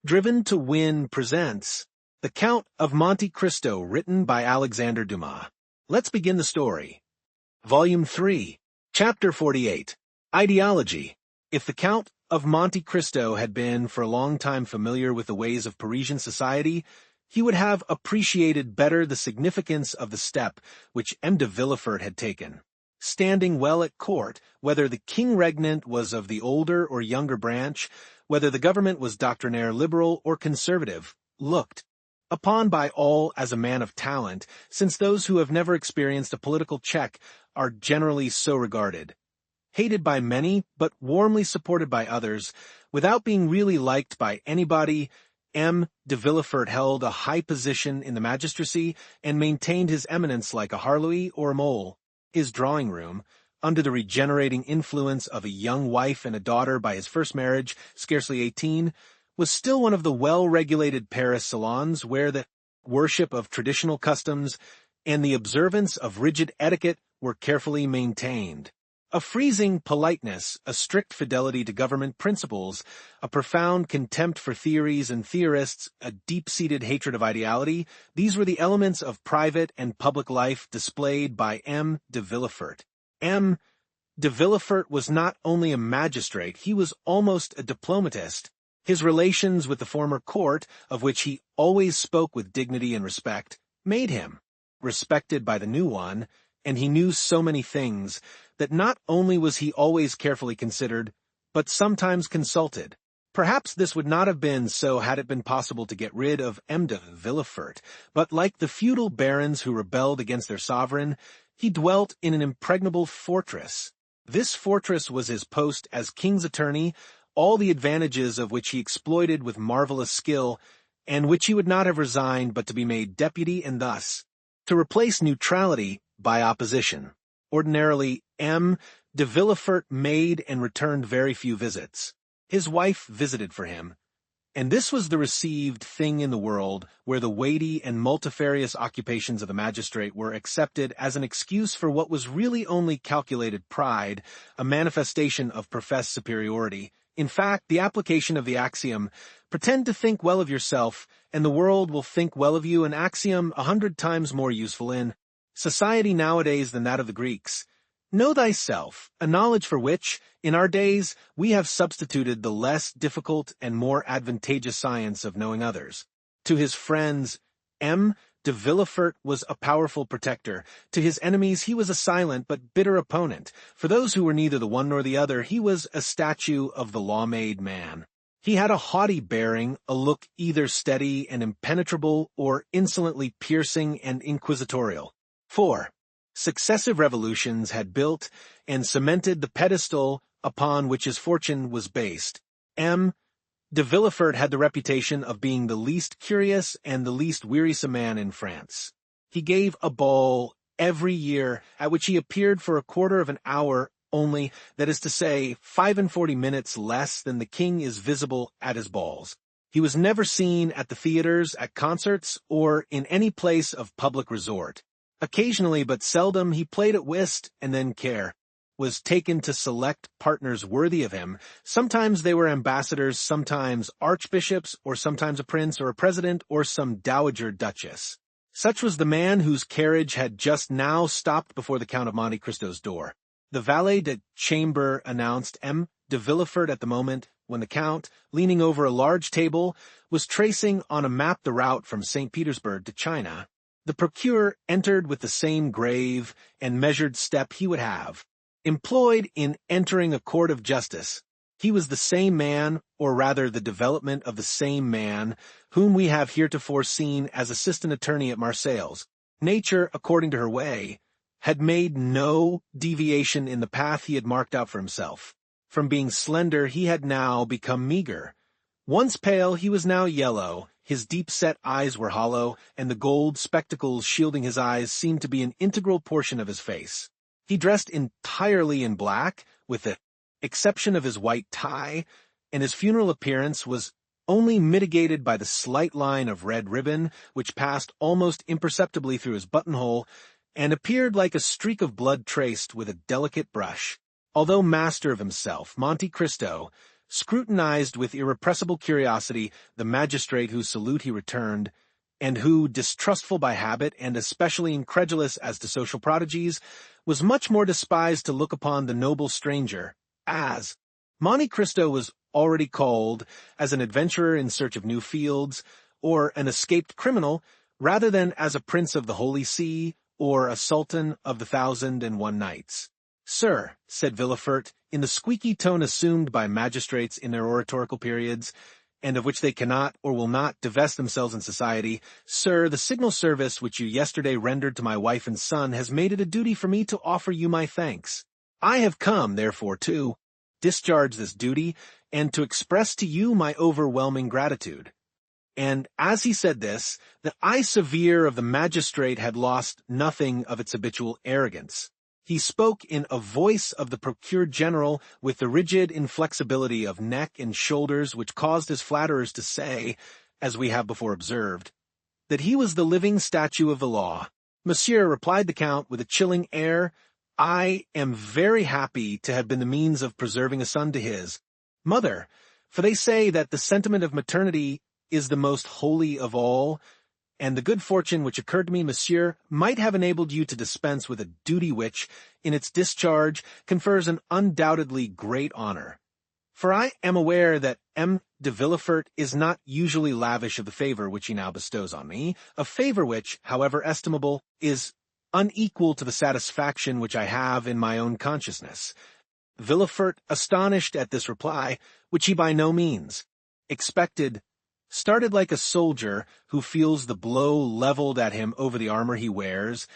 Driven to Win presents The Count of Monte Cristo, written by Alexandre Dumas. Let's begin the story. Volume 3, Chapter 48, Ideology. If the Count of Monte Cristo had been for a long time familiar with the ways of Parisian society, he would have appreciated better the significance of the step which M. de Villefort had taken. Standing well at court, whether the king regnant was of the older or younger branch, whether the government was doctrinaire liberal or conservative, looked upon by all as a man of talent, since those who have never experienced a political check are generally so regarded. Hated by many, but warmly supported by others, without being really liked by anybody, M. de Villefort held a high position in the magistracy and maintained his eminence like a harlot or a mole. His drawing-room, under the regenerating influence of a young wife and a daughter by his first marriage, scarcely 18, was still one of the well-regulated Paris salons where the worship of traditional customs and the observance of rigid etiquette were carefully maintained. A freezing politeness, a strict fidelity to government principles, a profound contempt for theories and theorists, a deep-seated hatred of ideality, these were the elements of private and public life displayed by M. de Villefort. M. de Villefort was not only a magistrate, he was almost a diplomatist. His relations with the former court, of which he always spoke with dignity and respect, made him respected by the new one, and he knew so many things that not only was he always carefully considered, but sometimes consulted. Perhaps this would not have been so had it been possible to get rid of M. de Villefort, but like the feudal barons who rebelled against their sovereign, he dwelt in an impregnable fortress. This fortress was his post as king's attorney, all the advantages of which he exploited with marvelous skill, and which he would not have resigned but to be made deputy and thus to replace neutrality by opposition. Ordinarily, M. de Villefort made and returned very few visits. His wife visited for him, and this was the received thing in the world where the weighty and multifarious occupations of the magistrate were accepted as an excuse for what was really only calculated pride, a manifestation of professed superiority. In fact, the application of the axiom, pretend to think well of yourself, and the world will think well of you, an axiom 100 times more useful in society nowadays than that of the Greeks. Know thyself, a knowledge for which, in our days, we have substituted the less difficult and more advantageous science of knowing others. To his friends, M. de Villefort was a powerful protector. To his enemies, he was a silent but bitter opponent. For those who were neither the one nor the other, he was a statue of the law-made man. He had a haughty bearing, a look either steady and impenetrable or insolently piercing and inquisitorial. 4. Successive revolutions had built and cemented the pedestal upon which his fortune was based. M. de Villefort had the reputation of being the least curious and the least wearisome man in France. He gave a ball every year at which he appeared for a quarter of an hour only, that is to say, 45 minutes less than the king is visible at his balls. He was never seen at the theaters, at concerts, or in any place of public resort. Occasionally, but seldom, he played at whist and then care was taken to select partners worthy of him. Sometimes they were ambassadors, sometimes archbishops, or sometimes a prince or a president or some dowager duchess. Such was the man whose carriage had just now stopped before the Count of Monte Cristo's door. The valet de chambre announced M. de Villefort at the moment when the Count, leaning over a large table, was tracing on a map the route from St. Petersburg to China. The procureur entered with the same grave and measured step he would have employed in entering a court of justice. He was the same man, or rather the development of the same man, whom we have heretofore seen as assistant attorney at Marseilles. Nature, according to her way, had made no deviation in the path he had marked out for himself. From being slender, he had now become meager. Once pale, he was now yellow. His deep-set eyes were hollow, and the gold spectacles shielding his eyes seemed to be an integral portion of his face. He dressed entirely in black, with the exception of his white tie, and his funeral appearance was only mitigated by the slight line of red ribbon, which passed almost imperceptibly through his buttonhole, and appeared like a streak of blood traced with a delicate brush. Although master of himself, Monte Cristo, scrutinized with irrepressible curiosity the magistrate whose salute he returned, and who, distrustful by habit and especially incredulous as to social prodigies, was much more despised to look upon the noble stranger, as Monte Cristo was already called as an adventurer in search of new fields, or an escaped criminal, rather than as a prince of the Holy See, or a sultan of the 1,001 Nights. "Sir," said Villefort, in the squeaky tone assumed by magistrates in their oratorical periods, and of which they cannot or will not divest themselves in society, "Sir, the signal service which you yesterday rendered to my wife and son has made it a duty for me to offer you my thanks. I have come, therefore, to discharge this duty, and to express to you my overwhelming gratitude." And as he said this, the eye severe of the magistrate had lost nothing of its habitual arrogance. He spoke in a voice of the procured general with the rigid inflexibility of neck and shoulders which caused his flatterers to say, as we have before observed, that he was the living statue of the law. "Monsieur," replied the Count with a chilling air, "I am very happy to have been the means of preserving a son to his mother, for they say that the sentiment of maternity is the most holy of all, and the good fortune which occurred to me, monsieur, might have enabled you to dispense with a duty which, in its discharge, confers an undoubtedly great honor. For I am aware that M. de Villefort is not usually lavish of the favor which he now bestows on me, a favor which, however estimable, is unequal to the satisfaction which I have in my own consciousness." Villefort, astonished at this reply, which he by no means expected, started like a soldier who feels the blow leveled at him over the armor he wears,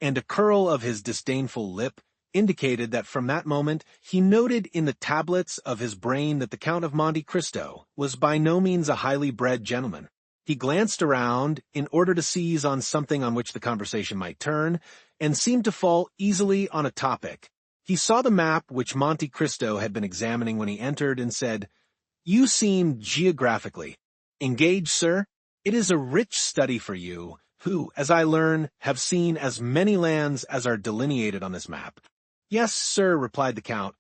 and a curl of his disdainful lip indicated that from that moment he noted in the tablets of his brain that the Count of Monte Cristo was by no means a highly bred gentleman. He glanced around in order to seize on something on which the conversation might turn, and seemed to fall easily on a topic. He saw the map which Monte Cristo had been examining when he entered, and said, "You seem geographically engaged, sir. It is a rich study for you, who, as I learn, have seen as many lands as are delineated on this map." "Yes, sir," replied the Count.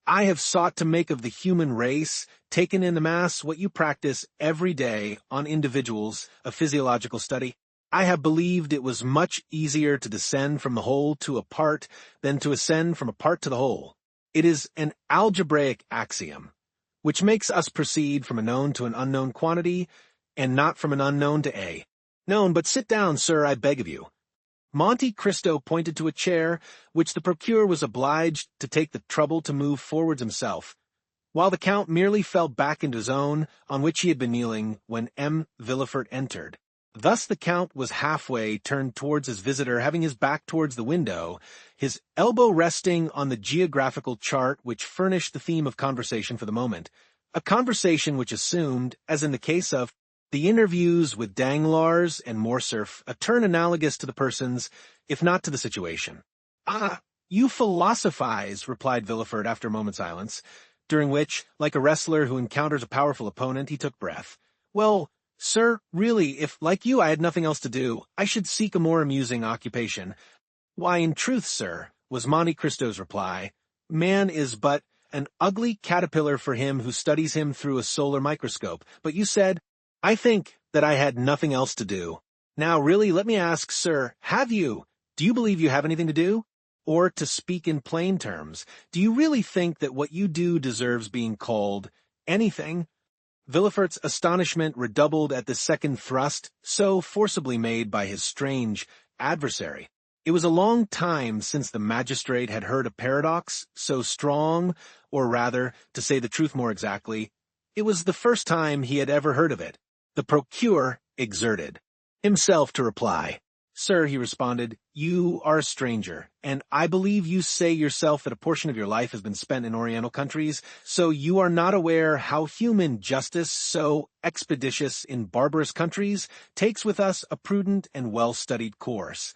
"I have sought to make of the human race, taken in the mass, what you practice every day on individuals, a physiological study. I have believed it was much easier to descend from the whole to a part than to ascend from a part to the whole. It is an algebraic axiom, which makes us proceed from a known to an unknown quantity, and not from an unknown to a known. But sit down, sir, I beg of you." Monte Cristo pointed to a chair, which the procureur was obliged to take the trouble to move forwards himself, while the Count merely fell back into his own, on which he had been kneeling when M. Villefort entered. Thus the Count was halfway turned towards his visitor, having his back towards the window, his elbow resting on the geographical chart which furnished the theme of conversation for the moment, a conversation which assumed, as in the case of the interviews with Danglars and Morcerf, a turn analogous to the persons, if not to the situation. "Ah, you philosophize," replied Villefort after a moment's silence, during which, like a wrestler who encounters a powerful opponent, he took breath. "Well, sir, really, if, like you, I had nothing else to do, I should seek a more amusing occupation." "Why, in truth, sir," was Monte Cristo's reply, "man is but an ugly caterpillar for him who studies him through a solar microscope. But you said, I think, that I had nothing else to do. Now, really, let me ask, sir, do you believe you have anything to do? Or, to speak in plain terms, do you really think that what you do deserves being called anything?" Villefort's astonishment redoubled at this second thrust, so forcibly made by his strange adversary. It was a long time since the magistrate had heard a paradox so strong, or rather, to say the truth more exactly, it was the first time he had ever heard of it. The procureur exerted himself to reply. "Sir," he responded, "you are a stranger, and I believe you say yourself that a portion of your life has been spent in Oriental countries, so you are not aware how human justice, so expeditious in barbarous countries, takes with us a prudent and well-studied course."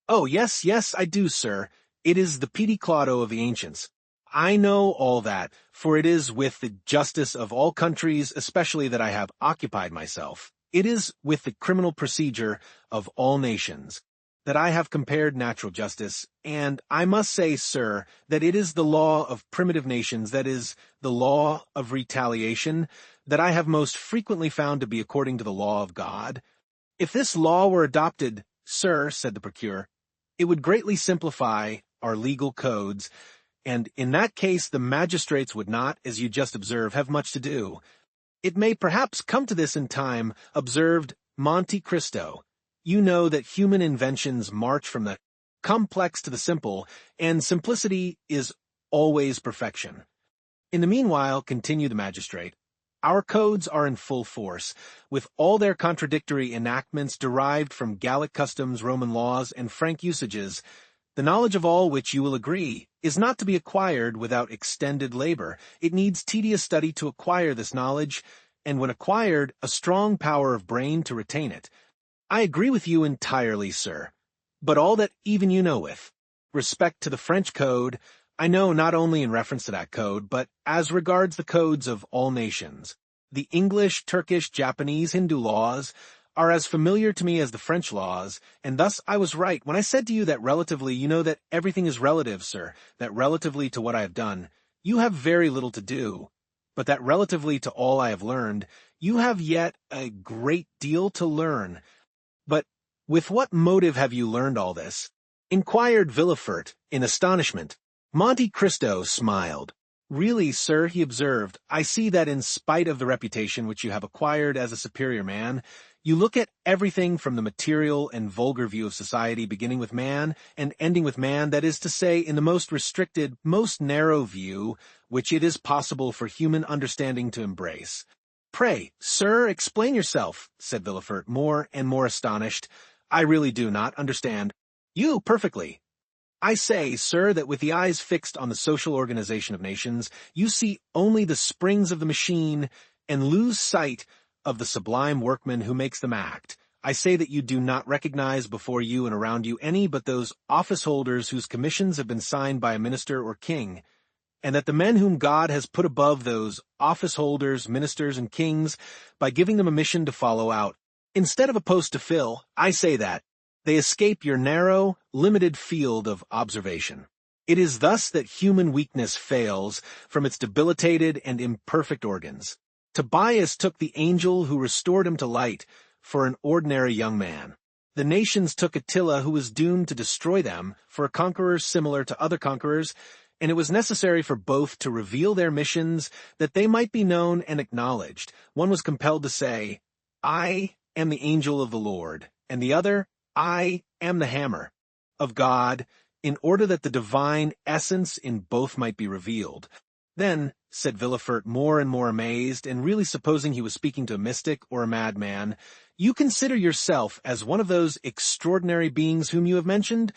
"Oh, yes, yes, I do, sir. It is the pidiclotto of the ancients. I know all that, for it is with the justice of all countries especially that I have occupied myself. It is with the criminal procedure of all nations. that I have compared natural justice, and I must say, sir, that it is the law of primitive nations, that is, the law of retaliation, that I have most frequently found to be according to the law of God. If this law were adopted, sir, said the procureur, it would greatly simplify our legal codes, and in that case the magistrates would not, as you just observe, have much to do. It may perhaps come to this in time, observed Monte Cristo. You know that human inventions march from the complex to the simple, and simplicity is always perfection. In the meanwhile, continued the magistrate, our codes are in full force, with all their contradictory enactments derived from Gallic customs, Roman laws, and Frank usages. The knowledge of all which, you will agree, is not to be acquired without extended labor. It needs tedious study to acquire this knowledge, and when acquired, a strong power of brain to retain it. I agree with you entirely, sir. But all that even you know with respect to the French code, I know not only in reference to that code, but as regards the codes of all nations. The English, Turkish, Japanese, Hindu laws are as familiar to me as the French laws, and thus I was right when I said to you that relatively, you know that everything is relative, sir, that relatively to what I have done, you have very little to do, but that relatively to all I have learned, you have yet a great deal to learn. But with what motive have you learned all this? Inquired Villefort, in astonishment. Monte Cristo smiled. Really, sir, he observed, I see that in spite of the reputation which you have acquired as a superior man, you look at everything from the material and vulgar view of society, beginning with man and ending with man, that is to say, in the most restricted, most narrow view, which it is possible for human understanding to embrace. Pray, sir, explain yourself, said Villefort, more and more astonished. I really do not understand. You, perfectly. I say, sir, that with the eyes fixed on the social organization of nations, you see only the springs of the machine and lose sight of the sublime workman who makes them act. I say that you do not recognize before you and around you any but those office holders whose commissions have been signed by a minister or king, and that the men whom God has put above those office holders, ministers, and kings, by giving them a mission to follow out, instead of a post to fill, I say that they escape your narrow, limited field of observation. It is thus that human weakness fails from its debilitated and imperfect organs. Tobias took the angel who restored him to light for an ordinary young man. The nations took Attila, who was doomed to destroy them, for a conqueror similar to other conquerors, and it was necessary for both to reveal their missions that they might be known and acknowledged. One was compelled to say, I am the angel of the Lord, and the other, I am the hammer of God, in order that the divine essence in both might be revealed. Then, said Villefort, more and more amazed, and really supposing he was speaking to a mystic or a madman, you consider yourself as one of those extraordinary beings whom you have mentioned?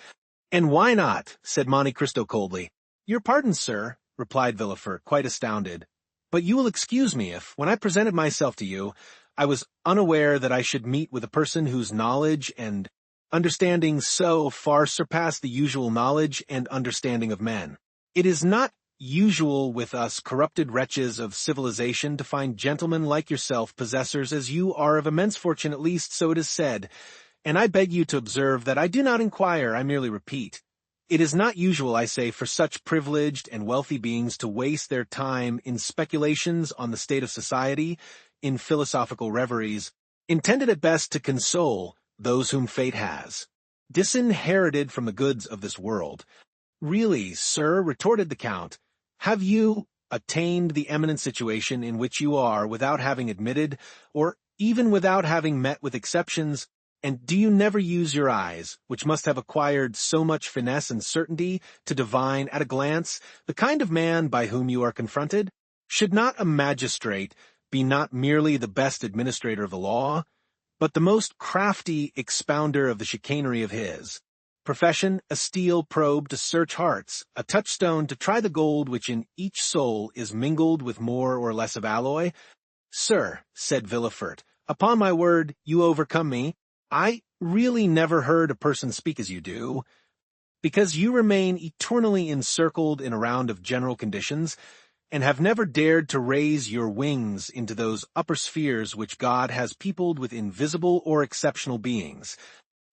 And why not? Said Monte Cristo coldly. Your pardon, sir, replied Villefort, quite astounded. But you will excuse me if, when I presented myself to you, I was unaware that I should meet with a person whose knowledge and understanding so far surpass the usual knowledge and understanding of men. It is not usual with us corrupted wretches of civilization to find gentlemen like yourself possessors as you are of immense fortune, at least so it is said, and I beg you to observe that I do not inquire, I merely repeat. It is not usual, I say, for such privileged and wealthy beings to waste their time in speculations on the state of society, in philosophical reveries, intended at best to console those whom fate has disinherited from the goods of this world. Really, sir, retorted the Count, have you attained the eminent situation in which you are without having admitted, or even without having met with exceptions, and do you never use your eyes, which must have acquired so much finesse and certainty, to divine at a glance the kind of man by whom you are confronted? Should not a magistrate be not merely the best administrator of the law, but the most crafty expounder of the chicanery of his profession, a steel probe to search hearts, a touchstone to try the gold which in each soul is mingled with more or less of alloy? Sir, said Villefort, upon my word, you overcome me. I really never heard a person speak as you do. Because you remain eternally encircled in a round of general conditions, and have never dared to raise your wings into those upper spheres which God has peopled with invisible or exceptional beings.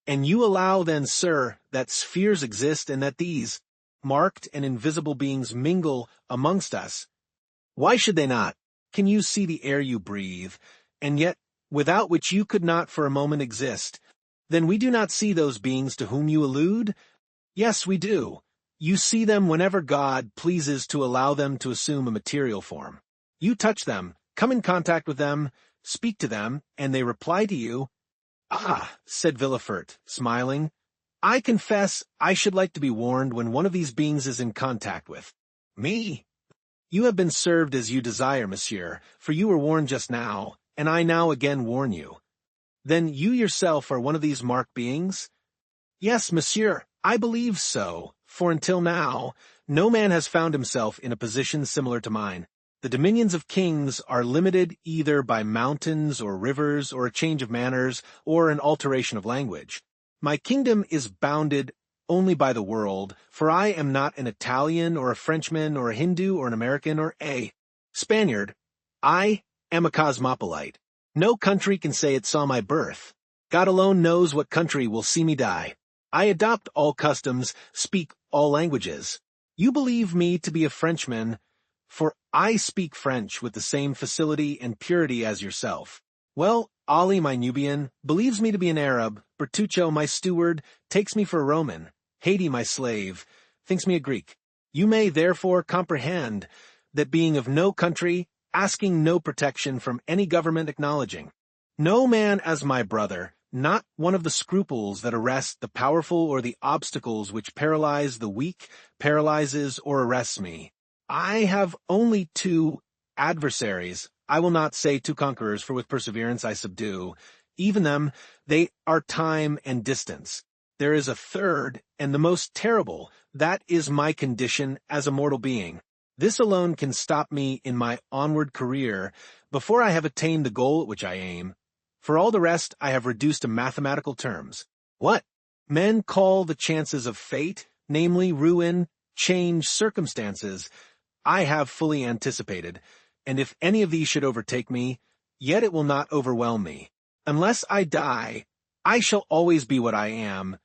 And you allow then, sir, that spheres exist and that these marked and invisible beings mingle amongst us. Why should they not? Can you see the air you breathe, and yet without which you could not for a moment exist? Then we do not see those beings to whom you allude? Yes, we do. You see them whenever God pleases to allow them to assume a material form. You touch them, come in contact with them, speak to them, and they reply to you. Ah, said Villefort, smiling, I confess I should like to be warned when one of these beings is in contact with me. You have been served as you desire, monsieur, for you were warned just now, and I now again warn you. Then you yourself are one of these marked beings? Yes, monsieur, I believe so, for until now, no man has found himself in a position similar to mine. The dominions of kings are limited either by mountains or rivers or a change of manners or an alteration of language. My kingdom is bounded only by the world, for I am not an Italian or a Frenchman or a Hindu or an American or a Spaniard. I am a cosmopolite. No country can say it saw my birth. God alone knows what country will see me die. I adopt all customs, speak all languages. You believe me to be a Frenchman, for I speak French with the same facility and purity as yourself. Well, Ali, my Nubian, believes me to be an Arab. Bertuccio, my steward, takes me for a Roman. Haiti, my slave, thinks me a Greek. You may therefore comprehend that being of no country, asking no protection from any government acknowledging no man as my brother, not one of the scruples that arrest the powerful or the obstacles which paralyze the weak, paralyzes or arrests me. I have only two adversaries. I will not say two conquerors, for with perseverance I subdue. Even them, they are time and distance. There is a third, and the most terrible, that is my condition as a mortal being. This alone can stop me in my onward career before I have attained the goal at which I aim. For all the rest I have reduced to mathematical terms. What men call the chances of fate, namely ruin, change, circumstances, I have fully anticipated, and if any of these should overtake me, yet it will not overwhelm me. Unless I die, I shall always be what I am,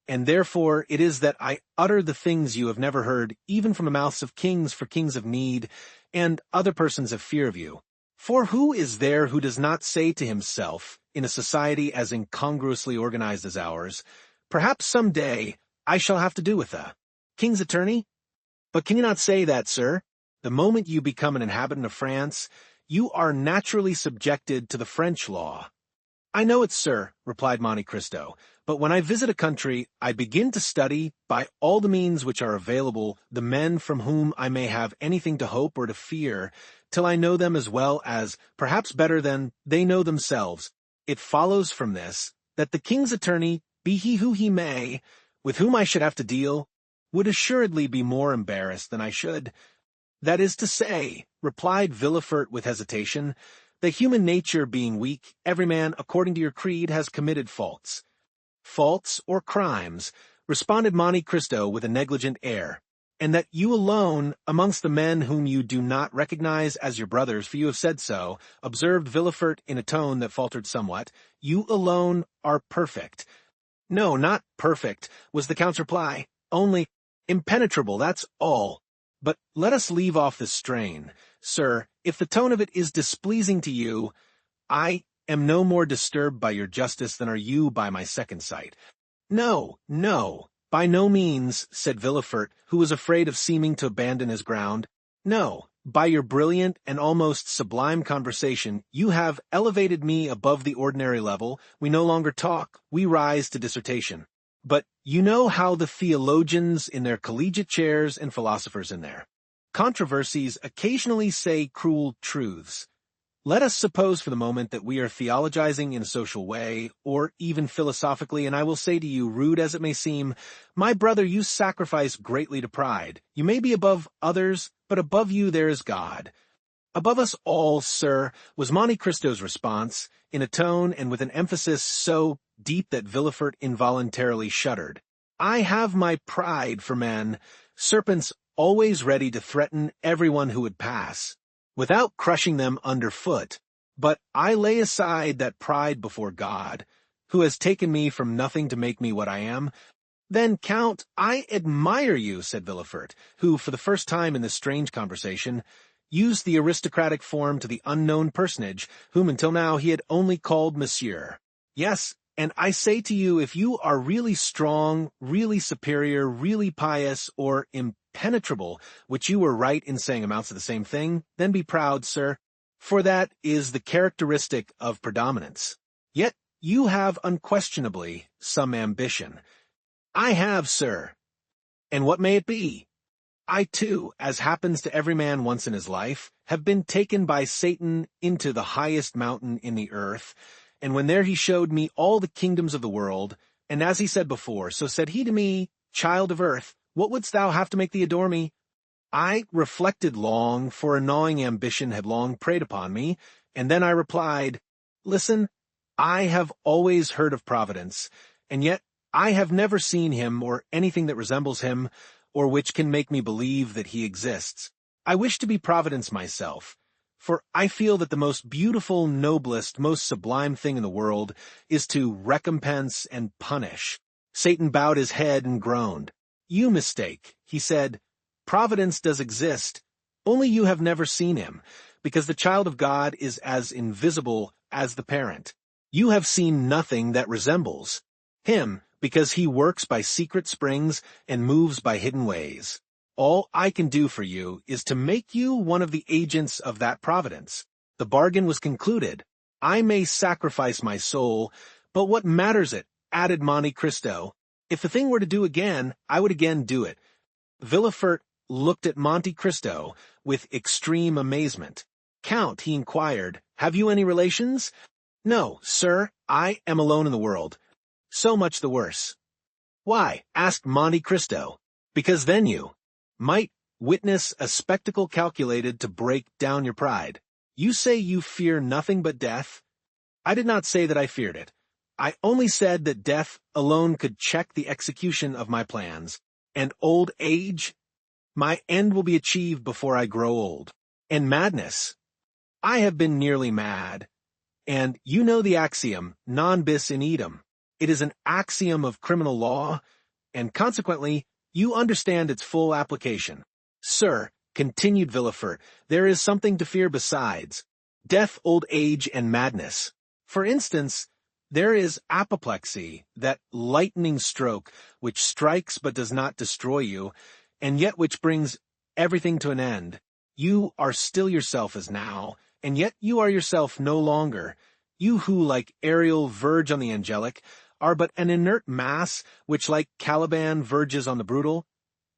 and therefore it is that I utter the things you have never heard, even from the mouths of kings, for kings of need, and other persons have fear of you. For who is there who does not say to himself, in a society as incongruously organized as ours, perhaps some day I shall have to do with a king's attorney? But can you not say that, sir? The moment you become an inhabitant of France, you are naturally subjected to the French law. I know it, sir, replied Monte Cristo, but when I visit a country, I begin to study, by all the means which are available, the men from whom I may have anything to hope or to fear, till I know them as well as, perhaps better than, they know themselves. It follows from this, that the king's attorney, be he who he may, with whom I should have to deal, would assuredly be more embarrassed than I should. That is to say, replied Villefort with hesitation, that human nature being weak, every man, according to your creed, has committed faults. Faults or crimes, responded Monte Cristo with a negligent air, and that you alone, amongst the men whom you do not recognize as your brothers, for you have said so, observed Villefort in a tone that faltered somewhat, you alone are perfect. No, not perfect, was the Count's reply, only impenetrable, that's all. But let us leave off this strain. Sir, if the tone of it is displeasing to you, I am no more disturbed by your justice than are you by my second sight. No, by no means, said Villefort, who was afraid of seeming to abandon his ground. No, by your brilliant and almost sublime conversation, you have elevated me above the ordinary level. We no longer talk, we rise to dissertation. But you know how the theologians in their collegiate chairs and philosophers in their controversies occasionally say cruel truths. Let us suppose for the moment that we are theologizing in a social way, or even philosophically, and I will say to you, rude as it may seem, my brother, you sacrifice greatly to pride. You may be above others, but above you there is God. Above us all, sir, was Monte Cristo's response, in a tone and with an emphasis so deep that Villefort involuntarily shuddered. I have my pride for men, serpents always ready to threaten everyone who would pass, without crushing them underfoot. But I lay aside that pride before God. who has taken me from nothing to make me what I am. Then, Count, I admire you, said Villefort, who, for the first time in this strange conversation, used the aristocratic form to the unknown personage, whom until now he had only called Monsieur. Yes, and I say to you, if you are really strong, really superior, really pious, or impenetrable, which you were right in saying amounts to the same thing, then be proud, sir, for that is the characteristic of predominance. Yet you have unquestionably some ambition. I have, sir. And what may it be? I too, as happens to every man once in his life, have been taken by Satan into the highest mountain in the earth, and when there he showed me all the kingdoms of the world, and as he said before, so said he to me, Child of earth, what wouldst thou have to make thee adore me? I reflected long, for a gnawing ambition had long preyed upon me, and then I replied, Listen, I have always heard of Providence, and yet I have never seen him or anything that resembles him, or which can make me believe that he exists. I wish to be Providence myself, for I feel that the most beautiful, noblest, most sublime thing in the world is to recompense and punish. Satan bowed his head and groaned. You mistake, he said. Providence does exist, only you have never seen him, because the child of God is as invisible as the parent. You have seen nothing that resembles him, because he works by secret springs and moves by hidden ways. All I can do for you is to make you one of the agents of that providence. The bargain was concluded. I may sacrifice my soul, but what matters it, added Monte Cristo. If the thing were to do again, I would again do it. Villefort looked at Monte Cristo with extreme amazement. Count, he inquired, have you any relations? No, sir, I am alone in the world. So much the worse. Why? Asked Monte Cristo. Because then you might witness a spectacle calculated to break down your pride. You say you fear nothing but death? I did not say that I feared it. I only said that death alone could check the execution of my plans. And old age? My end will be achieved before I grow old. And madness? I have been nearly mad. And you know the axiom, non bis in idem. It is an axiom of criminal law, and consequently, you understand its full application. Sir, continued Villefort, there is something to fear besides. Death, old age, and madness. For instance, there is apoplexy, that lightning stroke which strikes but does not destroy you, and yet which brings everything to an end. You are still yourself as now, and yet you are yourself no longer. You who, like Ariel, verge on the angelic, are but an inert mass which, like Caliban, verges on the brutal.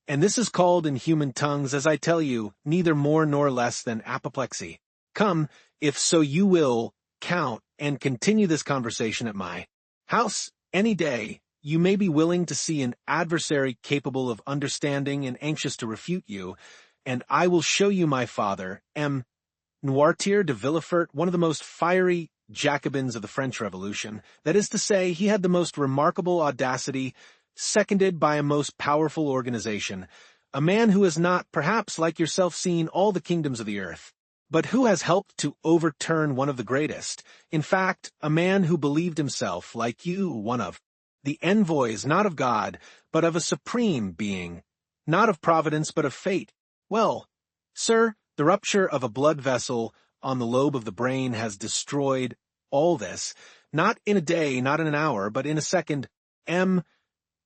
And this is called in human tongues, as I tell you, neither more nor less than apoplexy. Come, if so you will, Count, and continue this conversation at my house any day. You may be willing to see an adversary capable of understanding and anxious to refute you, and I will show you my father, M. Noirtier de Villefort, one of the most fiery Jacobins of the French Revolution. That is to say, he had the most remarkable audacity, seconded by a most powerful organization, a man who has not, perhaps like yourself, seen all the kingdoms of the earth, but who has helped to overturn one of the greatest. In fact, a man who believed himself, like you, one of the envoys not of God, but of a supreme being, not of providence, but of fate. Well, sir, the rupture of a blood vessel on the lobe of the brain has destroyed all this, not in a day, not in an hour, but in a second. M.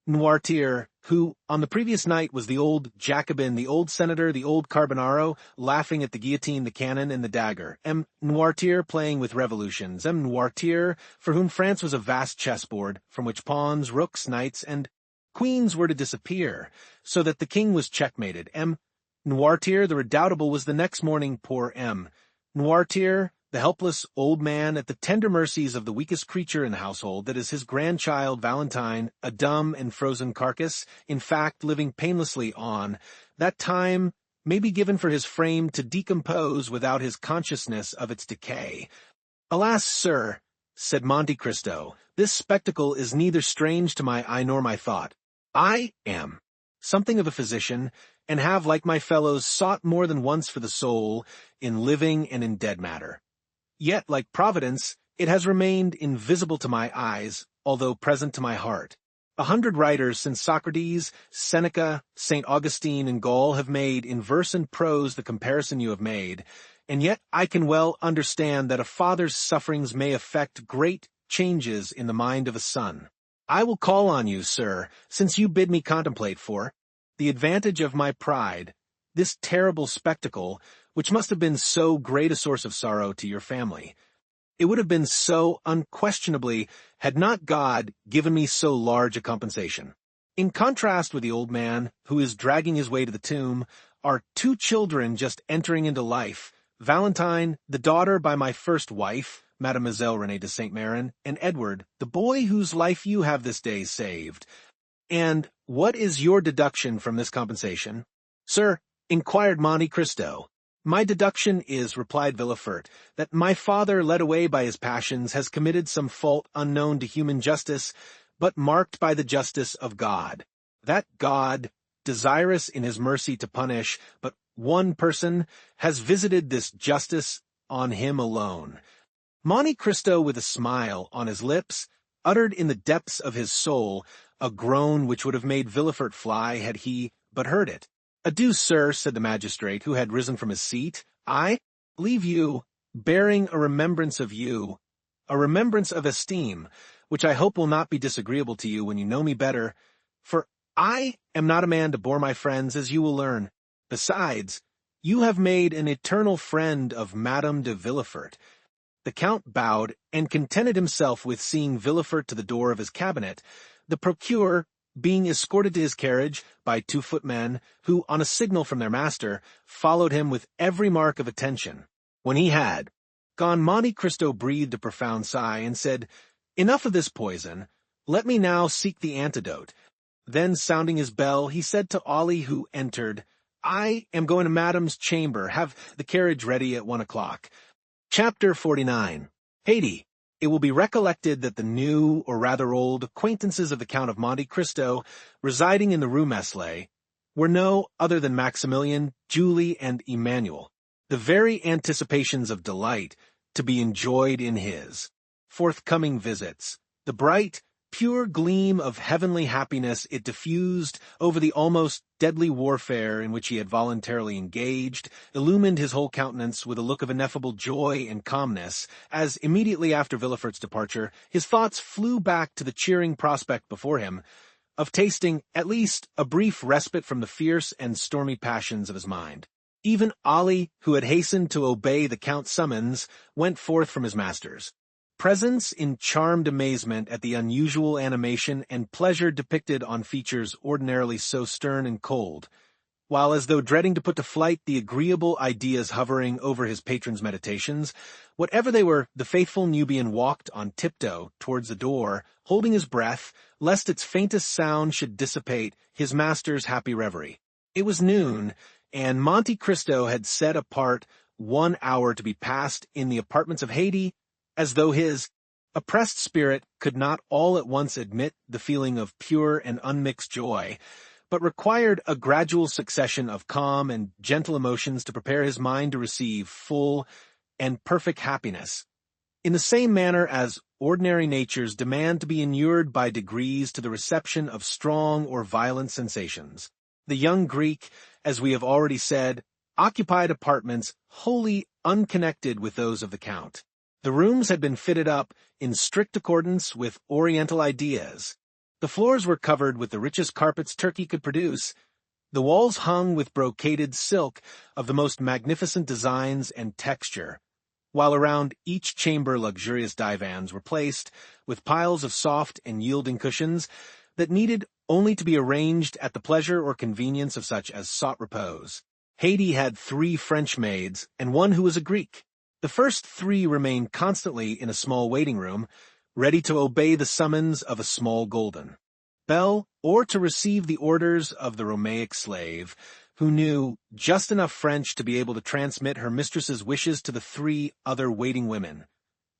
Noirtier, who on the previous night was the old Jacobin, the old senator, the old Carbonaro, laughing at the guillotine, the cannon, and the dagger. M. Noirtier playing with revolutions. M. Noirtier, for whom France was a vast chessboard, from which pawns, rooks, knights, and queens were to disappear, so that the king was checkmated. M. Noirtier, the redoubtable, was the next morning poor M. Noirtier, the helpless old man at the tender mercies of the weakest creature in the household, that is his grandchild Valentine, a dumb and frozen carcass, in fact living painlessly on. That time may be given for his frame to decompose without his consciousness of its decay. Alas, sir, said Monte Cristo, this spectacle is neither strange to my eye nor my thought. I am something of a physician, and have, like my fellows, sought more than once for the soul, in living and in dead matter. Yet, like Providence, it has remained invisible to my eyes, although present to my heart. 100 writers since Socrates, Seneca, St. Augustine, and Gaul have made in verse and prose the comparison you have made, and yet I can well understand that a father's sufferings may effect great changes in the mind of a son. I will call on you, sir, since you bid me contemplate for the advantage of my pride, this terrible spectacle, which must have been so great a source of sorrow to your family. It would have been so unquestionably had not God given me so large a compensation. In contrast with the old man, who is dragging his way to the tomb, are 2 children just entering into life, Valentine, the daughter by my first wife, Mademoiselle Renée de Saint-Méran, and Edward, the boy whose life you have this day saved. And what is your deduction from this compensation? Sir, inquired Monte Cristo. My deduction is, replied Villefort, that my father, led away by his passions, has committed some fault unknown to human justice, but marked by the justice of God. That God, desirous in his mercy to punish but one person, has visited this justice on him alone. Monte Cristo, with a smile on his lips, uttered in the depths of his soul a groan which would have made Villefort fly had he but heard it. Adieu, sir, said the magistrate, who had risen from his seat. I leave you, bearing a remembrance of you, a remembrance of esteem, which I hope will not be disagreeable to you when you know me better, for I am not a man to bore my friends, as you will learn. Besides, you have made an eternal friend of Madame de Villefort. The Count bowed and contented himself with seeing Villefort to the door of his cabinet, the procureur being escorted to his carriage by 2 footmen, who, on a signal from their master, followed him with every mark of attention. When he had gone, Monte Cristo breathed a profound sigh and said, Enough of this poison. Let me now seek the antidote. Then, sounding his bell, he said to Ollie, who entered, I am going to Madame's chamber. Have the carriage ready at 1 o'clock. Chapter 49. Haydée. It will be recollected that the new, or rather old, acquaintances of the Count of Monte Cristo, residing in the Rue Meslay, were no other than Maximilian, Julie, and Emmanuel, the very anticipations of delight to be enjoyed in his forthcoming visits. The bright, pure gleam of heavenly happiness it diffused over the almost deadly warfare in which he had voluntarily engaged, illumined his whole countenance with a look of ineffable joy and calmness, as immediately after Villefort's departure, his thoughts flew back to the cheering prospect before him, of tasting, at least, a brief respite from the fierce and stormy passions of his mind. Even Ollie, who had hastened to obey the Count's summons, went forth from his master's presence in charmed amazement at the unusual animation and pleasure depicted on features ordinarily so stern and cold, while as though dreading to put to flight the agreeable ideas hovering over his patron's meditations, whatever they were, the faithful Nubian walked on tiptoe towards the door, holding his breath, lest its faintest sound should dissipate his master's happy reverie. It was noon, and Monte Cristo had set apart 1 hour to be passed in the apartments of Haydée, as though his oppressed spirit could not all at once admit the feeling of pure and unmixed joy, but required a gradual succession of calm and gentle emotions to prepare his mind to receive full and perfect happiness, in the same manner as ordinary natures demand to be inured by degrees to the reception of strong or violent sensations. The young Greek, as we have already said, occupied apartments wholly unconnected with those of the Count. The rooms had been fitted up in strict accordance with Oriental ideas. The floors were covered with the richest carpets Turkey could produce. The walls hung with brocaded silk of the most magnificent designs and texture, while around each chamber luxurious divans were placed, with piles of soft and yielding cushions that needed only to be arranged at the pleasure or convenience of such as sought repose. Haydée had 3 French maids and 1 who was a Greek. The first 3 remained constantly in a small waiting room, ready to obey the summons of a small golden bell, or to receive the orders of the Romaic slave, who knew just enough French to be able to transmit her mistress's wishes to the 3 other waiting women.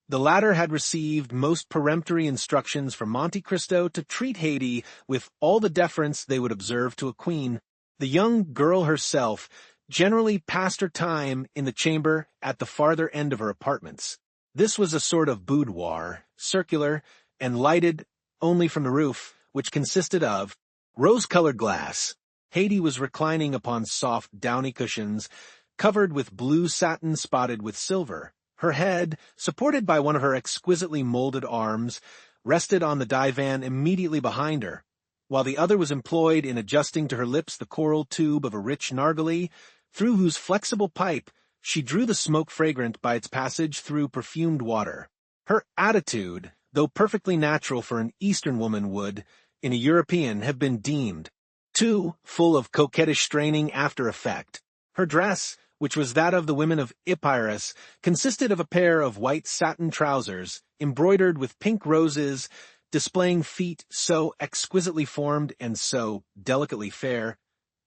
The latter had received most peremptory instructions from Monte Cristo to treat Haydée with all the deference they would observe to a queen. The young girl herself generally passed her time in the chamber at the farther end of her apartments. This was a sort of boudoir, circular, and lighted only from the roof, which consisted of rose-colored glass. Haiti was reclining upon soft, downy cushions, covered with blue satin spotted with silver. Her head, supported by one of her exquisitely molded arms, rested on the divan immediately behind her, while the other was employed in adjusting to her lips the coral tube of a rich narghileh, through whose flexible pipe she drew the smoke fragrant by its passage through perfumed water. Her attitude, though perfectly natural for an Eastern woman, would, in a European, have been deemed too full of coquettish straining after effect. Her dress, which was that of the women of Epirus, consisted of a pair of white satin trousers, embroidered with pink roses, displaying feet so exquisitely formed and so delicately fair,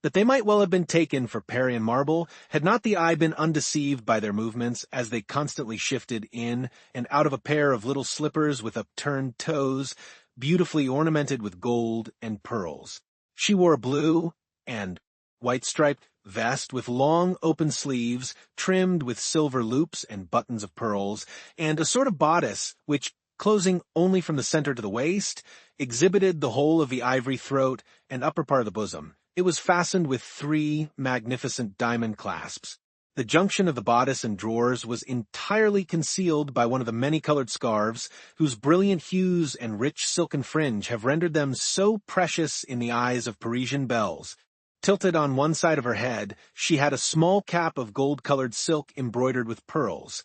that they might well have been taken for Parian marble, had not the eye been undeceived by their movements as they constantly shifted in and out of a pair of little slippers with upturned toes, beautifully ornamented with gold and pearls. She wore a blue and white-striped vest with long open sleeves, trimmed with silver loops and buttons of pearls, and a sort of bodice which, closing only from the center to the waist, exhibited the whole of the ivory throat and upper part of the bosom. It was fastened with 3 magnificent diamond clasps. The junction of the bodice and drawers was entirely concealed by one of the many-colored scarves, whose brilliant hues and rich silken fringe have rendered them so precious in the eyes of Parisian belles. Tilted on one side of her head, she had a small cap of gold-colored silk embroidered with pearls,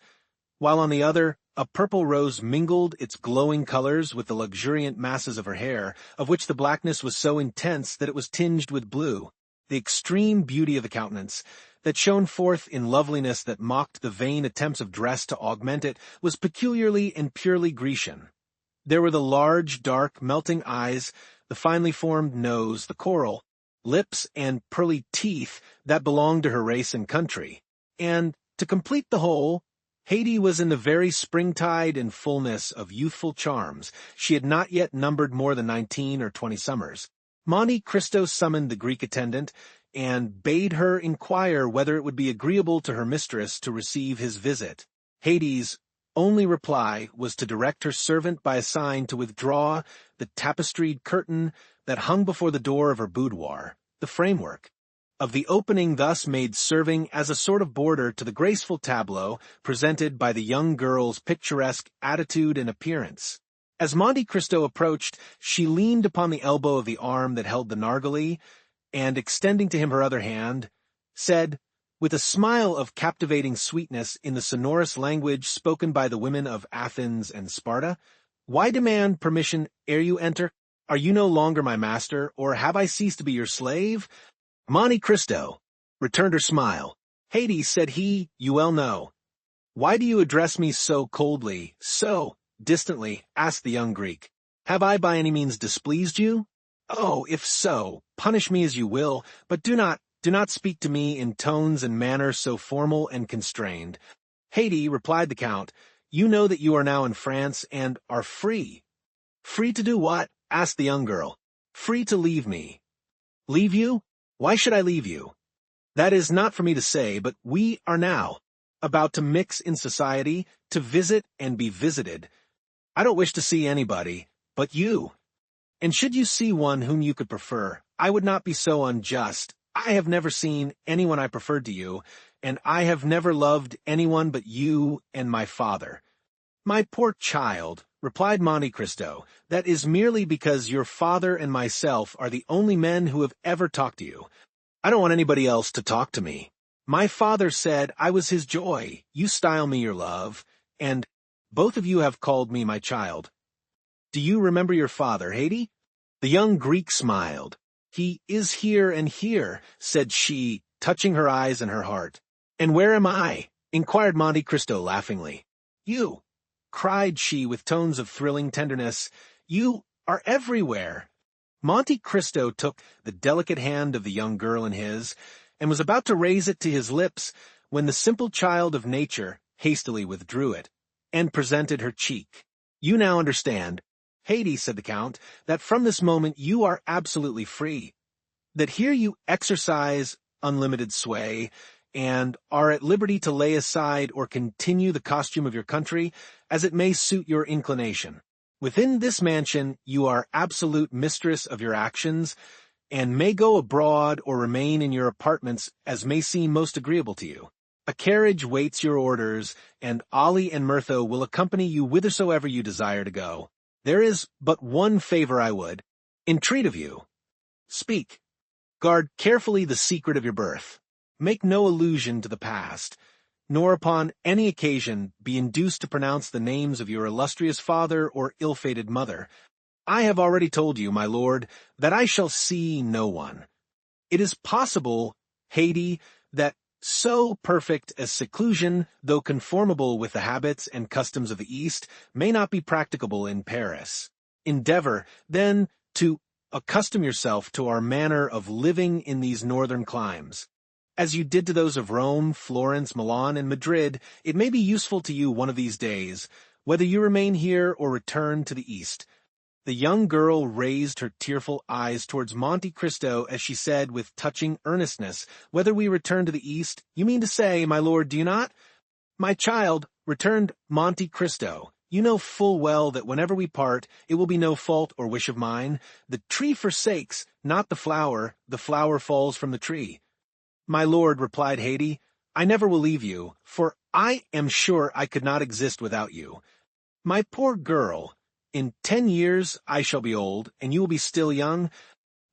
while on the other, a purple rose mingled its glowing colors with the luxuriant masses of her hair, of which the blackness was so intense that it was tinged with blue. The extreme beauty of the countenance, that shone forth in loveliness that mocked the vain attempts of dress to augment it, was peculiarly and purely Grecian. There were the large, dark, melting eyes, the finely formed nose, the coral lips, and pearly teeth that belonged to her race and country. And, to complete the whole, Haiti was in the very springtide and fullness of youthful charms. She had not yet numbered more than 19 or 20 summers. Monte Cristo summoned the Greek attendant, and bade her inquire whether it would be agreeable to her mistress to receive his visit. Haiti's only reply was to direct her servant by a sign to withdraw the tapestried curtain that hung before the door of her boudoir, the framework of the opening thus made serving as a sort of border to the graceful tableau presented by the young girl's picturesque attitude and appearance. As Monte Cristo approached, she leaned upon the elbow of the arm that held the narghileh, and, extending to him her other hand, said, with a smile of captivating sweetness in the sonorous language spoken by the women of Athens and Sparta, "Why demand permission ere you enter? Are you no longer my master, or have I ceased to be your slave?" "Monte Cristo," returned her smile. "Haiti," said he, "you well know." "Why do you address me so coldly, so distantly?" asked the young Greek. "Have I by any means displeased you? Oh, if so, punish me as you will, but do not speak to me in tones and manner so formal and constrained." "Haiti," replied the Count, "you know that you are now in France and are free." "Free to do what?" asked the young girl. "Free to leave me." "Leave you? Why should I leave you?" "That is not for me to say, but we are now about to mix in society, to visit and be visited. I don't wish to see anybody but you. And should you see one whom you could prefer, I would not be so unjust. I have never seen anyone I preferred to you, and I have never loved anyone but you and my father." "My poor child," replied Monte Cristo, "that is merely because your father and myself are the only men who have ever talked to you. I don't want anybody else to talk to me. My father said I was his joy. You style me your love, and both of you have called me my child. Do you remember your father, Haiti?" The young Greek smiled. "He is here and here," said she, touching her eyes and her heart. "And where am I?" inquired Monte Cristo laughingly. "You," cried she with tones of thrilling tenderness, "you are everywhere." Monte Cristo took the delicate hand of the young girl in his, and was about to raise it to his lips, when the simple child of nature hastily withdrew it, and presented her cheek. "You now understand, Haiti," said the Count, "that from this moment you are absolutely free, that here you exercise unlimited sway, and are at liberty to lay aside or continue the costume of your country as it may suit your inclination. Within this mansion, you are absolute mistress of your actions, and may go abroad or remain in your apartments as may seem most agreeable to you. A carriage waits your orders, and Ollie and Myrtho will accompany you whithersoever you desire to go. There is but one favor I would entreat of you. Speak. Guard carefully the secret of your birth. Make no allusion to the past, nor upon any occasion be induced to pronounce the names of your illustrious father or ill-fated mother. I have already told you, my lord, that I shall see no one. It is possible, Haydée, that so perfect as seclusion, though conformable with the habits and customs of the East, may not be practicable in Paris. Endeavor, then, to accustom yourself to our manner of living in these northern climes. As you did to those of Rome, Florence, Milan, and Madrid, it may be useful to you one of these days, whether you remain here or return to the East. The young girl raised her tearful eyes towards Monte Cristo as she said with touching earnestness, "Whether we return to the East, you mean to say, my lord, do you not?" "My child," returned Monte Cristo, "you know full well that whenever we part, it will be no fault or wish of mine. The tree forsakes, not the flower falls from the tree." "My lord," replied Haydée, "I never will leave you, for I am sure I could not exist without you. My poor girl, in 10 years I shall be old, and you will be still young.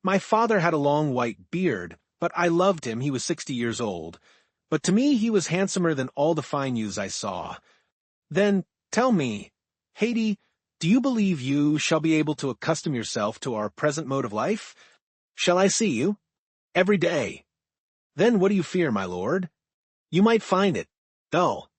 My father had a long white beard, but I loved him. He was 60 years old. But to me he was handsomer than all the fine youths I saw. Then, tell me, Haydée, do you believe you shall be able to accustom yourself to our present mode of life? Shall I see you? Every day. Then what do you fear, my lord? You might find it dull.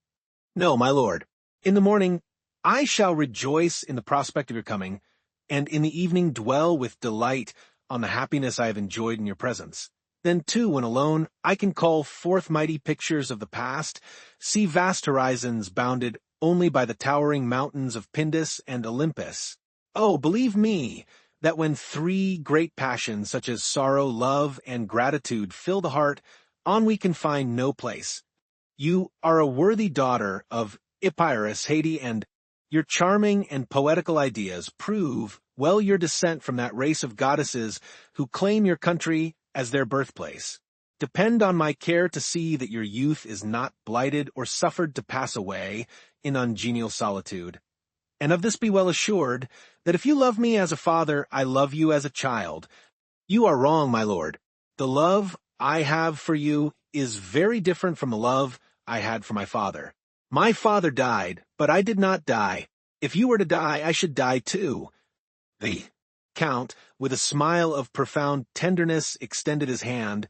No, my lord. In the morning I shall rejoice in the prospect of your coming, and in the evening dwell with delight on the happiness I have enjoyed in your presence. Then, too, when alone, I can call forth mighty pictures of the past, see vast horizons bounded only by the towering mountains of Pindus and Olympus. Oh, believe me, that when 3 great passions such as sorrow, love, and gratitude fill the heart, ennui can find no place. You are a worthy daughter of Epirus, Haydée, and your charming and poetical ideas prove well your descent from that race of goddesses who claim your country as their birthplace. Depend on my care to see that your youth is not blighted or suffered to pass away in ungenial solitude. And of this be well assured, that if you love me as a father, I love you as a child. You are wrong, my lord. The love I have for you is very different from the love I had for my father. My father died, but I did not die. If you were to die, I should die too. The Count, with a smile of profound tenderness, extended his hand,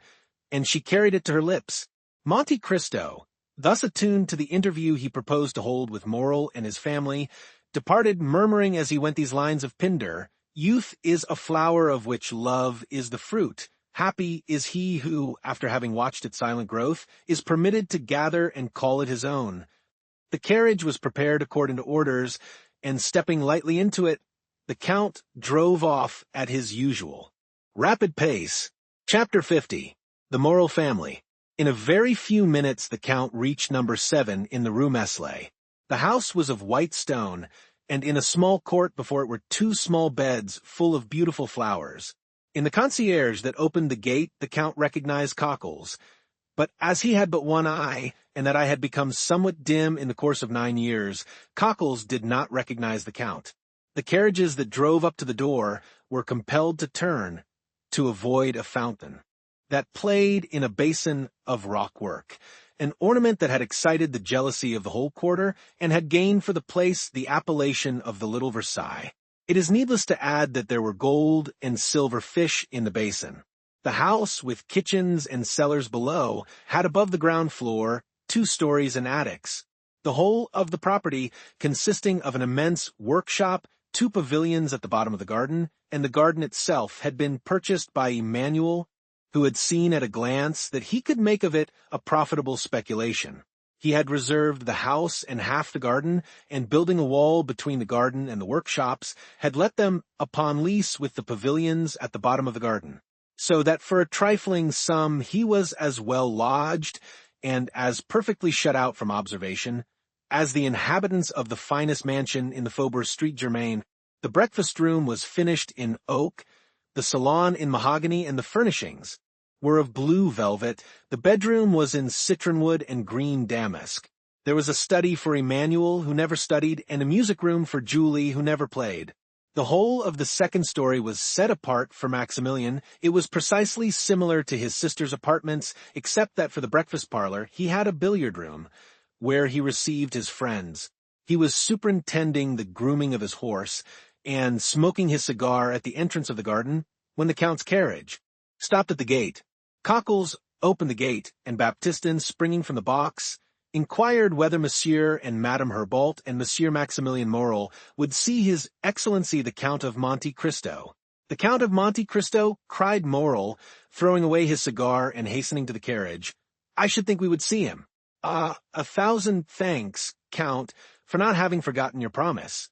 and she carried it to her lips. Monte Cristo, thus attuned to the interview he proposed to hold with Morrel and his family, departed murmuring as he went these lines of Pindar, "Youth is a flower of which love is the fruit. Happy is he who, after having watched its silent growth, is permitted to gather and call it his own." The carriage was prepared according to orders, and stepping lightly into it, the Count drove off at his usual rapid pace. Chapter 50. The Morrel Family. In a very few minutes the Count reached number 7 in the Rue Meslay. The house was of white stone, and in a small court before it were 2 small beds full of beautiful flowers. In the concierge that opened the gate the Count recognized Cockles, but as he had but one eye, and that eye had become somewhat dim in the course of 9 years, Cockles did not recognize the Count. The carriages that drove up to the door were compelled to turn to avoid a fountain that played in a basin of rockwork, an ornament that had excited the jealousy of the whole quarter and had gained for the place the appellation of the Little Versailles. It is needless to add that there were gold and silver fish in the basin. The house, with kitchens and cellars below, had above the ground floor 2 stories and attics. The whole of the property consisting of an immense workshop, 2 pavilions at the bottom of the garden, and the garden itself had been purchased by Emmanuel, who had seen at a glance that he could make of it a profitable speculation. He had reserved the house and half the garden, and building a wall between the garden and the workshops, had let them upon lease with the pavilions at the bottom of the garden, so that for a trifling sum he was as well lodged and as perfectly shut out from observation as the inhabitants of the finest mansion in the Faubourg St. Germain. The breakfast room was finished in oak, the salon in mahogany, and the furnishings were of blue velvet. The bedroom was in citronwood and green damask. There was a study for Emmanuel, who never studied, and a music room for Julie, who never played. The whole of the second story was set apart for Maximilian. It was precisely similar to his sister's apartments, except that for the breakfast parlor, he had a billiard room, where he received his friends. He was superintending the grooming of his horse, and smoking his cigar at the entrance of the garden, when the Count's carriage stopped at the gate. Cockles opened the gate, and Baptistin, springing from the box, inquired whether Monsieur and Madame Herbault and Monsieur Maximilien Morel would see His Excellency the Count of Monte Cristo. "The Count of Monte Cristo?" cried Morel, throwing away his cigar and hastening to the carriage. "I should think we would see him." "Ah, 1,000 thanks, Count, for not having forgotten your promise."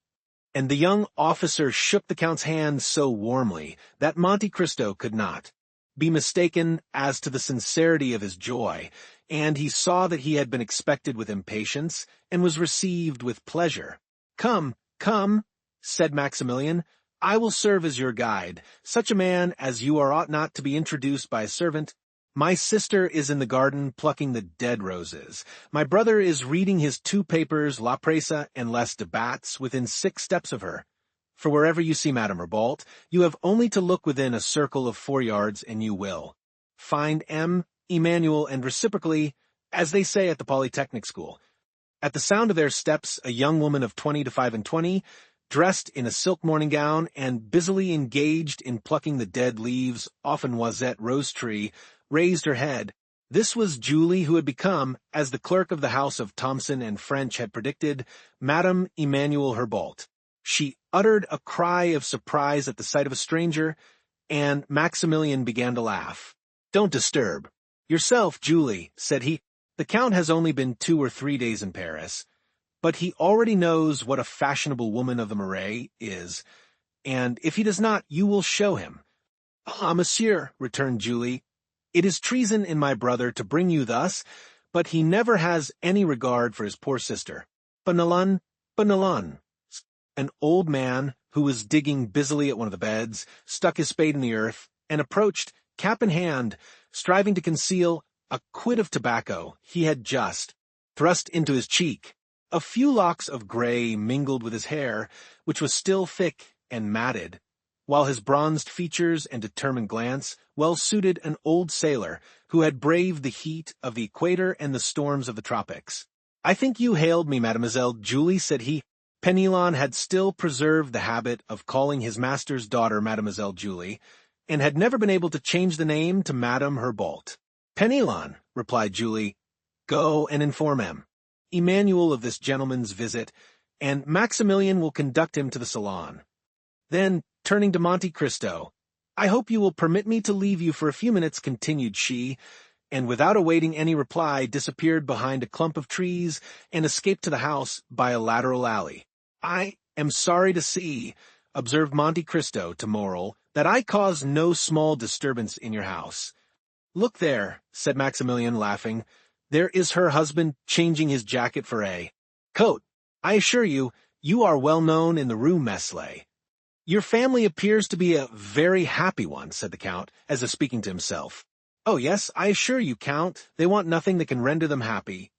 And the young officer shook the Count's hand so warmly that Monte Cristo could not be mistaken as to the sincerity of his joy, and he saw that he had been expected with impatience, and was received with pleasure. "Come, come," said Maximilian, "I will serve as your guide. Such a man as you are ought not to be introduced by a servant. My sister is in the garden plucking the dead roses. My brother is reading his 2 papers, La Presse and Les Débats, within 6 steps of her. For wherever you see Madame Herbault, you have only to look within a circle of 4 yards, and you will find M. Emmanuel, and reciprocally, as they say at the Polytechnic School." At the sound of their steps, a young woman of 20 to 25, dressed in a silk morning gown, and busily engaged in plucking the dead leaves off a noisette rose tree, raised her head. This was Julie, who had become, as the clerk of the house of Thomson and French had predicted, Madame Emmanuel Herbault. She uttered a cry of surprise at the sight of a stranger, and Maximilian began to laugh. "Don't disturb yourself, Julie," said he. "The Count has only been 2 or 3 days in Paris, but he already knows what a fashionable woman of the Marais is, and if he does not, you will show him." "Ah, monsieur," returned Julie, "it is treason in my brother to bring you thus, but he never has any regard for his poor sister. Bonalun, Bonalun." An old man, who was digging busily at one of the beds, stuck his spade in the earth, and approached, cap in hand, striving to conceal a quid of tobacco he had just thrust into his cheek. A few locks of gray mingled with his hair, which was still thick and matted, while his bronzed features and determined glance well suited an old sailor who had braved the heat of the equator and the storms of the tropics. "I think you hailed me, Mademoiselle Julie," said he. Penelon had still preserved the habit of calling his master's daughter Mademoiselle Julie, and had never been able to change the name to Madame Herbault. "Penelon," replied Julie, "go and inform Emmanuel of this gentleman's visit, and Maximilian will conduct him to the salon." Then, turning to Monte Cristo, "I hope you will permit me to leave you for a few minutes," continued she, and without awaiting any reply, disappeared behind a clump of trees and escaped to the house by a lateral alley. "I am sorry to see," observed Monte Cristo to Morel, "that I caused no small disturbance in your house." "Look there," said Maximilian, laughing. "There is her husband changing his jacket for a coat. I assure you, you are well known in the Rue Meslay." "Your family appears to be a very happy one," said the Count, as if speaking to himself. "Oh yes, I assure you, Count, they want nothing that can render them happy.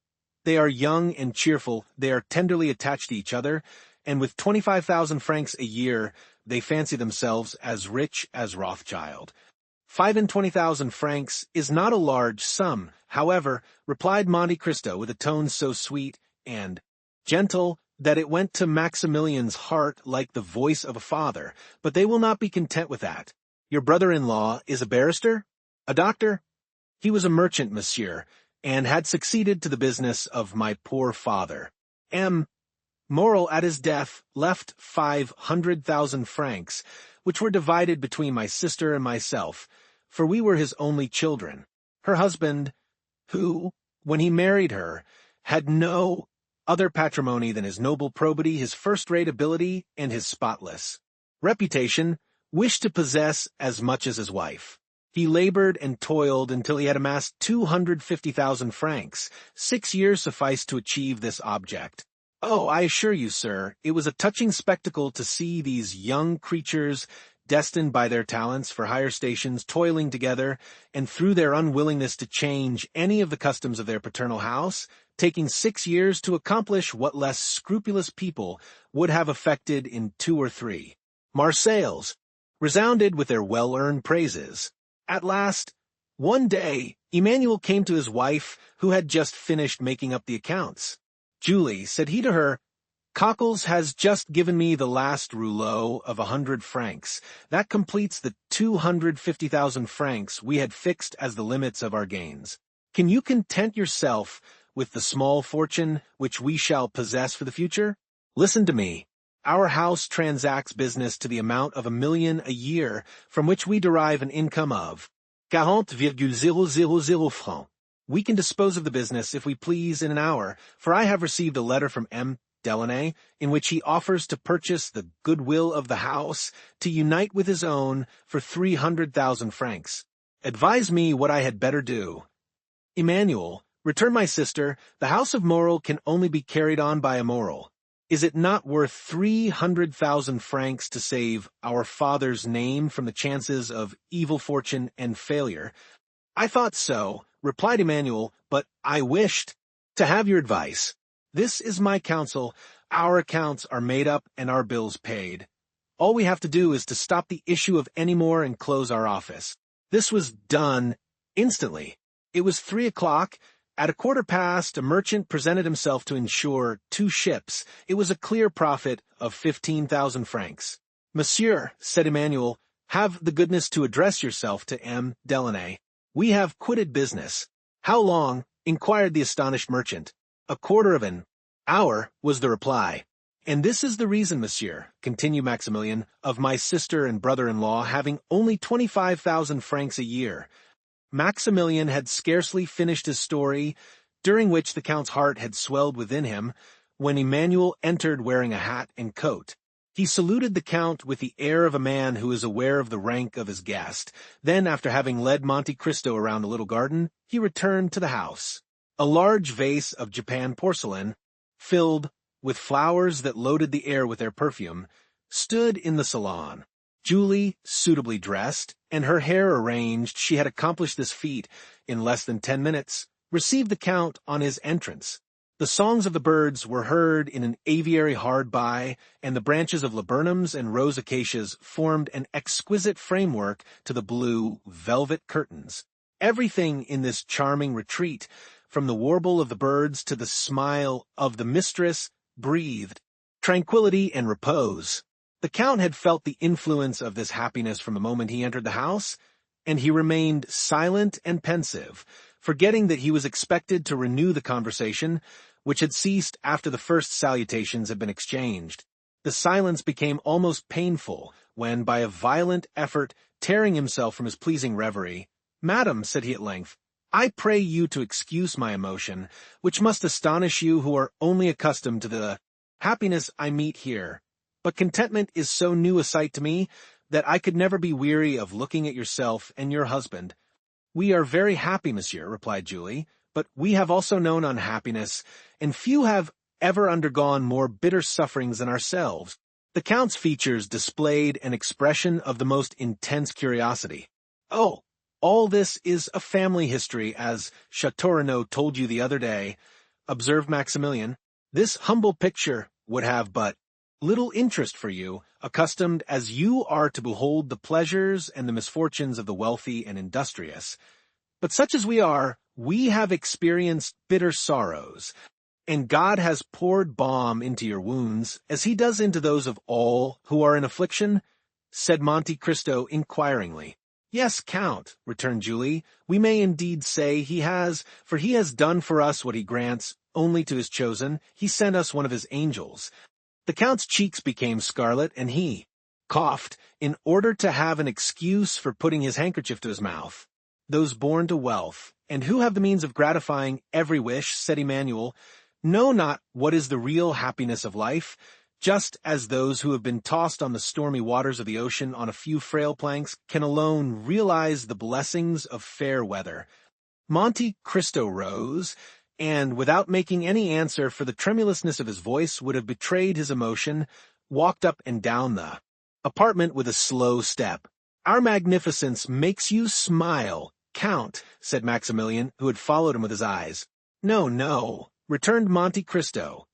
They are young and cheerful, they are tenderly attached to each other, and with 25,000 francs a year, they fancy themselves as rich as Rothschild." 25,000 francs is not a large sum, however, replied Monte Cristo with a tone so sweet and gentle that it went to Maximilian's heart like the voice of a father. "But they will not be content with that. Your brother-in-law is a barrister? A doctor?" "He was a merchant, monsieur, and had succeeded to the business of my poor father. M. Morel, at his death, left 500,000 francs, which were divided between my sister and myself, for we were his only children. Her husband, who, when he married her, had no other patrimony than his noble probity, his first-rate ability, and his spotless reputation, wished to possess as much as his wife. He labored and toiled until he had amassed 250,000 francs. 6 years sufficed to achieve this object. Oh, I assure you, sir, it was a touching spectacle to see these young creatures destined by their talents for higher stations toiling together, and through their unwillingness to change any of the customs of their paternal house, taking 6 years to accomplish what less scrupulous people would have effected in 2 or 3. Marseilles resounded with their well-earned praises. At last, one day, Emmanuel came to his wife, who had just finished making up the accounts. "Julie," said he to her, "Cockles has just given me the last rouleau of 100 francs. That completes the 250,000 francs we had fixed as the limits of our gains. Can you content yourself with the small fortune which we shall possess for the future? Listen to me. Our house transacts business to the amount of 1 million a year, from which we derive an income of 40,000 francs. We can dispose of the business, if we please, in an hour, for I have received a letter from M. Delaunay, in which he offers to purchase the goodwill of the house, to unite with his own, for 300,000 francs. Advise me what I had better do." "Emmanuel," returned my sister, "the house of Morel can only be carried on by a Morel. Is it not worth 300,000 francs to save our father's name from the chances of evil fortune and failure?" "I thought so," replied Emmanuel, "but I wished to have your advice. This is my counsel. Our accounts are made up and our bills paid. All we have to do is to stop the issue of any more and close our office." This was done instantly. It was 3 o'clock. At 1/4 past, a merchant presented himself to insure 2 ships. It was a clear profit of 15,000 francs. "Monsieur," said Emmanuel, "have the goodness to address yourself to M. Delaunay. We have quitted business." "How long?" inquired the astonished merchant. "A quarter of an hour," was the reply. "And this is the reason, monsieur," continued Maximilian, "of my sister and brother-in-law having only 25,000 francs a year." Maximilian had scarcely finished his story, during which the Count's heart had swelled within him, when Emmanuel entered wearing a hat and coat. He saluted the Count with the air of a man who is aware of the rank of his guest. Then, after having led Monte Cristo around the little garden, he returned to the house. A large vase of Japan porcelain, filled with flowers that loaded the air with their perfume, stood in the salon. Julie, suitably dressed, and her hair arranged, she had accomplished this feat in less than 10 minutes, received the Count on his entrance. The songs of the birds were heard in an aviary hard by, and the branches of laburnums and rose acacias formed an exquisite framework to the blue velvet curtains. Everything in this charming retreat, from the warble of the birds to the smile of the mistress, breathed tranquility and repose. The Count had felt the influence of this happiness from the moment he entered the house, and he remained silent and pensive, forgetting that he was expected to renew the conversation, which had ceased after the first salutations had been exchanged. The silence became almost painful, when, by a violent effort, tearing himself from his pleasing reverie, "Madam," said he at length, "I pray you to excuse my emotion, which must astonish you who are only accustomed to the happiness I meet here. But contentment is so new a sight to me, that I could never be weary of looking at yourself and your husband." "We are very happy, monsieur," replied Julie, "but we have also known unhappiness, and few have ever undergone more bitter sufferings than ourselves." The Count's features displayed an expression of the most intense curiosity. "Oh, all this is a family history, as Chateaurenaud told you the other day," observed Maximilian. "This humble picture would have but little interest for you, accustomed as you are to behold the pleasures and the misfortunes of the wealthy and industrious. But such as we are, we have experienced bitter sorrows, and God has poured balm into your wounds, as he does into those of all who are in affliction," said Monte Cristo inquiringly. "Yes, Count," returned Julie, "we may indeed say he has, for he has done for us what he grants only to his chosen. He sent us one of his angels." The Count's cheeks became scarlet, and he coughed in order to have an excuse for putting his handkerchief to his mouth. "Those born to wealth, and who have the means of gratifying every wish," said Emmanuel, "know not what is the real happiness of life, just as those who have been tossed on the stormy waters of the ocean on a few frail planks can alone realize the blessings of fair weather." Monte Cristo rose, and without making any answer, for the tremulousness of his voice would have betrayed his emotion, walked up and down the apartment with a slow step. "Our magnificence makes you smile, Count," said Maximilian, who had followed him with his eyes. "No, no," returned Monte Cristo,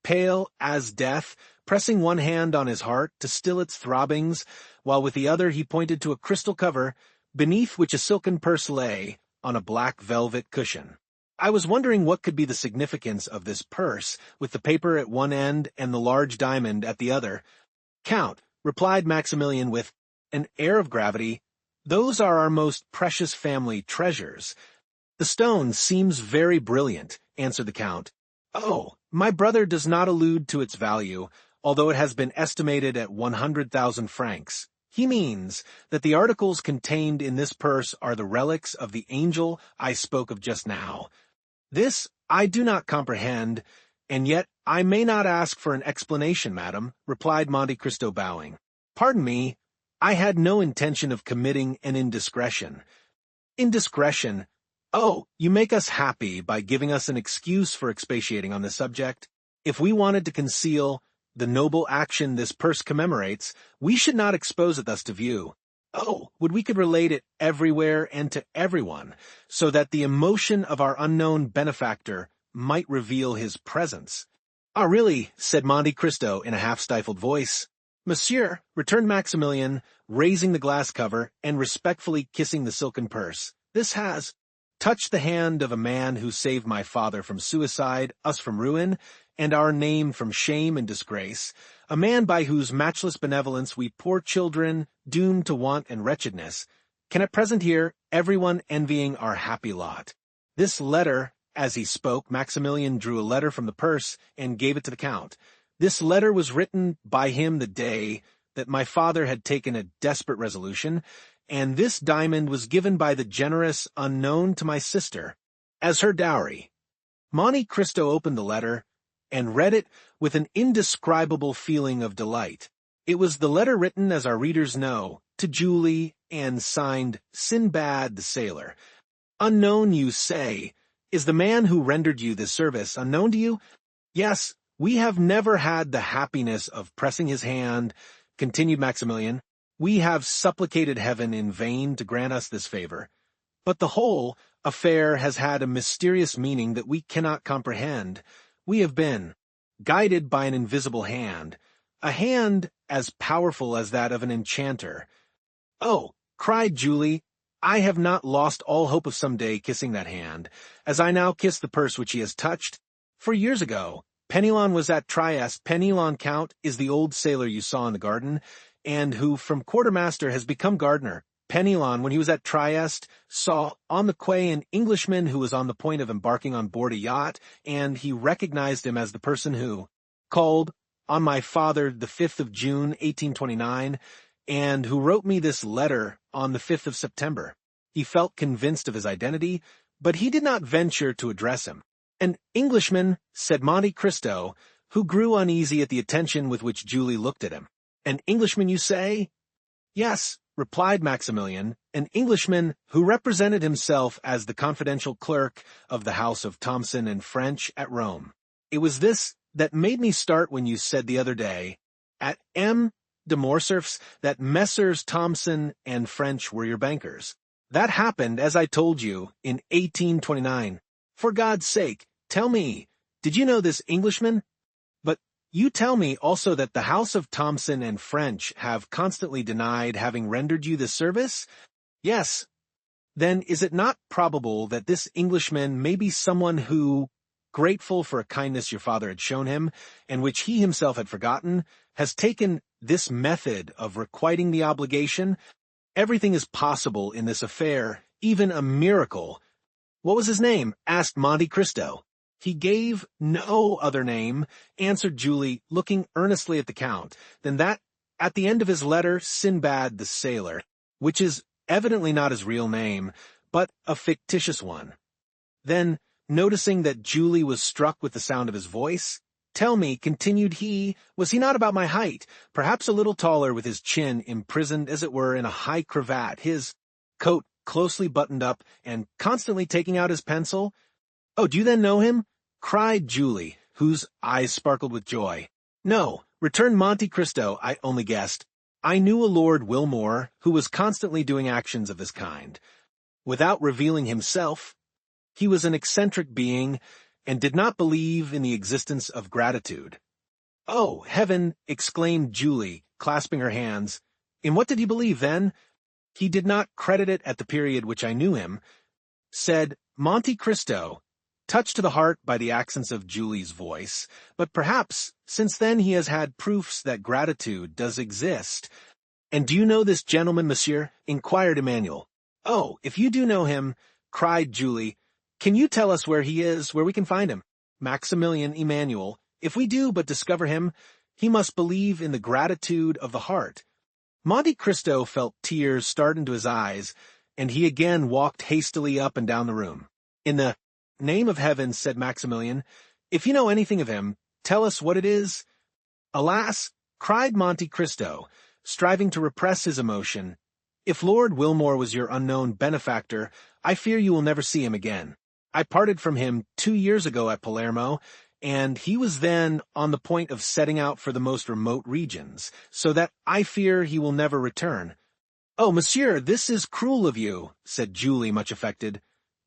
pale as death, pressing one hand on his heart to still its throbbings, while with the other he pointed to a crystal cover, beneath which a silken purse lay, on a black velvet cushion. "I was wondering what could be the significance of this purse, with the paper at one end and the large diamond at the other." "Count," replied Maximilian with an air of gravity, "those are our most precious family treasures." "The stone seems very brilliant," answered the Count. "Oh, my brother does not allude to its value, although it has been estimated at 100,000 francs. He means that the articles contained in this purse are the relics of the angel I spoke of just now. This I do not comprehend, and yet I may not ask for an explanation, madam," replied Monte Cristo, bowing. "Pardon me, I had no intention of committing an indiscretion." "Indiscretion? Oh, you make us happy by giving us an excuse for expatiating on the subject. If we wanted to conceal the noble action this purse commemorates, we should not expose it thus to view. Oh, would we could relate it everywhere and to everyone, so that the emotion of our unknown benefactor might reveal his presence." "Ah, really," said Monte Cristo in a half-stifled voice. "Monsieur," returned Maximilian, raising the glass cover and respectfully kissing the silken purse, "this has touched the hand of a man who saved my father from suicide, us from ruin, and our name from shame and disgrace, a man by whose matchless benevolence we poor children, doomed to want and wretchedness, can at present hear everyone envying our happy lot. This letter," as he spoke, Maximilian drew a letter from the purse and gave it to the Count. "This letter was written by him the day that my father had taken a desperate resolution, and this diamond was given by the generous unknown to my sister, as her dowry." Monte Cristo opened the letter and read it with an indescribable feeling of delight. It was the letter written, as our readers know, to Julie, and signed Sinbad the Sailor. "Unknown, you say? Is the man who rendered you this service unknown to you?" "Yes, we have never had the happiness of pressing his hand," continued Maximilian. "We have supplicated heaven in vain to grant us this favor. But the whole affair has had a mysterious meaning that we cannot comprehend. We have been guided by an invisible hand, a hand as powerful as that of an enchanter." "Oh," cried Julie, "I have not lost all hope of some day kissing that hand, as I now kiss the purse which he has touched. For years ago, Penelon was at Trieste. Penelon, Count, is the old sailor you saw in the garden, and who from quartermaster has become gardener. Penelon, when he was at Trieste, saw on the quay an Englishman who was on the point of embarking on board a yacht, and he recognized him as the person who called on my father the 5th of June, 1829, and who wrote me this letter on the 5th of September. He felt convinced of his identity, but he did not venture to address him." "An Englishman," said Monte Cristo, who grew uneasy at the attention with which Julie looked at him. "An Englishman, you say?" "Yes," replied Maximilian, "an Englishman who represented himself as the confidential clerk of the house of Thomson and French at Rome. It was this that made me start when you said the other day, at M. de Morcerf's, that Messrs. Thomson and French were your bankers. That happened, as I told you, in 1829. For God's sake, tell me, did you know this Englishman? But you tell me also that the house of Thomson and French have constantly denied having rendered you this service?" "Yes." "Then is it not probable that this Englishman may be someone who, grateful for a kindness your father had shown him, and which he himself had forgotten, has taken this method of requiting the obligation? Everything is possible in this affair, even a miracle." "What was his name?" asked Monte Cristo. "He gave no other name," answered Julie, looking earnestly at the Count, "than that at the end of his letter, Sinbad the Sailor, which is evidently not his real name, but a fictitious one." Then, noticing that Julie was struck with the sound of his voice, "Tell me," continued he, "was he not about my height, perhaps a little taller, with his chin imprisoned as it were in a high cravat, his coat closely buttoned up, and constantly taking out his pencil?" "Oh, do you then know him?" cried Julie, whose eyes sparkled with joy. "No," returned Monte Cristo, "I only guessed. I knew a Lord Wilmore who was constantly doing actions of this kind. Without revealing himself, he was an eccentric being and did not believe in the existence of gratitude." "Oh, heaven!" exclaimed Julie, clasping her hands. "In what did he believe, then?" "He did not credit it at the period which I knew him," said Monte Cristo, touched to the heart by the accents of Julie's voice, "but perhaps since then he has had proofs that gratitude does exist." "And do you know this gentleman, monsieur?" inquired Emmanuel. "Oh, if you do know him," cried Julie, "can you tell us where he is, where we can find him?" "Maximilian Emmanuel, if we do but discover him, he must believe in the gratitude of the heart." Monte Cristo felt tears start into his eyes, and he again walked hastily up and down the room. "In the name of heaven," said Maximilian, "if you know anything of him, tell us what it is." "Alas," cried Monte Cristo, striving to repress his emotion, "if Lord Wilmore was your unknown benefactor, I fear you will never see him again. I parted from him 2 years ago at Palermo, and he was then on the point of setting out for the most remote regions, so that I fear he will never return." "Oh, monsieur, this is cruel of you," said Julie, much affected,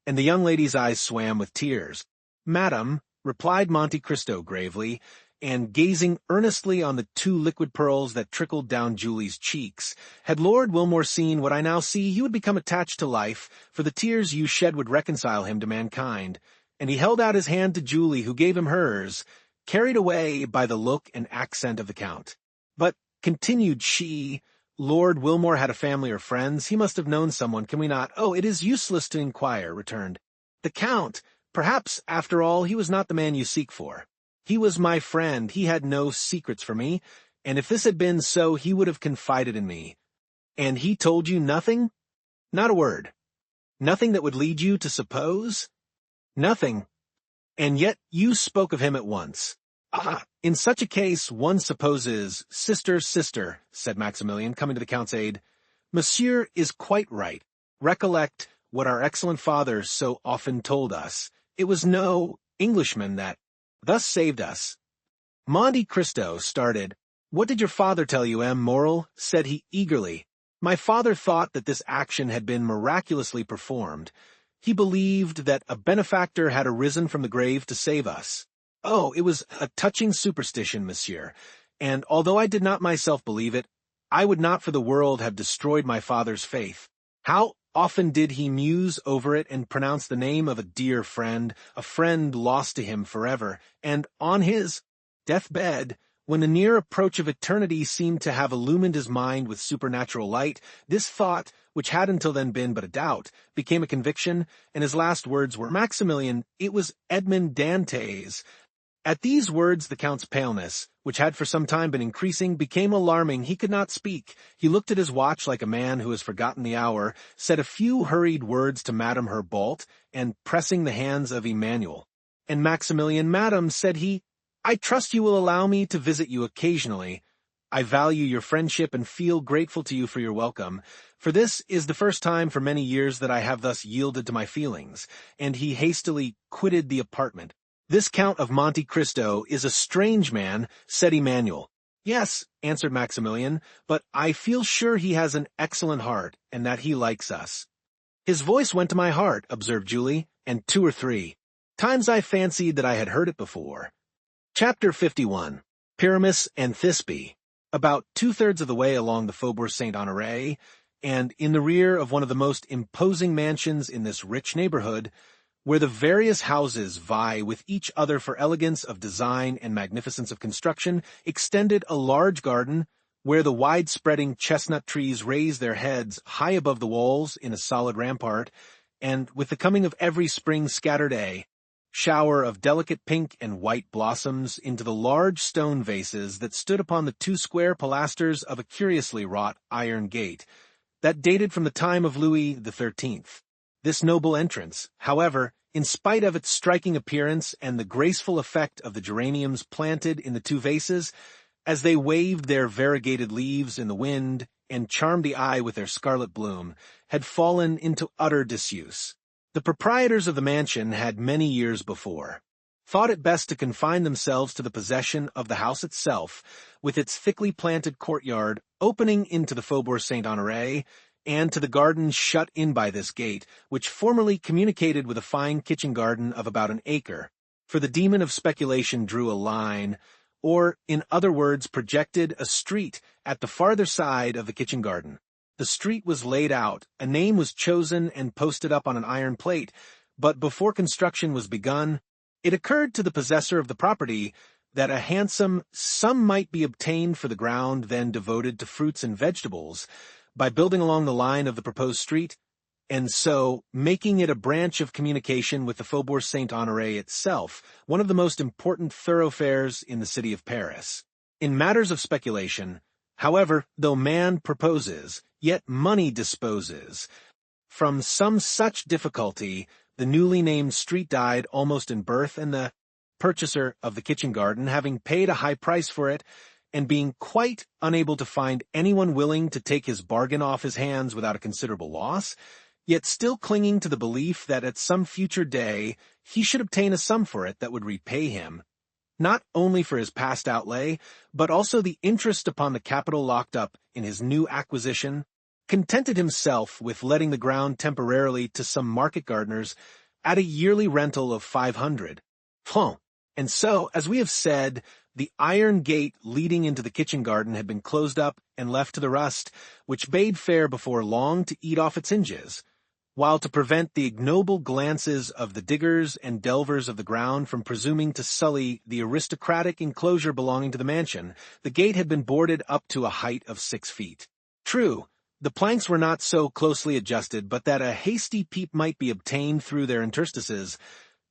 and the young lady's eyes swam with tears. "Madam," replied Monte Cristo gravely, and gazing earnestly on the 2 liquid pearls that trickled down Julie's cheeks, "had Lord Wilmore seen what I now see, he would become attached to life, for the tears you shed would reconcile him to mankind." And he held out his hand to Julie, who gave him hers, carried away by the look and accent of the Count. "But," continued she, "Lord Wilmore had a family or friends. He must have known someone, can we not—" "Oh, it is useless to inquire," returned the Count. "Perhaps, after all, he was not the man you seek for. He was my friend, he had no secrets for me, and if this had been so, he would have confided in me." "And he told you nothing?" "Not a word." "Nothing that would lead you to suppose?" "Nothing. And yet you spoke of him at once." "Ah, in such a case one supposes—" "Sister, sister," said Maximilian, coming to the Count's aid. "Monsieur is quite right. Recollect what our excellent father so often told us. It was no Englishman that thus saved us." Monte Cristo started. "What did your father tell you, M. Morrel?" said he eagerly. "My father thought that this action had been miraculously performed. He believed that a benefactor had arisen from the grave to save us." "Oh, it was a touching superstition, monsieur, and although I did not myself believe it, I would not for the world have destroyed my father's faith. How often did he muse over it and pronounce the name of a dear friend, a friend lost to him forever, and on his deathbed, when the near approach of eternity seemed to have illumined his mind with supernatural light, this thought, which had until then been but a doubt, became a conviction, and his last words were, 'Maximilian, it was Edmond Dantès.'" At these words the Count's paleness, which had for some time been increasing, became alarming. He could not speak. He looked at his watch like a man who has forgotten the hour, said a few hurried words to Madame Herbault, and pressing the hands of Emmanuel. "And Maximilian, madam," said he, "I trust you will allow me to visit you occasionally. I value your friendship and feel grateful to you for your welcome, for this is the first time for many years that I have thus yielded to my feelings," and he hastily quitted the apartment. "This Count of Monte Cristo is a strange man," said Emmanuel. "Yes," answered Maximilian, "but I feel sure he has an excellent heart, and that he likes us." "His voice went to my heart," observed Julie, "and 2 or 3 times I fancied that I had heard it before." Chapter 51. Pyramus and Thisbe. About 2/3 of the way along the Faubourg Saint-Honoré, and in the rear of one of the most imposing mansions in this rich neighborhood, where the various houses vie with each other for elegance of design and magnificence of construction, extended a large garden, where the wide-spreading chestnut trees raise their heads high above the walls in a solid rampart, and with the coming of every spring scattered shower of delicate pink and white blossoms into the large stone vases that stood upon the 2 square pilasters of a curiously wrought iron gate, that dated from the time of Louis XIII. This noble entrance, however, in spite of its striking appearance and the graceful effect of the geraniums planted in the 2 vases, as they waved their variegated leaves in the wind and charmed the eye with their scarlet bloom, had fallen into utter disuse. The proprietors of the mansion had many years before thought it best to confine themselves to the possession of the house itself, with its thickly planted courtyard opening into the Faubourg Saint-Honoré, and to the garden shut in by this gate, which formerly communicated with a fine kitchen garden of about an acre. For the demon of speculation drew a line, or, in other words, projected a street at the farther side of the kitchen garden. The street was laid out, a name was chosen and posted up on an iron plate, but before construction was begun, it occurred to the possessor of the property that a handsome sum might be obtained for the ground then devoted to fruits and vegetables by building along the line of the proposed street, and so making it a branch of communication with the Faubourg Saint-Honoré itself, one of the most important thoroughfares in the city of Paris. In matters of speculation, however, though man proposes, yet money disposes. From some such difficulty, the newly named street died almost in birth, and the purchaser of the kitchen garden, having paid a high price for it, and being quite unable to find anyone willing to take his bargain off his hands without a considerable loss, yet still clinging to the belief that at some future day he should obtain a sum for it that would repay him, not only for his past outlay, but also the interest upon the capital locked up in his new acquisition, contented himself with letting the ground temporarily to some market gardeners at a yearly rental of 500 francs. And so, as we have said, the iron gate leading into the kitchen garden had been closed up and left to the rust, which bade fair before long to eat off its hinges, while to prevent the ignoble glances of the diggers and delvers of the ground from presuming to sully the aristocratic enclosure belonging to the mansion, the gate had been boarded up to a height of 6 feet. True, the planks were not so closely adjusted but that a hasty peep might be obtained through their interstices,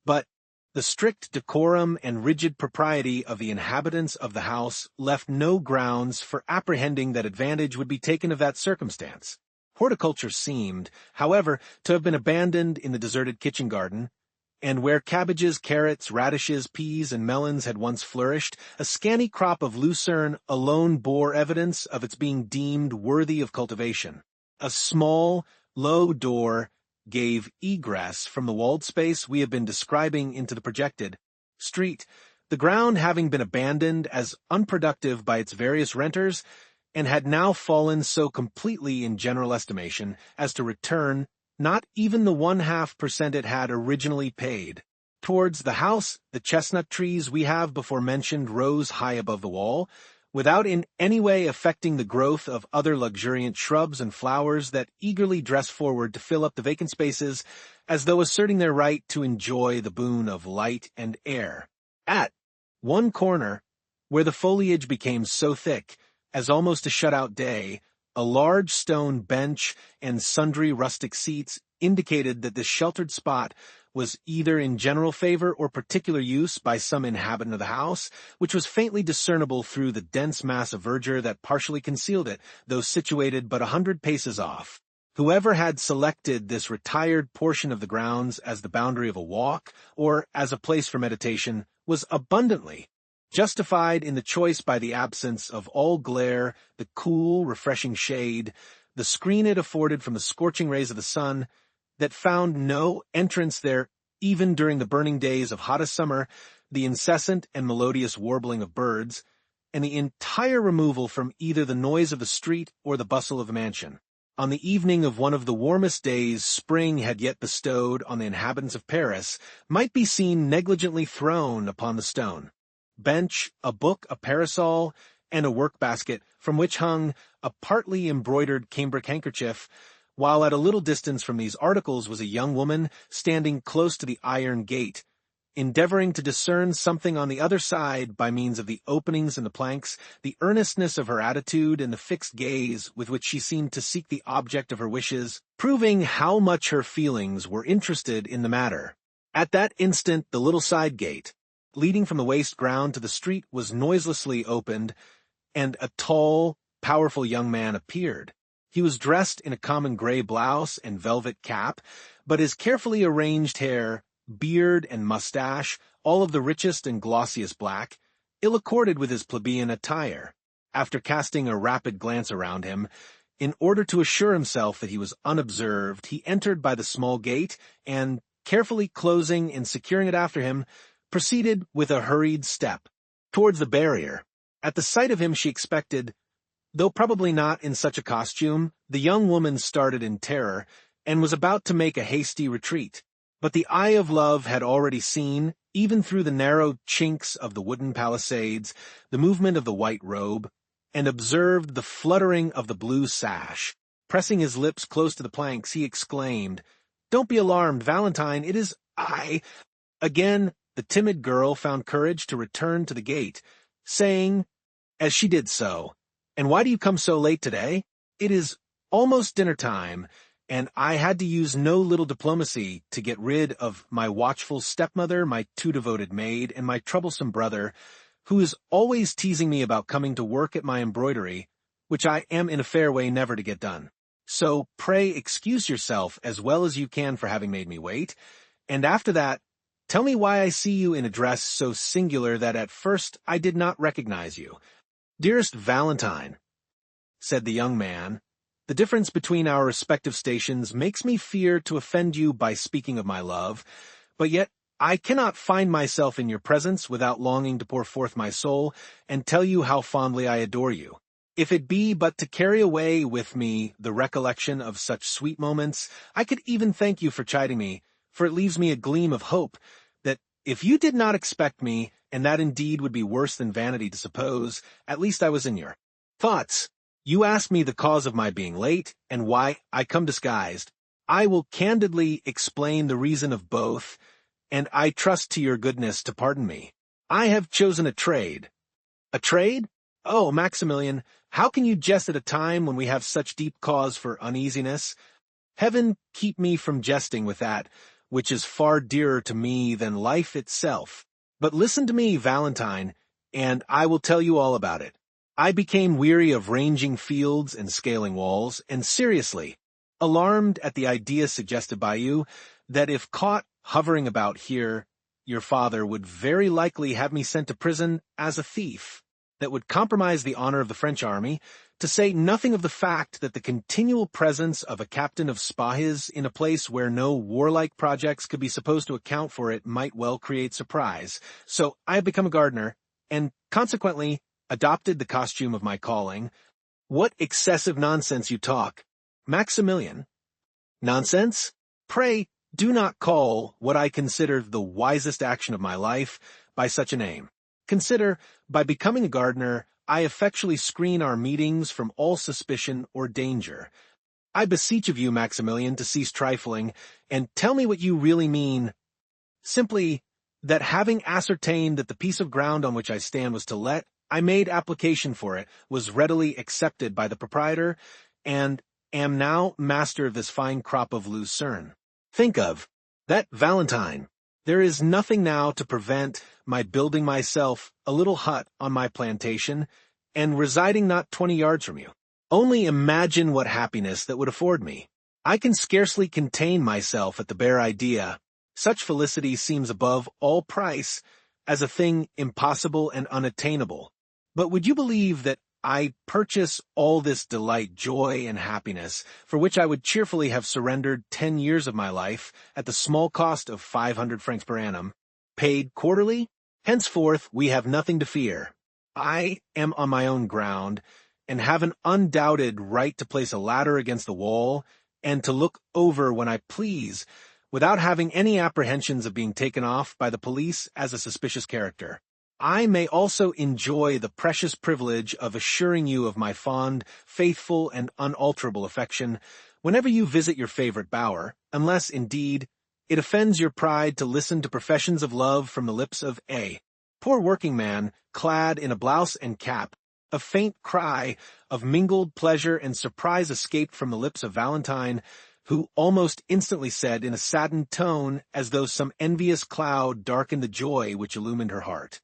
but the strict decorum and rigid propriety of the inhabitants of the house left no grounds for apprehending that advantage would be taken of that circumstance. Horticulture seemed, however, to have been abandoned in the deserted kitchen garden, and where cabbages, carrots, radishes, peas, and melons had once flourished, a scanty crop of lucerne alone bore evidence of its being deemed worthy of cultivation. A small, low door gave egress from the walled space we have been describing into the projected street, the ground having been abandoned as unproductive by its various renters, and had now fallen so completely in general estimation as to return not even the 0.5% it had originally paid. Towards the house, the chestnut trees we have before mentioned rose high above the wall, without in any way affecting the growth of other luxuriant shrubs and flowers that eagerly dress forward to fill up the vacant spaces, as though asserting their right to enjoy the boon of light and air. At one corner, where the foliage became so thick as almost to shut out day, a large stone bench and sundry rustic seats indicated that this sheltered spot was either in general favor or particular use by some inhabitant of the house, which was faintly discernible through the dense mass of verdure that partially concealed it, though situated but 100 paces off. Whoever had selected this retired portion of the grounds as the boundary of a walk, or as a place for meditation, was abundantly justified in the choice by the absence of all glare, the cool, refreshing shade, the screen it afforded from the scorching rays of the sun, that found no entrance there even during the burning days of hottest summer, the incessant and melodious warbling of birds, and the entire removal from either the noise of the street or the bustle of the mansion. On the evening of one of the warmest days spring had yet bestowed on the inhabitants of Paris, might be seen negligently thrown upon the stone bench, a book, a parasol, and a work-basket, from which hung a partly embroidered cambric handkerchief, while at a little distance from these articles was a young woman standing close to the iron gate, endeavoring to discern something on the other side by means of the openings in the planks, the earnestness of her attitude, and the fixed gaze with which she seemed to seek the object of her wishes, proving how much her feelings were interested in the matter. At that instant the little side gate, leading from the waste ground to the street, was noiselessly opened, and a tall, powerful young man appeared. He was dressed in a common gray blouse and velvet cap, but his carefully arranged hair, beard, and mustache, all of the richest and glossiest black, ill accorded with his plebeian attire. After casting a rapid glance around him, In order to assure himself that he was unobserved, he entered by the small gate and, carefully closing and securing it after him, proceeded with a hurried step towards the barrier. At the sight of him she expected, though probably not in such a costume, the young woman started in terror and was about to make a hasty retreat. But the eye of love had already seen, even through the narrow chinks of the wooden palisades, the movement of the white robe, and observed the fluttering of the blue sash. Pressing his lips close to the planks, he exclaimed, "Don't be alarmed, Valentine, it is I." Again, the timid girl found courage to return to the gate, saying, as she did so, "And why do you come so late today? It is almost dinner time, and I had to use no little diplomacy to get rid of my watchful stepmother, my too devoted maid, and my troublesome brother, who is always teasing me about coming to work at my embroidery, which I am in a fair way never to get done. So pray excuse yourself as well as you can for having made me wait, and after that, tell me why I see you in a dress so singular that at first I did not recognize you." "Dearest Valentine," said the young man, "the difference between our respective stations makes me fear to offend you by speaking of my love, but yet I cannot find myself in your presence without longing to pour forth my soul and tell you how fondly I adore you. If it be but to carry away with me the recollection of such sweet moments, I could even thank you for chiding me, for it leaves me a gleam of hope that if you did not expect me, and that indeed would be worse than vanity to suppose, at least I was in your thoughts. You ask me the cause of my being late, and why I come disguised. I will candidly explain the reason of both, and I trust to your goodness to pardon me. I have chosen a trade." "A trade? Oh, Maximilian, how can you jest at a time when we have such deep cause for uneasiness? Heaven keep me from jesting with that, which is far dearer to me than life itself. But listen to me, Valentine, and I will tell you all about it. I became weary of ranging fields and scaling walls, and seriously, alarmed at the idea suggested by you, that if caught hovering about here, your father would very likely have me sent to prison as a thief, that would compromise the honor of the French army, to say nothing of the fact that the continual presence of a captain of Spahis in a place where no warlike projects could be supposed to account for it might well create surprise. So I have become a gardener, and consequently adopted the costume of my calling." "What excessive nonsense you talk, Maximilian." "Nonsense? Pray do not call what I consider the wisest action of my life by such a name. Consider, by becoming a gardener, I effectually screen our meetings from all suspicion or danger. I beseech of you, Maximilian, to cease trifling, and tell me what you really mean." "Simply, that having ascertained that the piece of ground on which I stand was to let, I made application for it, was readily accepted by the proprietor, and am now master of this fine crop of lucerne. Think of that, Valentine. There is nothing now to prevent my building myself a little hut on my plantation, and residing not 20 yards from you. Only imagine what happiness that would afford me. I can scarcely contain myself at the bare idea. Such felicity seems above all price, as a thing impossible and unattainable. But would you believe that I purchase all this delight, joy, and happiness, for which I would cheerfully have surrendered 10 years of my life, at the small cost of 500 francs per annum, paid quarterly? Henceforth we have nothing to fear. I am on my own ground, and have an undoubted right to place a ladder against the wall, and to look over when I please, without having any apprehensions of being taken off by the police as a suspicious character. I may also enjoy the precious privilege of assuring you of my fond, faithful, and unalterable affection whenever you visit your favorite bower, unless, indeed, it offends your pride to listen to professions of love from the lips of a poor working man, clad in a blouse and cap. A faint cry of mingled pleasure and surprise escaped from the lips of Valentine, who almost instantly said in a saddened tone, as though some envious cloud darkened the joy which illumined her heart,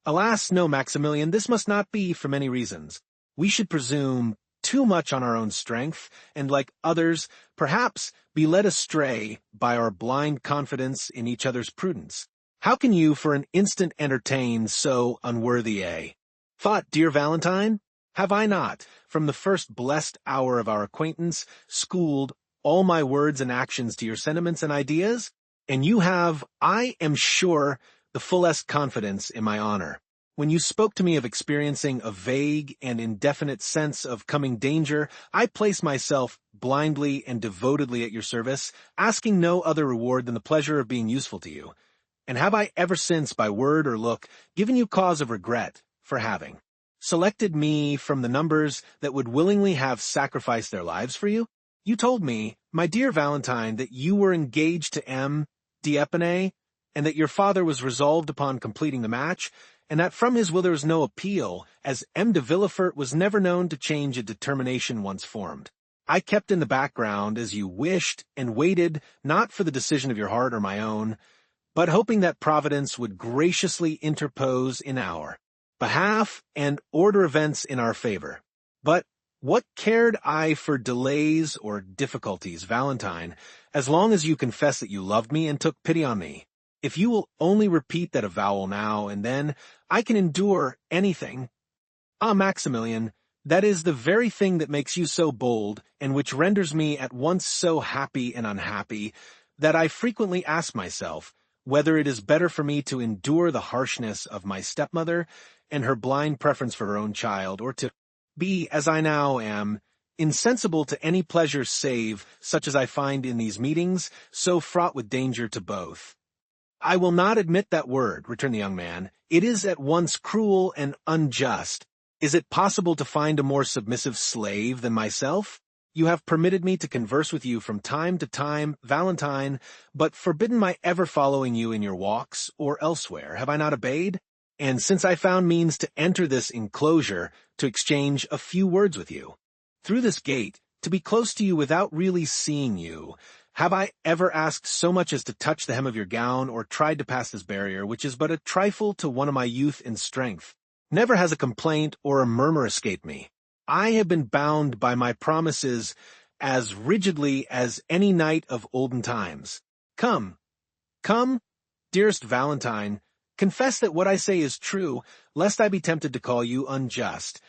"Alas, no, Maximilian, this must not be for many reasons. We should presume too much on our own strength, and like others, perhaps, be led astray by our blind confidence in each other's prudence. How can you for an instant entertain so unworthy a thought, dear Valentine? Have I not, from the first blessed hour of our acquaintance, schooled all my words and actions to your sentiments and ideas? And you have, I am sure, the fullest confidence in my honor. When you spoke to me of experiencing a vague and indefinite sense of coming danger, I placed myself blindly and devotedly at your service, asking no other reward than the pleasure of being useful to you. And have I ever since, by word or look, given you cause of regret for having selected me from the numbers that would willingly have sacrificed their lives for you? You told me, my dear Valentine, that you were engaged to M. d'Épinay, and that your father was resolved upon completing the match, and that from his will there was no appeal, as M. de Villefort was never known to change a determination once formed. I kept in the background as you wished, and waited not for the decision of your heart or my own, but hoping that Providence would graciously interpose in our behalf and order events in our favor. But what cared I for delays or difficulties, Valentine, as long as you confessed that you loved me and took pity on me? If you will only repeat that avowal now and then, I can endure anything. Ah, Maximilian, that is the very thing that makes you so bold, and which renders me at once so happy and unhappy, that I frequently ask myself whether it is better for me to endure the harshness of my stepmother and her blind preference for her own child, or to be, as I now am, insensible to any pleasure save such as I find in these meetings, so fraught with danger to both. I will not admit that word, returned the young man. It is at once cruel and unjust. Is it possible to find a more submissive slave than myself? You have permitted me to converse with you from time to time, Valentine, but forbidden my ever following you in your walks or elsewhere. Have I not obeyed? And since I found means to enter this enclosure, to exchange a few words with you, through this gate, to be close to you without really seeing you, have I ever asked so much as to touch the hem of your gown, or tried to pass this barrier, which is but a trifle to one of my youth and strength? Never has a complaint or a murmur escaped me. I have been bound by my promises as rigidly as any knight of olden times. Come, dearest Valentine, confess that what I say is true, lest I be tempted to call you unjust.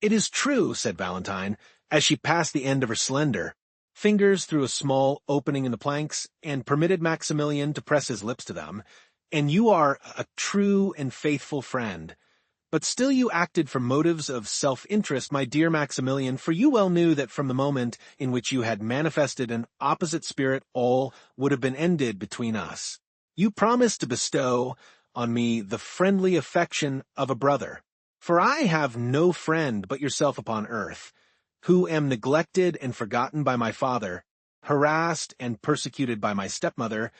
It is true, said Valentine, as she passed the end of her slender fingers through a small opening in the planks, and permitted Maximilian to press his lips to them, and you are a true and faithful friend. But still you acted from motives of self-interest, my dear Maximilian, for you well knew that from the moment in which you had manifested an opposite spirit all would have been ended between us. You promised to bestow on me the friendly affection of a brother, for I have no friend but yourself upon earth, who am neglected and forgotten by my father, harassed and persecuted by my stepmother,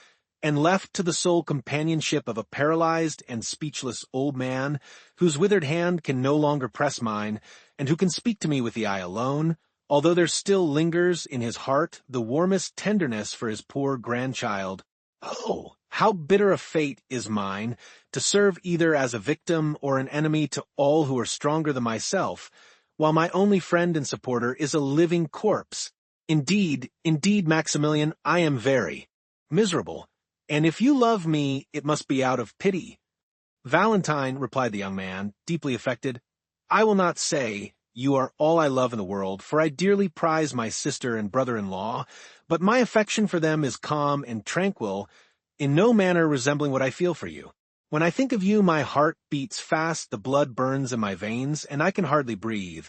and left to the sole companionship of a paralyzed and speechless old man, whose withered hand can no longer press mine, and who can speak to me with the eye alone, although there still lingers in his heart the warmest tenderness for his poor grandchild. Oh, how bitter a fate is mine, to serve either as a victim or an enemy to all who are stronger than myself, while my only friend and supporter is a living corpse. Indeed, Maximilian, I am very miserable, and if you love me, it must be out of pity. Valentine, replied the young man, deeply affected, I will not say you are all I love in the world, for I dearly prize my sister and brother-in-law, but my affection for them is calm and tranquil, in no manner resembling what I feel for you. When I think of you, my heart beats fast, the blood burns in my veins, and I can hardly breathe.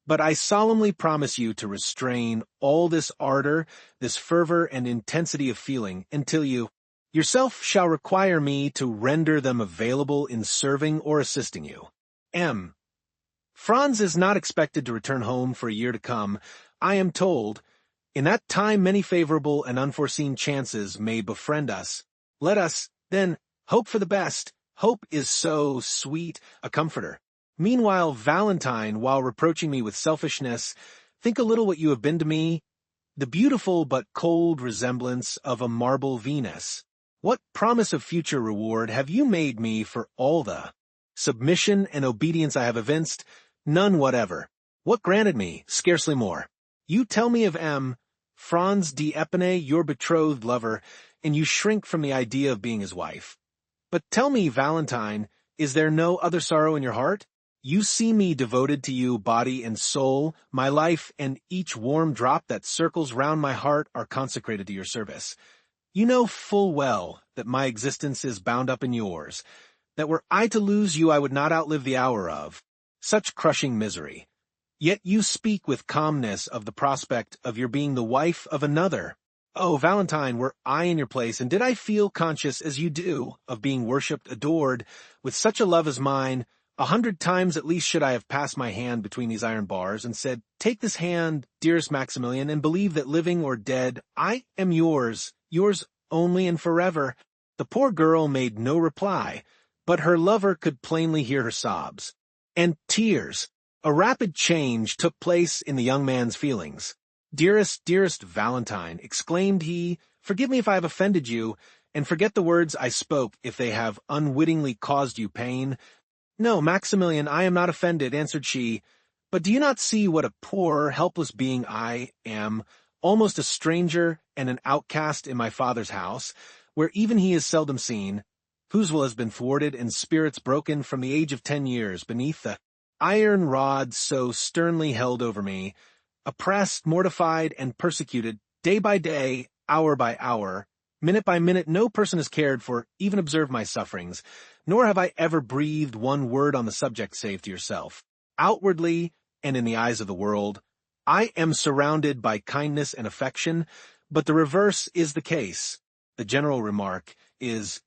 But I solemnly promise you to restrain all this ardor, this fervor and intensity of feeling, until you yourself shall require me to render them available in serving or assisting you. M. Franz is not expected to return home for a year to come, I am told. In that time many favorable and unforeseen chances may befriend us. Let us, then, hope for the best. Hope is so sweet a comforter. Meanwhile, Valentine, while reproaching me with selfishness, think a little what you have been to me, the beautiful but cold resemblance of a marble Venus. What promise of future reward have you made me for all the submission and obedience I have evinced? None whatever. What granted me? Scarcely more. You tell me of M. Franz d'Épinay, your betrothed lover, and you shrink from the idea of being his wife. But tell me, Valentine, is there no other sorrow in your heart? You see me devoted to you, body and soul. My life and each warm drop that circles round my heart are consecrated to your service. You know full well that my existence is bound up in yours, that were I to lose you I would not outlive the hour of such crushing misery. Yet you speak with calmness of the prospect of your being the wife of another. Oh, Valentine, were I in your place, and did I feel conscious as you do of being worshipped, adored, with such a love as mine, 100 times at least should I have passed my hand between these iron bars and said, "Take this hand, dearest Maximilian, and believe that living or dead, I am yours only and forever." The poor girl made no reply, but her lover could plainly hear her sobs and tears. A rapid change took place in the young man's feelings. "Dearest Valentine," exclaimed he, "forgive me if I have offended you, and forget the words I spoke if they have unwittingly caused you pain." "No, Maximilian, I am not offended," answered she, "but do you not see what a poor, helpless being I am, almost a stranger and an outcast in my father's house, where even he is seldom seen, whose will has been thwarted and spirits broken from the age of 10 years, beneath the iron rod so sternly held over me, oppressed, mortified, and persecuted, day by day, hour by hour, minute by minute, no person has cared for, even observed my sufferings, nor have I ever breathed one word on the subject save to yourself. Outwardly, and in the eyes of the world, I am surrounded by kindness and affection, but the reverse is the case. The general remark is,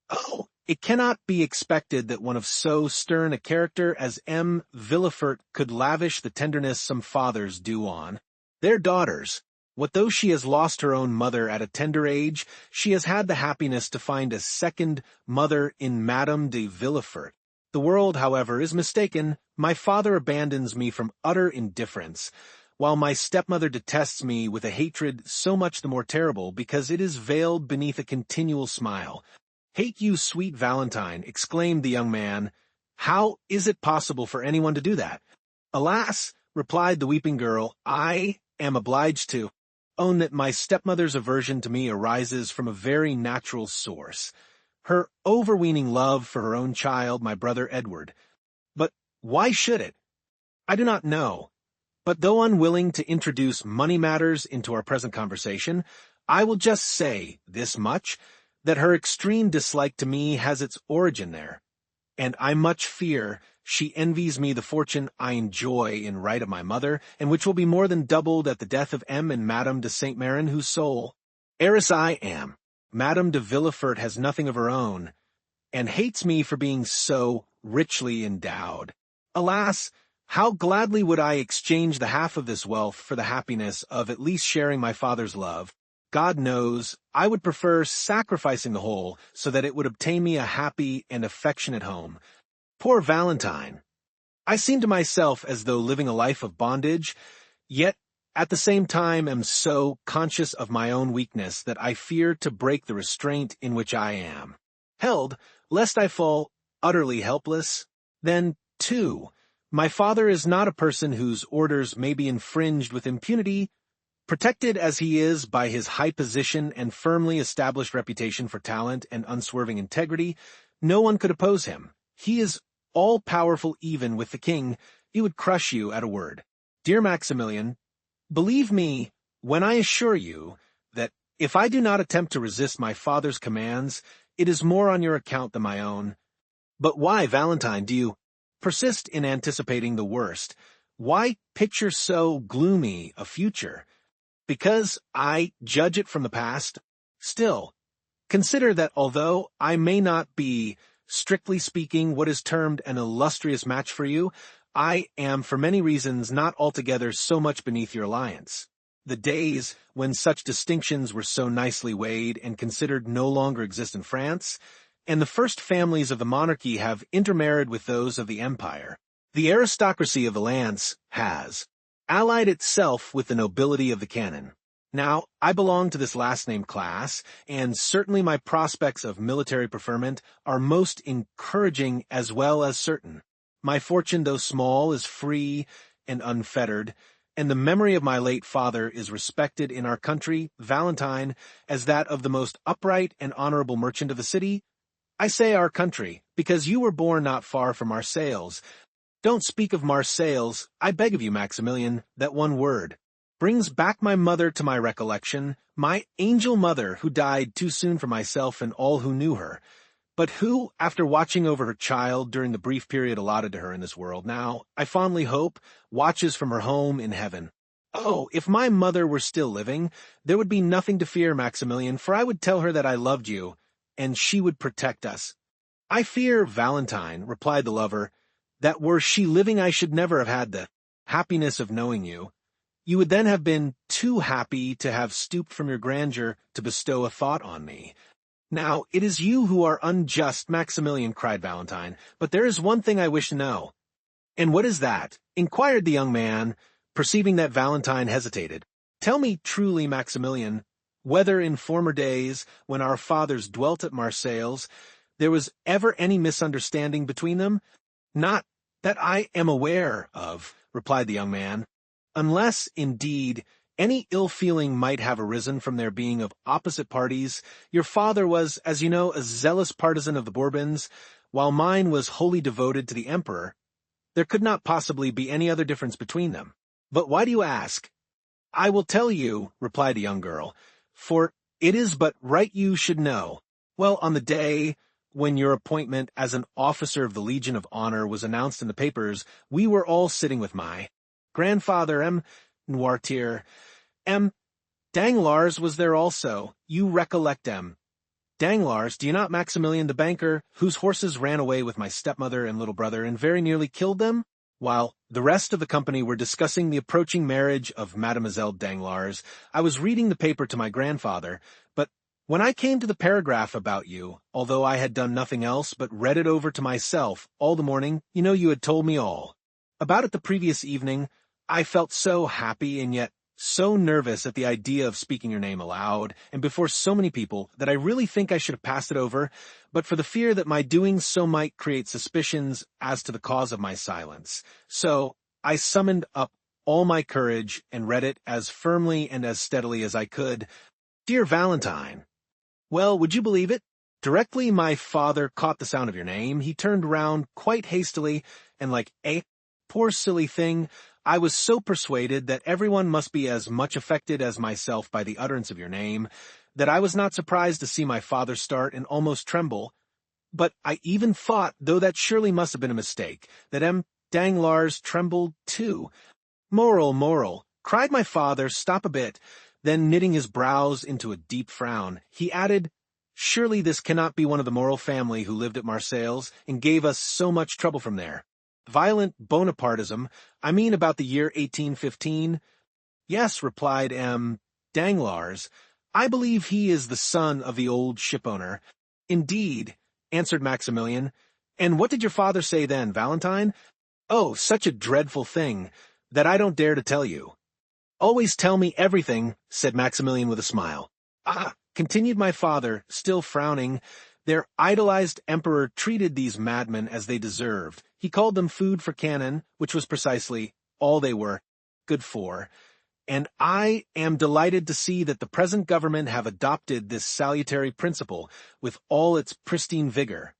"Oh, it cannot be expected that one of so stern a character as M. Villefort could lavish the tenderness some fathers do on their daughters. What though she has lost her own mother at a tender age, she has had the happiness to find a second mother in Madame de Villefort. The world, however, is mistaken. My father abandons me from utter indifference, while my stepmother detests me with a hatred so much the more terrible because it is veiled beneath a continual smile." "Hate you, sweet Valentine," exclaimed the young man. "How is it possible for anyone to do that?" "Alas," replied the weeping girl, "I am obliged to own that my stepmother's aversion to me arises from a very natural source, her overweening love for her own child, my brother Edward. But why should it? I do not know. But though unwilling to introduce money matters into our present conversation, I will just say this much, that her extreme dislike to me has its origin there, and I much fear she envies me the fortune I enjoy in right of my mother, and which will be more than doubled at the death of M. and Madame de Saint Méran, whose soul, heiress I am. Madame de Villefort has nothing of her own, and hates me for being so richly endowed. Alas, how gladly would I exchange the half of this wealth for the happiness of at least sharing my father's love. God knows, I would prefer sacrificing the whole so that it would obtain me a happy and affectionate home. Poor Valentine! I seem to myself as though living a life of bondage, yet at the same time am so conscious of my own weakness that I fear to break the restraint in which I am held, lest I fall utterly helpless. Then, too, my father is not a person whose orders may be infringed with impunity. Protected as he is by his high position and firmly established reputation for talent and unswerving integrity, no one could oppose him. He is all-powerful even with the king. He would crush you at a word. Dear Maximilian, believe me when I assure you that if I do not attempt to resist my father's commands, it is more on your account than my own. But why, Valentine, do you persist in anticipating the worst? Why picture so gloomy a future? Because I judge it from the past? Still, consider that although I may not be, strictly speaking, what is termed an illustrious match for you, I am for many reasons not altogether so much beneath your alliance. The days when such distinctions were so nicely weighed and considered no longer exist in France, and the first families of the monarchy have intermarried with those of the empire. The aristocracy of Valence has allied itself with the nobility of the canon. Now, I belong to this last-named class, and certainly my prospects of military preferment are most encouraging as well as certain. My fortune, though small, is free and unfettered, and the memory of my late father is respected in our country, Valentine, as that of the most upright and honorable merchant of the city. I say our country, because you were born not far from Marseilles, Don't speak of Marseilles, I beg of you, Maximilian, that one word brings back my mother to my recollection, my angel mother who died too soon for myself and all who knew her, but who, after watching over her child during the brief period allotted to her in this world, now, I fondly hope, watches from her home in heaven. Oh, if my mother were still living, there would be nothing to fear, Maximilian, for I would tell her that I loved you, and she would protect us. I fear, Valentine, replied the lover, that were she living I should never have had the happiness of knowing you. You would then have been too happy to have stooped from your grandeur to bestow a thought on me. Now, it is you who are unjust, Maximilian, cried Valentine, but there is one thing I wish to know. And what is that? Inquired the young man, perceiving that Valentine hesitated. Tell me truly, Maximilian, whether in former days, when our fathers dwelt at Marseilles, there was ever any misunderstanding between them? Not that I am aware of, replied the young man, unless, indeed, any ill feeling might have arisen from their being of opposite parties. Your father was, as you know, a zealous partisan of the Bourbons, while mine was wholly devoted to the emperor. There could not possibly be any other difference between them. But why do you ask? I will tell you, replied the young girl, for it is but right you should know. Well, on the day when your appointment as an officer of the Legion of Honor was announced in the papers, we were all sitting with my grandfather, M. Noirtier. M. Danglars was there also. You recollect M. Danglars, do you not, Maximilian the banker, whose horses ran away with my stepmother and little brother and very nearly killed them? While the rest of the company were discussing the approaching marriage of Mademoiselle Danglars, I was reading the paper to my grandfather, but when I came to the paragraph about you, although I had done nothing else but read it over to myself all the morning, you know you had told me all about it the previous evening, I felt so happy and yet so nervous at the idea of speaking your name aloud and before so many people that I really think I should have passed it over, but for the fear that my doing so might create suspicions as to the cause of my silence. So I summoned up all my courage and read it as firmly and as steadily as I could. Dear Valentine. Well, would you believe it? Directly my father caught the sound of your name, he turned round quite hastily and like, poor silly thing, I was so persuaded that everyone must be as much affected as myself by the utterance of your name, that I was not surprised to see my father start and almost tremble. But I even thought, though that surely must have been a mistake, that M. Danglars trembled too. Moral, cried my father, stop a bit, then knitting his brows into a deep frown, he added, surely this cannot be one of the Morel family who lived at Marseilles and gave us so much trouble from there. Violent Bonapartism, I mean about the year 1815? Yes, replied M. Danglars. I believe he is the son of the old shipowner. Indeed, answered Maximilian. And what did your father say then, Valentine? Oh, such a dreadful thing, that I don't dare to tell you. Always tell me everything, said Maximilian with a smile. Ah, continued my father, still frowning, their idolized emperor treated these madmen as they deserved. He called them food for cannon, which was precisely all they were good for. And I am delighted to see that the present government have adopted this salutary principle with all its pristine vigor.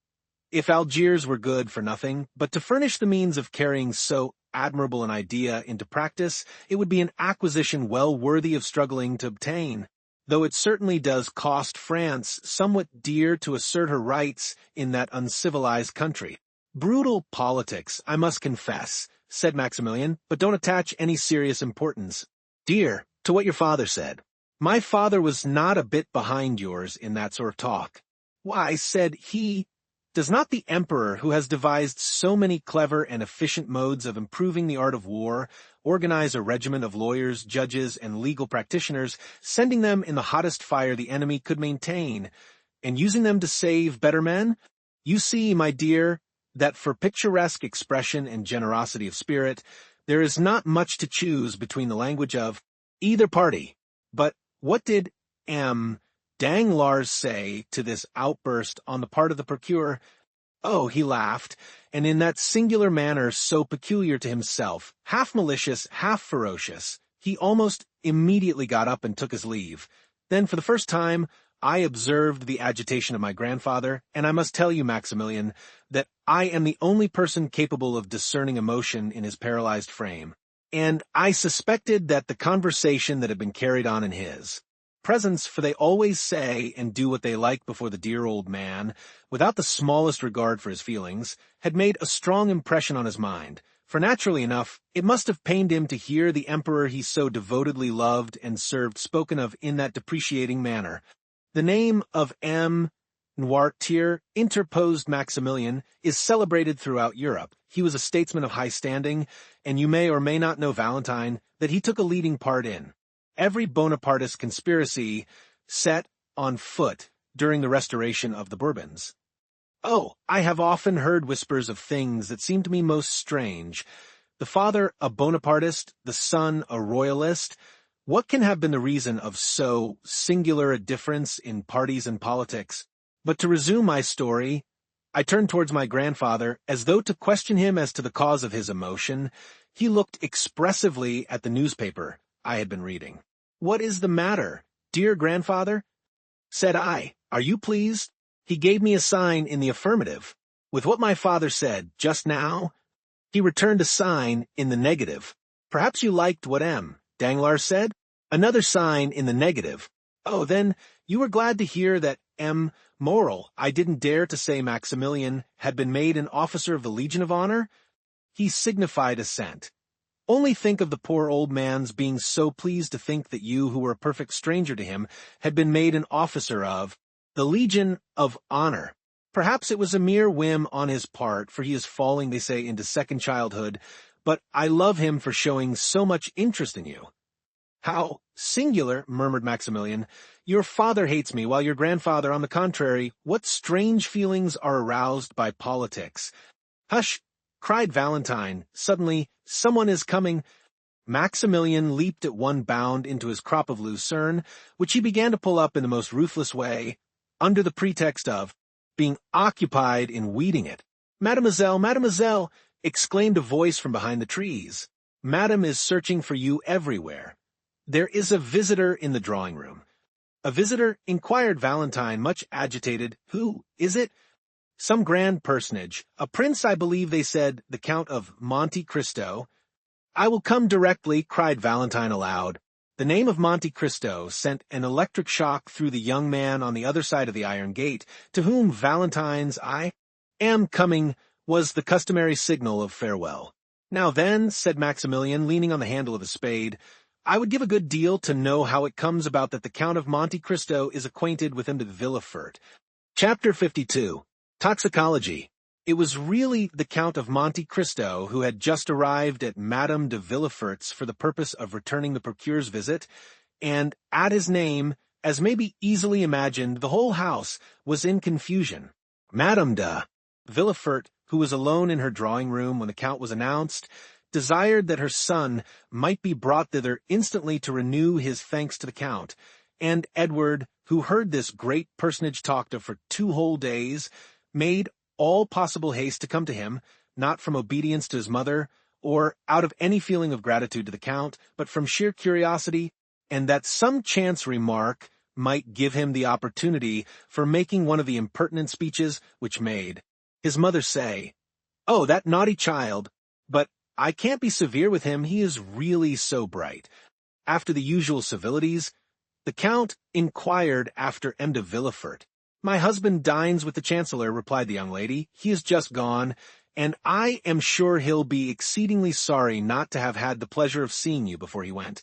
If Algiers were good for nothing, but to furnish the means of carrying so admirable an idea into practice, it would be an acquisition well worthy of struggling to obtain, though it certainly does cost France somewhat dear to assert her rights in that uncivilized country. Brutal politics, I must confess, said Maximilian, but don't attach any serious importance, dear, to what your father said. My father was not a bit behind yours in that sort of talk. Why, said he, does not the emperor, who has devised so many clever and efficient modes of improving the art of war, organize a regiment of lawyers, judges, and legal practitioners, sending them in the hottest fire the enemy could maintain, and using them to save better men? You see, my dear, that for picturesque expression and generosity of spirit, there is not much to choose between the language of either party. But what did M. Danglars say to this outburst on the part of the procureur? Oh, he laughed, and in that singular manner so peculiar to himself, half malicious, half ferocious, he almost immediately got up and took his leave. Then, for the first time, I observed the agitation of my grandfather, and I must tell you, Maximilian, that I am the only person capable of discerning emotion in his paralyzed frame, and I suspected that the conversation that had been carried on in his presence, for they always say and do what they like before the dear old man, without the smallest regard for his feelings, had made a strong impression on his mind, for naturally enough, it must have pained him to hear the emperor he so devotedly loved and served spoken of in that depreciating manner. The name of M. Noirtier, interposed Maximilian, is celebrated throughout Europe. He was a statesman of high standing, and you may or may not know, Valentine, that he took a leading part in every Bonapartist conspiracy set on foot during the restoration of the Bourbons. Oh, I have often heard whispers of things that seem to me most strange. The father a Bonapartist, the son a royalist. What can have been the reason of so singular a difference in parties and politics? But to resume my story, I turned towards my grandfather as though to question him as to the cause of his emotion. He looked expressively at the newspaper I had been reading. "What is the matter, dear grandfather?" said I. "Are you pleased?" He gave me a sign in the affirmative. With what my father said just now, he returned a sign in the negative. Perhaps you liked what M. Danglars said? Another sign in the negative. Oh, then, you were glad to hear that M. Morel, I didn't dare to say Maximilian, had been made an officer of the Legion of Honor? He signified assent. Only think of the poor old man's being so pleased to think that you, who were a perfect stranger to him, had been made an officer of the Legion of Honor. Perhaps it was a mere whim on his part, for he is falling, they say, into second childhood, but I love him for showing so much interest in you. How singular, murmured Maximilian. Your father hates me, while your grandfather, on the contrary, what strange feelings are aroused by politics. Hush, cried Valentine. Suddenly, someone is coming. Maximilian leaped at one bound into his crop of lucerne, which he began to pull up in the most ruthless way, under the pretext of being occupied in weeding it. "Mademoiselle, mademoiselle!" exclaimed a voice from behind the trees. "Madame is searching for you everywhere. There is a visitor in the drawing-room." "A visitor?" inquired Valentine, much agitated. "Who is it?" "Some grand personage. A prince, I believe they said, the Count of Monte Cristo." "I will come directly," cried Valentine aloud. The name of Monte Cristo sent an electric shock through the young man on the other side of the iron gate, to whom Valentine's "I am coming" was the customary signal of farewell. "Now then," said Maximilian, leaning on the handle of his spade, "I would give a good deal to know how it comes about that the Count of Monte Cristo is acquainted with M. de Villefort." Chapter 52. Toxicology. It was really the Count of Monte Cristo who had just arrived at Madame de Villefort's for the purpose of returning the procureur's visit, and at his name, as may be easily imagined, the whole house was in confusion. Madame de Villefort, who was alone in her drawing-room when the Count was announced, desired that her son might be brought thither instantly to renew his thanks to the Count, and Edward, who heard this great personage talked of for 2 whole days, made all possible haste to come to him, not from obedience to his mother, or out of any feeling of gratitude to the Count, but from sheer curiosity, and that some chance remark might give him the opportunity for making one of the impertinent speeches which made his mother say, "Oh, that naughty child, but I can't be severe with him, he is really so bright." After the usual civilities, the Count inquired after M. de Villefort. "My husband dines with the Chancellor," replied the young lady. "He is just gone, and I am sure he'll be exceedingly sorry not to have had the pleasure of seeing you before he went."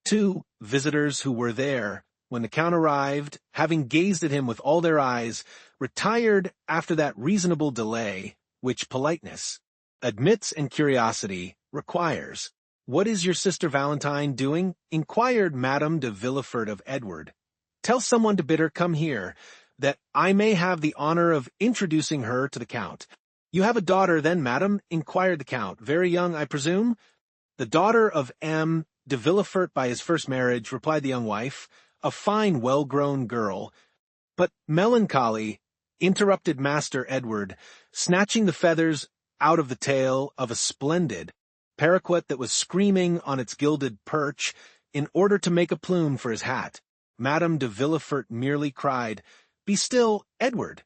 2 visitors who were there when the Count arrived, having gazed at him with all their eyes, retired after that reasonable delay which politeness admits and curiosity requires. "What is your sister Valentine doing?" inquired Madame de Villefort of Edward. "Tell someone to bid her come here, that I may have the honor of introducing her to the Count." "You have a daughter, then, madam?" inquired the Count. "Very young, I presume?" "The daughter of M. de Villefort by his first marriage," replied the young wife. "A fine, well-grown girl." "But melancholy," interrupted Master Edward, snatching the feathers out of the tail of a splendid paroquet that was screaming on its gilded perch in order to make a plume for his hat. Madame de Villefort merely cried, "Be still, Edward."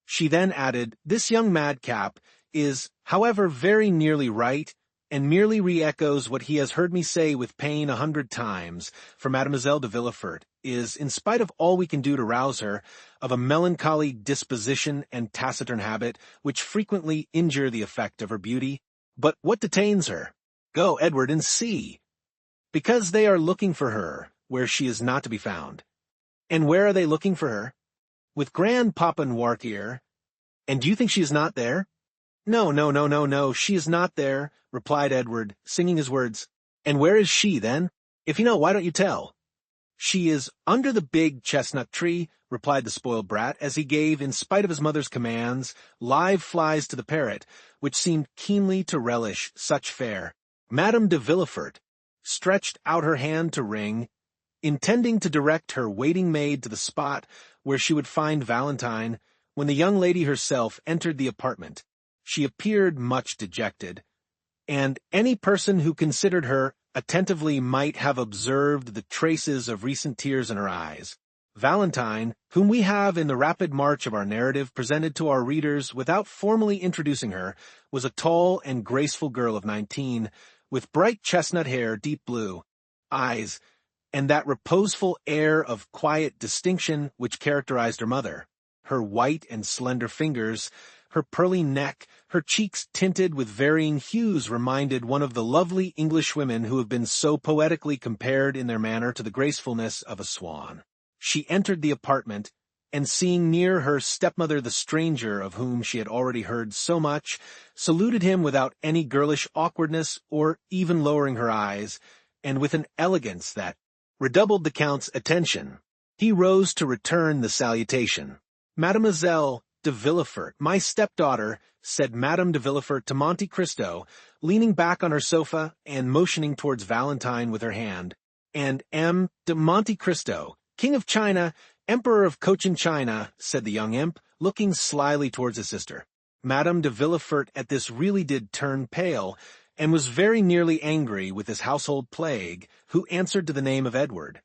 She then added, "This young madcap is, however, very nearly right, and merely re-echoes what he has heard me say with pain 100 times, for Mademoiselle de Villefort is, in spite of all we can do to rouse her, of a melancholy disposition and taciturn habit, which frequently injure the effect of her beauty. But what detains her? Go, Edward, and see." "Because they are looking for her, where she is not to be found." "And where are they looking for her?" "With Grandpapa Noirtier." "And do you think she is not there?" "No, no, no, no, no, she is not there," replied Edward, singing his words. "And where is she, then? If you know, why don't you tell?" "She is under the big chestnut tree," replied the spoiled brat, as he gave, in spite of his mother's commands, live flies to the parrot, which seemed keenly to relish such fare. Madame de Villefort stretched out her hand to ring, intending to direct her waiting maid to the spot where she would find Valentine, when the young lady herself entered the apartment. She appeared much dejected, and any person who considered her attentively might have observed the traces of recent tears in her eyes. Valentine, whom we have in the rapid march of our narrative presented to our readers without formally introducing her, was a tall and graceful girl of 19, with bright chestnut hair, deep blue eyes, and that reposeful air of quiet distinction which characterized her mother. Her white and slender fingers, her pearly neck, her cheeks tinted with varying hues reminded one of the lovely English women who have been so poetically compared in their manner to the gracefulness of a swan. She entered the apartment, and seeing near her stepmother the stranger of whom she had already heard so much, saluted him without any girlish awkwardness or even lowering her eyes, and with an elegance that redoubled the Count's attention. He rose to return the salutation. "Mademoiselle de Villefort, my stepdaughter," said Madame de Villefort to Monte Cristo, leaning back on her sofa and motioning towards Valentine with her hand, "and M. de Monte Cristo, King of China, Emperor of Cochin China," said the young imp, looking slyly towards his sister. Madame de Villefort at this really did turn pale, and was very nearly angry with this household plague, who answered to the name of Edward.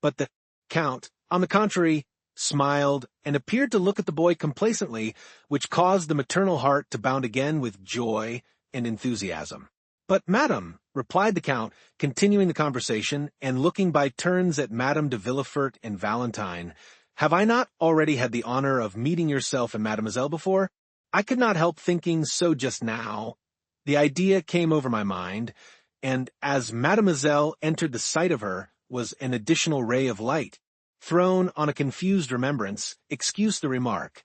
But the Count, on the contrary, smiled, and appeared to look at the boy complacently, which caused the maternal heart to bound again with joy and enthusiasm. "But, madam," replied the Count, continuing the conversation, and looking by turns at Madame de Villefort and Valentine, "have I not already had the honor of meeting yourself and Mademoiselle before? I could not help thinking so just now. The idea came over my mind, and as Mademoiselle entered the sight of her was an additional ray of light, thrown on a confused remembrance. Excuse the remark.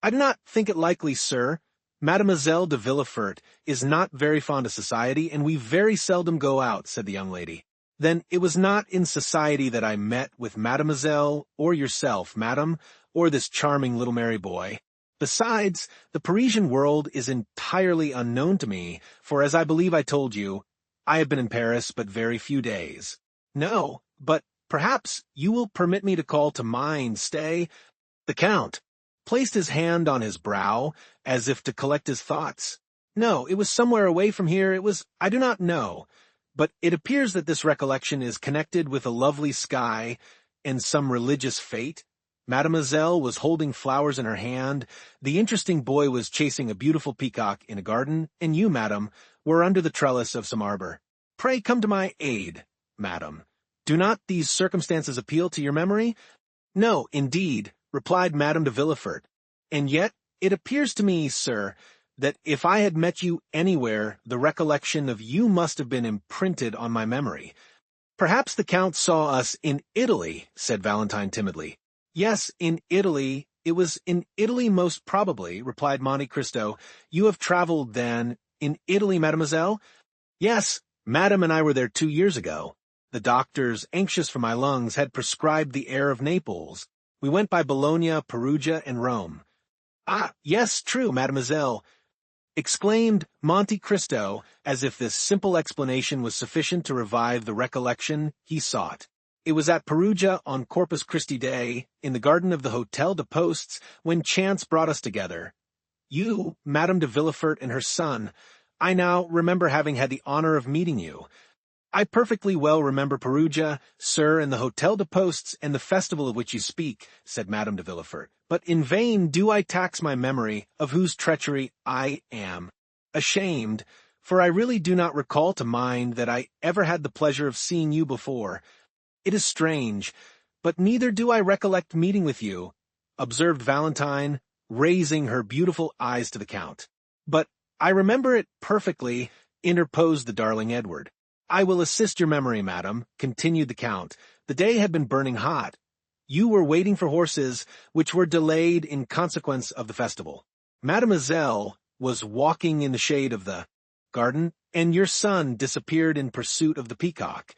I do not think it likely, sir. Mademoiselle de Villefort is not very fond of society, and we very seldom go out," said the young lady. "Then it was not in society that I met with Mademoiselle, or yourself, madam, or this charming little merry boy. Besides, the Parisian world is entirely unknown to me, for as I believe I told you, I have been in Paris but very few days." "No, but perhaps you will permit me to call to mind, stay." The Count placed his hand on his brow, as if to collect his thoughts. "No, it was somewhere away from here, I do not know, but it appears that this recollection is connected with a lovely sky and some religious fate. Mademoiselle was holding flowers in her hand, the interesting boy was chasing a beautiful peacock in a garden, and you, madam, were under the trellis of some arbor. Pray come to my aid, madam. Do not these circumstances appeal to your memory?" "No, indeed," replied Madame de Villefort, "and yet it appears to me, sir, that if I had met you anywhere, the recollection of you must have been imprinted on my memory." "Perhaps the Count saw us in Italy," said Valentine timidly. "Yes, in Italy. It was in Italy most probably," replied Monte Cristo. "You have traveled, then, in Italy, mademoiselle?" "Yes, madam and I were there 2 years ago. The doctors, anxious for my lungs, had prescribed the air of Naples. We went by Bologna, Perugia, and Rome." "Ah, yes, true, mademoiselle," exclaimed Monte Cristo, as if this simple explanation was sufficient to revive the recollection he sought. "It was at Perugia on Corpus Christi Day, in the garden of the Hôtel de Postes, when chance brought us together. You, Madame de Villefort, and her son. I now remember having had the honor of meeting you. I perfectly well remember Perugia, sir, and the Hotel de Postes and the festival of which you speak, said Madame de Villefort, but in vain do I tax my memory, of whose treachery I am ashamed, for I really do not recall to mind that I ever had the pleasure of seeing you before. It is strange, but neither do I recollect meeting with you, observed Valentine, raising her beautiful eyes to the Count. But I remember it perfectly, interposed the darling Edward. I will assist your memory, madam, continued the Count. The day had been burning hot. You were waiting for horses, which were delayed in consequence of the festival. Mademoiselle was walking in the shade of the garden, and your son disappeared in pursuit of the peacock.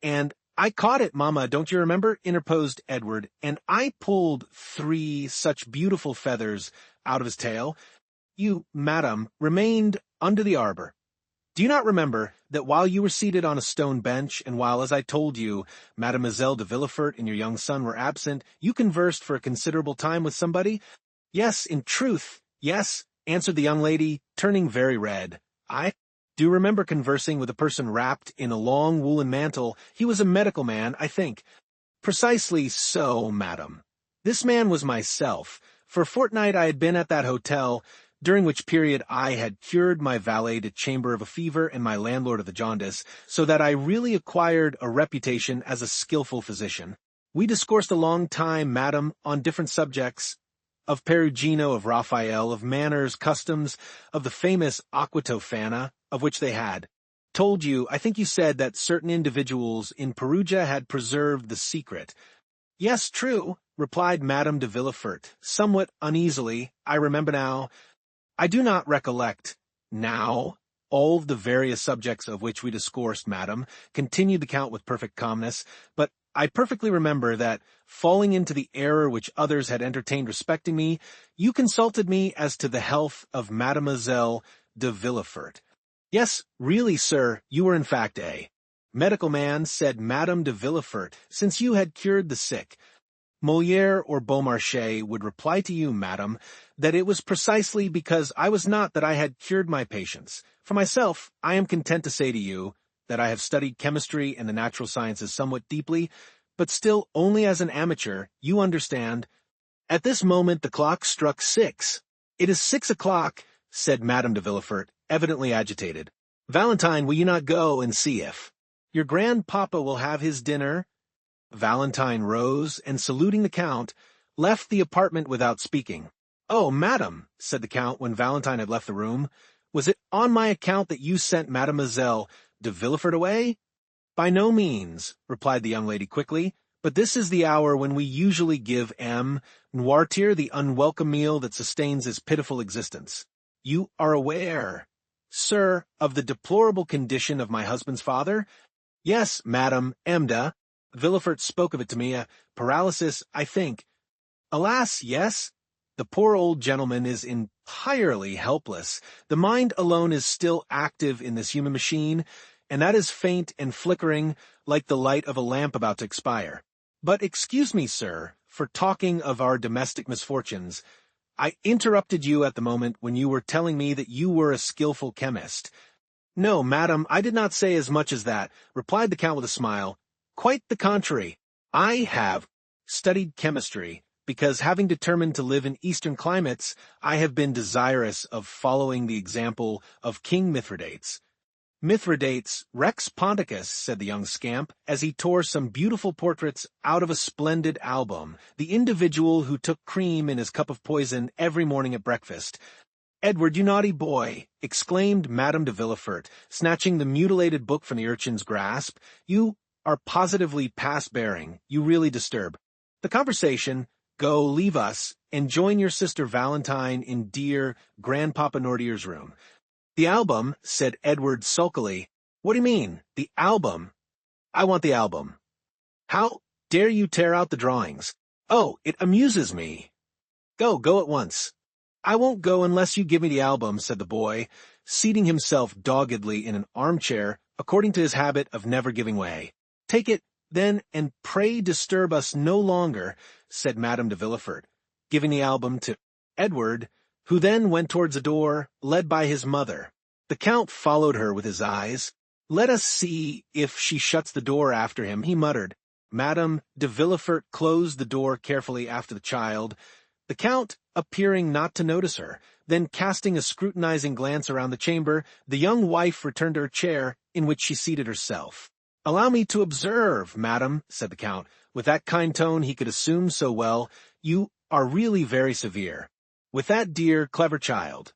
And I caught it, mamma, don't you remember? Interposed Edward, and I pulled 3 such beautiful feathers out of his tail. You, madam, remained under the arbor. Do you not remember that while you were seated on a stone bench, and while, as I told you, Mademoiselle de Villefort and your young son were absent, you conversed for a considerable time with somebody? Yes, in truth, yes, answered the young lady, turning very red. I do remember conversing with a person wrapped in a long woolen mantle. He was a medical man, I think. Precisely so, madam. This man was myself. For a fortnight I had been at that hotel, during which period I had cured my valet de chamber of a fever and my landlord of the jaundice, so that I really acquired a reputation as a skillful physician. We discoursed a long time, madam, on different subjects, of Perugino, of Raphael, of manners, customs, of the famous Aquatofana, of which they had told you. I think you said that certain individuals in Perugia had preserved the secret. Yes, true, replied Madame de Villefort, somewhat uneasily. I remember now. I do not recollect, now, all of the various subjects of which we discoursed, madam, continued the Count with perfect calmness, but I perfectly remember that, falling into the error which others had entertained respecting me, you consulted me as to the health of Mademoiselle de Villefort. Yes, really, sir, you were in fact a medical man, said Madame de Villefort, since you had cured the sick. Molière or Beaumarchais would reply to you, madam, that it was precisely because I was not that I had cured my patients. For myself, I am content to say to you that I have studied chemistry and the natural sciences somewhat deeply, but still only as an amateur, you understand. At this moment the clock struck 6. It is 6 o'clock, said Madame de Villefort, evidently agitated. Valentine, will you not go and see if your grandpapa will have his dinner? Valentine rose, and saluting the Count, left the apartment without speaking. Oh, madam, said the Count when Valentine had left the room, was it on my account that you sent Mademoiselle de Villefort away? By no means, replied the young lady quickly, but this is the hour when we usually give M. Noirtier the unwelcome meal that sustains his pitiful existence. You are aware, sir, of the deplorable condition of my husband's father? Yes, madam, Emda. Villefort spoke of it to me, a paralysis, I think. Alas, yes. The poor old gentleman is entirely helpless. The mind alone is still active in this human machine, and that is faint and flickering like the light of a lamp about to expire. But excuse me, sir, for talking of our domestic misfortunes. I interrupted you at the moment when you were telling me that you were a skillful chemist. No, madam, I did not say as much as that, replied the Count with a smile. Quite the contrary. I have studied chemistry, because having determined to live in eastern climates, I have been desirous of following the example of King Mithridates. Mithridates, Rex Ponticus, said the young scamp, as he tore some beautiful portraits out of a splendid album, the individual who took cream in his cup of poison every morning at breakfast. Edward, you naughty boy, exclaimed Madame de Villefort, snatching the mutilated book from the urchin's grasp. You are positively past bearing. You really disturb the conversation. Go, leave us, and join your sister Valentine in dear Grandpapa Noirtier's room. The album, said Edward sulkily. What do you mean, the album? I want the album. How dare you tear out the drawings? Oh, it amuses me. Go at once. I won't go unless you give me the album, said the boy, seating himself doggedly in an armchair, according to his habit of never giving way. Take it, then, and pray disturb us no longer, said Madame de Villefort, giving the album to Edward, who then went towards the door, led by his mother. The Count followed her with his eyes. Let us see if she shuts the door after him, he muttered. Madame de Villefort closed the door carefully after the child, the Count appearing not to notice her. Then casting a scrutinizing glance around the chamber, the young wife returned to her chair, in which she seated herself. "Allow me to observe, madam," said the Count, with that kind tone he could assume so well, "you are really very severe with that dear, clever child."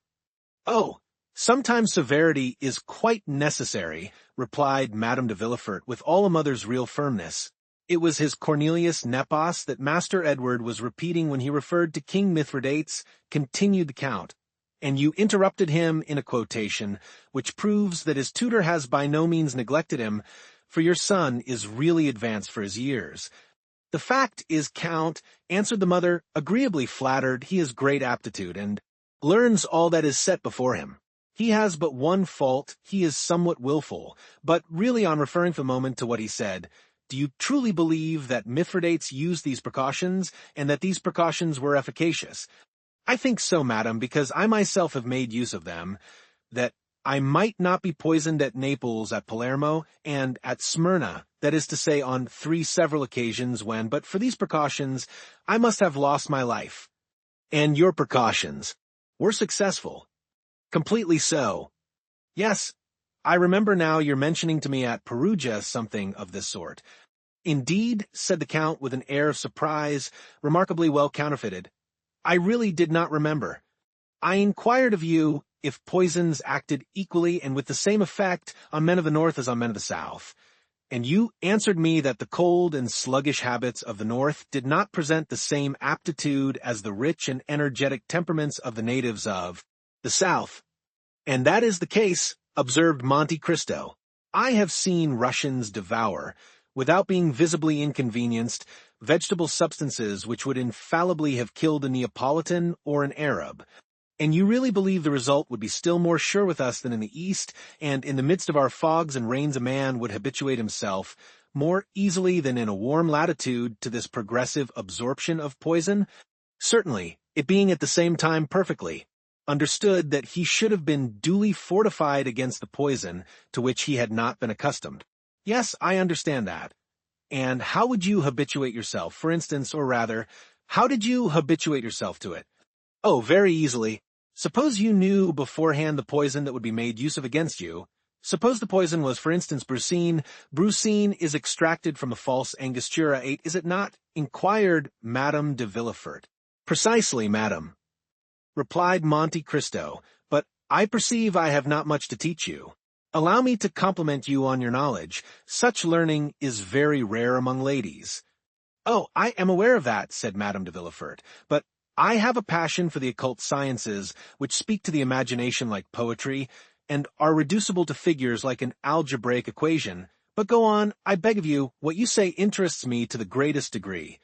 "Oh, sometimes severity is quite necessary," replied Madame de Villefort with all a mother's real firmness. It was his Cornelius Nepos that Master Edward was repeating when he referred to King Mithridates, continued the Count, and you interrupted him in a quotation, which proves that his tutor has by no means neglected him, for your son is really advanced for his years. "The fact is, Count," answered the mother, agreeably flattered, "he has great aptitude, and learns all that is set before him. He has but one fault, he is somewhat willful, but really on referring for a moment to what he said, do you truly believe that Mithridates used these precautions, and that these precautions were efficacious?" "I think so, madam, because I myself have made use of them, that I might not be poisoned at Naples, at Palermo, and at Smyrna, that is to say on 3 several occasions when, but for these precautions, I must have lost my life." "And your precautions were successful?" "Completely so." "Yes, I remember now your mentioning to me at Perugia something of this sort." "Indeed," said the Count with an air of surprise, remarkably well counterfeited. "I really did not remember. I inquired of you if poisons acted equally and with the same effect on men of the North as on men of the South, and you answered me that the cold and sluggish habits of the North did not present the same aptitude as the rich and energetic temperaments of the natives of the South." "And that is the case," observed Monte Cristo. "I have seen Russians devour, without being visibly inconvenienced, vegetable substances which would infallibly have killed a Neapolitan or an Arab. And you really believe the result would be still more sure with us than in the East, and in the midst of our fogs and rains a man would habituate himself, more easily than in a warm latitude, to this progressive absorption of poison?" "Certainly, it being at the same time perfectly understood that he should have been duly fortified against the poison to which he had not been accustomed." "Yes, I understand that. And how would you habituate yourself, for instance, or rather, how did you habituate yourself to it?" "Oh, very easily. Suppose you knew beforehand the poison that would be made use of against you. Suppose the poison was, for instance, brucine. Brucine is extracted from a false Angostura 8, is it not?" inquired Madame de Villefort. "Precisely, madam," replied Monte Cristo, "but I perceive I have not much to teach you. Allow me to compliment you on your knowledge. Such learning is very rare among ladies." "Oh, I am aware of that," said Madame de Villefort, "but I have a passion for the occult sciences, which speak to the imagination like poetry, and are reducible to figures like an algebraic equation. But go on, I beg of you, what you say interests me to the greatest degree."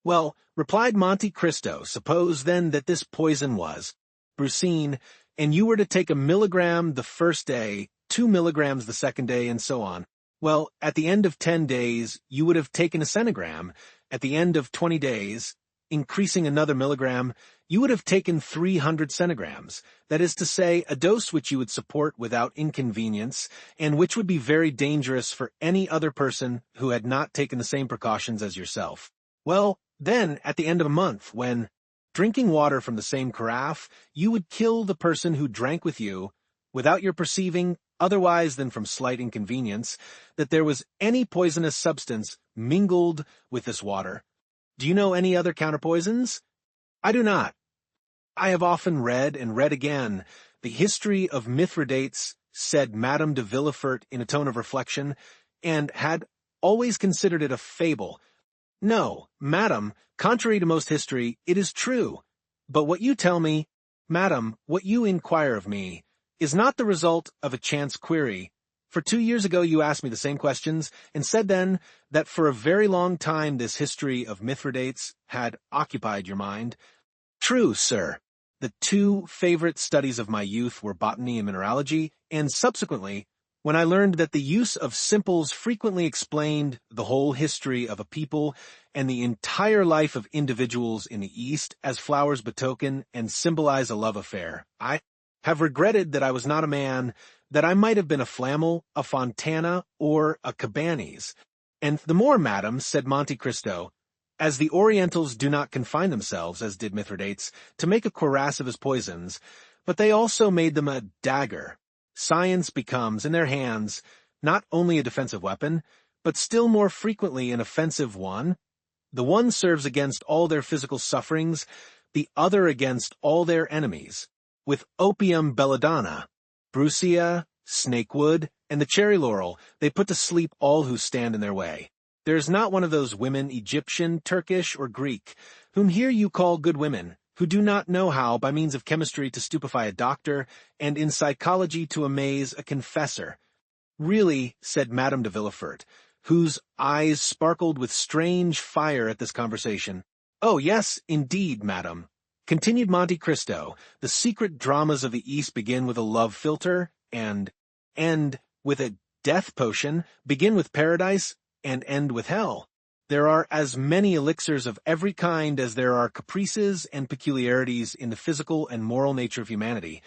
"Well," replied Monte Cristo, "suppose then that this poison was brucine, and you were to take 1 milligram the first day, 2 milligrams the second day, and so on. Well, at the end of 10 days, you would have taken a centigram. At the end of 20 days, increasing another milligram, you would have taken 300 centigrams. That is to say, a dose which you would support without inconvenience, and which would be very dangerous for any other person who had not taken the same precautions as yourself. Well, then, at the end of a month, when, drinking water from the same carafe, you would kill the person who drank with you, without your perceiving, otherwise than from slight inconvenience, that there was any poisonous substance mingled with this water. Do you know any other counterpoisons?" "I do not. I have often read, and read again, the history of Mithridates," said Madame de Villefort in a tone of reflection, "and had always considered it a fable. No, madam, contrary to most history, it is true. But what you tell me, madam, what you inquire of me, is not the result of a chance query. For 2 years ago you asked me the same questions, and said then that for a very long time this history of Mithridates had occupied your mind." "True, sir. The 2 favorite studies of my youth were botany and mineralogy, and subsequently, when I learned that the use of simples frequently explained the whole history of a people and the entire life of individuals in the East, as flowers betoken and symbolize a love affair, I have regretted that I was not a man that I might have been a Flamel, a Fontana, or a Cabanis. And the more, madam, said Monte Cristo, as the Orientals do not confine themselves, as did Mithridates, to make a cuirass of his poisons, but they also made them a dagger. Science becomes, in their hands, not only a defensive weapon, but still more frequently an offensive one. The one serves against all their physical sufferings, the other against all their enemies. With opium belladonna, brucea, snakewood, and the cherry laurel, they put to sleep all who stand in their way. There is not one of those women, Egyptian, Turkish, or Greek, whom here you call good women, who do not know how, by means of chemistry, to stupefy a doctor, and in psychology to amaze a confessor. Really, said Madame de Villefort, whose eyes sparkled with strange fire at this conversation. Oh, yes, indeed, madam. Continued Monte Cristo, the secret dramas of the East begin with a love philtre, and end with a death potion, begin with paradise, and end with hell. There are as many elixirs of every kind as there are caprices and peculiarities in the physical and moral nature of humanity.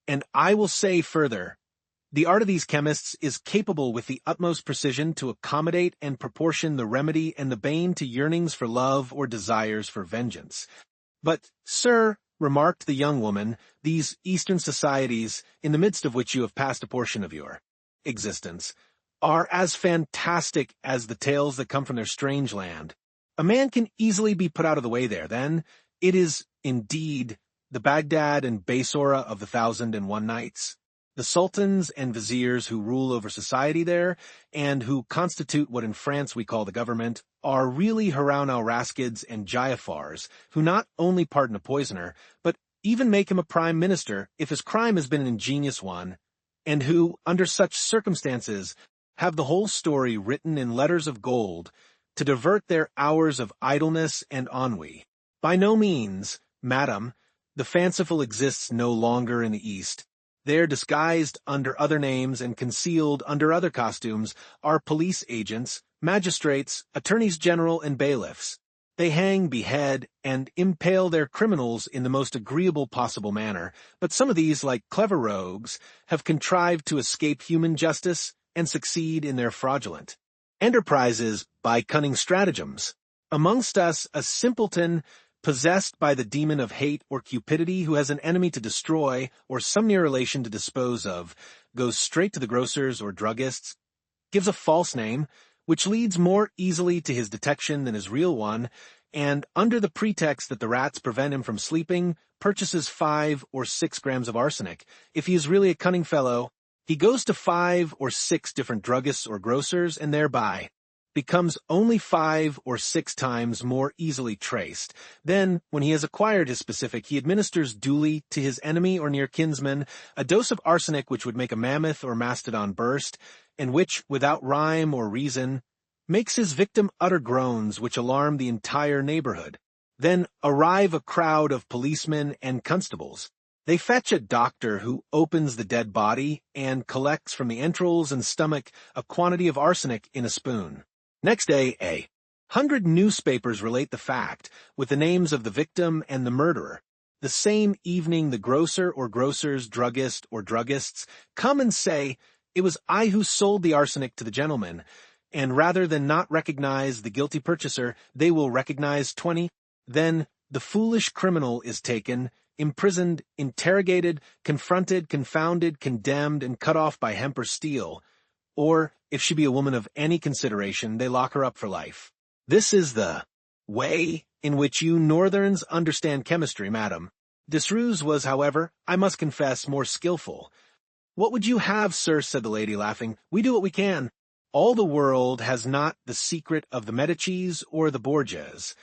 And I will say further, the art of these chemists is capable with the utmost precision to accommodate and proportion the remedy and the bane to yearnings for love or desires for vengeance. But, sir, remarked the young woman, these Eastern societies, in the midst of which you have passed a portion of your existence, are as fantastic as the tales that come from their strange land. A man can easily be put out of the way there, then. It is, indeed, the Baghdad and Basora of the 1001 Nights. The sultans and viziers who rule over society there, and who constitute what in France we call the government, are really Haroun al-Raskids and Jaafars, who not only pardon a poisoner, but even make him a prime minister if his crime has been an ingenious one, and who, under such circumstances, have the whole story written in letters of gold to divert their hours of idleness and ennui. By no means, madam, the fanciful exists no longer in the East. There, disguised under other names and concealed under other costumes, are police agents, magistrates, attorneys general, and bailiffs. They hang, behead, and impale their criminals in the most agreeable possible manner, but some of these, like clever rogues, have contrived to escape human justice and succeed in their fraudulent enterprises by cunning stratagems. Amongst us, a simpleton, possessed by the demon of hate or cupidity, who has an enemy to destroy or some near relation to dispose of, goes straight to the grocers or druggists, gives a false name, which leads more easily to his detection than his real one, and, under the pretext that the rats prevent him from sleeping, purchases 5 or 6 grams of arsenic. If he is really a cunning fellow, he goes to 5 or 6 different druggists or grocers, and thereby becomes only 5 or 6 times more easily traced. Then, when he has acquired his specific, he administers duly to his enemy or near kinsman a dose of arsenic which would make a mammoth or mastodon burst, and which, without rhyme or reason, makes his victim utter groans which alarm the entire neighborhood. Then arrive a crowd of policemen and constables. They fetch a doctor who opens the dead body and collects from the entrails and stomach a quantity of arsenic in a spoon. Next day, 100 newspapers relate the fact, with the names of the victim and the murderer. The same evening the grocer or grocers, druggist or druggists, come and say, "It was I who sold the arsenic to the gentleman," and rather than not recognize the guilty purchaser, they will recognize 20. Then the foolish criminal is taken, imprisoned, interrogated, confronted, confounded, condemned, and cut off by hemp or steel. Or, if she be a woman of any consideration, they lock her up for life. This is the way in which you northerns understand chemistry, madam. Desrues was, however, I must confess, more skillful. What would you have, sir? Said the lady, laughing. We do what we can. All the world has not the secret of the Medicis or the Borgias.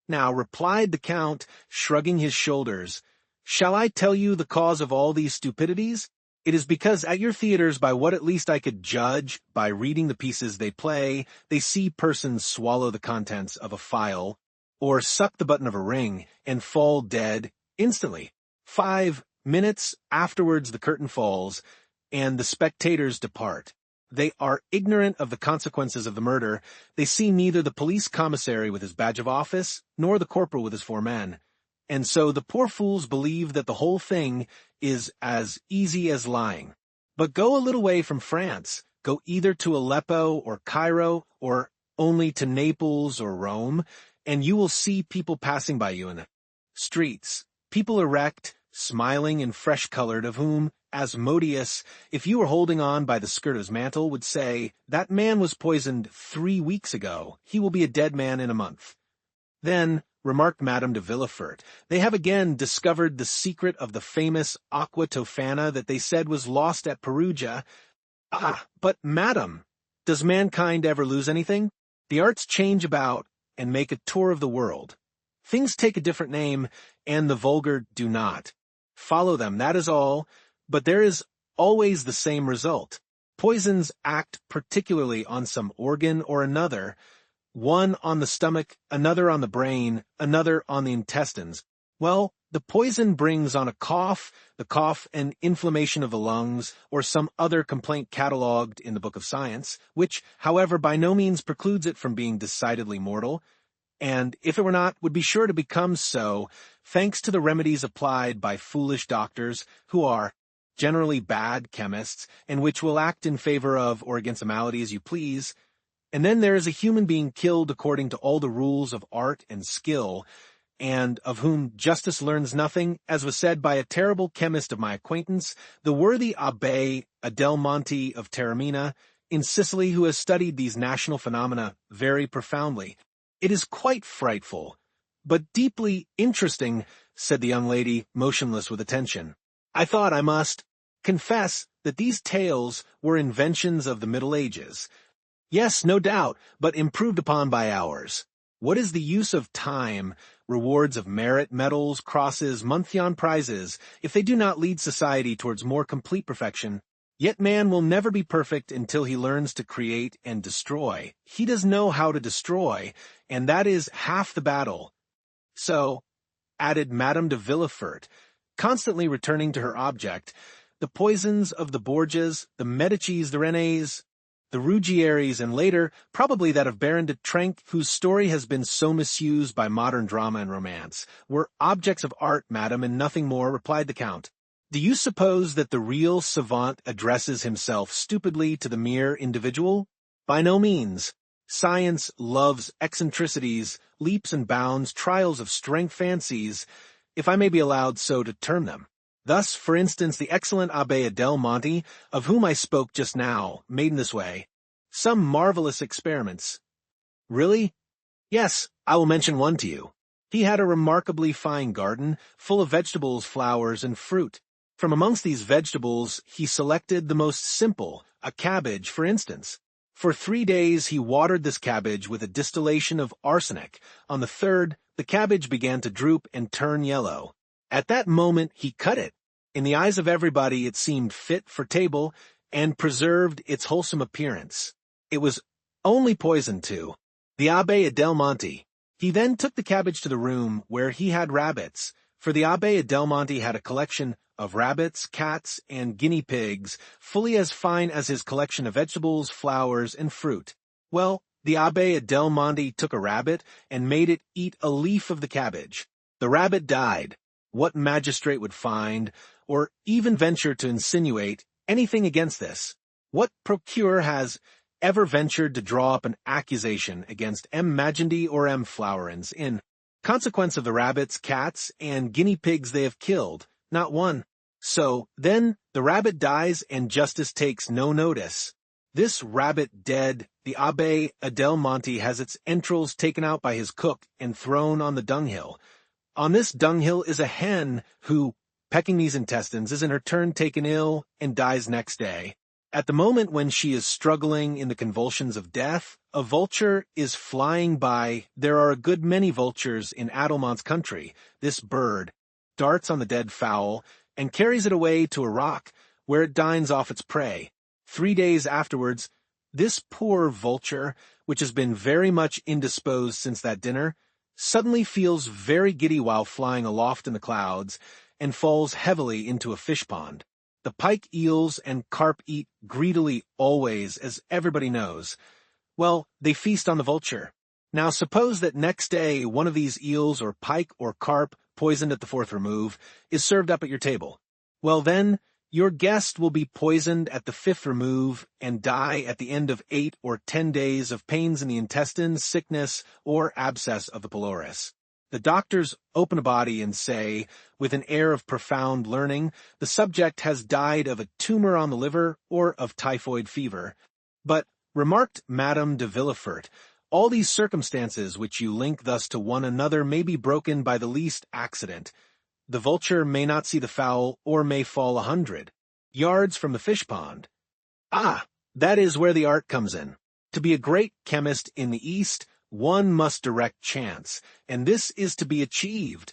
Now, replied the Count, shrugging his shoulders, shall I tell you the cause of all these stupidities? It is because at your theaters, by what at least I could judge, by reading the pieces they play, they see persons swallow the contents of a phial, or suck the button of a ring, and fall dead instantly. 5 minutes afterwards the curtain falls, and the spectators depart. They are ignorant of the consequences of the murder. They see neither the police commissary with his badge of office, nor the corporal with his 4 men. And so the poor fools believe that the whole thing is as easy as lying. But go a little way from France. Go either to Aleppo or Cairo or only to Naples or Rome, and you will see people passing by you in the streets. People erect, smiling and fresh-colored, of whom Asmodeus, if you were holding on by the skirt of his mantle, would say, "That man was poisoned 3 weeks ago. He will be a dead man in a month." Then, remarked Madame de Villefort, they have again discovered the secret of the famous aqua tofana that they said was lost at Perugia. Ah, but madam, does mankind ever lose anything? The arts change about and make a tour of the world. Things take a different name, and the vulgar do not. Follow them, that is all, but there is always the same result. Poisons act particularly on some organ or another, one on the stomach, another on the brain, another on the intestines. Well, the poison brings on a cough, the cough an inflammation of the lungs, or some other complaint catalogued in the Book of Science, which, however, by no means precludes it from being decidedly mortal, and if it were not, would be sure to become so, thanks to the remedies applied by foolish doctors, who are generally bad chemists, and which will act in favor of or against a malady as you please. And then there is a human being killed according to all the rules of art and skill, and of whom justice learns nothing, as was said by a terrible chemist of my acquaintance, the worthy Abbé Adelmonte of Taormina, in Sicily, who has studied these national phenomena very profoundly. It is quite frightful, but deeply interesting, said the young lady, motionless with attention. I thought I must confess that these tales were inventions of the Middle Ages. Yes, no doubt, but improved upon by ours. What is the use of time, rewards of merit, medals, crosses, Monthyon prizes, if they do not lead society towards more complete perfection? Yet man will never be perfect until he learns to create and destroy. He does know how to destroy, and that is half the battle. So, added Madame de Villefort, constantly returning to her object, the poisons of the Borgias, the Medicis, the Renés, the Ruggieris, and later, probably that of Baron de Trenck, whose story has been so misused by modern drama and romance, were objects of art, madam, and nothing more, replied the Count. Do you suppose that the real savant addresses himself stupidly to the mere individual? By no means. Science loves eccentricities, leaps and bounds, trials of strength, fancies, if I may be allowed so to term them. Thus, for instance, the excellent Abbé Adelmonte, of whom I spoke just now, made in this way some marvelous experiments. Really? Yes, I will mention one to you. He had a remarkably fine garden, full of vegetables, flowers, and fruit. From amongst these vegetables, he selected the most simple, a cabbage, for instance. For 3 days he watered this cabbage with a distillation of arsenic. On the third, the cabbage began to droop and turn yellow. At that moment he cut it. In the eyes of everybody it seemed fit for table, and preserved its wholesome appearance. It was only poison too. The Abbé Adelmonte. He then took the cabbage to the room where he had rabbits, for the Abbé Adelmonte had a collection of rabbits, cats, and guinea pigs, fully as fine as his collection of vegetables, flowers, and fruit. Well, the Abbé Adelmonte took a rabbit and made it eat a leaf of the cabbage. The rabbit died. What magistrate would find, or even venture to insinuate, anything against this? What procureur has ever ventured to draw up an accusation against M. Magendie or M. Flowerens in consequence of the rabbits, cats, and guinea pigs they have killed? Not one. So, then, the rabbit dies and justice takes no notice. This rabbit dead, the Abbé Adelmonte has its entrails taken out by his cook and thrown on the dunghill. On this dunghill is a hen who, pecking these intestines, is in her turn taken ill and dies next day. At the moment when she is struggling in the convulsions of death, a vulture is flying by. There are a good many vultures in Adelmont's country. This bird darts on the dead fowl and carries it away to a rock, where it dines off its prey. 3 days afterwards, this poor vulture, which has been very much indisposed since that dinner, suddenly feels very giddy while flying aloft in the clouds, and falls heavily into a fish pond. The pike, eels, and carp eat greedily always, as everybody knows. Well, they feast on the vulture. Now suppose that next day one of these eels or pike or carp, poisoned at the fourth remove, is served up at your table. Well then, Your guest will be poisoned at the 5th remove and die at the end of 8 or 10 days of pains in the intestines, sickness, or abscess of the pylorus. The doctors open a body and say, with an air of profound learning, the subject has died of a tumor on the liver or of typhoid fever. But, remarked Madame de Villefort, all these circumstances which you link thus to one another may be broken by the least accident. The vulture may not see the fowl, or may fall 100 yards from the fish pond. Ah, that is where the art comes in. To be a great chemist in the East, one must direct chance, and this is to be achieved.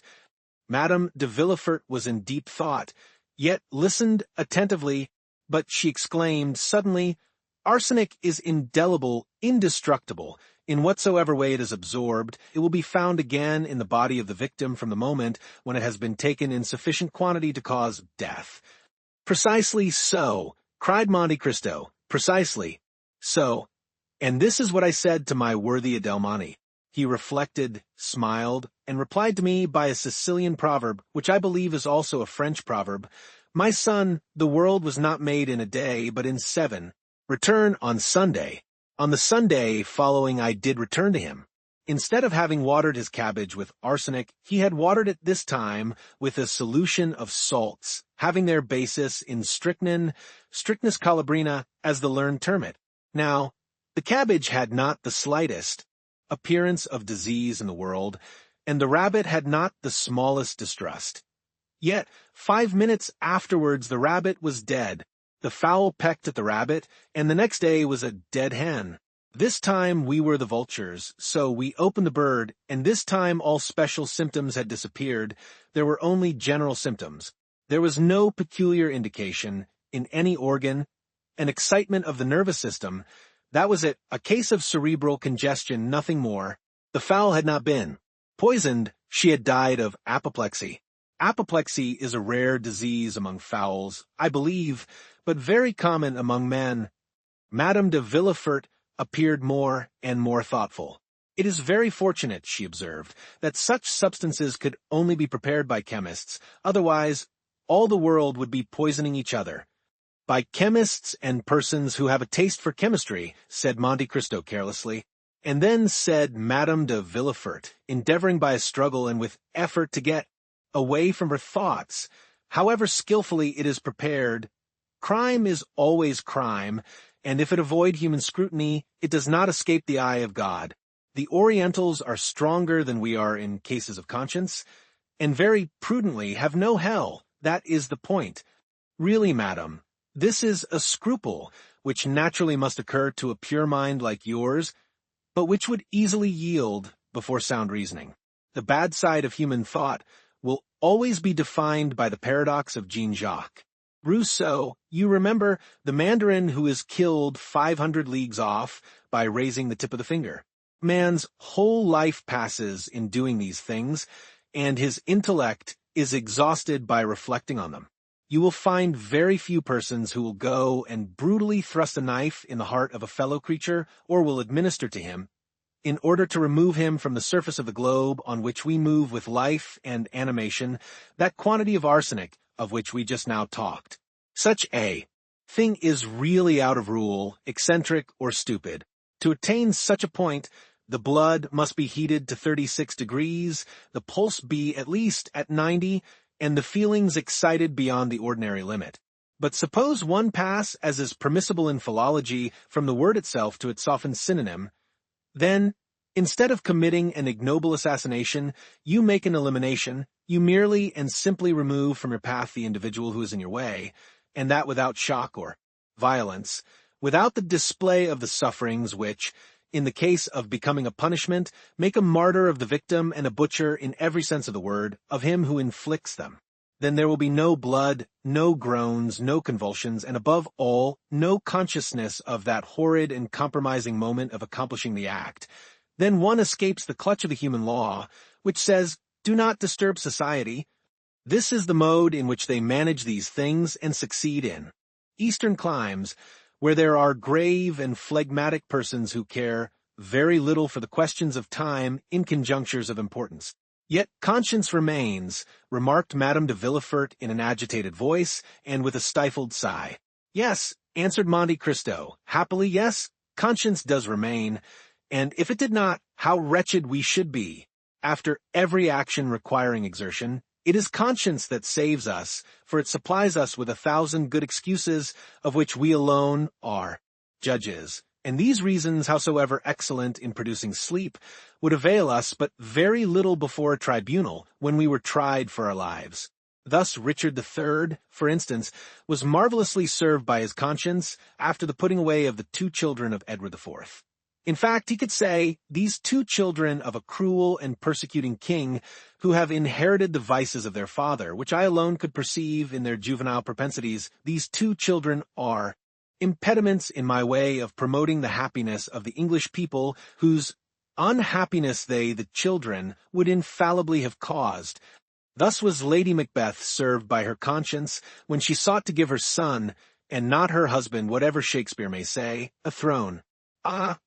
Madame de Villefort was in deep thought, yet listened attentively, but she exclaimed suddenly, "Arsenic is indelible, indestructible. In whatsoever way it is absorbed, it will be found again in the body of the victim from the moment when it has been taken in sufficient quantity to cause death." "Precisely so," cried Monte Cristo. "Precisely so. And this is what I said to my worthy Adelmani." He reflected, smiled, and replied to me by a Sicilian proverb, which I believe is also a French proverb. "My son, the world was not made in a day, but in 7. Return on Sunday." On the Sunday following I did return to him. Instead of having watered his cabbage with arsenic, he had watered it this time with a solution of salts, having their basis in strychnine, Strychnus colubrina, as the learned term it. Now, the cabbage had not the slightest appearance of disease in the world, and the rabbit had not the smallest distrust. Yet 5 minutes afterwards the rabbit was dead. The fowl pecked at the rabbit, and the next day was a dead hen. This time we were the vultures, so we opened the bird, and this time all special symptoms had disappeared. There were only general symptoms. There was no peculiar indication in any organ, an excitement of the nervous system. That was it, a case of cerebral congestion, nothing more. The fowl had not been poisoned, she had died of apoplexy. Apoplexy is a rare disease among fowls, I believe, but very common among men. Madame de Villefort appeared more and more thoughtful. "It is very fortunate," she observed, "that such substances could only be prepared by chemists, otherwise all the world would be poisoning each other." "By chemists and persons who have a taste for chemistry," said Monte Cristo carelessly. And then said Madame de Villefort, endeavoring by a struggle and with effort to get away from her thoughts, "however skillfully it is prepared, crime is always crime, and if it avoid human scrutiny, it does not escape the eye of God. The Orientals are stronger than we are in cases of conscience, and very prudently have no hell. That is the point. Really, madam, this is a scruple, which naturally must occur to a pure mind like yours, but which would easily yield before sound reasoning. The bad side of human thought will always be defined by the paradox of Jean-Jacques Rousseau. You remember the mandarin who is killed 500 leagues off by raising the tip of the finger. Man's whole life passes in doing these things, and his intellect is exhausted by reflecting on them. You will find very few persons who will go and brutally thrust a knife in the heart of a fellow creature, or will administer to him, in order to remove him from the surface of the globe on which we move with life and animation, that quantity of arsenic of which we just now talked. Such a thing is really out of rule, eccentric, or stupid. To attain such a point, the blood must be heated to 36 degrees, the pulse be at least at 90, and the feelings excited beyond the ordinary limit. But suppose one pass, as is permissible in philology, from the word itself to its softened synonym, then, instead of committing an ignoble assassination, you make an elimination, you merely and simply remove from your path the individual who is in your way, and that without shock or violence, without the display of the sufferings which, in the case of becoming a punishment, make a martyr of the victim and a butcher in every sense of the word, of him who inflicts them. Then there will be no blood, no groans, no convulsions, and above all, no consciousness of that horrid and compromising moment of accomplishing the act. Then one escapes the clutch of the human law, which says, do not disturb society. This is the mode in which they manage these things and succeed in Eastern climes, where there are grave and phlegmatic persons who care very little for the questions of time in conjunctures of importance. Yet conscience remains, remarked Madame de Villefort in an agitated voice and with a stifled sigh. Yes, answered Monte Cristo. Happily, yes, conscience does remain, and if it did not, how wretched we should be. After every action requiring exertion, it is conscience that saves us, for it supplies us with 1,000 good excuses, of which we alone are judges. And these reasons, howsoever excellent in producing sleep, would avail us but very little before a tribunal, when we were tried for our lives. Thus Richard III, for instance, was marvelously served by his conscience after the putting away of the 2 children of Edward IV. In fact, he could say, these 2 children of a cruel and persecuting king who have inherited the vices of their father, which I alone could perceive in their juvenile propensities, these 2 children are impediments in my way of promoting the happiness of the English people, whose unhappiness they, the children, would infallibly have caused. Thus was Lady Macbeth served by her conscience when she sought to give her son, and not her husband, whatever Shakespeare may say, a throne.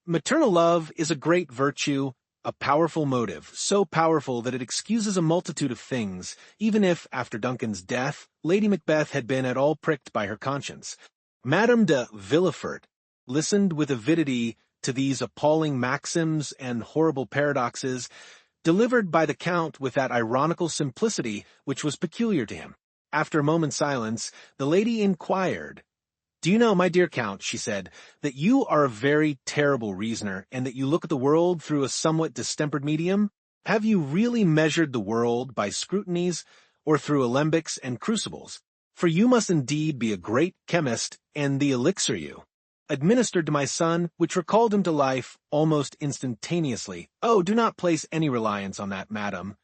Maternal love is a great virtue, a powerful motive, so powerful that it excuses a multitude of things, even if, after Duncan's death, Lady Macbeth had been at all pricked by her conscience. Madame de Villefort listened with avidity to these appalling maxims and horrible paradoxes, delivered by the Count with that ironical simplicity which was peculiar to him. After a moment's silence, the lady inquired, "Do you know, my dear Count," she said, "that you are a very terrible reasoner, and that you look at the world through a somewhat distempered medium? Have you really measured the world by scrutinies, or through alembics and crucibles? For you must indeed be a great chemist, and the elixir you administered to my son, which recalled him to life almost instantaneously. Oh, do not place any reliance on that, madam.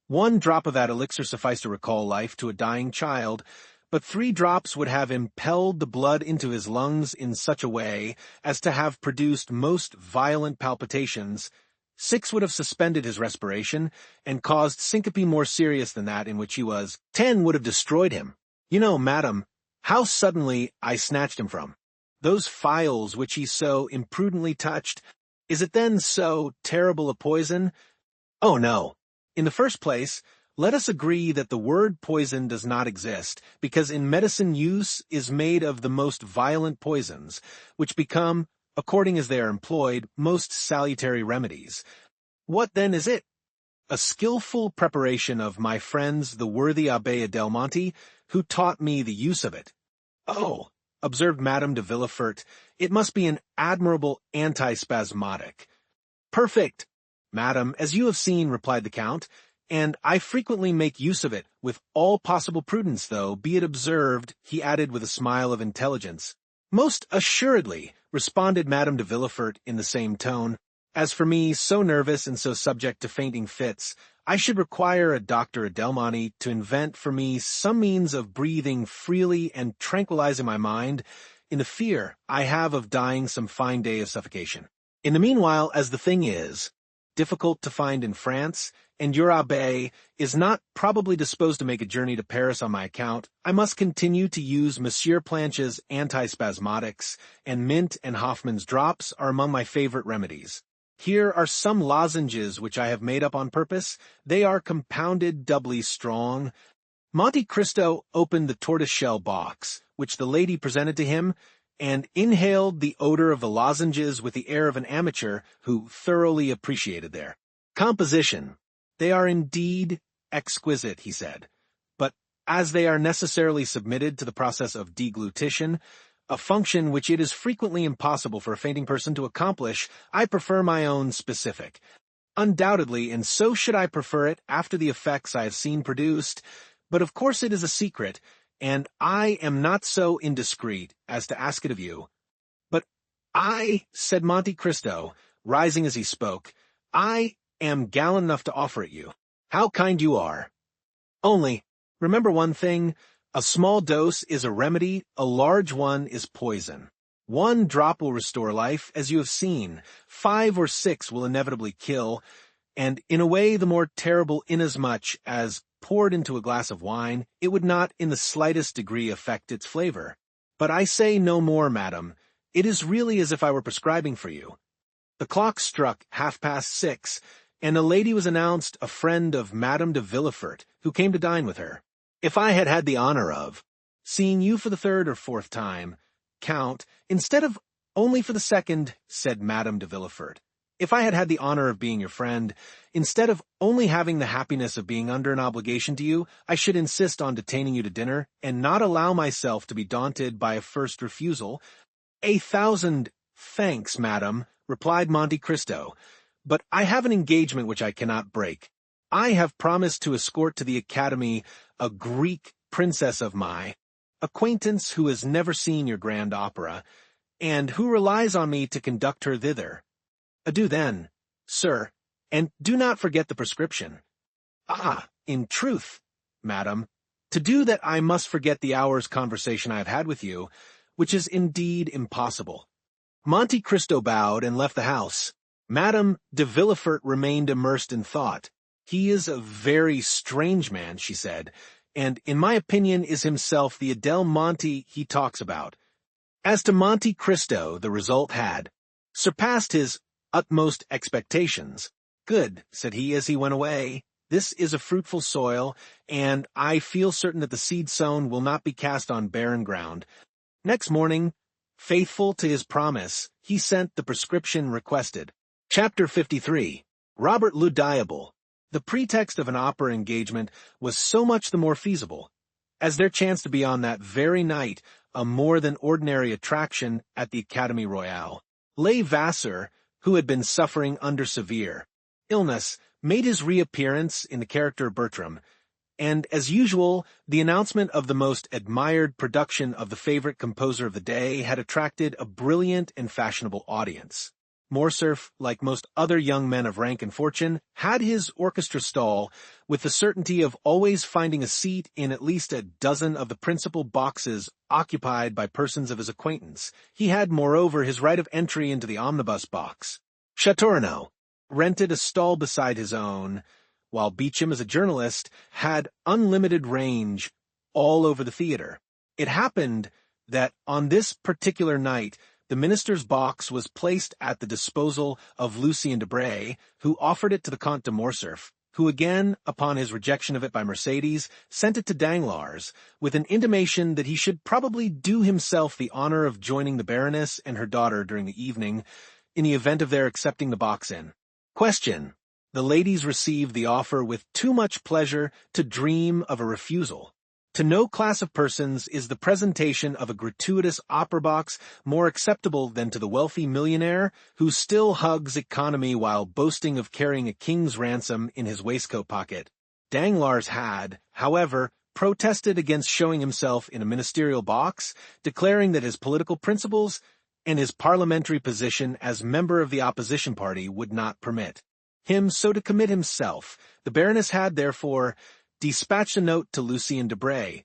1 drop of that elixir sufficed to recall life to a dying child, but 3 drops would have impelled the blood into his lungs in such a way as to have produced most violent palpitations. 6 would have suspended his respiration, and caused syncope more serious than that in which he was. 10 would have destroyed him. You know, madam, how suddenly I snatched him from those phials which he so imprudently touched. Is it then so terrible a poison? Oh, no. In the first place, let us agree that the word poison does not exist, because in medicine use is made of the most violent poisons, which become, according as they are employed, most salutary remedies. What then is it? A skillful preparation of my friends the worthy Abbé Adelmonte, who taught me the use of it. Oh, observed Madame de Villefort, it must be an admirable antispasmodic. Perfect, madam, as you have seen, replied the Count, and I frequently make use of it, with all possible prudence, though, be it observed, he added with a smile of intelligence. Most assuredly, responded Madame de Villefort in the same tone. As for me, so nervous and so subject to fainting fits, I should require a Dr. Adelmonte to invent for me some means of breathing freely and tranquilizing my mind in the fear I have of dying some fine day of suffocation. In the meanwhile, as the thing is difficult to find in France, and your Abbé is not probably disposed to make a journey to Paris on my account, I must continue to use Monsieur Planche's antispasmodics, and mint and Hoffman's drops are among my favorite remedies. Here are some lozenges which I have made up on purpose. They are compounded doubly strong. Monte Cristo opened the tortoise-shell box, which the lady presented to him, and inhaled the odor of the lozenges with the air of an amateur who thoroughly appreciated their composition. They are indeed exquisite, he said, but as they are necessarily submitted to the process of deglutition, a function which it is frequently impossible for a fainting person to accomplish, I prefer my own specific. Undoubtedly, and so should I prefer it after the effects I have seen produced, but of course it is a secret, and I am not so indiscreet as to ask it of you. But said Monte Cristo, rising as he spoke, I am gallant enough to offer it you. How kind you are. Only, remember one thing, a small dose is a remedy, a large one is poison. 1 drop will restore life, as you have seen. 5 or 6 will inevitably kill, and in a way the more terrible inasmuch as, poured into a glass of wine, it would not in the slightest degree affect its flavor. But I say no more, madam. It is really as if I were prescribing for you. The clock struck 6:30, and a lady was announced, a friend of Madame de Villefort, who came to dine with her. If I had had the honor of seeing you for the third or fourth time, Count, instead of only for the second, said Madame de Villefort. If I had had the honor of being your friend, instead of only having the happiness of being under an obligation to you, I should insist on detaining you to dinner, and not allow myself to be daunted by a first refusal. 1,000 thanks, madam, replied Monte Cristo, but I have an engagement which I cannot break. I have promised to escort to the Academy a Greek princess of my acquaintance who has never seen your grand opera, and who relies on me to conduct her thither. Adieu then, sir, and do not forget the prescription. Ah, in truth, madam, to do that I must forget the hour's conversation I have had with you, which is indeed impossible. Monte Cristo bowed and left the house. Madame de Villefort remained immersed in thought. He is a very strange man, she said, and in my opinion is himself the Adele Monte he talks about. As to Monte Cristo, the result had surpassed his utmost expectations. Good, said he as he went away. This is a fruitful soil, and I feel certain that the seed sown will not be cast on barren ground. Next morning, faithful to his promise, he sent the prescription requested. Chapter 53. Robert le Diable. The pretext of an opera engagement was so much the more feasible, as there chanced to be on that very night a more than ordinary attraction at the Académie Royale. Le Vasseur, who had been suffering under severe illness, made his reappearance in the character of Bertram, and, as usual, the announcement of the most admired production of the favorite composer of the day had attracted a brilliant and fashionable audience. Morcerf, like most other young men of rank and fortune, had his orchestra stall, with the certainty of always finding a seat in at least a dozen of the principal boxes occupied by persons of his acquaintance. He had, moreover, his right of entry into the omnibus box. Châteaurenaud rented a stall beside his own, while Beecham, as a journalist, had unlimited range all over the theater. It happened that on this particular night the minister's box was placed at the disposal of Lucien Debray, who offered it to the Comte de Morcerf, who again, upon his rejection of it by Mercédès, sent it to Danglars, with an intimation that he should probably do himself the honor of joining the Baroness and her daughter during the evening, in the event of their accepting the box in question. The ladies received the offer with too much pleasure to dream of a refusal. To no class of persons is the presentation of a gratuitous opera box more acceptable than to the wealthy millionaire who still hugs economy while boasting of carrying a king's ransom in his waistcoat pocket. Danglars had, however, protested against showing himself in a ministerial box, declaring that his political principles and his parliamentary position as member of the opposition party would not permit him so to commit himself. The Baroness had, therefore, dispatched a note to Lucien Debray,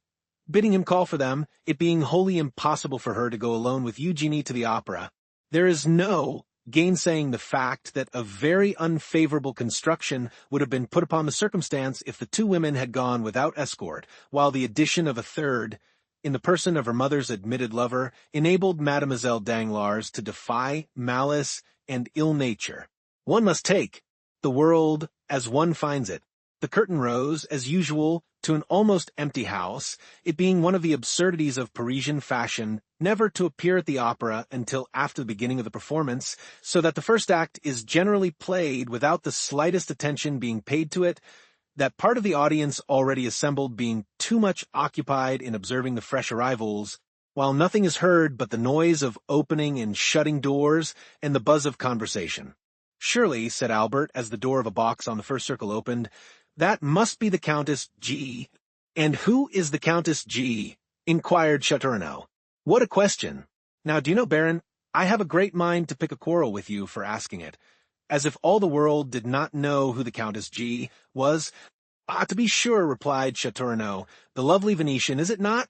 bidding him call for them, it being wholly impossible for her to go alone with Eugénie to the opera. There is no gainsaying the fact that a very unfavorable construction would have been put upon the circumstance if the two women had gone without escort, while the addition of a third, in the person of her mother's admitted lover, enabled Mademoiselle Danglars to defy malice and ill nature. One must take the world as one finds it. The curtain rose, as usual, to an almost empty house, it being one of the absurdities of Parisian fashion never to appear at the opera until after the beginning of the performance, so that the first act is generally played without the slightest attention being paid to it, that part of the audience already assembled being too much occupied in observing the fresh arrivals, while nothing is heard but the noise of opening and shutting doors and the buzz of conversation. Surely, said Albert, as the door of a box on the first circle opened, that must be the Countess G. And who is the Countess G? Inquired Châteaurenaud. What a question! Now, do you know, Baron, I have a great mind to pick a quarrel with you for asking it, as if all the world did not know who the Countess G. was. Ah, to be sure, replied Châteaurenaud, the lovely Venetian, is it not?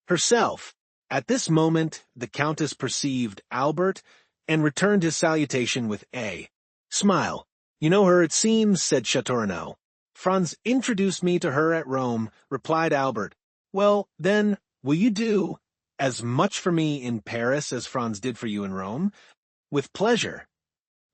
Herself. At this moment, the Countess perceived Albert, and returned his salutation with a smile. You know her, it seems, said Châteaurenaud. Franz introduced me to her at Rome, replied Albert. Well, then, will you do as much for me in Paris as Franz did for you in Rome? With pleasure.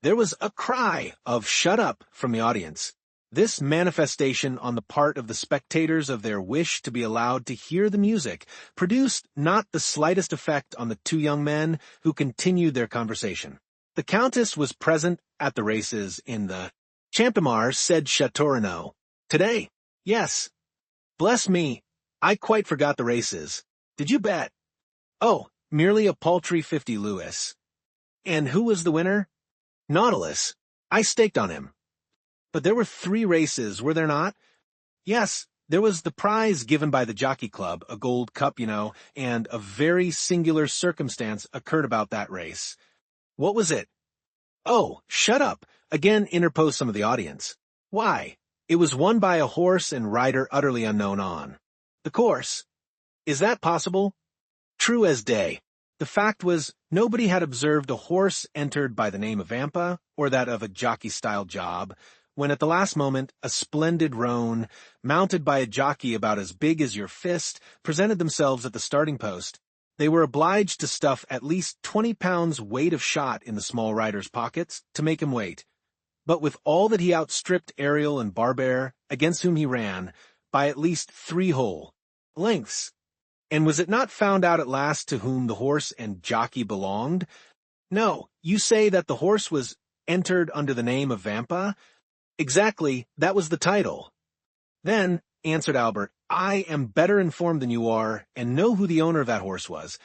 There was a cry of "shut up" from the audience. This manifestation on the part of the spectators of their wish to be allowed to hear the music produced not the slightest effect on the two young men who continued their conversation. The Countess was present at the races in the Champenois, said Châteaurenaud. Today? Yes. Bless me, I quite forgot the races. Did you bet? Oh, merely a paltry 50 louis. And who was the winner? Nautilus. I staked on him. But there were 3 races, were there not? Yes, there was the prize given by the Jockey Club, a gold cup, and a very singular circumstance occurred about that race. What was it? Oh, shut up, again interposed some of the audience. Why? It was won by a horse and rider utterly unknown on the course. Is that possible? True as day. The fact was, nobody had observed a horse entered by the name of Vampa, or that of a jockey-style job, when at the last moment a splendid roan, mounted by a jockey about as big as your fist, presented themselves at the starting post. They were obliged to stuff at least 20 pounds weight of shot in the small rider's pockets to make him wait. But with all that he outstripped Ariel and Barbare, against whom he ran, by at least 3 whole lengths. And was it not found out at last to whom the horse and jockey belonged? No, you say that the horse was entered under the name of Vampa? Exactly, that was the title. Then, answered Albert, I am better informed than you are, and know who the owner of that horse was.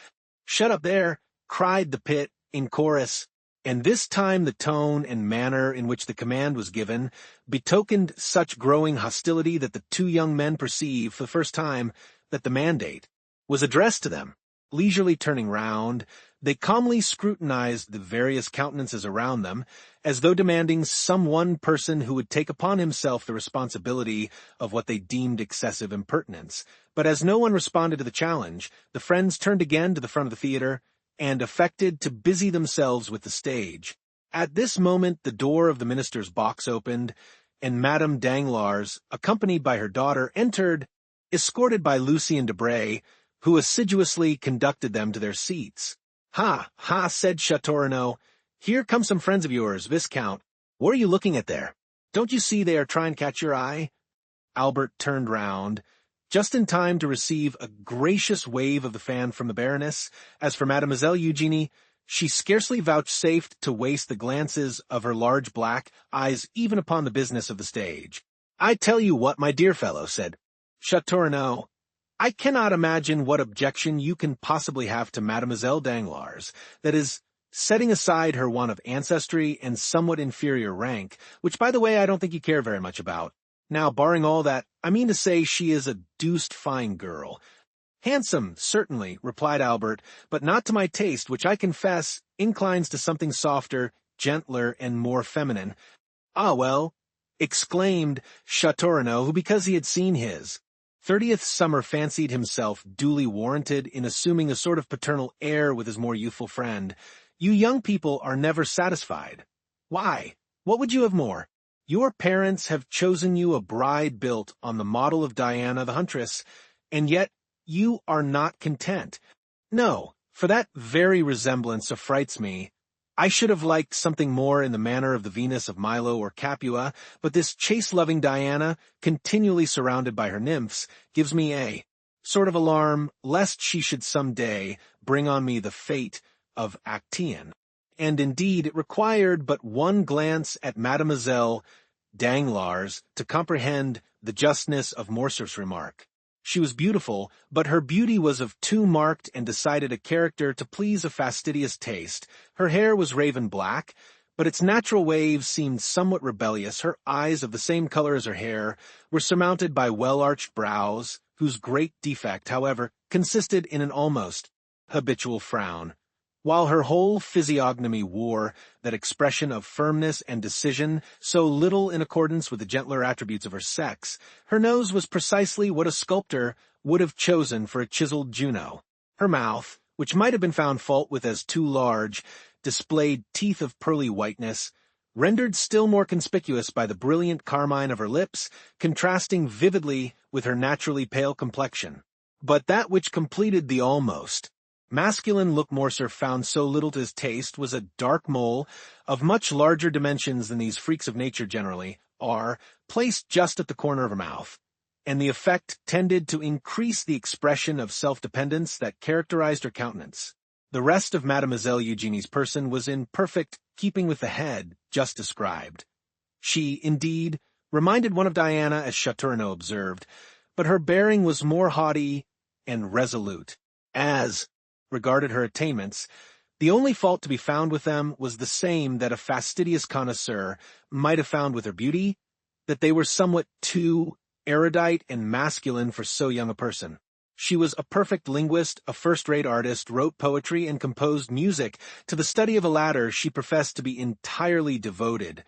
Shut up there, cried the pit, in chorus, and this time the tone and manner in which the command was given betokened such growing hostility that the 2 young men perceived, for the first time, that the mandate was addressed to them. Leisurely turning round, they calmly scrutinized the various countenances around them, as though demanding some one person who would take upon himself the responsibility of what they deemed excessive impertinence. But as no one responded to the challenge, the friends turned again to the front of the theater, and affected to busy themselves with the stage. At this moment the door of the minister's box opened, and Madame Danglars, accompanied by her daughter, entered, escorted by Lucien Debray, who assiduously conducted them to their seats. Ha, ha, said Châteaurenaud. Here come some friends of yours, Viscount. What are you looking at there? Don't you see they are trying to catch your eye? Albert turned round, just in time to receive a gracious wave of the fan from the Baroness. As for Mademoiselle Eugénie, she scarcely vouchsafed to waste the glances of her large black eyes even upon the business of the stage. I tell you what, my dear fellow, said Châteaurenaud, I cannot imagine what objection you can possibly have to Mademoiselle Danglars, that is, setting aside her want of ancestry and somewhat inferior rank, which, by the way, I don't think you care very much about. Now, barring all that, I mean to say she is a deuced fine girl. Handsome, certainly, replied Albert, but not to my taste, which I confess inclines to something softer, gentler, and more feminine. Ah, well, exclaimed Châteaurenaud, who, because he had seen his 30th summer, fancied himself duly warranted in assuming a sort of paternal air with his more youthful friend. You young people are never satisfied. Why? What would you have more? Your parents have chosen you a bride built on the model of Diana the Huntress, and yet you are not content. No, for that very resemblance affrights me. I should have liked something more in the manner of the Venus of Milo or Capua, but this chase-loving Diana, continually surrounded by her nymphs, gives me a sort of alarm lest she should some day bring on me the fate of Actaeon. And indeed it required but one glance at Mademoiselle Danglars to comprehend the justness of Morcerf's remark. She was beautiful, but her beauty was of too marked and decided a character to please a fastidious taste. Her hair was raven black, but its natural waves seemed somewhat rebellious. Her eyes, of the same color as her hair, were surmounted by well-arched brows, whose great defect, however, consisted in an almost habitual frown. While her whole physiognomy wore that expression of firmness and decision so little in accordance with the gentler attributes of her sex, her nose was precisely what a sculptor would have chosen for a chiseled Juno. Her mouth, which might have been found fault with as too large, displayed teeth of pearly whiteness, rendered still more conspicuous by the brilliant carmine of her lips, contrasting vividly with her naturally pale complexion. But that which completed the almost masculine look Morcerf found so little to his taste was a dark mole of much larger dimensions than these freaks of nature generally are, placed just at the corner of her mouth, and the effect tended to increase the expression of self-dependence that characterized her countenance. The rest of Mademoiselle Eugenie's person was in perfect keeping with the head just described. She, indeed, reminded one of Diana, as Châteaurenaud observed, but her bearing was more haughty and resolute. As regarded her attainments, the only fault to be found with them was the same that a fastidious connoisseur might have found with her beauty, that they were somewhat too erudite and masculine for so young a person. She was a perfect linguist, a first-rate artist, wrote poetry, and composed music. To the study of a latter she professed to be entirely devoted,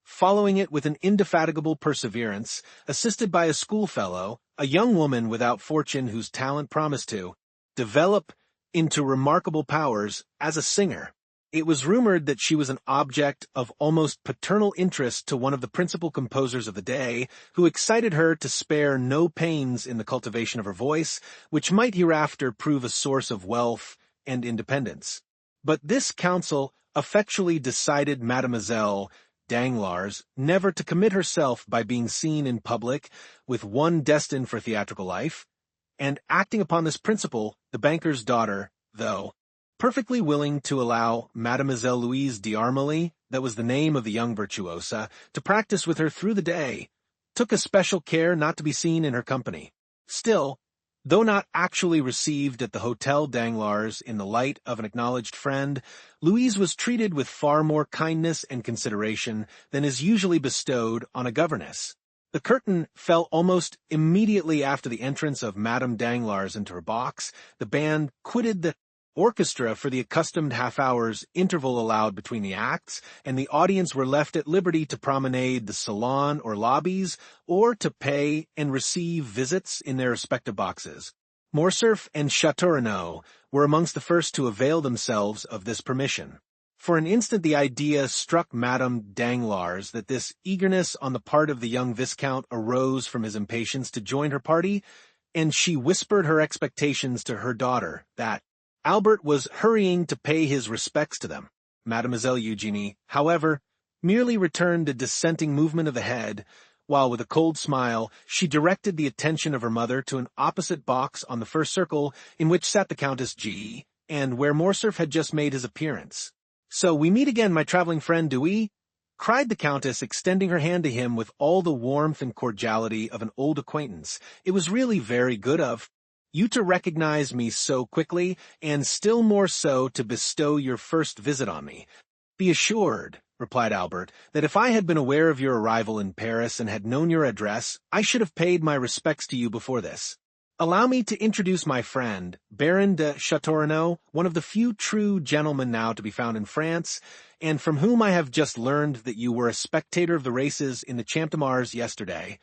following it with an indefatigable perseverance, assisted by a schoolfellow, a young woman without fortune whose talent promised to develop into remarkable powers as a singer. It was rumored that she was an object of almost paternal interest to one of the principal composers of the day, who excited her to spare no pains in the cultivation of her voice, which might hereafter prove a source of wealth and independence. But this counsel effectually decided Mademoiselle Danglars never to commit herself by being seen in public with one destined for theatrical life, and acting upon this principle, the banker's daughter, though perfectly willing to allow Mademoiselle Louise d'Armilly, that was the name of the young virtuosa, to practice with her through the day, took especial care not to be seen in her company. Still, though not actually received at the Hotel Danglars in the light of an acknowledged friend, Louise was treated with far more kindness and consideration than is usually bestowed on a governess. The curtain fell almost immediately after the entrance of Madame Danglars into her box. The band quitted the orchestra for the accustomed half-hour's interval allowed between the acts, and the audience were left at liberty to promenade the salon or lobbies, or to pay and receive visits in their respective boxes. Morcerf and Châteaurenaud were amongst the first to avail themselves of this permission. For an instant the idea struck Madame Danglars that this eagerness on the part of the young Viscount arose from his impatience to join her party, and she whispered her expectations to her daughter that Albert was hurrying to pay his respects to them. Mademoiselle Eugenie, however, merely returned a dissenting movement of the head, while with a cold smile she directed the attention of her mother to an opposite box on the first circle in which sat the Countess G, and where Morcerf had just made his appearance. "So we meet again, my traveling friend, do we?" cried the Countess, extending her hand to him with all the warmth and cordiality of an old acquaintance. "It was really very good of you to recognize me so quickly, and still more so to bestow your first visit on me." "Be assured," replied Albert, "that if I had been aware of your arrival in Paris and had known your address, I should have paid my respects to you before this. Allow me to introduce my friend, Baron de Châteaurenaud, one of the few true gentlemen now to be found in France, and from whom I have just learned that you were a spectator of the races in the Champ de Mars yesterday."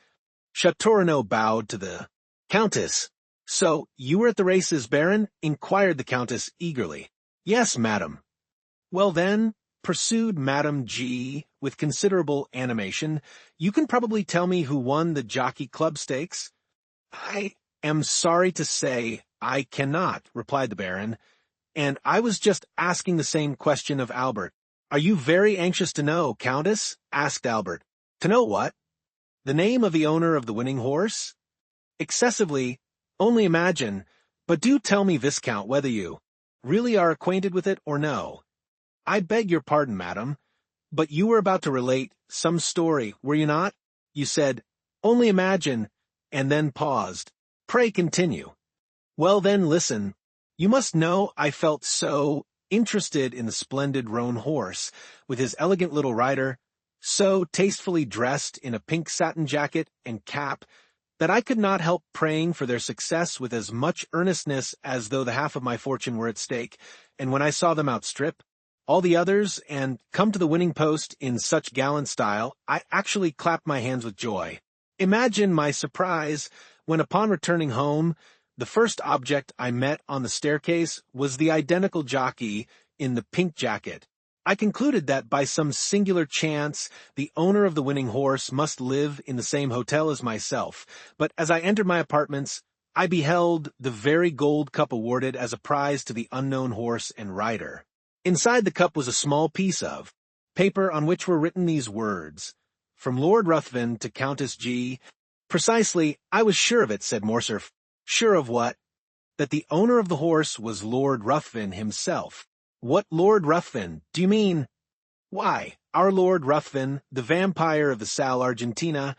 Châteaurenaud bowed to the Countess. "So, you were at the races, Baron?" inquired the Countess eagerly. "Yes, madam." "Well then," pursued Madame G. with considerable animation, "you can probably tell me who won the Jockey Club Stakes?" "I am sorry to say I cannot," replied the Baron, "and I was just asking the same question of Albert." "Are you very anxious to know, Countess?" asked Albert. "To know what?" "The name of the owner of the winning horse?" "Excessively. Only imagine. But do tell me, Viscount, whether you really are acquainted with it or no." "I beg your pardon, madam, but you were about to relate some story, were you not? You said, 'Only imagine,' and then paused. Pray continue." "Well then, listen. You must know I felt so interested in the splendid roan horse, with his elegant little rider, so tastefully dressed in a pink satin jacket and cap, that I could not help praying for their success with as much earnestness as though the half of my fortune were at stake, and when I saw them outstrip all the others and come to the winning post in such gallant style, I actually clapped my hands with joy. Imagine my surprise when, upon returning home, the first object I met on the staircase was the identical jockey in the pink jacket. I concluded that by some singular chance the owner of the winning horse must live in the same hotel as myself, but as I entered my apartments, I beheld the very gold cup awarded as a prize to the unknown horse and rider. Inside the cup was a small piece of paper on which were written these words, "From Lord Ruthven to Countess G." Precisely, I was sure of it, said Morcerf. Sure of what? That the owner of the horse was Lord Ruthven himself. What Lord Ruthven? Do you mean? Why, our Lord Ruthven, the vampire of the Salle Argentina.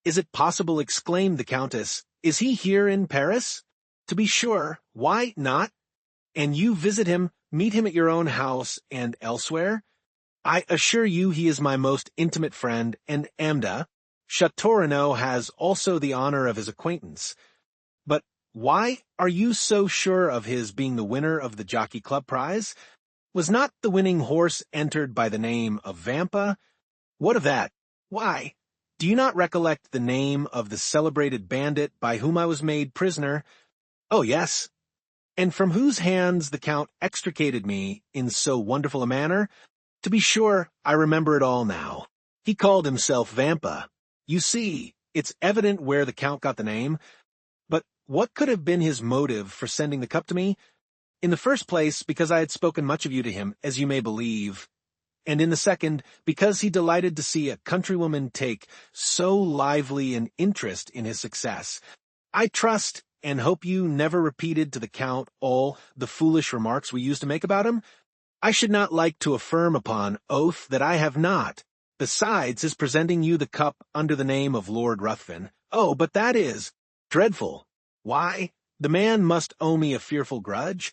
Is it possible? Exclaimed the Countess. Is he here in Paris? To be sure. Why not? And you visit him, meet him at your own house and elsewhere? I assure you he is my most intimate friend, and Amda, Chateaurenaud, has also the honor of his acquaintance. But why are you so sure of his being the winner of the Jockey Club prize? Was not the winning horse entered by the name of Vampa? What of that? Why, do you not recollect the name of the celebrated bandit by whom I was made prisoner? Oh, yes. And from whose hands the Count extricated me in so wonderful a manner? To be sure, I remember it all now. He called himself Vampa. You see, it's evident where the Count got the name. But what could have been his motive for sending the cup to me? In the first place, because I had spoken much of you to him, as you may believe. And in the second, because he delighted to see a countrywoman take so lively an interest in his success. I trust and hope you never repeated to the Count all the foolish remarks we used to make about him. I should not like to affirm upon oath that I have not. Besides his presenting you the cup under the name of Lord Ruthven. Oh, but that is dreadful. Why, the man must owe me a fearful grudge.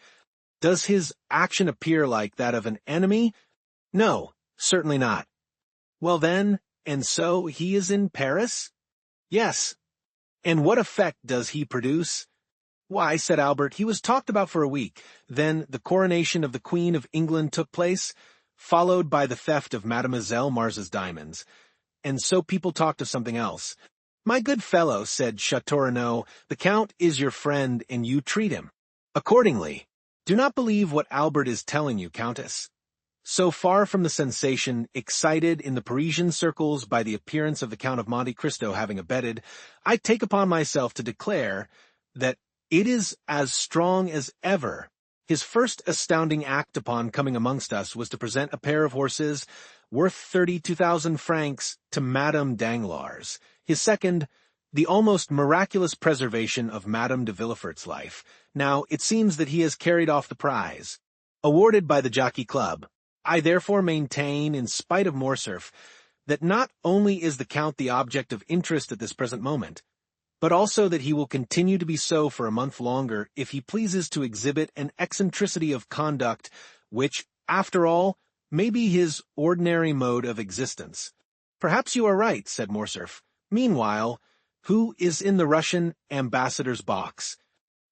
Does his action appear like that of an enemy? No, certainly not. Well then, and so he is in Paris? Yes. And what effect does he produce? Why, said Albert, he was talked about for a week. Then the coronation of the Queen of England took place, followed by the theft of Mademoiselle Mars's diamonds. And so people talked of something else. My good fellow, said Chateaurenaud, the Count is your friend and you treat him accordingly. Do not believe what Albert is telling you, Countess. So far from the sensation excited in the Parisian circles by the appearance of the Count of Monte Cristo having abetted, I take upon myself to declare that it is as strong as ever. His first astounding act upon coming amongst us was to present a pair of horses worth 32,000 francs to Madame Danglars. His second, the almost miraculous preservation of Madame de Villefort's life. Now, it seems that he has carried off the prize, awarded by the Jockey Club. I therefore maintain, in spite of Morcerf, that not only is the Count the object of interest at this present moment, but also that he will continue to be so for a month longer if he pleases to exhibit an eccentricity of conduct which, after all, may be his ordinary mode of existence. Perhaps you are right, said Morcerf. Meanwhile, who is in the Russian ambassador's box?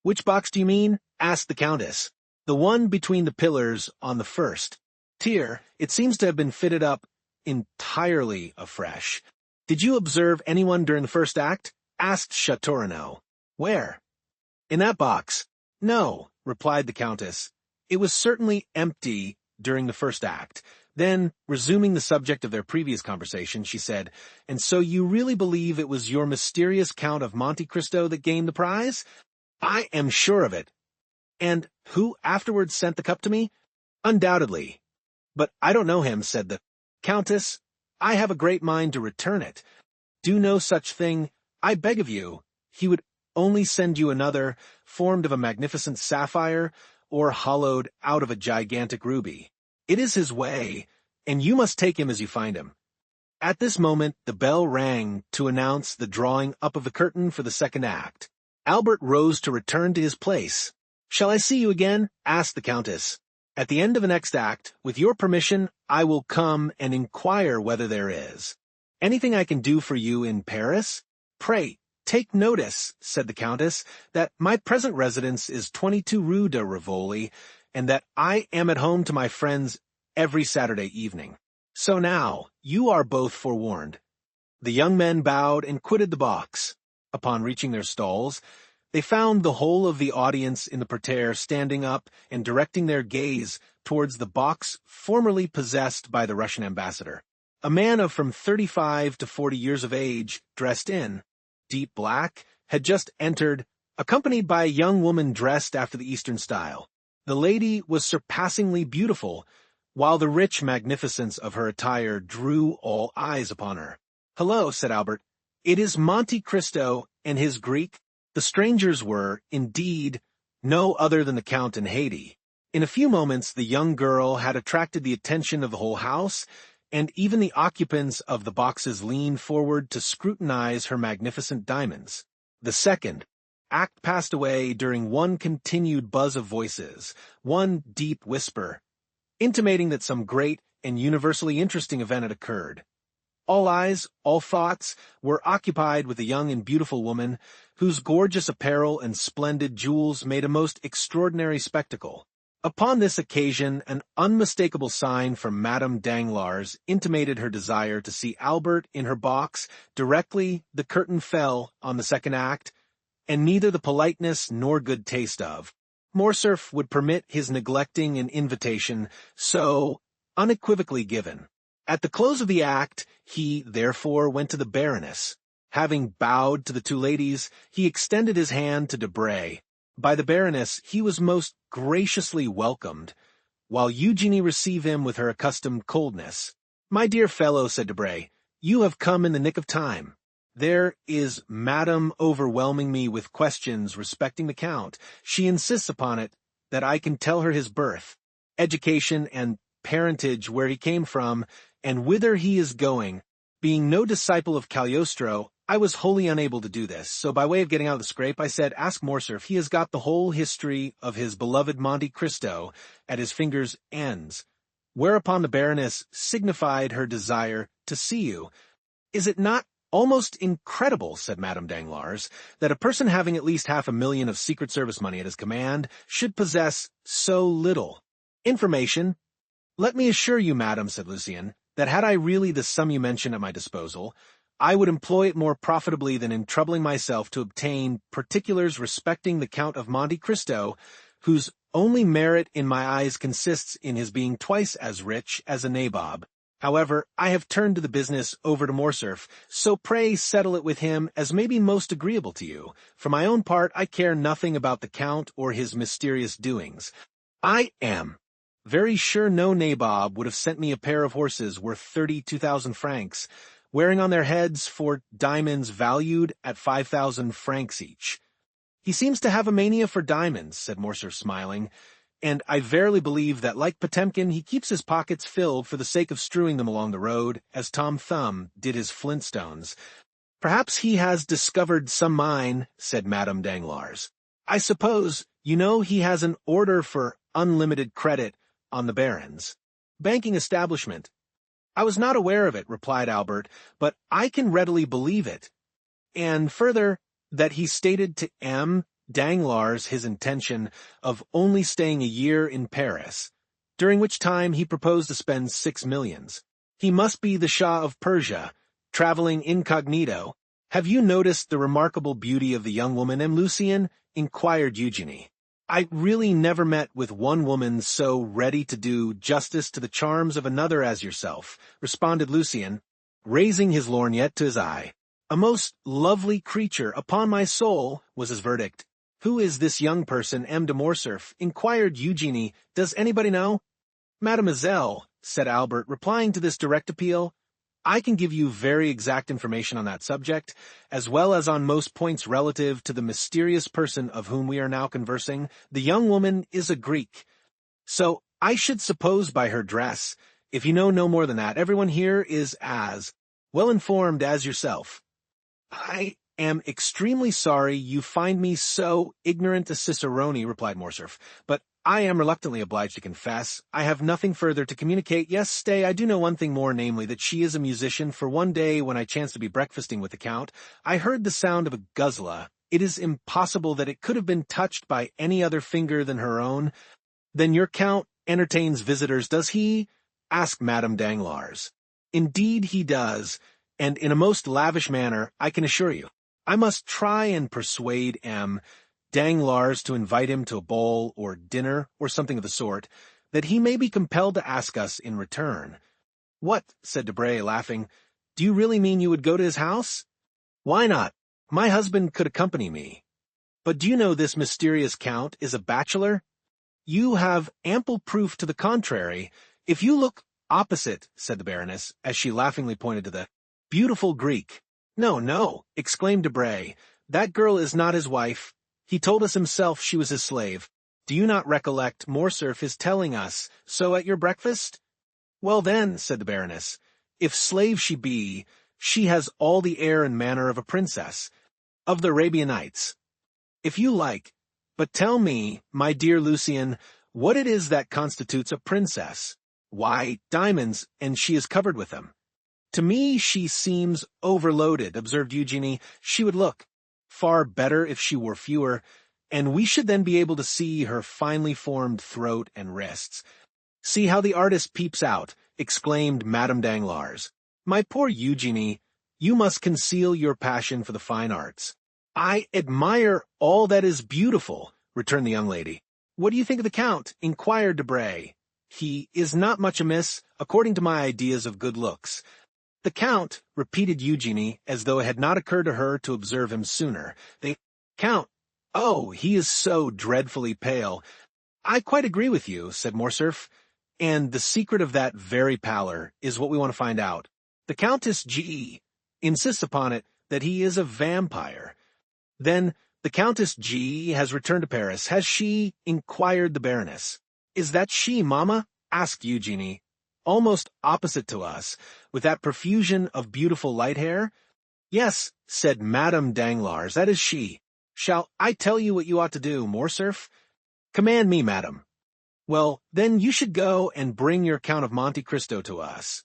Which box do you mean? Asked the Countess. The one between the pillars on the first tier. It seems to have been fitted up entirely afresh. Did you observe anyone during the first act? Asked Chateaurenaud. Where? In that box. No, replied the Countess. It was certainly empty during the first act. Then, resuming the subject of their previous conversation, she said, And so you really believe it was your mysterious Count of Monte Cristo that gained the prize? I am sure of it. And who afterwards sent the cup to me? Undoubtedly. But I don't know him, said the Countess. I have a great mind to return it. Do no such thing, I beg of you. He would only send you another, formed of a magnificent sapphire, or hollowed out of a gigantic ruby. It is his way, and you must take him as you find him. At this moment, the bell rang to announce the drawing up of the curtain for the second act. Albert rose to return to his place. Shall I see you again? Asked the Countess. At the end of the next act, with your permission, I will come and inquire whether there is anything I can do for you in Paris. Pray, take notice, said the Countess, that my present residence is 22 Rue de Rivoli, and that I am at home to my friends every Saturday evening. So now, you are both forewarned. The young men bowed and quitted the box. Upon reaching their stalls, they found the whole of the audience in the parterre standing up and directing their gaze towards the box formerly possessed by the Russian ambassador. A man of from 35 to 40 years of age, dressed in deep black, had just entered accompanied by a young woman dressed after the Eastern style. The lady was surpassingly beautiful, while the rich magnificence of her attire drew all eyes upon her. "Hello," said Albert. "It is Monte Cristo and his Greek." The strangers were, indeed, no other than the Count and Haydée. In a few moments the young girl had attracted the attention of the whole house, and even the occupants of the boxes leaned forward to scrutinize her magnificent diamonds. The second act passed away during one continued buzz of voices, one deep whisper, intimating that some great and universally interesting event had occurred. All eyes, all thoughts, were occupied with a young and beautiful woman, whose gorgeous apparel and splendid jewels made a most extraordinary spectacle. Upon this occasion, an unmistakable sign from Madame Danglars intimated her desire to see Albert in her box directly the curtain fell on the second act, and neither the politeness nor good taste of Morcerf would permit his neglecting an invitation so unequivocally given. At the close of the act, he, therefore, went to the Baroness. Having bowed to the two ladies, he extended his hand to Debray. By the Baroness he was most graciously welcomed, while Eugenie received him with her accustomed coldness. "My dear fellow," said Debray, "you have come in the nick of time. There is Madame overwhelming me with questions respecting the Count. She insists upon it that I can tell her his birth, education, and parentage, where he came from, and whither he is going. Being no disciple of Cagliostro, I was wholly unable to do this, so by way of getting out of the scrape, I said, 'Ask Morcerf, he has got the whole history of his beloved Monte Cristo at his fingers' ends.' Whereupon the Baroness signified her desire to see you. Is it not almost incredible," said Madame Danglars, "that a person having at least 500,000 of Secret Service money at his command should possess so little information?" "Let me assure you, madame," said Lucien, "that had I really the sum you mention at my disposal, I would employ it more profitably than in troubling myself to obtain particulars respecting the Count of Monte Cristo, whose only merit in my eyes consists in his being twice as rich as a nabob. However, I have turned the business over to Morcerf, so pray settle it with him as may be most agreeable to you. For my own part, I care nothing about the Count or his mysterious doings. I am very sure no nabob would have sent me a pair of horses worth 32,000 francs, wearing on their heads 4 diamonds valued at 5,000 francs each." "He seems to have a mania for diamonds," said Morcerf, smiling, "and I verily believe that, like Potemkin, he keeps his pockets filled for the sake of strewing them along the road, as Tom Thumb did his flintstones." "Perhaps he has discovered some mine," said Madame Danglars. "I suppose, you know, he has an order for unlimited credit on the Baron's banking establishment." "I was not aware of it," replied Albert, "but I can readily believe it. And further, that he stated to M. Danglars his intention of only staying a year in Paris, during which time he proposed to spend 6 millions. He must be the Shah of Persia, traveling incognito. Have you noticed the remarkable beauty of the young woman, M. Lucien?" inquired Eugenie. "I really never met with one woman so ready to do justice to the charms of another as yourself," responded Lucien, raising his lorgnette to his eye. "A most lovely creature, upon my soul," was his verdict. "Who is this young person, M. de Morcerf?" inquired Eugenie. "Does anybody know?" "Mademoiselle," said Albert, replying to this direct appeal, "I can give you very exact information on that subject, as well as on most points relative to the mysterious person of whom we are now conversing. The young woman is a Greek, so I should suppose by her dress. If you know no more than that, everyone here is as well informed as yourself." "I am extremely sorry you find me so ignorant a cicerone," replied Morcerf, "but I am reluctantly obliged to confess I have nothing further to communicate. Yes, stay, I do know one thing more, namely, that she is a musician, for one day when I chanced to be breakfasting with the Count, I heard the sound of a guzla. It is impossible that it could have been touched by any other finger than her own." "Then your Count entertains visitors, does he?" asked Madame Danglars. "Indeed he does, and in a most lavish manner, I can assure you. I must try and persuade M. Danglars to invite him to a ball or dinner or something of the sort, that he may be compelled to ask us in return." "What," said Debray, laughing, "do you really mean you would go to his house?" "Why not? My husband could accompany me." But do you know this mysterious count is a bachelor? You have ample proof to the contrary. If you look opposite, said the Baroness, as she laughingly pointed to the beautiful Greek. No, no, exclaimed Debray. That girl is not his wife. He told us himself she was his slave. Do you not recollect Morcerf his telling us so at your breakfast? Well then, said the Baroness, if slave she be, she has all the air and manner of a princess, of the Arabian Nights. If you like, but tell me, my dear Lucien, what it is that constitutes a princess. Why, diamonds, and she is covered with them. To me she seems overloaded, observed Eugenie. She would look far better if she wore fewer, and we should then be able to see her finely formed throat and wrists. See how the artist peeps out, exclaimed Madame Danglars. My poor Eugenie, you must conceal your passion for the fine arts. I admire all that is beautiful, returned the young lady. What do you think of the Count? Inquired Debray. He is not much amiss, according to my ideas of good looks. The Count, repeated Eugenie, as though it had not occurred to her to observe him sooner. The Count, oh, he is so dreadfully pale. I quite agree with you, said Morcerf, and the secret of that very pallor is what we want to find out. The Countess G. insists upon it that he is a vampire. Then the Countess G. has returned to Paris. Has she? Inquired the Baroness. Is that she, Mamma? Asked Eugenie. Almost opposite to us, with that profusion of beautiful light hair? Yes, said Madame Danglars, that is she. Shall I tell you what you ought to do, Morcerf? Command me, madam. Well, then you should go and bring your Count of Monte Cristo to us.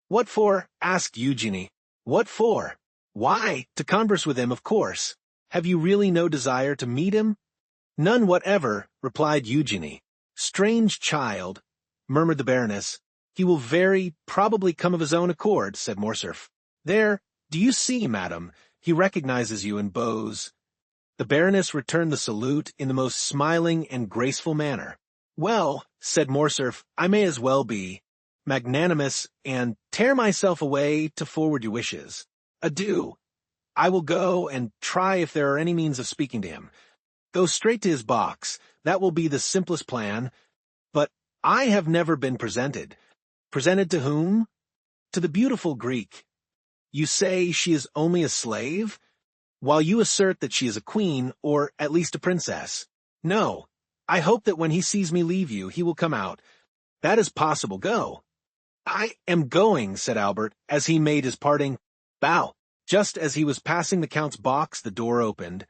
What for? Asked Eugenie. What for? Why, to converse with him, of course. Have you really no desire to meet him? None whatever, replied Eugenie. Strange child, murmured the Baroness. He will very probably come of his own accord, said Morcerf. There, do you see, madam? He recognizes you and bows. The Baroness returned the salute in the most smiling and graceful manner. Well, said Morcerf, I may as well be magnanimous and tear myself away to forward your wishes. Adieu. I will go and try if there are any means of speaking to him. Go straight to his box. That will be the simplest plan. But I have never been presented. Presented to whom? To the beautiful Greek. You say she is only a slave? While you assert that she is a queen, or at least a princess. No. I hope that when he sees me leave you, he will come out. That is possible. Go. I am going, said Albert, as he made his parting bow. Just as he was passing the Count's box, the door opened,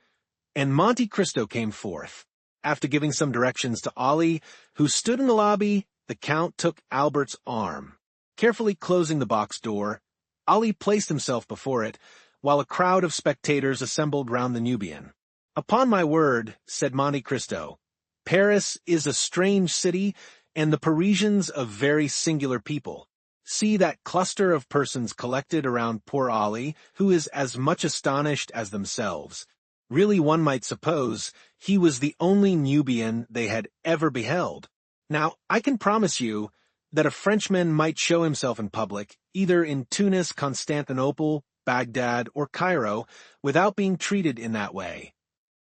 and Monte Cristo came forth. After giving some directions to Ollie, who stood in the lobby, the Count took Albert's arm. Carefully closing the box door, Ollie placed himself before it, while a crowd of spectators assembled round the Nubian. Upon my word, said Monte Cristo, Paris is a strange city, and the Parisians a very singular people. See that cluster of persons collected around poor Ollie, who is as much astonished as themselves. Really, one might suppose he was the only Nubian they had ever beheld. Now, I can promise you that a Frenchman might show himself in public, either in Tunis, Constantinople, Baghdad, or Cairo, without being treated in that way.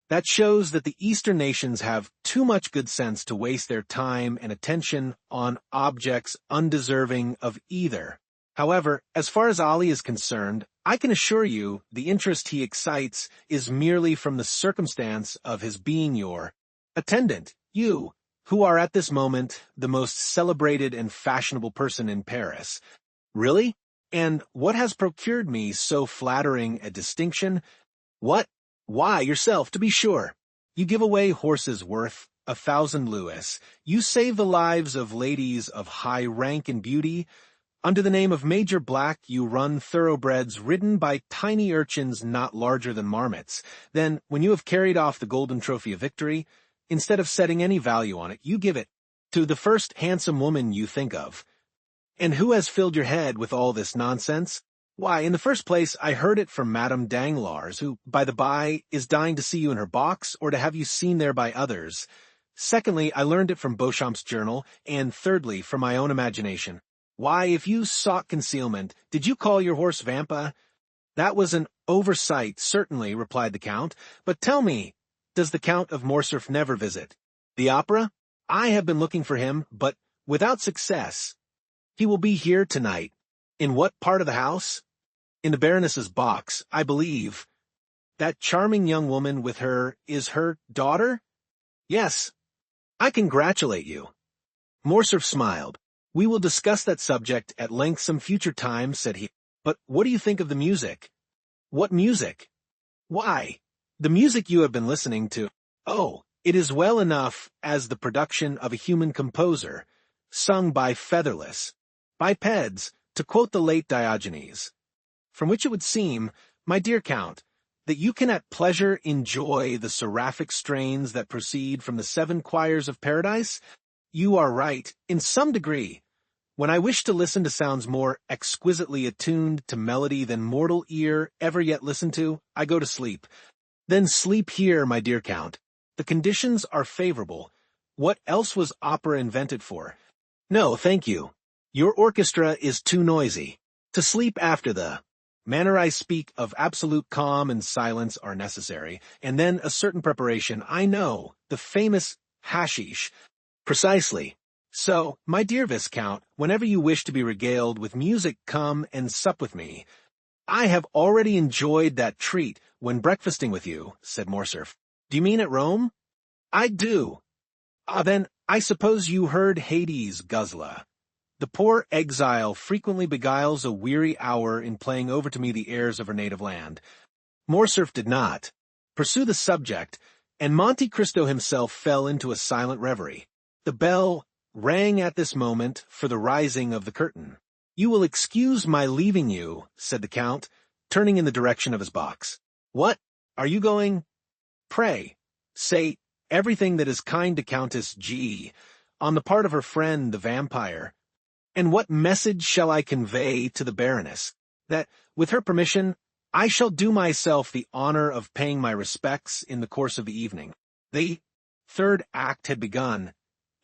That shows that the Eastern nations have too much good sense to waste their time and attention on objects undeserving of either. However, as far as Ollie is concerned, I can assure you the interest he excites is merely from the circumstance of his being your attendant, you, who are at this moment the most celebrated and fashionable person in Paris. Really? And what has procured me so flattering a distinction? What? Why, yourself, to be sure. You give away horses worth 1,000 louis. You save the lives of ladies of high rank and beauty. Under the name of Major Black, you run thoroughbreds ridden by tiny urchins not larger than marmots. Then, when you have carried off the golden trophy of victory, instead of setting any value on it, you give it to the first handsome woman you think of. And who has filled your head with all this nonsense? Why, in the first place, I heard it from Madame Danglars, who, by the by, is dying to see you in her box, or to have you seen there by others. Secondly, I learned it from Beauchamp's journal, and thirdly, from my own imagination. Why, if you sought concealment, did you call your horse Vampa? That was an oversight, certainly, replied the Count. But tell me, does the Count of Morcerf never visit? The opera? I have been looking for him, but without success. He will be here tonight. In what part of the house? In the Baroness's box, I believe. That charming young woman with her is her daughter? Yes. I congratulate you. Morcerf smiled. We will discuss that subject at length some future time, said he. But what do you think of the music? What music? Why, the music you have been listening to. Oh, it is well enough as the production of a human composer, sung by featherless bipeds, to quote the late Diogenes. From which it would seem, my dear Count, that you can at pleasure enjoy the seraphic strains that proceed from the 7 choirs of paradise? You are right, in some degree. When I wish to listen to sounds more exquisitely attuned to melody than mortal ear ever yet listened to, I go to sleep. Then sleep here, my dear Count. The conditions are favorable. What else was opera invented for? No, thank you. Your orchestra is too noisy. To sleep after the manner I speak of absolute calm and silence are necessary, and then a certain preparation, I know, the famous hashish. Precisely. So, my dear Viscount, whenever you wish to be regaled with music, come and sup with me. I have already enjoyed that treat when breakfasting with you, said Morcerf. Do you mean at Rome? I do. Then, I suppose you heard Hades' guzzler. The poor exile frequently beguiles a weary hour in playing over to me the airs of her native land. Morcerf did not pursue the subject, and Monte Cristo himself fell into a silent reverie. The bell rang at this moment for the rising of the curtain. You will excuse my leaving you, said the Count, turning in the direction of his box. What? Are you going? Pray, say everything that is kind to Countess G, on the part of her friend the vampire. And what message shall I convey to the Baroness? That, with her permission, I shall do myself the honor of paying my respects in the course of the evening. The 3rd act had begun,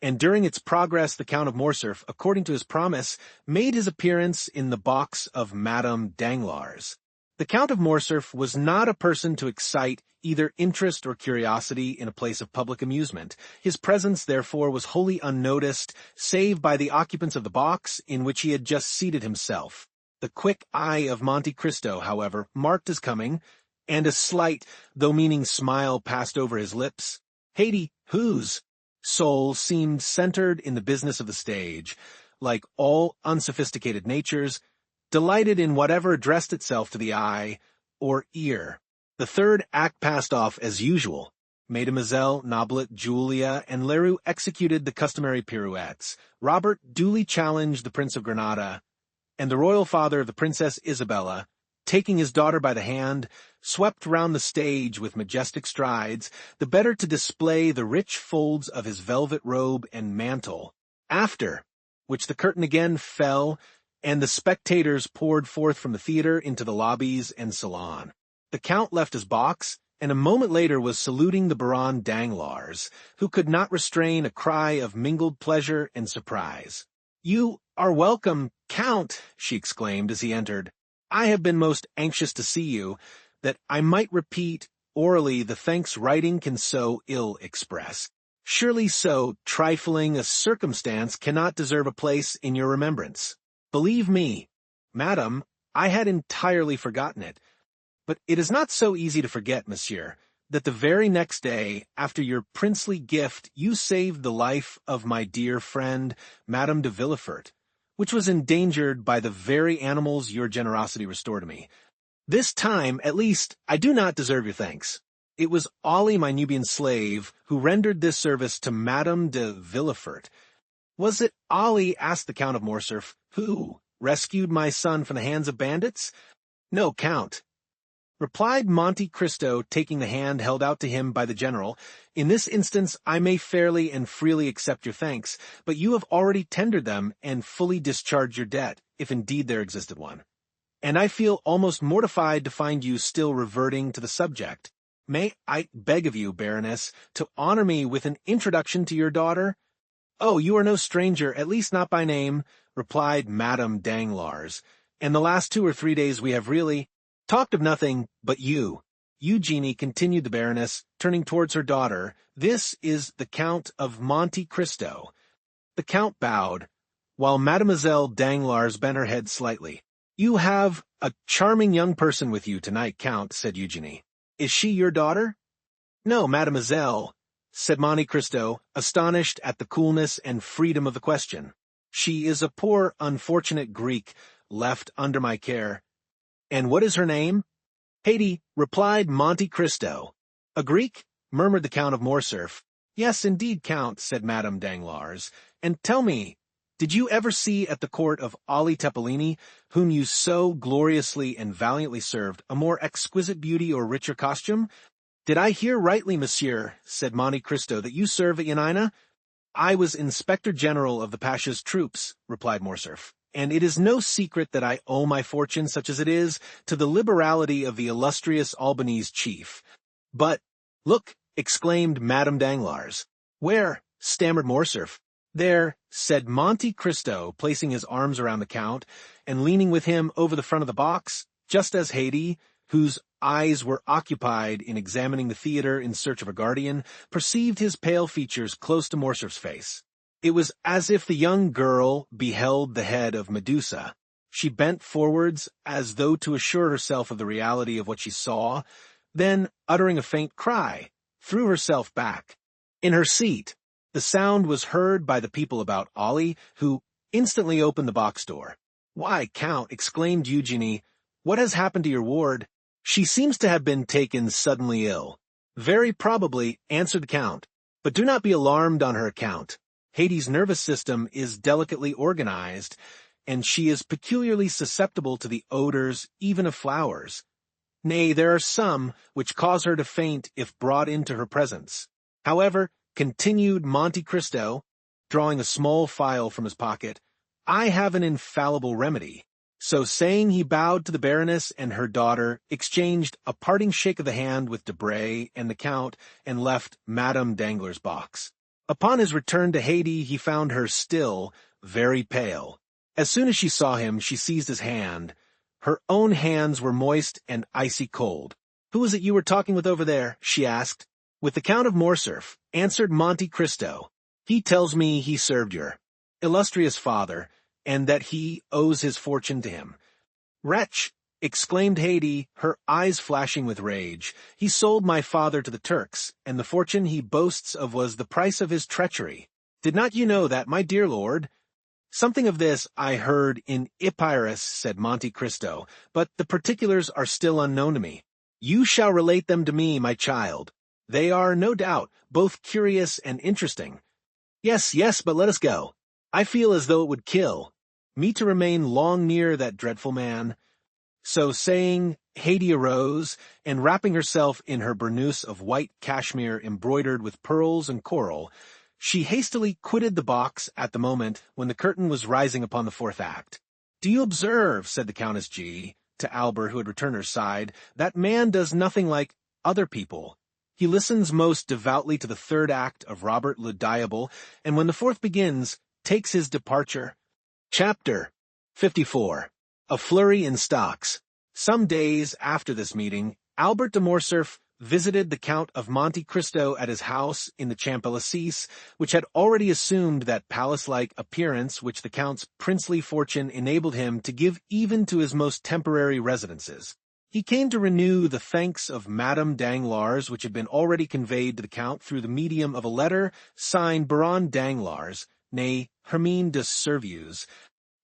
and during its progress the Count of Morcerf, according to his promise, made his appearance in the box of Madame Danglars. The Count of Morcerf was not a person to excite either interest or curiosity in a place of public amusement. His presence, therefore, was wholly unnoticed, save by the occupants of the box in which he had just seated himself. The quick eye of Monte Cristo, however, marked his coming, and a slight, though meaning smile passed over his lips. Haydée, whose soul seemed centered in the business of the stage, like all unsophisticated natures, delighted in whatever addressed itself to the eye or ear. The 3rd act passed off as usual. Mademoiselle, Noblet, Julia, and Leroux executed the customary pirouettes. Robert duly challenged the Prince of Granada, and the royal father of the Princess Isabella, taking his daughter by the hand, swept round the stage with majestic strides, the better to display the rich folds of his velvet robe and mantle, after which the curtain again fell, and the spectators poured forth from the theatre into the lobbies and salon. The Count left his box, and a moment later was saluting the Baronne Danglars, who could not restrain a cry of mingled pleasure and surprise. "You are welcome, Count," she exclaimed as he entered. "I have been most anxious to see you, that I might repeat orally the thanks writing can so ill express. Surely so trifling a circumstance cannot deserve a place in your remembrance. Believe me, madam, I had entirely forgotten it. But it is not so easy to forget, monsieur, that the very next day, after your princely gift, you saved the life of my dear friend, Madame de Villefort, which was endangered by the very animals your generosity restored to me. This time, at least, I do not deserve your thanks. It was Ali, my Nubian slave, who rendered this service to Madame de Villefort. Was it Ali, asked the Count of Morcerf, who rescued my son from the hands of bandits? No, Count, replied Monte Cristo, taking the hand held out to him by the general. In this instance I may fairly and freely accept your thanks, but you have already tendered them and fully discharged your debt, if indeed there existed one. And I feel almost mortified to find you still reverting to the subject. May I beg of you, Baroness, to honor me with an introduction to your daughter? Oh, you are no stranger, at least not by name, replied Madame Danglars, and the last 2 or 3 days we have really talked of nothing but you. Eugenie continued the Baroness, turning towards her daughter. This is the Count of Monte Cristo. The Count bowed, while Mademoiselle Danglars bent her head slightly. You have a charming young person with you tonight, Count, said Eugenie. Is she your daughter? No, Mademoiselle, said Monte Cristo, astonished at the coolness and freedom of the question. She is a poor, unfortunate Greek, left under my care. And what is her name? Haydée, replied Monte Cristo. A Greek? Murmured the Count of Morcerf. Yes, indeed, Count, said Madame Danglars. And tell me, did you ever see at the court of Ali Tepelini, whom you so gloriously and valiantly served, a more exquisite beauty or richer costume? Did I hear rightly, monsieur, said Monte Cristo, that you serve at Yanina? I was Inspector General of the Pasha's troops, replied Morcerf, and it is no secret that I owe my fortune, such as it is, to the liberality of the illustrious Albanese chief. But, look, exclaimed Madame Danglars. Where? Stammered Morcerf. There, said Monte Cristo, placing his arms around the Count, and leaning with him over the front of the box, just as Haydée, whose eyes were occupied in examining the theater in search of a guardian, perceived his pale features close to Morcerf's face. It was as if the young girl beheld the head of Medusa. She bent forwards as though to assure herself of the reality of what she saw, then, uttering a faint cry, threw herself back. In her seat, the sound was heard by the people about Ali, who instantly opened the box door. Why, Count, exclaimed Eugenie, what has happened to your ward? She seems to have been taken suddenly ill. Very probably, answered the Count, but do not be alarmed on her account. Haydée's nervous system is delicately organized, and she is peculiarly susceptible to the odors even of flowers. Nay, there are some which cause her to faint if brought into her presence. However, continued Monte Cristo, drawing a small phial from his pocket, I have an infallible remedy. So saying, he bowed to the Baroness and her daughter, exchanged a parting shake of the hand with Debray and the Count, and left Madame Danglars' box. Upon his return to Haydée, he found her still very pale. As soon as she saw him, she seized his hand. Her own hands were moist and icy cold. Who is it you were talking with over there? She asked. With the Count of Morcerf, answered Monte Cristo. He tells me he served your illustrious father, and that he owes his fortune to him. Wretch, exclaimed Haydée, her eyes flashing with rage. He sold my father to the Turks, and the fortune he boasts of was the price of his treachery. Did not you know that, my dear lord? Something of this I heard in Epirus, said Monte Cristo, but the particulars are still unknown to me. You shall relate them to me, my child. They are, no doubt, both curious and interesting. Yes, yes, but let us go. I feel as though it would kill me to remain long near that dreadful man. So saying, Haydée arose, and wrapping herself in her burnous of white cashmere embroidered with pearls and coral, she hastily quitted the box at the moment when the curtain was rising upon the fourth act. Do you observe, said the Countess G., to Albert, who had returned her side, that man does nothing like other people. He listens most devoutly to the third act of Robert le Diable, and when the fourth begins, takes his departure. Chapter 54. A Flurry in Stocks. Some days after this meeting, Albert de Morcerf visited the Count of Monte Cristo at his house in the Champs-Élysées, which had already assumed that palace-like appearance which the Count's princely fortune enabled him to give even to his most temporary residences. He came to renew the thanks of Madame Danglars, which had been already conveyed to the Count through the medium of a letter signed Baron Danglars, née Hermine de Servieux.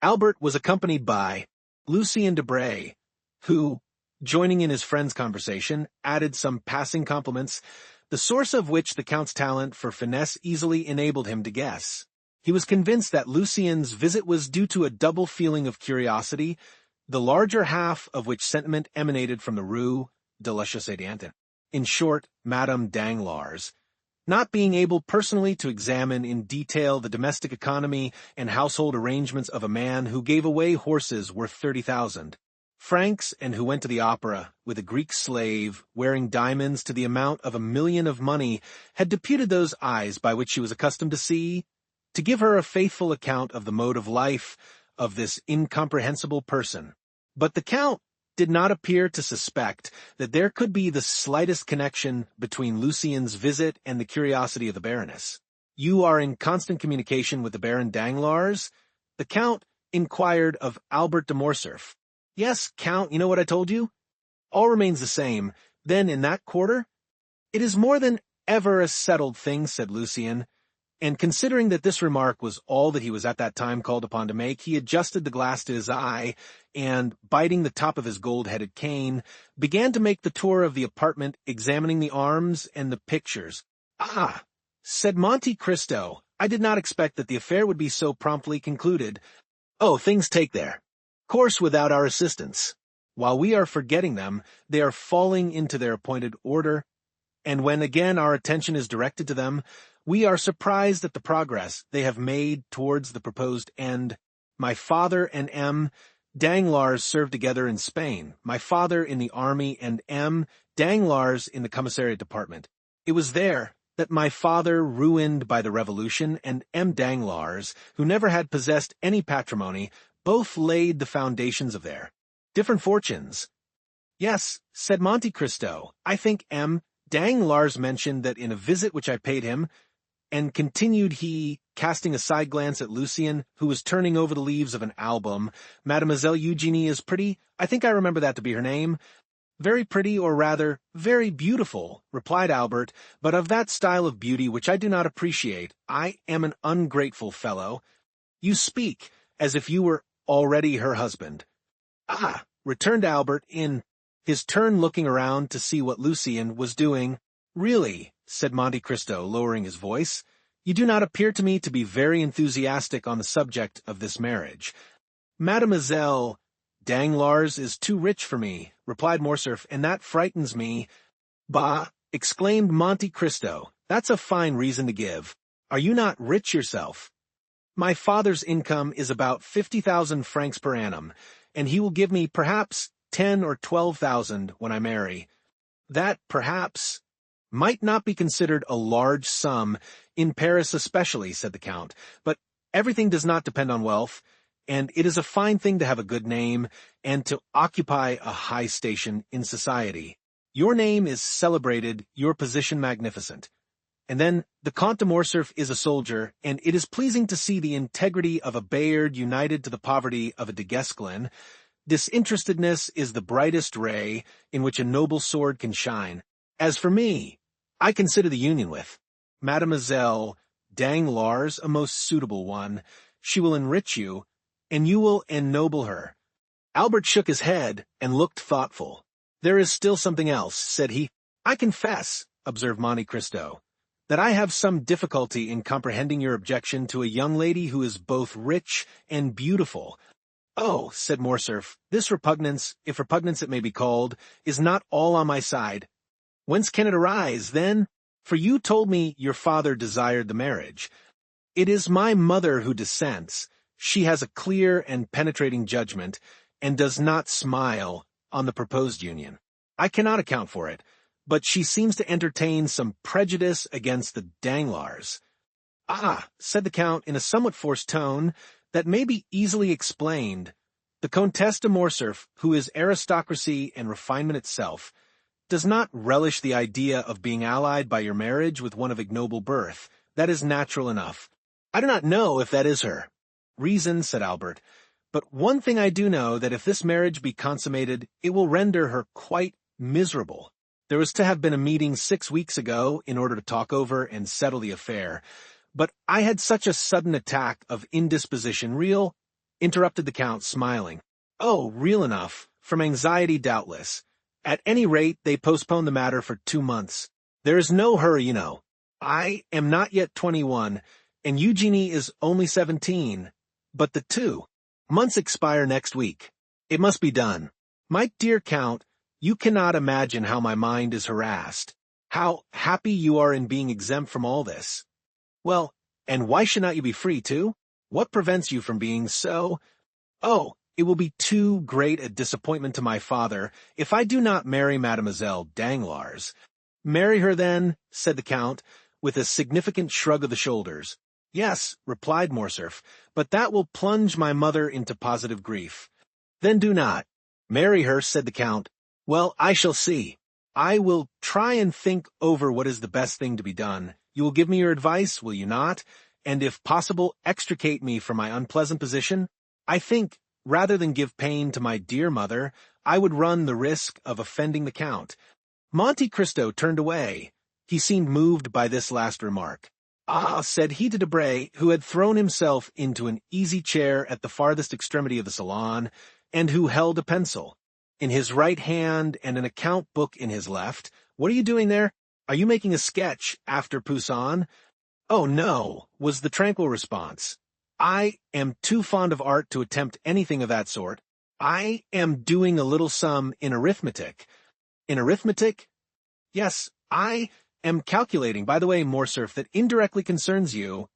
Albert was accompanied by Lucien Debray, who, joining in his friend's conversation, added some passing compliments, the source of which the Count's talent for finesse easily enabled him to guess. He was convinced that Lucien's visit was due to a double feeling of curiosity, the larger half of which sentiment emanated from the Rue de la Chaussée-d'Antin. In short, Madame Danglars, not being able personally to examine in detail the domestic economy and household arrangements of a man who gave away horses worth 30,000 francs and who went to the opera with a Greek slave wearing diamonds to the amount of 1,000,000 of money, had deputed those eyes by which she was accustomed to see, to give her a faithful account of the mode of life of this incomprehensible person. But the Count did not appear to suspect that there could be the slightest connection between Lucien's visit and the curiosity of the Baroness. "You are in constant communication with the Baron Danglars?" The Count inquired of Albert de Morcerf. "Yes, Count, you know what I told you? All remains the same. Then in that quarter?" "It is more than ever a settled thing," said Lucien. And considering that this remark was all that he was at that time called upon to make, he adjusted the glass to his eye, and, biting the top of his gold-headed cane, began to make the tour of the apartment, examining the arms and the pictures. "Ah," said Monte Cristo, "I did not expect that the affair would be so promptly concluded. Oh, things take their course without our assistance. While we are forgetting them, they are falling into their appointed order, and when again our attention is directed to them, we are surprised at the progress they have made towards the proposed end. My father and M. Danglars served together in Spain, my father in the army and M. Danglars in the commissariat department. It was there that my father, ruined by the Revolution, and M. Danglars, who never had possessed any patrimony, both laid the foundations of their different fortunes." "Yes," said Monte Cristo, "I think M. Danglars mentioned that in a visit which I paid him," and continued he, casting a side glance at Lucien, who was turning over the leaves of an album, "Mademoiselle Eugénie is pretty. I think I remember that to be her name." "Very pretty, or rather, very beautiful," replied Albert, "but of that style of beauty which I do not appreciate. I am an ungrateful fellow." "You speak as if you were already her husband." "Ah," returned Albert, in his turn looking around to see what Lucien was doing. "Really," said Monte Cristo, lowering his voice, "you do not appear to me to be very enthusiastic on the subject of this marriage." "Mademoiselle Danglars is too rich for me," replied Morcerf, "and that frightens me." "Bah!" exclaimed Monte Cristo, "that's a fine reason to give. Are you not rich yourself?" "My father's income is about 50,000 francs per annum, and he will give me perhaps 10 or 12,000 when I marry. That, perhaps, might not be considered a large sum, in Paris especially," said the Count, "but everything does not depend on wealth, and it is a fine thing to have a good name, and to occupy a high station in society. Your name is celebrated, your position magnificent. And then the Comte de Morcerf is a soldier, and it is pleasing to see the integrity of a Bayard united to the poverty of a de Guesclin. Disinterestedness is the brightest ray in which a noble sword can shine. As for me, I consider the union with Mademoiselle Danglars a most suitable one. She will enrich you, and you will ennoble her." Albert shook his head and looked thoughtful. "There is still something else," said he. "I confess," observed Monte Cristo, "that I have some difficulty in comprehending your objection to a young lady who is both rich and beautiful." "Oh," said Morcerf, "this repugnance, if repugnance it may be called, is not all on my side." "Whence can it arise, then? For you told me your father desired the marriage." "It is my mother who dissents. She has a clear and penetrating judgment, and does not smile on the proposed union. I cannot account for it, but she seems to entertain some prejudice against the Danglars." "Ah," said the Count in a somewhat forced tone, "that may be easily explained. The Comtesse de Morcerf, who is aristocracy and refinement itself, does not relish the idea of being allied by your marriage with one of ignoble birth. That is natural enough. I do not know if that is her reason," said Albert, "but one thing I do know, that if this marriage be consummated, it will render her quite miserable. There was to have been a meeting 6 weeks ago in order to talk over and settle the affair, but I had such a sudden attack of indisposition, real," interrupted the Count, smiling. "Oh, real enough, from anxiety doubtless. At any rate, they postponed the matter for 2 months. There is no hurry, you know. I am not yet 21, and Eugénie is only 17, but the 2 months expire next week. It must be done. My dear Count, you cannot imagine how my mind is harassed. How happy you are in being exempt from all this. Well, and why should not you be free, too? What prevents you from being so? Oh, it will be too great a disappointment to my father if I do not marry Mademoiselle Danglars." "Marry her, then," said the Count, with a significant shrug of the shoulders. "Yes," replied Morcerf, "but that will plunge my mother into positive grief." "Then do not. Marry her, said the Count. Well, I shall see. I will try and think over what is the best thing to be done. You will give me your advice, will you not? And if possible, extricate me from my unpleasant position? I think, rather than give pain to my dear mother, I would run the risk of offending the Count. Monte Cristo turned away. He seemed moved by this last remark. Ah, said he to Debray, who had thrown himself into an easy chair at the farthest extremity of the salon, and who held a pencil in his right hand and an account book in his left. What are you doing there? Are you making a sketch after Poussin? Oh, no, was the tranquil response. I am too fond of art to attempt anything of that sort. I am doing a little sum in arithmetic. In arithmetic? Yes, I am calculating. By the way, Morcerf, that indirectly concerns you.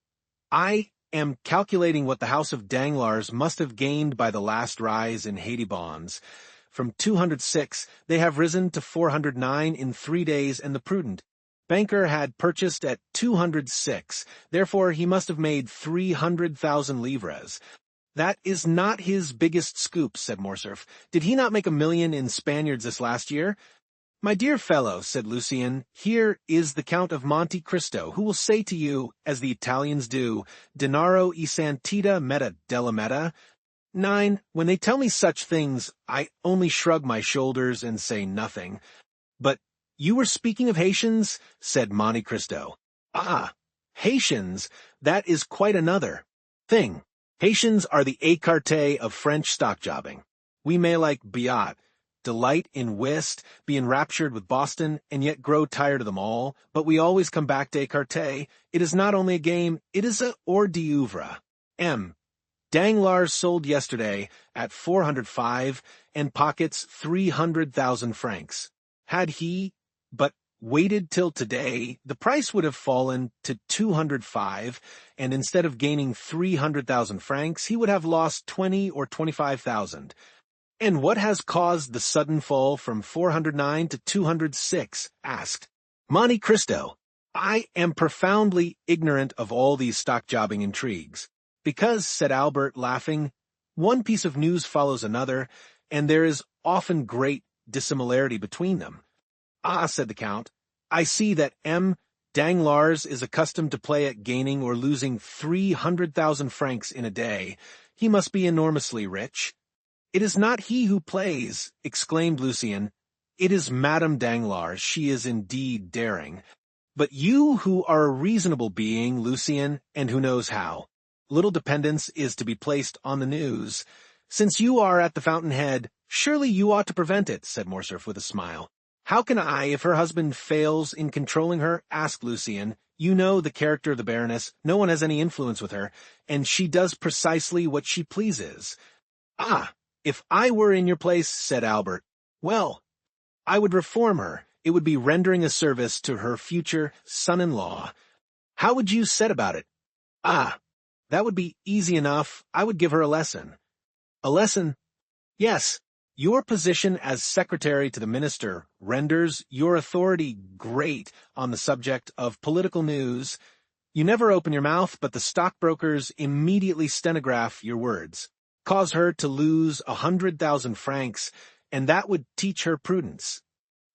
I am calculating what the House of Danglars must have gained by the last rise in Haiti bonds. From 206, they have risen to 409 in 3 days, and the prudent banker had purchased at 206. Therefore, he must have made 300,000 livres. That is not his biggest scoop, said Morcerf. Did he not make $1 million in Spaniards this last year? My dear fellow, said Lucien, here is the Count of Monte Cristo, who will say to you, as the Italians do, denaro e santita meta della meta. 9. When they tell me such things, I only shrug my shoulders and say nothing. But you were speaking of Haitians, said Monte Cristo. Ah, Haitians, that is quite another thing. Haitians are the écarté of French stock jobbing. We may like Biot, delight in whist, be enraptured with Boston, and yet grow tired of them all, but we always come back to écarté. It is not only a game, it is a hors d'oeuvre. M. Danglars sold yesterday at 405 and pockets 300,000 francs. Had he but waited till today, the price would have fallen to 205, and instead of gaining 300,000 francs, he would have lost 20 or 25,000. And what has caused the sudden fall from 409 to 206? Asked Monte Cristo. I am profoundly ignorant of all these stock-jobbing intrigues. Because, said Albert, laughing, one piece of news follows another, and there is often great dissimilarity between them. Ah, said the Count, I see that M. Danglars is accustomed to play at gaining or losing 300,000 francs in a day. He must be enormously rich. It is not he who plays, exclaimed Lucien. It is Madame Danglars. She is indeed daring. But you who are a reasonable being, Lucien, and who knows how. Little dependence is to be placed on the news. Since you are at the fountainhead, surely you ought to prevent it, said Morcerf with a smile. How can I, if her husband fails in controlling her? Asked Lucien. You know the character of the Baroness. No one has any influence with her, and she does precisely what she pleases. Ah, if I were in your place, said Albert, well, I would reform her. It would be rendering a service to her future son-in-law. How would you set about it? Ah, that would be easy enough. I would give her a lesson. A lesson? Yes. Your position as secretary to the minister renders your authority great on the subject of political news. You never open your mouth, but the stockbrokers immediately stenograph your words. Cause her to lose 100,000 francs, and that would teach her prudence.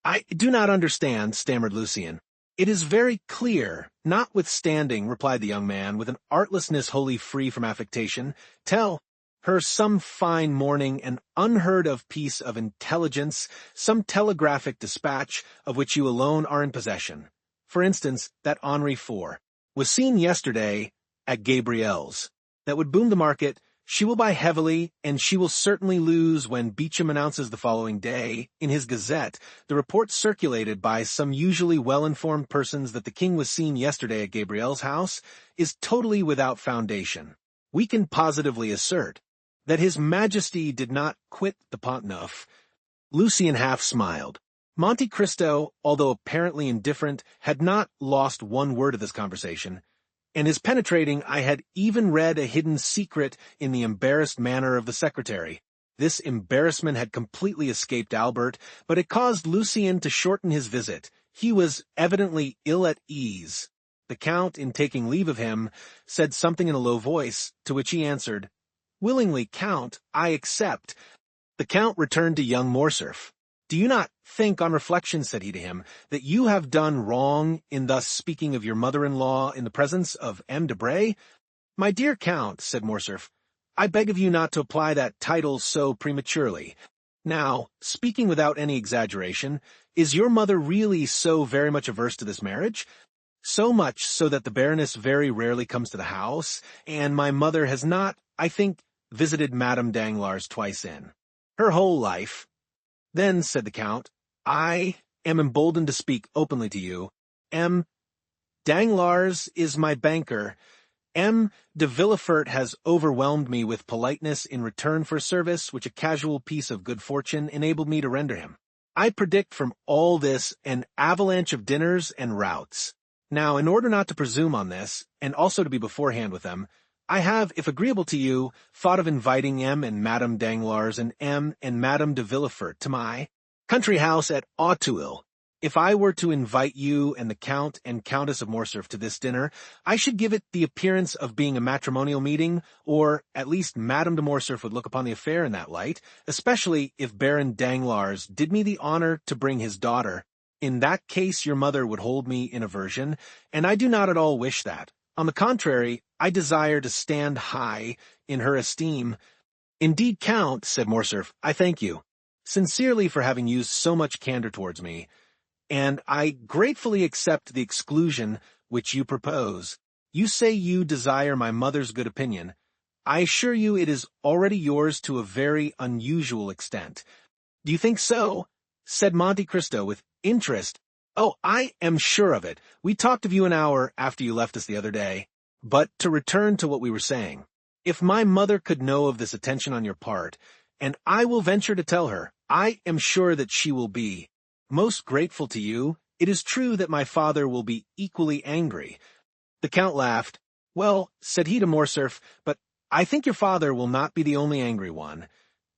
I do not understand, stammered Lucien. It is very clear, notwithstanding, replied the young man, with an artlessness wholly free from affectation. Tell her some fine morning an unheard-of piece of intelligence, some telegraphic dispatch of which you alone are in possession. For instance, that Henri IV was seen yesterday at Gabriel's. That would boom the market. She will buy heavily, and she will certainly lose when Beecham announces the following day, in his Gazette, the report circulated by some usually well-informed persons that the king was seen yesterday at Gabriel's house is totally without foundation. We can positively assert that his Majesty did not quit the Pont-Neuf. Lucien half smiled. Monte Cristo, although apparently indifferent, had not lost one word of this conversation, and his penetrating, I had even read a hidden secret in the embarrassed manner of the secretary. This embarrassment had completely escaped Albert, but it caused Lucien to shorten his visit. He was evidently ill at ease. The Count, in taking leave of him, said something in a low voice, to which he answered, Willingly, Count, I accept. The Count returned to young Morcerf. "Do you not think, on reflection," said he to him, "that you have done wrong in thus speaking of your mother-in-law in the presence of M. Debray?" "My dear Count," said Morcerf, "I beg of you not to apply that title so prematurely. Now, speaking without any exaggeration, is your mother really so very much averse to this marriage? So much so that the Baroness very rarely comes to the house, and my mother has not, I think, visited Madame Danglars twice in her whole life." "Then," said the Count, "I am emboldened to speak openly to you. M. Danglars is my banker. M. de Villefort has overwhelmed me with politeness in return for a service which a casual piece of good fortune enabled me to render him. I predict from all this an avalanche of dinners and routs. Now, in order not to presume on this, and also to be beforehand with them, I have, if agreeable to you, thought of inviting M. and Madame Danglars and M. and Madame de Villefort to my country house at Auteuil. If I were to invite you and the Count and Countess of Morcerf to this dinner, I should give it the appearance of being a matrimonial meeting, or at least Madame de Morcerf would look upon the affair in that light, especially if Baron Danglars did me the honor to bring his daughter. In that case your mother would hold me in aversion, and I do not at all wish that. On the contrary, I desire to stand high in her esteem." "Indeed, Count," said Morcerf, "I thank you sincerely for having used so much candor towards me, and I gratefully accept the exclusion which you propose. You say you desire my mother's good opinion. I assure you it is already yours to a very unusual extent." "Do you think so?" said Monte Cristo with interest. "Oh, I am sure of it. We talked of you an hour after you left us the other day. But to return to what we were saying, if my mother could know of this attention on your part, and I will venture to tell her, I am sure that she will be most grateful to you, it is true that my father will be equally angry." The Count laughed. "Well," said he to Morcerf, "but I think your father will not be the only angry one.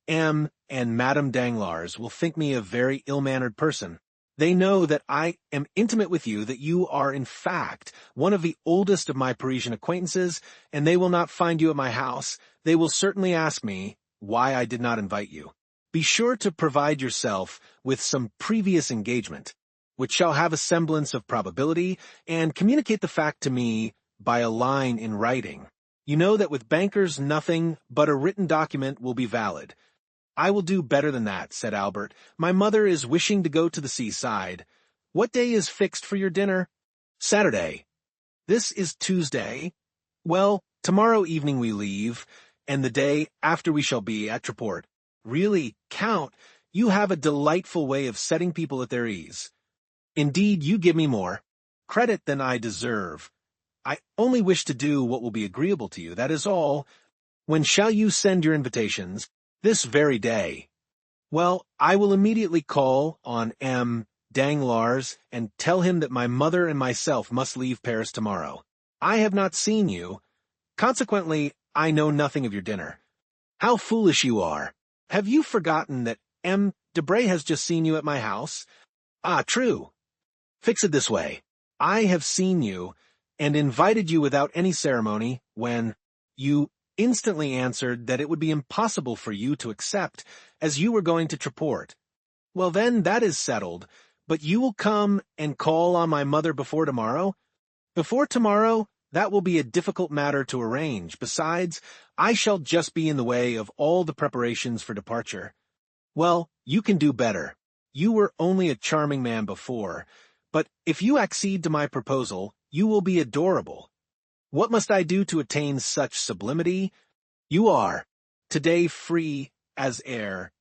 M. and Madame Danglars will think me a very ill-mannered person. They know that I am intimate with you, that you are, in fact, one of the oldest of my Parisian acquaintances, and they will not find you at my house. They will certainly ask me why I did not invite you. Be sure to provide yourself with some previous engagement, which shall have a semblance of probability, and communicate the fact to me by a line in writing. You know that with bankers nothing but a written document will be valid." "I will do better than that," said Albert. "My mother is wishing to go to the seaside. What day is fixed for your dinner?" "Saturday." "This is Tuesday. Well, tomorrow evening we leave, and the day after we shall be at Treport. Really, Count, you have a delightful way of setting people at their ease. Indeed, you give me more credit than I deserve. I only wish to do what will be agreeable to you, that is all. When shall you send your invitations?" "This very day." "Well, I will immediately call on M. Danglars and tell him that my mother and myself must leave Paris tomorrow. I have not seen you, consequently I know nothing of your dinner." "How foolish you are! Have you forgotten that M. Debray has just seen you at my house?" "Ah, true. Fix it this way. I have seen you, and invited you without any ceremony, when you instantly answered that it would be impossible for you to accept, as you were going to Treport. Well then, that is settled, but you will come and call on my mother before tomorrow?" "Before tomorrow? That will be a difficult matter to arrange. Besides, I shall just be in the way of all the preparations for departure." "Well, you can do better. You were only a charming man before, but if you accede to my proposal, you will be adorable. What must I do to attain such sublimity? You are, today, free as air.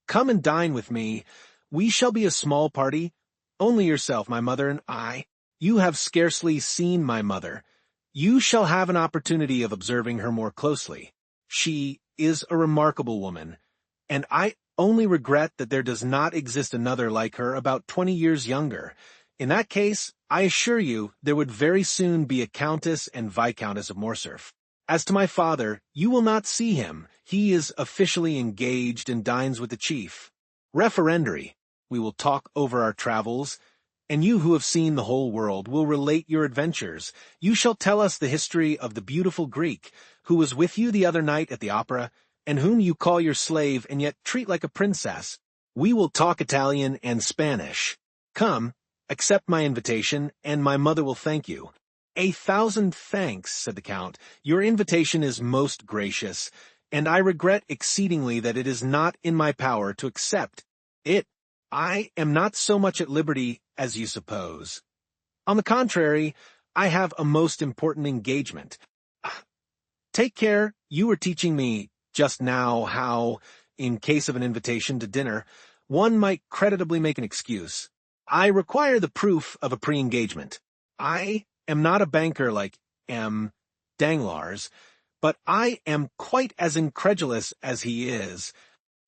Come and dine with me. We shall be a small party, only yourself, my mother, and I. You have scarcely seen my mother. You shall have an opportunity of observing her more closely. She is a remarkable woman, and I only regret that there does not exist another like her about 20 years younger. In that case, I assure you, there would very soon be a Countess and Viscountess of Morcerf. As to my father, you will not see him. He is officially engaged and dines with the chief. Referendary. We will talk over our travels, and you who have seen the whole world will relate your adventures. You shall tell us the history of the beautiful Greek, who was with you the other night at the opera, and whom you call your slave and yet treat like a princess. We will talk Italian and Spanish. Come, accept my invitation, and my mother will thank you." "1,000 thanks," said the Count. "Your invitation is most gracious, and I regret exceedingly that it is not in my power to accept it. I am not so much at liberty as you suppose. On the contrary, I have a most important engagement. Take care, you were teaching me just now how, in case of an invitation to dinner, one might creditably make an excuse. I require the proof of a pre-engagement. I am not a banker like M. Danglars, but I am quite as incredulous as he is.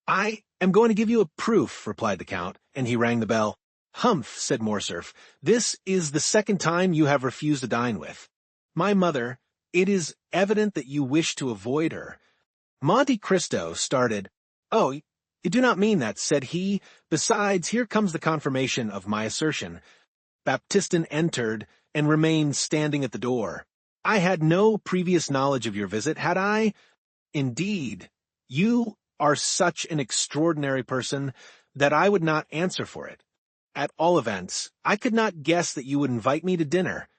I am going to give you a proof," replied the Count, and he rang the bell. "Humph," said Morcerf, "this is the second time you have refused to dine with my mother. It is evident that you wish to avoid her." Monte Cristo started. "Oh, you do not mean that," said he. "Besides, here comes the confirmation of my assertion." Baptistin entered and remained standing at the door. "I had no previous knowledge of your visit, had I? Indeed, you are such an extraordinary person that I would not answer for it. At all events, I could not guess that you would invite me to dinner.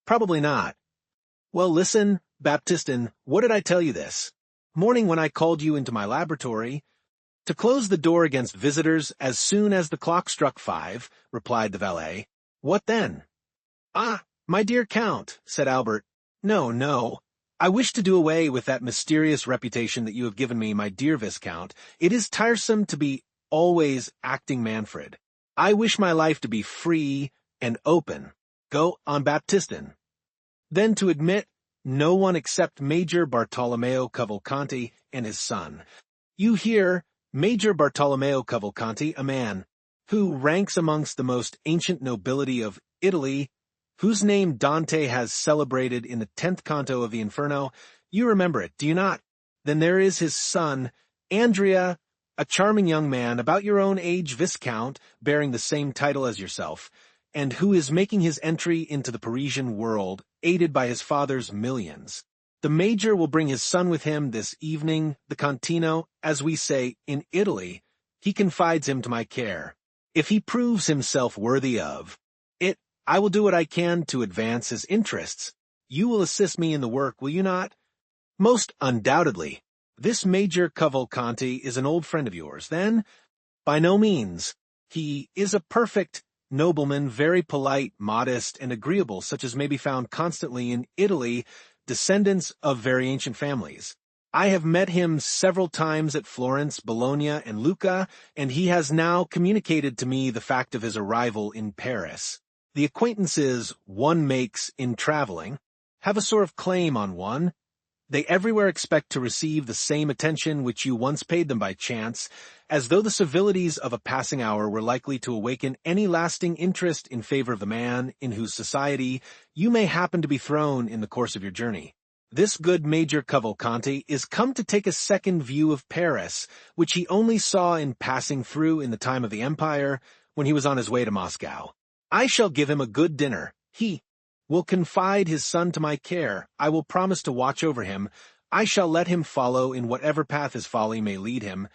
Probably not. Well, listen, Baptistin, what did I tell you this morning when I called you into my laboratory? To close the door against visitors as soon as the clock struck 5, replied the valet. What then? Ah, my dear Count, said Albert. No, no. I wish to do away with that mysterious reputation that you have given me, my dear Viscount. It is tiresome to be always acting Manfred. I wish my life to be free and open. Go on, Baptistin. Then to admit no one except Major Bartolomeo Cavalcanti and his son. You hear, Major Bartolomeo Cavalcanti, a man who ranks amongst the most ancient nobility of Italy, whose name Dante has celebrated in the 10th canto of the Inferno. You remember it, do you not? Then there is his son, Andrea, a charming young man, about your own age, Viscount, bearing the same title as yourself, and who is making his entry into the Parisian world, aided by his father's millions. The Major will bring his son with him this evening, the Contino, as we say, in Italy. He confides him to my care. If he proves himself worthy of it, I will do what I can to advance his interests. You will assist me in the work, will you not? Most undoubtedly. This Major Cavalcanti is an old friend of yours, then? By no means. He is a perfect nobleman, very polite, modest, and agreeable, such as may be found constantly in Italy, descendants of very ancient families. I have met him several times at Florence, Bologna, and Lucca, and he has now communicated to me the fact of his arrival in Paris. The acquaintances one makes in traveling have a sort of claim on one. They everywhere expect to receive the same attention which you once paid them by chance, as though the civilities of a passing hour were likely to awaken any lasting interest in favor of the man in whose society you may happen to be thrown in the course of your journey. This good Major Cavalcanti is come to take a second view of Paris, which he only saw in passing through in the time of the Empire, when he was on his way to Moscow. I shall give him a good dinner. He will confide his son to my care. I will promise to watch over him. I shall let him follow in whatever path his folly may lead him,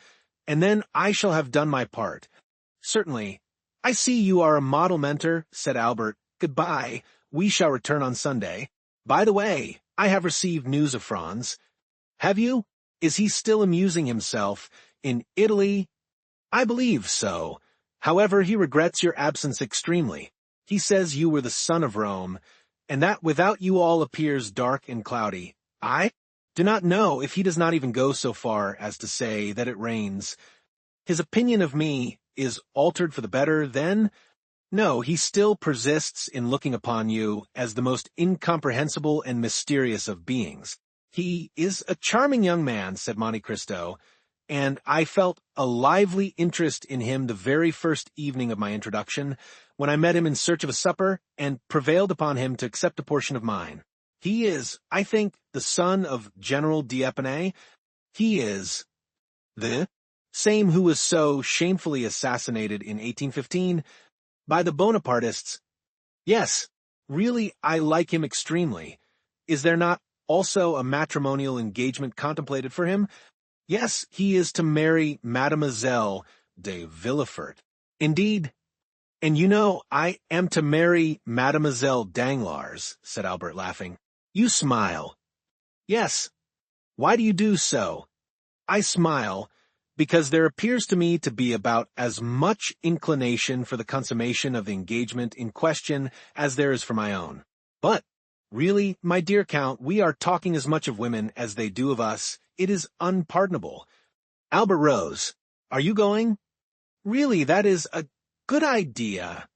and then I shall have done my part. Certainly. I see you are a model mentor, said Albert. Goodbye. We shall return on Sunday. By the way, I have received news of Franz. Have you? Is he still amusing himself in Italy? I believe so. However, he regrets your absence extremely. He says you were the son of Rome, and that without you all appears dark and cloudy. I do not know if he does not even go so far as to say that it rains. His opinion of me is altered for the better, then? No, he still persists in looking upon you as the most incomprehensible and mysterious of beings. He is a charming young man, said Monte Cristo, and I felt a lively interest in him the very first evening of my introduction, when I met him in search of a supper, and prevailed upon him to accept a portion of mine. He is, I think, the son of General d'Épinay. He is the same who was so shamefully assassinated in 1815 by the Bonapartists. Yes, really I like him extremely. Is there not also a matrimonial engagement contemplated for him? Yes, he is to marry Mademoiselle de Villefort. Indeed. And you know, I am to marry Mademoiselle Danglars, said Albert, laughing. You smile. Yes. Why do you do so? I smile, because there appears to me to be about as much inclination for the consummation of the engagement in question as there is for my own. But, really, my dear Count, we are talking as much of women as they do of us. It is unpardonable. Albert rose. Are you going? Really, that is a good idea.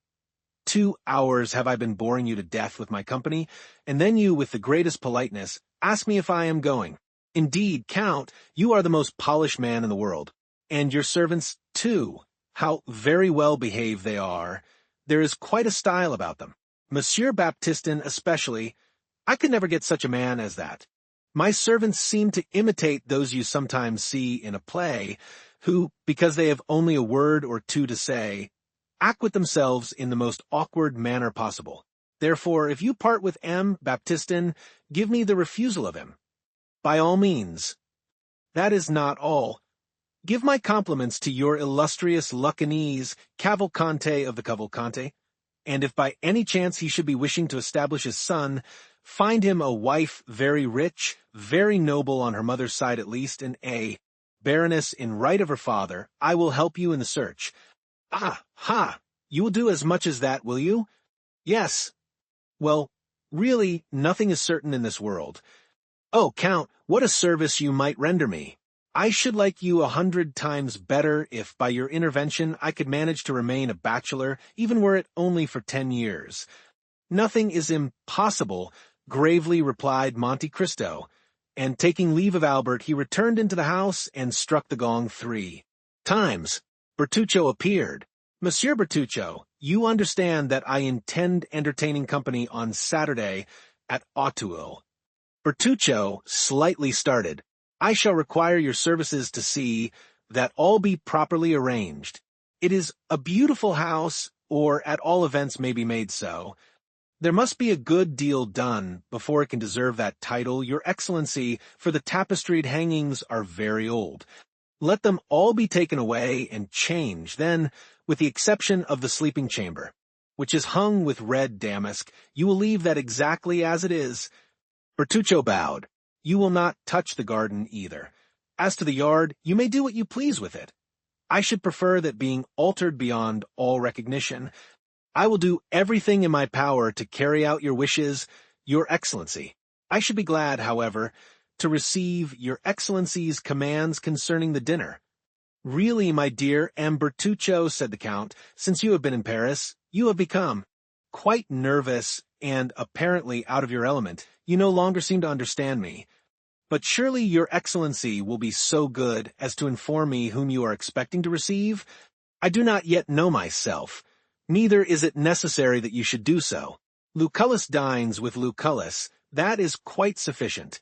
2 hours have I been boring you to death with my company, and then you, with the greatest politeness, ask me if I am going. Indeed, Count, you are the most polished man in the world. And your servants, too. How very well behaved they are. There is quite a style about them. Monsieur Baptistin especially. I could never get such a man as that. My servants seem to imitate those you sometimes see in a play, who, because they have only a word or two to say, act with themselves in the most awkward manner possible. Therefore, if you part with M. Baptistin, give me the refusal of him. By all means. That is not all. Give my compliments to your illustrious Lucanese, Cavalcante of the Cavalcante, and if by any chance he should be wishing to establish his son, find him a wife very rich, very noble on her mother's side at least, and a baroness in right of her father. I will help you in the search. Ah, ha! You will do as much as that, will you? Yes. Well, really, nothing is certain in this world. Oh, Count, what a service you might render me. I should like you 100 times better if by your intervention I could manage to remain a bachelor, even were it only for 10 years. Nothing is impossible, gravely replied Monte Cristo, and taking leave of Albert, he returned into the house and struck the gong 3 times. Bertuccio appeared. Monsieur Bertuccio, you understand that I intend entertaining company on Saturday at Auteuil. Bertuccio slightly started. I shall require your services to see that all be properly arranged. It is a beautiful house, or at all events may be made so. There must be a good deal done before it can deserve that title, Your Excellency, for the tapestried hangings are very old. Let them all be taken away and changed, then, with the exception of the sleeping chamber, which is hung with red damask, you will leave that exactly as it is. Bertuccio bowed. You will not touch the garden either. As to the yard, you may do what you please with it. I should prefer that being altered beyond all recognition. I will do everything in my power to carry out your wishes, Your Excellency. I should be glad, however, to receive Your Excellency's commands concerning the dinner. Really, my dear M. Bertuccio, said the Count, since you have been in Paris, you have become quite nervous and apparently out of your element. You no longer seem to understand me. But surely Your Excellency will be so good as to inform me whom you are expecting to receive? I do not yet know myself. Neither is it necessary that you should do so. Lucullus dines with Lucullus. That is quite sufficient.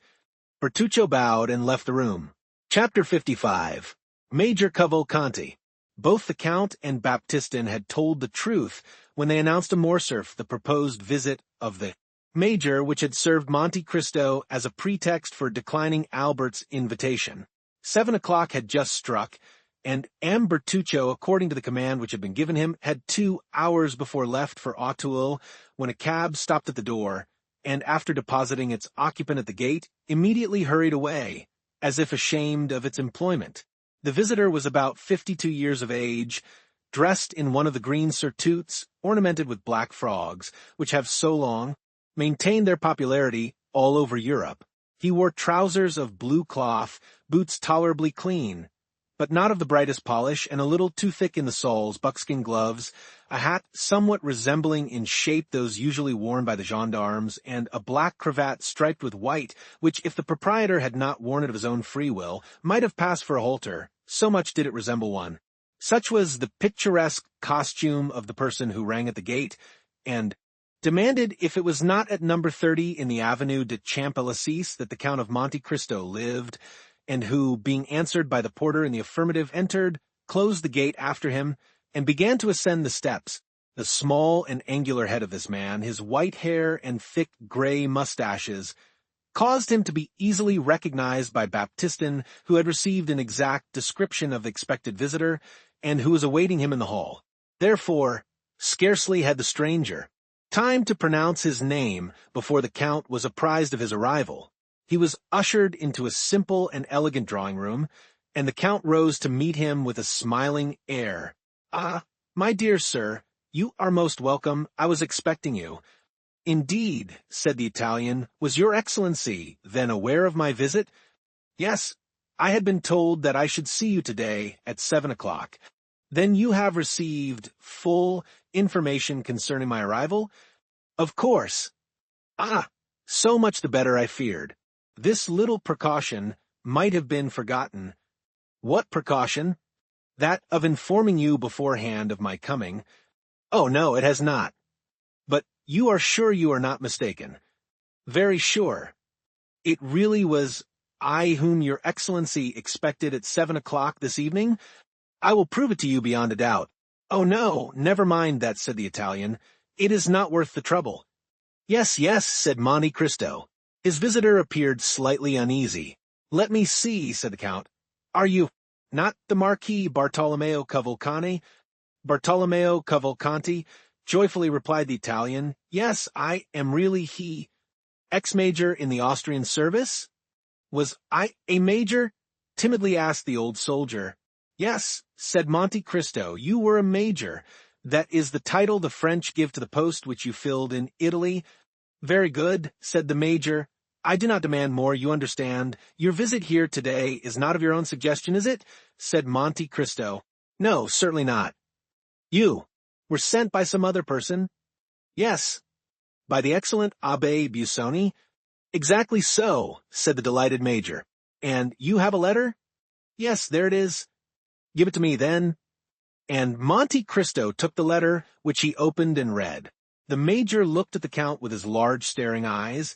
Bertuccio bowed and left the room. Chapter 55. Major Cavalcanti. Both the Count and Baptistin had told the truth when they announced to Morcerf the proposed visit of the Major, which had served Monte Cristo as a pretext for declining Albert's invitation. 7 o'clock had just struck, and M. Bertuccio, according to the command which had been given him, had 2 hours before left for Auteuil, when a cab stopped at the door, and after depositing its occupant at the gate, immediately hurried away, as if ashamed of its employment. The visitor was about 52 years of age, dressed in one of the green surtouts, ornamented with black frogs, which have so long maintained their popularity all over Europe. He wore trousers of blue cloth, boots tolerably clean, but not of the brightest polish, and a little too thick in the soles, buckskin gloves, a hat somewhat resembling in shape those usually worn by the gendarmes, and a black cravat striped with white, which, if the proprietor had not worn it of his own free will, might have passed for a halter, so much did it resemble one. Such was the picturesque costume of the person who rang at the gate, and demanded if it was not at number 30 in the Avenue de Champs-Élysées that the Count of Monte Cristo lived, and who, being answered by the porter in the affirmative, entered, closed the gate after him, and began to ascend the steps. The small and angular head of this man, his white hair and thick gray mustaches, caused him to be easily recognized by Baptistin, who had received an exact description of the expected visitor, and who was awaiting him in the hall. Therefore, scarcely had the stranger time to pronounce his name before the Count was apprised of his arrival. He was ushered into a simple and elegant drawing-room, and the Count rose to meet him with a smiling air. "Ah, my dear sir, you are most welcome. I was expecting you." "Indeed," said the Italian. "Was your Excellency then aware of my visit?" "Yes, I had been told that I should see you today at 7 o'clock. Then you have received full information concerning my arrival?" "Of course." "Ah, so much the better, I feared. This little precaution might have been forgotten." "What precaution?" "That of informing you beforehand of my coming." "Oh, no, it has not." "But you are sure you are not mistaken?" "Very sure. It really was I whom your Excellency expected at 7 o'clock this evening? I will prove it to you beyond a doubt." "Oh, no, never mind that," said the Italian. "It is not worth the trouble." "Yes, yes," said Monte Cristo. His visitor appeared slightly uneasy. "Let me see," said the Count. "Are you not the Marquis Bartolomeo Cavalcanti?" "Bartolomeo Cavalcanti," joyfully replied the Italian. "Yes, I am really he." "Ex-major in the Austrian service?" "Was I a major?" timidly asked the old soldier. "Yes," said Monte Cristo, "you were a major. That is the title the French give to the post which you filled in Italy." "Very good," said the major. "I do not demand more, you understand. Your visit here today is not of your own suggestion, is it?" said Monte Cristo. "No, certainly not." "You were sent by some other person?" "Yes." "By the excellent Abbé Busoni?" "Exactly so," said the delighted major. "And you have a letter?" "Yes, there it is." "Give it to me, then." And Monte Cristo took the letter, which he opened and read. The major looked at the Count with his large staring eyes,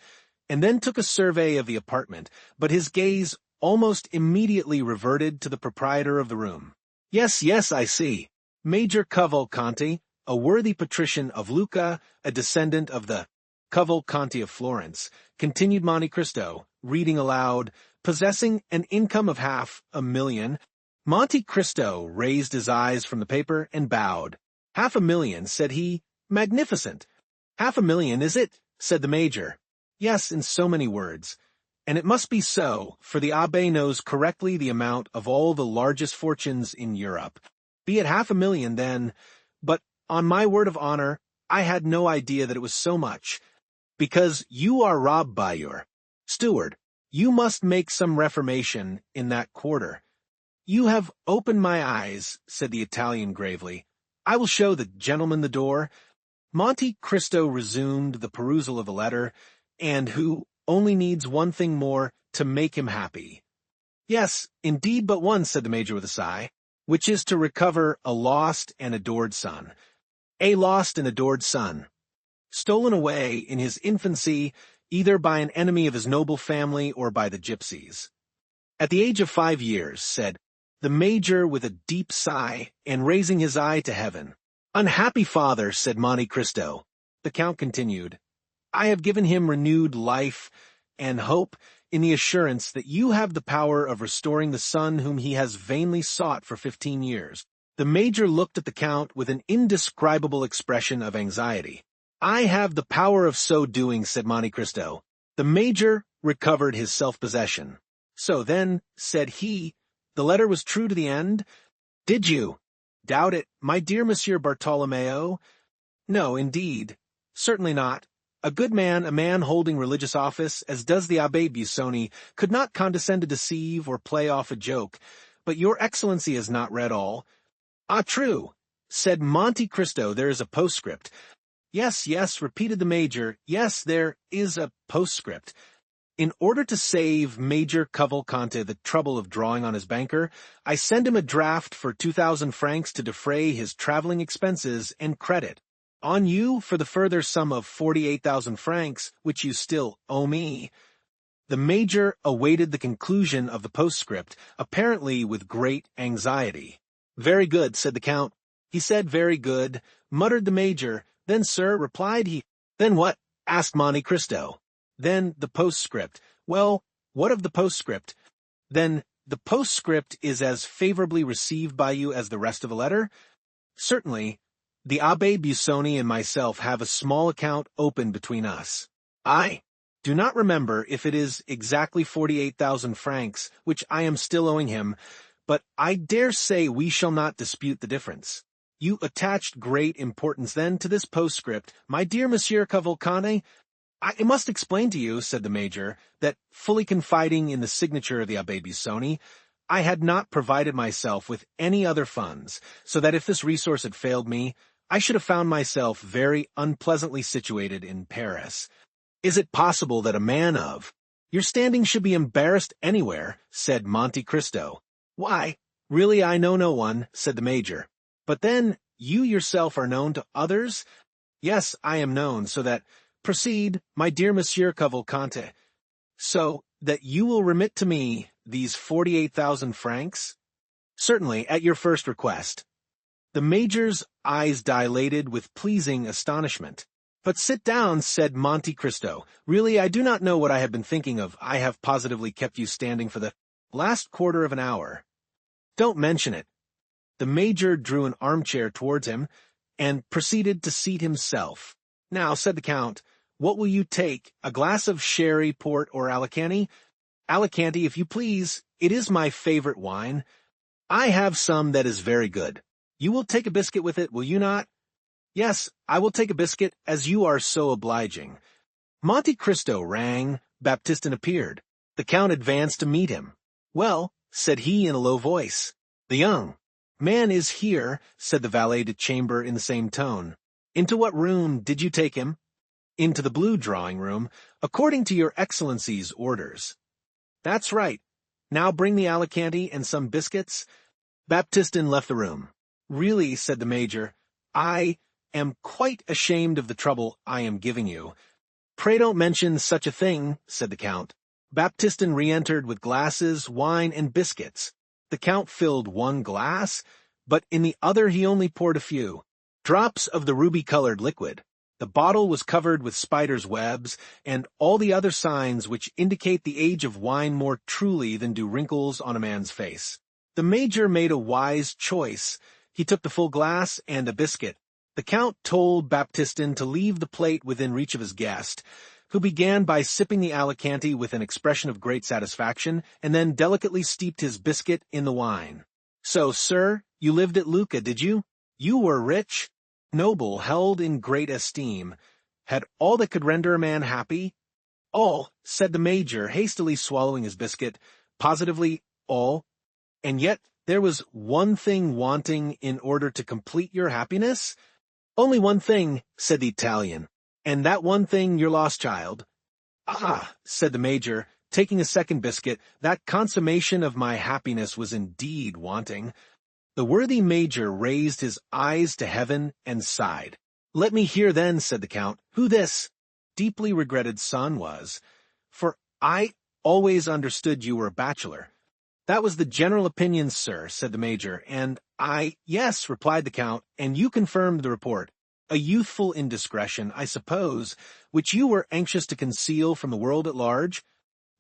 and then took a survey of the apartment, but his gaze almost immediately reverted to the proprietor of the room. "Yes, yes, I see. Major Cavalcanti, a worthy patrician of Lucca, a descendant of the Cavalcanti of Florence," continued Monte Cristo, reading aloud, "possessing an income of 500,000. Monte Cristo raised his eyes from the paper and bowed. "500,000, said he. "Magnificent." "500,000, is it?" said the major. "Yes, in so many words. And it must be so, for the Abbé knows correctly the amount of all the largest fortunes in Europe. Be it 500,000, then. But, on my word of honor, I had no idea that it was so much. Because you are robbed by your steward. You must make some reformation in that quarter." "You have opened my eyes," said the Italian gravely. "I will show the gentleman the door." Monte Cristo resumed the perusal of the letter, and who only needs one thing more to make him happy. "Yes, indeed but one," said the major with a sigh, "which is to recover a lost and adored son. A lost and adored son, stolen away in his infancy either by an enemy of his noble family or by the gypsies. At the age of 5 years," said the major with a deep sigh, and raising his eye to heaven. "Unhappy father," said Monte Cristo. The Count continued, "I have given him renewed life and hope in the assurance that you have the power of restoring the son whom he has vainly sought for 15 years. The major looked at the Count with an indescribable expression of anxiety. "I have the power of so doing," said Monte Cristo. The major recovered his self-possession. "So then," said he, "the letter was true to the end?" "Did you doubt it, my dear Monsieur Bartolomeo?" "No, indeed. Certainly not. A good man, a man holding religious office, as does the Abbé Busoni, could not condescend to deceive or play off a joke. But your Excellency has not read all." "Ah, true," said Monte Cristo. "There is a postscript." "Yes, yes," repeated the major. "Yes, there is a postscript. In order to save Major Cavalcanti the trouble of drawing on his banker, I send him a draft for 2,000 francs to defray his traveling expenses and credit. On you for the further sum of 48,000 francs, which you still owe me." The major awaited the conclusion of the postscript, apparently with great anxiety. "Very good," said the Count. "He said very good," muttered the major. "Then, sir," replied he. "Then what?" asked Monte Cristo. Then the postscript. Well, what of the postscript? Then the postscript is as favorably received by you as the rest of the letter? Certainly. The Abbé Busoni and myself have a small account open between us. I do not remember if it is exactly 48,000 francs, which I am still owing him, but I dare say we shall not dispute the difference. You attached great importance then to this postscript, my dear Monsieur Cavalcante. I must explain to you, said the Major, that fully confiding in the signature of the Abbé Busoni, I had not provided myself with any other funds, so that if this resource had failed me, I should have found myself very unpleasantly situated in Paris. Is it possible that a man of your standing should be embarrassed anywhere? Said Monte Cristo. Why, really I know no one, said the Major. But then, you yourself are known to others? Yes, I am known, so that, proceed, my dear Monsieur Cavalcante, so that you will remit to me these 48,000 francs? Certainly, at your first request. The Major's eyes dilated with pleasing astonishment. But sit down, said Monte Cristo. Really, I do not know what I have been thinking of. I have positively kept you standing for the last quarter of an hour. Don't mention it. The Major drew an armchair towards him, and proceeded to seat himself. Now, said the Count, what will you take, a glass of sherry, port, or Alicante? Alicante, if you please. It is my favorite wine. I have some that is very good. You will take a biscuit with it, will you not? Yes, I will take a biscuit, as you are so obliging. Monte Cristo rang. Baptistin appeared. The Count advanced to meet him. Well, said he in a low voice. The young man is here, said the valet de chamber in the same tone. Into what room did you take him? Into the blue drawing-room, according to your Excellency's orders. That's right. Now bring the Alicante and some biscuits. Baptistin left the room. Really, said the Major, I am quite ashamed of the trouble I am giving you. Pray don't mention such a thing, said the Count. Baptistin re-entered with glasses, wine, and biscuits. The Count filled one glass, but in the other he only poured a few drops of the ruby-colored liquid. The bottle was covered with spiders' webs, and all the other signs which indicate the age of wine more truly than do wrinkles on a man's face. The Major made a wise choice. He took the full glass and a biscuit. The Count told Baptistin to leave the plate within reach of his guest, who began by sipping the Alicante with an expression of great satisfaction, and then delicately steeped his biscuit in the wine. So, sir, you lived at Lucca, did you? You were rich, noble, held in great esteem, had all that could render a man happy? All, said the Major, hastily swallowing his biscuit, positively all. And yet there was one thing wanting in order to complete your happiness? Only one thing, said the Italian, and that one thing your lost child. Ah, said the Major, taking a second biscuit, that consummation of my happiness was indeed wanting. The worthy Major raised his eyes to heaven and sighed. Let me hear then, said the Count, who this deeply regretted son was, for I always understood you were a bachelor. That was the general opinion, sir, said the Major, and yes, replied the Count, and you confirmed the report. A youthful indiscretion, I suppose, which you were anxious to conceal from the world at large?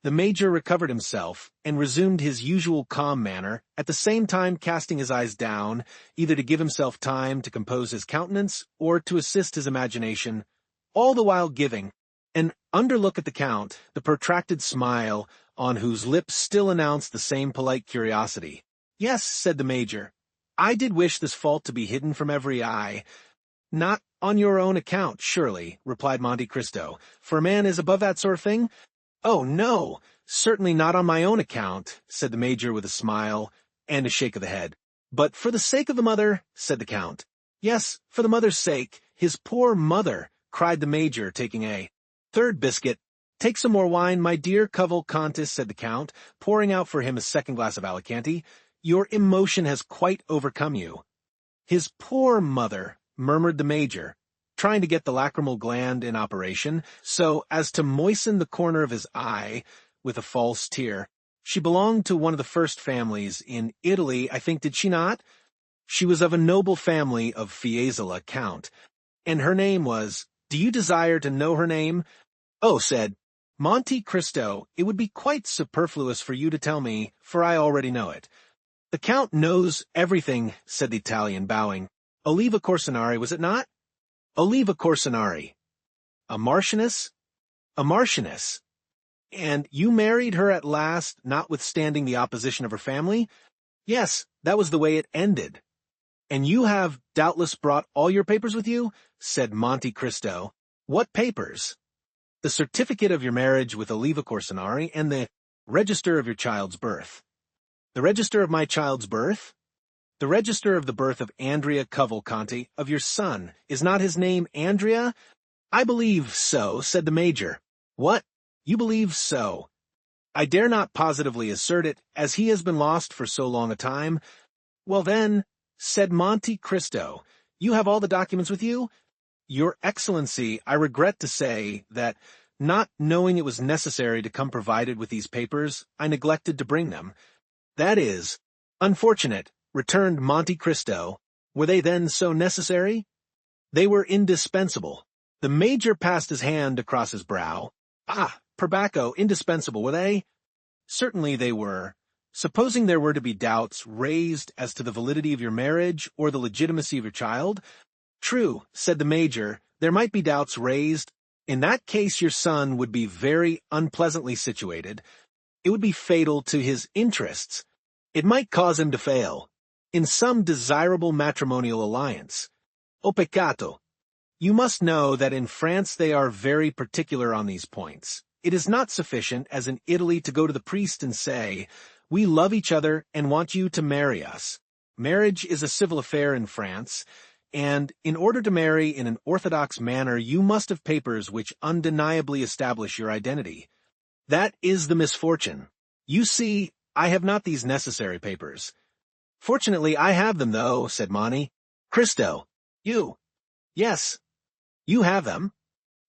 The Major recovered himself, and resumed his usual calm manner, at the same time casting his eyes down, either to give himself time to compose his countenance, or to assist his imagination, all the while giving an underlook at the Count, the protracted smile, on whose lips still announced the same polite curiosity. Yes, said the Major, I did wish this fault to be hidden from every eye. Not on your own account, surely, replied Monte Cristo, for a man is above that sort of thing. Oh, no, certainly not on my own account, said the Major with a smile and a shake of the head. But for the sake of the mother, said the Count. Yes, for the mother's sake, his poor mother, cried the Major, taking a third biscuit. Take some more wine, my dear Cavalcante, said the Count, pouring out for him a second glass of Alicante. Your emotion has quite overcome you. His poor mother, murmured the Major, trying to get the lacrimal gland in operation, so as to moisten the corner of his eye with a false tear. She belonged to one of the first families in Italy, I think, did she not? She was of a noble family of Fiesole, Count, and her name was— Do you desire to know her name? Oh, said Monte Cristo, it would be quite superfluous for you to tell me, for I already know it. The Count knows everything, said the Italian, bowing. Oliva Corsinari, was it not? Oliva Corsinari. A marchioness? A marchioness. And you married her at last, notwithstanding the opposition of her family? Yes, that was the way it ended. And you have doubtless brought all your papers with you? Said Monte Cristo. What papers? The certificate of your marriage with Oliva Corsinari and the register of your child's birth. The register of my child's birth? The register of the birth of Andrea Cavalcanti, of your son. Is not his name Andrea? I believe so, said the Major. What? You believe so? I dare not positively assert it, as he has been lost for so long a time. Well then, said Monte Cristo, you have all the documents with you? Your Excellency, I regret to say that, not knowing it was necessary to come provided with these papers, I neglected to bring them. That is unfortunate, returned Monte Cristo. Were they then so necessary? They were indispensable. The Major passed his hand across his brow. Ah, perbacco, indispensable, were they? Certainly they were. Supposing there were to be doubts raised as to the validity of your marriage or the legitimacy of your child? True, said the Major, there might be doubts raised. In that case your son would be very unpleasantly situated. It would be fatal to his interests. It might cause him to fail in some desirable matrimonial alliance. O peccato. You must know that in France they are very particular on these points. It is not sufficient, as in Italy, to go to the priest and say, "We love each other and want you to marry us." Marriage is a civil affair in France, and in order to marry in an orthodox manner you must have papers which undeniably establish your identity. That is the misfortune. You see, I have not these necessary papers. Fortunately I have them, though, said Monte Cristo. You? Yes. You have them?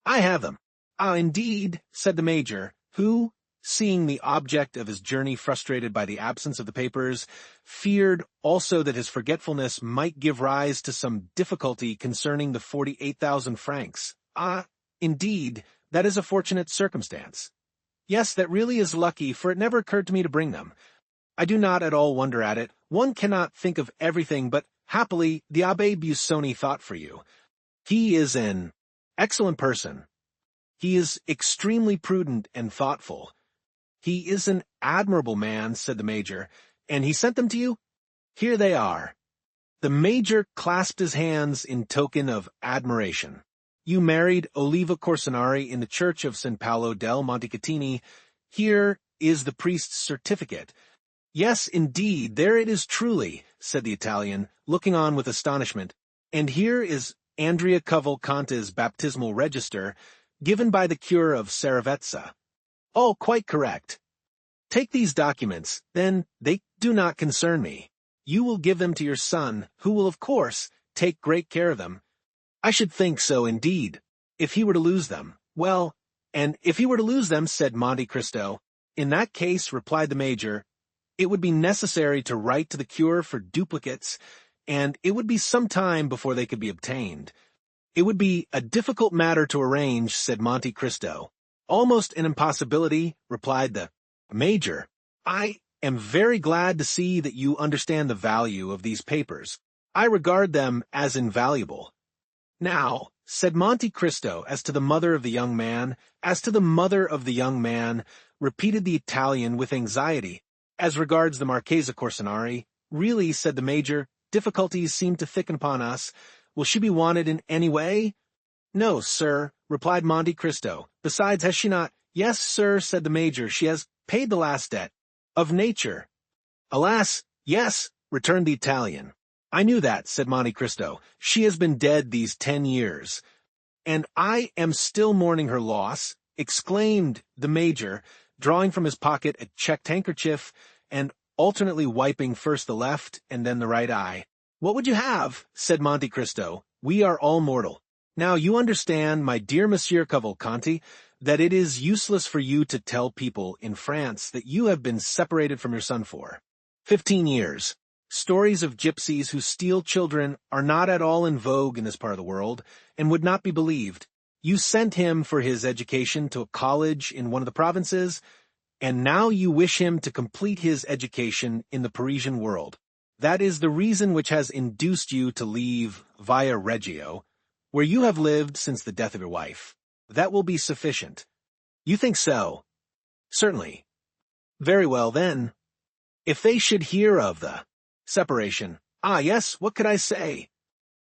I have them. Ah, indeed, said the Major, who, seeing the object of his journey frustrated by the absence of the papers, feared also that his forgetfulness might give rise to some difficulty concerning the 48,000 francs. Ah, indeed, that is a fortunate circumstance. Yes, that really is lucky, for it never occurred to me to bring them. I do not at all wonder at it. One cannot think of everything, but happily the Abbé Busoni thought for you. He is an excellent person. He is extremely prudent and thoughtful. He is an admirable man, said the Major, and he sent them to you? Here they are. The Major clasped his hands in token of admiration. You married Oliva Corsinari in the church of San Paolo del Montecatini. Here is the priest's certificate. Yes, indeed, there it is truly, said the Italian, looking on with astonishment. And here is Andrea Cavalcanti's baptismal register, given by the cure of Saravezza. Oh, quite correct. Take these documents, then they do not concern me. You will give them to your son, who will, of course, take great care of them. I should think so, indeed. If he were to lose them, well, and if he were to lose them, said Monte Cristo, in that case, replied the Major, it would be necessary to write to the cure for duplicates, and it would be some time before they could be obtained. It would be a difficult matter to arrange, said Monte Cristo. Almost an impossibility, replied the Major. I am very glad to see that you understand the value of these papers. I regard them as invaluable. Now, said Monte Cristo, as to the mother of the young man, repeated the Italian with anxiety. As regards the Marchesa Corsinari, really, said the Major, difficulties seem to thicken upon us. Will she be wanted in any way? No, sir, replied Monte Cristo. Besides, has she not? Yes, sir, said the Major, she has paid the last debt. Of nature. Alas, yes, returned the Italian. I knew that, said Monte Cristo. She has been dead these 10 years. And I am still mourning her loss, exclaimed the Major, drawing from his pocket a checked handkerchief and alternately wiping first the left and then the right eye. What would you have? Said Monte Cristo. We are all mortal. Now you understand, my dear Monsieur Cavalcanti, that it is useless for you to tell people in France that you have been separated from your son for 15 years. Stories of gypsies who steal children are not at all in vogue in this part of the world, and would not be believed. You sent him for his education to a college in one of the provinces, and now you wish him to complete his education in the Parisian world. That is the reason which has induced you to leave Via Reggio, where you have lived since the death of your wife. That will be sufficient. You think so? Certainly. Very well, then. If they should hear of the separation, yes, what could I say?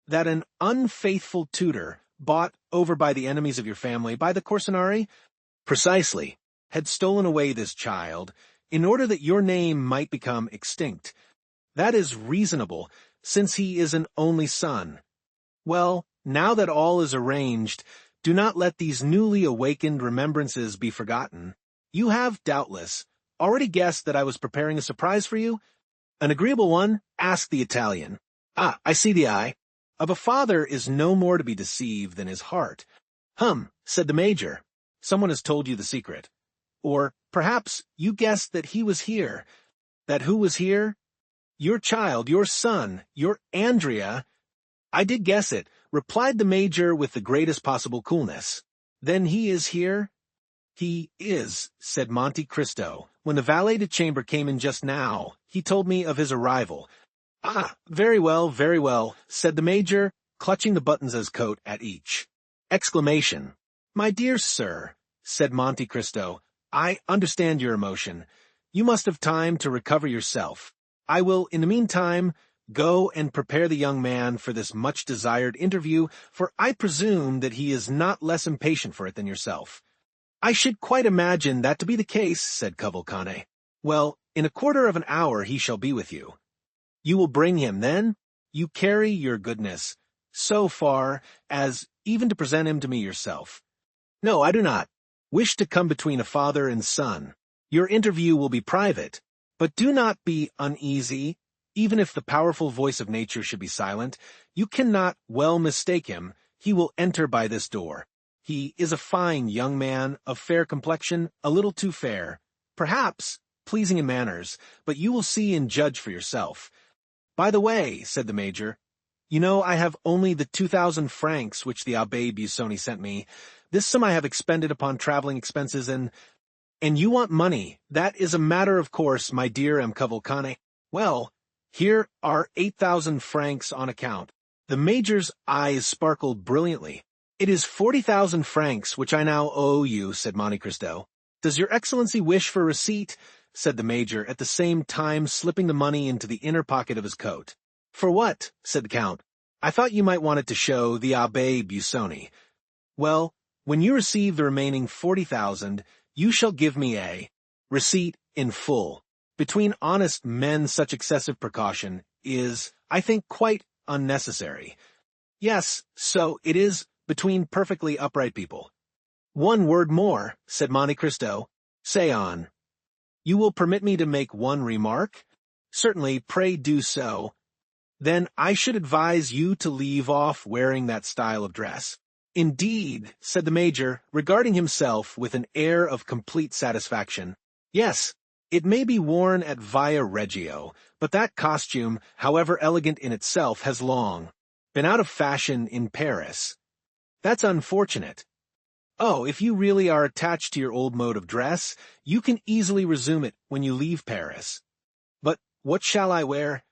That an unfaithful tutor, bought over by the enemies of your family, by the Corsinari, precisely, had stolen away this child, in order that your name might become extinct. That is reasonable, since he is an only son. Well, now that all is arranged, do not let these newly awakened remembrances be forgotten. You have, doubtless, already guessed that I was preparing a surprise for you? An agreeable one? Ask the Italian. I see the eye. Of a father is no more to be deceived than his heart. Said the Major. Someone has told you the secret. Or, perhaps, you guessed that he was here. That who was here? Your child, your son, your Andrea. I did guess it, replied the Major with the greatest possible coolness. Then he is here? He is, said Monte Cristo. When the valet de chambre came in just now, he told me of his arrival. Very well, said the Major, clutching the buttons of his coat at each exclamation. My dear sir, said Monte Cristo, I understand your emotion. You must have time to recover yourself. I will, in the meantime, go and prepare the young man for this much-desired interview, for I presume that he is not less impatient for it than yourself. I should quite imagine that to be the case, said Cavalcante. Well, in a quarter of an hour he shall be with you. You will bring him, then? You carry your goodness so far as even to present him to me yourself. No, I do not wish to come between a father and son. Your interview will be private, but do not be uneasy. Even if the powerful voice of nature should be silent, you cannot well mistake him. He will enter by this door. He is a fine young man, of fair complexion, a little too fair, perhaps pleasing in manners, but you will see and judge for yourself. By the way, said the Major, you know I have only the 2,000 francs which the Abbé Busoni sent me. This sum I have expended upon traveling expenses and you want money. That is a matter of course, my dear M. Cavalcante. Well, here are 8,000 francs on account. The Major's eyes sparkled brilliantly. It is 40,000 francs which I now owe you, said Monte Cristo. Does your Excellency wish for a receipt? Said the Major, at the same time slipping the money into the inner pocket of his coat. For what? Said the Count. I thought you might want it to show the Abbé Busoni. Well, when you receive the remaining 40,000, you shall give me a receipt in full. Between honest men such excessive precaution is, I think, quite unnecessary. Yes, so it is between perfectly upright people. One word more, said Monte Cristo. Say on. You will permit me to make one remark? Certainly, pray do so. Then I should advise you to leave off wearing that style of dress. Indeed, said the Major, regarding himself with an air of complete satisfaction. Yes, it may be worn at Via Reggio, but that costume, however elegant in itself, has long been out of fashion in Paris. That's unfortunate. Oh, if you really are attached to your old mode of dress, you can easily resume it when you leave Paris. But what shall I wear?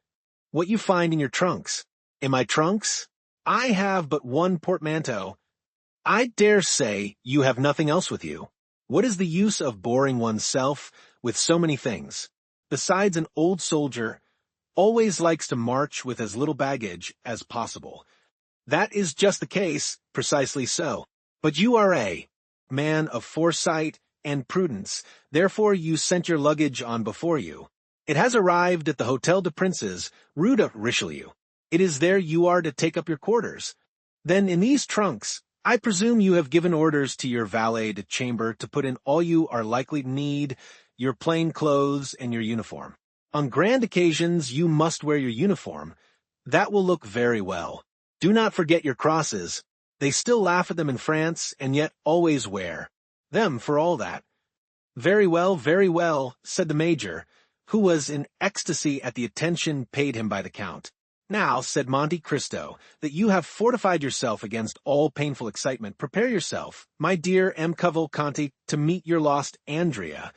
What you find in your trunks. In my trunks? I have but one portmanteau. I dare say you have nothing else with you. What is the use of boring oneself with so many things? Besides, an old soldier always likes to march with as little baggage as possible. That is just the case, precisely so. But you are a man of foresight and prudence, therefore you sent your luggage on before you. It has arrived at the Hôtel de Princes, Rue de Richelieu. It is there you are to take up your quarters. Then in these trunks, I presume you have given orders to your valet de chambre to put in all you are likely to need, your plain clothes and your uniform. On grand occasions you must wear your uniform. That will look very well. Do not forget your crosses. They still laugh at them in France, and yet always wear them for all that. Very well, said the Major, who was in ecstasy at the attention paid him by the Count. Now, said Monte Cristo, that you have fortified yourself against all painful excitement, prepare yourself, my dear M. Cavalcanti, to meet your lost Andrea,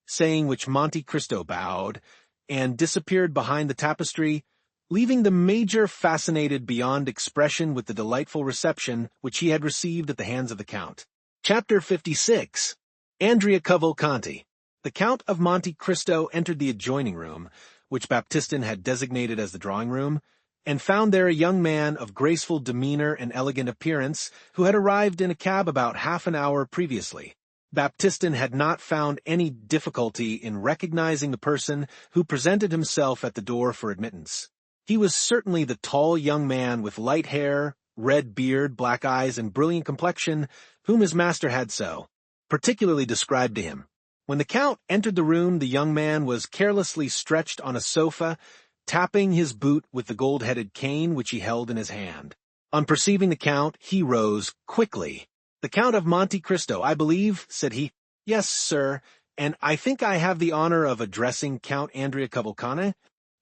saying which Monte Cristo bowed, and disappeared behind the tapestry, leaving the Major fascinated beyond expression with the delightful reception which he had received at the hands of the Count. Chapter 56. Andrea Cavalcanti. The Count of Monte Cristo entered the adjoining room, which Baptistin had designated as the drawing-room, and found there a young man of graceful demeanor and elegant appearance, who had arrived in a cab about half an hour previously. Baptistin had not found any difficulty in recognizing the person who presented himself at the door for admittance. He was certainly the tall young man with light hair, red beard, black eyes, and brilliant complexion, whom his master had so particularly described to him. When the Count entered the room, the young man was carelessly stretched on a sofa, tapping his boot with the gold-headed cane which he held in his hand. On perceiving the Count, he rose quickly. "The Count of Monte Cristo, I believe," said he. "Yes, sir, and I think I have the honor of addressing Count Andrea Cavalcanti."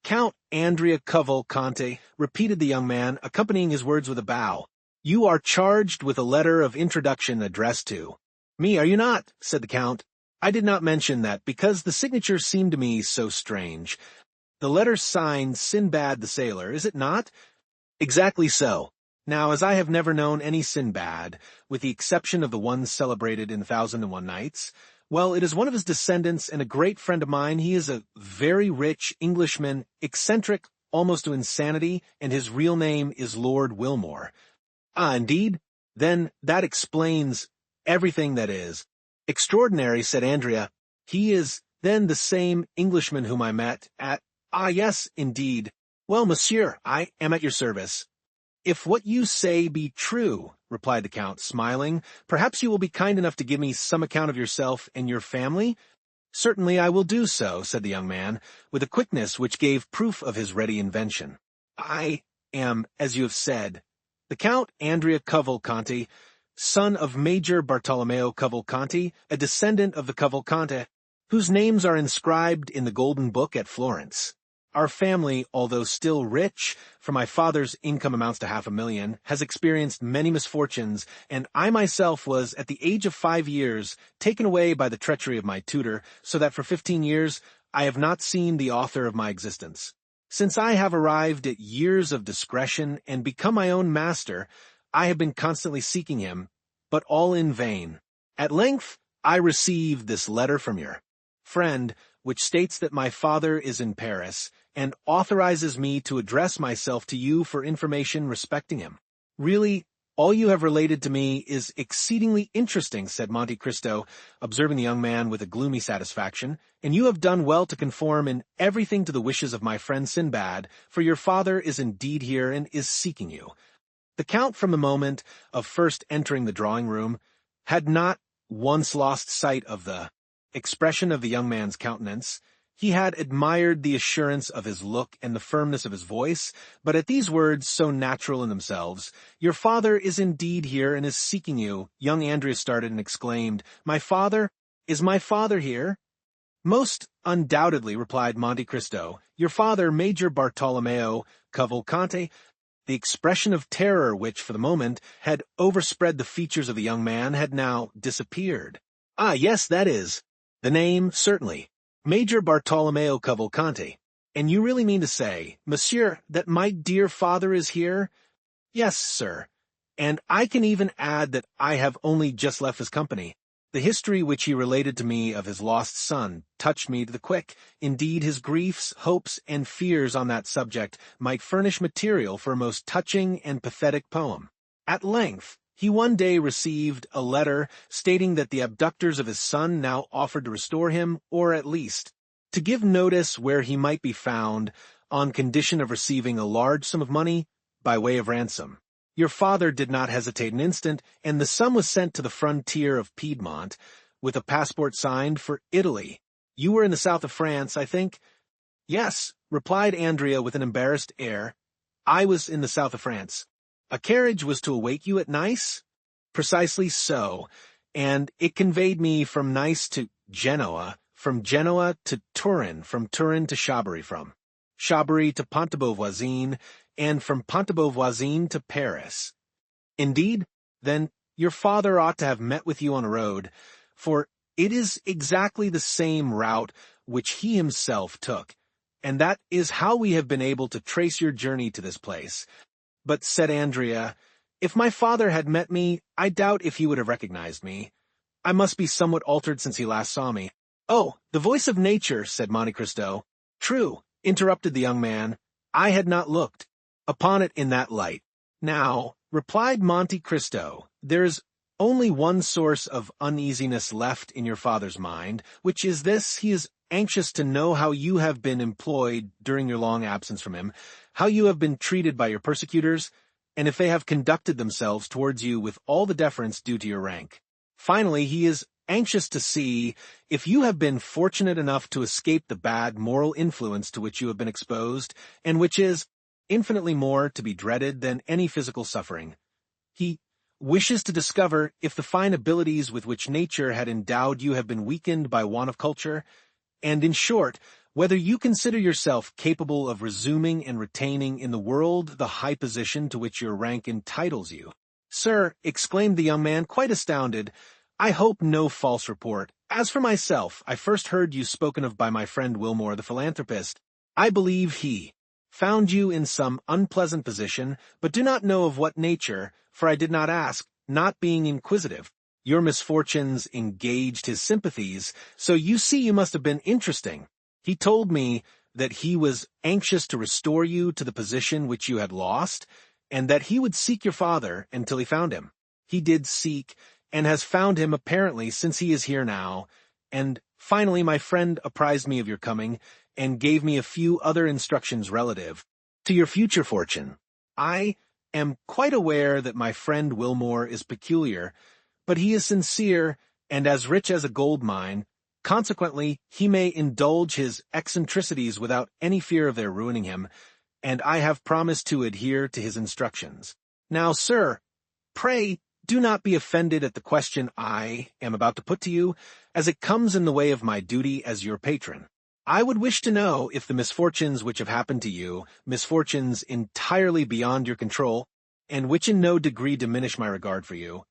"Count Andrea Cavalcanti," repeated the young man, accompanying his words with a bow. "You are charged with a letter of introduction addressed to me, are you not?" said the Count. "I did not mention that because the signature seemed to me so strange. The letter signed Sinbad the Sailor, is it not?" "Exactly so. Now, as I have never known any Sinbad, with the exception of the one celebrated in 1001 Nights, well, it is one of his descendants and a great friend of mine. He is a very rich Englishman, eccentric almost to insanity, and his real name is Lord Wilmore." "Ah, indeed? Then that explains everything, that is." "Extraordinary," said Andrea. "He is, then, the same Englishman whom I met at—" "Ah, yes, indeed. Well, monsieur, I am at your service." "If what you say be true," replied the Count, smiling, "perhaps you will be kind enough to give me some account of yourself and your family?" "Certainly I will do so," said the young man, with a quickness which gave proof of his ready invention. "I am, as you have said, the Count Andrea Cavalcanti, son of Major Bartolomeo Cavalcanti, a descendant of the Cavalcanti, whose names are inscribed in the Golden Book at Florence. Our family, although still rich, for my father's income amounts to 500,000, has experienced many misfortunes, and I myself was, at the age of 5 years, taken away by the treachery of my tutor, so that for 15 years I have not seen the author of my existence. Since I have arrived at years of discretion and become my own master, I have been constantly seeking him, but all in vain. At length I received this letter from your friend, which states that my father is in Paris, and authorizes me to address myself to you for information respecting him. Really, all you have related to me is exceedingly interesting," said Monte Cristo, observing the young man with a gloomy satisfaction, "and you have done well to conform in everything to the wishes of my friend Sinbad, for your father is indeed here and is seeking you." The Count, from the moment of first entering the drawing-room, had not once lost sight of the expression of the young man's countenance. He had admired the assurance of his look and the firmness of his voice, but at these words, so natural in themselves, "Your father is indeed here and is seeking you," young Andrea started and exclaimed, "My father? Is my father here?" "Most undoubtedly," replied Monte Cristo. "Your father, Major Bartolomeo Cavalcanti." The expression of terror which, for the moment, had overspread the features of the young man had now disappeared. "Ah, yes, that is the name, certainly. Major Bartolomeo Cavalcanti. And you really mean to say, monsieur, that my dear father is here?" "Yes, sir. And I can even add that I have only just left his company. The history which he related to me of his lost son touched me to the quick. Indeed, his griefs, hopes, and fears on that subject might furnish material for a most touching and pathetic poem. At length, he one day received a letter stating that the abductors of his son now offered to restore him, or at least to give notice where he might be found, on condition of receiving a large sum of money by way of ransom. Your father did not hesitate an instant, and the sum was sent to the frontier of Piedmont, with a passport signed for Italy. You were in the south of France, I think?" "Yes," replied Andrea with an embarrassed air. "I was in the south of France." "A carriage was to await you at Nice?" "Precisely so, and it conveyed me from Nice to Genoa, from Genoa to Turin, from Turin to Chabris, from Chabris to Pont-de-Beauvoisine, and from Pont-de-Beauvoisine to Paris. Indeed, then, your father ought to have met with you on a road, for it is exactly the same route which he himself took, and that is how we have been able to trace your journey to this place. But, said Andrea, if my father had met me, I doubt if he would have recognized me. I must be somewhat altered since he last saw me. Oh, the voice of nature, said Monte Cristo. True, interrupted the young man. I had not looked upon it in that light. Now, replied Monte Cristo, there is only one source of uneasiness left in your father's mind, which is this: he is anxious to know how you have been employed during your long absence from him, how you have been treated by your persecutors, and if they have conducted themselves towards you with all the deference due to your rank. Finally, he is anxious to see if you have been fortunate enough to escape the bad moral influence to which you have been exposed, and which is infinitely more to be dreaded than any physical suffering. He wishes to discover if the fine abilities with which nature had endowed you have been weakened by want of culture, and in short, whether you consider yourself capable of resuming and retaining in the world the high position to which your rank entitles you. Sir, exclaimed the young man, quite astounded, I hope no false report. As for myself, I first heard you spoken of by my friend Wilmore the philanthropist. I believe he found you in some unpleasant position, but do not know of what nature, for I did not ask, not being inquisitive. Your misfortunes engaged his sympathies, so you see you must have been interesting. He told me that he was anxious to restore you to the position which you had lost, and that he would seek your father until he found him. He did seek, and has found him apparently since he is here now, and finally my friend apprised me of your coming, and gave me a few other instructions relative to your future fortune. I am quite aware that my friend Wilmore is peculiar, but he is sincere and as rich as a gold mine. Consequently, he may indulge his eccentricities without any fear of their ruining him, and I have promised to adhere to his instructions. Now, sir, pray do not be offended at the question I am about to put to you, as it comes in the way of my duty as your patron. I would wish to know if the misfortunes which have happened to you, misfortunes entirely beyond your control, and which in no degree diminish my regard for you,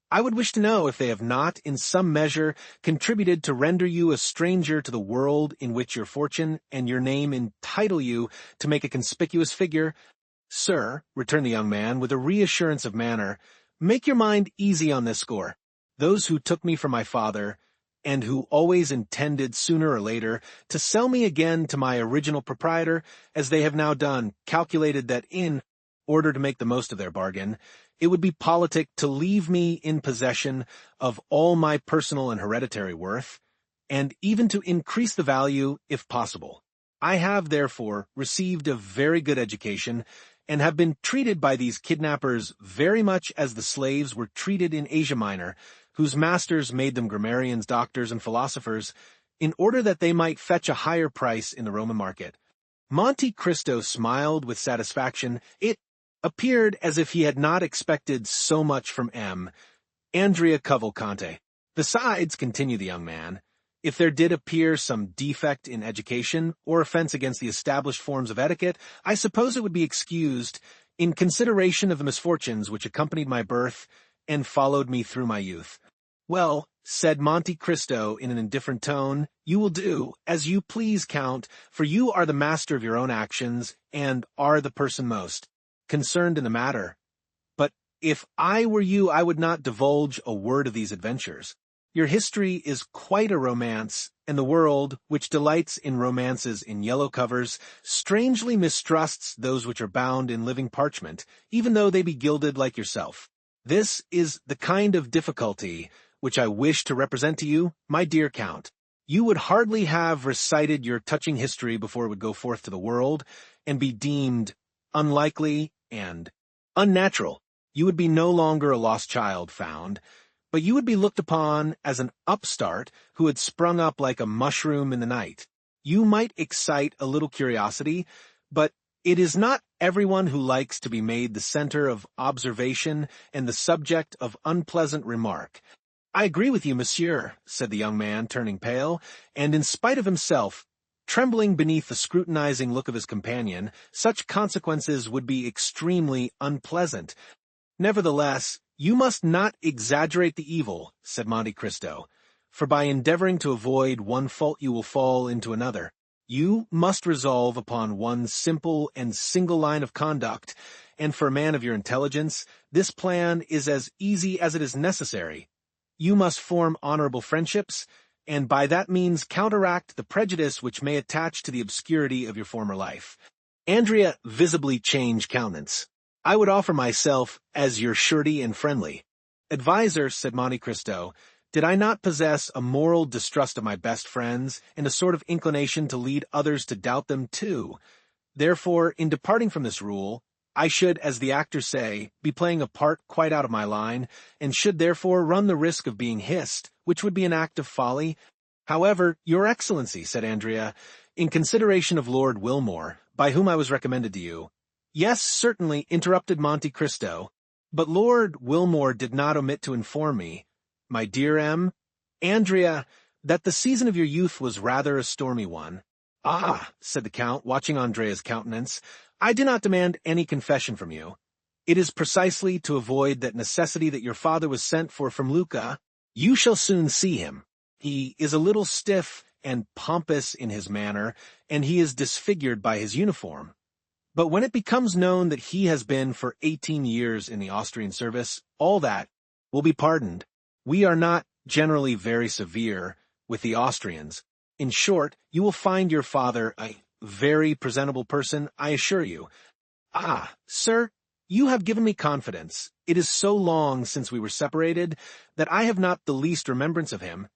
I would wish to know if they have not, in some measure, contributed to render you a stranger to the world in which your fortune and your name entitle you to make a conspicuous figure. Sir, returned the young man with a reassurance of manner, make your mind easy on this score. Those who took me for my father, and who always intended sooner or later to sell me again to my original proprietor, as they have now done, calculated that in order to make the most of their bargain, it would be politic to leave me in possession of all my personal and hereditary worth, and even to increase the value if possible. I have, therefore, received a very good education, and have been treated by these kidnappers very much as the slaves were treated in Asia Minor, whose masters made them grammarians, doctors, and philosophers, in order that they might fetch a higher price in the Roman market. Monte Cristo smiled with satisfaction. It appeared as if he had not expected so much from Andrea Cavalcante. Besides, continued the young man, if there did appear some defect in education or offense against the established forms of etiquette, I suppose it would be excused in consideration of the misfortunes which accompanied my birth and followed me through my youth. Well, said Monte Cristo in an indifferent tone, you will do as you please, Count, for you are the master of your own actions and are the person most concerned in the matter. But if I were you, I would not divulge a word of these adventures. Your history is quite a romance, and the world, which delights in romances in yellow covers, strangely mistrusts those which are bound in living parchment, even though they be gilded like yourself. This is the kind of difficulty which I wish to represent to you, my dear Count. You would hardly have recited your touching history before it would go forth to the world, and be deemed unlikely and unnatural. You would be no longer a lost child found, but you would be looked upon as an upstart who had sprung up like a mushroom in the night. You might excite a little curiosity, but it is not everyone who likes to be made the center of observation and the subject of unpleasant remark. I agree with you, monsieur, said the young man, turning pale, and in spite of himself, Trembling beneath the scrutinizing look of his companion, such consequences would be extremely unpleasant. Nevertheless, you must not exaggerate the evil, said Monte Cristo, for by endeavoring to avoid one fault you will fall into another. You must resolve upon one simple and single line of conduct, and for a man of your intelligence, this plan is as easy as it is necessary. You must form honorable friendships, and by that means counteract the prejudice which may attach to the obscurity of your former life. Andrea visibly changed countenance. I would offer myself as your surety and friendly advisor, said Monte Cristo. Did I not possess a moral distrust of my best friends, and a sort of inclination to lead others to doubt them too? Therefore, in departing from this rule, I should, as the actors say, be playing a part quite out of my line, and should therefore run the risk of being hissed, which would be an act of folly. However, Your Excellency, said Andrea, in consideration of Lord Wilmore, by whom I was recommended to you. Yes, certainly, interrupted Monte Cristo, but Lord Wilmore did not omit to inform me, my dear Andrea, that the season of your youth was rather a stormy one. Ah, said the Count, watching Andrea's countenance, I do not demand any confession from you. It is precisely to avoid that necessity that your father was sent for from Lucca. You shall soon see him. He is a little stiff and pompous in his manner, and he is disfigured by his uniform. But when it becomes known that he has been for 18 years in the Austrian service, all that will be pardoned. We are not generally very severe with the Austrians. In short, you will find your father a very presentable person, I assure you. Ah, sir, you have given me confidence. It is so long since we were separated that I have not the least remembrance of him.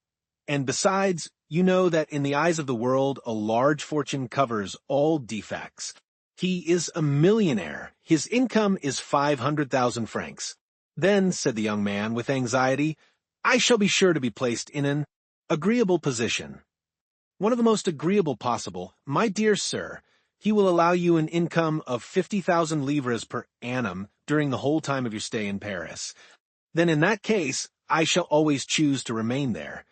And besides, you know that in the eyes of the world a large fortune covers all defects. He is a millionaire. His income is 500,000 francs. Then, said the young man with anxiety, I shall be sure to be placed in an agreeable position. One of the most agreeable possible, my dear sir. He will allow you an income of 50,000 livres per annum during the whole time of your stay in Paris. Then in that case, I shall always choose to remain there.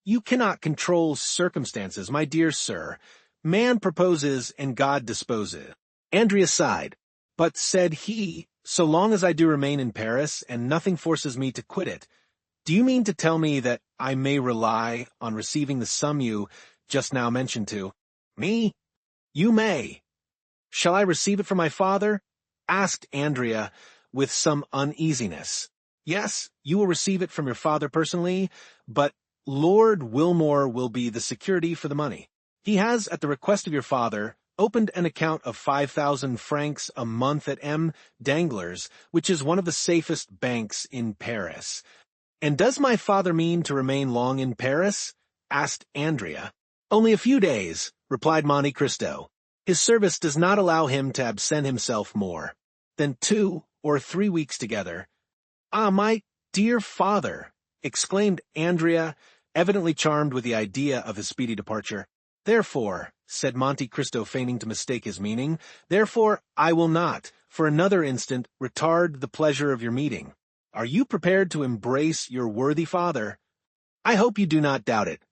You cannot control circumstances, my dear sir. Man proposes and God disposes. Andrea sighed. But, said he, so long as I do remain in Paris and nothing forces me to quit it, do you mean to tell me that I may rely on receiving the sum you just now mentioned to me? You may. Shall I receive it from my father? Asked Andrea with some uneasiness. Yes, you will receive it from your father personally, but Lord Wilmore will be the security for the money. He has, at the request of your father, opened an account of 5,000 francs a month at M. Danglars, which is one of the safest banks in Paris. And does my father mean to remain long in Paris? Asked Andrea. Only a few days, replied Monte Cristo. His service does not allow him to absent himself more than 2 or 3 weeks together. Ah, my dear father, exclaimed Andrea, evidently charmed with the idea of his speedy departure. Therefore, said Monte Cristo, feigning to mistake his meaning, therefore I will not, for another instant, retard the pleasure of your meeting. Are you prepared to embrace your worthy father? I hope you do not doubt it.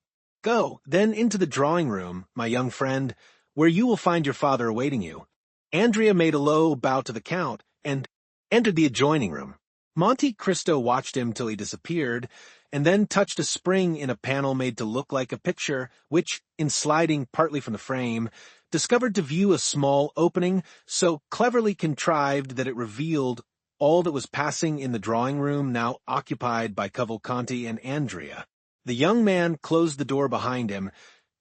Go, then, into the drawing-room, my young friend, where you will find your father awaiting you. Andrea made a low bow to the Count, and entered the adjoining room. Monte Cristo watched him till he disappeared, and then touched a spring in a panel made to look like a picture, which, in sliding partly from the frame, discovered to view a small opening so cleverly contrived that it revealed all that was passing in the drawing-room now occupied by Cavalcanti and Andrea. The young man closed the door behind him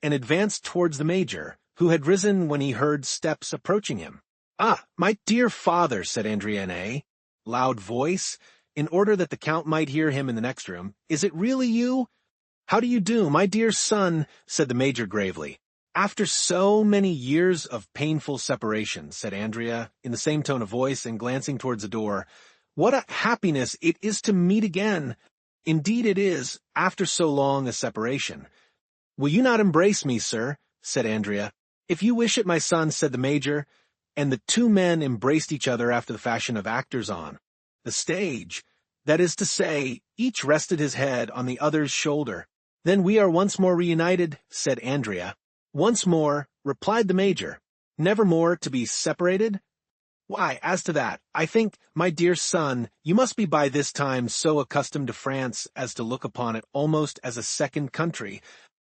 and advanced towards the Major, who had risen when he heard steps approaching him. Ah, my dear father, said Andrea in a loud voice, in order that the Count might hear him in the next room. Is it really you? How do you do, my dear son, said the Major gravely. After so many years of painful separation, said Andrea, in the same tone of voice and glancing towards the door, what a happiness it is to meet again! Indeed it is, after so long a separation. Will you not embrace me, sir? Said Andrea. If you wish it, my son, said the Major, and the two men embraced each other after the fashion of actors on the stage. That is to say, each rested his head on the other's shoulder. Then we are once more reunited, said Andrea. Once more, replied the major. Never more to be separated? Why, as to that, I think, my dear son, you must be by this time so accustomed to France as to look upon it almost as a second country.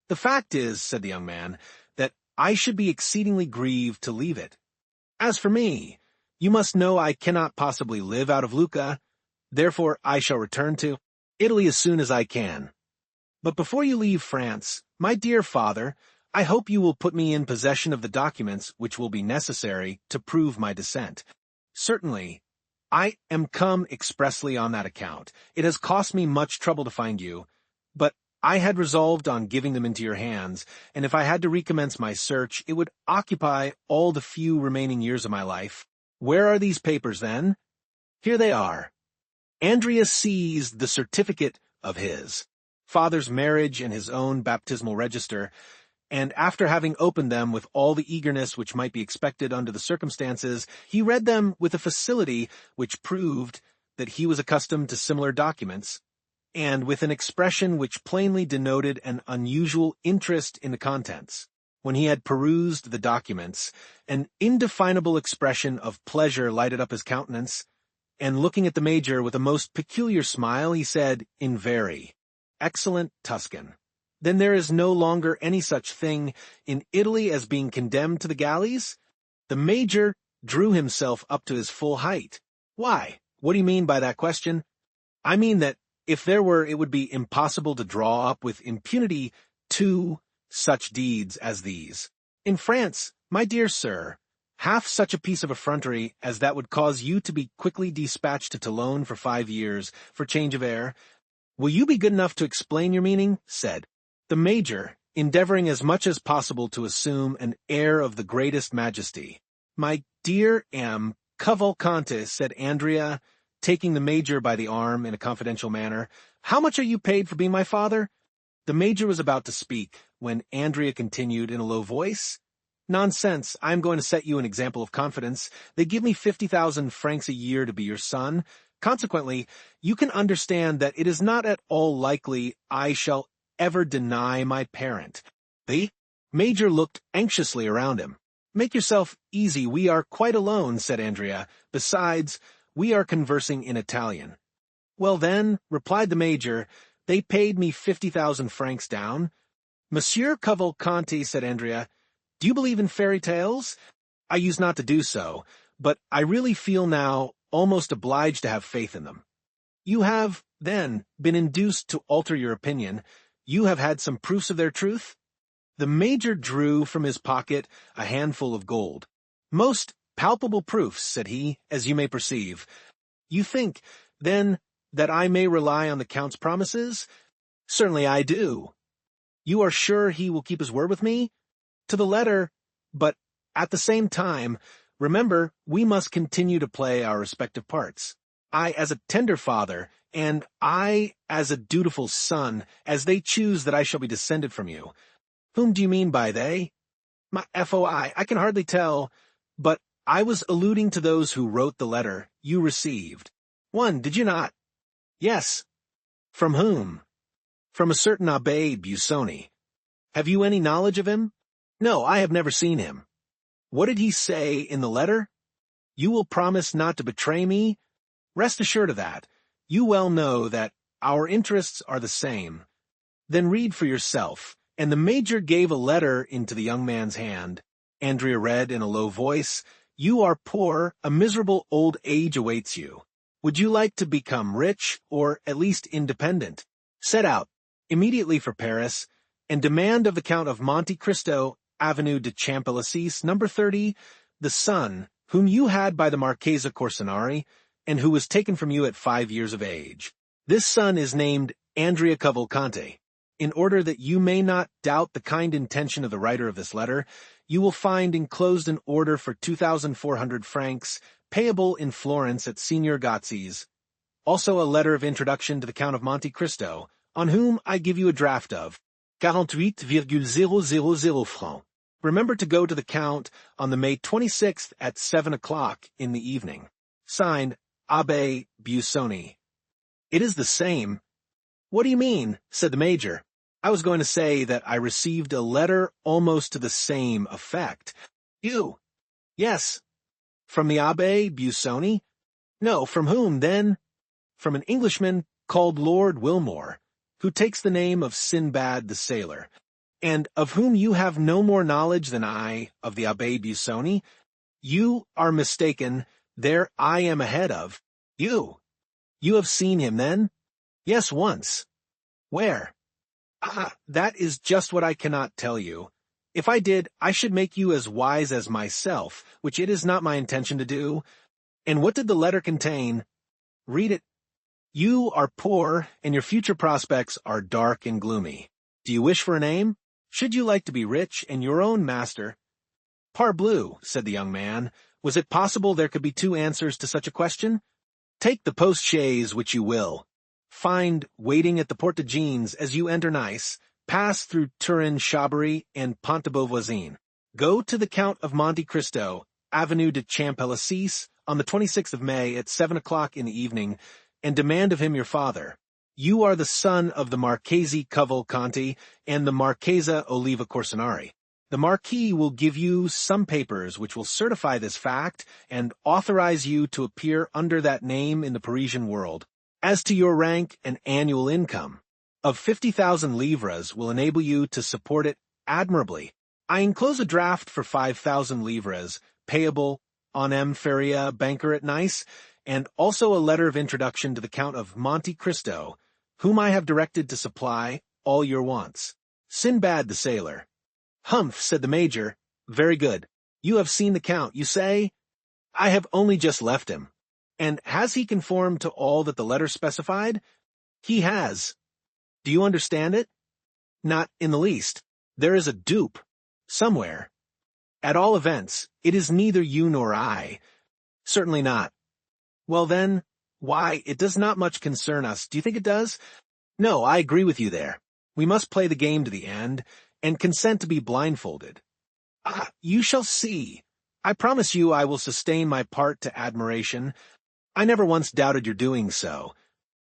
The fact is, said the young man, that I should be exceedingly grieved to leave it. As for me, you must know I cannot possibly live out of Lucca, therefore I shall return to Italy as soon as I can. But before you leave France, my dear father, I hope you will put me in possession of the documents which will be necessary to prove my descent. Certainly, I am come expressly on that account. It has cost me much trouble to find you, but I had resolved on giving them into your hands, and if I had to recommence my search, it would occupy all the few remaining years of my life. Where are these papers, then? Here they are. Andrea seized the certificate of his father's marriage and his own baptismal register, and after having opened them with all the eagerness which might be expected under the circumstances, he read them with a facility which proved that he was accustomed to similar documents, and with an expression which plainly denoted an unusual interest in the contents. When he had perused the documents, an indefinable expression of pleasure lighted up his countenance, and looking at the major with a most peculiar smile, he said, in very excellent Tuscan, "Then there is no longer any such thing in Italy as being condemned to the galleys?" The major drew himself up to his full height. "Why, what do you mean by that question?" "I mean that if there were, it would be impossible to draw up with impunity two such deeds as these. In France, my dear sir, half such a piece of effrontery as that would cause you to be quickly dispatched to Toulon for 5 years, for change of air. Will you be good enough to explain your meaning?" said the major, endeavoring as much as possible to assume an air of the greatest majesty. "My dear M. Cavalcante," said Andrea, taking the major by the arm in a confidential manner, "how much are you paid for being my father?" The major was about to speak, when Andrea continued in a low voice, "Nonsense, I am going to set you an example of confidence. They give me 50,000 francs a year to be your son. Consequently, you can understand that it is not at all likely I shall ever deny my parent." The major looked anxiously around him. "Make yourself easy, we are quite alone," said Andrea. "Besides, we are conversing in Italian." "Well then," replied the major, "they paid me 50,000 francs down." "Monsieur Cavalcanti," said Andrea, "do you believe in fairy tales?" "I used not to do so, but I really feel now almost obliged to have faith in them." "You have, then, been induced to alter your opinion. You have had some proofs of their truth?" The major drew from his pocket a handful of gold. "Most palpable proofs," said he, "as you may perceive." "You think, then, that I may rely on the Count's promises?" "Certainly I do." "You are sure he will keep his word with me?" "To the letter, but at the same time, remember, we must continue to play our respective parts. I as a tender father, and I as a dutiful son, as they choose that I shall be descended from you." "Whom do you mean by they?" "My foi, I can hardly tell, but I was alluding to those who wrote the letter you received." "One, did you not?" "Yes." "From whom?" "From a certain Abbé Busoni." "Have you any knowledge of him?" "No, I have never seen him." "What did he say in the letter?" "You will promise not to betray me?" "Rest assured of that. You well know that our interests are the same." "Then read for yourself." And the major gave a letter into the young man's hand. Andrea read in a low voice, "You are poor, a miserable old age awaits you. Would you like to become rich, or at least independent? Set out immediately for Paris, and demand of the Count of Monte Cristo, Avenue de Champs-Élysées, number 30, the son whom you had by the Marchesa Corsinari, and who was taken from you at 5 years of age. This son is named Andrea Cavalcante. In order that you may not doubt the kind intention of the writer of this letter, you will find enclosed an order for 2,400 francs, payable in Florence at Signor Gazzi's. Also a letter of introduction to the Count of Monte Cristo, on whom I give you a draft of 48,000 francs. Remember to go to the Count on the May 26th at 7 o'clock in the evening. Signed, Abbé Busoni." "It is the same." "What do you mean?" said the major. I was going to say that I received a letter almost to the same effect. You? Yes. From the Abbé Busoni? No, from whom, then? From an Englishman called Lord Wilmore, who takes the name of Sinbad the Sailor, and of whom you have no more knowledge than I of the Abbé Busoni. You are mistaken. There I am ahead of you. You have seen him, then? Yes, once. Where? Ah, that is just what I cannot tell you. If I did, I should make you as wise as myself, which it is not my intention to do. And what did the letter contain? Read it. You are poor, and your future prospects are dark and gloomy. Do you wish for a name? Should you like to be rich and your own master? Parbleu, said the young man. Was it possible there could be two answers to such a question? Take the post-chaise which you will. Find, waiting at the Porte de Jeans as you enter Nice, pass through Turin-Chabery and Pont de Beauvoisin. Go to the Count of Monte Cristo, Avenue de Champs-Élysées, on the 26th of May at 7 o'clock in the evening, and demand of him your father. You are the son of the Marchese Cavalcanti and the Marchesa Oliva Corsinari. The Marquis will give you some papers which will certify this fact and authorize you to appear under that name in the Parisian world. As to your rank and annual income, of 50,000 livres will enable you to support it admirably. I enclose a draft for 5,000 livres, payable on M. Feria, banker at Nice, and also a letter of introduction to the Count of Monte Cristo, whom I have directed to supply all your wants. Sinbad the Sailor. Humph, said the Major. Very good. You have seen the Count, you say? I have only just left him. And has he conformed to all that the letter specified? He has. Do you understand it? Not in the least. There is a dupe. Somewhere. At all events, it is neither you nor I. Certainly not. Well then, why, it does not much concern us. Do you think it does? No, I agree with you there. We must play the game to the end, and consent to be blindfolded. Ah, you shall see. I promise you I will sustain my part to admiration. I never once doubted your doing so.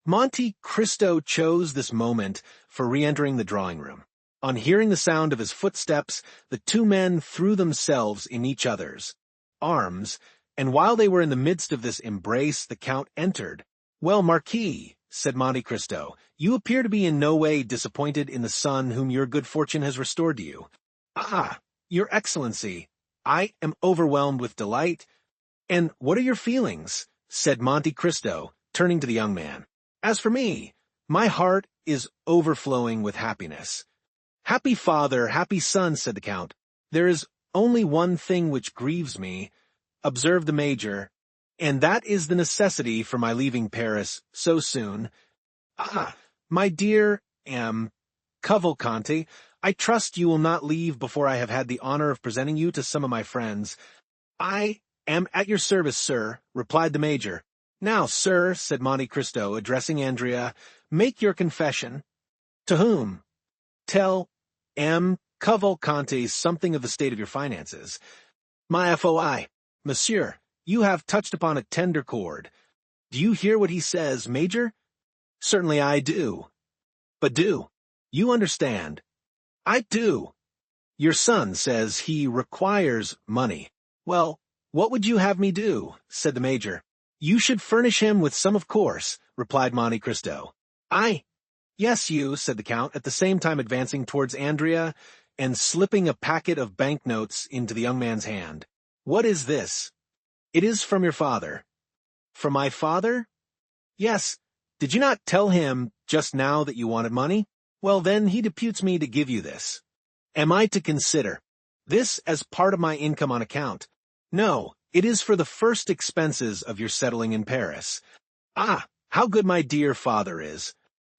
Monte Cristo chose this moment for re-entering the drawing-room. On hearing the sound of his footsteps, the two men threw themselves in each other's arms, and while they were in the midst of this embrace, the Count entered. Well, Marquis, said Monte Cristo, you appear to be in no way disappointed in the son whom your good fortune has restored to you. Ah, your Excellency, I am overwhelmed with delight. And what are your feelings? Said Monte Cristo, turning to the young man. As for me, my heart is overflowing with happiness. Happy father, happy son, said the Count. There is only one thing which grieves me, observed the Major, and that is the necessity for my leaving Paris so soon. Ah, my dear M. Cavalcanti, I trust you will not leave before I have had the honor of presenting you to some of my friends. I am at your service, sir, replied the Major. Now, sir, said Monte Cristo, addressing Andrea, make your confession. To whom? Tell M. Cavalcanti something of the state of your finances. My foi, monsieur, you have touched upon a tender chord. Do you hear what he says, Major? Certainly I do. But do you understand? I do. Your son says he requires money. Well, what would you have me do? Said the Major. You should furnish him with some, of course, replied Monte Cristo. Yes, you, said the Count, at the same time advancing towards Andrea and slipping a packet of banknotes into the young man's hand. What is this? It is from your father. From my father? Yes. Did you not tell him just now that you wanted money? Well, then he deputes me to give you this. Am I to consider this as part of my income on account? No, it is for the first expenses of your settling in Paris. Ah, how good my dear father is.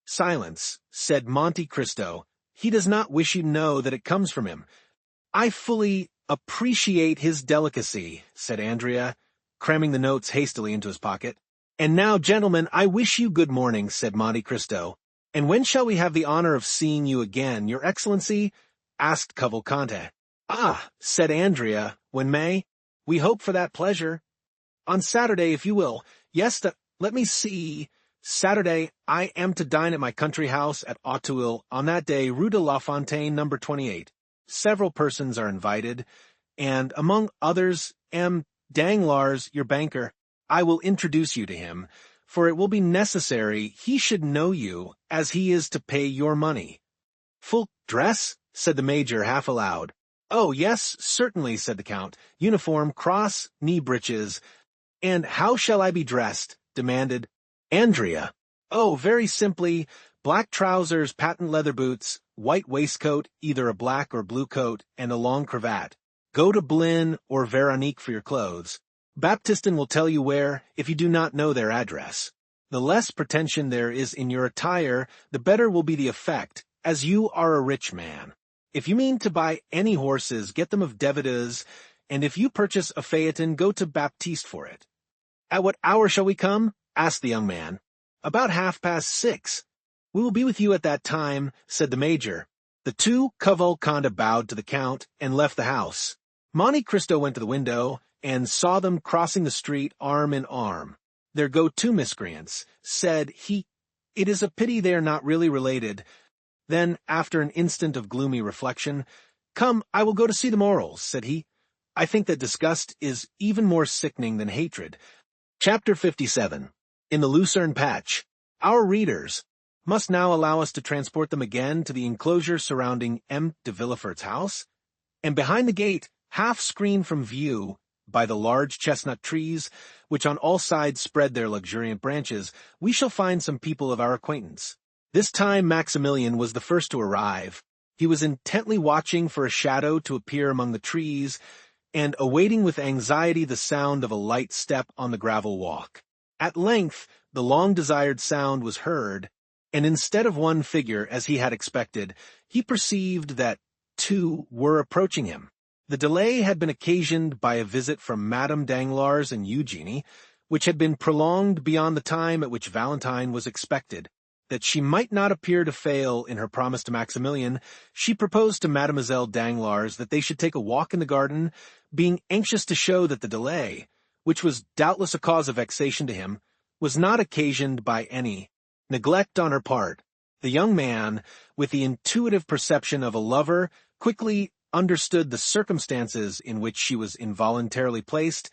Silence, said Monte Cristo. He does not wish you to know that it comes from him. I fully appreciate his delicacy, said Andrea, cramming the notes hastily into his pocket. And now, gentlemen, I wish you good morning, said Monte Cristo. And when shall we have the honor of seeing you again, your Excellency? Asked Cavalcanti. Ah, said Andrea, when may? We hope for that pleasure. On Saturday, if you will. Yes, let me see, Saturday, I am to dine at my country house at Auteuil on that day, Rue de la Fontaine, number 28. Several persons are invited, and among others, M. Danglars, your banker. I will introduce you to him, for it will be necessary he should know you, as he is to pay your money. Full dress? Said the major half aloud. Oh, yes, certainly, said the count. Uniform, cross, knee breeches. And how shall I be dressed? Demanded Andrea. Oh, very simply, black trousers, patent leather boots, white waistcoat, either a black or blue coat, and a long cravat. Go to Blin or Veronique for your clothes. Baptistin will tell you where, if you do not know their address. The less pretension there is in your attire, the better will be the effect, as you are a rich man. If you mean to buy any horses, get them of Devidas, and if you purchase a phaeton, go to Baptiste for it. At what hour shall we come? Asked the young man. About 6:30. We will be with you at that time, said the major. The two cavalcanda bowed to the count and left the house. Monte Cristo went to the window and saw them crossing the street arm in arm. There go two miscreants, said he. It is a pity they are not really related. Then, after an instant of gloomy reflection, Come, I will go to see the morals, said he. I think that disgust is even more sickening than hatred. Chapter 57. In the Lucerne Patch. Our readers must now allow us to transport them again to the enclosure surrounding M. de Villefort's house, and behind the gate, half screened from view by the large chestnut trees, which on all sides spread their luxuriant branches, we shall find some people of our acquaintance. This time Maximilian was the first to arrive. He was intently watching for a shadow to appear among the trees, and awaiting with anxiety the sound of a light step on the gravel walk. At length, the long-desired sound was heard, and instead of one figure, as he had expected, he perceived that two were approaching him. The delay had been occasioned by a visit from Madame Danglars and Eugenie, which had been prolonged beyond the time at which Valentine was expected. That she might not appear to fail in her promise to Maximilian, she proposed to Mademoiselle Danglars that they should take a walk in the garden, being anxious to show that the delay, which was doubtless a cause of vexation to him, was not occasioned by any neglect on her part. The young man, with the intuitive perception of a lover, quickly understood the circumstances in which she was involuntarily placed,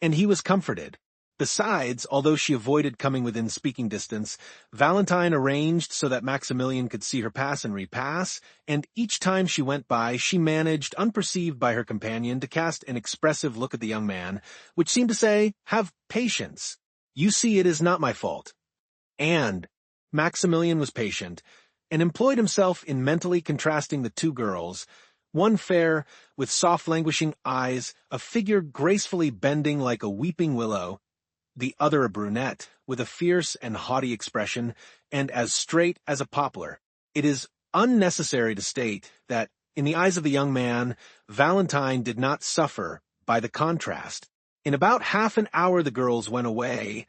and he was comforted. Besides, although she avoided coming within speaking distance, Valentine arranged so that Maximilian could see her pass and repass, and each time she went by, she managed, unperceived by her companion, to cast an expressive look at the young man, which seemed to say, "Have patience. You see it is not my fault." And Maximilian was patient, and employed himself in mentally contrasting the two girls, one fair, with soft languishing eyes, a figure gracefully bending like a weeping willow, the other a brunette, with a fierce and haughty expression, and as straight as a poplar. It is unnecessary to state that, in the eyes of the young man, Valentine did not suffer by the contrast. In about half an hour the girls went away,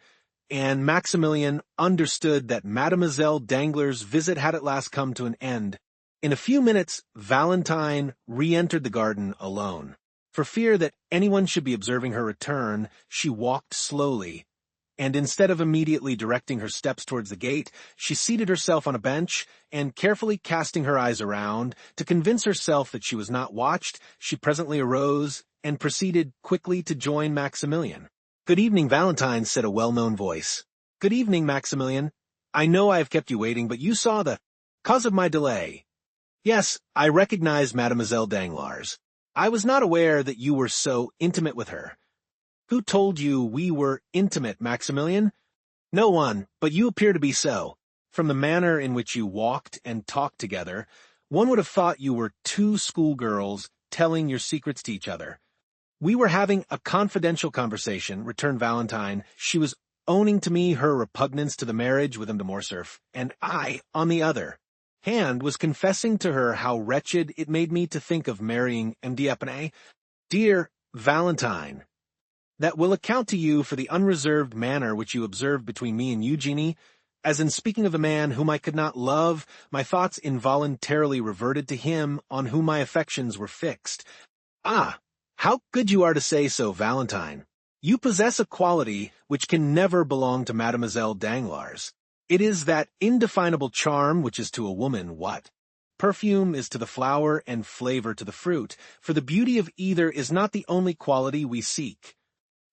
and Maximilian understood that Mademoiselle Danglars' visit had at last come to an end. In a few minutes, Valentine re-entered the garden alone. For fear that anyone should be observing her return, she walked slowly, and instead of immediately directing her steps towards the gate, she seated herself on a bench, and carefully casting her eyes around, to convince herself that she was not watched, she presently arose and proceeded quickly to join Maximilian. "Good evening, Valentine," said a well-known voice. "Good evening, Maximilian. I know I have kept you waiting, but you saw the cause of my delay." "Yes, I recognize Mademoiselle Danglars. I was not aware that you were so intimate with her." "Who told you we were intimate, Maximilian?" "No one, but you appear to be so. From the manner in which you walked and talked together, one would have thought you were two schoolgirls telling your secrets to each other." "We were having a confidential conversation," returned Valentine. "She was owning to me her repugnance to the marriage with M. de Morcerf, and I, on the other hand, was confessing to her how wretched it made me to think of marrying M. d'Épinay. Dear Valentine, that will account to you for the unreserved manner which you observed between me and Eugenie, as in speaking of a man whom I could not love, my thoughts involuntarily reverted to him on whom my affections were fixed." "Ah, how good you are to say so, Valentine. You possess a quality which can never belong to Mademoiselle Danglars. It is that indefinable charm which is to a woman what? Perfume is to the flower and flavor to the fruit, for the beauty of either is not the only quality we seek.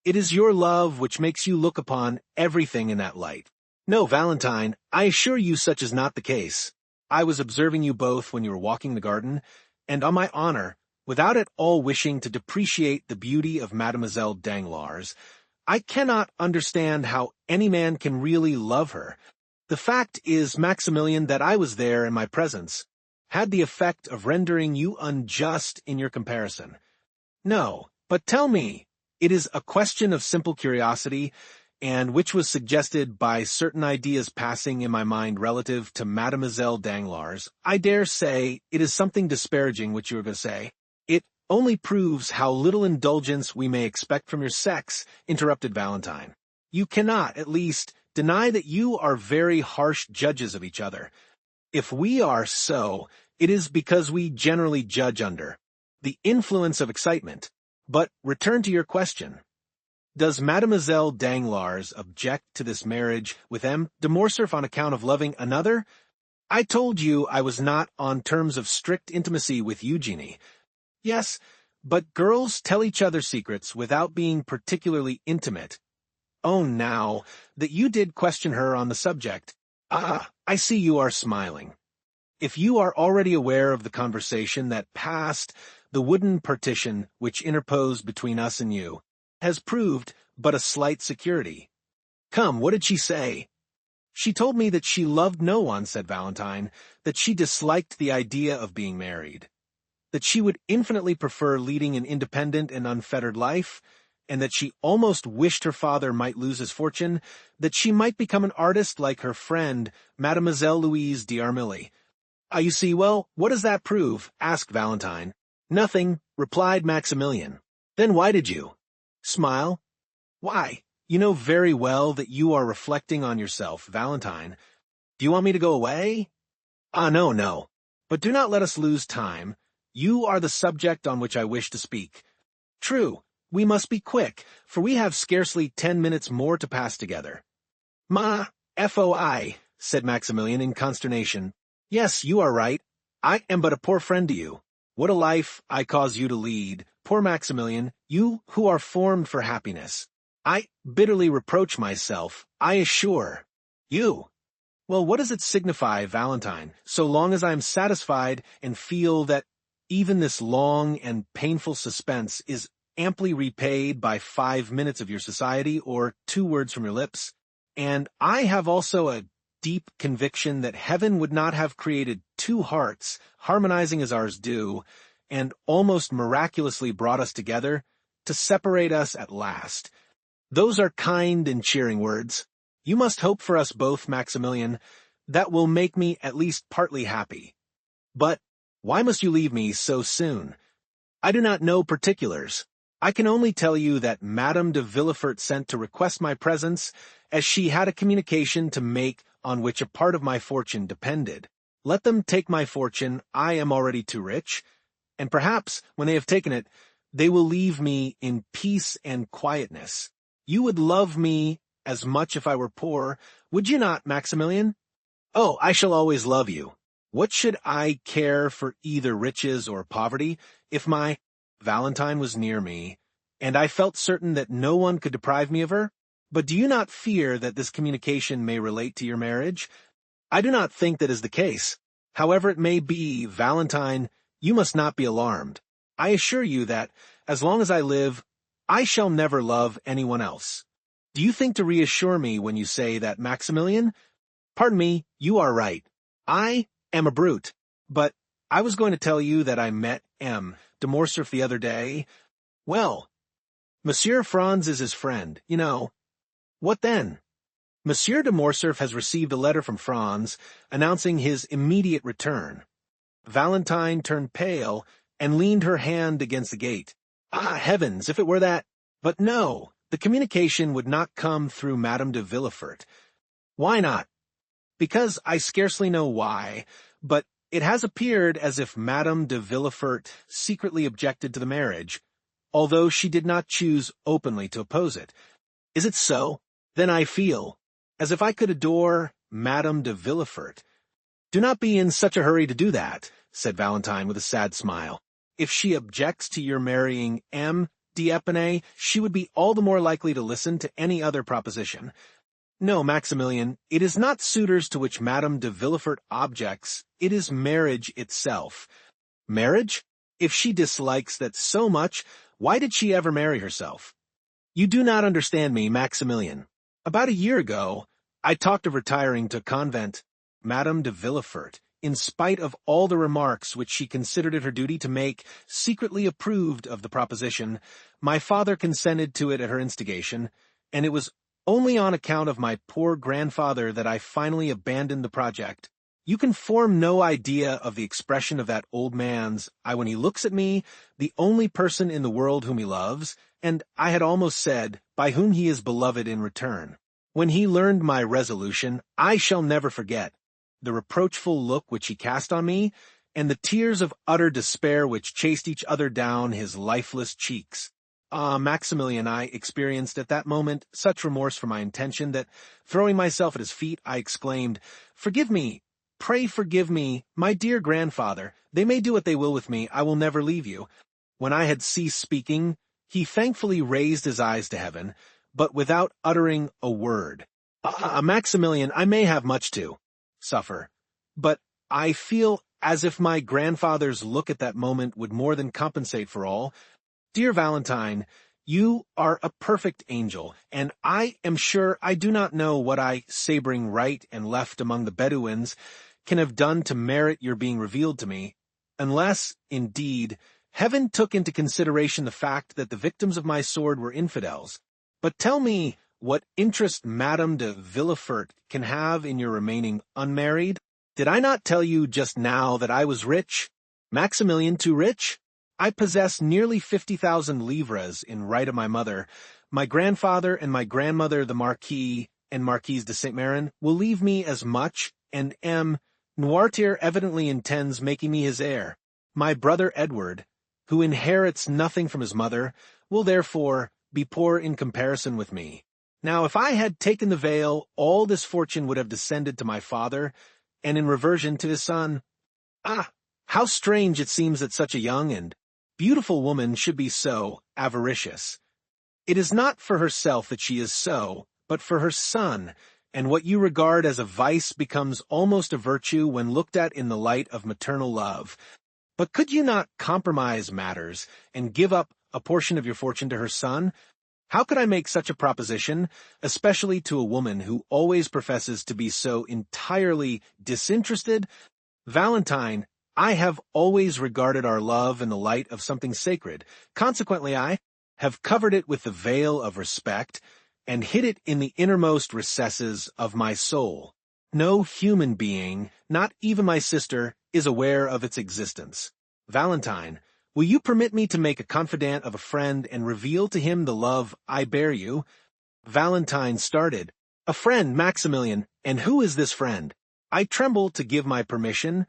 It is your love which makes you look upon everything in that light. No, Valentine, I assure you such is not the case. I was observing you both when you were walking the garden, and on my honor, without at all wishing to depreciate the beauty of Mademoiselle Danglars, I cannot understand how any man can really love her. The fact is, Maximilian, that I was there in my presence, had the effect of rendering you unjust in your comparison. No, but tell me, it is a question of simple curiosity, and which was suggested by certain ideas passing in my mind relative to Mademoiselle Danglars. I dare say it is something disparaging which you are going to say. It only proves how little indulgence we may expect from your sex, interrupted Valentine. You cannot, at least, deny that you are very harsh judges of each other. If we are so, it is because we generally judge under the influence of excitement. But return to your question. Does Mademoiselle Danglars object to this marriage with M. de Morcerf on account of loving another? I told you I was not on terms of strict intimacy with Eugenie. Yes, but girls tell each other secrets without being particularly intimate. Own now that you did question her on the subject. Ah, I see you are smiling. If you are already aware of the conversation that passed, the wooden partition which interposed between us and you has proved but a slight security. Come, what did she say? She told me that she loved no one, said Valentine, that she disliked the idea of being married, that she would infinitely prefer leading an independent and unfettered life, and that she almost wished her father might lose his fortune, that she might become an artist like her friend, Mademoiselle Louise d'Armilly. You see, well, what does that prove? Asked Valentine. Nothing, replied Maximilian. Then why did you smile? Why, you know very well that you are reflecting on yourself, Valentine. Do you want me to go away? No. But do not let us lose time. You are the subject on which I wish to speak. True. We must be quick, for we have scarcely 10 minutes more to pass together. Foi, said Maximilian in consternation. Yes, you are right. I am but a poor friend to you. What a life I cause you to lead, poor Maximilian, you who are formed for happiness. I bitterly reproach myself, I assure you. Well, what does it signify, Valentine, so long as I am satisfied and feel that even this long and painful suspense is amply repaid by 5 minutes of your society or 2 words from your lips, and I have also a deep conviction that heaven would not have created 2 hearts, harmonizing as ours do, and almost miraculously brought us together, to separate us at last. Those are kind and cheering words. You must hope for us both, Maximilian. That will make me at least partly happy. But why must you leave me so soon? I do not know particulars. I can only tell you that Madame de Villefort sent to request my presence, as she had a communication to make on which a part of my fortune depended. Let them take my fortune, I am already too rich, and perhaps, when they have taken it, they will leave me in peace and quietness. You would love me as much if I were poor, would you not, Maximilian? Oh, I shall always love you. What should I care for either riches or poverty, if my Valentine was near me, and I felt certain that no one could deprive me of her? But do you not fear that this communication may relate to your marriage? I do not think that is the case. However it may be, Valentine, you must not be alarmed. I assure you that, as long as I live, I shall never love anyone else. Do you think to reassure me when you say that, Maximilian? Pardon me, you are right. I am a brute. But I was going to tell you that I met M. de Morcerf the other day. Well, Monsieur Franz is his friend, you know. What then? Monsieur de Morcerf has received a letter from Franz announcing his immediate return. Valentine turned pale and leaned her hand against the gate. Heavens, if it were that! But no, the communication would not come through Madame de Villefort. Why not? Because I scarcely know why, but it has appeared as if Madame de Villefort secretly objected to the marriage, although she did not choose openly to oppose it. Is it so? Then I feel as if I could adore Madame de Villefort. Do not be in such a hurry to do that, said Valentine with a sad smile. If she objects to your marrying M. d'Épinay, she would be all the more likely to listen to any other proposition. No, Maximilian, it is not suitors to which Madame de Villefort objects, it is marriage itself. Marriage? If she dislikes that so much, why did she ever marry herself? You do not understand me, Maximilian. About a year ago, I talked of retiring to a convent. Madame de Villefort, in spite of all the remarks which she considered it her duty to make, secretly approved of the proposition. My father consented to it at her instigation, and it was only on account of my poor grandfather that I finally abandoned the project. You can form no idea of the expression of that old man's eye when he looks at me, the only person in the world whom he loves, and I had almost said, by whom he is beloved in return. When he learned my resolution, I shall never forget the reproachful look which he cast on me, and the tears of utter despair which chased each other down his lifeless cheeks. Ah, Maximilian, I experienced at that moment such remorse for my intention that, throwing myself at his feet, I exclaimed, "Forgive me! Pray forgive me, my dear grandfather. They may do what they will with me, I will never leave you." When I had ceased speaking, he thankfully raised his eyes to heaven, but without uttering a word. Maximilian, I may have much to suffer, but I feel as if my grandfather's look at that moment would more than compensate for all. Dear Valentine, you are a perfect angel, and I am sure I do not know what I, sabering right and left among the Bedouins, can have done to merit your being revealed to me, unless, indeed, heaven took into consideration the fact that the victims of my sword were infidels. But tell me what interest Madame de Villefort can have in your remaining unmarried? Did I not tell you just now that I was rich? Maximilian, too rich? I possess nearly 50,000 livres in right of my mother. My grandfather and my grandmother, the Marquis and Marquise de Saint-Méran, will leave me as much, and M. Noirtier evidently intends making me his heir. My brother Edward, who inherits nothing from his mother, will therefore be poor in comparison with me. Now, if I had taken the veil, all this fortune would have descended to my father, and in reversion to his son. Ah, how strange it seems that such a young and beautiful woman should be so avaricious. It is not for herself that she is so, but for her son, and what you regard as a vice becomes almost a virtue when looked at in the light of maternal love. But could you not compromise matters and give up a portion of your fortune to her son? How could I make such a proposition, especially to a woman who always professes to be so entirely disinterested? Valentine, I have always regarded our love in the light of something sacred. Consequently, I have covered it with the veil of respect and hid it in the innermost recesses of my soul. No human being, not even my sister, is aware of its existence. Valentine, will you permit me to make a confidant of a friend and reveal to him the love I bear you? Valentine started. A friend, Maximilian, and who is this friend? I tremble to give my permission.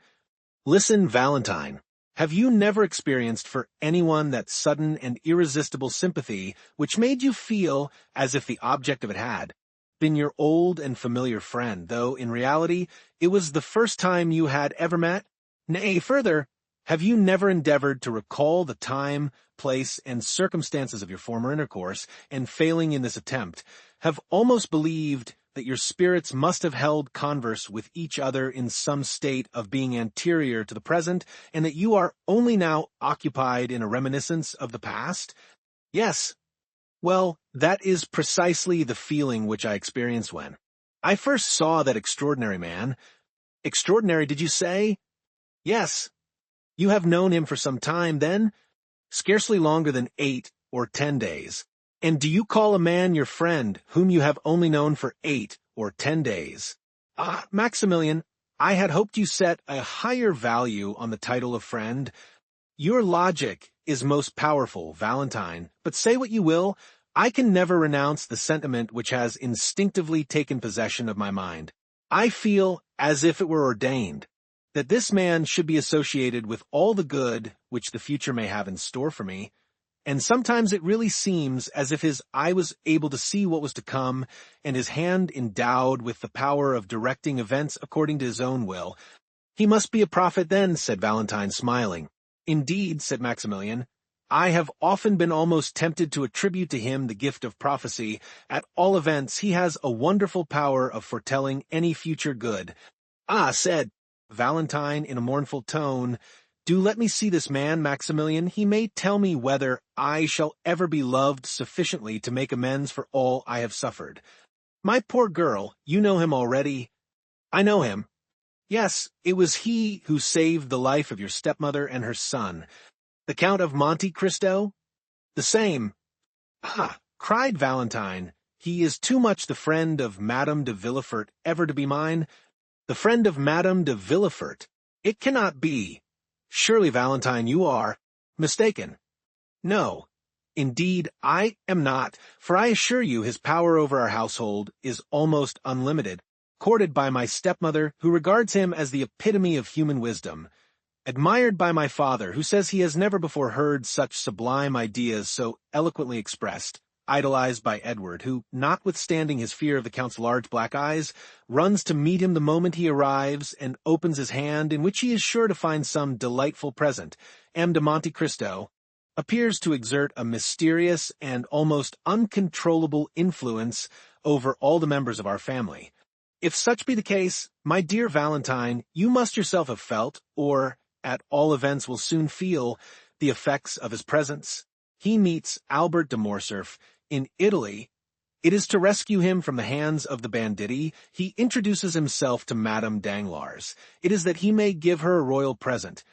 Listen, Valentine. Have you never experienced for anyone that sudden and irresistible sympathy which made you feel as if the object of it had been your old and familiar friend, though in reality it was the first time you had ever met? Nay, further, have you never endeavored to recall the time, place, and circumstances of your former intercourse, and failing in this attempt, have almost believed that your spirits must have held converse with each other in some state of being anterior to the present, and that you are only now occupied in a reminiscence of the past? Yes. Well, that is precisely the feeling which I experienced when I first saw that extraordinary man. Extraordinary, did you say? Yes. You have known him for some time, then? Scarcely longer than 8 or 10 days. And do you call a man your friend whom you have only known for 8 or 10 days? Ah, Maximilian, I had hoped you set a higher value on the title of friend. Your logic is most powerful, Valentine, but say what you will, I can never renounce the sentiment which has instinctively taken possession of my mind. I feel as if it were ordained that this man should be associated with all the good which the future may have in store for me. and sometimes it really seems as if his eye was able to see what was to come, and his hand endowed with the power of directing events according to his own will. He must be a prophet then, said Valentine, smiling. Indeed, said Maximilian, I have often been almost tempted to attribute to him the gift of prophecy. At all events, he has a wonderful power of foretelling any future good. Ah, said Valentine in a mournful tone, do let me see this man, Maximilian. He may tell me whether I shall ever be loved sufficiently to make amends for all I have suffered. My poor girl, you know him already. I know him. Yes, it was he who saved the life of your stepmother and her son. The Count of Monte Cristo? The same. Ah, cried Valentine, he is too much the friend of Madame de Villefort ever to be mine. The friend of Madame de Villefort? It cannot be. Surely, Valentine, you are mistaken. No, indeed, I am not, for I assure you his power over our household is almost unlimited, courted by my stepmother, who regards him as the epitome of human wisdom, admired by my father, who says he has never before heard such sublime ideas so eloquently expressed, idolized by Edward, who, notwithstanding his fear of the Count's large black eyes, runs to meet him the moment he arrives and opens his hand, in which he is sure to find some delightful present. M. de Monte Cristo appears to exert a mysterious and almost uncontrollable influence over all the members of our family. If such be the case, my dear Valentine, you must yourself have felt, or at all events will soon feel, the effects of his presence. He meets Albert de Morcerf in Italy. It is to rescue him from the hands of the banditti. He introduces himself to Madame Danglars. It is that he may give her a royal present.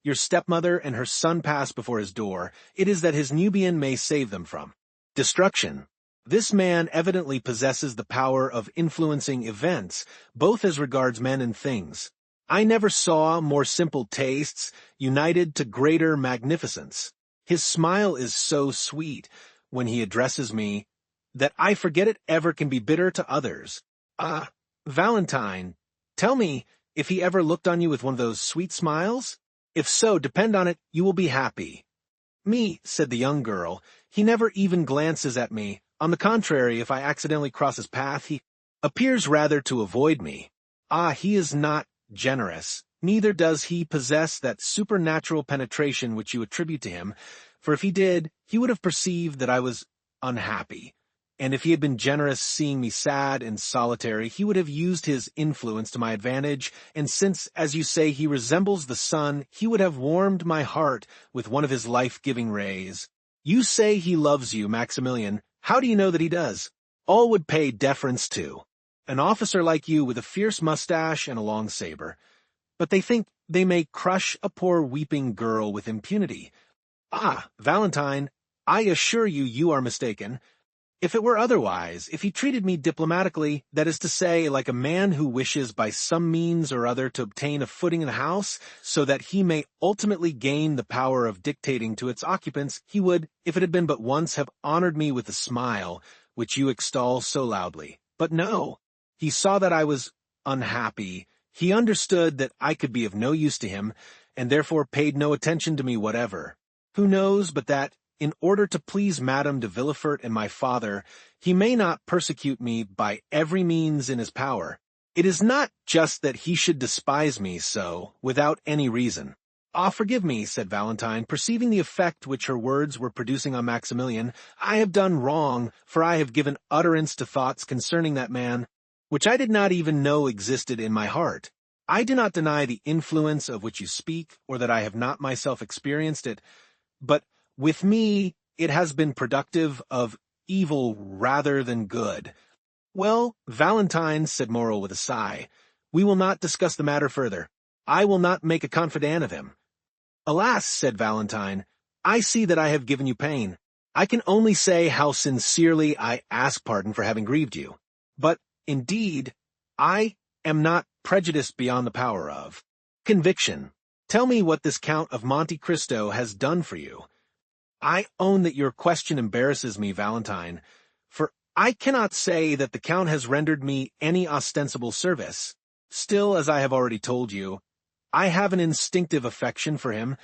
Your stepmother and her son pass before his door. It is that his Nubian may save them from destruction. This man evidently possesses the power of influencing events, both as regards men and things. I never saw more simple tastes united to greater magnificence. His smile is so sweet when he addresses me that I forget it ever can be bitter to others. Ah, Valentine, tell me if he ever looked on you with one of those sweet smiles? If so, depend on it, you will be happy. Me, said the young girl, he never even glances at me. On the contrary, if I accidentally cross his path, he appears rather to avoid me. Ah, he is not generous. Neither does he possess that supernatural penetration which you attribute to him, for if he did, he would have perceived that I was unhappy. And if he had been generous seeing me sad and solitary, he would have used his influence to my advantage, and since, as you say, he resembles the sun, he would have warmed my heart with one of his life-giving rays. You say he loves you, Maximilian. How do you know that he does? All would pay deference to an officer like you with a fierce mustache and a long saber. But they think they may crush a poor weeping girl with impunity. Ah, Valentine, I assure you you are mistaken. If it were otherwise, if he treated me diplomatically, that is to say, like a man who wishes by some means or other to obtain a footing in the house, so that he may ultimately gain the power of dictating to its occupants, he would, if it had been but once, have honored me with a smile, which you extol so loudly. But no, he saw that I was unhappy. He understood that I could be of no use to him, and therefore paid no attention to me whatever. Who knows but that, in order to please Madame de Villefort and my father, he may not persecute me by every means in his power. It is not just that he should despise me so, without any reason. Ah, forgive me, said Valentine, perceiving the effect which her words were producing on Maximilian. I have done wrong, for I have given utterance to thoughts concerning that man, which I did not even know existed in my heart. I do not deny the influence of which you speak, or that I have not myself experienced it, but with me, it has been productive of evil rather than good. Well, Valentine, said Morrel with a sigh, we will not discuss the matter further. I will not make a confidant of him. Alas, said Valentine, I see that I have given you pain. I can only say how sincerely I ask pardon for having grieved you. But, indeed, I am not prejudiced beyond the power of conviction. Tell me what this Count of Monte Cristo has done for you. I own that your question embarrasses me, Valentine, for I cannot say that the Count has rendered me any ostensible service. Still, as I have already told you, I have an instinctive affection for him,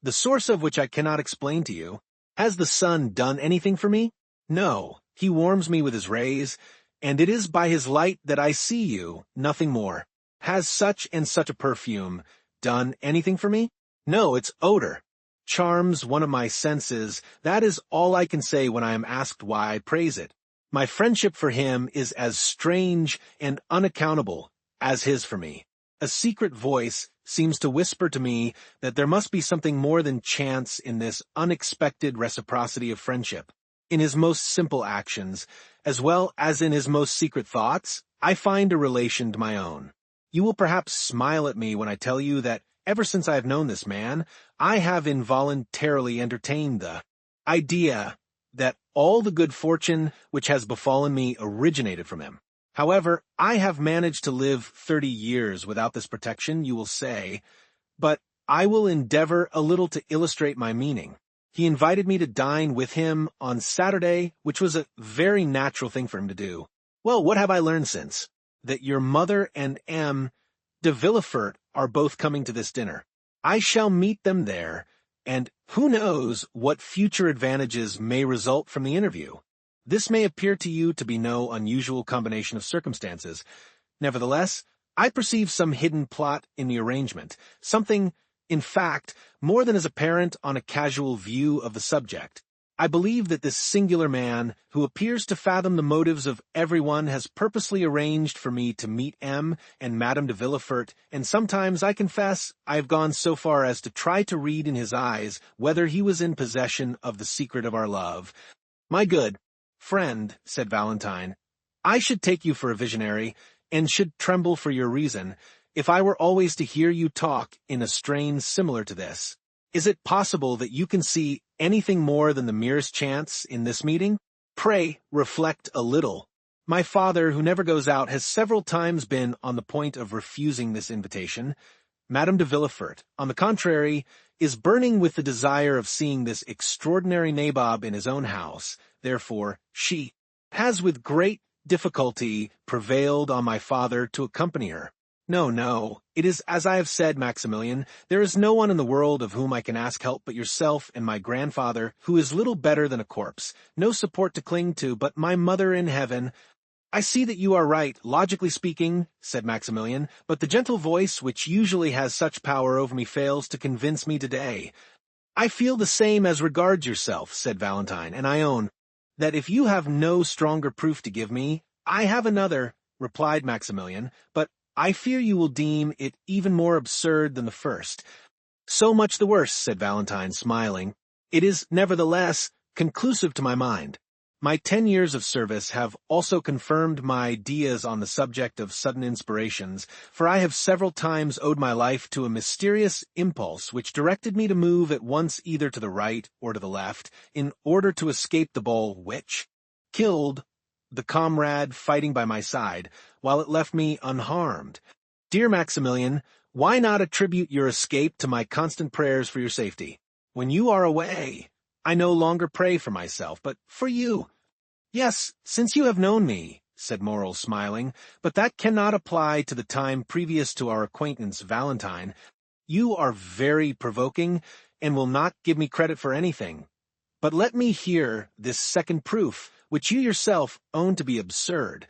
the source of which I cannot explain to you. Has the sun done anything for me? No, he warms me with his rays, and it is by his light that I see you, nothing more. Has such and such a perfume done anything for me? No, its odor charms one of my senses. That is all I can say when I am asked why I praise it. My friendship for him is as strange and unaccountable as his for me. A secret voice seems to whisper to me that there must be something more than chance in this unexpected reciprocity of friendship. In his most simple actions, as well as in his most secret thoughts, I find a relation to my own. You will perhaps smile at me when I tell you that ever since I have known this man, I have involuntarily entertained the idea that all the good fortune which has befallen me originated from him. However, I have managed to live 30 years without this protection, you will say, but I will endeavor a little to illustrate my meaning. He invited me to dine with him on Saturday, which was a very natural thing for him to do. Well, what have I learned since? That your mother and M. de Villefort are both coming to this dinner. I shall meet them there, and who knows what future advantages may result from the interview. This may appear to you to be no unusual combination of circumstances. Nevertheless, I perceive some hidden plot in the arrangement, something, in fact, more than is apparent on a casual view of the subject. I believe that this singular man, who appears to fathom the motives of everyone, has purposely arranged for me to meet M. and Madame de Villefort, and sometimes, I confess, I have gone so far as to try to read in his eyes whether he was in possession of the secret of our love. My good friend, said Valentine, I should take you for a visionary, and should tremble for your reason, if I were always to hear you talk in a strain similar to this. Is it possible that you can see anything more than the merest chance in this meeting? Pray, reflect a little. My father, who never goes out, has several times been on the point of refusing this invitation. Madame de Villefort, on the contrary, is burning with the desire of seeing this extraordinary nabob in his own house. Therefore, she has with great difficulty prevailed on my father to accompany her. No, it is as I have said, Maximilian, there is no one in the world of whom I can ask help but yourself and my grandfather, who is little better than a corpse, no support to cling to but my mother in heaven. I see that you are right, logically speaking, said Maximilian, but the gentle voice which usually has such power over me fails to convince me today. I feel the same as regards yourself, said Valentine, and I own that if you have no stronger proof to give me, I have another, replied Maximilian, but I fear you will deem it even more absurd than the first. So much the worse, said Valentine, smiling. It is, nevertheless, conclusive to my mind. My 10 years of service have also confirmed my ideas on the subject of sudden inspirations, for I have several times owed my life to a mysterious impulse which directed me to move at once either to the right or to the left, in order to escape the ball which killed the comrade fighting by my side, while it left me unharmed. Dear Maximilian, why not attribute your escape to my constant prayers for your safety? When you are away, I no longer pray for myself, but for you. Yes, since you have known me, said Morrel, smiling, but that cannot apply to the time previous to our acquaintance, Valentine. You are very provoking, and will not give me credit for anything. But let me hear this second proof, which you yourself own to be absurd.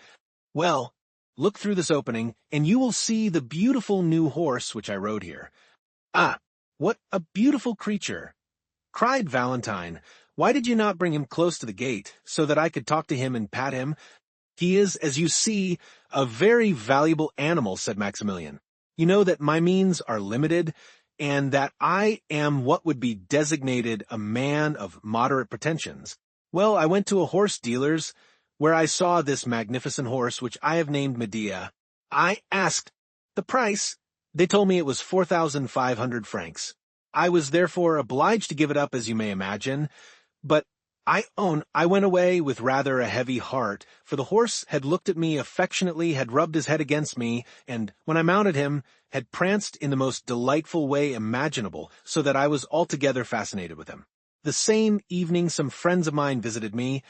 Well, look through this opening, and you will see the beautiful new horse which I rode here. Ah, what a beautiful creature! Cried Valentine. Why did you not bring him close to the gate, so that I could talk to him and pat him? He is, as you see, a very valuable animal, said Maximilian. You know that my means are limited, and that I am what would be designated a man of moderate pretensions. Well, I went to a horse dealer's, where I saw this magnificent horse which I have named Medea. I asked the price. They told me it was 4,500 francs. I was therefore obliged to give it up, as you may imagine, but I own I went away with rather a heavy heart, for the horse had looked at me affectionately, had rubbed his head against me, and, when I mounted him, had pranced in the most delightful way imaginable, so that I was altogether fascinated with him. The same evening some friends of mine visited me,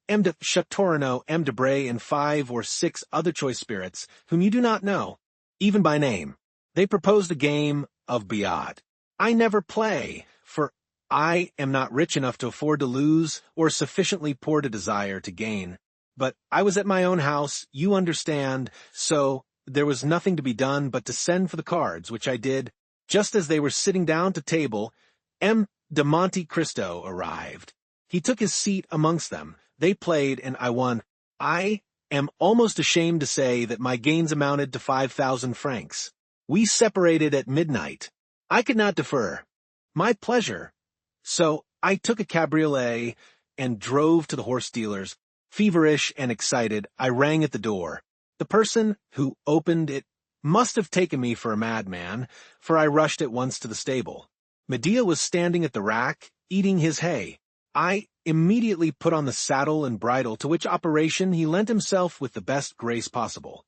M. de Chateaurenaud, M. de Bray, and 5 or 6 other choice spirits, whom you do not know, even by name. They proposed a game of billard. I never play, for I am not rich enough to afford to lose or sufficiently poor to desire to gain. But I was at my own house, you understand, so there was nothing to be done but to send for the cards, which I did. Just as they were sitting down to table, M. de Monte Cristo arrived. He took his seat amongst them. They played, and I won. I am almost ashamed to say that my gains amounted to 5,000 francs. We separated at midnight. I could not defer. My pleasure. So I took a cabriolet and drove to the horse dealer's. Feverish and excited, I rang at the door. The person who opened it must have taken me for a madman, for I rushed at once to the stable. Medea was standing at the rack, eating his hay. I immediately put on the saddle and bridle, to which operation he lent himself with the best grace possible.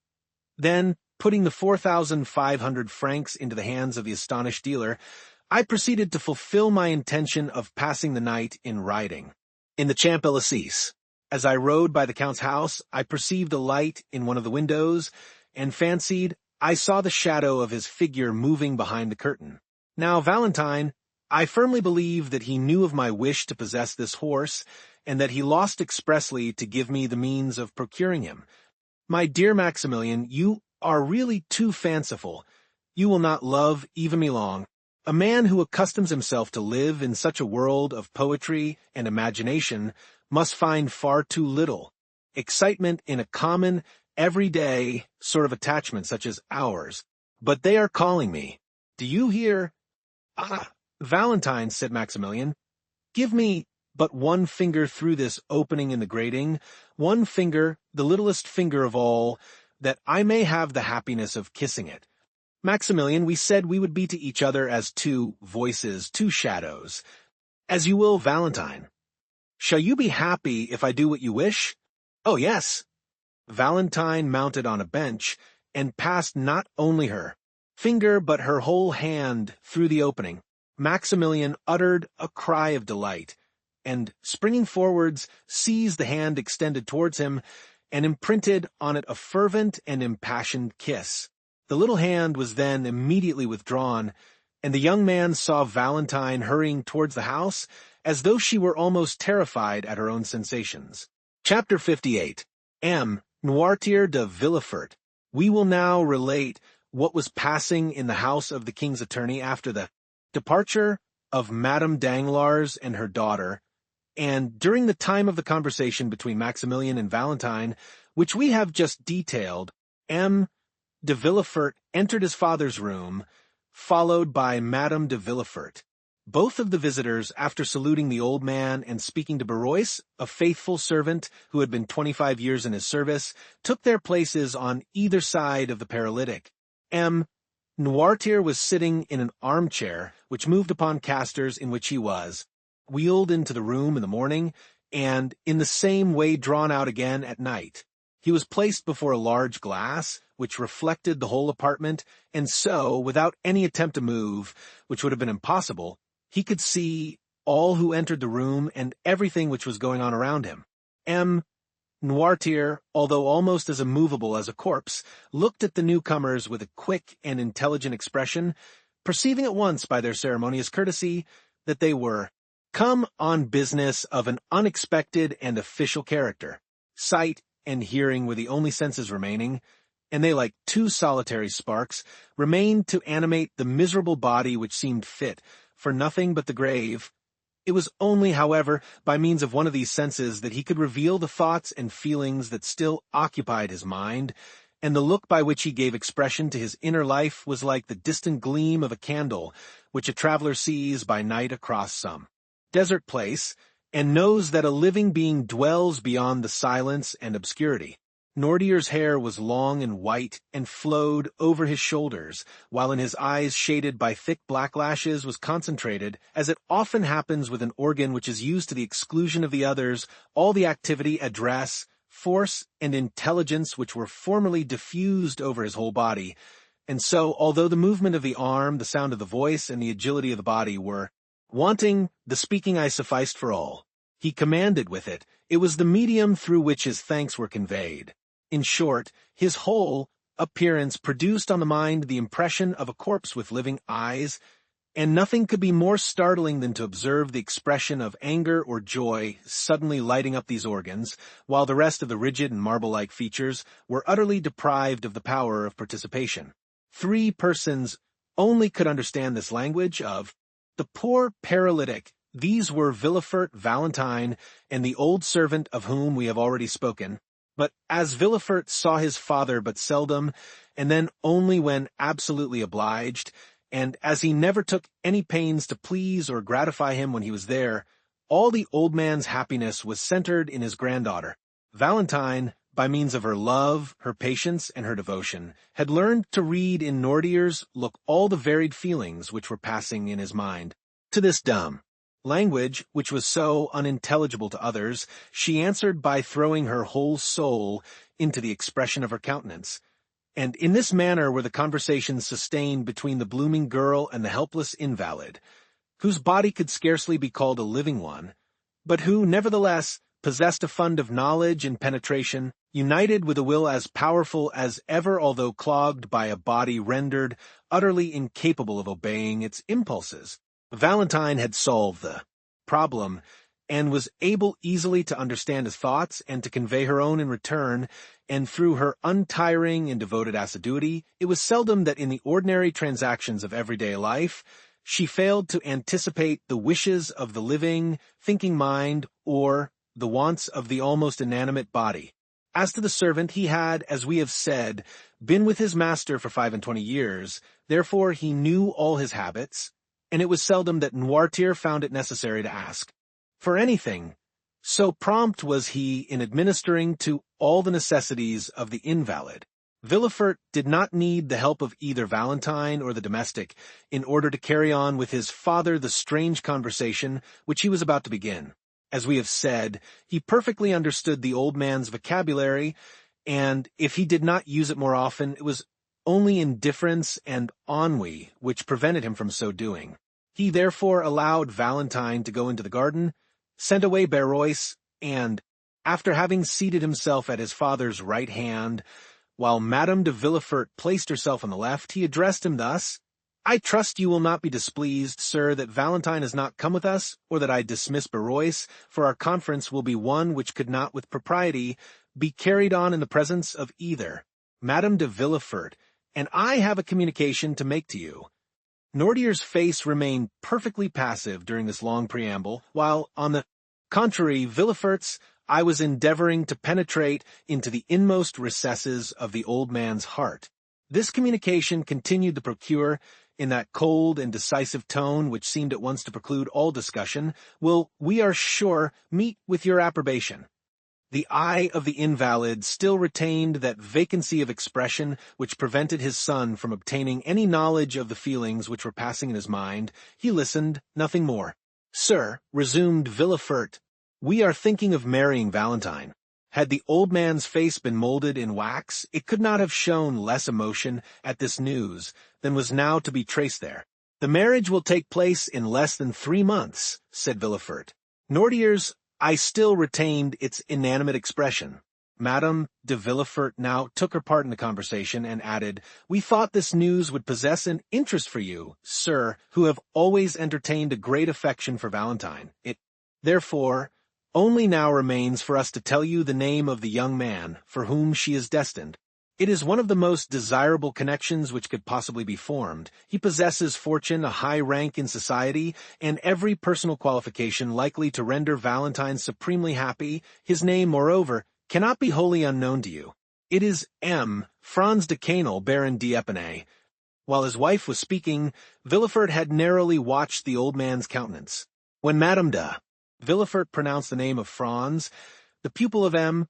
Then, putting the 4,500 francs into the hands of the astonished dealer, I proceeded to fulfill my intention of passing the night in riding. In the Champs-Élysées. As I rode by the Count's house, I perceived a light in one of the windows, and fancied I saw the shadow of his figure moving behind the curtain. Now, Valentine, I firmly believe that he knew of my wish to possess this horse, and that he lost expressly to give me the means of procuring him. My dear Maximilian, you are really too fanciful. You will not love even me long. A man who accustoms himself to live in such a world of poetry and imagination must find far too little excitement in a common, everyday sort of attachment such as ours. But they are calling me. Do you hear? Ah, Valentine, said Maximilian, give me but one finger through this opening in the grating, one finger, the littlest finger of all, that I may have the happiness of kissing it. Maximilian, we said we would be to each other as two voices, two shadows. As you will, Valentine. Shall you be happy if I do what you wish? Oh, yes. Valentine mounted on a bench, and passed not only her finger but her whole hand through the opening. Maximilian uttered a cry of delight, and, springing forwards, seized the hand extended towards him, and imprinted on it a fervent and impassioned kiss. The little hand was then immediately withdrawn, and the young man saw Valentine hurrying towards the house, as though she were almost terrified at her own sensations. Chapter 58. M. Noirtier de Villefort. We will now relate what was passing in the house of the king's attorney after the departure of Madame Danglars and her daughter, and during the time of the conversation between Maximilian and Valentine, which we have just detailed. M. de Villefort entered his father's room, followed by Madame de Villefort. Both of the visitors, after saluting the old man and speaking to Barrois, a faithful servant who had been 25 years in his service, took their places on either side of the paralytic. M. Noirtier was sitting in an armchair, which moved upon casters, in which he was wheeled into the room in the morning, and in the same way drawn out again at night. He was placed before a large glass, which reflected the whole apartment, and so, without any attempt to move, which would have been impossible, he could see all who entered the room and everything which was going on around him. M. Noirtier, although almost as immovable as a corpse, looked at the newcomers with a quick and intelligent expression, perceiving at once by their ceremonious courtesy that they were come on business of an unexpected and official character. Sight and hearing were the only senses remaining, and they, like two solitary sparks, remained to animate the miserable body which seemed fit for nothing but the grave. It was only, however, by means of one of these senses that he could reveal the thoughts and feelings that still occupied his mind, and the look by which he gave expression to his inner life was like the distant gleam of a candle which a traveler sees by night across some desert place, and knows that a living being dwells beyond the silence and obscurity. Noirtier's hair was long and white and flowed over his shoulders, while in his eyes, shaded by thick black lashes, was concentrated, as it often happens with an organ which is used to the exclusion of the others, all the activity, address, force, and intelligence which were formerly diffused over his whole body. And so, although the movement of the arm, the sound of the voice, and the agility of the body were wanting, the speaking eye sufficed for all. He commanded with it. It was the medium through which his thanks were conveyed. In short, his whole appearance produced on the mind the impression of a corpse with living eyes, And nothing could be more startling than to observe the expression of anger or joy suddenly lighting up these organs, while the rest of the rigid and marble-like features were utterly deprived of the power of participation. 3 persons only could understand this language of the poor paralytic. These were Villefort, Valentine, and the old servant of whom we have already spoken. But as Villefort saw his father but seldom, and then only when absolutely obliged, and as he never took any pains to please or gratify him when he was there, all the old man's happiness was centered in his granddaughter. Valentine, by means of her love, her patience, and her devotion, had learned to read in Nordier's look all the varied feelings which were passing in his mind. To this dumb language, which was so unintelligible to others, she answered by throwing her whole soul into the expression of her countenance. And in this manner were the conversations sustained between the blooming girl and the helpless invalid, whose body could scarcely be called a living one, but who, nevertheless, possessed a fund of knowledge and penetration, united with a will as powerful as ever, although clogged by a body rendered utterly incapable of obeying its impulses. Valentine had solved the problem, and was able easily to understand his thoughts and to convey her own in return, and through her untiring and devoted assiduity, it was seldom that in the ordinary transactions of everyday life she failed to anticipate the wishes of the living, thinking mind, or the wants of the almost inanimate body. As to the servant, he had, as we have said, been with his master for 25 years, therefore he knew all his habits, and it was seldom that Noirtier found it necessary to ask for anything. So prompt was he in administering to all the necessities of the invalid. Villefort did not need the help of either Valentine or the domestic in order to carry on with his father the strange conversation which he was about to begin. As we have said, he perfectly understood the old man's vocabulary, and if he did not use it more often, it was only indifference and ennui which prevented him from so doing. He therefore allowed Valentine to go into the garden, sent away Barrois, and, after having seated himself at his father's right hand, while Madame de Villefort placed herself on the left, he addressed him thus: "I trust you will not be displeased, sir, that Valentine has not come with us, or that I dismiss Barrois, for our conference will be one which could not with propriety be carried on in the presence of either. Madame de Villefort and I have a communication to make to you." Nordier's face remained perfectly passive during this long preamble, while, on the contrary, Villefort's, I was endeavoring to penetrate into the inmost recesses of the old man's heart. This communication, continued the procureur, in that cold and decisive tone which seemed at once to preclude all discussion, will, we are sure, meet with your approbation. The eye of the invalid still retained that vacancy of expression which prevented his son from obtaining any knowledge of the feelings which were passing in his mind. He listened, nothing more. "Sir," resumed Villefort, "we are thinking of marrying Valentine." Had the old man's face been molded in wax, it could not have shown less emotion at this news than was now to be traced there. "The marriage will take place in less than 3 months," said Villefort. Nordier's I still retained its inanimate expression. Madame de Villefort now took her part in the conversation and added, "We thought this news would possess an interest for you, sir, who have always entertained a great affection for Valentine. It, therefore, only now remains for us to tell you the name of the young man for whom she is destined. It is one of the most desirable connections which could possibly be formed. He possesses fortune, a high rank in society, and every personal qualification likely to render Valentine supremely happy. His name, moreover, cannot be wholly unknown to you. It is M. Franz de Quesnel, Baron d'Épinay." While his wife was speaking, Villefort had narrowly watched the old man's countenance. When Madame de Villefort pronounced the name of Franz, the pupil of M.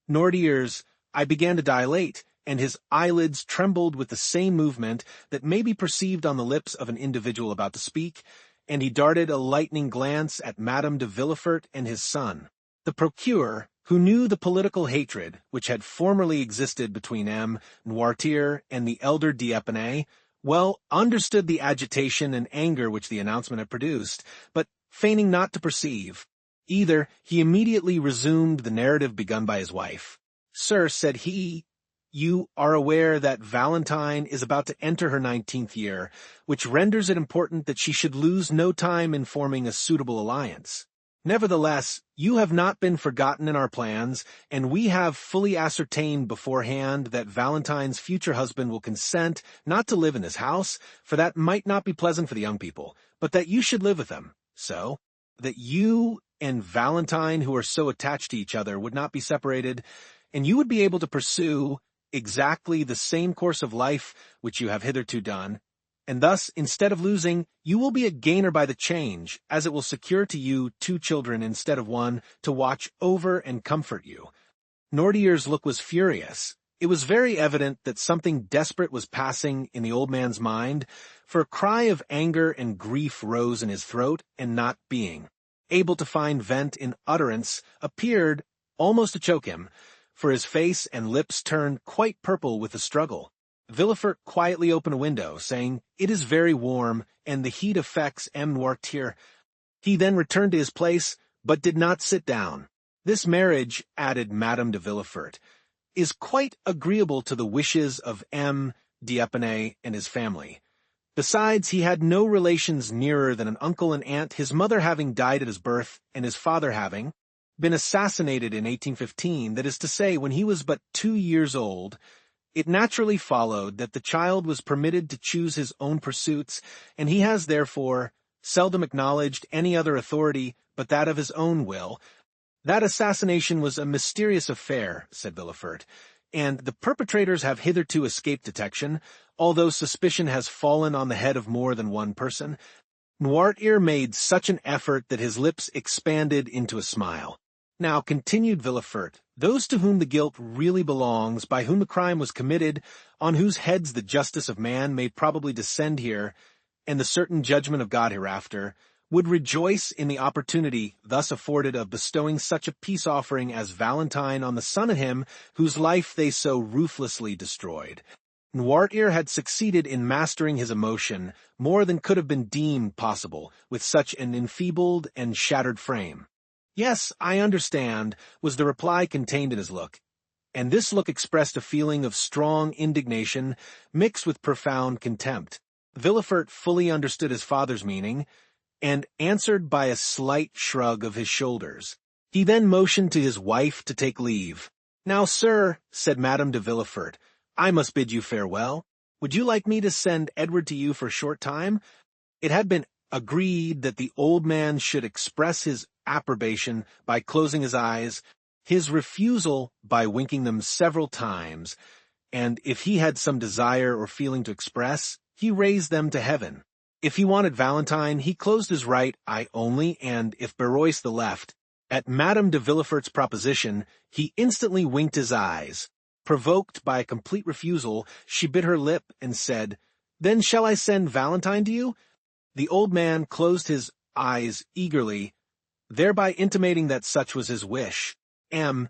Nordier's, I began to dilate, and his eyelids trembled with the same movement that may be perceived on the lips of an individual about to speak, and he darted a lightning glance at Madame de Villefort and his son. The procureur, who knew the political hatred which had formerly existed between M. Noirtier and the elder d'Épinay, well understood the agitation and anger which the announcement had produced, but feigning not to perceive either, he immediately resumed the narrative begun by his wife. "Sir," said he, You are aware that Valentine is about to enter her 19th year, which renders it important that she should lose no time in forming a suitable alliance. Nevertheless, you have not been forgotten in our plans, and we have fully ascertained beforehand that Valentine's future husband will consent not to live in this house, for that might not be pleasant for the young people, but that you should live with them, so that you and Valentine, who are so attached to each other, would not be separated, and you would be able to pursue exactly the same course of life which you have hitherto done, and thus, instead of losing, you will be a gainer by the change, as it will secure to you 2 children instead of 1 to watch over and comfort you. Nordier's look was furious. It was very evident that something desperate was passing in the old man's mind, for a cry of anger and grief rose in his throat, and not being able to find vent in utterance, appeared almost to choke him, for his face and lips turned quite purple with the struggle. Villefort quietly opened a window, saying, "It is very warm, and the heat affects M. Noirtier." He then returned to his place, but did not sit down. "This marriage," added Madame de Villefort, "is quite agreeable to the wishes of M. d'Épinay and his family. Besides, he had no relations nearer than an uncle and aunt, his mother having died at his birth, and his father having been assassinated in 1815, that is to say, when he was but 2 years old. It naturally followed that the child was permitted to choose his own pursuits, and he has, therefore, seldom acknowledged any other authority but that of his own will." "That assassination was a mysterious affair," said Villefort, "and the perpetrators have hitherto escaped detection, although suspicion has fallen on the head of more than one person." Noirtier made such an effort that his lips expanded into a smile. "Now," continued Villefort, "those to whom the guilt really belongs, by whom the crime was committed, on whose heads the justice of man may probably descend here, and the certain judgment of God hereafter, would rejoice in the opportunity thus afforded of bestowing such a peace offering as Valentine on the son of him whose life they so ruthlessly destroyed." Noirtier had succeeded in mastering his emotion more than could have been deemed possible with such an enfeebled and shattered frame. "Yes, I understand," was the reply contained in his look, and this look expressed a feeling of strong indignation mixed with profound contempt. Villefort fully understood his father's meaning, and answered by a slight shrug of his shoulders. He then motioned to his wife to take leave. "Now, sir," said Madame de Villefort, "I must bid you farewell. Would you like me to send Edward to you for a short time?" It had been agreed that the old man should express his approbation by closing his eyes, his refusal by winking them several times, and if he had some desire or feeling to express, he raised them to heaven. If he wanted Valentine, he closed his right eye only, and if Barrois the left. At Madame de Villefort's proposition, he instantly winked his eyes. Provoked by a complete refusal, she bit her lip and said, "Then shall I send Valentine to you?" The old man closed his eyes eagerly, thereby intimating that such was his wish. And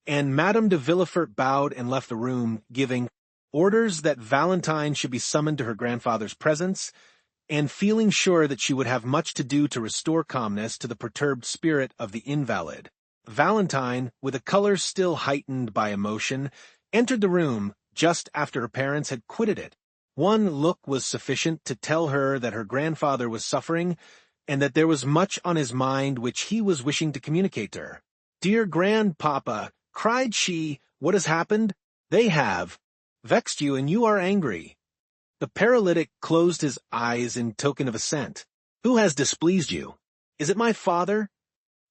Madame de Villefort bowed and left the room, giving orders that Valentine should be summoned to her grandfather's presence, and feeling sure that she would have much to do to restore calmness to the perturbed spirit of the invalid. Valentine, with a color still heightened by emotion, entered the room just after her parents had quitted it. One look was sufficient to tell her that her grandfather was suffering, and that there was much on his mind which he was wishing to communicate to her. "Dear grandpapa," cried she, "what has happened? They have vexed you, and you are angry." The paralytic closed his eyes in token of assent. "Who has displeased you? Is it my father?"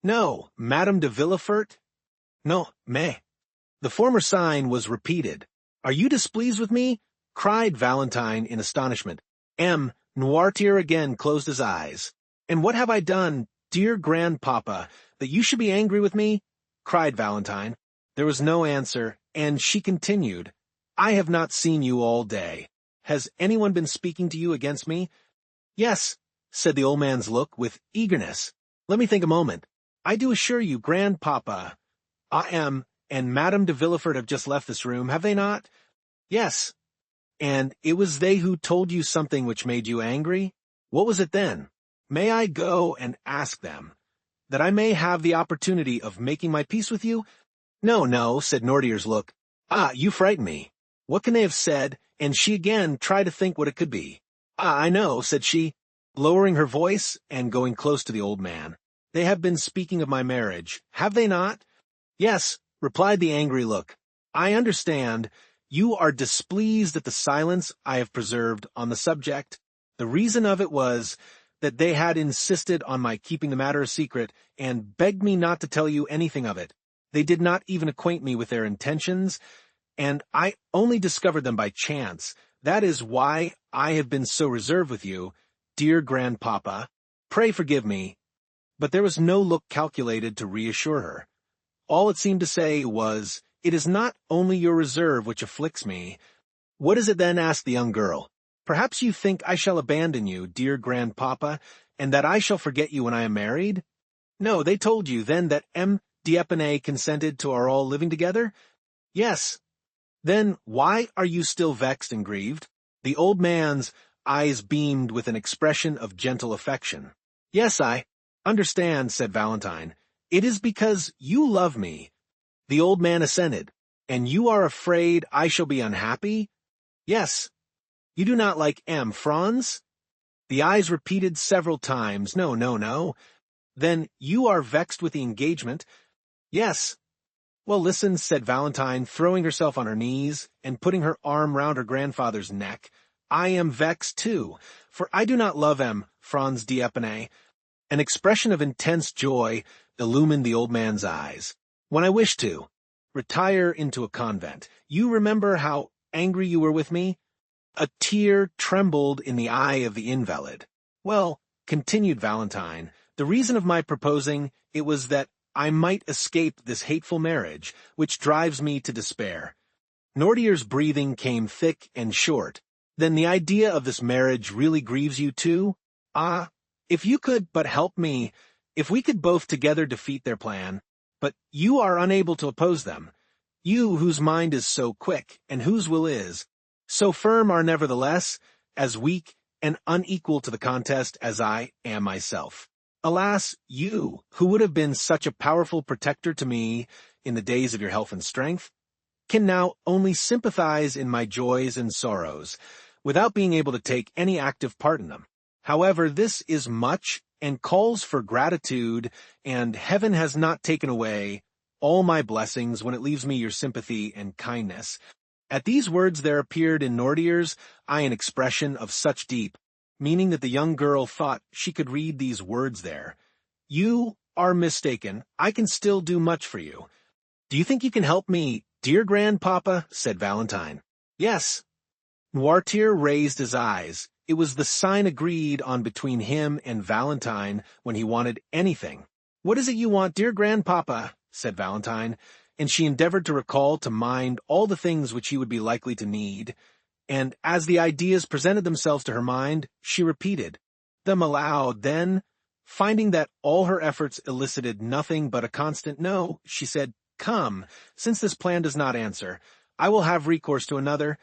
"No." "Madame de Villefort?" "No, mais." The former sign was repeated. "Are you displeased with me?" cried Valentine in astonishment. Noirtier again closed his eyes. "And what have I done, dear grandpapa, that you should be angry with me?" cried Valentine. There was no answer, and she continued, "I have not seen you all day. Has anyone been speaking to you against me?" "Yes," said the old man's look with eagerness. "Let me think a moment. I do assure you, grandpapa, I am, and Madame de Villefort have just left this room, have they not?" "Yes." "And it was they who told you something which made you angry? What was it then? May I go and ask them, that I may have the opportunity of making my peace with you?" "No, no," said Noirtier's look. "Ah, you frighten me. What can they have said? And she again tried to think what it could be. Ah, I know, said she, lowering her voice and going close to the old man. They have been speaking of my marriage, have they not? Yes, replied the angry look. I understand. You are displeased at the silence I have preserved on the subject. The reason of it was that they had insisted on my keeping the matter a secret and begged me not to tell you anything of it. They did not even acquaint me with their intentions, and I only discovered them by chance. That is why I have been so reserved with you, dear grandpapa. Pray forgive me. But there was no look calculated to reassure her. All it seemed to say was, it is not only your reserve which afflicts me. What is it then? Asked the young girl. Perhaps you think I shall abandon you, dear grandpapa, and that I shall forget you when I am married? No, they told you then that M. d'Épinay consented to our all living together? Yes. Then why are you still vexed and grieved? The old man's eyes beamed with an expression of gentle affection. Yes, I understand, said Valentine. It is because you love me. The old man assented. And you are afraid I shall be unhappy? Yes. You do not like M. Franz? The eyes repeated several times, no, no, no. Then you are vexed with the engagement? Yes. Well, listen, said Valentine, throwing herself on her knees and putting her arm round her grandfather's neck. I am vexed too, for I do not love M. Franz d'Épinay. An expression of intense joy illumined the old man's eyes. When I wish to retire into a convent, you remember how angry you were with me? A tear trembled in the eye of the invalid. Well, continued Valentine, the reason of my proposing it was that I might escape this hateful marriage, which drives me to despair. Nordier's breathing came thick and short. Then the idea of this marriage really grieves you too? Ah, if you could but help me, if we could both together defeat their plan. But you are unable to oppose them. You whose mind is so quick, and whose will is so firm, are nevertheless as weak and unequal to the contest as I am myself. Alas, you, who would have been such a powerful protector to me in the days of your health and strength, can now only sympathize in my joys and sorrows, without being able to take any active part in them. However, this is much and calls for gratitude, and heaven has not taken away all my blessings when it leaves me your sympathy and kindness. At these words there appeared in Nordier's eye an expression of such deep meaning that the young girl thought she could read these words there. You are mistaken. I can still do much for you. Do you think you can help me, dear grandpapa? Said Valentine. Yes. Noirtier raised his eyes. It was the sign agreed on between him and Valentine when he wanted anything. What is it you want, dear grandpapa? Said Valentine, and she endeavored to recall to mind all the things which he would be likely to need. And as the ideas presented themselves to her mind, she repeated them aloud. Then, finding that all her efforts elicited nothing but a constant no, she said, Come, since this plan does not answer, I will have recourse to another.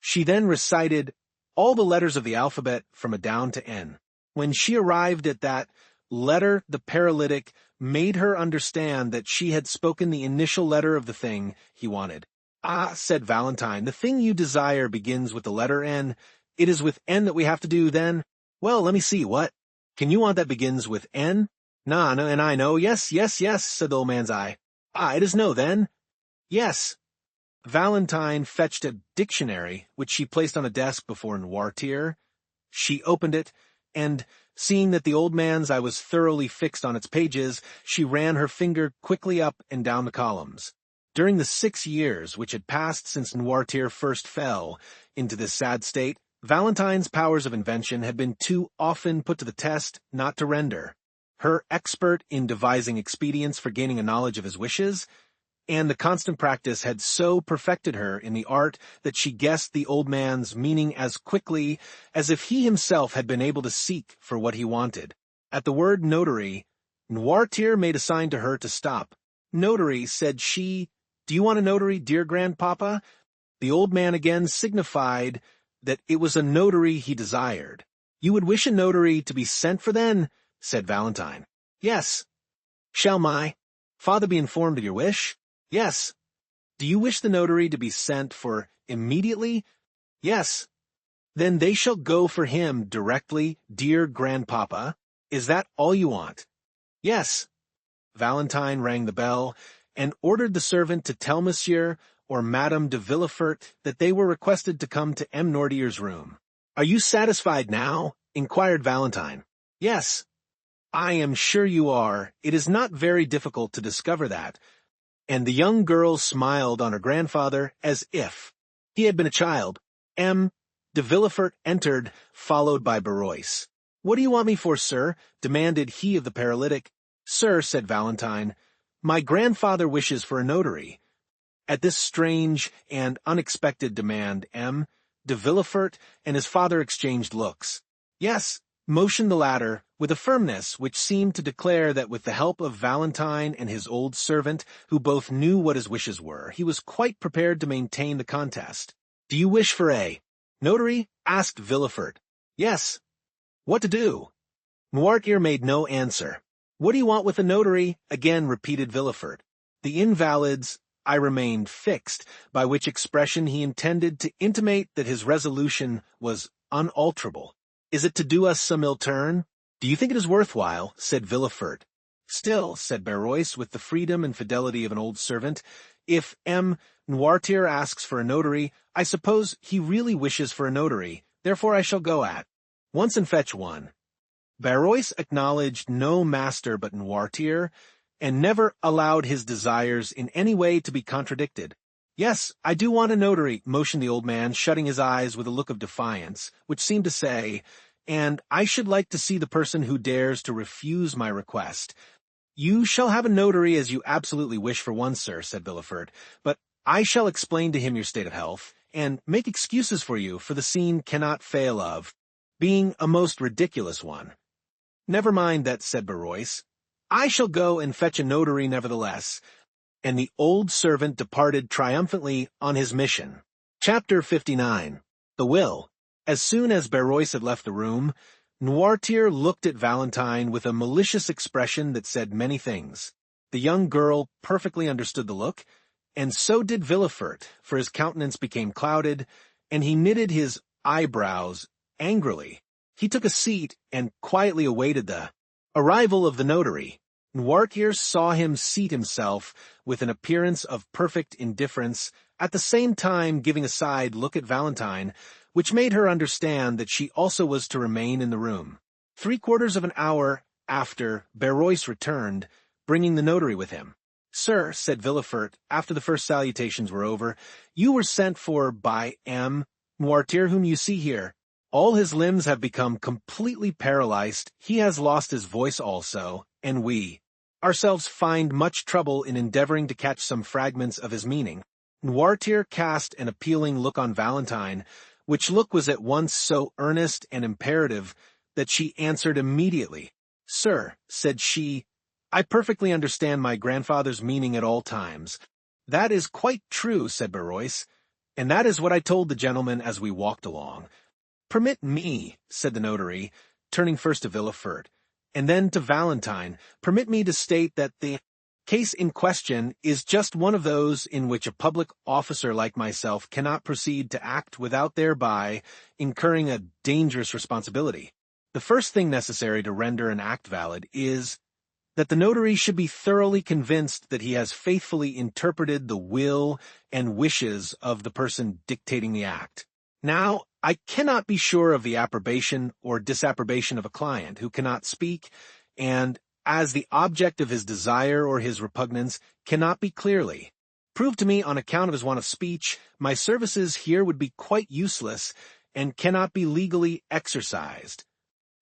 She then recited all the letters of the alphabet from A down to N. When she arrived at that letter, the paralytic made her understand that she had spoken the initial letter of the thing he wanted. Ah, said Valentine, the thing you desire begins with the letter N. It is with N that we have to do, then? Well, let me see, what? Can you want that begins with N? Nah, no, and I know. Yes, yes, yes, said the old man's eye. Ah, it is no, then? Yes. Valentine fetched a dictionary, which she placed on a desk before Noirtier. She opened it, and, seeing that the old man's eye was thoroughly fixed on its pages, she ran her finger quickly up and down the columns. During the 6 years which had passed since Noirtier first fell into this sad state, Valentine's powers of invention had been too often put to the test not to render. Her expert in devising expedients for gaining a knowledge of his wishes, and the constant practice had so perfected her in the art that she guessed the old man's meaning as quickly as if he himself had been able to seek for what he wanted. At the word notary, Noirtier made a sign to her to stop. Notary, said she. Do you want a notary, dear grandpapa? The old man again signified that it was a notary he desired. You would wish a notary to be sent for then? Said Valentine. Yes. Shall my father be informed of your wish? Yes. Do you wish the notary to be sent for Immediately? Yes. Then they shall go for him directly, dear grandpapa. Is that all you want? Yes. Valentine rang the bell, and ordered the servant to tell Monsieur or Madame de Villefort that they were requested to come to M. Noirtier's room. Are you satisfied now? Inquired Valentine. Yes. I am sure you are. It is not very difficult to discover that. And the young girl smiled on her grandfather as if he had been a child. M. de Villefort entered, followed by Barrois. What do you want me for, sir? Demanded he of the paralytic. Sir, said Valentine, my grandfather wishes for a notary. At this strange and unexpected demand, M. de Villefort and his father exchanged looks. Yes, motioned the latter, with a firmness which seemed to declare that with the help of Valentine and his old servant, who both knew what his wishes were, he was quite prepared to maintain the contest. Do you wish for a notary? Asked Villefort. Yes. What to do? Noirtier made no answer. What do you want with a notary? Again repeated Villefort. The invalids, I remained fixed, by which expression he intended to intimate that his resolution was unalterable. Is it to do us some ill turn? Do you think it is worthwhile? Said Villefort. Still, said Barrois, with the freedom and fidelity of an old servant, if M. Noirtier asks for a notary, I suppose he really wishes for a notary, therefore I shall go at once and fetch one. Barrois acknowledged no master but Noirtier, and never allowed his desires in any way to be contradicted. Yes, I do want a notary, motioned the old man, shutting his eyes with a look of defiance, which seemed to say, and I should like to see the person who dares to refuse my request. You shall have a notary as you absolutely wish for one, sir, said Villefort, but I shall explain to him your state of health, and make excuses for you, for the scene cannot fail of being a most ridiculous one. Never mind that, said Barrois. I shall go and fetch a notary nevertheless. And the old servant departed triumphantly on his mission. Chapter 59. The Will. As soon as Barrois had left the room, Noirtier looked at Valentine with a malicious expression that said many things. The young girl perfectly understood the look, and so did Villefort, for his countenance became clouded, and he knitted his eyebrows angrily. He took a seat and quietly awaited the arrival of the notary. Noirtier saw him seat himself with an appearance of perfect indifference, at the same time giving a side look at Valentine, which made her understand that she also was to remain in the room. 3/4 of an hour after, Barrois returned, bringing the notary with him. Sir, said Villefort, after the first salutations were over, you were sent for by M. Noirtier, whom you see here. All his limbs have become completely paralyzed, he has lost his voice also, and we ourselves find much trouble in endeavoring to catch some fragments of his meaning. Noirtier cast an appealing look on Valentine, which look was at once so earnest and imperative that she answered immediately. Sir, said she, I perfectly understand my grandfather's meaning at all times. That is quite true, said Barrois, and that is what I told the gentleman as we walked along. Permit me, said the notary, turning first to Villefort, and then to Valentine, permit me to state that the case in question is just one of those in which a public officer like myself cannot proceed to act without thereby incurring a dangerous responsibility. The first thing necessary to render an act valid is that the notary should be thoroughly convinced that he has faithfully interpreted the will and wishes of the person dictating the act. Now, I cannot be sure of the approbation or disapprobation of a client who cannot speak, and, as the object of his desire or his repugnance cannot be clearly proved to me on account of his want of speech, my services here would be quite useless and cannot be legally exercised.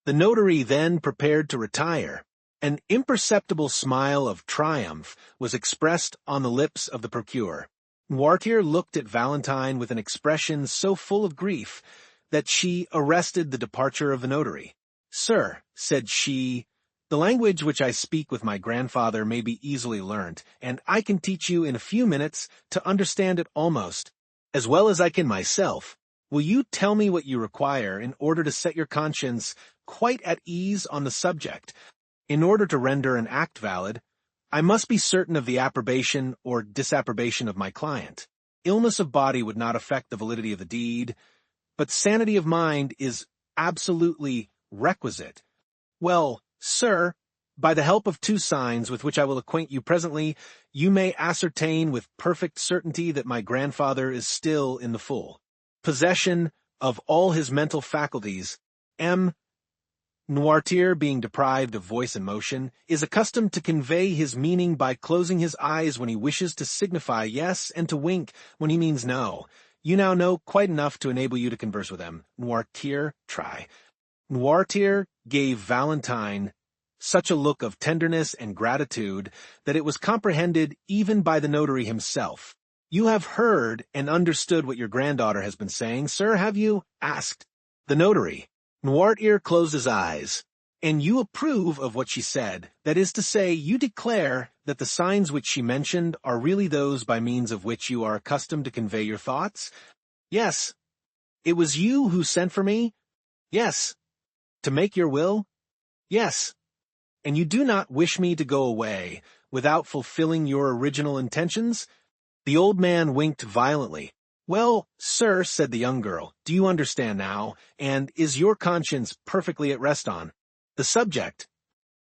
The notary then prepared to retire. An imperceptible smile of triumph was expressed on the lips of the procureur. Noirtier looked at Valentine with an expression so full of grief that she arrested the departure of the notary. Sir, said she, the language which I speak with my grandfather may be easily learnt, and I can teach you in a few minutes to understand it almost as well as I can myself. Will you tell me what you require in order to set your conscience quite at ease on the subject? In order to render an act valid, I must be certain of the approbation or disapprobation of my client. illness of body would not affect the validity of the deed, but sanity of mind is absolutely requisite. Well, sir, by the help of two signs with which I will acquaint you presently, you may ascertain with perfect certainty that my grandfather is still in the full possession of all his mental faculties. M. Noirtier, being deprived of voice and motion, is accustomed to convey his meaning by closing his eyes when he wishes to signify yes and to wink when he means no. You now know quite enough to enable you to converse with him. Noirtier, try. Noirtier gave Valentine such a look of tenderness and gratitude that it was comprehended even by the notary himself. You have heard and understood what your granddaughter has been saying, sir, have you? Asked the notary. Noirtier closed his eyes. And you approve of what she said, that is to say, you declare that the signs which she mentioned are really those by means of which you are accustomed to convey your thoughts? Yes. It was you who sent for me? Yes. To make your will? Yes. And you do not wish me to go away without fulfilling your original intentions? The old man winked violently. Well, sir, said the young girl, do you understand now, and is your conscience perfectly at rest on the subject?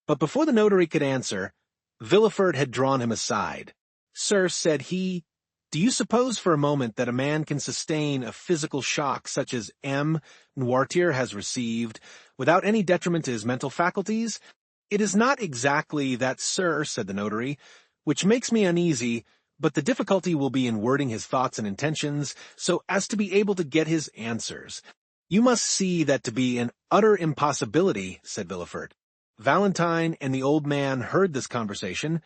But before the notary could answer, Villefort had drawn him aside. Sir, said he, do you suppose for a moment that a man can sustain a physical shock such as M. Noirtier has received without any detriment to his mental faculties? It is not exactly that, sir, said the notary, which makes me uneasy, but the difficulty will be in wording his thoughts and intentions so as to be able to get his answers. You must see that to be an utter impossibility, said Villefort. Valentine and the old man heard this conversation,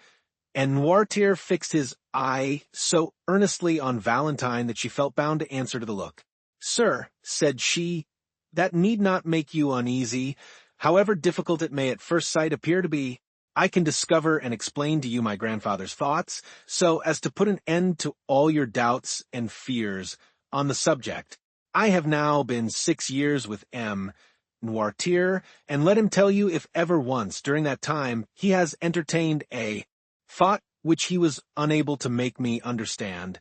and Noirtier fixed his eye so earnestly on Valentine that she felt bound to answer to the look. Sir, said she, that need not make you uneasy, however difficult it may at first sight appear to be. I can discover and explain to you my grandfather's thoughts, so as to put an end to all your doubts and fears on the subject. I have now been 6 years with M. Noirtier, and let him tell you if ever once during that time he has entertained a thought which he was unable to make me understand.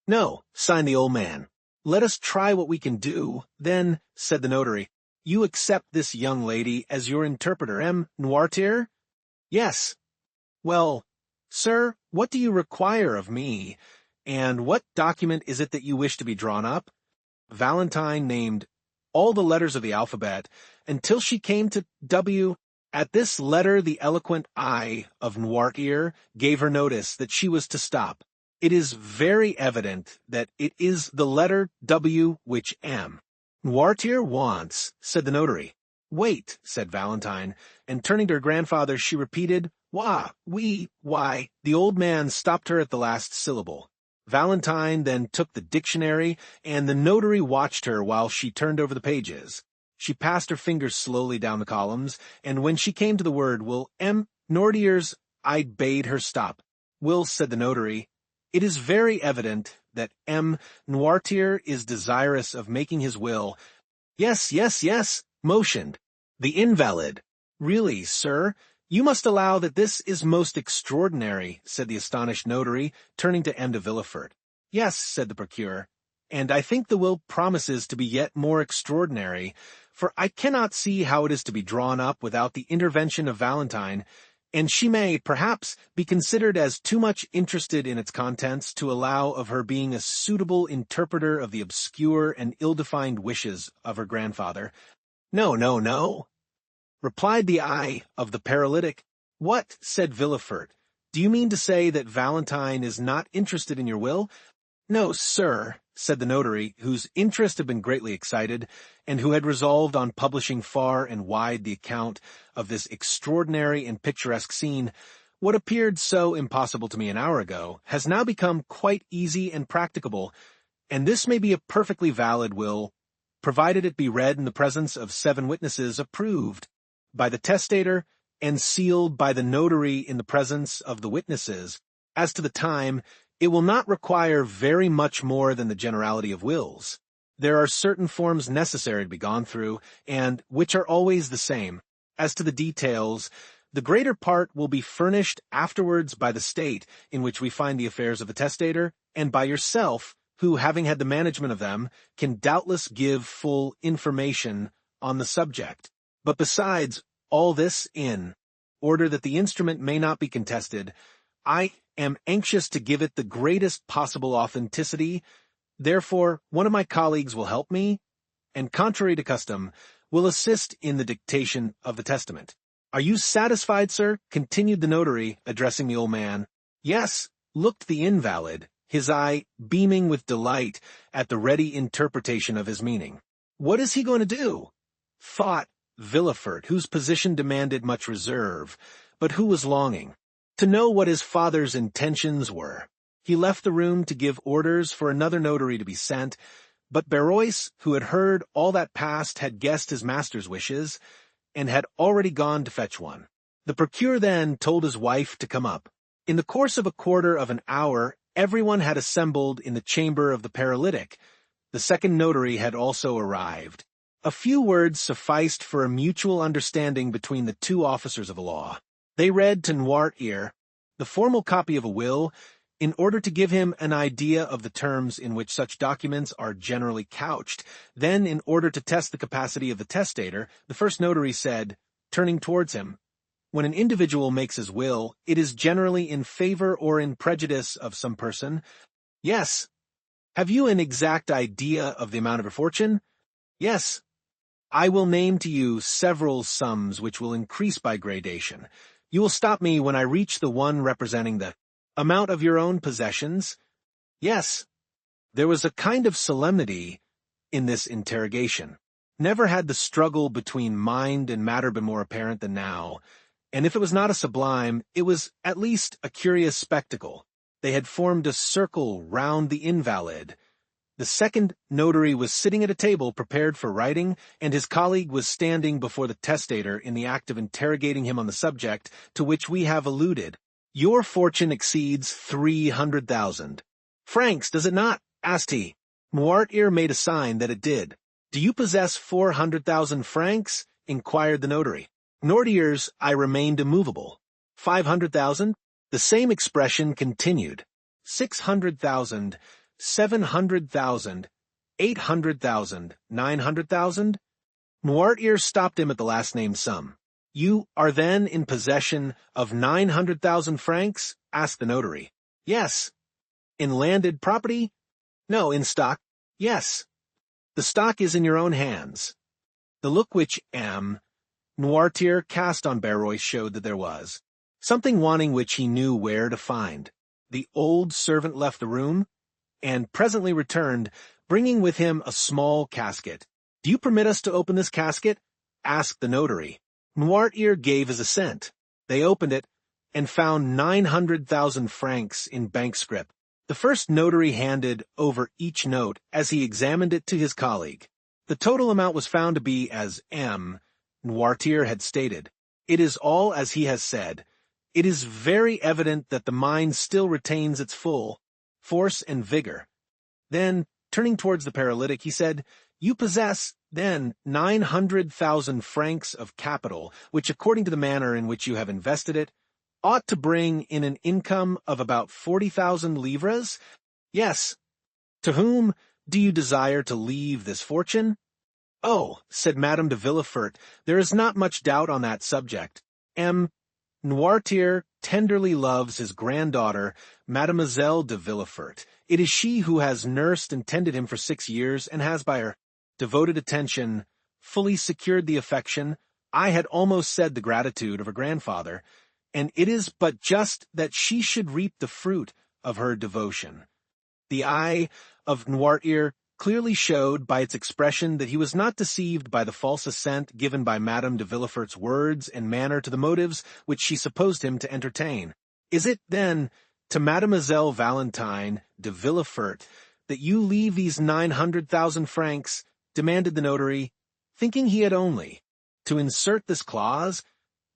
No, signed the old man. Let us try what we can do. Then, said the notary, you accept this young lady as your interpreter, M. Noirtier? Yes. Well, sir, what do you require of me, and what document is it that you wish to be drawn up? Valentine named all the letters of the alphabet until she came to W. At this letter the eloquent eye of Noirtier gave her notice that she was to stop. It is very evident that it is the letter W which M. Noirtier wants, said the notary. Wait, said Valentine, and turning to her grandfather, she repeated, why. The old man stopped her at the last syllable. Valentine then took the dictionary, and the notary watched her while she turned over the pages. She passed her fingers slowly down the columns, and when she came to the word, will M. Noirtier's, I bade her stop. Will, said the notary, it is very evident that M. Noirtier is desirous of making his will. Yes, motioned. The invalid. Really, sir, you must allow that this is most extraordinary, said the astonished notary, turning to M. de Villefort. Yes, said the procureur, and I think the will promises to be yet more extraordinary, for I cannot see how it is to be drawn up without the intervention of Valentine, and she may, perhaps, be considered as too much interested in its contents to allow of her being a suitable interpreter of the obscure and ill-defined wishes of her grandfather. No, replied the eye of the paralytic. What, said Villefort, do you mean to say that Valentine is not interested in your will? No, sir, said the notary, whose interest had been greatly excited, and who had resolved on publishing far and wide the account of this extraordinary and picturesque scene. What appeared so impossible to me an hour ago has now become quite easy and practicable, and this may be a perfectly valid will, provided it be read in the presence of 7 witnesses approved by the testator and sealed by the notary in the presence of the witnesses. As to the time, it will not require very much more than the generality of wills. There are certain forms necessary to be gone through, and which are always the same. As to the details, the greater part will be furnished afterwards by the state in which we find the affairs of the testator, and by yourself who, having had the management of them, can doubtless give full information on the subject. But besides all this, in order that the instrument may not be contested, I am anxious to give it the greatest possible authenticity. Therefore, one of my colleagues will help me, and contrary to custom, will assist in the dictation of the testament. Are you satisfied, sir? Continued the notary, addressing the old man. Yes, looked the invalid, his eye beaming with delight at the ready interpretation of his meaning. What is he going to do? Thought Villefort, whose position demanded much reserve, but who was longing to know what his father's intentions were. He left the room to give orders for another notary to be sent, but Barrois, who had heard all that passed, had guessed his master's wishes, and had already gone to fetch one. The procureur then told his wife to come up. In the course of a quarter of an hour, everyone had assembled in the chamber of the paralytic. The second notary had also arrived. A few words sufficed for a mutual understanding between the two officers of the law. They read to Noirtier the formal copy of a will, in order to give him an idea of the terms in which such documents are generally couched. Then, in order to test the capacity of the testator, the first notary said, turning towards him, "When an individual makes his will, it is generally in favor or in prejudice of some person." "Yes." "Have you an exact idea of the amount of your fortune?" "Yes." "I will name to you several sums which will increase by gradation. You will stop me when I reach the one representing the amount of your own possessions?" "Yes." There was a kind of solemnity in this interrogation. Never had the struggle between mind and matter been more apparent than now, and if it was not a sublime, it was at least a curious spectacle. They had formed a circle round the invalid. The second notary was sitting at a table prepared for writing, and his colleague was standing before the testator in the act of interrogating him on the subject to which we have alluded. "Your fortune exceeds 300,000 francs, does it not?" asked he. Noirtier made a sign that it did. "Do you possess 400,000 francs?" inquired the notary. Noirtier's eye remained immovable. 500,000? The same expression continued. 600,000, 700,000, 800,000, 900,000? Noirtier stopped him at the last named sum. "You are then in possession of 900,000 francs?" asked the notary. "Yes." "In landed property?" "No, in stock." "Yes." "The stock is in your own hands." The look which Noirtier cast on Barrois showed that there was something wanting which he knew where to find. The old servant left the room, and presently returned, bringing with him a small casket. "Do you permit us to open this casket?" asked the notary. Noirtier gave his assent. They opened it, and found 900,000 francs in bank scrip. The first notary handed over each note as he examined it to his colleague. The total amount was found to be as Noirtier had stated. It is all as he has said. It is very evident that the mind still retains its full force and vigor. Then, turning towards the paralytic, he said, "You possess, then, 900,000 francs of capital, which, according to the manner in which you have invested it, ought to bring in an income of about 40,000 livres?" "Yes." "To whom do you desire to leave this fortune?" "Oh," said Madame de Villefort, "there is not much doubt on that subject. Noirtier tenderly loves his granddaughter, Mademoiselle de Villefort. It is she who has nursed and tended him for 6 years, and has, by her devoted attention, fully secured the affection, I had almost said the gratitude, of her grandfather, and it is but just that she should reap the fruit of her devotion." The eye of Noirtier clearly showed by its expression that he was not deceived by the false assent given by Madame de Villefort's words and manner to the motives which she supposed him to entertain. "Is it, then, to Mademoiselle Valentine de Villefort that you leave these 900,000 francs?" demanded the notary, thinking he had only to insert this clause,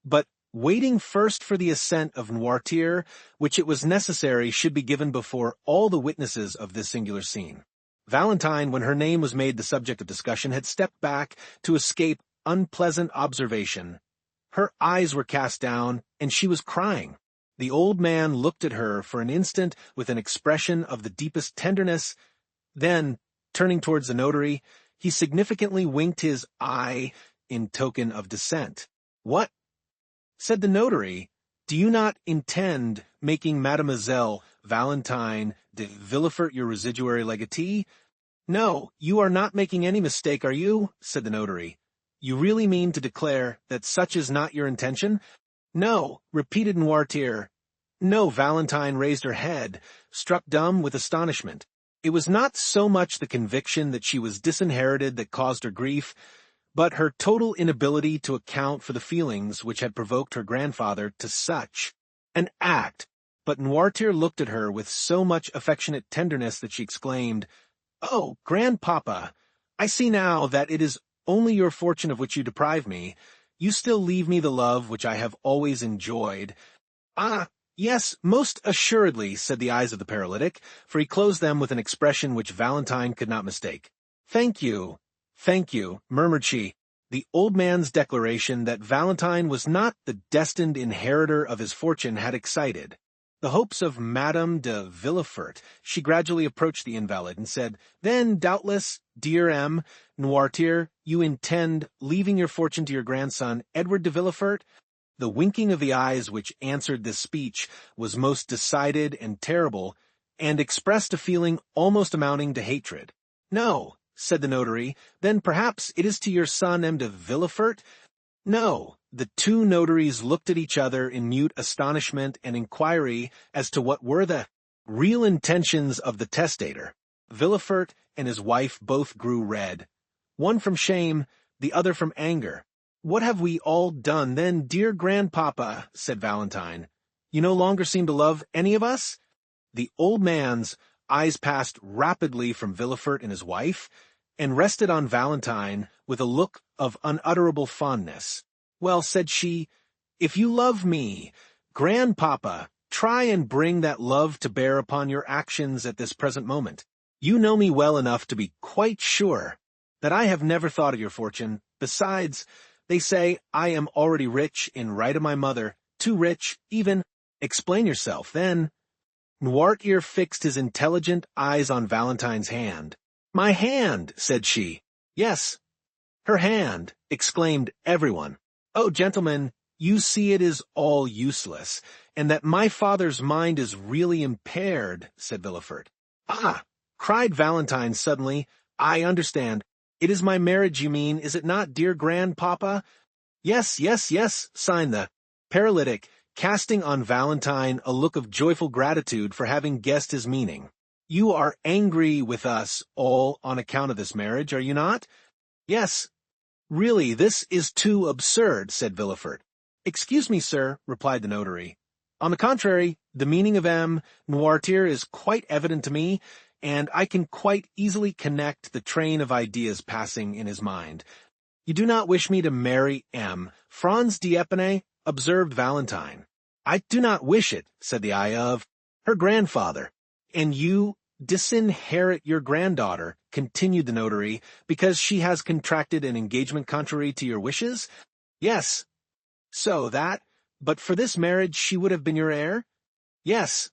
but waiting first for the assent of Noirtier, which it was necessary should be given before all the witnesses of this singular scene. Valentine, when her name was made the subject of discussion, had stepped back to escape unpleasant observation. Her eyes were cast down, and she was crying. The old man looked at her for an instant with an expression of the deepest tenderness, Then, turning towards the notary, he significantly winked his eye in token of dissent. "What?" said the notary. "Do you not intend making Mademoiselle Valentine de Villefort your residuary legatee?" "No, you are not making any mistake, are you?" said the notary. "You really mean to declare that such is not your intention?" "No," repeated Noirtier. No, Valentine raised her head, struck dumb with astonishment. It was not so much the conviction that she was disinherited that caused her grief, but her total inability to account for the feelings which had provoked her grandfather to such an act. But Noirtier looked at her with so much affectionate tenderness that she exclaimed, "Oh, grandpapa, I see now that it is only your fortune of which you deprive me. You still leave me the love which I have always enjoyed." "Ah, yes, most assuredly," said the eyes of the paralytic, for he closed them with an expression which Valentine could not mistake. Thank you, murmured she. The old man's declaration that Valentine was not the destined inheritor of his fortune had excited the hopes of Madame de Villefort. She gradually approached the invalid and said, "Then, doubtless, dear M. Noirtier, you intend leaving your fortune to your grandson, Edward de Villefort?" The winking of the eyes which answered this speech was most decided and terrible, and expressed a feeling almost amounting to hatred. "No," said the notary, "then perhaps it is to your son M. de Villefort?" "No." The two notaries looked at each other in mute astonishment and inquiry as to what were the real intentions of the testator. Villefort and his wife both grew red, one from shame, the other from anger. "What have we all done, then, dear grandpapa?" said Valentine. "You no longer seem to love any of us?" The old man's eyes passed rapidly from Villefort and his wife, and rested on Valentine with a look of unutterable fondness. "Well," said she, "if you love me, grandpapa, try and bring that love to bear upon your actions at this present moment. You know me well enough to be quite sure that I have never thought of your fortune. Besides, they say I am already rich in right of my mother, too rich, even." "Explain yourself, then." Noirtier fixed his intelligent eyes on Valentine's hand. "My hand," said she. "Yes, her hand," exclaimed everyone. "Oh, gentlemen, you see it is all useless, and that my father's mind is really impaired," said Villefort. "Ah!" cried Valentine suddenly, "I understand. It is my marriage you mean, is it not, dear grandpapa?" Yes, signed the paralytic, casting on Valentine a look of joyful gratitude for having guessed his meaning. "You are angry with us all on account of this marriage, are you not?" "Yes." "Really, this is too absurd," said Villefort. "Excuse me, sir," replied the notary. "On the contrary, the meaning of M. Noirtier is quite evident to me, and I can quite easily connect the train of ideas passing in his mind. You do not wish me to marry M. Franz d'Épinay?" observed Valentine. "I do not wish it," said the eye of her grandfather. "And you disinherit your granddaughter," continued the notary, "because she has contracted an engagement contrary to your wishes?" "Yes." "So that, but for this marriage, she would have been your heir?" "Yes."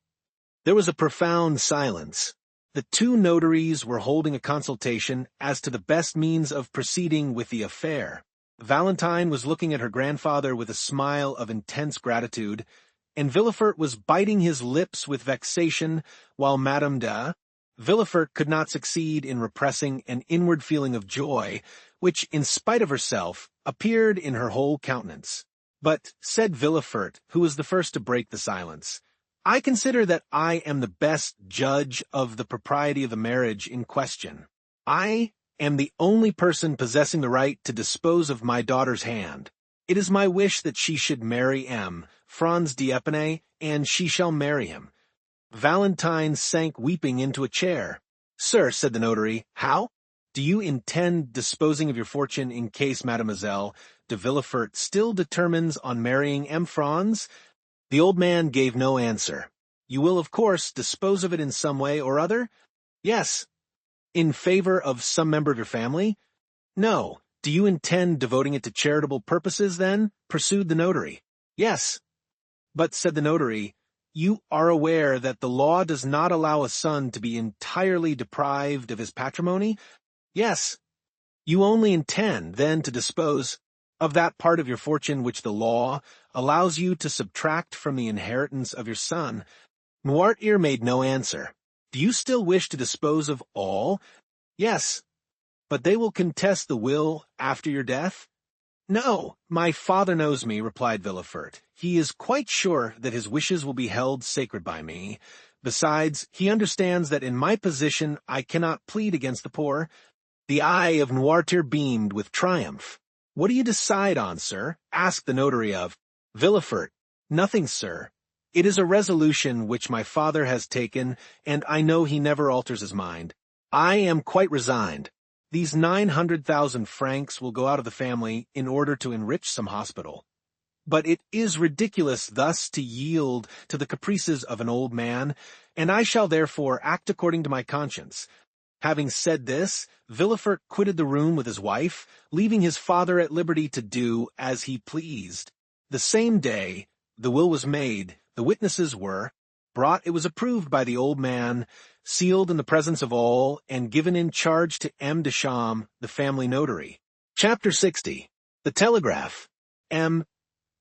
There was a profound silence. The two notaries were holding a consultation as to the best means of proceeding with the affair. Valentine was looking at her grandfather with a smile of intense gratitude, and Villefort was biting his lips with vexation, while Madame de Villefort could not succeed in repressing an inward feeling of joy, which, in spite of herself, appeared in her whole countenance. "But," said Villefort, who was the first to break the silence, "I consider that I am the best judge of the propriety of the marriage in question. I am the only person possessing the right to dispose of my daughter's hand. It is my wish that she should marry M. Franz d'Épinay, and she shall marry him." Valentine sank weeping into a chair. "Sir," said the notary, "how? Do you intend disposing of your fortune in case Mademoiselle de Villefort still determines on marrying M. Franz?" The old man gave no answer. "You will, of course, dispose of it in some way or other?" "Yes." "In favor of some member of your family?" "No." "Do you intend devoting it to charitable purposes, then?" pursued the notary. "Yes." "But," said the notary, You are aware that the law does not allow a son to be entirely deprived of his patrimony? Yes. You only intend, then, to dispose of that part of your fortune which the law allows you to subtract from the inheritance of your son. Noirtier made no answer. Do you still wish to dispose of all? Yes. But they will contest the will after your death? No, my father knows me, replied Villefort. He is quite sure that his wishes will be held sacred by me. Besides, he understands that in my position I cannot plead against the poor. The eye of Noirtier beamed with triumph. What do you decide on, sir? Asked the notary of Villefort. Nothing, sir. It is a resolution which my father has taken, and I know he never alters his mind. I am quite resigned. These 900,000 francs will go out of the family in order to enrich some hospital. But it is ridiculous thus to yield to the caprices of an old man, and I shall therefore act according to my conscience. Having said this, Villefort quitted the room with his wife, leaving his father at liberty to do as he pleased. The same day, the will was made, the witnesses were brought, it was approved by the old man, sealed in the presence of all, and given in charge to M. de Cham, the family notary. Chapter 60. The Telegraph. M.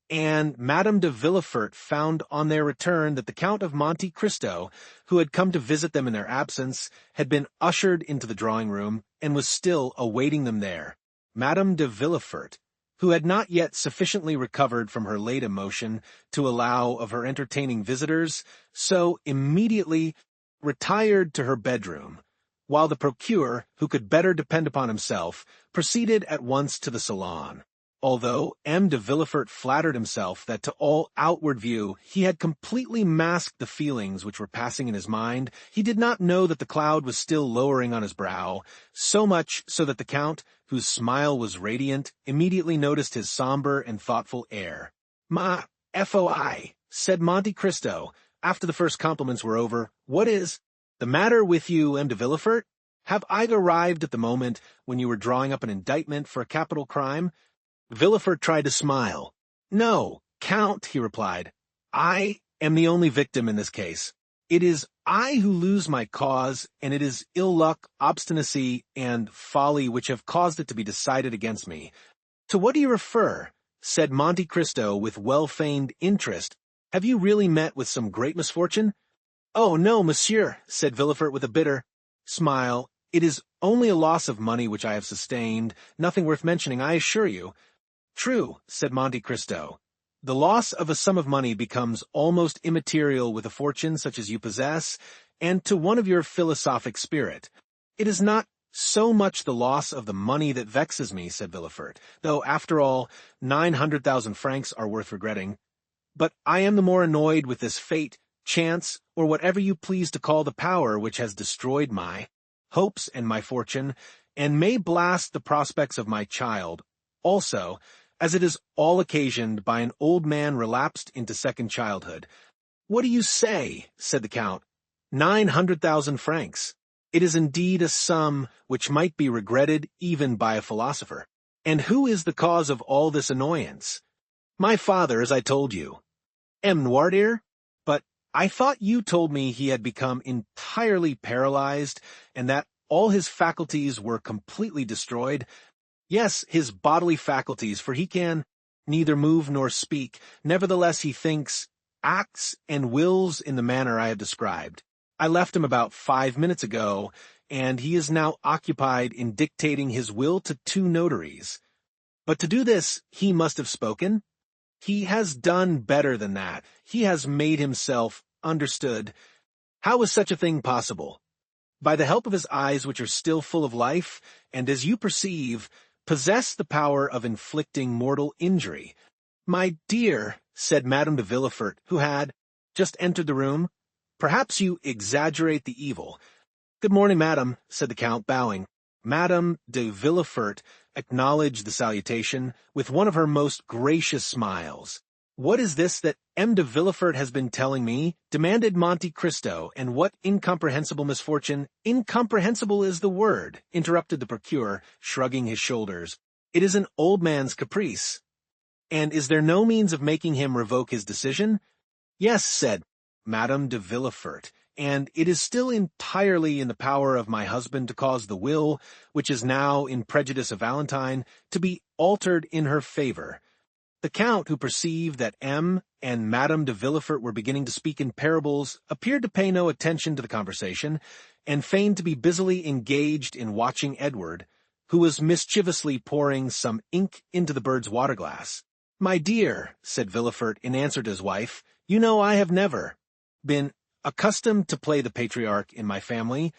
and Madame de Villefort found on their return that the Count of Monte Cristo, who had come to visit them in their absence, had been ushered into the drawing-room, and was still awaiting them there. Madame de Villefort, who had not yet sufficiently recovered from her late emotion to allow of her entertaining visitors, so immediately retired to her bedroom, while the procureur, who could better depend upon himself, proceeded at once to the salon. Although M. de Villefort flattered himself that to all outward view he had completely masked the feelings which were passing in his mind, he did not know that the cloud was still lowering on his brow, so much so that the Count, whose smile was radiant, immediately noticed his somber and thoughtful air. "Ma foi," said Monte Cristo, after the first compliments were over, "what is the matter with you, M. de Villefort? Have I arrived at the moment when you were drawing up an indictment for a capital crime?" Villefort tried to smile. "No, Count," he replied. "I am the only victim in this case. It is I who lose my cause, and it is ill luck, obstinacy, and folly which have caused it to be decided against me." "To what do you refer?" said Monte Cristo with well-feigned interest. "Have you really met with some great misfortune?" "Oh, no, monsieur," said Villefort with a bitter smile. "It is only a loss of money which I have sustained, nothing worth mentioning, I assure you." "True," said Monte Cristo. "The loss of a sum of money becomes almost immaterial with a fortune such as you possess, and to one of your philosophic spirit. It is not so much the loss of the money that vexes me," said Villefort, "though, after all, 900,000 francs are worth regretting. But I am the more annoyed with this fate, chance, or whatever you please to call the power which has destroyed my hopes and my fortune, and may blast the prospects of my child, also, as it is all occasioned by an old man relapsed into second childhood." "What do you say?" said the Count. 900,000 francs. It is indeed a sum which might be regretted even by a philosopher. And who is the cause of all this annoyance? "My father, as I told you." "M. Noirtier? But I thought you told me he had become entirely paralyzed, and that all his faculties were completely destroyed." "Yes, his bodily faculties, for he can neither move nor speak. Nevertheless, he thinks, acts, and wills in the manner I have described. I left him about 5 minutes ago, and he is now occupied in dictating his will to 2 notaries. But to do this, he must have spoken. He has done better than that. He has made himself understood. How is such a thing possible? By the help of his eyes, which are still full of life, and as you perceive, possess the power of inflicting mortal injury." "My dear," said Madame de Villefort, who had just entered the room, "perhaps you exaggerate the evil." "Good morning, madame," said the Count, bowing. Madame de Villefort acknowledged the salutation with one of her most gracious smiles. "What is this that M. de Villefort has been telling me?" demanded Monte Cristo, "and what incomprehensible misfortune—" "Incomprehensible is the word," interrupted the procureur, shrugging his shoulders. "It is an old man's caprice." "And is there no means of making him revoke his decision?" "Yes," said Madame de Villefort, and it is still entirely in the power of my husband to cause the will, which is now in prejudice of Valentine, to be altered in her favor. The Count, who perceived that M. and Madame de Villefort were beginning to speak in parables, appeared to pay no attention to the conversation, and feigned to be busily engaged in watching Edward, who was mischievously pouring some ink into the bird's water-glass. "My dear," said Villefort in answer to his wife, "you know I have never been accustomed to play the patriarch in my family,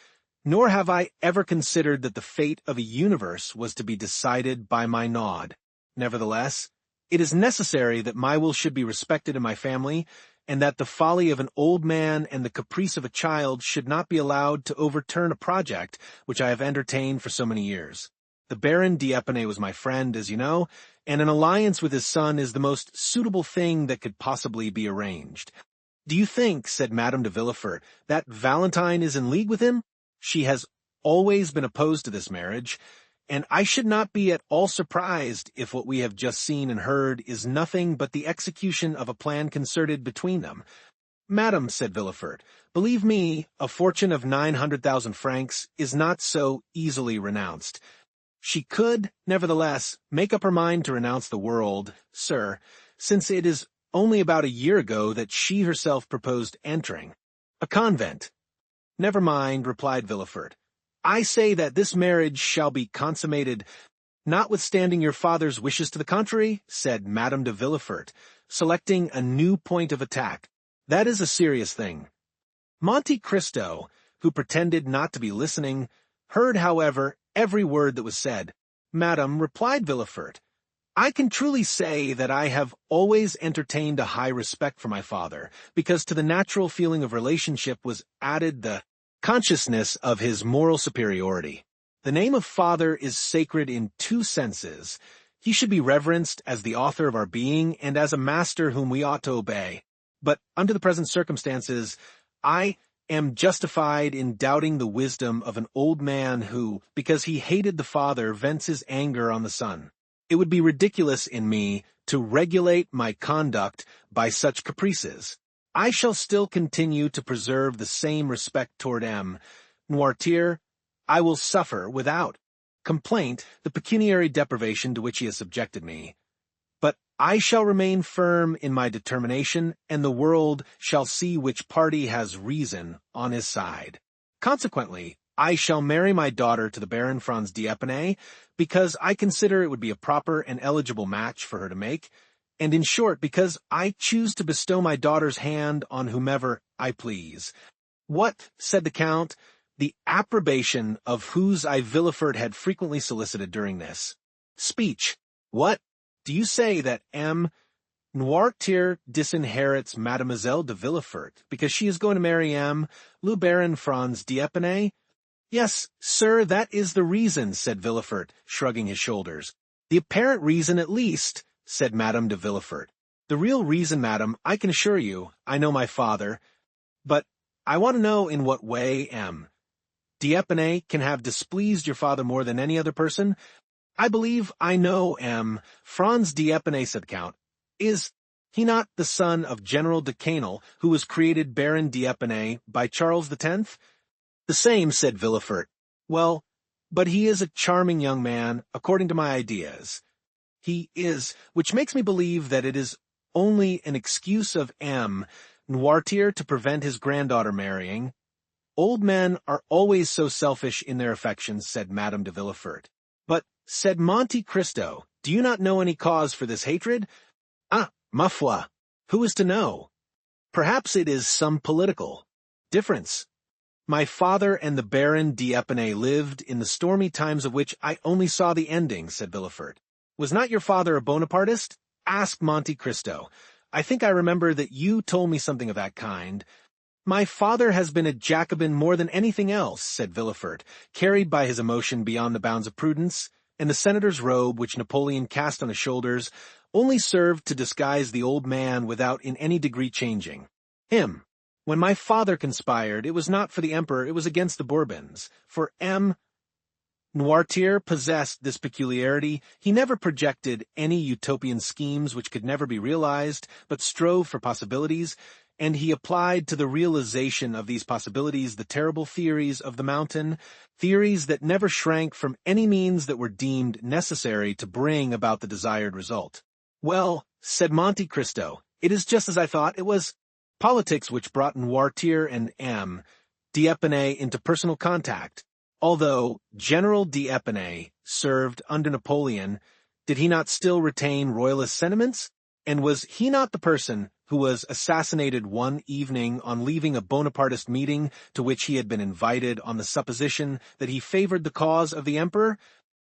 nor have I ever considered that the fate of a universe was to be decided by my nod. Nevertheless, it is necessary that my will should be respected in my family, and that the folly of an old man and the caprice of a child should not be allowed to overturn a project which I have entertained for so many years. The Baron d'Épinay was my friend, as you know, and an alliance with his son is the most suitable thing that could possibly be arranged. Do you think," said Madame de Villefort, "that Valentine is in league with him? She has always been opposed to this marriage, and I should not be at all surprised if what we have just seen and heard is nothing but the execution of a plan concerted between them." "Madame," said Villefort, "believe me, a fortune of 900,000 francs is not so easily renounced. She could, nevertheless, make up her mind to renounce the world, sir, since it is only about a year ago that she herself proposed entering a convent." "Never mind," replied Villefort. "I say that this marriage shall be consummated, notwithstanding your father's wishes to the contrary," said Madame de Villefort, selecting a new point of attack. "That is a serious thing." Monte Cristo, who pretended not to be listening, heard, however, every word that was said. "Madame," replied Villefort, "I can truly say that I have always entertained a high respect for my father, because to the natural feeling of relationship was added the consciousness of his moral superiority. The name of father is sacred in two senses. He should be reverenced as the author of our being and as a master whom we ought to obey. But under the present circumstances, I am justified in doubting the wisdom of an old man who, because he hated the father, vents his anger on the son. It would be ridiculous in me to regulate my conduct by such caprices. I shall still continue to preserve the same respect toward M. Noirtier. I will suffer without complaint the pecuniary deprivation to which he has subjected me. But I shall remain firm in my determination, and the world shall see which party has reason on his side. Consequently, I shall marry my daughter to the Baron Franz d'Épinay, because I consider it would be a proper and eligible match for her to make, and in short, because I choose to bestow my daughter's hand on whomever I please. What, said the Count, the approbation of whose I Villefort had frequently solicited during this speech. What? Do you say that M. Noirtier disinherits Mademoiselle de Villefort, because she is going to marry M. le Baron Franz d'Épinay? Yes, sir, that is the reason, said Villefort, shrugging his shoulders. The apparent reason, at least, said Madame de Villefort. The real reason, madam, I can assure you, I know my father, but I want to know in what way M. d'Épinay can have displeased your father more than any other person. I believe I know M. Franz d'Épinay, said the Count. Is he not the son of General de Canel, who was created Baron d'Épinay by Charles X? The same, said Villefort. Well, but he is a charming young man, according to my ideas. He is, which makes me believe that it is only an excuse of M. Noirtier to prevent his granddaughter marrying. Old men are always so selfish in their affections, said Madame de Villefort. But, said Monte Cristo, do you not know any cause for this hatred? Ah, ma foi, who is to know? Perhaps it is some political difference. My father and the Baron d'Épinay lived in the stormy times of which I only saw the ending, said Villefort. Was not your father a Bonapartist? Ask Monte Cristo. I think I remember that you told me something of that kind. My father has been a Jacobin more than anything else, said Villefort, carried by his emotion beyond the bounds of prudence, and the senator's robe which Napoleon cast on his shoulders only served to disguise the old man without in any degree changing him. When my father conspired, it was not for the emperor, it was against the Bourbons. For M. Noirtier possessed this peculiarity. He never projected any utopian schemes which could never be realized, but strove for possibilities, and he applied to the realization of these possibilities the terrible theories of the mountain, theories that never shrank from any means that were deemed necessary to bring about the desired result. "Well," said Monte Cristo, "it is just as I thought. It was politics which brought Noirtier and M. d'Épinay into personal contact. Although General d'Épinay served under Napoleon, did he not still retain royalist sentiments? And was he not the person who was assassinated one evening on leaving a Bonapartist meeting to which he had been invited on the supposition that he favored the cause of the emperor?"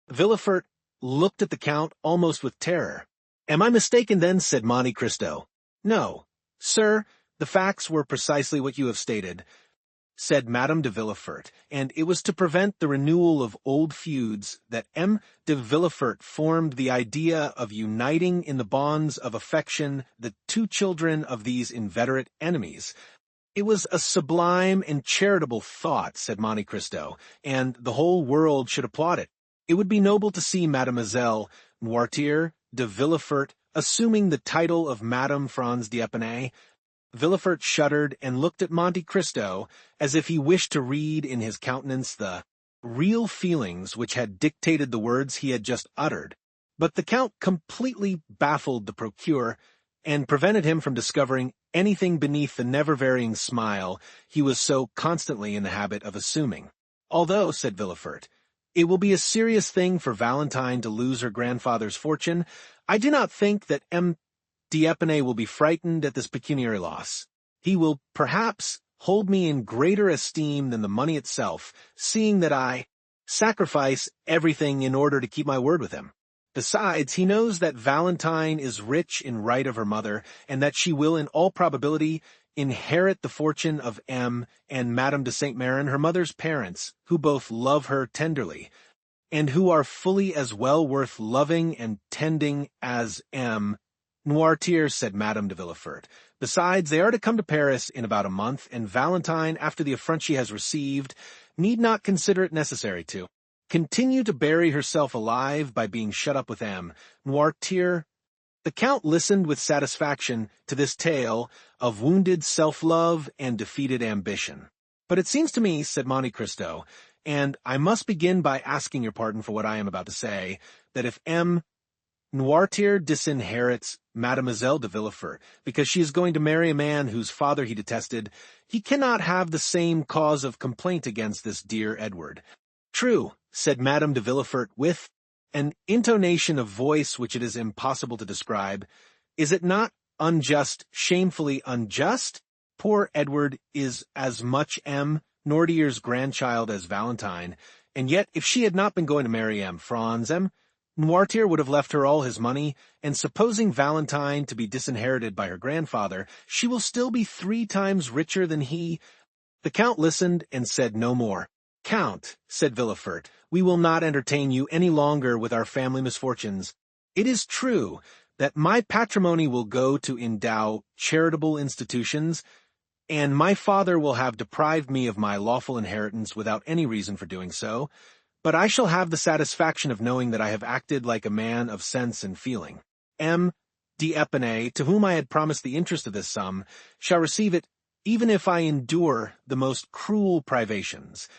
Villefort looked at the Count almost with terror. "Am I mistaken then?" said Monte Cristo. "No, sir, the facts were precisely what you have stated," said Madame de Villefort, "and it was to prevent the renewal of old feuds that M. de Villefort formed the idea of uniting in the bonds of affection the two children of these inveterate enemies." "It was a sublime and charitable thought," said Monte Cristo, "and the whole world should applaud it. It would be noble to see Mademoiselle Noirtier de Villefort assuming the title of Madame Franz d'Épinay." Villefort shuddered and looked at Monte Cristo as if he wished to read in his countenance the real feelings which had dictated the words he had just uttered. But the Count completely baffled the procureur and prevented him from discovering anything beneath the never-varying smile he was so constantly in the habit of assuming. "Although," said Villefort, "it will be a serious thing for Valentine to lose her grandfather's fortune, I do not think that M. d'Épinay will be frightened at this pecuniary loss. He will, perhaps, hold me in greater esteem than the money itself, seeing that I sacrifice everything in order to keep my word with him. Besides, he knows that Valentine is rich in right of her mother, and that she will in all probability inherit the fortune of M. and Madame de Saint Méran, her mother's parents, who both love her tenderly, and who are fully as well worth loving and tending as M. Noirtier," said Madame de Villefort. "Besides, they are to come to Paris in about a month, and Valentine, after the affront she has received, need not consider it necessary to continue to bury herself alive by being shut up with M. Noirtier." The Count listened with satisfaction to this tale of wounded self-love and defeated ambition. "But it seems to me," said Monte Cristo, "and I must begin by asking your pardon for what I am about to say, that if M. Noirtier disinherits Mademoiselle de Villefort because she is going to marry a man whose father he detested, he cannot have the same cause of complaint against this dear Edward." "True," said Madame de Villefort with an intonation of voice which it is impossible to describe. "Is it not unjust, shamefully unjust? Poor Edward is as much M. Noirtier's grandchild as Valentine, and yet if she had not been going to marry M. Franz, M. Noirtier would have left her all his money, and supposing Valentine to be disinherited by her grandfather, she will still be 3 times richer than he." The Count listened and said no more. "Count," said Villefort, "we will not entertain you any longer with our family misfortunes. It is true that my patrimony will go to endow charitable institutions, and my father will have deprived me of my lawful inheritance without any reason for doing so. But I shall have the satisfaction of knowing that I have acted like a man of sense and feeling. M. d'Épinay, to whom I had promised the interest of this sum, shall receive it even if I endure the most cruel privations."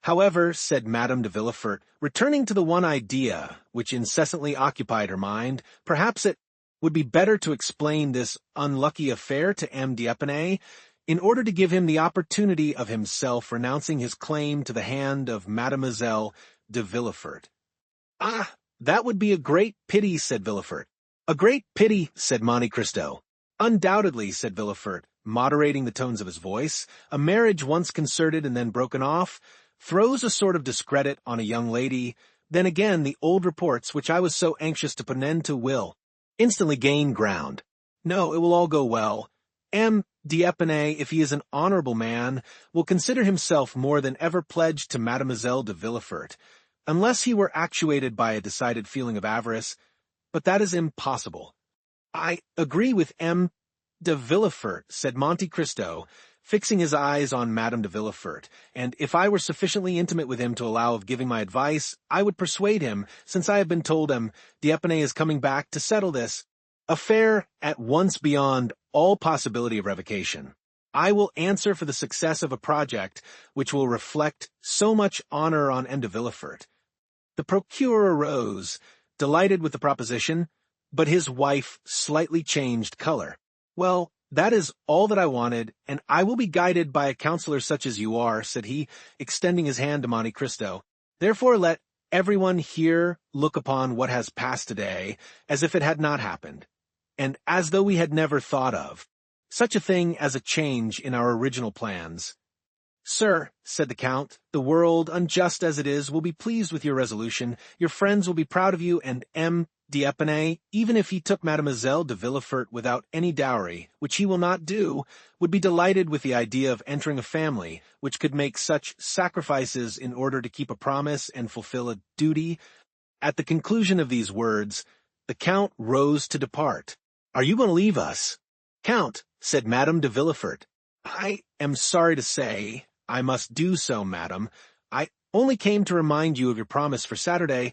"However," said Madame de Villefort, returning to the one idea which incessantly occupied her mind, "perhaps it would be better to explain this unlucky affair to M. d'Épinay, in order to give him the opportunity of himself renouncing his claim to the hand of Mademoiselle de Villefort." "Ah, that would be a great pity," said Villefort. "A great pity," said Monte Cristo. "Undoubtedly," said Villefort, moderating the tones of his voice, "a marriage once concerted and then broken off throws a sort of discredit on a young lady. Then again, the old reports, which I was so anxious to put an end to, will instantly gain ground. No, it will all go well. M. d'Épinay, if he is an honorable man, will consider himself more than ever pledged to Mademoiselle de Villefort, unless he were actuated by a decided feeling of avarice, but that is impossible." "I agree with M. de Villefort," said Monte Cristo, fixing his eyes on Madame de Villefort, "and if I were sufficiently intimate with him to allow of giving my advice, I would persuade him, since I have been told M. d'Épinay is coming back, to settle this affair at once beyond all possibility of revocation. I will answer for the success of a project which will reflect so much honor on M. de Villefort. The procureur arose, delighted with the proposition, but his wife slightly changed color. Well, that is all that I wanted, and I will be guided by a counselor such as you are, said he, extending his hand to Monte Cristo. Therefore let everyone here look upon what has passed today as if it had not happened, and as though we had never thought of such a thing as a change in our original plans. Sir, said the Count, the world, unjust as it is, will be pleased with your resolution, your friends will be proud of you, and M. d'Épinay, even if he took Mademoiselle de Villefort without any dowry, which he will not do, would be delighted with the idea of entering a family which could make such sacrifices in order to keep a promise and fulfill a duty. At the conclusion of these words, the Count rose to depart. Are you going to leave us? Count, said Madame de Villefort. I am sorry to say, I must do so, madam. I only came to remind you of your promise for Saturday.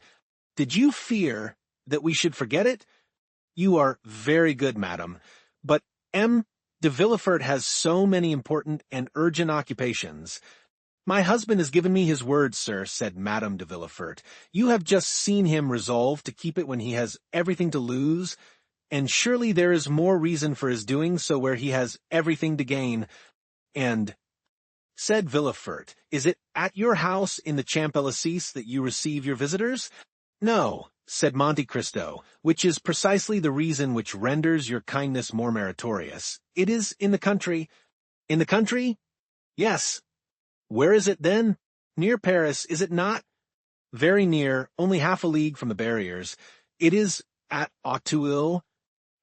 Did you fear that we should forget it? You are very good, madam, but M. de Villefort has so many important and urgent occupations. My husband has given me his word, sir, said Madame de Villefort. You have just seen him resolve to keep it when he has everything to lose, and surely there is more reason for his doing so where he has everything to gain. And, said Villefort, is it at your house in the Champs-Élysées that you receive your visitors? No, said Monte Cristo, which is precisely the reason which renders your kindness more meritorious. It is in the country. In the country? Yes. Where is it then? Near Paris, is it not? Very near, only half a league from the barriers. It is at Auteuil.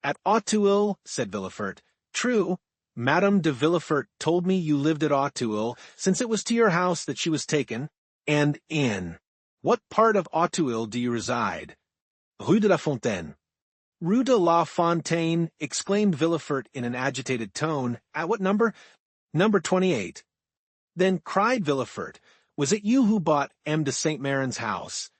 At Auteuil, said Villefort. True. Madame de Villefort told me you lived at Auteuil, since it was to your house that she was taken. And in what part of Auteuil do you reside? Rue de la Fontaine. Rue de la Fontaine, exclaimed Villefort in an agitated tone. At what number? Number 28. Then cried Villefort, was it you who bought M. de Saint-Méran's house?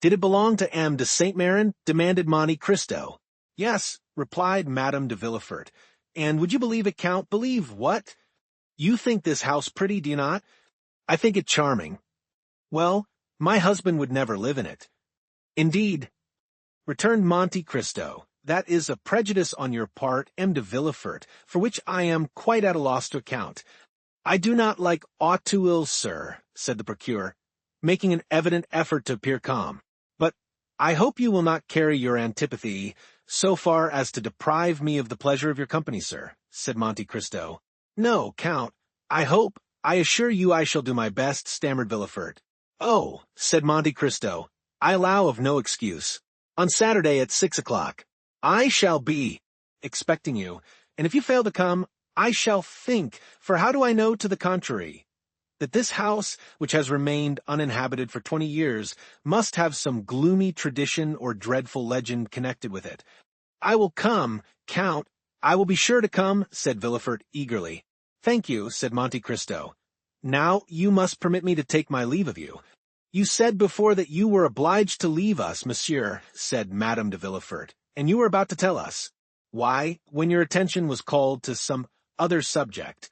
Did it belong to M. de Saint-Méran? Demanded Monte Cristo. Yes, replied Madame de Villefort. And would you believe it, Count? Believe what? You think this house pretty, do you not? I think it charming. Well, my husband would never live in it. Indeed, returned Monte Cristo, that is a prejudice on your part, M. de Villefort, for which I am quite at a loss to account. I do not like Auteuil, sir, said the procureur, making an evident effort to appear calm. But I hope you will not carry your antipathy so far as to deprive me of the pleasure of your company, sir, said Monte Cristo. No, Count, I assure you I shall do my best, stammered Villefort. Oh, said Monte Cristo, I allow of no excuse. On Saturday at 6 o'clock, I shall be expecting you, and if you fail to come, I shall think, for how do I know to the contrary, that this house, which has remained uninhabited for 20 years, must have some gloomy tradition or dreadful legend connected with it. I will come, Count, I will be sure to come, said Villefort eagerly. Thank you, said Monte Cristo. Now you must permit me to take my leave of you. You said before that you were obliged to leave us, monsieur, said Madame de Villefort, and you were about to tell us. Why, when your attention was called to some other subject.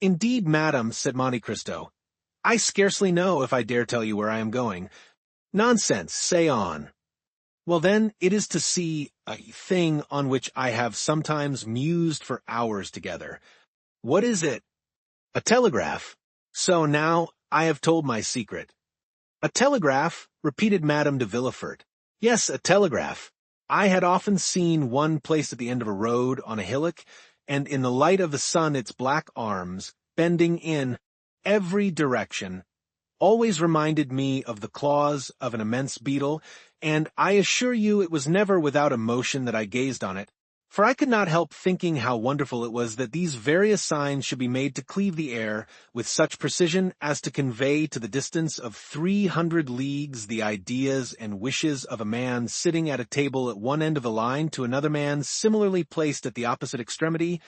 Indeed, madam, said Monte Cristo, I scarcely know if I dare tell you where I am going. Nonsense, say on. Well then, it is to see a thing on which I have sometimes mused for hours together. What is it? A telegraph. So now I have told my secret. A telegraph, repeated Madame de Villefort. Yes, a telegraph. I had often seen one placed at the end of a road on a hillock, and in the light of the sun its black arms, bending in every direction, always reminded me of the claws of an immense beetle, and I assure you it was never without emotion that I gazed on it, for I could not help thinking how wonderful it was that these various signs should be made to cleave the air with such precision as to convey to the distance of 300 leagues the ideas and wishes of a man sitting at a table at one end of the line to another man similarly placed at the opposite extremity,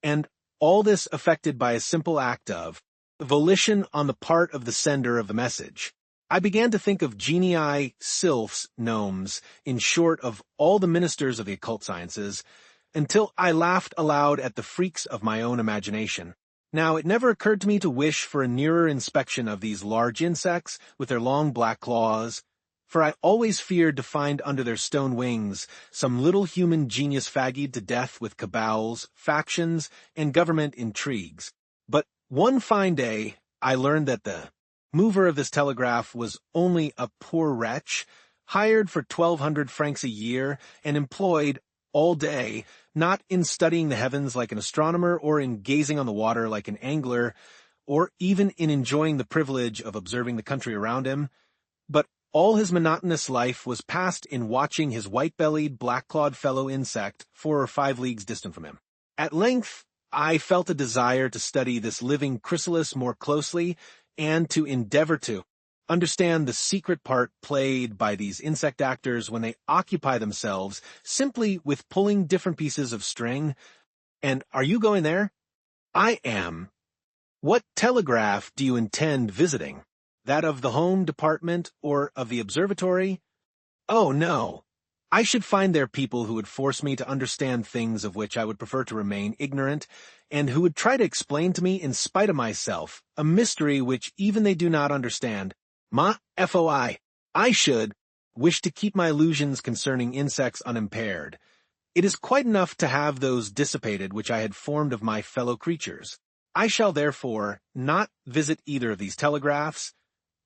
and all this effected by a simple act of volition on the part of the sender of the message. I began to think of genii, sylphs, gnomes, in short of all the ministers of the occult sciences, until I laughed aloud at the freaks of my own imagination. Now, it never occurred to me to wish for a nearer inspection of these large insects with their long black claws, for I always feared to find under their stone wings some little human genius fagged to death with cabals, factions, and government intrigues. But one fine day, I learned that the mover of this telegraph was only a poor wretch, hired for 1,200 francs a year and employed all day, not in studying the heavens like an astronomer or in gazing on the water like an angler, or even in enjoying the privilege of observing the country around him, but all his monotonous life was passed in watching his white-bellied, black-clawed fellow insect 4 or 5 leagues distant from him. At length, I felt a desire to study this living chrysalis more closely and to endeavor to understand the secret part played by these insect actors when they occupy themselves simply with pulling different pieces of string. And are you going there? I am. What telegraph do you intend visiting? That of the home department or of the observatory? Oh, no. I should find there people who would force me to understand things of which I would prefer to remain ignorant, and who would try to explain to me in spite of myself a mystery which even they do not understand. I should wish to keep my illusions concerning insects unimpaired. It is quite enough to have those dissipated which I had formed of my fellow creatures. I shall therefore not visit either of these telegraphs,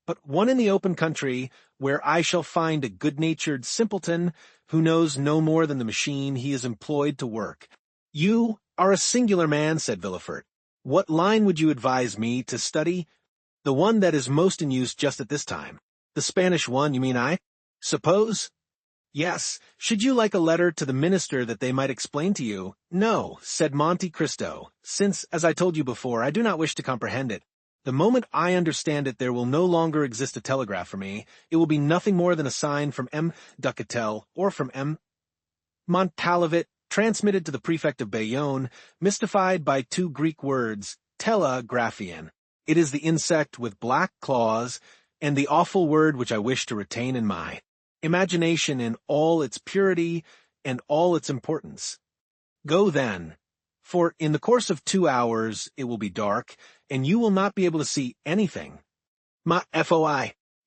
but one in the open country where I shall find a good-natured simpleton who knows no more than the machine he is employed to work. You are a singular man, said Villefort. What line would you advise me to study? The one that is most in use just at this time. The Spanish one, you mean, I suppose? Yes. Should you like a letter to the minister that they might explain to you? No, said Monte Cristo, since, as I told you before, I do not wish to comprehend it. The moment I understand it, there will no longer exist a telegraph for me. It will be nothing more than a sign from M. Ducatel or from M. Montalivet, transmitted to the prefect of Bayonne, mystified by 2 Greek words, telegraphian. It is the insect with black claws, and the awful word which I wish to retain in my imagination in all its purity and all its importance. Go then, for in the course of 2 hours it will be dark, and you will not be able to see anything.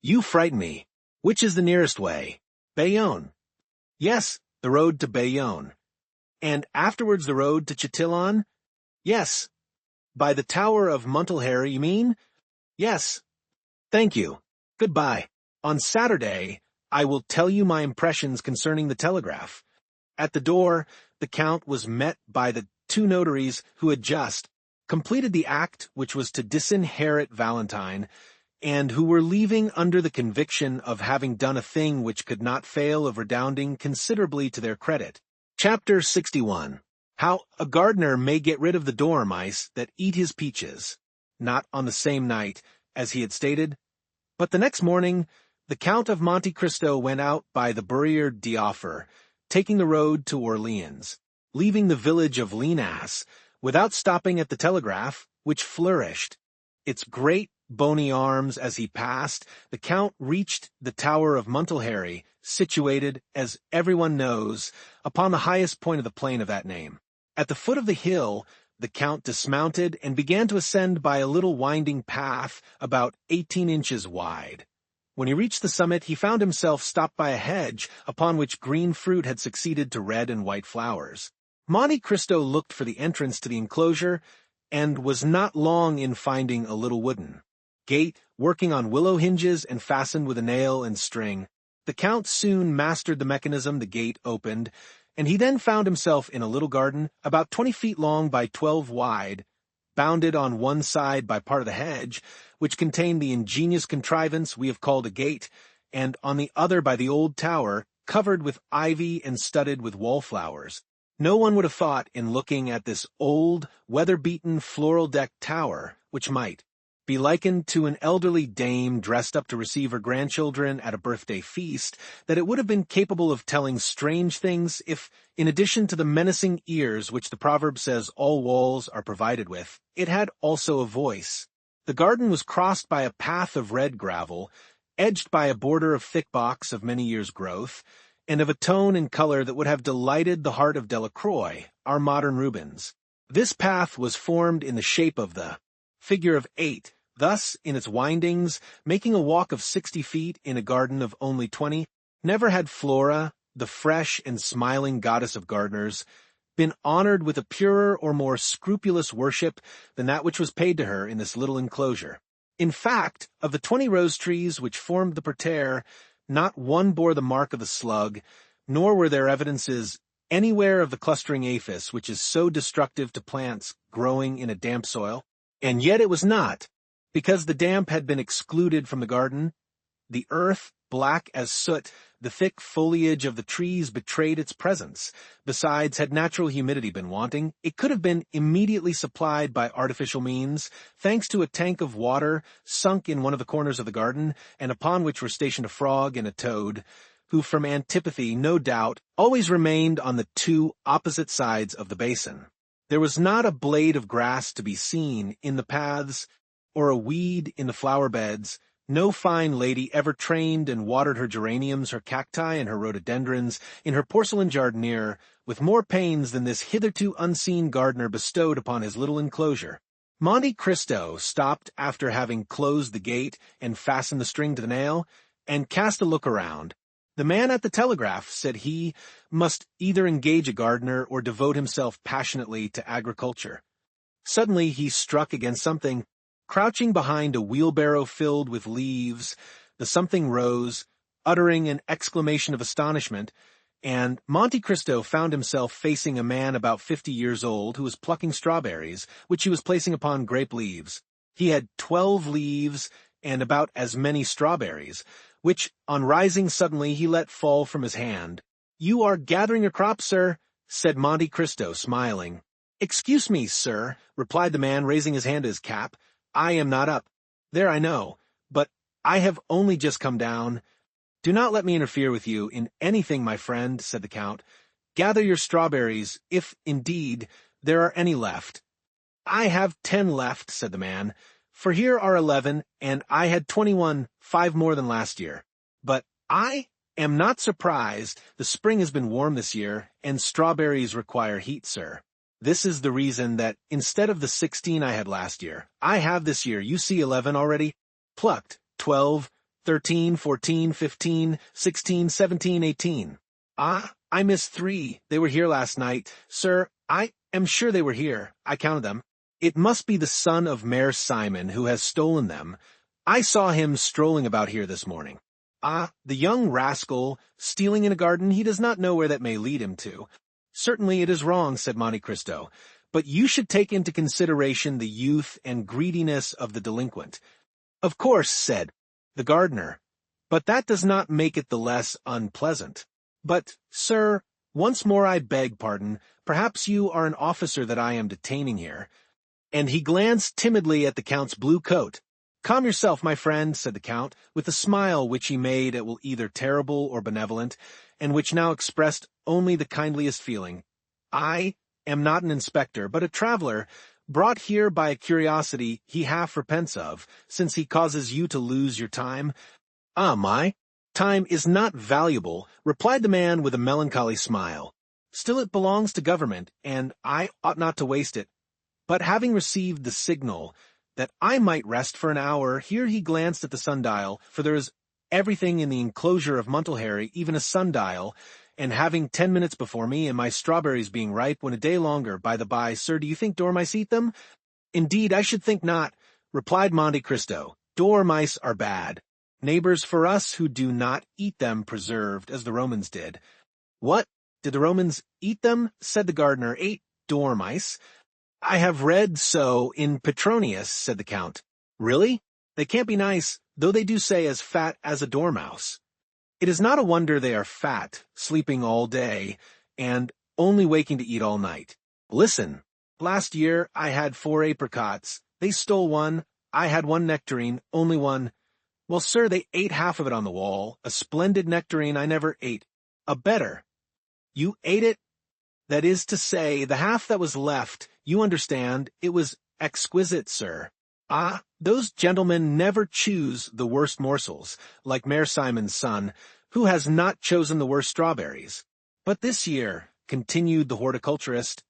You frighten me. Which is the nearest way? Bayonne. Yes, the road to Bayonne. And afterwards the road to Chatillon? Yes. By the Tower of Montelheri, you mean? Yes. Thank you. Goodbye. On Saturday, I will tell you my impressions concerning the telegraph. At the door, the Count was met by the 2 notaries who had just completed the act which was to disinherit Valentine, and who were leaving under the conviction of having done a thing which could not fail of redounding considerably to their credit. Chapter 61. How a gardener may get rid of the dormice that eat his peaches. Not on the same night, as he had stated, but the next morning, the Count of Monte Cristo went out by the Barriere d'Offer, taking the road to Orleans, leaving the village of Linas, without stopping at the telegraph, which flourished its great bony arms as he passed. The Count reached the Tower of Montelheri, situated, as everyone knows, upon the highest point of the plain of that name. At the foot of the hill, the Count dismounted and began to ascend by a little winding path about 18 inches wide. When he reached the summit, he found himself stopped by a hedge upon which green fruit had succeeded to red and white flowers. Monte Cristo looked for the entrance to the enclosure and was not long in finding a little wooden gate working on willow hinges and fastened with a nail and string. The Count soon mastered the mechanism. The gate opened, and he then found himself in a little garden about 20 feet long by 12 wide, bounded on one side by part of the hedge, which contained the ingenious contrivance we have called a gate, and on the other by the old tower, covered with ivy and studded with wallflowers. No one would have thought, in looking at this old, weather-beaten, floral-decked tower, which might be likened to an elderly dame dressed up to receive her grandchildren at a birthday feast, that it would have been capable of telling strange things if, in addition to the menacing ears which the proverb says all walls are provided with, it had also a voice. The garden was crossed by a path of red gravel, edged by a border of thick box of many years' growth, and of a tone and color that would have delighted the heart of Delacroix, our modern Rubens. This path was formed in the shape of the figure of 8, thus, in its windings, making a walk of 60 feet in a garden of only 20. Never had Flora, the fresh and smiling goddess of gardeners, been honored with a purer or more scrupulous worship than that which was paid to her in this little enclosure. In fact, of the 20 rose trees which formed the parterre, not one bore the mark of the slug, nor were there evidences anywhere of the clustering aphis, which is so destructive to plants growing in a damp soil. And yet it was not, because the damp had been excluded from the garden. The earth, black as soot, the thick foliage of the trees betrayed its presence. Besides, had natural humidity been wanting, it could have been immediately supplied by artificial means, thanks to a tank of water sunk in one of the corners of the garden, and upon which were stationed a frog and a toad, who from antipathy, no doubt, always remained on the two opposite sides of the basin. There was not a blade of grass to be seen in the paths, or a weed in the flower beds. No fine lady ever trained and watered her geraniums, her cacti, and her rhododendrons in her porcelain jardiniere with more pains than this hitherto unseen gardener bestowed upon his little enclosure. Monte Cristo stopped after having closed the gate and fastened the string to the nail, and cast a look around. The man at the telegraph, said he, must either engage a gardener or devote himself passionately to agriculture. Suddenly he struck against something. Crouching behind a wheelbarrow filled with leaves, the something rose, uttering an exclamation of astonishment, and Monte Cristo found himself facing a man about 50 years old who was plucking strawberries, which he was placing upon grape leaves. He had 12 leaves and about as many strawberries, which, on rising suddenly, he let fall from his hand. "You are gathering your crop, sir," said Monte Cristo, smiling. "Excuse me, sir," replied the man, raising his hand to his cap. "I am not up. There, I know. But I have only just come down." "Do not let me interfere with you in anything, my friend," said the Count. "Gather your strawberries, if, indeed, there are any left." "I have 10 left," said the man, "for here are 11, and I had 21, 5 more than last year. But I am not surprised. The spring has been warm this year, and strawberries require heat, sir. This is the reason that, instead of the 16 I had last year, I have this year, you see, 11 already, plucked, 12, 13, 14, 15, 16, 17, 18. Ah, I missed 3. They were here last night. Sir, I am sure they were here. I counted them. It must be the son of Mayor Simon who has stolen them. I saw him strolling about here this morning. Ah, the young rascal, stealing in a garden, he does not know where that may lead him to." "Certainly it is wrong," said Monte Cristo, "but you should take into consideration the youth and greediness of the delinquent." "Of course," said the gardener, "but that does not make it the less unpleasant. But, sir, once more I beg pardon, perhaps you are an officer that I am detaining here." And he glanced timidly at the Count's blue coat. "Calm yourself, my friend," said the Count, with a smile which he made at will either terrible or benevolent, and which now expressed only the kindliest feeling. "I am not an inspector, but a traveler, brought here by a curiosity he half repents of, since he causes you to lose your time." "Ah, my time is not valuable," replied the man with a melancholy smile. "Still it belongs to government, and I ought not to waste it. But having received the signal that I might rest for an hour," here he glanced at the sundial, for there is everything in the enclosure of Montelheri, even a sundial, "and having 10 minutes before me, and my strawberries being ripe when a day longer, by the by, sir, do you think dormice eat them?" "Indeed, I should think not," replied Monte Cristo. "Dormice are bad. Neighbors for us who do not eat them preserved, as the Romans did." "What? Did the Romans eat them?" said the gardener. "Ate dormice? I have read so in Petronius," said the Count. "Really? They can't be nice, though they do say as fat as a dormouse." "It is not a wonder they are fat, sleeping all day, and only waking to eat all night. Listen. Last year I had 4 apricots. They stole one. I had 1 nectarine, only 1. Well, sir, they ate half of it on the wall. A splendid nectarine I never ate. A better." "You ate it? That is to say, the half that was left, you understand, it was exquisite, sir." "Ah, those gentlemen never choose the worst morsels, like Mayor Simon's son, Who has not chosen the worst strawberries? But this year, continued the horticulturist,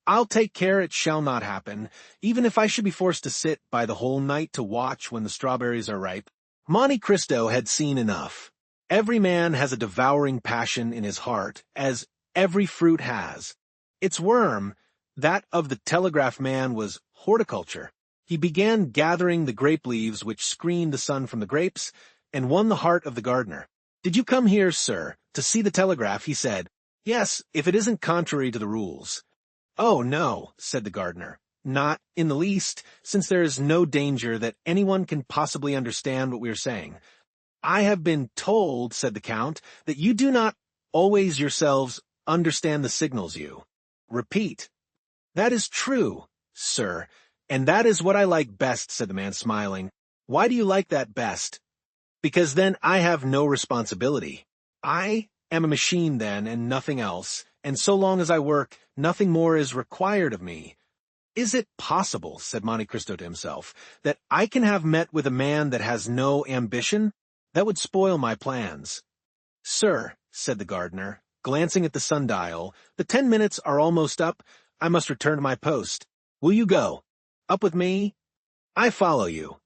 I'll take care it shall not happen, even if I should be forced to sit by the whole night to watch when the strawberries are ripe. Monte Cristo had seen enough. Every man has a devouring passion in his heart, as every fruit has. Its worm, that of the telegraph man, was horticulture. He began gathering the grape leaves which screened the sun from the grapes, and won the heart of the gardener. "Did you come here, sir, to see the telegraph?" he said. "Yes, if it isn't contrary to the rules." "Oh, no," said the gardener. "Not in the least, since there is no danger that anyone can possibly understand what we are saying." "I have been told," said the Count, "that you do not always yourselves understand the signals you repeat." "That is true, sir, and that is what I like best," said the man, smiling. "Why do you like that best?" "Because then I have no responsibility. I am a machine then, and nothing else, and so long as I work, nothing more is required of me." "Is it possible," said Monte Cristo to himself, "that I can have met with a man that has no ambition? That would spoil my plans." "Sir," said the gardener, glancing at the sundial, "the 10 minutes are almost up. I must return to my post. Will you go? Up with me? I follow you."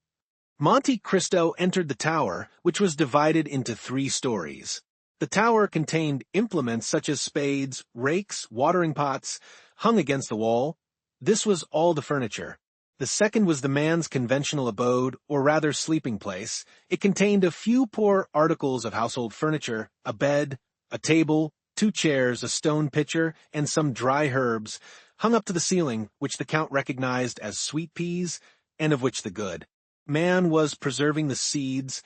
Monte Cristo entered the tower, which was divided into 3 stories. The tower contained implements such as spades, rakes, watering pots, hung against the wall. This was all the furniture. The second was the man's conventional abode, or rather sleeping place. It contained a few poor articles of household furniture, a bed, a table, 2 chairs, a stone pitcher, and some dry herbs, hung up to the ceiling, which the Count recognized as sweet peas, and of which the good man was preserving the seeds.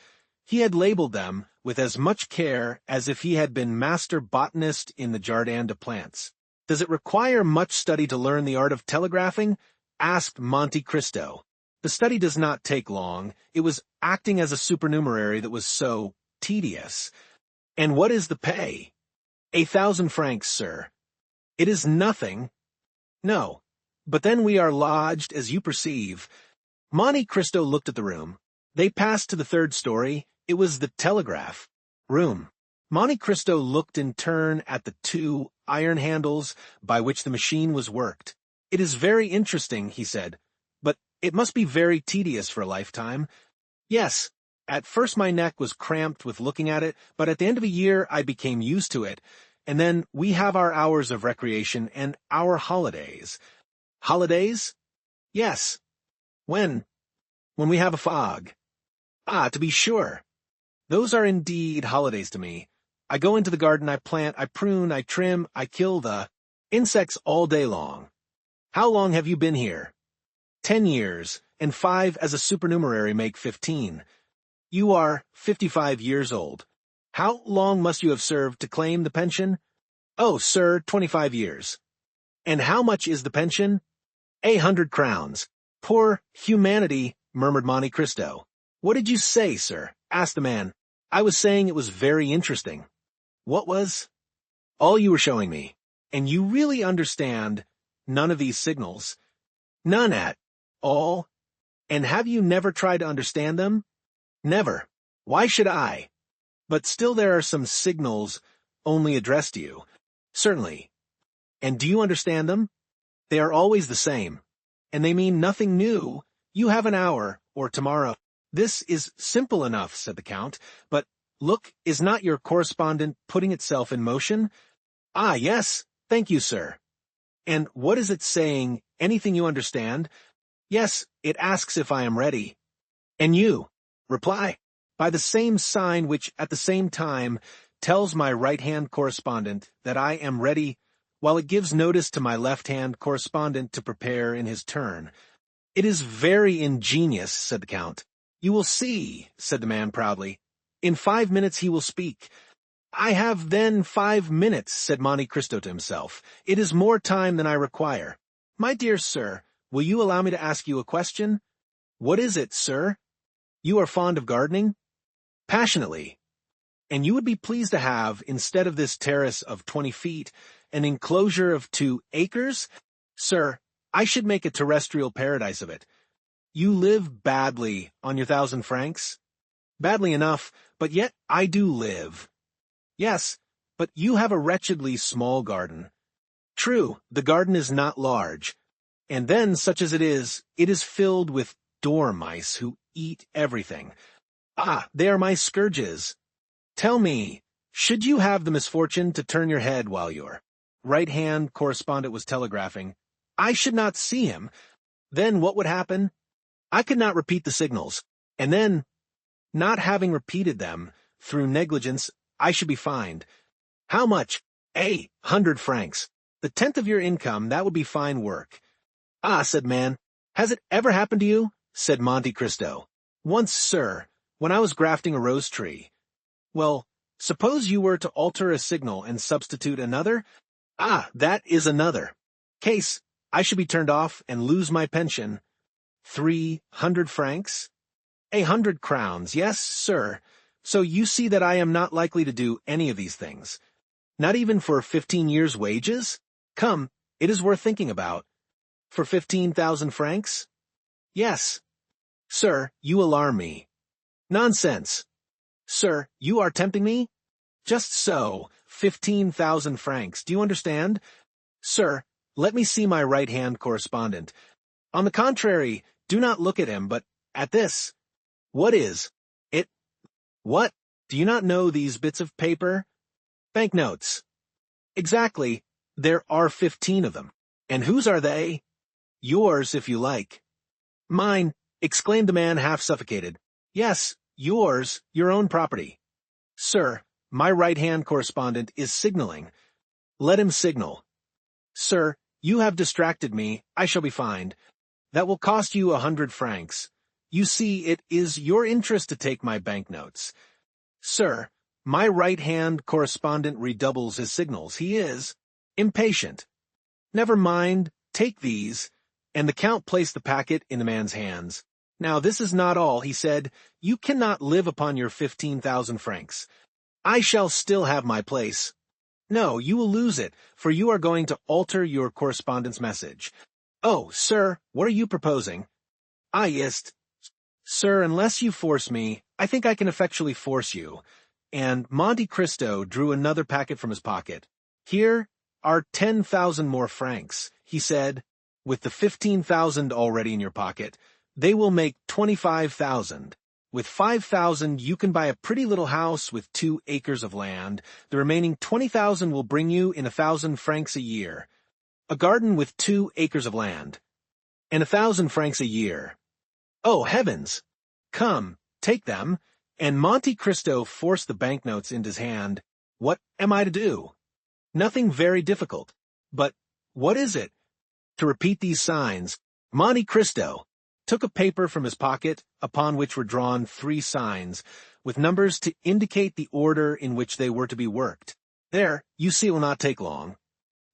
He had labeled them with as much care as if he had been master botanist in the Jardin des Plantes. "Does it require much study to learn the art of telegraphing?" asked Monte Cristo. "The study does not take long. It was acting as a supernumerary that was so tedious." "And what is the pay?" 1,000 francs, sir." "It is nothing." "No. But then we are lodged, as you perceive." Monte Cristo looked at the room. They passed to the 3rd story. It was the telegraph room. Monte Cristo looked in turn at the 2 iron handles by which the machine was worked. "It is very interesting," he said, "but it must be very tedious for a lifetime." "Yes. At first my neck was cramped with looking at it, but at the end of a year I became used to it, and then we have our hours of recreation and our holidays." "Holidays?" "Yes." "When?" "When we have a fog." "Ah, to be sure. Those are indeed holidays to me. I go into the garden, I plant, I prune, I trim, I kill the insects all day long." "How long have you been here?" 10 years, and 5 as a supernumerary make 15. "You are 55 years old. How long must you have served to claim the pension?" "Oh, sir, 25 years." "And how much is the pension?" 100 crowns. "Poor humanity," murmured Monte Cristo. "What did you say, sir?" asked the man. "I was saying it was very interesting." "What was?" "All you were showing me. And you really understand none of these signals?" "None at all." "And have you never tried to understand them?" "Never. Why should I?" "But still there are some signals only addressed to you." "Certainly." "And do you understand them?" "They are always the same. And they mean nothing new. You have an hour, or tomorrow." "This is simple enough," said the Count, "but look, is not your correspondent putting itself in motion?" "Ah, yes. Thank you, sir." "And what is it saying? Anything you understand?" "Yes, it asks if I am ready." "And you?" "Reply." "By the same sign which, at the same time, tells my right-hand correspondent that I am ready, while it gives notice to my left-hand correspondent to prepare in his turn." "It is very ingenious," said the Count. "You will see," said the man proudly. "In 5 minutes he will speak." "I have then 5 minutes," said Monte Cristo to himself. "It is more time than I require. My dear sir, will you allow me to ask you a question?" "What is it, sir?" "You are fond of gardening?" "Passionately." "And you would be pleased to have, instead of this terrace of 20 feet, an enclosure of 2 acres?" "Sir, I should make a terrestrial paradise of it." "You live badly on your 1,000 francs?" "Badly enough, but yet I do live." Yes, but you have a wretchedly small garden. True, the garden is not large. And then, such as it is filled with dormice who eat everything. Ah, they are my scourges. Tell me, should you have the misfortune to turn your head while your right-hand correspondent was telegraphing, I should not see him, then what would happen? I could not repeat the signals, and then, not having repeated them, through negligence, I should be fined. How much? 100 francs. The 10th of your income, that would be fine work. Ah, said man. Has it ever happened to you? Said Monte Cristo. Once, sir, when I was grafting a rose tree. Well, suppose you were to alter a signal and substitute another? Ah, that is another case. I should be turned off and lose my pension. 300 francs? 100 crowns, yes, sir. So you see that I am not likely to do any of these things. Not even for 15 years' wages? Come, it is worth thinking about. For 15,000 francs? Yes. Sir, you alarm me. Nonsense. Sir, you are tempting me? Just so, 15,000 francs, do you understand? Sir, let me see my right-hand correspondent. On the contrary, do not look at him, but at this. What is it? What? Do you not know these bits of paper? Banknotes. Exactly. There are 15 of them. And whose are they? Yours, if you like. Mine, exclaimed the man half suffocated. Yes, yours, your own property. Sir, my right-hand correspondent is signaling. Let him signal. Sir, you have distracted me. I shall be fined. That will cost you 100 francs. You see, it is your interest to take my banknotes. Sir, my right-hand correspondent redoubles his signals. He is impatient. Never mind, take these. And the Count placed the packet in the man's hands. Now this is not all, he said. You cannot live upon your 15,000 francs. I shall still have my place. No, you will lose it, for you are going to alter your correspondent's message. Oh, sir, what are you proposing? Sir, unless you force me, I think I can effectually force you. And Monte Cristo drew another packet from his pocket. Here are 10,000 more francs, he said. With the 15,000 already in your pocket, they will make 25,000. With 5,000, you can buy a pretty little house with 2 acres of land. The remaining 20,000 will bring you in 1,000 francs a year. A garden with 2 acres of land. And 1,000 francs a year. Oh, heavens! Come, take them. And Monte Cristo forced the banknotes into his hand. What am I to do? Nothing very difficult. But what is it? To repeat these signs, Monte Cristo took a paper from his pocket upon which were drawn 3 signs, with numbers to indicate the order in which they were to be worked. There, you see it will not take long.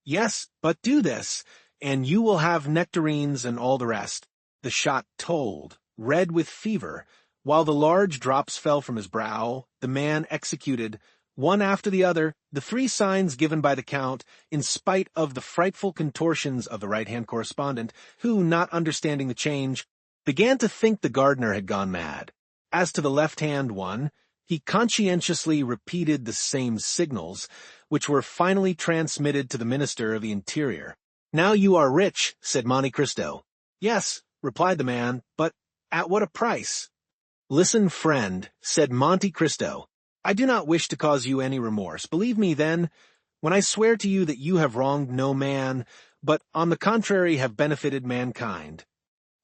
Yes, but do this, and you will have nectarines and all the rest. The shot told, red with fever. While the large drops fell from his brow, the man executed, one after the other, the 3 signs given by the Count, in spite of the frightful contortions of the right-hand correspondent, who, not understanding the change, began to think the gardener had gone mad. As to the left-hand one, he conscientiously repeated the same signals, which were finally transmitted to the Minister of the Interior. Now you are rich, said Monte Cristo. Yes, replied the man, but at what a price? Listen, friend, said Monte Cristo. I do not wish to cause you any remorse. Believe me, then, when I swear to you that you have wronged no man, but on the contrary have benefited mankind.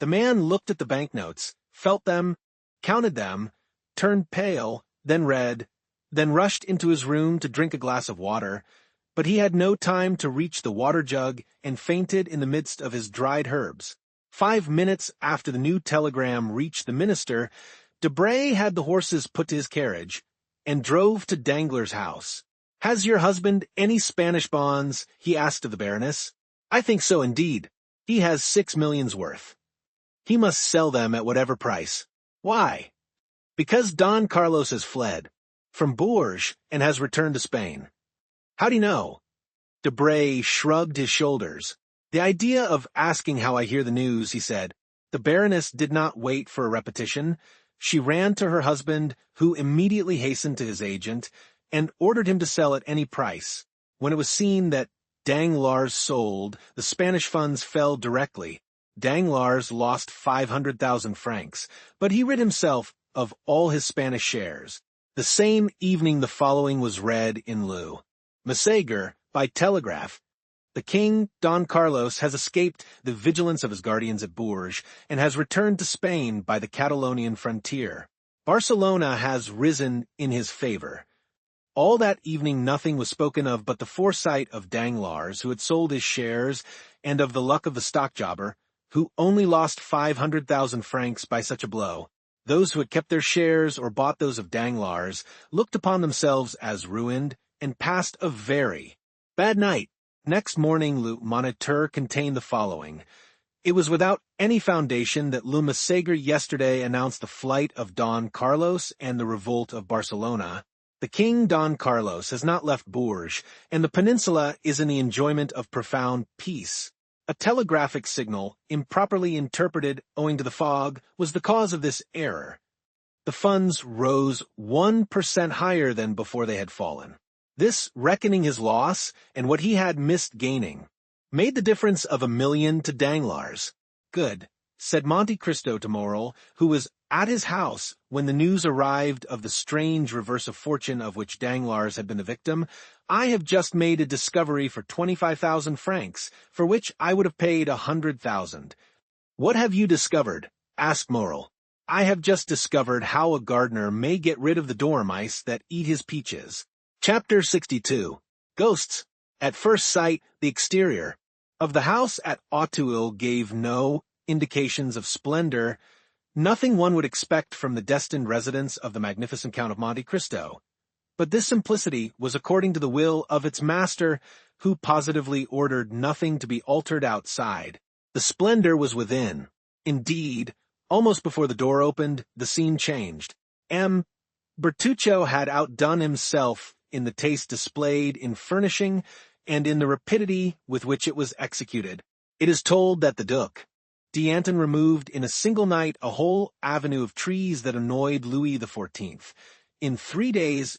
The man looked at the banknotes, felt them, counted them, turned pale, then red, then rushed into his room to drink a glass of water, but he had no time to reach the water jug and fainted in the midst of his dried herbs. 5 minutes after the new telegram reached the minister, Debray had the horses put to his carriage, and drove to Danglars' house. Has your husband any Spanish bonds? He asked of the Baroness. I think so indeed. He has 6 millions worth. He must sell them at whatever price. Why? Because Don Carlos has fled from Bourges and has returned to Spain. How do you know? Debray shrugged his shoulders. The idea of asking how I hear the news, he said. The Baroness did not wait for a repetition. She ran to her husband, who immediately hastened to his agent, and ordered him to sell at any price. When it was seen that Danglars sold, the Spanish funds fell directly. Danglars lost 500,000 francs, but he rid himself of all his Spanish shares. The same evening the following was read in lieu. Messager, by telegraph. The king, Don Carlos, has escaped the vigilance of his guardians at Bourges and has returned to Spain by the Catalonian frontier. Barcelona has risen in his favor. All that evening nothing was spoken of but the foresight of Danglars, who had sold his shares, and of the luck of the stock-jobber, who only lost 500,000 francs by such a blow. Those who had kept their shares or bought those of Danglars looked upon themselves as ruined and passed a very bad night. Next morning Le Moniteur contained the following. It was without any foundation that Le Messager yesterday announced the flight of Don Carlos and the revolt of Barcelona. The king Don Carlos has not left Bourges, and the peninsula is in the enjoyment of profound peace. A telegraphic signal, improperly interpreted owing to the fog, was the cause of this error. The funds rose 1% higher than before they had fallen. This, reckoning his loss and what he had missed gaining, made the difference of 1,000,000 to Danglars. Good, said Monte Cristo to Morrel, who was at his house when the news arrived of the strange reverse of fortune of which Danglars had been the victim. I have just made a discovery for 25,000 francs, for which I would have paid 100,000. What have you discovered? Asked Morrel. I have just discovered how a gardener may get rid of the dormice that eat his peaches. Chapter 62. Ghosts. At first sight, the exterior of the house at Auteuil gave no indications of splendor, nothing one would expect from the destined residence of the magnificent Count of Monte Cristo. But this simplicity was according to the will of its master, who positively ordered nothing to be altered outside. The splendor was within. Indeed, almost before the door opened, the scene changed. Bertuccio had outdone himself in the taste displayed in furnishing and in the rapidity with which it was executed. It is told that the Duc d'Antin removed in a single night a whole avenue of trees that annoyed Louis XIV. In 3 days,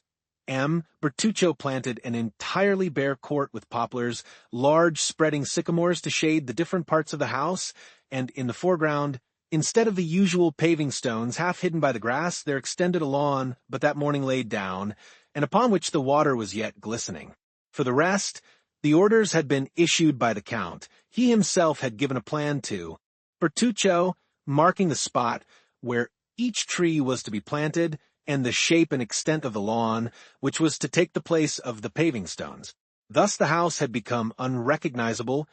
Bertuccio planted an entirely bare court with poplars, large spreading sycamores to shade the different parts of the house, and in the foreground, instead of the usual paving stones half hidden by the grass, there extended a lawn, but that morning laid down, and upon which the water was yet glistening. For the rest, the orders had been issued by the Count. He himself had given a plan to Bertuccio, marking the spot where each tree was to be planted, and the shape and extent of the lawn, which was to take the place of the paving stones. Thus the house had become unrecognizable,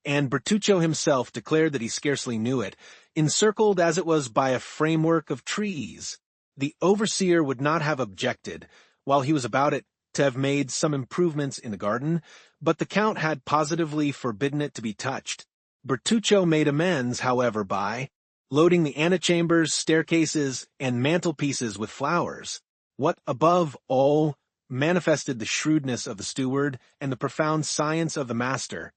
and Bertuccio himself declared that he scarcely knew it, encircled as it was by a framework of trees. The overseer would not have objected, while he was about it, to have made some improvements in the garden, but the Count had positively forbidden it to be touched. Bertuccio made amends, however, by loading the antechambers, staircases, and mantelpieces with flowers. What, above all, manifested the shrewdness of the steward and the profound science of the master,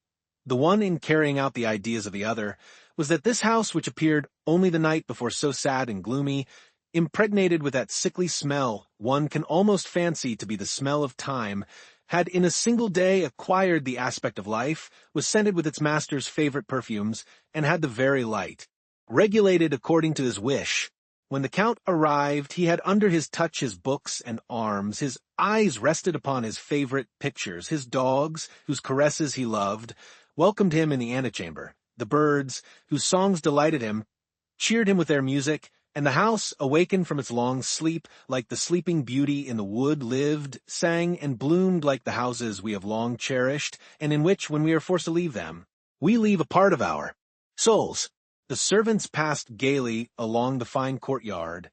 the one in carrying out the ideas of the other, was that this house, which appeared only the night before so sad and gloomy, impregnated with that sickly smell one can almost fancy to be the smell of time, had in a single day acquired the aspect of life, was scented with its master's favorite perfumes, and had the very light, regulated according to his wish. When the Count arrived, he had under his touch his books and arms, his eyes rested upon his favorite pictures, his dogs, whose caresses he loved, welcomed him in the antechamber. The birds, whose songs delighted him, cheered him with their music, and the house, awakened from its long sleep, like the sleeping beauty in the wood, lived, sang, and bloomed like the houses we have long cherished, and in which, when we are forced to leave them, we leave a part of our souls. The servants passed gaily along the fine courtyard.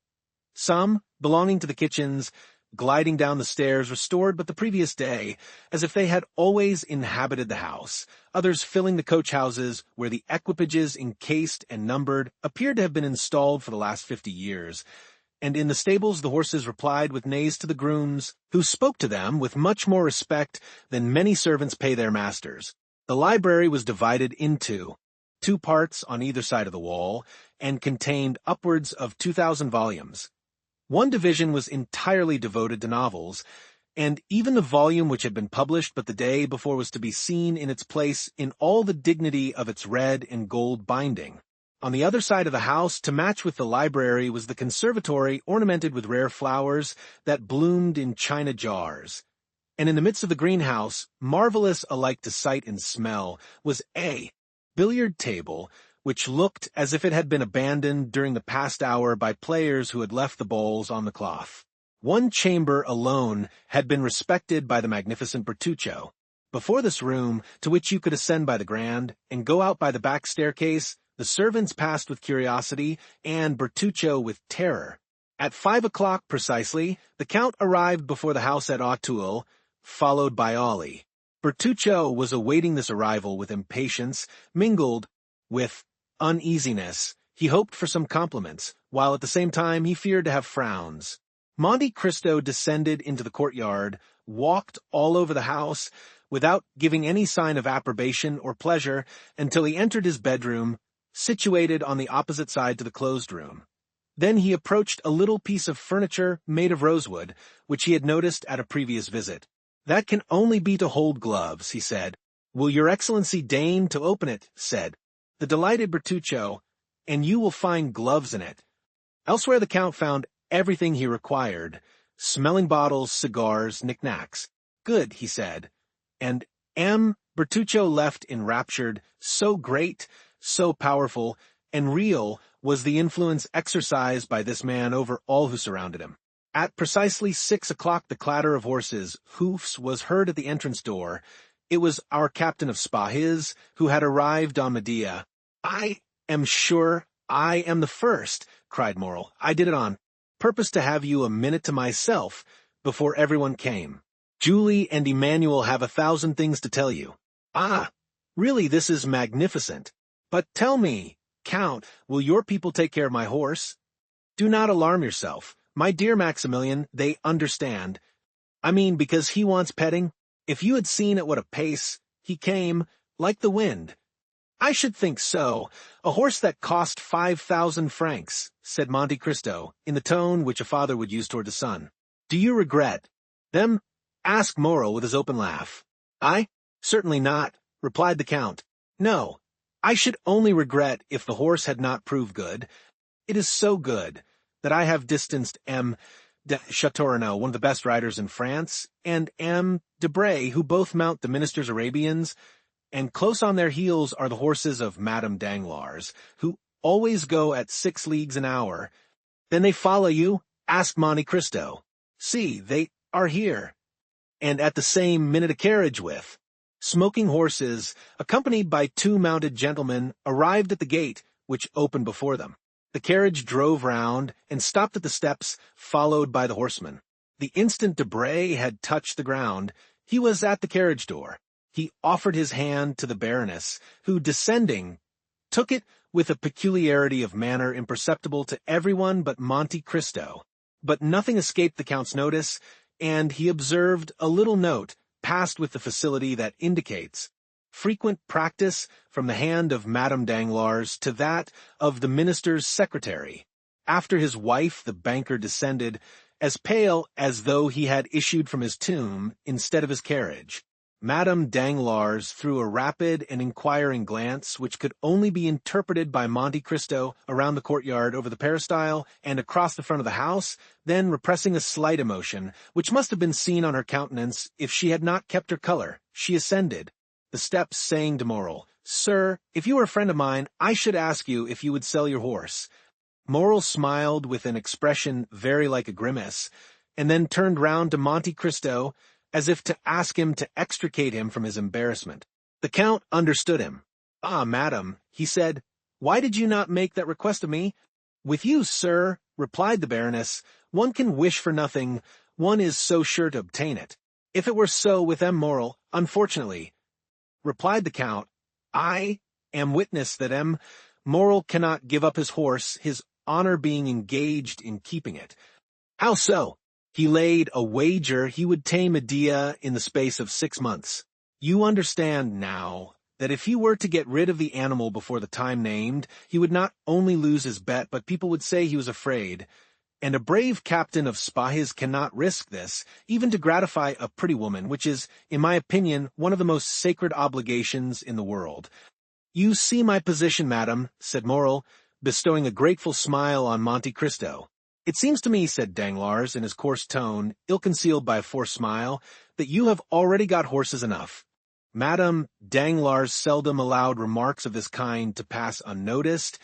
Some, belonging to the kitchens, gliding down the stairs restored but the previous day, as if they had always inhabited the house. Others filling the coach-houses, where the equipages, encased and numbered, appeared to have been installed for the last 50 years. And in the stables the horses replied with neighs to the grooms, who spoke to them with much more respect than many servants pay their masters. The library was divided into 2 parts on either side of the wall, and contained upwards of 2,000 volumes. One division was entirely devoted to novels, and even the volume which had been published but the day before was to be seen in its place in all the dignity of its red and gold binding. On the other side of the house, to match with the library, was the conservatory ornamented with rare flowers that bloomed in china jars. And in the midst of the greenhouse, marvelous alike to sight and smell, was a billiard table, which looked as if it had been abandoned during the past hour by players who had left the balls on the cloth. One chamber alone had been respected by the magnificent Bertuccio. Before this room, to which you could ascend by the grand, and go out by the back staircase, the servants passed with curiosity, and Bertuccio with terror. At 5 o'clock precisely, the Count arrived before the house at Auteuil, followed by Ollie. Bertuccio was awaiting this arrival with impatience, mingled with uneasiness. He hoped for some compliments, while at the same time he feared to have frowns. Monte Cristo descended into the courtyard, walked all over the house, without giving any sign of approbation or pleasure, until he entered his bedroom, situated on the opposite side to the closed room. Then he approached a little piece of furniture made of rosewood, which he had noticed at a previous visit. "That can only be to hold gloves," he said. "Will your Excellency deign to open it?" said the delighted Bertuccio, "and you will find gloves in it." Elsewhere the Count found everything he required: smelling bottles, cigars, knickknacks. "Good," he said, and Bertuccio left enraptured. So great, so powerful, and real was the influence exercised by this man over all who surrounded him. At precisely 6 o'clock the clatter of horses' hoofs was heard at the entrance door. It was our captain of Spahis, who had arrived on Medea. "I am sure I am the first," cried Morrel. "I did it on purpose to have you a minute to myself before everyone came. Julie and Emmanuel have 1,000 things to tell you." "Ah, really this is magnificent. But tell me, Count, will your people take care of my horse?" "Do not alarm yourself, my dear Maximilian, they understand. I mean, because he wants petting. If you had seen at what a pace he came, like the wind." "I should think so. A horse that cost 5,000 francs, said Monte Cristo, in the tone which a father would use toward a son. "Do you regret them?" asked Morrel with his open laugh. "I? Certainly not," replied the Count. "No. I should only regret if the horse had not proved good. It is so good that I have distanced M. de Châteaurenaud, one of the best riders in France, and M. Debray, who both mount the minister's Arabians, and close on their heels are the horses of Madame Danglars, who always go at 6 leagues an hour." "Then they follow you?" asked Monte Cristo. "See, they are here." And at the same minute a carriage with smoking horses, accompanied by 2 mounted gentlemen, arrived at the gate, which opened before them. The carriage drove round and stopped at the steps, followed by the horsemen. The instant Debray had touched the ground, he was at the carriage door. He offered his hand to the Baroness, who, descending, took it with a peculiarity of manner imperceptible to everyone but Monte Cristo. But nothing escaped the Count's notice, and he observed a little note, passed with the facility that indicates frequent practice from the hand of Madame Danglars to that of the minister's secretary. After his wife, the banker descended, as pale as though he had issued from his tomb instead of his carriage. Madame Danglars threw a rapid and inquiring glance, which could only be interpreted by Monte Cristo, around the courtyard, over the peristyle, and across the front of the house, then, repressing a slight emotion, which must have been seen on her countenance if she had not kept her color, she ascended the steps, saying to Morrel, "Sir, if you were a friend of mine, I should ask you if you would sell your horse." Morrel smiled with an expression very like a grimace, and then turned round to Monte Cristo, as if to ask him to extricate him from his embarrassment. The Count understood him. "Ah, madam," he said, "why did you not make that request of me?" "With you, sir," replied the Baroness, "one can wish for nothing, one is so sure to obtain it." "If it were so with M. Morrel, unfortunately," replied the Count, "I am witness that M. Morrel cannot give up his horse, his honor being engaged in keeping it." "How so?" "He laid a wager he would tame Medea in the space of 6 months. You understand now that if he were to get rid of the animal before the time named, he would not only lose his bet, but people would say he was afraid. and a brave captain of spies cannot risk this, even to gratify a pretty woman, which is, in my opinion, one of the most sacred obligations in the world. You see my position, madam, said Morrel, bestowing a grateful smile on Monte Cristo. It seems to me, said Danglars in his coarse tone, ill-concealed by a forced smile, that you have already got horses enough. Madame Danglars seldom allowed remarks of this kind to pass unnoticed,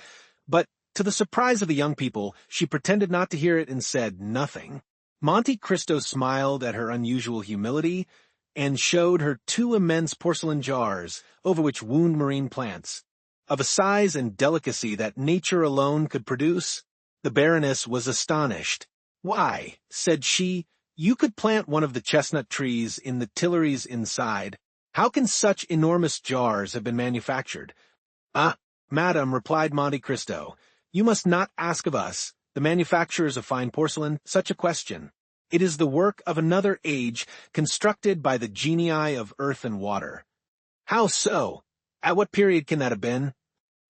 but to the surprise of the young people, she pretended not to hear it and said nothing. Monte Cristo smiled at her unusual humility and showed her 2 immense porcelain jars over which wound marine plants, of a size and delicacy that nature alone could produce. The Baroness was astonished. "Why," said she, "you could plant one of the chestnut trees in the Tuileries inside. How can such enormous jars have been manufactured?" "Ah, madam," replied Monte Cristo, "you must not ask of us, the manufacturers of fine porcelain, such a question. It is the work of another age, constructed by the genii of earth and water." "How so? At what period can that have been?"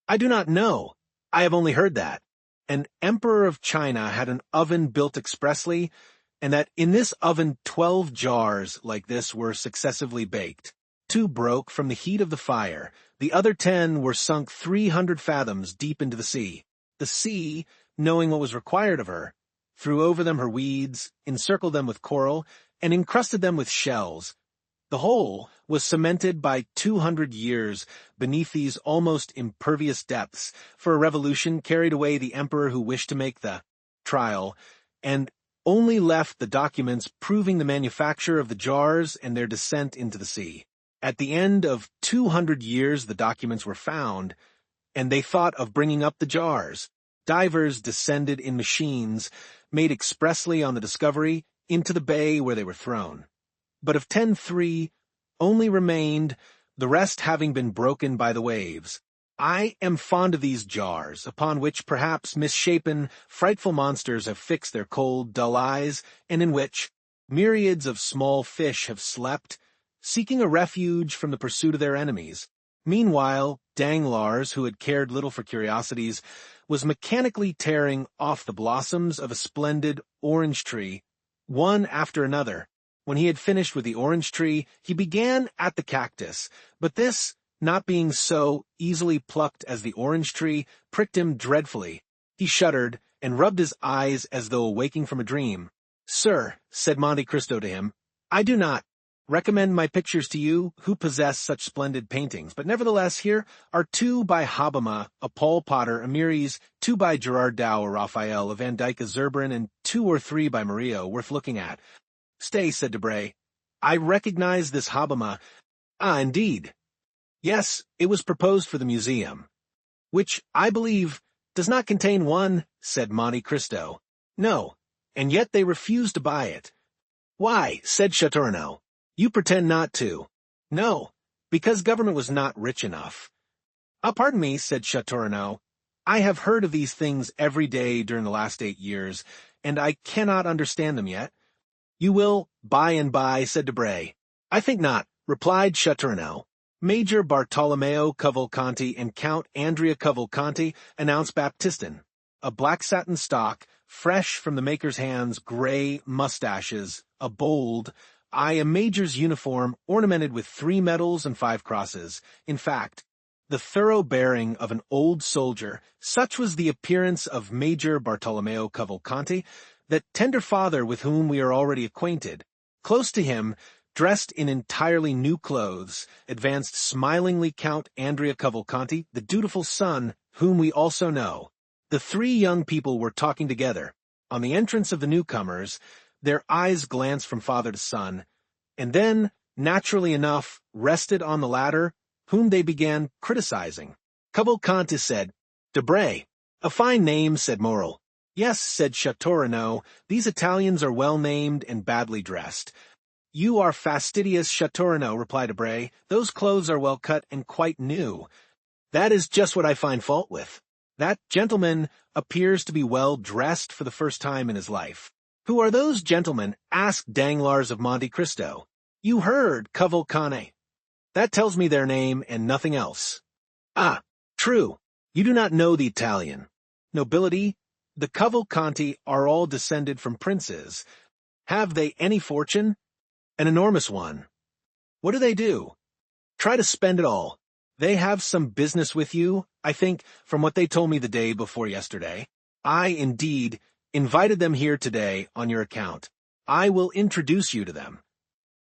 "I do not know. I have only heard that an emperor of China had an oven built expressly, and that in this oven 12 jars like this were successively baked. 2 broke from the heat of the fire. The other 10 were sunk 300 fathoms deep into the sea. The sea, knowing what was required of her, threw over them her weeds, encircled them with coral, and encrusted them with shells. The whole was cemented by 200 years beneath these almost impervious depths, for a revolution carried away the emperor who wished to make the trial, and only left the documents proving the manufacture of the jars and their descent into the sea. At the end of 200 years the documents were found, and they thought of bringing up the jars. Divers descended in machines, made expressly on the discovery, into the bay where they were thrown. But of 10, 3 only remained, the rest having been broken by the waves. I am fond of these jars, upon which perhaps misshapen, frightful monsters have fixed their cold, dull eyes, and in which myriads of small fish have slept, seeking a refuge from the pursuit of their enemies. Meanwhile, Danglars, who had cared little for curiosities, was mechanically tearing off the blossoms of a splendid orange tree, one after another. When he had finished with the orange tree, he began at the cactus, but this, not being so easily plucked as the orange tree, pricked him dreadfully. He shuddered, and rubbed his eyes as though awaking from a dream. "Sir," said Monte Cristo to him, "I do not recommend my pictures to you, who possess such splendid paintings, but nevertheless here are 2 by Hobbema, a Paul Potter, a Mieris, 2 by Gerard Dow, a Raphael, a Van Dyck, a Zurbrand, and 2 or 3 by Murillo, worth looking at." "Stay," said Debray. "I recognize this Hobbema." "Ah, indeed." "Yes, it was proposed for the museum." "Which, I believe, does not contain one," said Monte Cristo. "No, and yet they refused to buy it." "Why?" said Châteaurenaud. "You pretend not to." "No, because government was not rich enough." "Ah, pardon me," said Châteaurenaud. "I have heard of these things every day during the last 8 years, and I cannot understand them yet." "You will by and by," said Debray. "I think not," replied Châteaurenaud. Major Bartolomeo Cavalcanti and Count Andrea Cavalcanti announced Baptistin, a black satin stock, fresh from the maker's hands, gray mustaches, a bold, a major's uniform ornamented with 3 medals and 5 crosses. In fact, the thorough bearing of an old soldier. Such was the appearance of Major Bartolomeo Cavalcanti, that tender father with whom we are already acquainted. Close to him, dressed in entirely new clothes, advanced smilingly Count Andrea Cavalcanti, the dutiful son, whom we also know. The 3 young people were talking together. On the entrance of the newcomers, their eyes glanced from father to son, and then, naturally enough, rested on the latter, whom they began criticizing. Cavalcanti said, "Debray." "A fine name," said Morrel. "Yes," said Châteaurenaud, "these Italians are well named and badly dressed." "You are fastidious, Châteaurenaud," replied Debray. "Those clothes are well cut and quite new." "That is just what I find fault with. That gentleman appears to be well dressed for the first time in his life." "Who are those gentlemen?" asked Danglars of Monte Cristo. "You heard, Cavalcanti." "That tells me their name and nothing else." "Ah, true. You do not know the Italian. Nobility, The Cavalcanti are all descended from princes. Have they any fortune? An enormous one. What do they do? Try to spend it all. They have some business with you, I think, from what they told me the day before yesterday. I, indeed, invited them here today on your account. I will introduce you to them.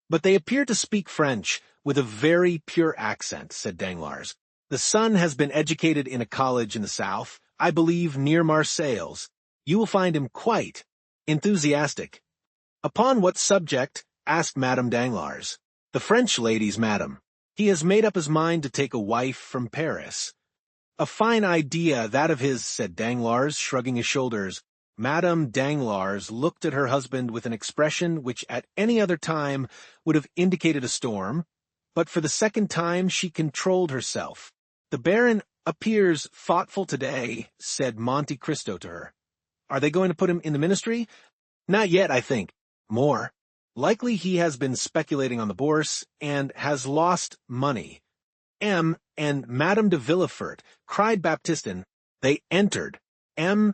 But they appear to speak French with a very pure accent, said Danglars. The son has been educated in a college in the south, I believe near Marseilles. You will find him quite enthusiastic. Upon what subject? Asked Madame Danglars. The French ladies, madam. He has made up his mind to take a wife from Paris. A fine idea, that of his, said Danglars, shrugging his shoulders. Madame Danglars looked at her husband with an expression which at any other time would have indicated a storm, but for the second time she controlled herself. The Baron appears thoughtful today, said Monte Cristo to her. Are they going to put him in the ministry? Not yet, I think. More. Likely he has been speculating on the bourse and has lost money. M. and Madame de Villefort, cried Baptistin. They entered. M.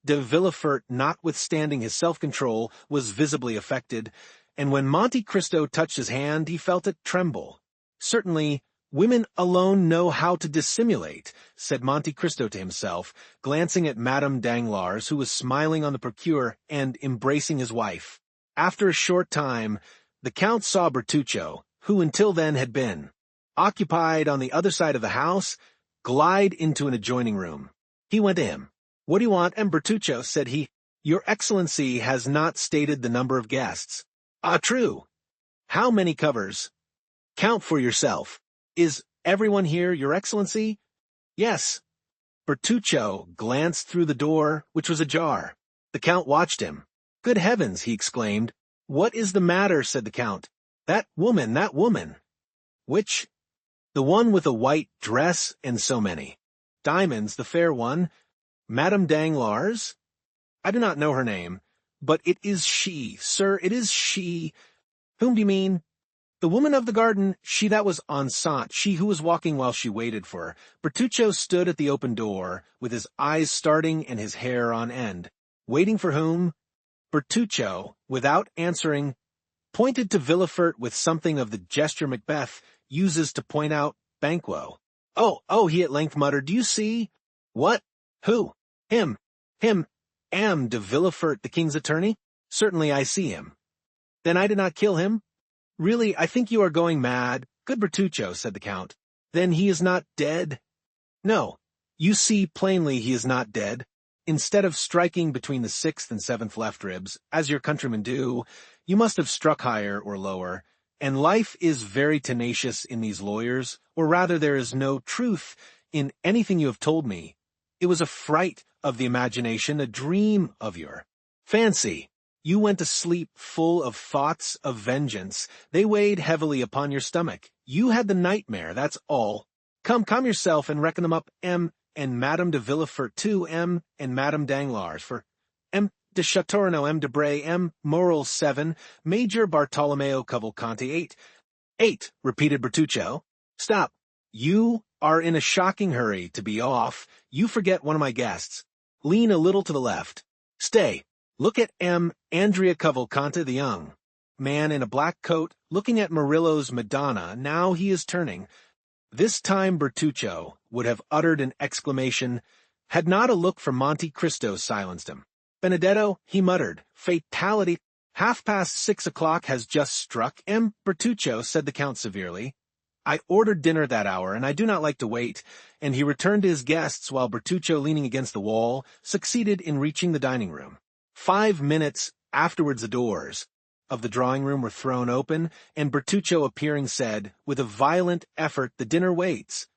de Villefort, notwithstanding his self-control, was visibly affected, and when Monte Cristo touched his hand, he felt it tremble. Certainly, women alone know how to dissimulate, said Monte Cristo to himself, glancing at Madame Danglars, who was smiling on the procureur and embracing his wife. After a short time, the Count saw Bertuccio, who until then had been occupied on the other side of the house, glide into an adjoining room. He went to him. What do you want, Bertuccio? Said he. Your Excellency has not stated the number of guests. Ah, true. How many covers? Count for yourself. Is everyone here, Your Excellency? Yes. Bertuccio glanced through the door, which was ajar. The Count watched him. Good heavens, he exclaimed. What is the matter? Said the Count. That woman. Which? The one with a white dress and so many diamonds, the fair one. Madame Danglars? I do not know her name, but it is she, sir, it is she. Whom do you mean? The woman of the garden, she that was enceinte, she who was walking while she waited for her. Bertuccio stood at the open door, with his eyes starting and his hair on end. Waiting for whom? Bertuccio, without answering, pointed to Villefort with something of the gesture Macbeth uses to point out Banquo. Oh, he at length muttered, do you see? What? Who? Him. Am de Villefort, the king's attorney? Certainly I see him. Then I did not kill him? Really, I think you are going mad. Good Bertuccio, said the Count. Then he is not dead? No. You see plainly he is not dead. Instead of striking between the 6th and 7th left ribs, as your countrymen do, you must have struck higher or lower, and life is very tenacious in these lawyers, or rather there is no truth in anything you have told me. It was a fright of the imagination, a dream of your fancy. You went to sleep full of thoughts of vengeance. They weighed heavily upon your stomach. You had the nightmare, that's all. Come yourself and reckon them up, M. and Madame de Villefort too, M. and Madame Danglars, for M. de Chateaurenaud, M. de Bray, M. Morel 7, Major Bartolomeo Cavalcanti 8. 8, repeated Bertuccio. Stop. You are in a shocking hurry to be off. You forget one of my guests. Lean a little to the left. Stay. Look at M. Andrea Cavalcanti the young. Man in a black coat, looking at Murillo's Madonna. Now he is turning. This time Bertuccio would have uttered an exclamation, had not a look from Monte Cristo silenced him. Benedetto, he muttered, fatality. 6:30 o'clock has just struck. M. Bertuccio, said the Count severely. I ordered dinner that hour, and I do not like to wait, and he returned to his guests while Bertuccio, leaning against the wall, succeeded in reaching the dining room. 5 minutes afterwards the doors of the drawing-room were thrown open, and Bertuccio appearing said, with a violent effort, the dinner waits.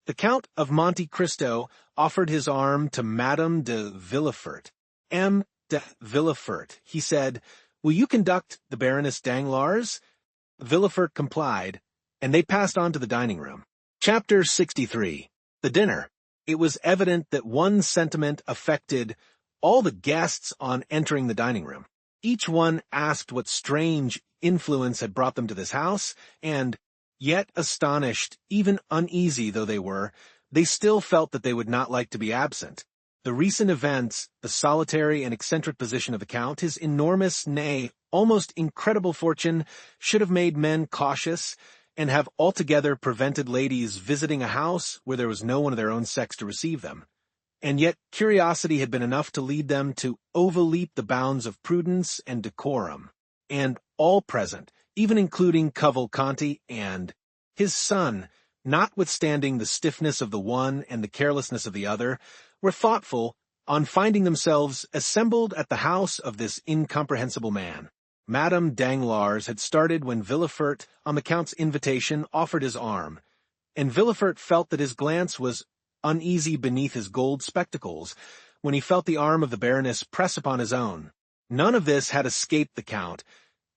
The Count of Monte Cristo offered his arm to Madame de Villefort. M. de Villefort, he said, will you conduct the Baroness Danglars? Villefort complied, and they passed on to the dining-room. Chapter 63. The dinner. It was evident that one sentiment affected all the guests on entering the dining-room. Each one asked what strange influence had brought them to this house, and, yet astonished, even uneasy though they were, they still felt that they would not like to be absent. The recent events, the solitary and eccentric position of the Count, his enormous, nay, almost incredible fortune, should have made men cautious, and have altogether prevented ladies visiting a house where there was no one of their own sex to receive them. And yet curiosity had been enough to lead them to overleap the bounds of prudence and decorum. And all present, even including Cavalcanti and his son, notwithstanding the stiffness of the one and the carelessness of the other, were thoughtful on finding themselves assembled at the house of this incomprehensible man. Madame Danglars had started when Villefort, on the Count's invitation, offered his arm, and Villefort felt that his glance was uneasy beneath his gold spectacles when he felt the arm of the Baroness press upon his own. None of this had escaped the Count,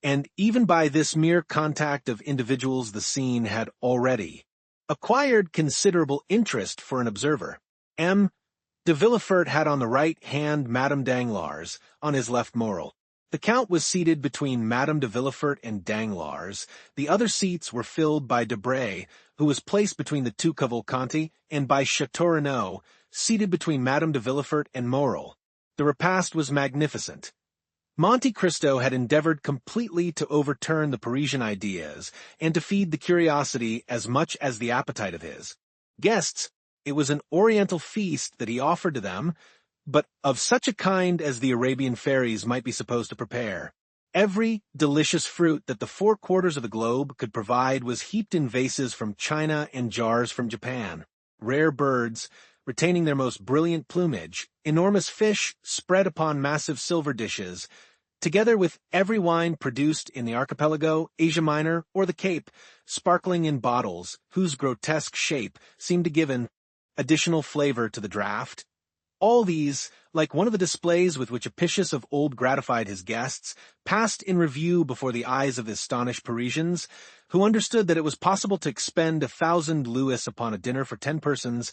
and even by this mere contact of individuals the scene had already acquired considerable interest for an observer. M. de Villefort had on the right hand Madame Danglars, on his left Morrel. The Count was seated between Madame de Villefort and Danglars. The other seats were filled by Debray, who was placed between the two Cavalcanti, and by Châteaurenaud, seated between Madame de Villefort and Morrel. The repast was magnificent. Monte Cristo had endeavored completely to overturn the Parisian ideas and to feed the curiosity as much as the appetite of his guests. It was an oriental feast that he offered to them, but of such a kind as the Arabian fairies might be supposed to prepare. Every delicious fruit that the 4 quarters of the globe could provide was heaped in vases from China and jars from Japan. Rare birds, retaining their most brilliant plumage, enormous fish spread upon massive silver dishes, together with every wine produced in the archipelago, Asia Minor, or the Cape, sparkling in bottles, whose grotesque shape seemed to give an additional flavor to the draught. All these, like one of the displays with which Apicius of old gratified his guests, passed in review before the eyes of the astonished Parisians, who understood that it was possible to expend 1,000 louis upon a dinner for 10 persons,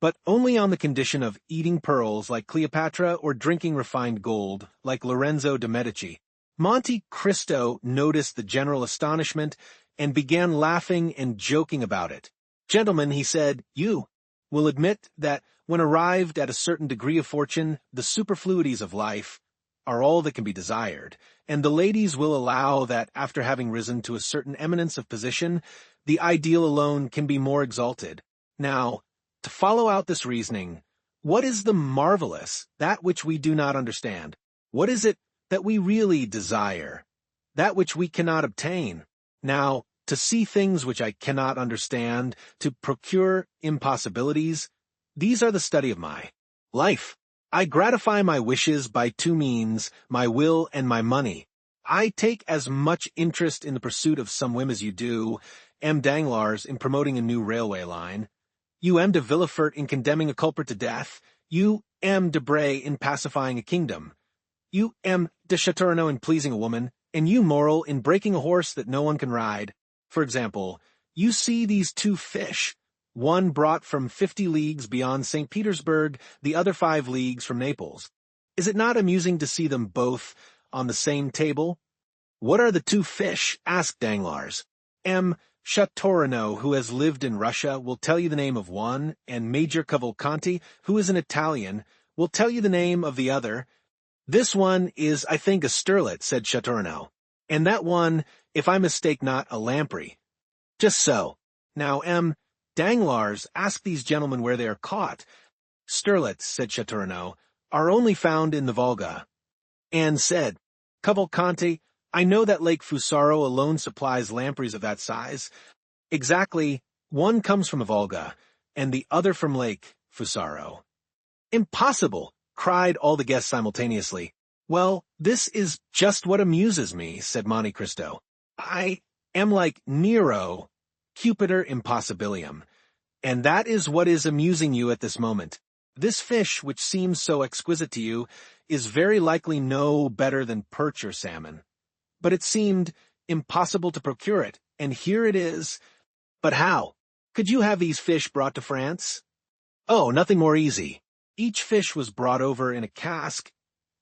but only on the condition of eating pearls like Cleopatra or drinking refined gold like Lorenzo de' Medici. Monte Cristo noticed the general astonishment and began laughing and joking about it. "Gentlemen," he said, "you will admit that when arrived at a certain degree of fortune, the superfluities of life are all that can be desired, and the ladies will allow that after having risen to a certain eminence of position, the ideal alone can be more exalted. Now, to follow out this reasoning, what is the marvelous, that which we do not understand? What is it that we really desire? That which we cannot obtain? Now, to see things which I cannot understand, to procure impossibilities, these are the study of my life. I gratify my wishes by 2 means, my will and my money. I take as much interest in the pursuit of some whim as you do, M. Danglars in promoting a new railway line, you M. de Villefort in condemning a culprit to death, you M. Debray in pacifying a kingdom, you M. de Châteaurenaud in pleasing a woman, and you Morrel in breaking a horse that no one can ride. For example, you see these 2 fish, one brought from 50 leagues beyond St. Petersburg, the other 5 leagues from Naples. Is it not amusing to see them both on the same table?" "What are the 2 fish?" asked Danglars. M. Châteaurenaud, who has lived in Russia, will tell you the name of one, and Major Cavalcanti, who is an Italian, will tell you the name of the other. "This one is, I think, a sterlet," said Châteaurenaud. "And that one, if I mistake not, a lamprey." "Just so. Now, M. Danglars, ask these gentlemen where they are caught." "Sterlets," said Châteaurenaud, "are only found in the Volga." Anne said, "Cavalcanti, I know that Lake Fusaro alone supplies lampreys of that size." "Exactly. One comes from the Volga, and the other from Lake Fusaro." "Impossible!" cried all the guests simultaneously. "Well, this is just what amuses me," said Monte Cristo. "I am like Nero, Cupiter impossibilium, and that is what is amusing you at this moment. This fish, which seems so exquisite to you, is very likely no better than perch or salmon. But it seemed impossible to procure it, and here it is." "But how? Could you have these fish brought to France?" "Oh, nothing more easy. Each fish was brought over in a cask,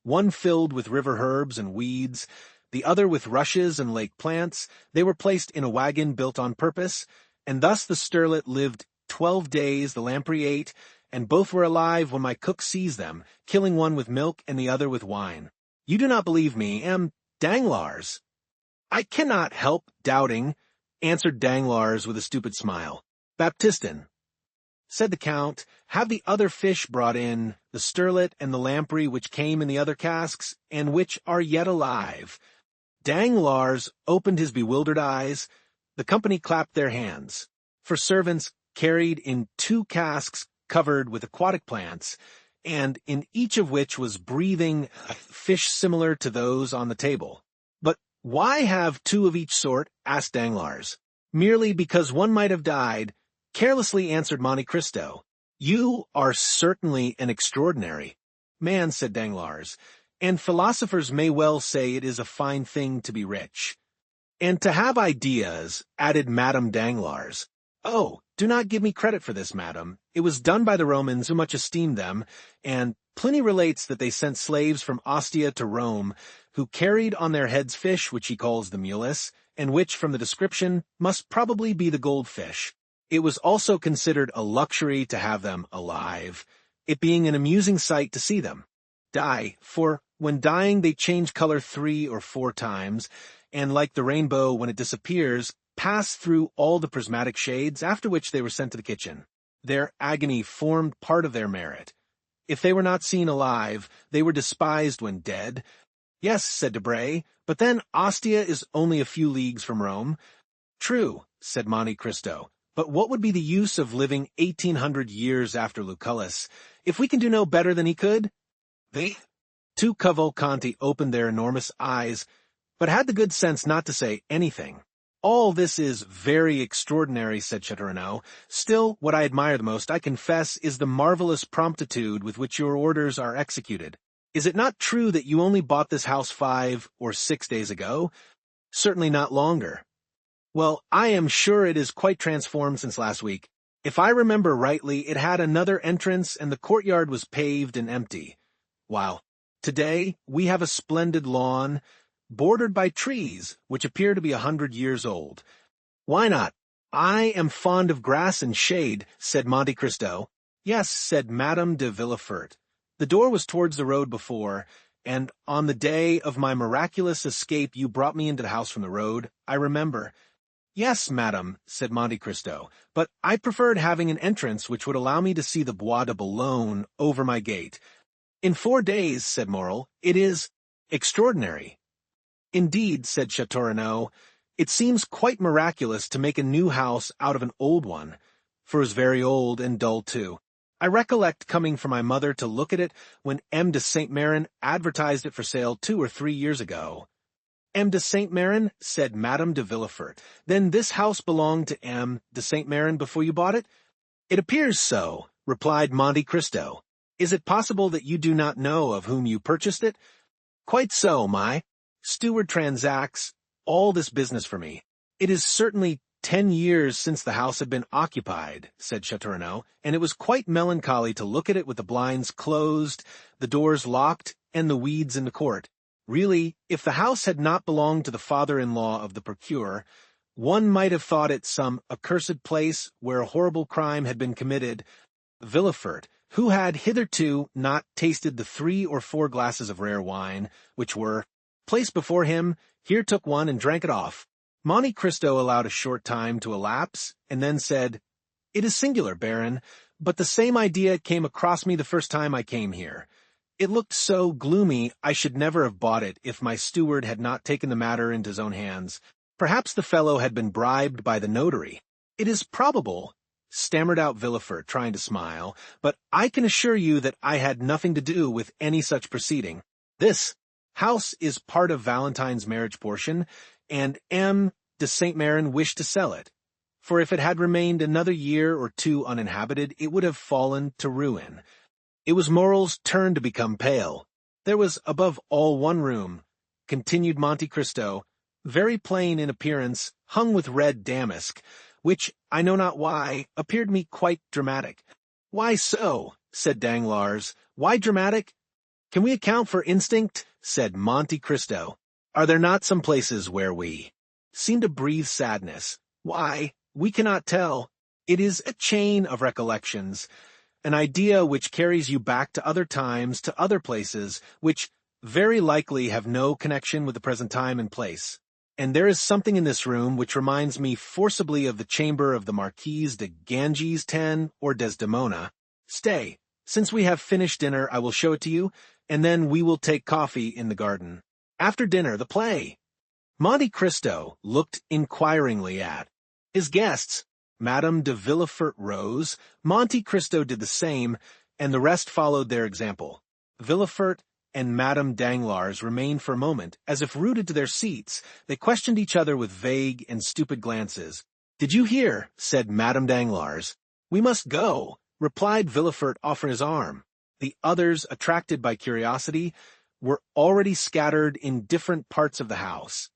one filled with river herbs and weeds, the other with rushes and lake plants. They were placed in a wagon built on purpose, and thus the sterlet lived 12 days, the lamprey 8, and both were alive when my cook seized them, killing one with milk and the other with wine. You do not believe me, Danglars. I cannot help doubting, answered Danglars with a stupid smile. Baptistin, said the Count, have the other fish brought in, the sterlet and the lamprey which came in the other casks, and which are yet alive. Danglars opened his bewildered eyes. The company clapped their hands. For servants carried in 2 casks covered with aquatic plants, and in each of which was breathing fish similar to those on the table. But why have 2 of each sort? Asked Danglars. Merely because one might have died, carelessly answered Monte Cristo. You are certainly an extraordinary man, said Danglars, and philosophers may well say it is a fine thing to be rich. And to have ideas, added Madame Danglars. Oh, do not give me credit for this, madam. It was done by the Romans who much esteemed them, and Pliny relates that they sent slaves from Ostia to Rome, who carried on their heads fish which he calls the mulus, and which, from the description, must probably be the goldfish. It was also considered a luxury to have them alive, it being an amusing sight to see them die, for when dying they change color 3 or 4 times, and like the rainbow when it disappears, pass through all the prismatic shades, after which they were sent to the kitchen. Their agony formed part of their merit. If they were not seen alive, they were despised when dead. Yes, said Debray, but then Ostia is only a few leagues from Rome. True, said Monte Cristo, but what would be the use of living 1800 years after Lucullus, if we can do no better than he could? The 2 Cavalcanti opened their enormous eyes, but had the good sense not to say anything. All this is very extraordinary, said Châteaurenaud. Still, what I admire the most, I confess, is the marvelous promptitude with which your orders are executed. Is it not true that you only bought this house 5 or 6 days ago? Certainly not longer. Well, I am sure it is quite transformed since last week. If I remember rightly, it had another entrance and the courtyard was paved and empty. Wow. Today, we have a splendid lawn, bordered by trees, which appear to be 100 years old. Why not? I am fond of grass and shade, said Monte Cristo. Yes, said Madame de Villefort. The door was towards the road before, and on the day of my miraculous escape you brought me into the house from the road, I remember. Yes, madam, said Monte Cristo, but I preferred having an entrance which would allow me to see the Bois de Boulogne over my gate. In 4 days, said Morrel, it is extraordinary. Indeed, said Châteaurenaud, it seems quite miraculous to make a new house out of an old one, for it was very old and dull too. I recollect coming for my mother to look at it when M. de Saint-Méran advertised it for sale 2 or 3 years ago. M. de Saint-Méran, said Madame de Villefort. Then this house belonged to M. de Saint-Méran before you bought it? It appears so, replied Monte Cristo. Is it possible that you do not know of whom you purchased it? Quite so, my steward transacts all this business for me. It is certainly 10 years since the house had been occupied, said Châteaurenaud, and it was quite melancholy to look at it with the blinds closed, the doors locked, and the weeds in the court. Really, if the house had not belonged to the father-in-law of the procureur, one might have thought it some accursed place where a horrible crime had been committed. Villefort, who had hitherto not tasted the 3 or 4 glasses of rare wine, which were placed before him, here took one and drank it off. Monte Cristo allowed a short time to elapse, and then said, "It is singular, Baron, but the same idea came across me the first time I came here. It looked so gloomy I should never have bought it if my steward had not taken the matter into his own hands. Perhaps the fellow had been bribed by the notary. It is probable," stammered out Villefort, trying to smile, "but I can assure you that I had nothing to do with any such proceeding. This house is part of Valentine's marriage portion, and M. de Saint-Méran wished to sell it, for if it had remained another year or 2 uninhabited, it would have fallen to ruin." It was Morrel's turn to become pale. "There was above all one room," continued Monte Cristo, "very plain in appearance, hung with red damask, which, I know not why, appeared me quite dramatic." "Why so?" said Danglars. "Why dramatic?" "Can we account for instinct?" said Monte Cristo. "Are there not some places where we seem to breathe sadness? Why, we cannot tell. It is a chain of recollections. an idea which carries you back to other times, to other places, which very likely have no connection with the present time and place. And there is something in this room which reminds me forcibly of the chamber of the Marquise de Ganges 10 or Desdemona. Stay. Since we have finished dinner, I will show it to you, and then we will take coffee in the garden. After dinner, the play. Monte Cristo looked inquiringly at his guests. Madame de Villefort rose, Monte Cristo did the same, and the rest followed their example. Villefort and Madame Danglars remained for a moment, as if rooted to their seats. They questioned each other with vague and stupid glances. "Did you hear?" said Madame Danglars. "We must go," replied Villefort, offering his arm. The others, attracted by curiosity, were already scattered in different parts of the house,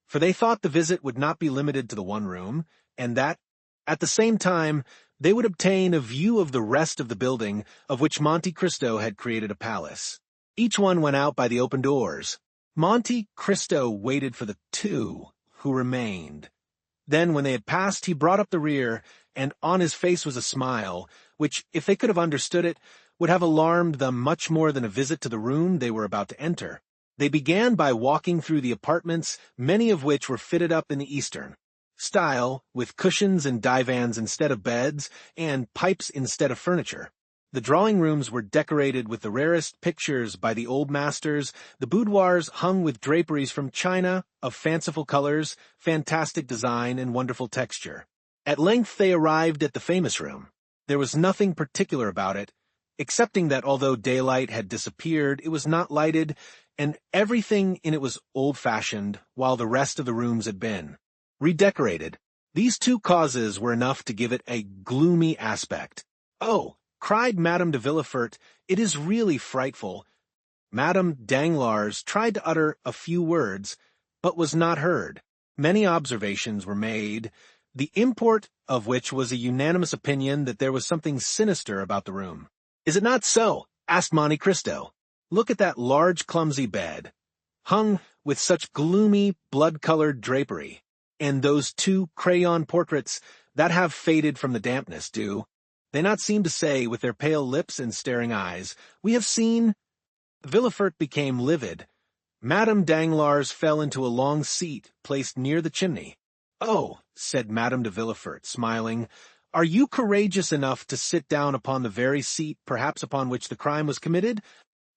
for they thought the visit would not be limited to the one room, and that, at the same time, they would obtain a view of the rest of the building, of which Monte Cristo had created a palace. Each one went out by the open doors. Monte Cristo waited for the two who remained. Then, when they had passed, he brought up the rear, and on his face was a smile, which, if they could have understood it, would have alarmed them much more than a visit to the room they were about to enter. They began by walking through the apartments, many of which were fitted up in the Eastern style, with cushions and divans instead of beds, and pipes instead of furniture. The drawing rooms were decorated with the rarest pictures by the old masters, the boudoirs hung with draperies from China of fanciful colors, fantastic design, and wonderful texture. At length they arrived at the famous room. There was nothing particular about it, excepting that although daylight had disappeared, it was not lighted, and everything in it was old-fashioned, while the rest of the rooms had been redecorated. These two causes were enough to give it a gloomy aspect. "Oh," cried Madame de Villefort, "it is really frightful." Madame Danglars tried to utter a few words, but was not heard. Many observations were made, the import of which was a unanimous opinion that there was something sinister about the room. "Is it not so?" asked Monte Cristo. "Look at that large clumsy bed, hung with such gloomy, blood-colored drapery, and those two crayon portraits that have faded from the dampness, do they not seem to say, with their pale lips and staring eyes, 'We have seen'?" Villefort became livid. Madame Danglars fell into a long seat placed near the chimney. "Oh," said Madame de Villefort, smiling, "are you courageous enough to sit down upon the very seat perhaps upon which the crime was committed?"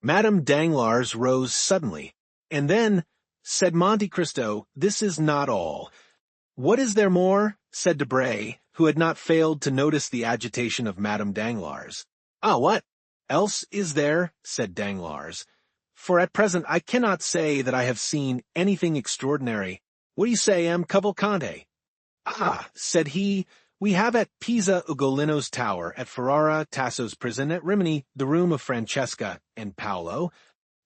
Madame Danglars rose suddenly. "And then," said Monte Cristo, "this is not all." "What is there more?" said Debray, who had not failed to notice the agitation of Madame Danglars. "Ah, what else is there?" said Danglars. "For at present I cannot say that I have seen anything extraordinary. What do you say, M. Cavalcante?" "Ah," said he, "we have at Pisa Ugolino's tower, at Ferrara Tasso's prison, at Rimini the room of Francesca and Paolo."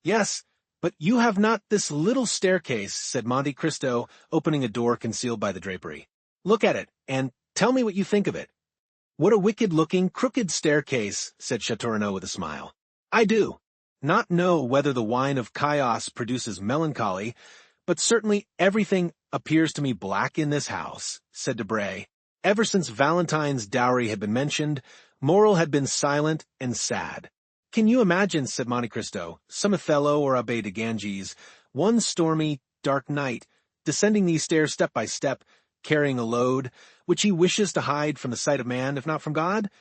"Yes, but you have not this little staircase," said Monte Cristo, opening a door concealed by the drapery. "Look at it, and tell me what you think of it." "What a wicked-looking, crooked staircase," said Châteaurenaud with a smile. "I do not know whether the wine of Chios produces melancholy, but certainly everything appears to me black in this house," said Debray. Ever since Valentine's dowry had been mentioned, Morrel had been silent and sad. "Can you imagine," said Monte Cristo, "some Othello or Abbé de Ganges, one stormy, dark night, descending these stairs step by step, carrying a load, which he wishes to hide from the sight of man, if not from God?"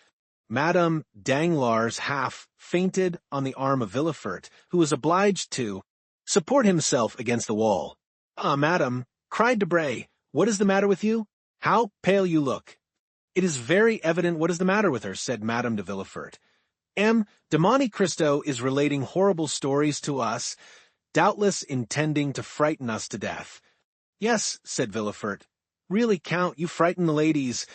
Madame Danglars half fainted on the arm of Villefort, who was obliged to support himself against the wall. "Ah, madame," cried Debray, "what is the matter with you? How pale you look!" "It is very evident what is the matter with her," said Madame de Villefort. "M. de Monte Cristo is relating horrible stories to us, doubtless intending to frighten us to death." "Yes," said Villefort. "Really, Count, you frighten the ladies.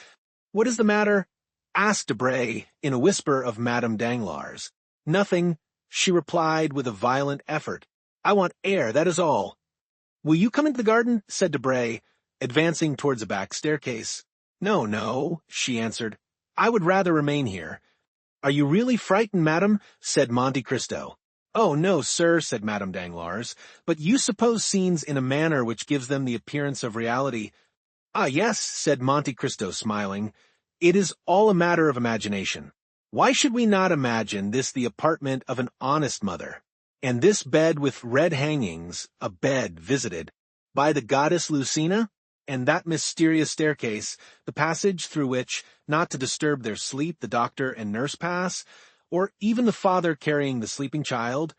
What is the matter?" asked Debray in a whisper of Madame Danglars. "Nothing," she replied with a violent effort. "I want air, that is all." "Will you come into the garden?" said Debray, advancing towards a back staircase. "No, no," she answered. "I would rather remain here." "Are you really frightened, madame?" said Monte Cristo. "Oh, no, sir," said Madame Danglars, "but you suppose scenes in a manner which gives them the appearance of reality." "Ah, yes," said Monte Cristo, smiling. "It is all a matter of imagination." Why should we not imagine this the apartment of an honest mother? And this bed with red hangings, a bed visited by the goddess Lucina? And that mysterious staircase, the passage through which, not to disturb their sleep, the doctor and nurse pass, or even the father carrying the sleeping child?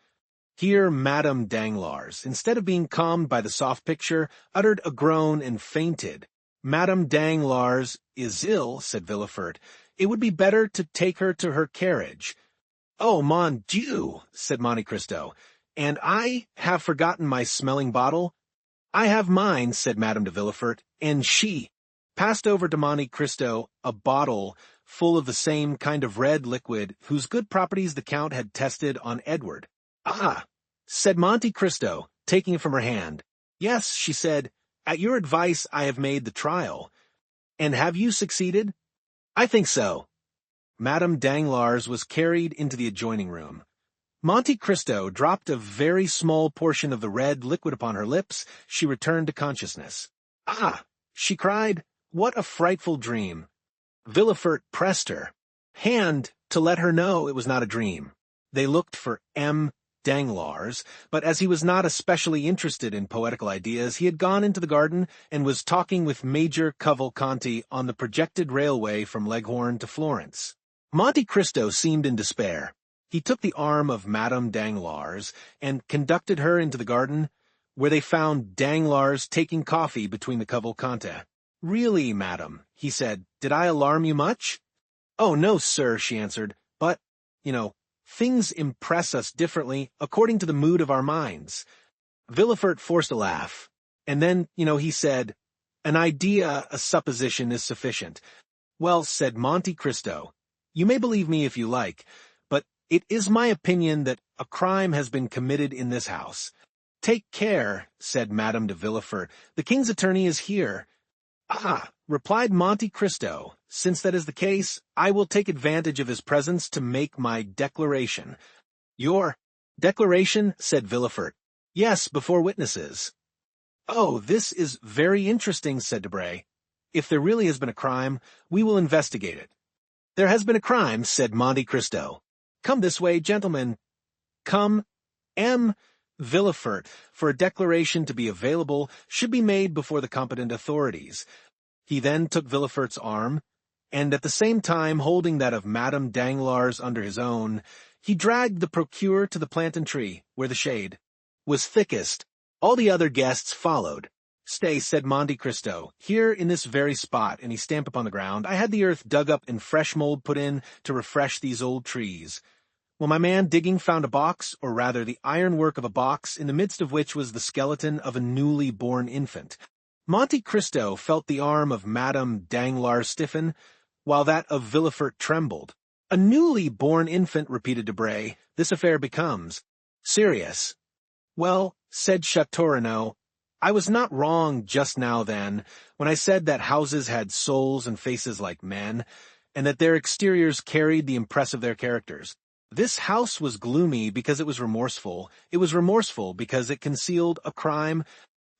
Here Madame Danglars, instead of being calmed by the soft picture, uttered a groan and fainted. Madame Danglars is ill, said Villefort. It would be better to take her to her carriage. Oh, mon Dieu, said Monte Cristo, and I have forgotten my smelling bottle. I have mine, said Madame de Villefort, and she passed over to Monte Cristo a bottle full of the same kind of red liquid whose good properties the Count had tested on Edward. Ah, said Monte Cristo, taking it from her hand. Yes, she said, at your advice I have made the trial. And have you succeeded? I think so. Madame Danglars was carried into the adjoining room. Monte Cristo dropped a very small portion of the red liquid upon her lips. She returned to consciousness. Ah, she cried, what a frightful dream. Villefort pressed her hand to let her know it was not a dream. They looked for M. Danglars, but as he was not especially interested in poetical ideas, he had gone into the garden and was talking with Major Cavalcanti on the projected railway from Leghorn to Florence. Monte Cristo seemed in despair. He took the arm of Madame Danglars and conducted her into the garden, where they found Danglars taking coffee between the Cavalcanti. Really, madam, he said, did I alarm you much? Oh, no, sir, she answered, but, things impress us differently according to the mood of our minds. Villefort forced a laugh, and then, he said, an idea, a supposition is sufficient. Well, said Monte Cristo, you may believe me if you like, but it is my opinion that a crime has been committed in this house. Take care, said Madame de Villefort, the king's attorney is here. Ah, replied Monte Cristo, since that is the case, I will take advantage of his presence to make my declaration. Your declaration, said Villefort. Yes, before witnesses. Oh, this is very interesting, said Debray. If there really has been a crime, we will investigate it. There has been a crime, said Monte Cristo. Come this way, gentlemen. Come, M. Villefort, for a declaration to be available, should be made before the competent authorities. He then took Villefort's arm, and at the same time holding that of Madame Danglars under his own, he dragged the procureur to the plantain tree, where the shade was thickest. All the other guests followed. Stay, said Monte Cristo, here in this very spot, and he stamped upon the ground, I had the earth dug up and fresh mold put in to refresh these old trees. Well, my man digging found a box, or rather the ironwork of a box, in the midst of which was the skeleton of a newly born infant. Monte Cristo felt the arm of Madame Danglars stiffen, while that of Villefort trembled. A newly born infant, repeated Debray, this affair becomes serious. Well, said Châteaurenaud, I was not wrong just now then, when I said that houses had souls and faces like men, and that their exteriors carried the impress of their characters. This house was gloomy because it was remorseful. It was remorseful because it concealed a crime.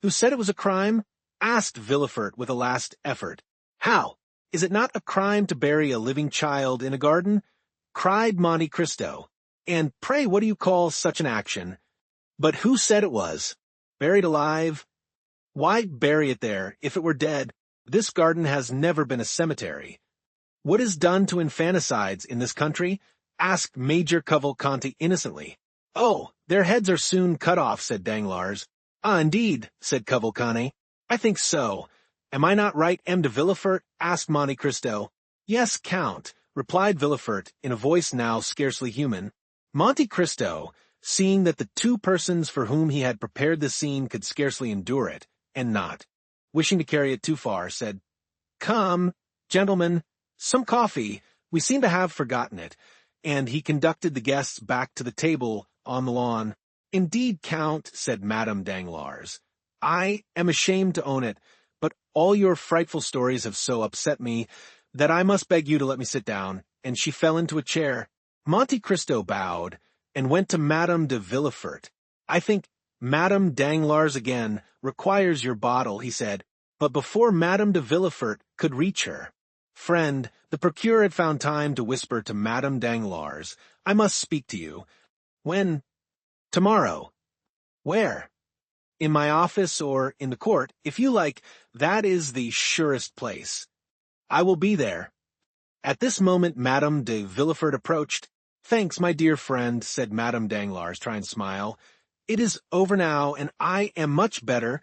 Who said it was a crime? Asked Villefort with a last effort. How? Is it not a crime to bury a living child in a garden? Cried Monte Cristo. And pray what do you call such an action? But who said it was? Buried alive? Why bury it there, if it were dead? This garden has never been a cemetery. What is done to infanticides in this country? Asked Major Cavalcanti innocently. Oh, their heads are soon cut off, said Danglars. Ah, indeed, said Cavalcanti. I think so. Am I not right, M. de Villefort? Asked Monte Cristo. Yes, Count, replied Villefort, in a voice now scarcely human. Monte Cristo, seeing that the two persons for whom he had prepared the scene could scarcely endure it, and not wishing to carry it too far, said, Come, gentlemen, some coffee. We seem to have forgotten it. And he conducted the guests back to the table on the lawn. Indeed, Count, said Madame Danglars, I am ashamed to own it, but all your frightful stories have so upset me that I must beg you to let me sit down, and she fell into a chair. Monte Cristo bowed, and went to Madame de Villefort. I think Madame Danglars again requires your bottle, he said, but before Madame de Villefort could reach her, Friend, the procureur had found time to whisper to Madame Danglars, "I must speak to you." "When?" "Tomorrow." "Where?" "In my office or in the court, if you like. That is the surest place." "I will be there." At this moment Madame de Villefort approached. "Thanks, my dear friend," said Madame Danglars, trying to smile. "It is over now, and I am much better."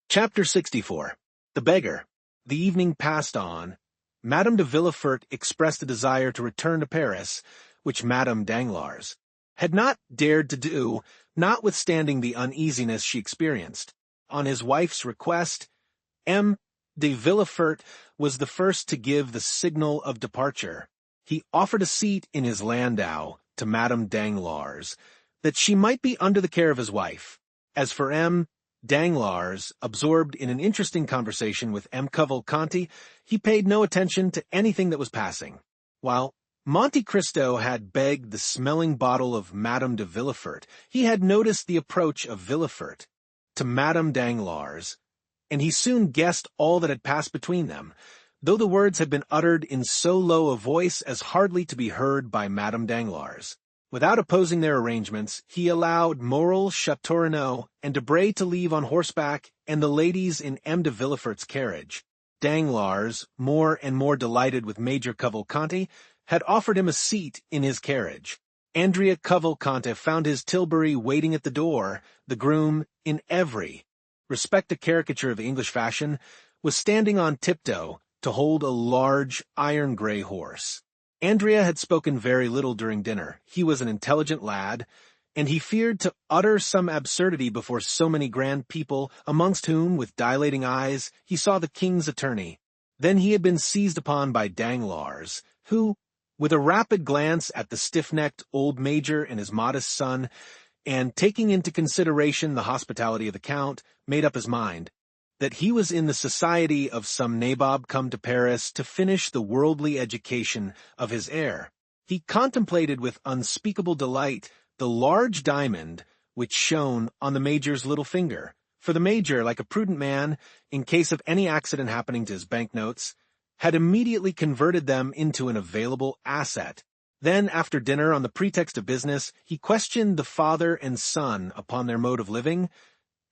Chapter 64. The Beggar. The evening passed on. Madame de Villefort expressed a desire to return to Paris, which Madame Danglars had not dared to do, notwithstanding the uneasiness she experienced. On his wife's request, M. de Villefort was the first to give the signal of departure. He offered a seat in his landau to Madame Danglars, that she might be under the care of his wife. As for M. Danglars, absorbed in an interesting conversation with M. Cavalcanti, he paid no attention to anything that was passing. While Monte Cristo had begged the smelling bottle of Madame de Villefort, he had noticed the approach of Villefort to Madame Danglars, and he soon guessed all that had passed between them, though the words had been uttered in so low a voice as hardly to be heard by Madame Danglars. Without opposing their arrangements, he allowed Morrel, Châteaurenaud, and Debray to leave on horseback, and the ladies in M. de Villefort's carriage. Danglars, more and more delighted with Major Cavalcanti, had offered him a seat in his carriage. Andrea Cavalcanti found his tilbury waiting at the door. The groom, in every respect a caricature of English fashion, was standing on tiptoe to hold a large iron-gray horse. Andrea had spoken very little during dinner. He was an intelligent lad, and he feared to utter some absurdity before so many grand people, amongst whom, with dilating eyes, he saw the king's attorney. Then he had been seized upon by Danglars, who, with a rapid glance at the stiff-necked old major and his modest son, and taking into consideration the hospitality of the Count, made up his mind that he was in the society of some nabob come to Paris to finish the worldly education of his heir. He contemplated with unspeakable delight the large diamond which shone on the major's little finger, for the major, like a prudent man, in case of any accident happening to his banknotes, had immediately converted them into an available asset. Then, after dinner, on the pretext of business, he questioned the father and son upon their mode of living,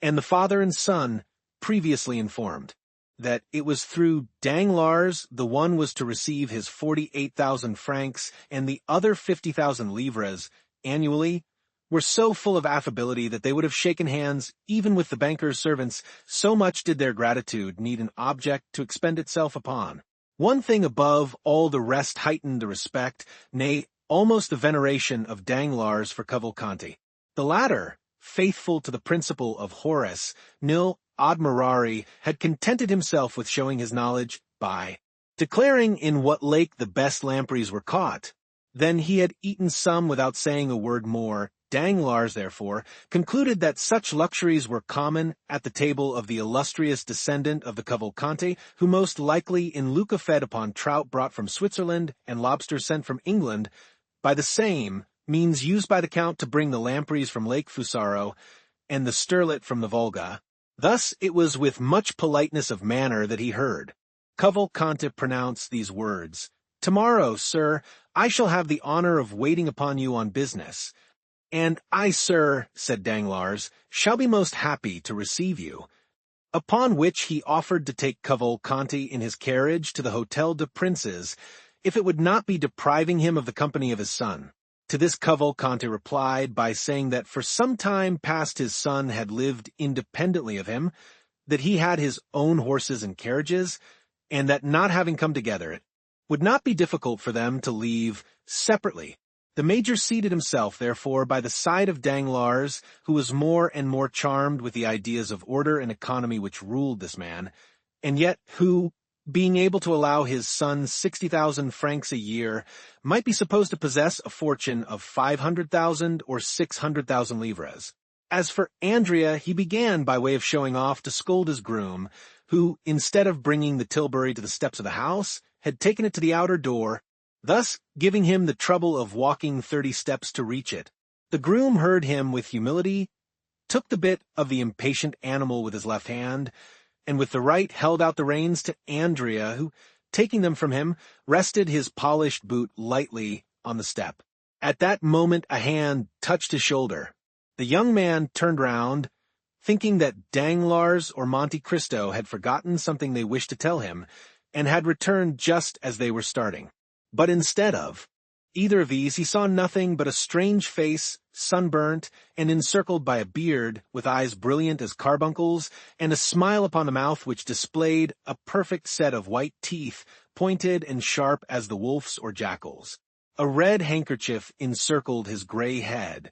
and the father and son previously informed that it was through Danglars the one was to receive his 48,000 francs and the other 50,000 livres annually, were so full of affability that they would have shaken hands even with the banker's servants, so much did their gratitude need an object to expend itself upon. One thing above all the rest heightened the respect, nay, almost the veneration of Danglars for Cavalcanti. The latter, faithful to the principle of Horace, nil admirari, had contented himself with showing his knowledge by declaring in what lake the best lampreys were caught. Then he had eaten some without saying a word more. Danglars, therefore, concluded that such luxuries were common at the table of the illustrious descendant of the Cavalcanti, who most likely in Lucca fed upon trout brought from Switzerland and lobsters sent from England, by the same means used by the Count to bring the lampreys from Lake Fusaro and the sterlet from the Volga. Thus it was with much politeness of manner that he heard Cavalcanti pronounce these words, "Tomorrow, sir, I shall have the honor of waiting upon you on business." "And I, sir," said Danglars, "shall be most happy to receive you." Upon which he offered to take Cavalcanti in his carriage to the Hôtel de Princes, if it would not be depriving him of the company of his son. To this Cavalcanti replied by saying that for some time past his son had lived independently of him, that he had his own horses and carriages, and that not having come together, it would not be difficult for them to leave separately. The major seated himself, therefore, by the side of Danglars, who was more and more charmed with the ideas of order and economy which ruled this man, and yet who, being able to allow his son 60,000 francs a year, might be supposed to possess a fortune of 500,000 or 600,000 livres. As for Andrea, he began, by way of showing off, to scold his groom, who, instead of bringing the tilbury to the steps of the house, had taken it to the outer door, thus giving him the trouble of walking 30 steps to reach it. The groom heard him with humility, took the bit of the impatient animal with his left hand, and with the right held out the reins to Andrea, who taking them from him, rested his polished boot lightly on the step. At that moment a hand touched his shoulder. The young man turned round, thinking that Danglars or Monte Cristo had forgotten something they wished to tell him, and had returned just as they were starting. But instead of either of these, he saw nothing but a strange face, sunburnt, and encircled by a beard, with eyes brilliant as carbuncles, and a smile upon the mouth which displayed a perfect set of white teeth, pointed and sharp as the wolf's or jackal's. A red handkerchief encircled his gray head.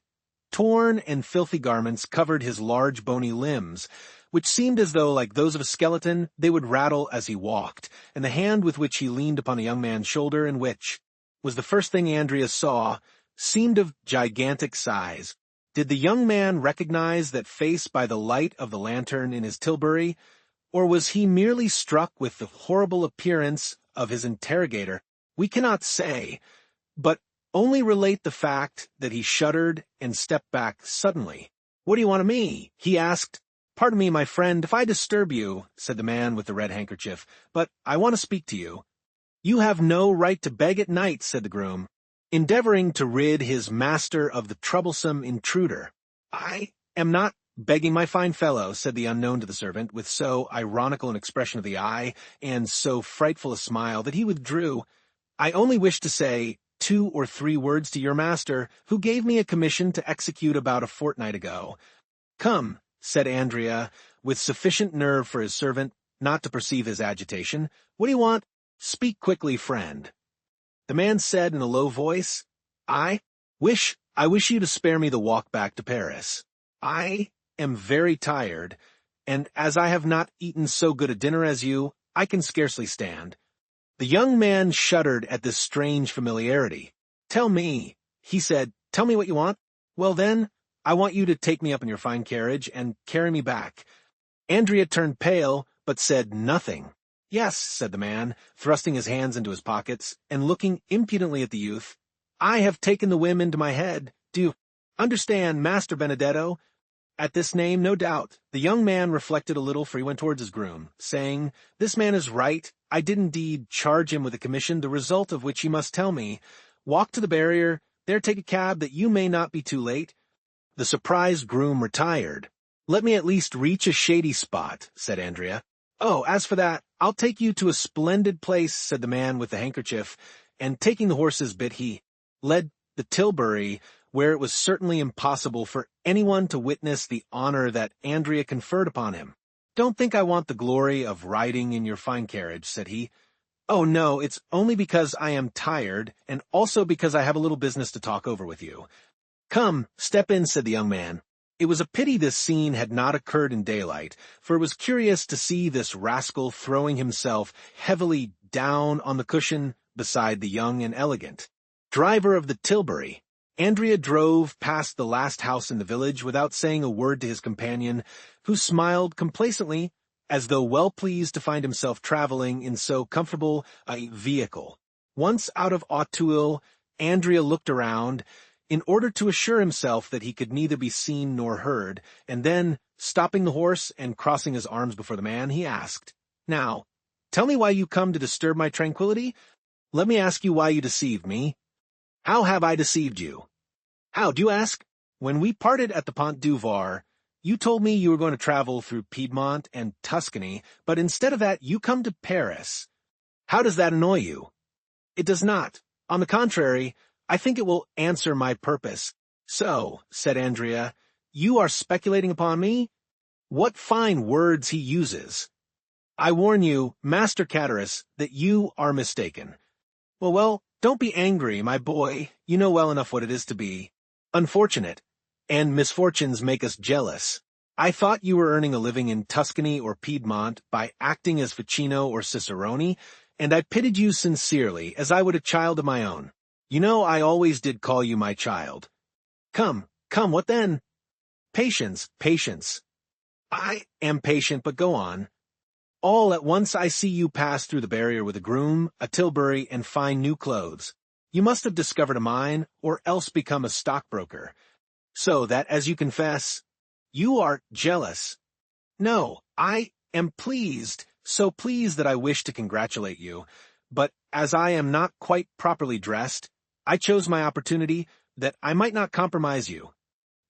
Torn and filthy garments covered his large bony limbs, which seemed as though, like those of a skeleton, they would rattle as he walked, and the hand with which he leaned upon a young man's shoulder, and which was the first thing Andrea saw, seemed of gigantic size. Did the young man recognize that face by the light of the lantern in his tilbury, or was he merely struck with the horrible appearance of his interrogator? We cannot say, but only relate the fact that he shuddered and stepped back suddenly. "What do you want of me?" he asked. "Pardon me, my friend, if I disturb you," said the man with the red handkerchief, "but I want to speak to you." "You have no right to beg at night," said the groom, endeavoring to rid his master of the troublesome intruder. "I am not begging, my fine fellow," said the unknown to the servant, with so ironical an expression of the eye, and so frightful a smile, that he withdrew. "I only wish to say 2 or 3 words to your master, who gave me a commission to execute about a fortnight ago." "Come," said Andrea, with sufficient nerve for his servant not to perceive his agitation. "What do you want? Speak quickly, friend." The man said in a low voice, I wish you to spare me the walk back to Paris. I am very tired, and as I have not eaten so good a dinner as you, I can scarcely stand." The young man shuddered at this strange familiarity. "Tell me," he said, "tell me what you want." "Well then, I want you to take me up in your fine carriage and carry me back." Andrea turned pale, but said nothing. "Yes," said the man, thrusting his hands into his pockets, and looking impudently at the youth. "I have taken the whim into my head. Do you understand, Master Benedetto?" At this name, no doubt, the young man reflected a little, for he went towards his groom, saying, "This man is right. I did indeed charge him with a commission, the result of which he must tell me. Walk to the barrier, there take a cab, that you may not be too late." The surprised groom retired. "Let me at least reach a shady spot," said Andrea. "Oh, as for that, I'll take you to a splendid place," said the man with the handkerchief, and taking the horse's bit he led the tilbury, where it was certainly impossible for anyone to witness the honor that Andrea conferred upon him. "Don't think I want the glory of riding in your fine carriage," said he. "Oh, no, it's only because I am tired, and also because I have a little business to talk over with you." "Come, step in," said the young man. It was a pity this scene had not occurred in daylight, for it was curious to see this rascal throwing himself heavily down on the cushion beside the young and elegant driver of the tilbury. Andrea drove past the last house in the village without saying a word to his companion, who smiled complacently, as though well pleased to find himself traveling in so comfortable a vehicle. Once out of Auteuil, Andrea looked around, in order to assure himself that he could neither be seen nor heard, and then, stopping the horse and crossing his arms before the man, he asked, "Now, tell me why you come to disturb my tranquillity? Let me ask you why you deceived me." "How have I deceived you?" "How, do you ask? When we parted at the Pont du Var, you told me you were going to travel through Piedmont and Tuscany, but instead of that you come to Paris. How does that annoy you?" "It does not. On the contrary, I think it will answer my purpose." "So," said Andrea, "you are speculating upon me? What fine words he uses! I warn you, Master Cataris, that you are mistaken." Well, don't be angry, my boy. You know well enough what it is to be unfortunate, and misfortunes make us jealous. I thought you were earning a living in Tuscany or Piedmont by acting as Ficino or Cicerone, and I pitied you sincerely, as I would a child of my own. You know I always did call you my child. Come, what then?" "Patience, patience." "I am patient, but go on." "All at once I see you pass through the barrier with a groom, a tilbury, and fine new clothes. You must have discovered a mine, or else become a stockbroker. So that, as you confess, you are jealous." "No, I am pleased, so pleased that I wish to congratulate you. but as I am not quite properly dressed, I chose my opportunity that I might not compromise you.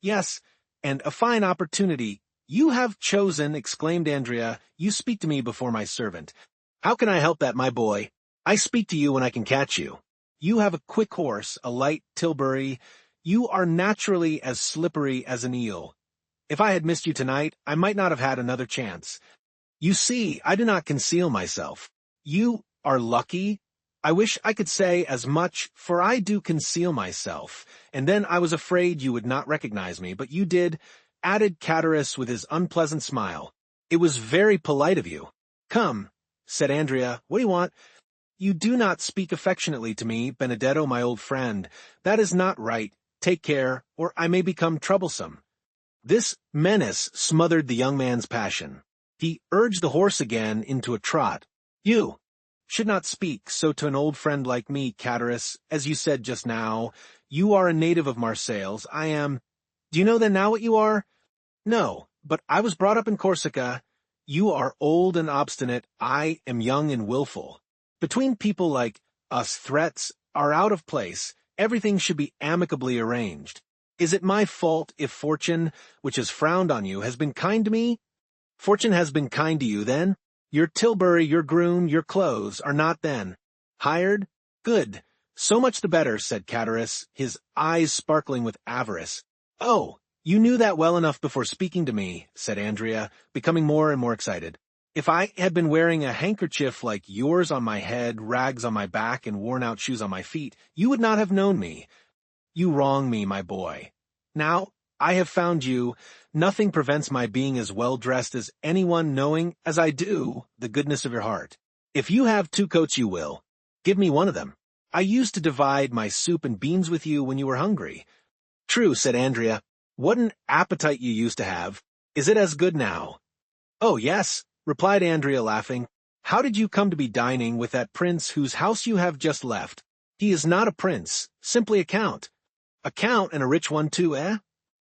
Yes, and a fine opportunity you have chosen, exclaimed Andrea. You speak to me before my servant. How can I help that, my boy? I speak to you when I can catch you. You have a quick horse, a light tilbury. You are naturally as slippery as an eel. If I had missed you tonight, I might not have had another chance. You see, I do not conceal myself. You are lucky. I wish I could say as much, for I do conceal myself, and then I was afraid you would not recognize me, but you did, added Catullus with his unpleasant smile. It was very polite of you. Come, said Andrea, what do you want? You do not speak affectionately to me, Benedetto, my old friend. That is not right. Take care, or I may become troublesome. This menace smothered the young man's passion. He urged the horse again into a trot. You should not speak so to an old friend like me, Catullus, as you said just now. You are a native of Marseilles. I am. Do you know then now what you are? No, but I was brought up in Corsica. You are old and obstinate. I am young and willful. Between people like us, threats are out of place. Everything should be amicably arranged. Is it my fault if fortune, which has frowned on you, has been kind to me? Fortune has been kind to you, then? Your tilbury, your groom, your clothes are not, then, hired? Good. So much the better, said Catullus, his eyes sparkling with avarice. Oh, you knew that well enough before speaking to me, said Andrea, becoming more and more excited. If I had been wearing a handkerchief like yours on my head, rags on my back, and worn-out shoes on my feet, you would not have known me. You wrong me, my boy. Now, I have found you. Nothing prevents my being as well-dressed as anyone, knowing, as I do, the goodness of your heart. If you have 2 coats, you will. Give me one of them. I used to divide my soup and beans with you when you were hungry. True, said Andrea. What an appetite you used to have. Is it as good now? Oh, yes, replied Andrea, laughing. How did you come to be dining with that prince whose house you have just left? He is not a prince, simply a count. A count, and a rich one too, eh?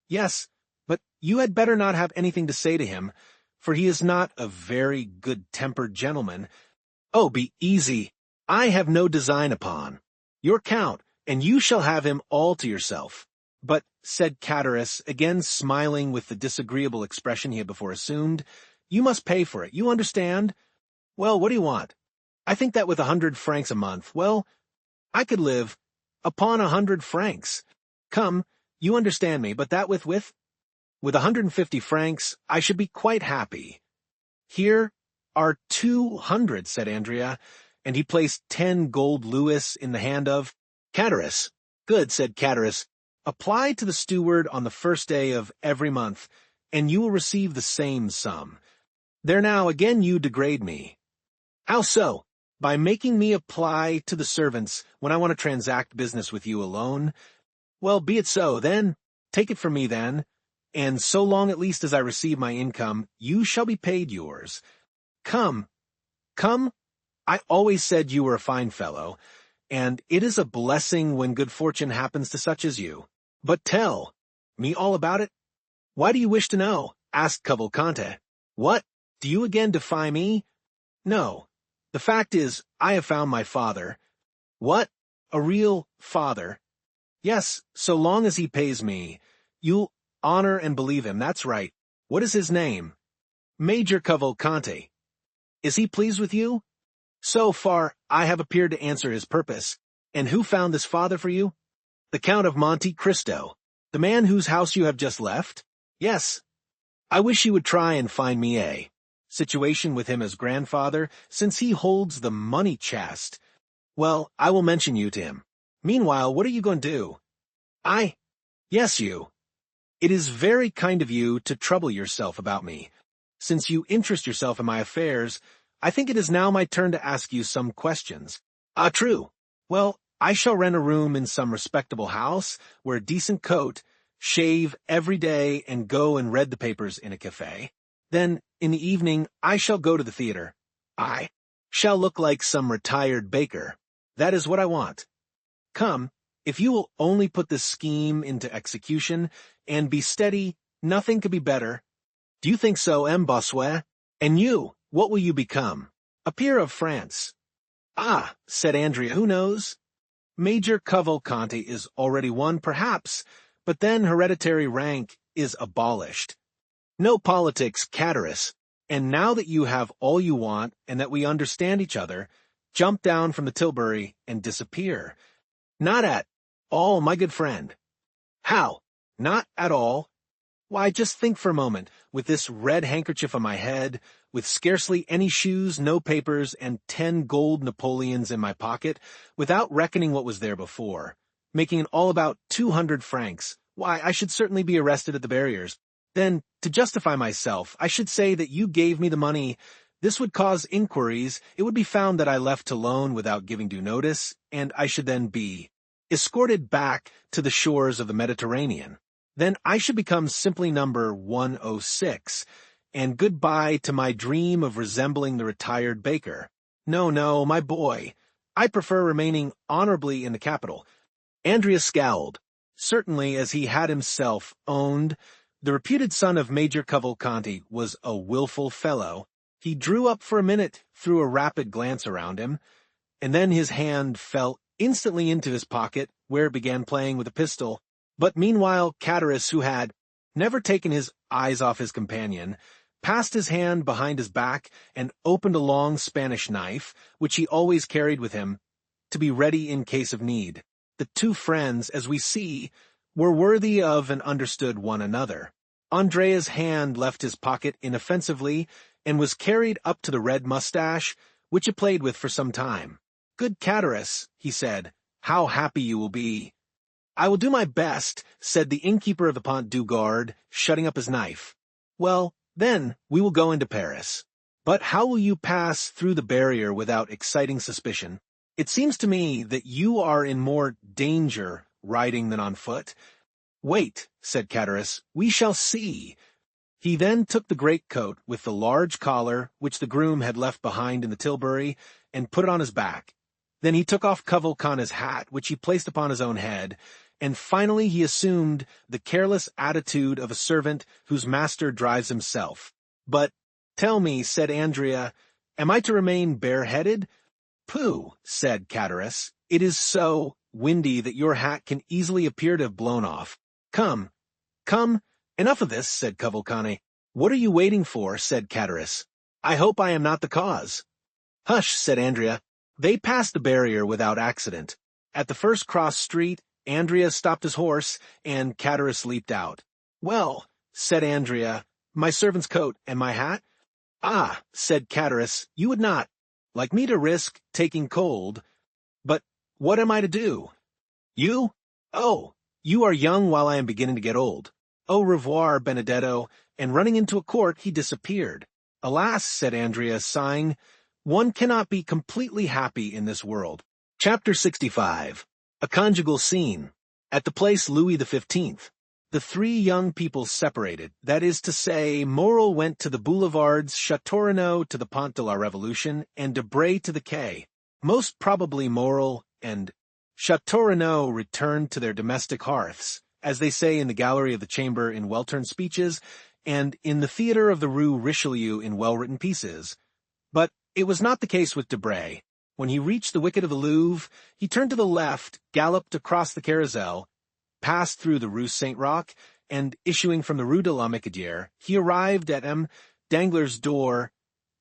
Yes, but you had better not have anything to say to him, for he is not a very good-tempered gentleman. Oh, be easy. I have no design upon your count, and you shall have him all to yourself. But, said Catullus, again smiling with the disagreeable expression he had before assumed, you must pay for it, you understand? Well, what do you want? I think that with 100 francs a month, well, I could live upon 100 francs. Come, you understand me, but that with 150 francs, I should be quite happy. Here are 200, said Andrea, and he placed 10 gold louis in the hand of Catullus. Good, said Catullus. Apply to the steward on the first day of every month, and you will receive the same sum. There now, again you degrade me. How so? By making me apply to the servants when I want to transact business with you alone? Well, be it so, then. Take it from me, then. And so long at least as I receive my income, you shall be paid yours. Come. I always said you were a fine fellow, and it is a blessing when good fortune happens to such as you. But tell me all about it. Why do you wish to know? Asked Cavalcante. What? Do you again defy me? No. The fact is, I have found my father. What? A real father? Yes, so long as he pays me. You'll honor and believe him, that's right. What is his name? Major Cavalcante. Is he pleased with you? So far, I have appeared to answer his purpose. And who found this father for you? The Count of Monte Cristo. The man whose house you have just left? Yes. I wish you would try and find me a situation with him as grandfather, since he holds the money chest. Well, I will mention you to him. Meanwhile, what are you going to do? Yes, you. It is very kind of you to trouble yourself about me. Since you interest yourself in my affairs, I think it is now my turn to ask you some questions. True. Well, I shall rent a room in some respectable house, wear a decent coat, shave every day, and go and read the papers in a cafe. Then, in the evening, I shall go to the theater. I shall look like some retired baker. That is what I want. Come, if you will only put this scheme into execution, and be steady, nothing could be better. Do you think so, M. Bossuet? And you, what will you become? A peer of France. Ah, said Andrea, who knows? Major Cavalcanti is already one, perhaps, but then hereditary rank is abolished. No politics, Catullus, and now that you have all you want and that we understand each other, jump down from the Tilbury and disappear. Not at all, my good friend. How? Not at all? Why, just think for a moment, with this red handkerchief on my head, with scarcely any shoes, no papers, and 10 gold Napoleons in my pocket, without reckoning what was there before, making it all about 200 francs, why, I should certainly be arrested at the barriers. Then, to justify myself, I should say that you gave me the money. This would cause inquiries, it would be found that I left alone without giving due notice, and I should then be escorted back to the shores of the Mediterranean. Then I should become simply number 106, and goodbye to my dream of resembling the retired baker. No, my boy. I prefer remaining honorably in the capital. Andrea scowled. Certainly, as he had himself owned, the reputed son of Major Cavalcanti was a willful fellow. He drew up for a minute, threw a rapid glance around him, and then his hand fell instantly into his pocket, where it began playing with a pistol. But meanwhile Catullus, who had never taken his eyes off his companion, passed his hand behind his back and opened a long Spanish knife, which he always carried with him, to be ready in case of need. The two friends, as we see, were worthy of and understood one another. Andrea's hand left his pocket inoffensively and was carried up to the red mustache, which it played with for some time. "Good Catullus," he said, "how happy you will be." "I will do my best," said the innkeeper of the Pont du Gard, shutting up his knife. "Well, then, we will go into Paris. But how will you pass through the barrier without exciting suspicion? It seems to me that you are in more danger riding than on foot." "Wait," said Catullus, "we shall see." He then took the greatcoat with the large collar, which the groom had left behind in the Tilbury, and put it on his back. Then he took off Cavalcanti's hat, which he placed upon his own head, and finally he assumed the careless attitude of a servant whose master drives himself. "But, tell me," said Andrea, "am I to remain bareheaded?" "Pooh," said Catullus, "it is so windy that your hat can easily appear to have blown off. Come, enough of this," said Cavalcanti. "What are you waiting for?" said Catullus. "I hope I am not the cause." "Hush," said Andrea. They passed the barrier without accident. At the first cross street, Andrea stopped his horse, and Catullus leaped out. "Well," said Andrea, "my servant's coat and my hat?" "Ah," said Catullus, "you would not like me to risk taking cold. But what am I to do?" "You? Oh, you are young while I am beginning to get old. Au revoir, Benedetto," and running into a court, he disappeared. "Alas," said Andrea, sighing, "one cannot be completely happy in this world." Chapter 65. A conjugal scene. At the place Louis XV. The three young people separated, that is to say, Morel went to the boulevards, Châteaurenaud to the Pont de la Revolution, and Debray to the quay. Most probably Morel and Châteaurenaud returned to their domestic hearths, as they say in the gallery of the Chamber in well-turned speeches, and in the theatre of the Rue Richelieu in well-written pieces. But it was not the case with Debray. When he reached the wicket of the Louvre, he turned to the left, galloped across the Carrousel, passed through the Rue Saint-Roch, and issuing from the Rue de la Michodière, he arrived at M. Danglars' door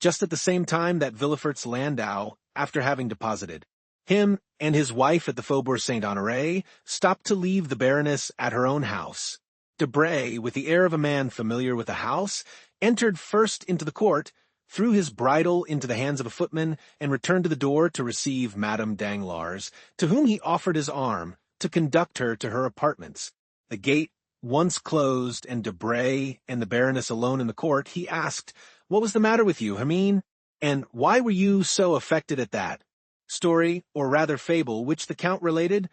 just at the same time that Villefort's landau, after having deposited him and his wife at the Faubourg Saint-Honoré, stopped to leave the Baroness at her own house. Debray, with the air of a man familiar with the house, entered first into the court, threw his bridle into the hands of a footman, and returned to the door to receive Madame Danglars, to whom he offered his arm, to conduct her to her apartments. The gate once closed, and Debray and the Baroness alone in the court, he asked, "What was the matter with you, Hermine? And why were you so affected at that?" Story, or rather fable, which the Count related.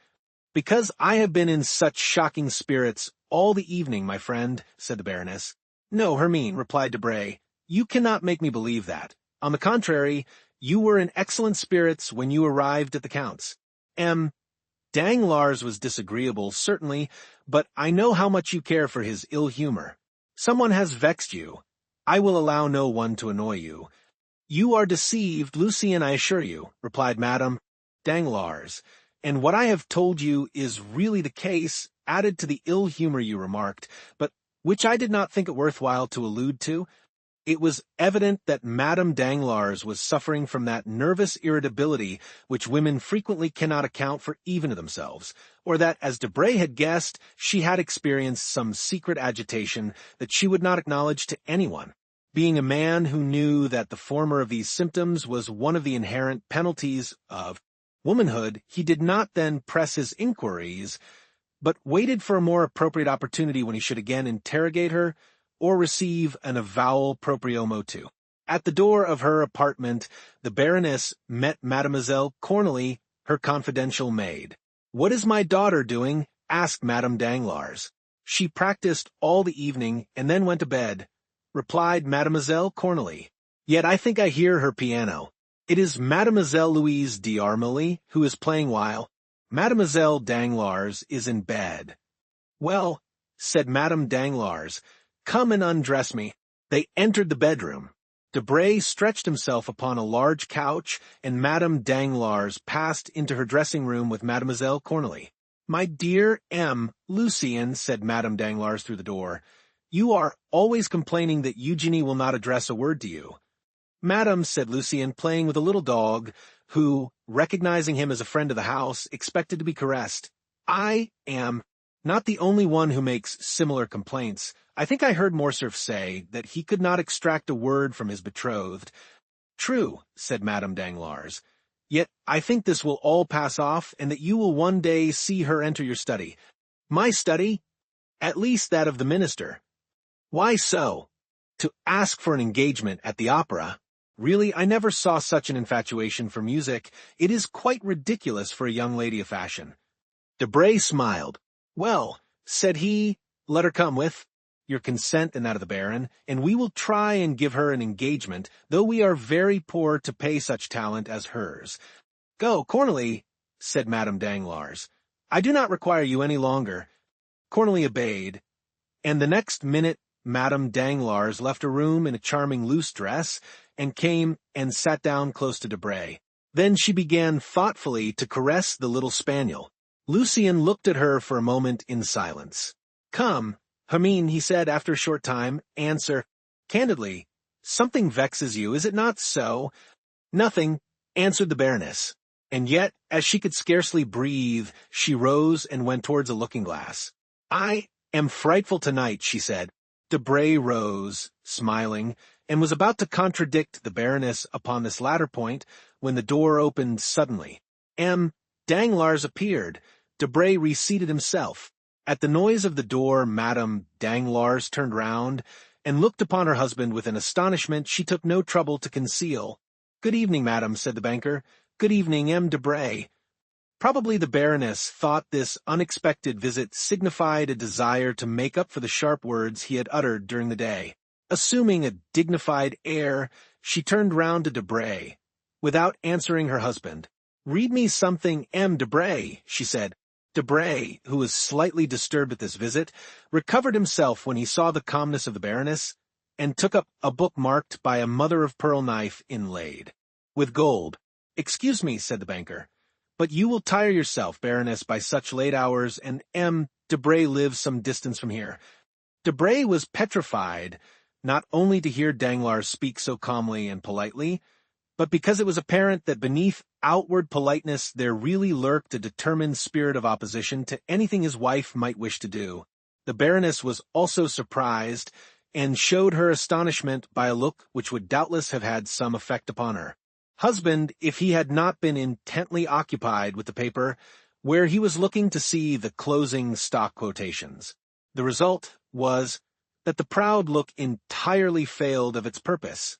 "Because I have been in such shocking spirits all the evening, my friend," said the Baroness. "No, Hermine," replied Debray, "you cannot make me believe that. On the contrary, you were in excellent spirits when you arrived at the Count's. M. Danglars was disagreeable, certainly, but I know how much you care for his ill humor. Someone has vexed you. I will allow no one to annoy you. You are deceived, Lucien, I assure you, replied Madame Danglars, and what I have told you is really the case, added to the ill humor you remarked, but which I did not think it worthwhile to allude to. It was evident that Madame Danglars was suffering from that nervous irritability which women frequently cannot account for even to themselves, or that, as Debray had guessed, she had experienced some secret agitation that she would not acknowledge to anyone. Being a man who knew that the former of these symptoms was one of the inherent penalties of womanhood, he did not then press his inquiries, but waited for a more appropriate opportunity when he should again interrogate her, or receive an avowal proprio motu. At the door of her apartment, the Baroness met Mademoiselle Cornélie, her confidential maid. "What is my daughter doing?" asked Madame Danglars. "She practiced all the evening and then went to bed," replied Mademoiselle Cornélie. "Yet I think I hear her piano. It is Mademoiselle Louise d'Armilly who is playing while Mademoiselle Danglars is in bed." "Well," said Madame Danglars, "come and undress me." They entered the bedroom. Debray stretched himself upon a large couch, and Madame Danglars passed into her dressing-room with Mademoiselle Cornélie. "My dear Lucien," said Madame Danglars through the door, "you are always complaining that Eugenie will not address a word to you." "Madame," said Lucien, playing with a little dog, who, recognizing him as a friend of the house, expected to be caressed, "I am not the only one who makes similar complaints. I think I heard Morcerf say that he could not extract a word from his betrothed." "True," said Madame Danglars. "Yet I think this will all pass off, and that you will one day see her enter your study." "My study?" "At least that of the minister." "Why so?" "To ask for an engagement at the opera. Really, I never saw such an infatuation for music. It is quite ridiculous for a young lady of fashion." Debray smiled. "Well," said he, "let her come with your consent and that of the Baron, and we will try and give her an engagement, though we are very poor to pay such talent as hers." "Go, Cornélie," said Madame Danglars. "I do not require you any longer." Cornélie obeyed, and the next minute Madame Danglars left a room in a charming loose dress, and came and sat down close to Debray. Then she began thoughtfully to caress the little spaniel. Lucien looked at her for a moment in silence. "Come, Hermine," he said after a short time, "answer candidly. Something vexes you, is it not so?" "Nothing," answered the Baroness. And yet, as she could scarcely breathe, she rose and went towards a looking-glass. "I am frightful tonight," she said. Debray rose, smiling, and was about to contradict the Baroness upon this latter point, when the door opened suddenly. Danglars appeared. Debray reseated himself. At the noise of the door, Madame Danglars turned round, and looked upon her husband with an astonishment she took no trouble to conceal. "Good evening, madame," said the banker. "Good evening, Debray." Probably the Baroness thought this unexpected visit signified a desire to make up for the sharp words he had uttered during the day. Assuming a dignified air, she turned round to Debray. Without answering her husband, "Read me something, Debray," she said. Debray, who was slightly disturbed at this visit, recovered himself when he saw the calmness of the Baroness, and took up a book marked by a mother-of-pearl knife inlaid with gold. "Excuse me," said the banker, "but you will tire yourself, Baroness, by such late hours, and Debray lives some distance from here." Debray was petrified, not only to hear Danglars speak so calmly and politely, but because it was apparent that beneath outward politeness there really lurked a determined spirit of opposition to anything his wife might wish to do. The Baroness was also surprised, and showed her astonishment by a look which would doubtless have had some effect upon her husband if he had not been intently occupied with the paper, where he was looking to see the closing stock quotations. The result was that the proud look entirely failed of its purpose.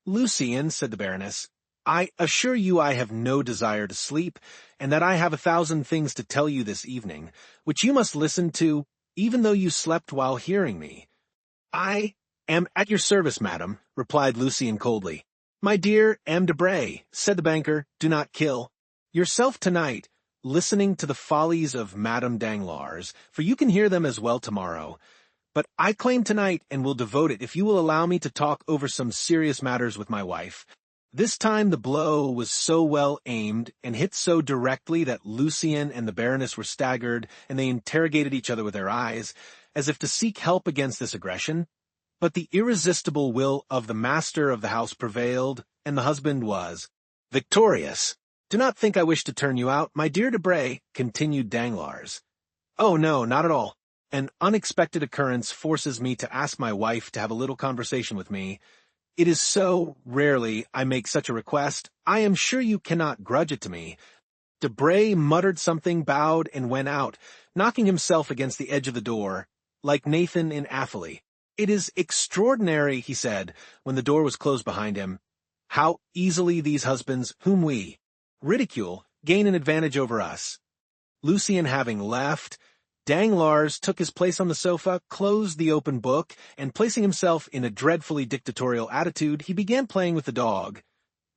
"Lucien," said the Baroness, "I assure you I have no desire to sleep, and that I have 1,000 things to tell you this evening, which you must listen to, even though you slept while hearing me." "I am at your service, madam," replied Lucien coldly. "My dear Debray," said the banker, "do not kill yourself tonight, listening to the follies of Madame Danglars, for you can hear them as well tomorrow. But I claim tonight and will devote it if you will allow me to talk over some serious matters with my wife. This time the blow was so well aimed and hit so directly that Lucien and the Baroness were staggered, and they interrogated each other with their eyes, as if to seek help against this aggression. But the irresistible will of the master of the house prevailed, and the husband was victorious. "Do not think I wish to turn you out, my dear Debray," continued Danglars. "Oh, no, not at all. An unexpected occurrence forces me to ask my wife to have a little conversation with me. It is so rarely I make such a request. I am sure you cannot grudge it to me." Debray muttered something, bowed, and went out, knocking himself against the edge of the door, like Nathan in Athalie. "It is extraordinary," he said, when the door was closed behind him, "how easily these husbands, whom we ridicule, gain an advantage over us." Lucien having left, Danglars took his place on the sofa, closed the open book, and placing himself in a dreadfully dictatorial attitude, he began playing with the dog.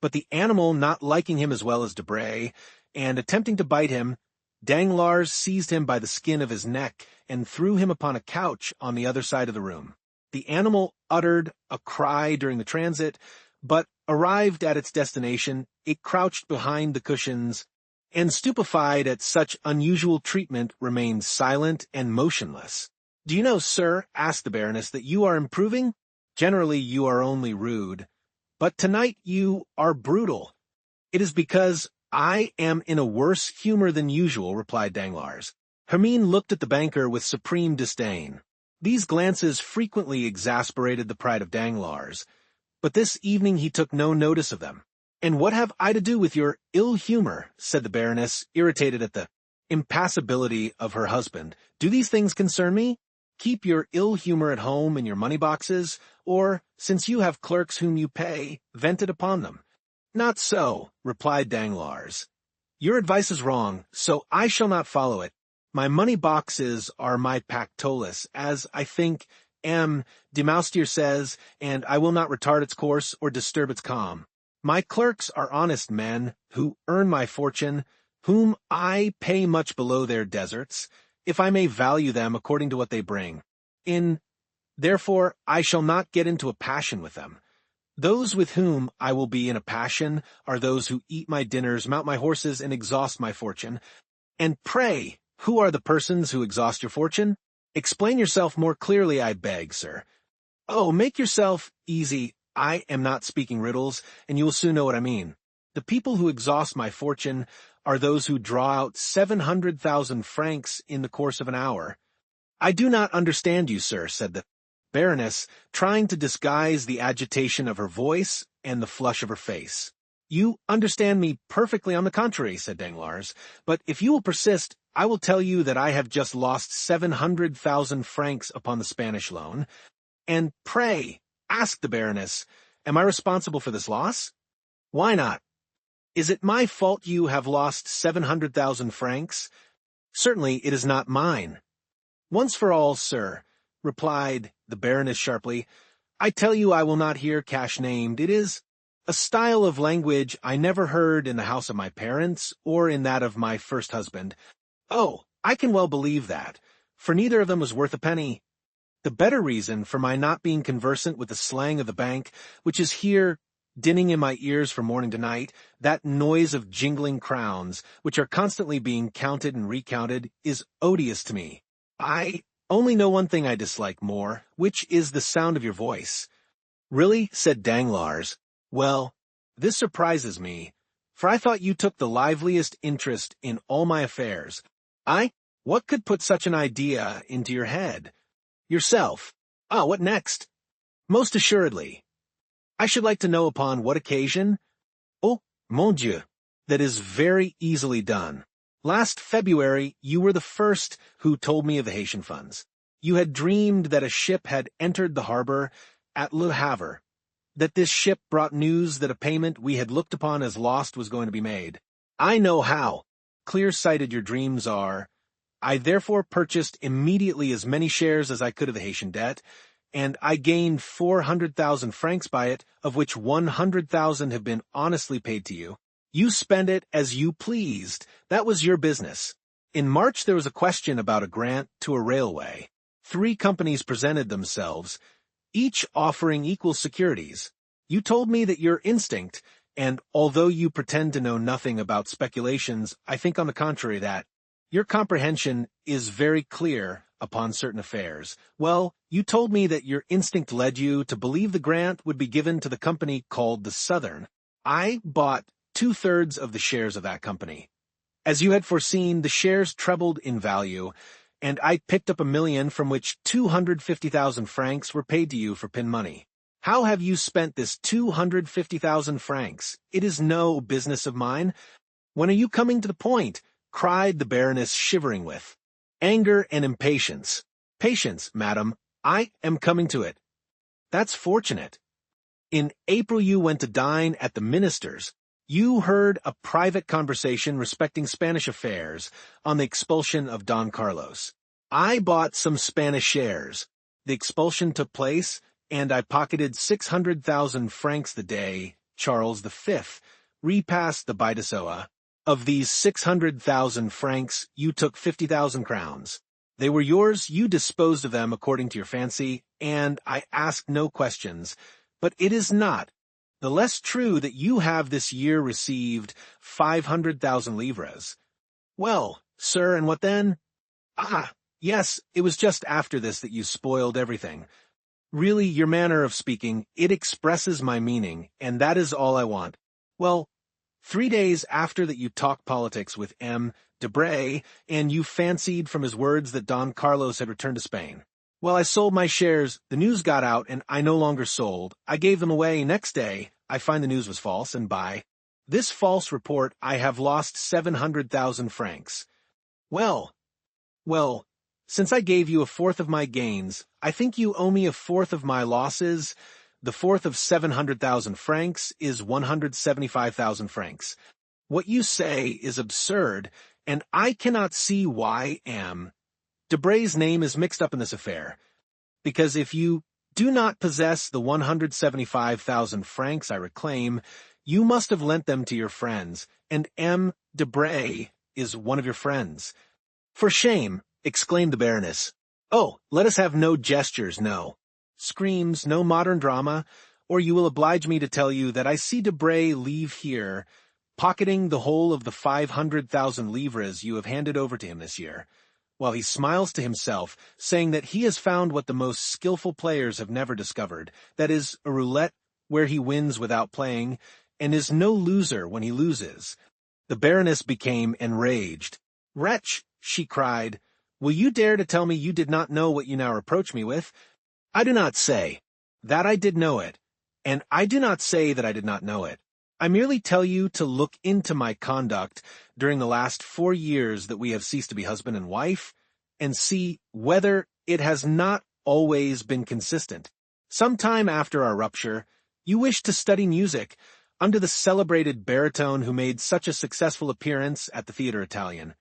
But the animal not liking him as well as Debray, and attempting to bite him, Danglars seized him by the skin of his neck and threw him upon a couch on the other side of the room. The animal uttered a cry during the transit, but arrived at its destination, it crouched behind the cushions, and stupefied at such unusual treatment remained silent and motionless. "Do you know, sir," asked the Baroness, "that you are improving? Generally you are only rude, but tonight you are brutal." "It is because I am in a worse humor than usual," replied Danglars. Hermine looked at the banker with supreme disdain. These glances frequently exasperated the pride of Danglars, but this evening he took no notice of them. "And what have I to do with your ill humor?" said the Baroness, irritated at the impassibility of her husband. "Do these things concern me? Keep your ill humor at home in your money boxes, or, since you have clerks whom you pay, vent it upon them." "Not so," replied Danglars. "Your advice is wrong, so I shall not follow it. My money boxes are my pactolus, as I think M. de Moustier says, and I will not retard its course or disturb its calm. My clerks are honest men, who earn my fortune, whom I pay much below their deserts, if I may value them according to what they bring. Therefore, I shall not get into a passion with them. Those with whom I will be in a passion are those who eat my dinners, mount my horses, and exhaust my fortune. And pray, who are the persons who exhaust your fortune? Explain yourself more clearly, I beg, sir." "Oh, make yourself easy. I am not speaking riddles, and you will soon know what I mean. The people who exhaust my fortune are those who draw out 700,000 francs in the course of an hour." "I do not understand you, sir," said the Baroness, trying to disguise the agitation of her voice and the flush of her face. "You understand me perfectly, on the contrary," said Danglars, "but if you will persist, I will tell you that I have just lost 700,000 francs upon the Spanish loan. And pray, ask the Baroness, am I responsible for this loss? Why not? Is it my fault you have lost 700,000 francs? Certainly it is not mine." "Once for all, sir," replied the Baroness sharply, "I tell you I will not hear cash named. It is a style of language I never heard in the house of my parents or in that of my first husband. Oh, I can well believe that, for neither of them was worth a penny. The better reason for my not being conversant with the slang of the bank, which is here dinning in my ears from morning to night, that noise of jingling crowns, which are constantly being counted and recounted, is odious to me. I only know one thing I dislike more, which is the sound of your voice." "Really?" said Danglars. "Well, this surprises me, for I thought you took the liveliest interest in all my affairs." What could put such an idea into your head?" "Yourself." "Ah, what next?" "Most assuredly. I should like to know upon what occasion." "Oh, mon Dieu, that is very easily done. Last February you were the first who told me of the Haitian funds. You had dreamed that a ship had entered the harbor at Le Havre, that this ship brought news that a payment we had looked upon as lost was going to be made. I know how clear-sighted your dreams are. I therefore purchased immediately as many shares as I could of the Haitian debt, and I gained 400,000 francs by it, of which 100,000 have been honestly paid to you. You spend it as you pleased. That was your business. In March there was a question about a grant to a railway. 3 companies presented themselves, each offering equal securities. You told me that your instinct, and although you pretend to know nothing about speculations, I think on the contrary that your comprehension is very clear upon certain affairs. Well, you told me that your instinct led you to believe the grant would be given to the company called the Southern. I bought 2/3 of the shares of that company. As you had foreseen, the shares trebled in value, and I picked up 1 million from which 250,000 francs were paid to you for pin money. How have you spent this 250,000 francs? It is no business of mine. When are you coming to the point? Cried the Baroness, shivering with anger and impatience. Patience, madam. I am coming to it. That's fortunate. In April you went to dine at the minister's. You heard a private conversation respecting Spanish affairs on the expulsion of Don Carlos. I bought some Spanish shares. The expulsion took place, and I pocketed 600,000 francs the day Charles V repassed the Bidasoa. Of these 600,000 francs, you took 50,000 crowns. They were yours, you disposed of them according to your fancy, and I asked no questions. But it is not the less true that you have this year received 500,000 livres. Well, sir, and what then? Ah, yes, it was just after this that you spoiled everything. Really, your manner of speaking, it expresses my meaning, and that is all I want. Well, 3 days after that you talked politics with M. Debray, and you fancied from his words that Don Carlos had returned to Spain. Well, I sold my shares, the news got out, and I no longer sold. I gave them away. Next day, I find the news was false, and by this false report I have lost 700,000 francs. Well, since I gave you 1/4 of my gains, I think you owe me 1/4 of my losses. The 1/4 of 700,000 francs is 175,000 francs. What you say is absurd, and I cannot see why M. Debray's name is mixed up in this affair. Because if you do not possess the 175,000 francs I reclaim, you must have lent them to your friends, and M. Debray is one of your friends. For shame, exclaimed the Baroness. Oh, let us have no gestures, no screams, no modern drama, or you will oblige me to tell you that I see Debray leave here, pocketing the whole of the 500,000 livres you have handed over to him this year, while he smiles to himself, saying that he has found what the most skillful players have never discovered, that is, a roulette where he wins without playing, and is no loser when he loses. The Baroness became enraged. Wretch, she cried, will you dare to tell me you did not know what you now reproach me with? I do not say that I did know it, and I do not say that I did not know it. I merely tell you to look into my conduct during the last 4 years that we have ceased to be husband and wife, and see whether it has not always been consistent. Some time after our rupture, you wished to study music under the celebrated baritone who made such a successful appearance at the Theatre Italian.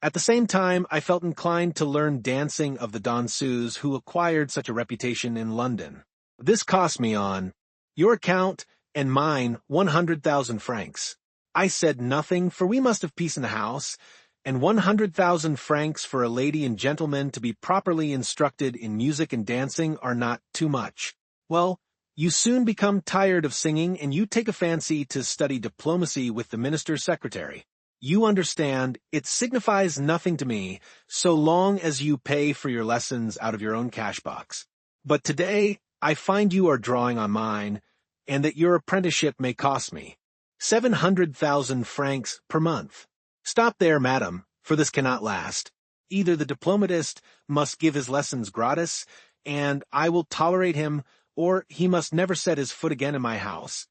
At the same time, I felt inclined to learn dancing of the danseuses who acquired such a reputation in London. This cost me on your account and mine 100,000 francs. I said nothing, for we must have peace in the house, and 100,000 francs for a lady and gentleman to be properly instructed in music and dancing are not too much. Well, you soon become tired of singing, and you take a fancy to study diplomacy with the minister's secretary. You understand, it signifies nothing to me, so long as you pay for your lessons out of your own cash box. But today, I find you are drawing on mine, and that your apprenticeship may cost me 700,000 francs per month. Stop there, madam, for this cannot last. Either the diplomatist must give his lessons gratis, and I will tolerate him, or he must never set his foot again in my house.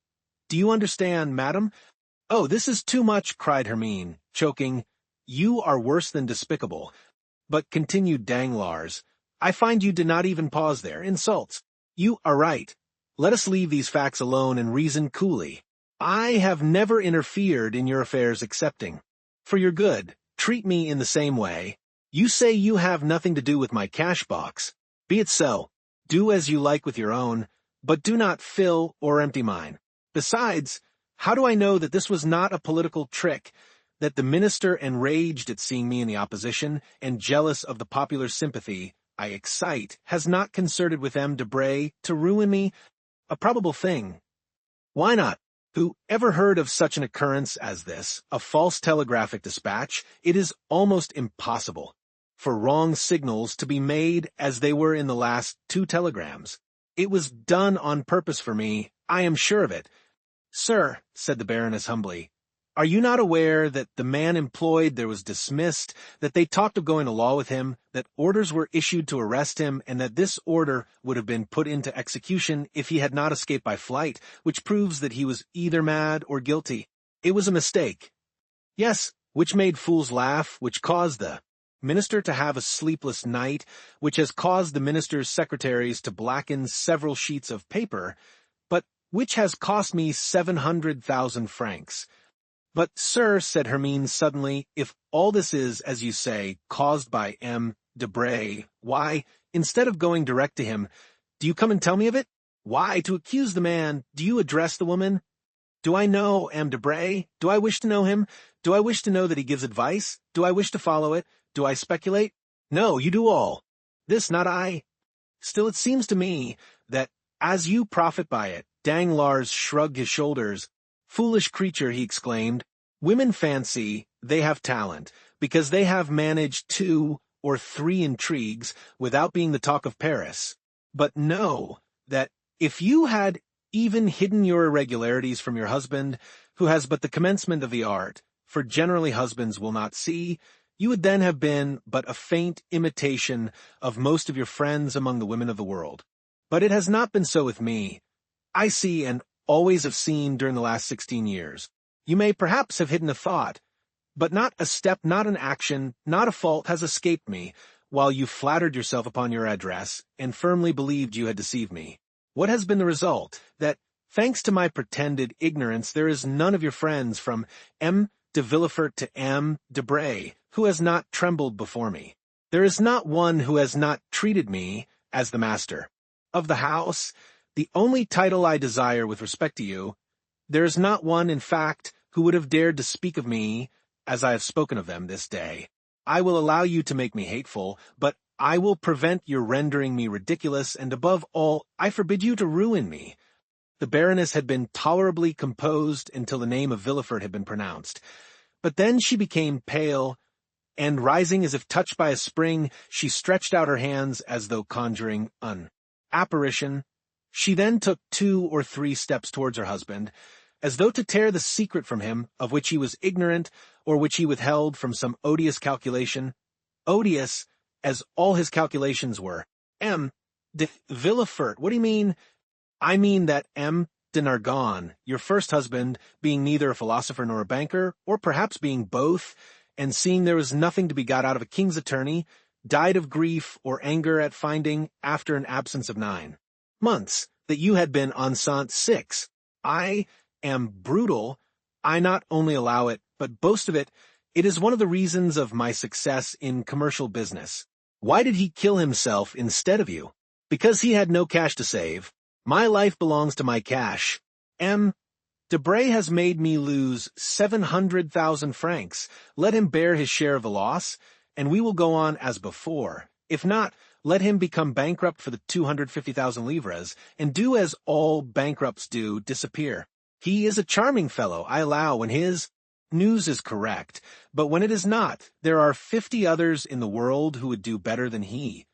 Do you understand, madam? Oh, this is too much, cried Hermine, choking. You are worse than despicable. But continued Danglars, I find you did not even pause there. Insults. You are right. Let us leave these facts alone and reason coolly. I have never interfered in your affairs excepting for your good. Treat me in the same way. You say you have nothing to do with my cash box. Be it so. Do as you like with your own, but do not fill or empty mine. Besides, how do I know that this was not a political trick, that the minister, enraged at seeing me in the opposition and jealous of the popular sympathy I excite, has not concerted with M. Debray to ruin me? A probable thing. Why not? Who ever heard of such an occurrence as this, a false telegraphic dispatch? It is almost impossible for wrong signals to be made as they were in the last 2 telegrams. It was done on purpose for me, I am sure of it. Sir, said the Baroness humbly, are you not aware that the man employed there was dismissed, that they talked of going to law with him, that orders were issued to arrest him, and that this order would have been put into execution if he had not escaped by flight, which proves that he was either mad or guilty? It was a mistake. Yes, which made fools laugh, which caused the minister to have a sleepless night, which has caused the minister's secretaries to blacken several sheets of paper, but which has cost me 700,000 francs. But, sir, said Hermine suddenly, if all this is, as you say, caused by M. Debray, why, instead of going direct to him, do you come and tell me of it? Why, to accuse the man, do you address the woman? Do I know M. Debray? Do I wish to know him? Do I wish to know that he gives advice? Do I wish to follow it? Do I speculate? No, you do all. This, not I. Still, it seems to me that, as you profit by it, Danglars shrugged his shoulders. Foolish creature, he exclaimed. Women fancy they have talent, because they have managed 2 or 3 intrigues without being the talk of Paris. But know that if you had even hidden your irregularities from your husband, who has but the commencement of the art, for generally husbands will not see, you would then have been but a faint imitation of most of your friends among the women of the world. But it has not been so with me. I see and always have seen during the last 16 years. You may perhaps have hidden a thought, but not a step, not an action, not a fault has escaped me, while you flattered yourself upon your address, and firmly believed you had deceived me. What has been the result? That, thanks to my pretended ignorance, there is none of your friends, from M. de Villefort to M. Debray, who has not trembled before me. There is not one who has not treated me as the master of the house, the only title I desire with respect to you. There is not one, in fact, who would have dared to speak of me as I have spoken of them this day. I will allow you to make me hateful, but I will prevent your rendering me ridiculous, and above all, I forbid you to ruin me. The Baroness had been tolerably composed until the name of Villefort had been pronounced, but then she became pale, and rising as if touched by a spring, she stretched out her hands as though conjuring an apparition. She then took 2 or 3 steps towards her husband, as though to tear the secret from him of which he was ignorant or which he withheld from some odious calculation. Odious, as all his calculations were. M. de Villefort, what do you mean? I mean that M. de Nargonne, your first husband, being neither a philosopher nor a banker, or perhaps being both, and seeing there was nothing to be got out of a king's attorney, died of grief or anger at finding, after an absence of 9 months, that you had been enceinte 6. I am brutal. I not only allow it, but boast of it. It is one of the reasons of my success in commercial business. Why did he kill himself instead of you? Because he had no cash to save. My life belongs to my cash. M. Debray has made me lose 700,000 francs. Let him bear his share of the loss, and we will go on as before. If not, let him become bankrupt for the 250,000 livres, and do as all bankrupts do, disappear. He is a charming fellow, I allow, when his news is correct, but when it is not, there are 50 others in the world who would do better than he.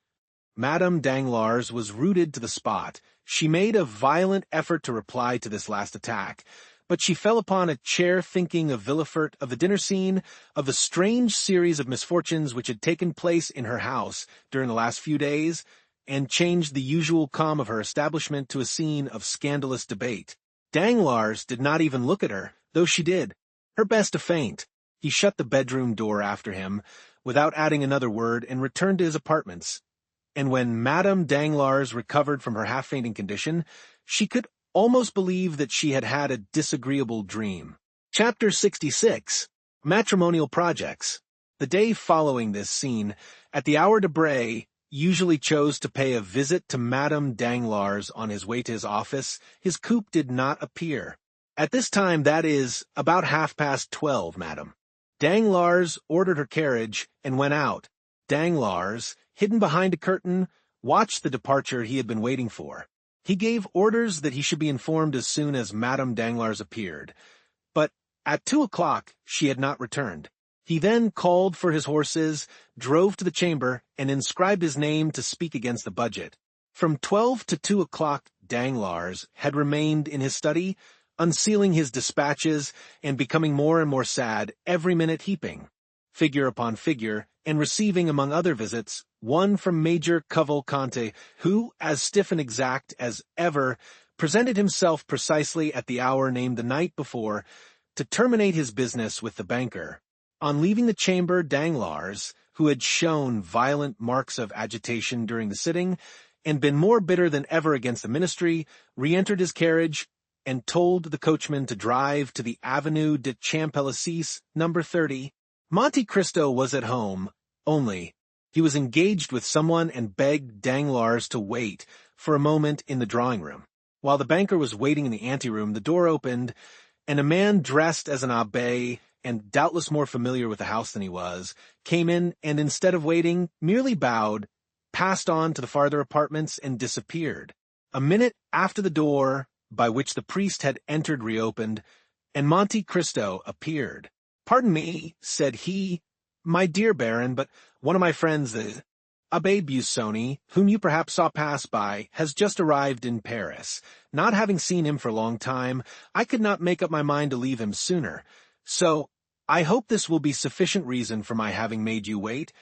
Madame Danglars was rooted to the spot. She made a violent effort to reply to this last attack, but she fell upon a chair thinking of Villefort, of the dinner scene, of the strange series of misfortunes which had taken place in her house during the last few days, and changed the usual calm of her establishment to a scene of scandalous debate. Danglars did not even look at her, though she did. Her best to faint. He shut the bedroom door after him, without adding another word, and returned to his apartments. And when Madame Danglars recovered from her half-fainting condition, she could almost believe that she had had a disagreeable dream. Chapter 66. Matrimonial Projects. The day following this scene, at the hour Debray usually chose to pay a visit to Madame Danglars on his way to his office, his coupe did not appear. At this time, that is, about 12:30, madam. Danglars ordered her carriage and went out. Danglars, hidden behind a curtain, watched the departure he had been waiting for. He gave orders that he should be informed as soon as Madame Danglars appeared. But at 2 o'clock she had not returned. He then called for his horses, drove to the chamber, and inscribed his name to speak against the budget. From 12 to 2 o'clock Danglars had remained in his study, unsealing his dispatches and becoming more and more sad, every minute heaping, figure upon figure, and receiving, among other visits, one from Major Cavalcanti, who, as stiff and exact as ever, presented himself precisely at the hour named the night before to terminate his business with the banker. On leaving the chamber, Danglars, who had shown violent marks of agitation during the sitting, and been more bitter than ever against the ministry, re-entered his carriage, and told the coachman to drive to the Avenue de Champs-Élysées, number 30. Monte Cristo was at home, only he was engaged with someone and begged Danglars to wait for a moment in the drawing-room. While the banker was waiting in the anteroom, the door opened, and a man dressed as an abbé, and doubtless more familiar with the house than he was, came in and instead of waiting, merely bowed, passed on to the farther apartments, and disappeared. A minute after the door by which the priest had entered reopened, and Monte Cristo appeared. "Pardon me," said he, "my dear Baron, but one of my friends, the Abbé Busoni, whom you perhaps saw pass by, has just arrived in Paris. Not having seen him for a long time, I could not make up my mind to leave him sooner. So, I hope this will be sufficient reason for my having made you wait."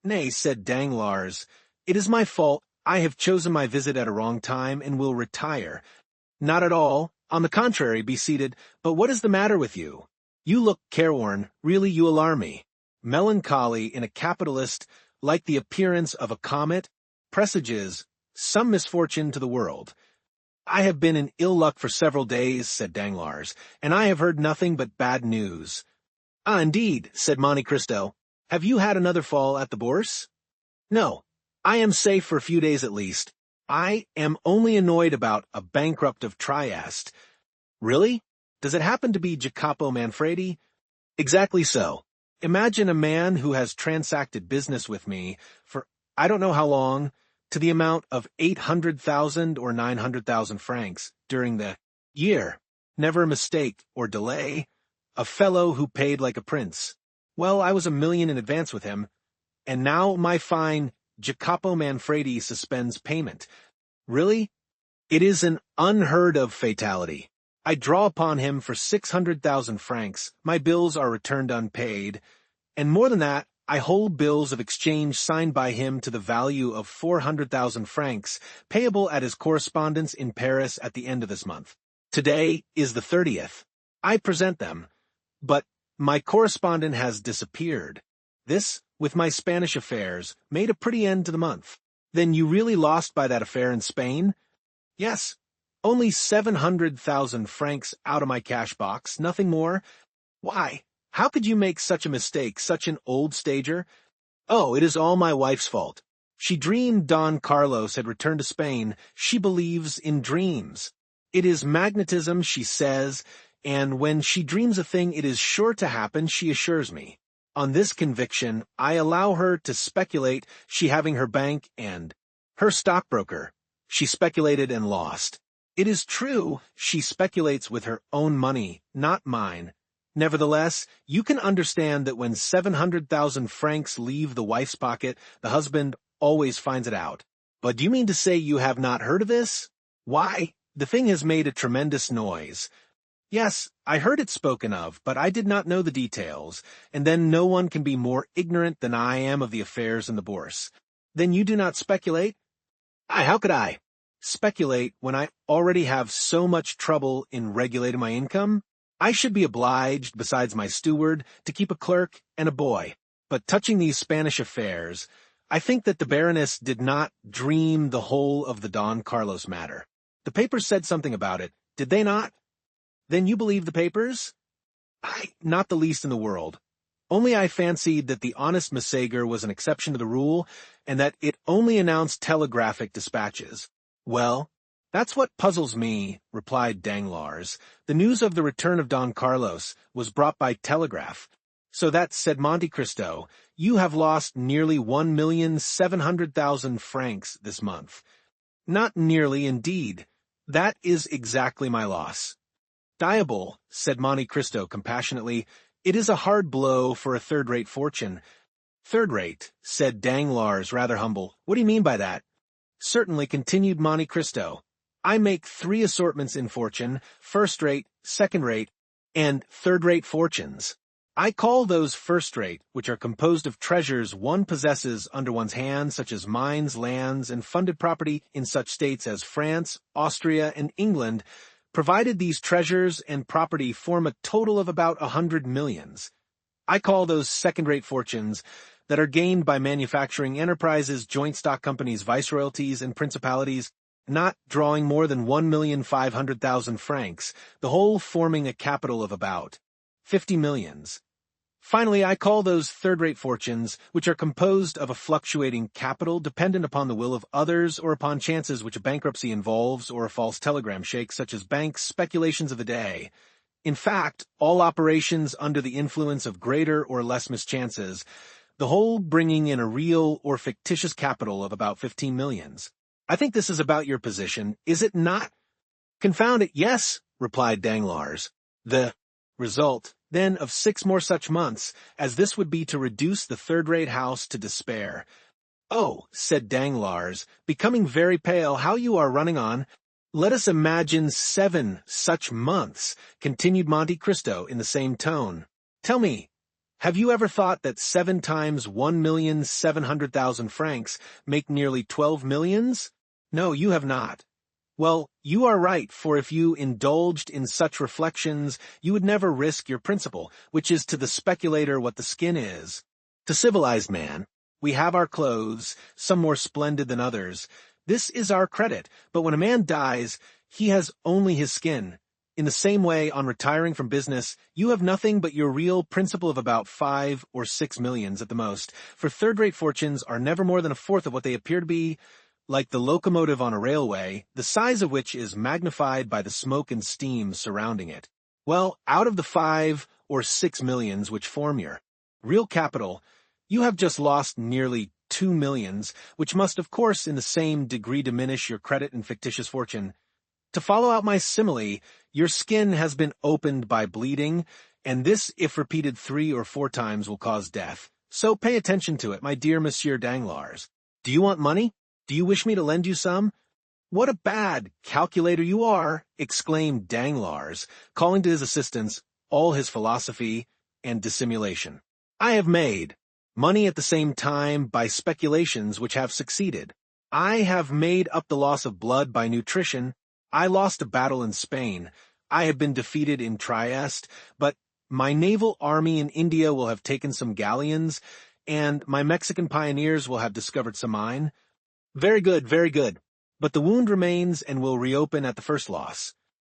"Nay," said Danglars, "it is my fault. I have chosen my visit at a wrong time, and will retire." "Not at all. On the contrary, be seated. But what is the matter with you? You look careworn. Really, you alarm me. Melancholy in a capitalist, like the appearance of a comet, presages some misfortune to the world." "I have been in ill luck for several days," said Danglars, "and I have heard nothing but bad news." "Ah, indeed," said Monte Cristo. "Have you had another fall at the Bourse?" "No. I am safe for a few days at least. I am only annoyed about a bankrupt of Trieste." "Really? Does it happen to be Jacopo Manfredi?" "Exactly so. Imagine a man who has transacted business with me for I don't know how long, to the amount of 800,000 or 900,000 francs during the year. Never a mistake or delay. A fellow who paid like a prince. Well, I was 1,000,000 in advance with him, and now my fine Jacopo Manfredi suspends payment. Really? It is an unheard-of fatality. I draw upon him for 600,000 francs, my bills are returned unpaid, and more than that, I hold bills of exchange signed by him to the value of 400,000 francs, payable at his correspondence in Paris at the end of this month. Today is the 30th. I present them, but my correspondent has disappeared. This, with my Spanish affairs, made a pretty end to the month." "Then you really lost by that affair in Spain?" "Yes. Only 700,000 francs out of my cash box, nothing more." "Why? How could you make such a mistake, such an old stager?" "Oh, it is all my wife's fault. She dreamed Don Carlos had returned to Spain. She believes in dreams. It is magnetism, she says, and when she dreams a thing it is sure to happen, she assures me. On this conviction, I allow her to speculate, she having her bank and her stockbroker. She speculated and lost. It is true, she speculates with her own money, not mine. Nevertheless, you can understand that when 700,000 francs leave the wife's pocket, the husband always finds it out. But do you mean to say you have not heard of this?" "Why, the thing has made a tremendous noise." "Yes, I heard it spoken of, but I did not know the details, and then no one can be more ignorant than I am of the affairs in the Bourse." "Then you do not speculate?" How could I speculate when I already have so much trouble in regulating my income? I should be obliged, besides my steward, to keep a clerk and a boy. But touching these Spanish affairs, I think that the Baroness did not dream the whole of the Don Carlos matter. The papers said something about it, did they not?" "Then you believe the papers?" Not the least in the world. Only I fancied that the honest Messager was an exception to the rule, and that it only announced telegraphic dispatches. "Well, that's what puzzles me," replied Danglars. "The news of the return of Don Carlos was brought by telegraph. So that, said Monte Cristo, you have lost nearly 1,700,000 francs this month. Not nearly, indeed. That is exactly my loss. Diable, said Monte Cristo compassionately, it is a hard blow for a third-rate fortune. Third-rate, said Danglars, rather humble. What do you mean by that? Certainly, continued Monte Cristo. I make 3 assortments in fortune, first-rate, second-rate, and third-rate fortunes. I call those first-rate, which are composed of treasures one possesses under one's hands, such as mines, lands, and funded property in such states as France, Austria, and England, provided these treasures and property form a total of about 100 millions. I call those second-rate fortunes that are gained by manufacturing enterprises, joint stock companies, viceroyalties, and principalities, not drawing more than 1,500,000 francs, the whole forming a capital of about 50 millions. Finally, I call those third-rate fortunes, which are composed of a fluctuating capital dependent upon the will of others or upon chances which a bankruptcy involves or a false telegram shakes, such as bank speculations of the day. In fact, all operations under the influence of greater or less mischances, the whole bringing in a real or fictitious capital of about 15 millions. I think this is about your position, is it not? Confound it, yes, replied Danglars. The result, then, of 6 more such months, as this would be to reduce the third-rate house to despair. Oh, said Danglars, becoming very pale, how you are running on. Let us imagine 7 such months, continued Monte Cristo in the same tone. Tell me, have you ever thought that 7 times 1,700,000 francs make nearly 12 millions? No, you have not. Well, you are right, for if you indulged in such reflections, you would never risk your principal, which is to the speculator what the skin is. To civilized man, we have our clothes, some more splendid than others. This is our credit, but when a man dies, he has only his skin. In the same way, on retiring from business, you have nothing but your real principal of about 5 or 6 millions at the most, for third-rate fortunes are never more than a fourth of what they appear to be, like the locomotive on a railway, the size of which is magnified by the smoke and steam surrounding it. Well, out of the 5 or 6 millions which form your real capital, you have just lost nearly 2 millions, which must of course in the same degree diminish your credit and fictitious fortune. To follow out my simile, your skin has been opened by bleeding, and this, if repeated 3 or 4 times, will cause death. So pay attention to it, my dear Monsieur Danglars. Do you want money? Do you wish me to lend you some? What a bad calculator you are, exclaimed Danglars, calling to his assistance all his philosophy and dissimulation. I have made money at the same time by speculations which have succeeded. I have made up the loss of blood by nutrition. I lost a battle in Spain. I have been defeated in Trieste, but my naval army in India will have taken some galleons, and my Mexican pioneers will have discovered some mine. Very good, very good. But the wound remains and will reopen at the first loss.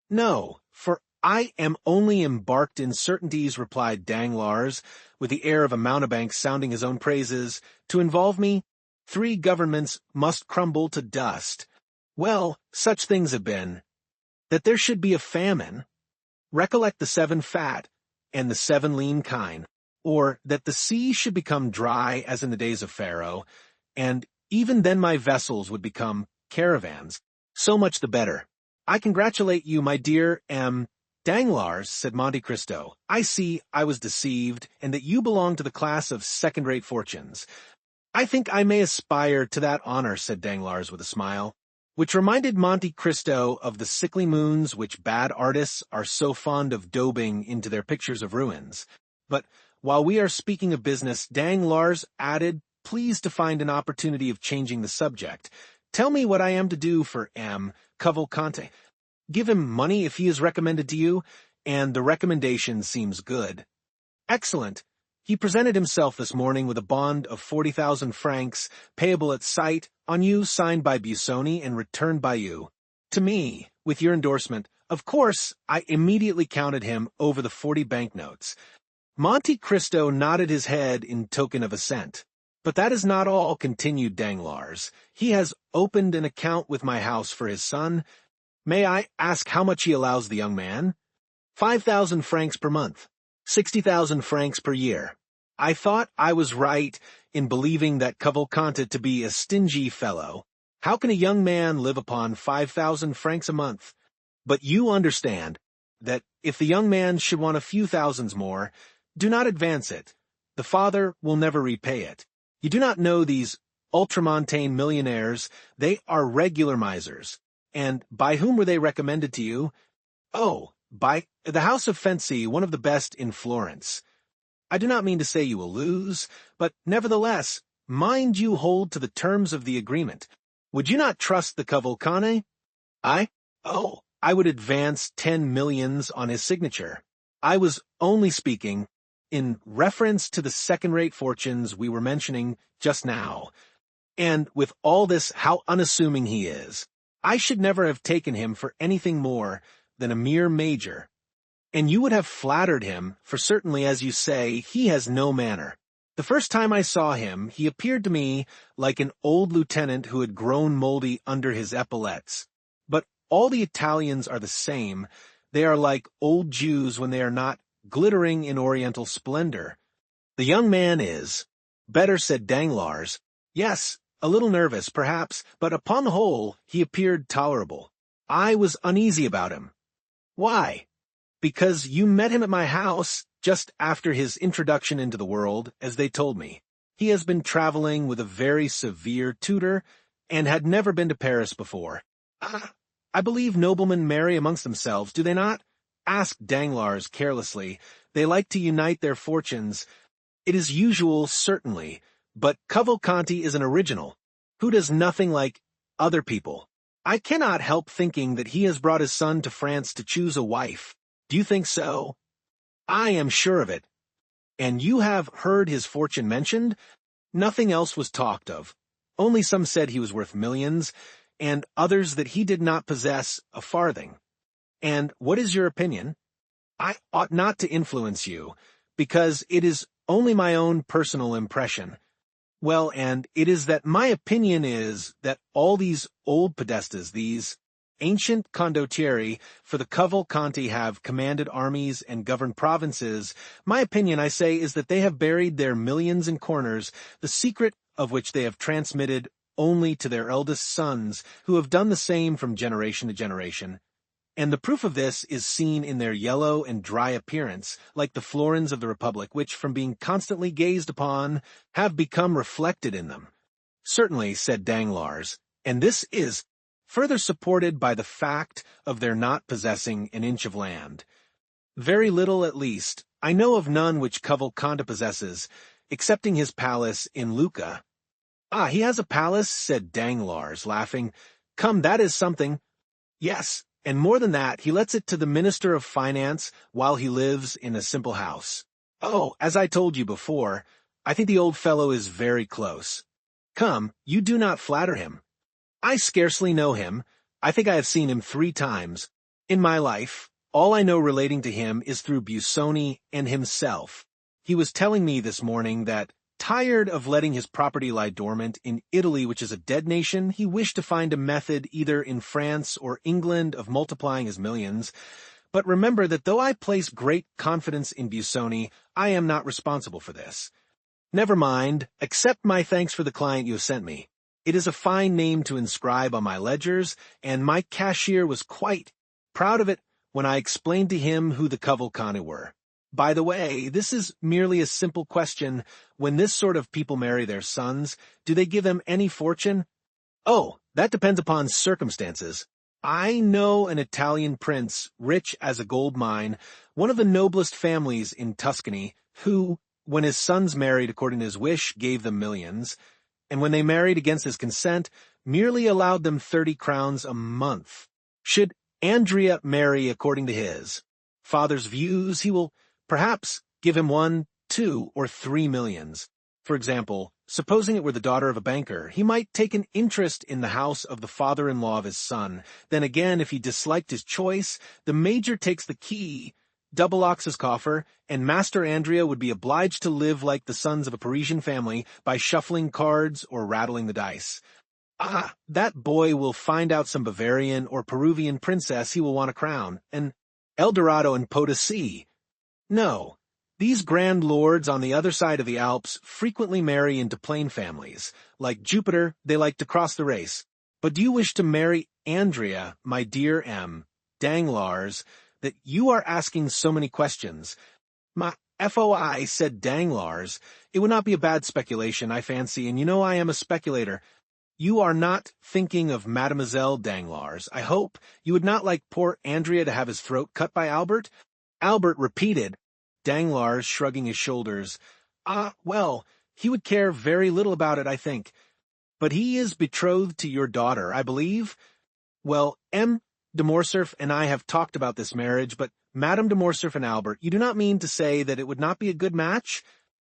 No, for I am only embarked in certainties, replied Danglars, with the air of a mountebank sounding his own praises. To involve me, 3 governments must crumble to dust. Well, such things have been. That there should be a famine. Recollect the 7 fat and the 7 lean kine. Or that the sea should become dry as in the days of Pharaoh, and even then my vessels would become caravans. So much the better. I congratulate you, my dear Danglars, said Monte Cristo. I see I was deceived, and that you belong to the class of second-rate fortunes. I think I may aspire to that honor, said Danglars with a smile, which reminded Monte Cristo of the sickly moons which bad artists are so fond of daubing into their pictures of ruins. But while we are speaking of business, Danglars added, pleased to find an opportunity of changing the subject. Tell me what I am to do for Cavalcanti. Give him money if he is recommended to you, and the recommendation seems good. Excellent. He presented himself this morning with a bond of 40,000 francs, payable at sight, on you, signed by Busoni and returned by you to me, with your endorsement. Of course, I immediately counted him over the 40 banknotes. Monte Cristo nodded his head in token of assent. But that is not all, continued Danglars. He has opened an account with my house for his son. May I ask how much he allows the young man? 5,000 francs per month. 60,000 francs per year. I thought I was right in believing that Cavalcante to be a stingy fellow. How can a young man live upon 5,000 francs a month? But you understand that if the young man should want a few thousands more, do not advance it. The father will never repay it. You do not know these ultramontane millionaires. They are regular misers. And by whom were they recommended to you? Oh, by the House of Fency, one of the best in Florence. I do not mean to say you will lose, but nevertheless, mind you hold to the terms of the agreement. Would you not trust the Cavalcante? I would advance 10 millions on his signature. I was only speaking in reference to the second-rate fortunes we were mentioning just now. And with all this, how unassuming he is. I should never have taken him for anything more than a mere major. And you would have flattered him, for certainly, as you say, he has no manner. The first time I saw him, he appeared to me like an old lieutenant who had grown moldy under his epaulettes. But all the Italians are the same. They are like old Jews when they are not glittering in oriental splendor. The young man is. Better, said Danglars. Yes, a little nervous, perhaps, but upon the whole, he appeared tolerable. I was uneasy about him. Why? Because you met him at my house just after his introduction into the world, as they told me. He has been traveling with a very severe tutor and had never been to Paris before. I believe noblemen marry amongst themselves, do they not? Asked Danglars carelessly. They like to unite their fortunes. It is usual, certainly, but Cavalcanti is an original, who does nothing like other people. I cannot help thinking that he has brought his son to France to choose a wife. Do you think so? I am sure of it. And you have heard his fortune mentioned? Nothing else was talked of. Only some said he was worth millions, and others that he did not possess a farthing. And what is your opinion? I ought not to influence you, because it is only my own personal impression. Well, and it is that my opinion is that all these old podestas, these ancient condottieri, for the Cavalcanti have commanded armies and governed provinces, my opinion, I say, is that they have buried their millions in corners, the secret of which they have transmitted only to their eldest sons, who have done the same from generation to generation. And the proof of this is seen in their yellow and dry appearance, like the florins of the Republic, which, from being constantly gazed upon, have become reflected in them. Certainly, said Danglars, and this is further supported by the fact of their not possessing an inch of land. Very little, at least. I know of none which Cavalcante possesses, excepting his palace in Lucca. Ah, he has a palace, said Danglars, laughing. Come, that is something. Yes, and more than that, he lets it to the Minister of Finance while he lives in a simple house. Oh, as I told you before, I think the old fellow is very close. Come, you do not flatter him. I scarcely know him. I think I have seen him 3 times. In my life, all I know relating to him is through Busoni and himself. He was telling me this morning that, tired of letting his property lie dormant in Italy, which is a dead nation, he wished to find a method either in France or England of multiplying his millions. But remember that though I place great confidence in Busoni, I am not responsible for this. Never mind, accept my thanks for the client you have sent me. It is a fine name to inscribe on my ledgers, and my cashier was quite proud of it when I explained to him who the Cavalcanti were. By the way, this is merely a simple question. When this sort of people marry their sons, do they give them any fortune? Oh, that depends upon circumstances. I know an Italian prince, rich as a gold mine, one of the noblest families in Tuscany, who, when his sons married according to his wish, gave them millions, and when they married against his consent, merely allowed them 30 crowns a month. Should Andrea marry according to his father's views, he will perhaps give him 1, 2, or 3 millions. For example, supposing it were the daughter of a banker, he might take an interest in the house of the father-in-law of his son. Then again, if he disliked his choice, the major takes the key, double-locks his coffer, and Master Andrea would be obliged to live like the sons of a Parisian family by shuffling cards or rattling the dice. Ah, that boy will find out some Bavarian or Peruvian princess he will want to crown, an Eldorado and Potosi. No, These grand lords on the other side of the Alps frequently marry into plain families. Like Jupiter, they like to cross the race. But do you wish to marry Andrea, my dear M. Danglars, that you are asking so many questions? My FOI, said Danglars. It would not be a bad speculation, I fancy, and you know I am a speculator. You are not thinking of Mademoiselle Danglars. I hope you would not like poor Andrea to have his throat cut by Albert? Albert repeated, Danglars shrugging his shoulders. Well, he would care very little about it, I think. But he is betrothed to your daughter, I believe? Well, M. de Morcerf and I have talked about this marriage, but Madame de Morcerf and Albert, you do not mean to say that it would not be a good match?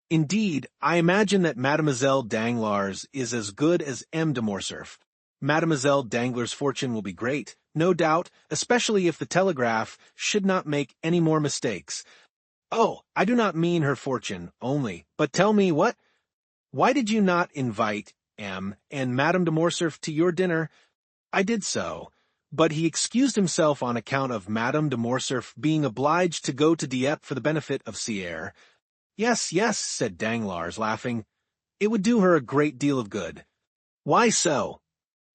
Indeed, I imagine that Mademoiselle Danglars is as good as M. de Morcerf. Mademoiselle Danglars' fortune will be great, no doubt, especially if the telegraph should not make any more mistakes. Oh, I do not mean her fortune only, but tell me why did you not invite M. and Madame de Morcerf to your dinner? I did so, but he excused himself on account of Madame de Morcerf being obliged to go to Dieppe for the benefit of Sierre. Yes, yes, said Danglars, laughing. It would do her a great deal of good. Why so?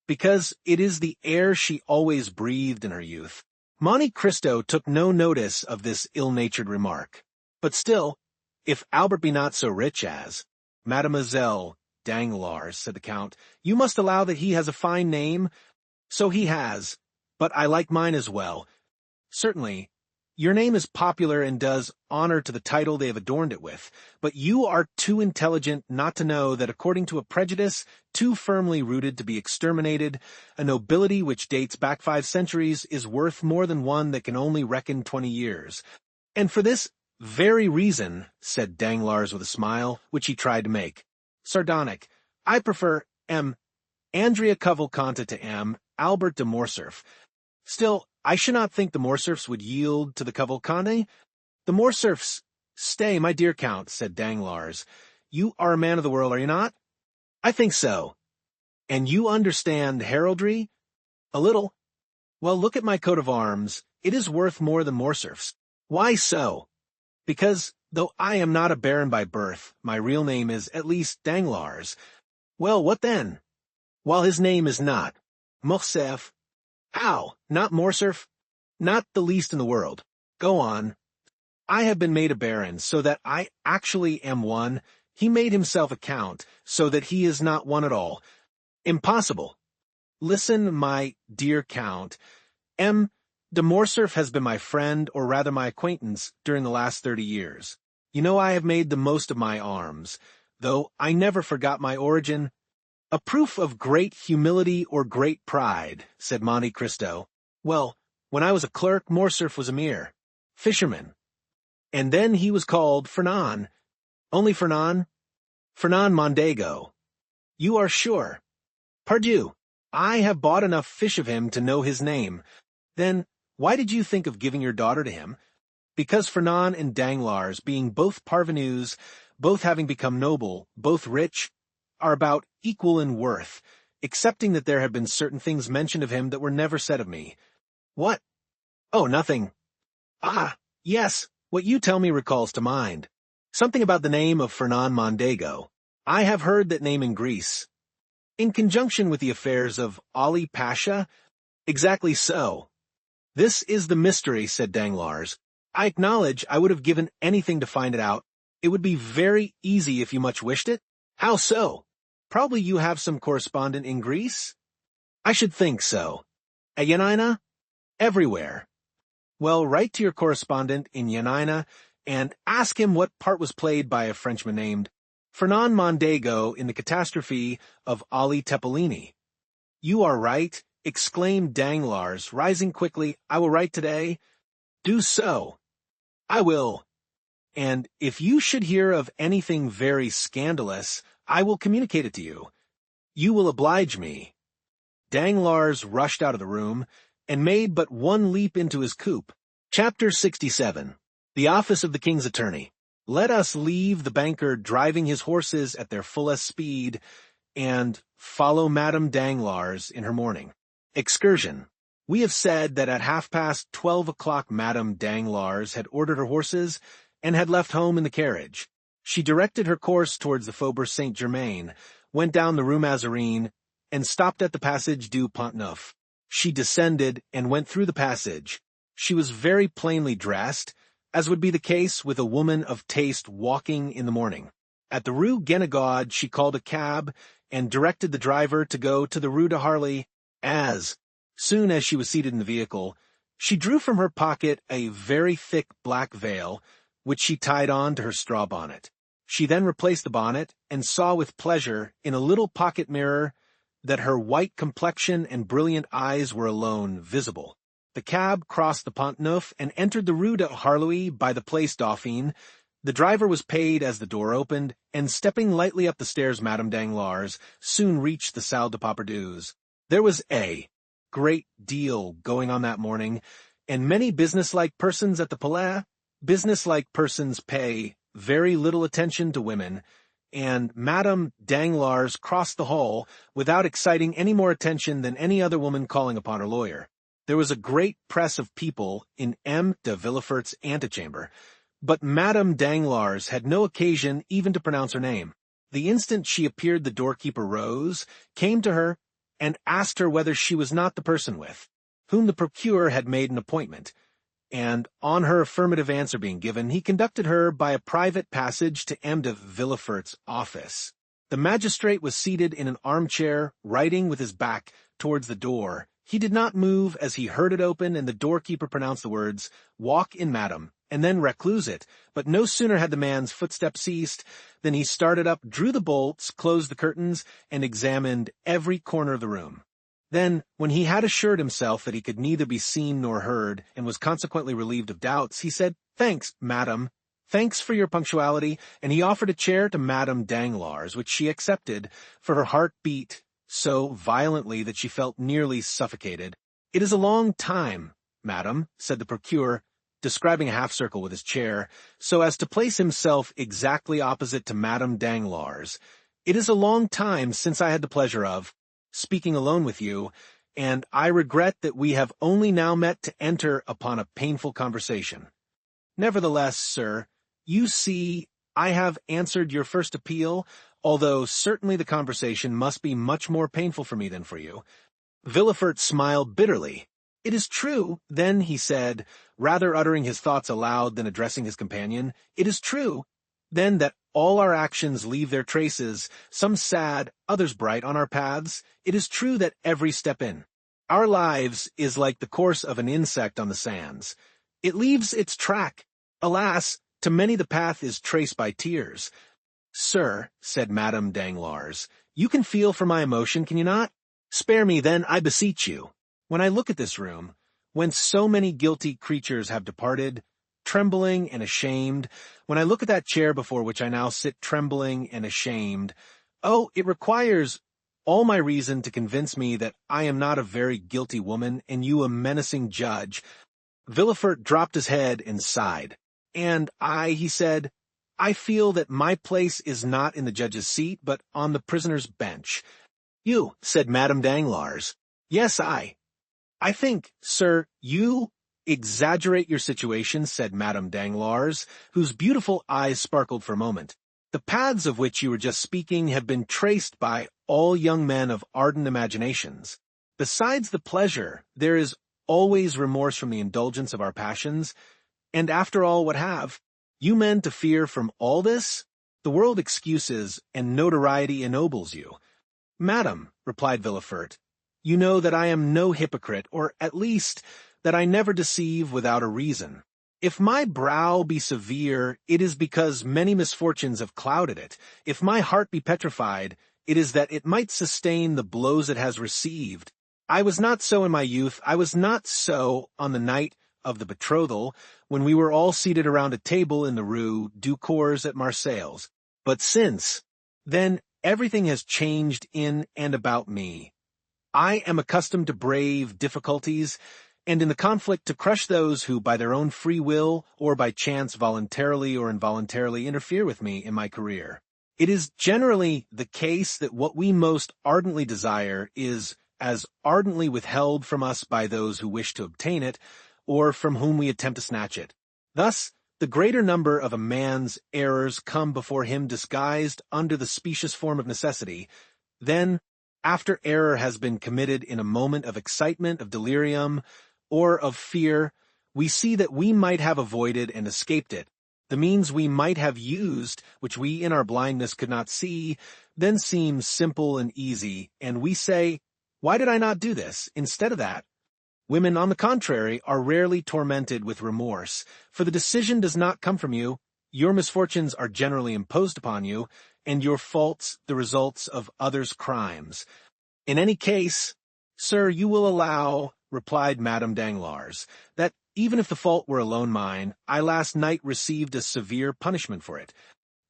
Because it is the air she always breathed in her youth. Monte Cristo took no notice of this ill-natured remark. But still, if Albert be not so rich as— Mademoiselle Danglars, said the Count, you must allow that he has a fine name. So he has, but I like mine as well. Certainly, your name is popular and does honor to the title they have adorned it with, but you are too intelligent not to know that according to a prejudice too firmly rooted to be exterminated, a nobility which dates back 5 centuries is worth more than one that can only reckon 20 years. And for this very reason, said Danglars with a smile, which he tried to make sardonic, I prefer M. Andrea Cavalcanti to M. Albert de Morcerf. Still, I should not think the Morcerfs would yield to the Cavalcanti. The Morcerfs— Stay, my dear Count, said Danglars. You are a man of the world, are you not? I think so. And you understand heraldry? A little. Well, look at my coat of arms. It is worth more than Morcerf's. Why so? Because, though I am not a baron by birth, my real name is at least Danglars. Well, what then? While his name is not Morcerf. How? Not Morcerf? Not the least in the world. Go on. I have been made a baron, so that I actually am one. He made himself a count, so that he is not one at all. Impossible. Listen, my dear Count. M. de Morcerf has been my friend, or rather my acquaintance, during the last 30 years. You know I have made the most of my arms, though I never forgot my origin. A proof of great humility or great pride, said Monte Cristo. Well, when I was a clerk, Morcerf was a mere fisherman. And then he was called Fernand. Only Fernand? Fernand Mondego. You are sure? Pardieu, I have bought enough fish of him to know his name. Then, why did you think of giving your daughter to him? Because Fernand and Danglars, being both parvenus, both having become noble, both rich, are about equal in worth, excepting that there have been certain things mentioned of him that were never said of me. What? Oh, nothing. Ah, yes, what you tell me recalls to mind. Something about the name of Fernand Mondego. I have heard that name in Greece. In conjunction with the affairs of Ali Pasha? Exactly so. This is the mystery, said Danglars. I acknowledge I would have given anything to find it out. It would be very easy if you much wished it. How so? Probably you have some correspondent in Greece? I should think so. At Yanina? Everywhere. Well, write to your correspondent in Yanina and ask him what part was played by a Frenchman named Fernand Mondego in the catastrophe of Ali Tepelini. You are right, exclaimed Danglars, rising quickly. I will write today. Do so. I will. And if you should hear of anything very scandalous, I will communicate it to you. You will oblige me. Danglars rushed out of the room, and made but one leap into his coupe. Chapter 67. The Office of the King's Attorney. Let us leave the banker driving his horses at their fullest speed, and follow Madame Danglars in her morning excursion. We have said that at 12:30 Madame Danglars had ordered her horses, and had left home in the carriage. She directed her course towards the Faubourg Saint-Germain, went down the Rue Mazarine, and stopped at the Passage du Pont-Neuf. She descended and went through the passage. She was very plainly dressed, as would be the case with a woman of taste walking in the morning. At the Rue Guénégaud she called a cab and directed the driver to go to the Rue de Harley. As soon as she was seated in the vehicle, she drew from her pocket a very thick black veil, which she tied on to her straw bonnet. She then replaced the bonnet and saw with pleasure, in a little pocket mirror, that her white complexion and brilliant eyes were alone visible. The cab crossed the Pont-Neuf and entered the Rue de Harley by the Place Dauphine. The driver was paid as the door opened, and stepping lightly up the stairs, Madame Danglars soon reached the Salle de Papardoux. There was a great deal going on that morning, and many businesslike persons at the Palais. Businesslike persons pay very little attention to women, and Madame Danglars crossed the hall without exciting any more attention than any other woman calling upon her lawyer. There was a great press of people in M. de Villefort's antechamber, but Madame Danglars had no occasion even to pronounce her name. The instant she appeared, the doorkeeper rose, came to her, and asked her whether she was not the person with whom the procureur had made an appointment, and on her affirmative answer being given, he conducted her by a private passage to M. de Villefort's office. The magistrate was seated in an armchair, writing with his back towards the door. He did not move as he heard it open, and the doorkeeper pronounced the words, "Walk in, madam," and then recluse it. But no sooner had the man's footsteps ceased than he started up, drew the bolts, closed the curtains, and examined every corner of the room. Then, when he had assured himself that he could neither be seen nor heard, and was consequently relieved of doubts, he said, "Thanks, madam. Thanks for your punctuality," and he offered a chair to Madame Danglars, which she accepted, for her heart beat so violently that she felt nearly suffocated. "It is a long time, madam," said the procureur, describing a half-circle with his chair, so as to place himself exactly opposite to Madame Danglars. "It is a long time since I had the pleasure of speaking alone with you, and I regret that we have only now met to enter upon a painful conversation. Nevertheless, sir, you see, I have answered your first appeal, although certainly the conversation must be much more painful for me than for you." Villefort smiled bitterly. "It is true, then," he said, rather uttering his thoughts aloud than addressing his companion, "it is true, then, that all our actions leave their traces, some sad, others bright, on our paths. It is true that every step in our lives is like the course of an insect on the sands. It leaves its track. Alas, to many the path is traced by tears." "Sir," said Madame Danglars, "you can feel for my emotion, can you not? Spare me, then, I beseech you. When I look at this room, whence so many guilty creatures have departed, trembling and ashamed, when I look at that chair before which I now sit trembling and ashamed, oh, it requires all my reason to convince me that I am not a very guilty woman, and you a menacing judge." Villefort dropped his head and sighed. "And he said, I feel that my place is not in the judge's seat, but on the prisoner's bench." "You," said Madame Danglars. "Yes, I think, sir, you exaggerate your situation," said Madame Danglars, whose beautiful eyes sparkled for a moment. "The paths of which you were just speaking have been traced by all young men of ardent imaginations. Besides the pleasure, there is always remorse from the indulgence of our passions, and after all, what have you men to fear from all this? The world excuses, and notoriety ennobles you." "Madam," replied Villefort, "you know that I am no hypocrite, or at least that I never deceive without a reason. If my brow be severe, it is because many misfortunes have clouded it. If my heart be petrified, it is that it might sustain the blows it has received. I was not so in my youth, I was not so on the night of the betrothal, when we were all seated around a table in the Rue du Cours at Marseilles. But since then, everything has changed in and about me. I am accustomed to brave difficulties, and in the conflict to crush those who by their own free will or by chance voluntarily or involuntarily interfere with me in my career. It is generally the case that what we most ardently desire is as ardently withheld from us by those who wish to obtain it, or from whom we attempt to snatch it. Thus, The greater number of a man's errors come before him disguised under the specious form of necessity. Then, after error has been committed in a moment of excitement, of delirium, or of fear, we see that we might have avoided and escaped it. The means we might have used, which we in our blindness could not see, then seem simple and easy, and we say, "Why did I not do this?" instead of that. Women, on the contrary, are rarely tormented with remorse, for the decision does not come from you. Your misfortunes are generally imposed upon you, and your faults the results of others' crimes. In any case, sir, you will allow, replied Madame Danglars, that even if the fault were alone mine, I last night received a severe punishment for it.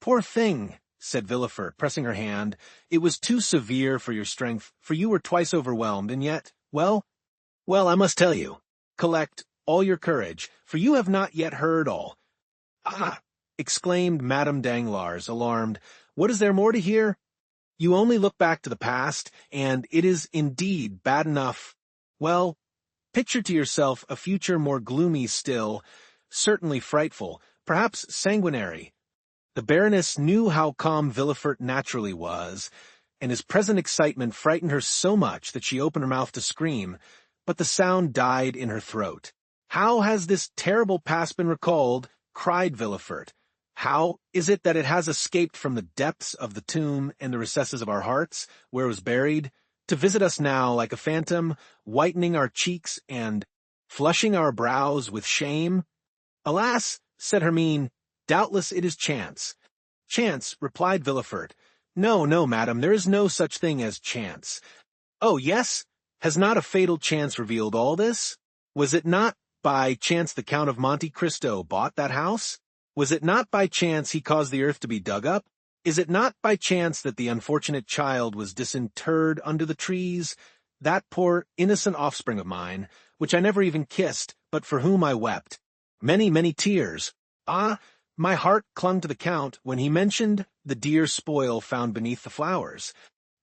Poor thing, said Villefort, pressing her hand, it was too severe for your strength, for you were twice overwhelmed, and yet, well, I must tell you, collect all your courage, for you have not yet heard all. Ah! Exclaimed Madame Danglars, alarmed. What is there more to hear? You only look back to the past, and it is indeed bad enough. Well, picture to yourself a future more gloomy still, certainly frightful, perhaps sanguinary. The Baroness knew how calm Villefort naturally was, and his present excitement frightened her so much that she opened her mouth to scream, but the sound died in her throat. How has this terrible past been recalled? Cried Villefort. How is it that it has escaped from the depths of the tomb and the recesses of our hearts, where it was buried, to visit us now like a phantom, whitening our cheeks and flushing our brows with shame? Alas, said Hermine, doubtless it is chance. Chance, replied Villefort. No, madam, there is no such thing as chance. Oh, yes? Has not a fatal chance revealed all this? Was it not by chance the Count of Monte Cristo bought that house? Was it not by chance he caused the earth to be dug up? Is it not by chance that the unfortunate child was disinterred under the trees? That poor, innocent offspring of mine, which I never even kissed, but for whom I wept. Many tears. Ah, my heart clung to the Count when he mentioned the dear spoil found beneath the flowers.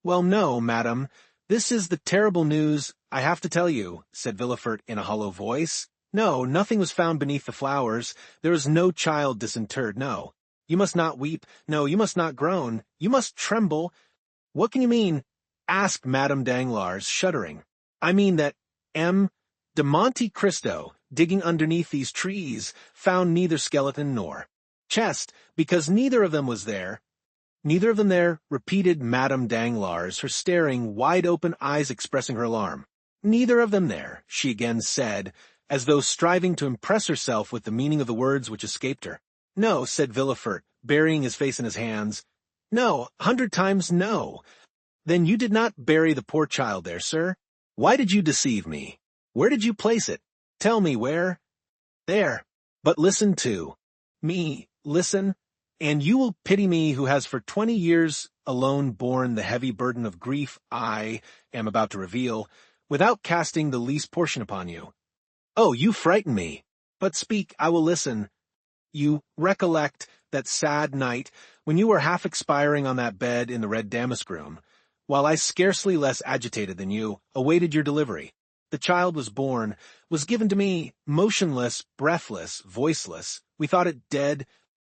Well, no, madam, this is the terrible news I have to tell you, said Villefort in a hollow voice. No, nothing was found beneath the flowers. There is no child disinterred, no. You must not weep. No, you must not groan. You must tremble. What can you mean? Asked Madame Danglars, shuddering. I mean that M. de Monte Cristo, digging underneath these trees, found neither skeleton nor chest, because neither of them was there. Neither of them there, repeated Madame Danglars, her staring, wide-open eyes expressing her alarm. Neither of them there, she again said, as though striving to impress herself with the meaning of the words which escaped her. No, said Villefort, burying his face in his hands. No, 100 times no. Then you did not bury the poor child there, sir? Why did you deceive me? Where did you place it? Tell me where. There. But listen to me, listen, and you will pity me who has for 20 years alone borne the heavy burden of grief I am about to reveal, without casting the least portion upon you. Oh, you frighten me. But speak, I will listen. You recollect that sad night when you were half expiring on that bed in the red damask room, while I, scarcely less agitated than you, awaited your delivery. The child was born, was given to me, motionless, breathless, voiceless. We thought it dead.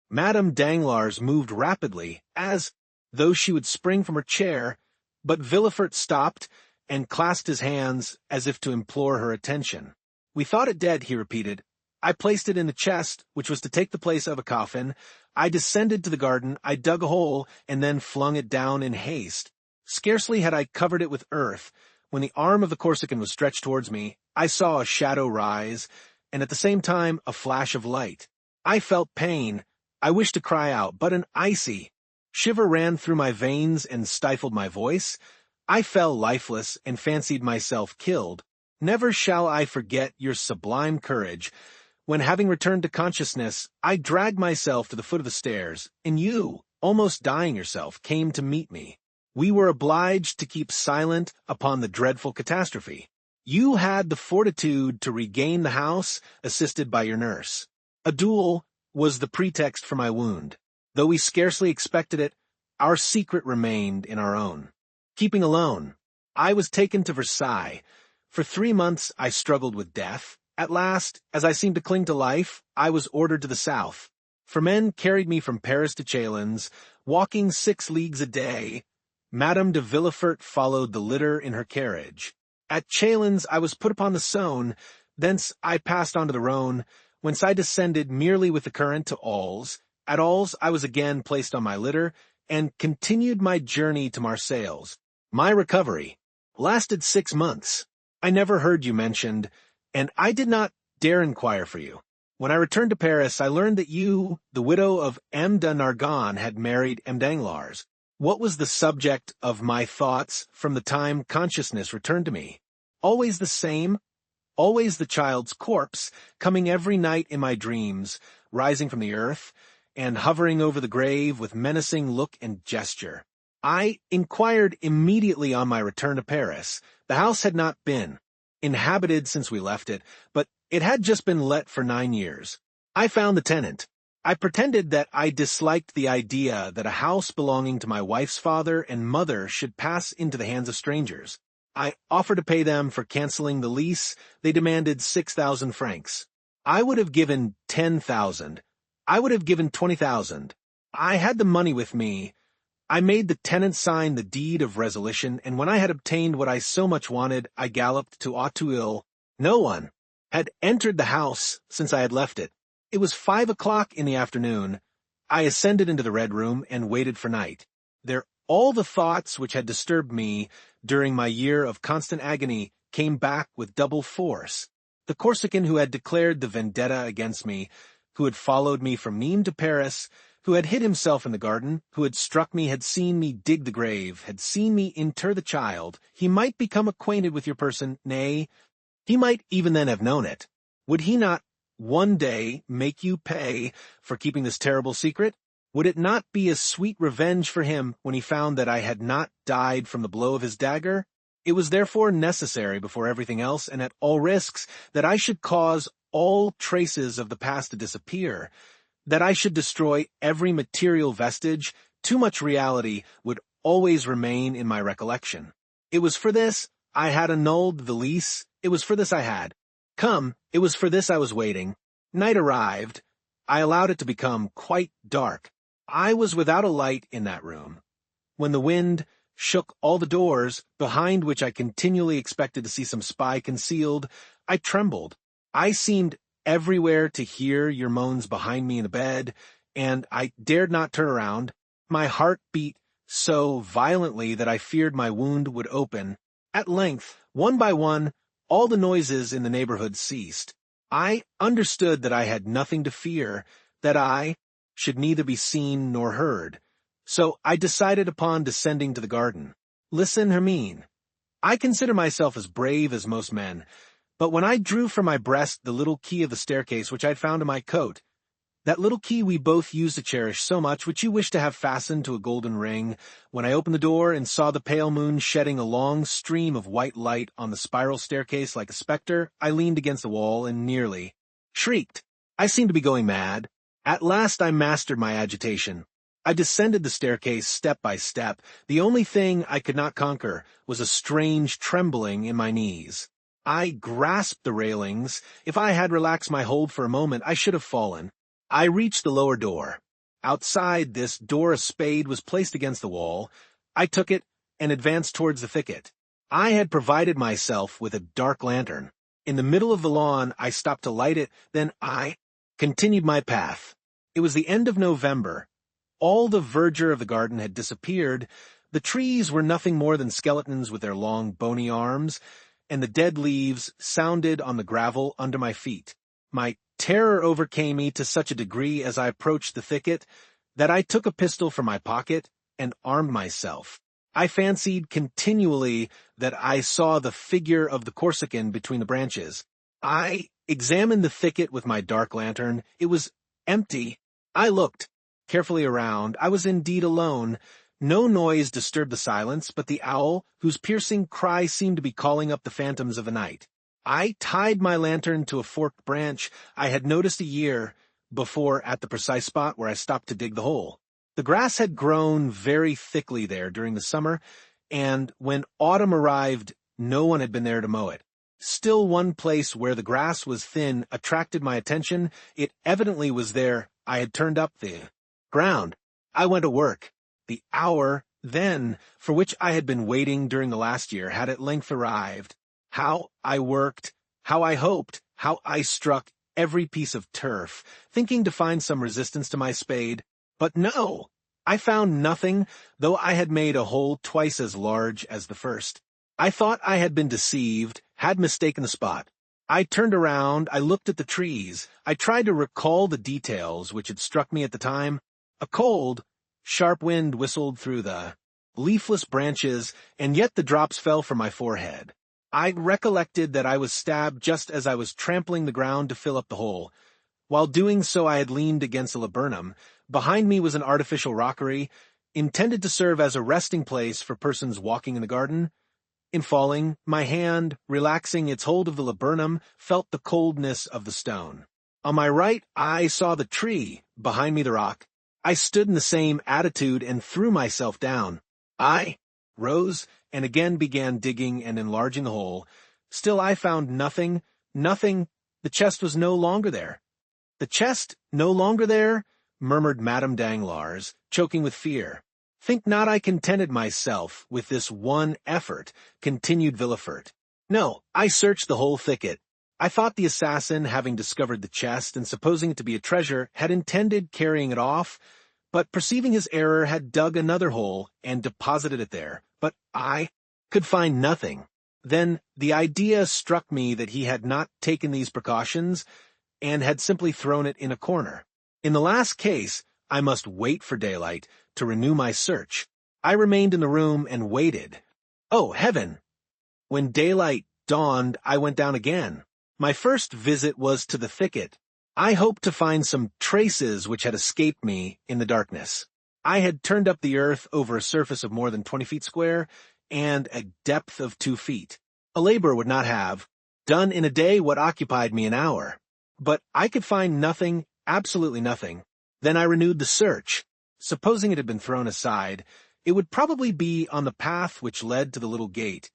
Madame Danglars moved rapidly, as though she would spring from her chair, but Villefort stopped and clasped his hands as if to implore her attention. We thought it dead, he repeated. I placed it in the chest, which was to take the place of a coffin. I descended to the garden, I dug a hole, and then flung it down in haste. Scarcely had I covered it with earth, when the arm of the Corsican was stretched towards me. I saw a shadow rise, and at the same time a flash of light. I felt pain. I wished to cry out, but an icy shiver ran through my veins and stifled my voice. I fell lifeless and fancied myself killed. Never shall I forget your sublime courage, when, having returned to consciousness, I dragged myself to the foot of the stairs, and you, almost dying yourself, came to meet me. We were obliged to keep silent upon the dreadful catastrophe. You had the fortitude to regain the house, assisted by your nurse. A duel was the pretext for my wound. Though we scarcely expected it, our secret remained in our own. Keeping alone, I was taken to Versailles. For 3 months I struggled with death, At last, as I seemed to cling to life, I was ordered to the south. For men carried me from Paris to Chalons, walking 6 leagues a day. Madame de Villefort followed the litter in her carriage. At Chalons I was put upon the Saône, thence I passed on to the Rhône, whence I descended merely with the current to Alls. At Alls I was again placed on my litter, and continued my journey to Marseilles. My recovery lasted 6 months. I never heard you mentioned, and I did not dare inquire for you. When I returned to Paris, I learned that you, the widow of M. de Nargonne, had married M. Danglars. What was the subject of my thoughts from the time consciousness returned to me? Always the same, always the child's corpse, coming every night in my dreams, rising from the earth, and hovering over the grave with menacing look and gesture. I inquired immediately on my return to Paris. The house had not been inhabited since we left it, but it had just been let for 9 years. I found the tenant. I pretended that I disliked the idea that a house belonging to my wife's father and mother should pass into the hands of strangers. I offered to pay them for canceling the lease. They demanded 6,000 francs. I would have given 10,000. I would have given 20,000. I had the money with me. I made the tenant sign the deed of resolution, and when I had obtained what I so much wanted, I galloped to Auteuil. No one had entered the house since I had left it. It was 5 o'clock in the afternoon. I ascended into the Red Room and waited for night. There, all the thoughts which had disturbed me during my year of constant agony came back with double force. The Corsican who had declared the vendetta against me, who had followed me from Nîmes to Paris, who had hid himself in the garden, who had struck me, had seen me dig the grave, had seen me inter the child. He might become acquainted with your person, nay, he might even then have known it. Would he not one day make you pay for keeping this terrible secret? Would it not be a sweet revenge for him when he found that I had not died from the blow of his dagger? It was therefore necessary, before everything else, and at all risks, that I should cause all traces of the past to disappear, that I should destroy every material vestige. Too much reality would always remain in my recollection. It was for this I had annulled the lease. It was for this I had come. It was for this I was waiting. Night arrived. I allowed it to become quite dark. I was without a light in that room. When the wind shook all the doors, behind which I continually expected to see some spy concealed, I trembled. I seemed everywhere to hear your moans behind me in the bed, and I dared not turn around. My heart beat so violently that I feared my wound would open. At length, one by one, all the noises in the neighborhood ceased. I understood that I had nothing to fear, that I should neither be seen nor heard. So I decided upon descending to the garden. Listen, Hermine. I consider myself as brave as most men, but when I drew from my breast the little key of the staircase which I had found in my coat, that little key we both used to cherish so much, which you wished to have fastened to a golden ring, when I opened the door and saw the pale moon shedding a long stream of white light on the spiral staircase like a spectre, I leaned against the wall and nearly shrieked. I seemed to be going mad. At last I mastered my agitation. I descended the staircase step by step. The only thing I could not conquer was a strange trembling in my knees. I grasped the railings. If I had relaxed my hold for a moment, I should have fallen. I reached the lower door. Outside this door a spade was placed against the wall. I took it and advanced towards the thicket. I had provided myself with a dark lantern. In the middle of the lawn I stopped to light it, then I continued my path. It was the end of November. All the verdure of the garden had disappeared. The trees were nothing more than skeletons with their long bony arms, and the dead leaves sounded on the gravel under my feet. My terror overcame me to such a degree as I approached the thicket that I took a pistol from my pocket and armed myself. I fancied continually that I saw the figure of the Corsican between the branches. I examined the thicket with my dark lantern. It was empty. I looked carefully around. I was indeed alone. No noise disturbed the silence but the owl, whose piercing cry seemed to be calling up the phantoms of the night. I tied my lantern to a forked branch I had noticed a year before at the precise spot where I stopped to dig the hole. The grass had grown very thickly there during the summer, and when autumn arrived, no one had been there to mow it. Still, one place where the grass was thin attracted my attention. It evidently was there. I had turned up the ground. I went to work. The hour, then, for which I had been waiting during the last year had at length arrived. How I worked, how I hoped, how I struck every piece of turf, thinking to find some resistance to my spade. But no, I found nothing, though I had made a hole twice as large as the first. I thought I had been deceived, had mistaken the spot. I turned around, I looked at the trees, I tried to recall the details which had struck me at the time. A cold, sharp wind whistled through the leafless branches, and yet the drops fell from my forehead. I recollected that I was stabbed just as I was trampling the ground to fill up the hole. While doing so, I had leaned against a laburnum. Behind me was an artificial rockery, intended to serve as a resting place for persons walking in the garden. In falling, my hand, relaxing its hold of the laburnum, felt the coldness of the stone. On my right, I saw the tree, behind me the rock. I stood in the same attitude and threw myself down. I rose and again began digging and enlarging the hole. Still I found nothing. The chest was no longer there. The chest no longer there? Murmured Madame Danglars, choking with fear. Think not I contented myself with this one effort, continued Villefort. No, I searched the whole thicket. I thought the assassin, having discovered the chest and supposing it to be a treasure, had intended carrying it off, but perceiving his error had dug another hole and deposited it there. But I could find nothing. Then the idea struck me that he had not taken these precautions and had simply thrown it in a corner. In the last case, I must wait for daylight to renew my search. I remained in the room and waited. Oh, heaven! When daylight dawned, I went down again. My first visit was to the thicket. I hoped to find some traces which had escaped me in the darkness. I had turned up the earth over a surface of more than 20 feet square and a depth of 2 feet. A laborer would not have done in a day what occupied me an hour. But I could find nothing, absolutely nothing. Then I renewed the search. Supposing it had been thrown aside, it would probably be on the path which led to the little gate.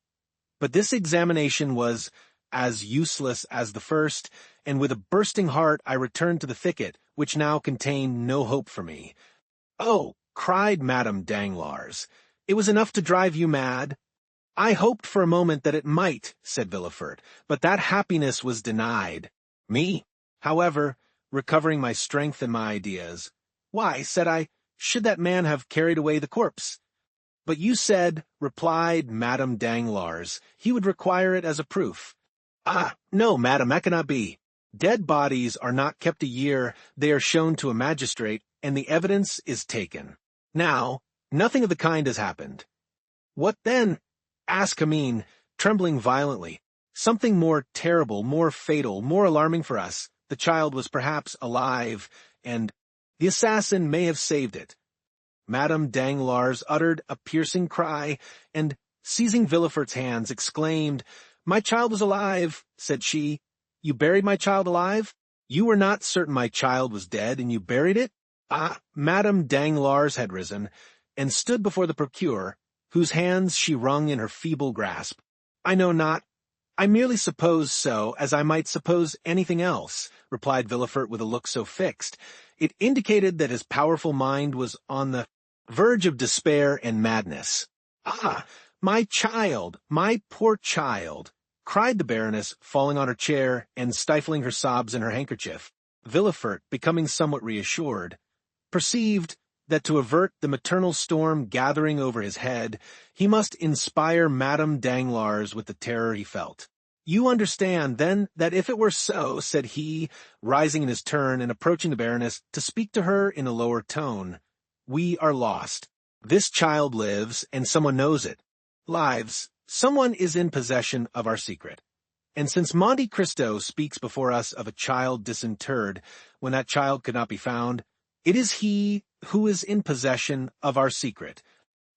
But this examination was as useless as the first, and with a bursting heart I returned to the thicket, which now contained no hope for me. Oh, cried Madame Danglars, it was enough to drive you mad. I hoped for a moment that it might, said Villefort, but that happiness was denied. Me, however, recovering my strength and my ideas. Why, said I, should that man have carried away the corpse? But you said, replied Madame Danglars, he would require it as a proof. Ah, no, madam, that cannot be. Dead bodies are not kept a year, they are shown to a magistrate, and the evidence is taken. Now, nothing of the kind has happened. What then? Asked Camille, trembling violently. Something more terrible, more fatal, more alarming for us. The child was perhaps alive, and the assassin may have saved it. Madame Danglars uttered a piercing cry, and, seizing Villefort's hands, exclaimed, My child was alive, said she. You buried my child alive? You were not certain my child was dead, and you buried it? Ah, Madame Danglars had risen, and stood before the procureur, whose hands she wrung in her feeble grasp. I know not. I merely suppose so, as I might suppose anything else, replied Villefort with a look so fixed. It indicated that his powerful mind was on the verge of despair and madness. Ah, my child, my poor child, cried the Baroness, falling on her chair and stifling her sobs in her handkerchief. Villefort, becoming somewhat reassured, perceived that to avert the maternal storm gathering over his head, he must inspire Madame Danglars with the terror he felt. You understand, then, that if it were so, said he, rising in his turn and approaching the Baroness, to speak to her in a lower tone, we are lost. This child lives, and someone knows it. Lives, someone is in possession of our secret. And since Monte Cristo speaks before us of a child disinterred, when that child could not be found, it is he who is in possession of our secret.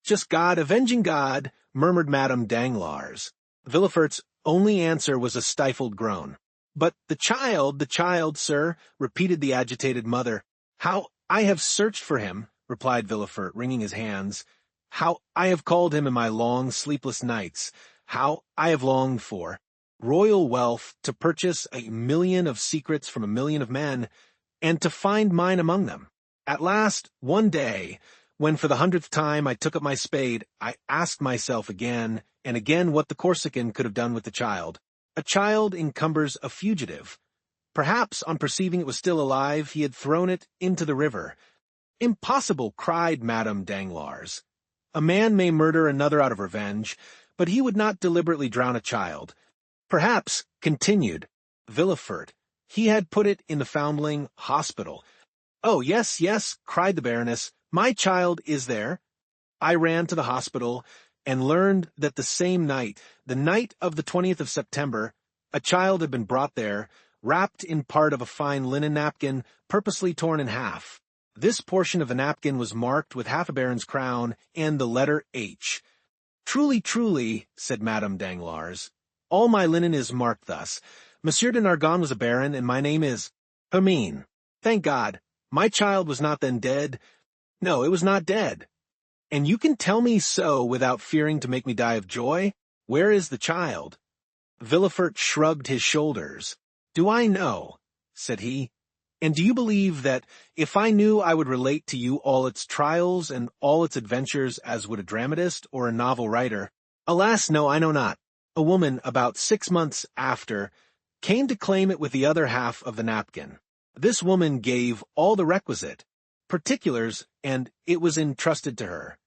Just God, avenging God, murmured Madame Danglars. Villefort's only answer was a stifled groan. But the child, sir, repeated the agitated mother. How I have searched for him, replied Villefort, wringing his hands. How I have called him in my long, sleepless nights. How I have longed for. royal wealth to purchase 1,000,000 of secrets from 1,000,000 of men, and to find mine among them. At last, one day, when for the 100th time I took up my spade, I asked myself again and again what the Corsican could have done with the child. A child encumbers a fugitive. Perhaps, on perceiving it was still alive, he had thrown it into the river. Impossible, cried Madame Danglars. A man may murder another out of revenge, but he would not deliberately drown a child. Perhaps, continued Villefort, he had put it in the foundling hospital. Oh, yes, yes, cried the Baroness, my child is there. I ran to the hospital and learned that the same night, the night of the 20th of September, a child had been brought there, wrapped in part of a fine linen napkin, purposely torn in half. This portion of the napkin was marked with half a baron's crown and the letter H. Truly, truly, said Madame Danglars, all my linen is marked thus. Monsieur de Nargonne was a baron, and my name is Hermine. Thank God, my child was not then dead. No, it was not dead. And you can tell me so without fearing to make me die of joy? Where is the child? Villefort shrugged his shoulders. Do I know? Said he. And do you believe that if I knew I would relate to you all its trials and all its adventures as would a dramatist or a novel writer? Alas, no, I know not. A woman, about 6 months after, came to claim it with the other half of the napkin. This woman gave all the requisite particulars, and it was entrusted to her.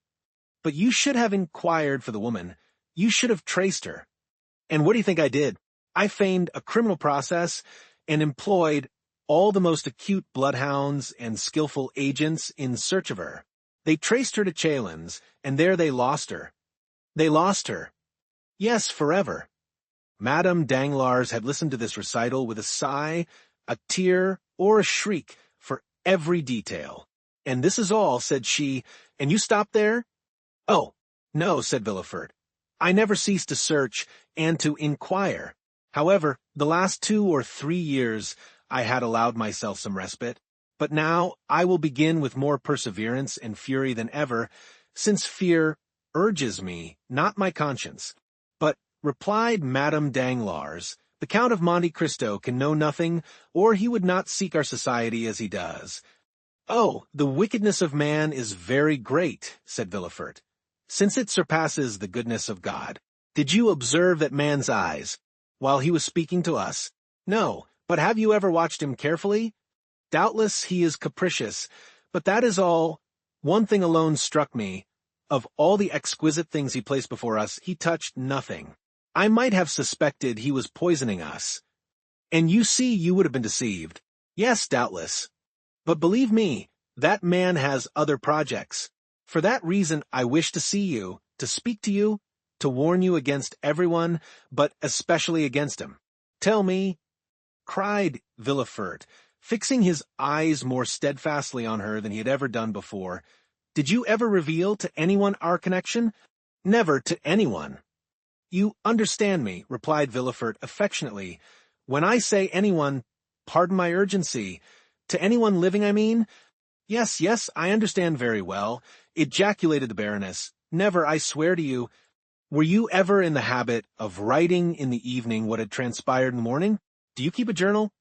But you should have inquired for the woman. You should have traced her. And what do you think I did? I feigned a criminal process and employed all the most acute bloodhounds and skillful agents in search of her. They traced her to Chalons, and there they lost her. They lost her. Yes, forever. Madame Danglars had listened to this recital with a sigh, a tear, or a shriek for every detail. And this is all, said she, and you stop there? Oh, no, said Villefort. I never ceased to search and to inquire. However, the last 2 or 3 years I had allowed myself some respite, but now I will begin with more perseverance and fury than ever, since fear urges me, not my conscience. But, replied Madame Danglars, the Count of Monte Cristo can know nothing, or he would not seek our society as he does. Oh, the wickedness of man is very great, said Villefort, since it surpasses the goodness of God. Did you observe at man's eyes, while he was speaking to us? No, but have you ever watched him carefully? Doubtless he is capricious, but that is all. One thing alone struck me. Of all the exquisite things he placed before us, he touched nothing. I might have suspected he was poisoning us. And you see you would have been deceived. Yes, doubtless. But believe me, that man has other projects. For that reason I wish to see you, to speak to you, to warn you against everyone, but especially against him. Tell me, cried Villefort, fixing his eyes more steadfastly on her than he had ever done before, did you ever reveal to anyone our connection? Never to anyone. You understand me, replied Villefort affectionately. When I say anyone, pardon my urgency. To anyone living, I mean? Yes, yes, I understand very well, ejaculated the Baroness. Never, I swear to you. Were you ever in the habit of writing in the evening what had transpired in the morning? Do you keep a journal?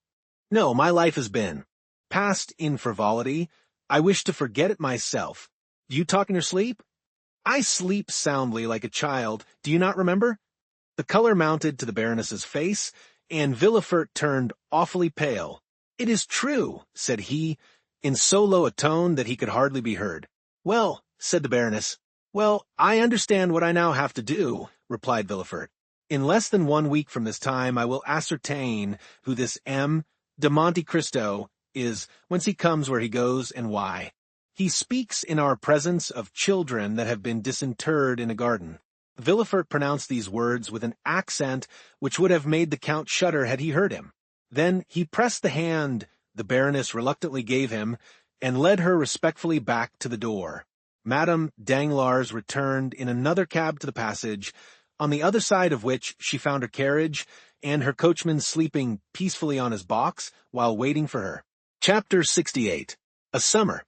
No, my life has been passed in frivolity. I wish to forget it myself. Do you talk in your sleep? I sleep soundly like a child. Do you not remember? The color mounted to the Baroness's face, and Villefort turned awfully pale. It is true, said he, in so low a tone that he could hardly be heard. Well, said the Baroness. Well, I understand what I now have to do, replied Villefort. In less than 1 week from this time I will ascertain who this M. de Monte Cristo is, whence he comes, where he goes, and why. He speaks in our presence of children that have been disinterred in a garden. Villefort pronounced these words with an accent which would have made the Count shudder had he heard him. Then he pressed the hand the Baroness reluctantly gave him, and led her respectfully back to the door. Madame Danglars returned in another cab to the passage, on the other side of which she found her carriage, and her coachman sleeping peacefully on his box while waiting for her. Chapter 68. A Summer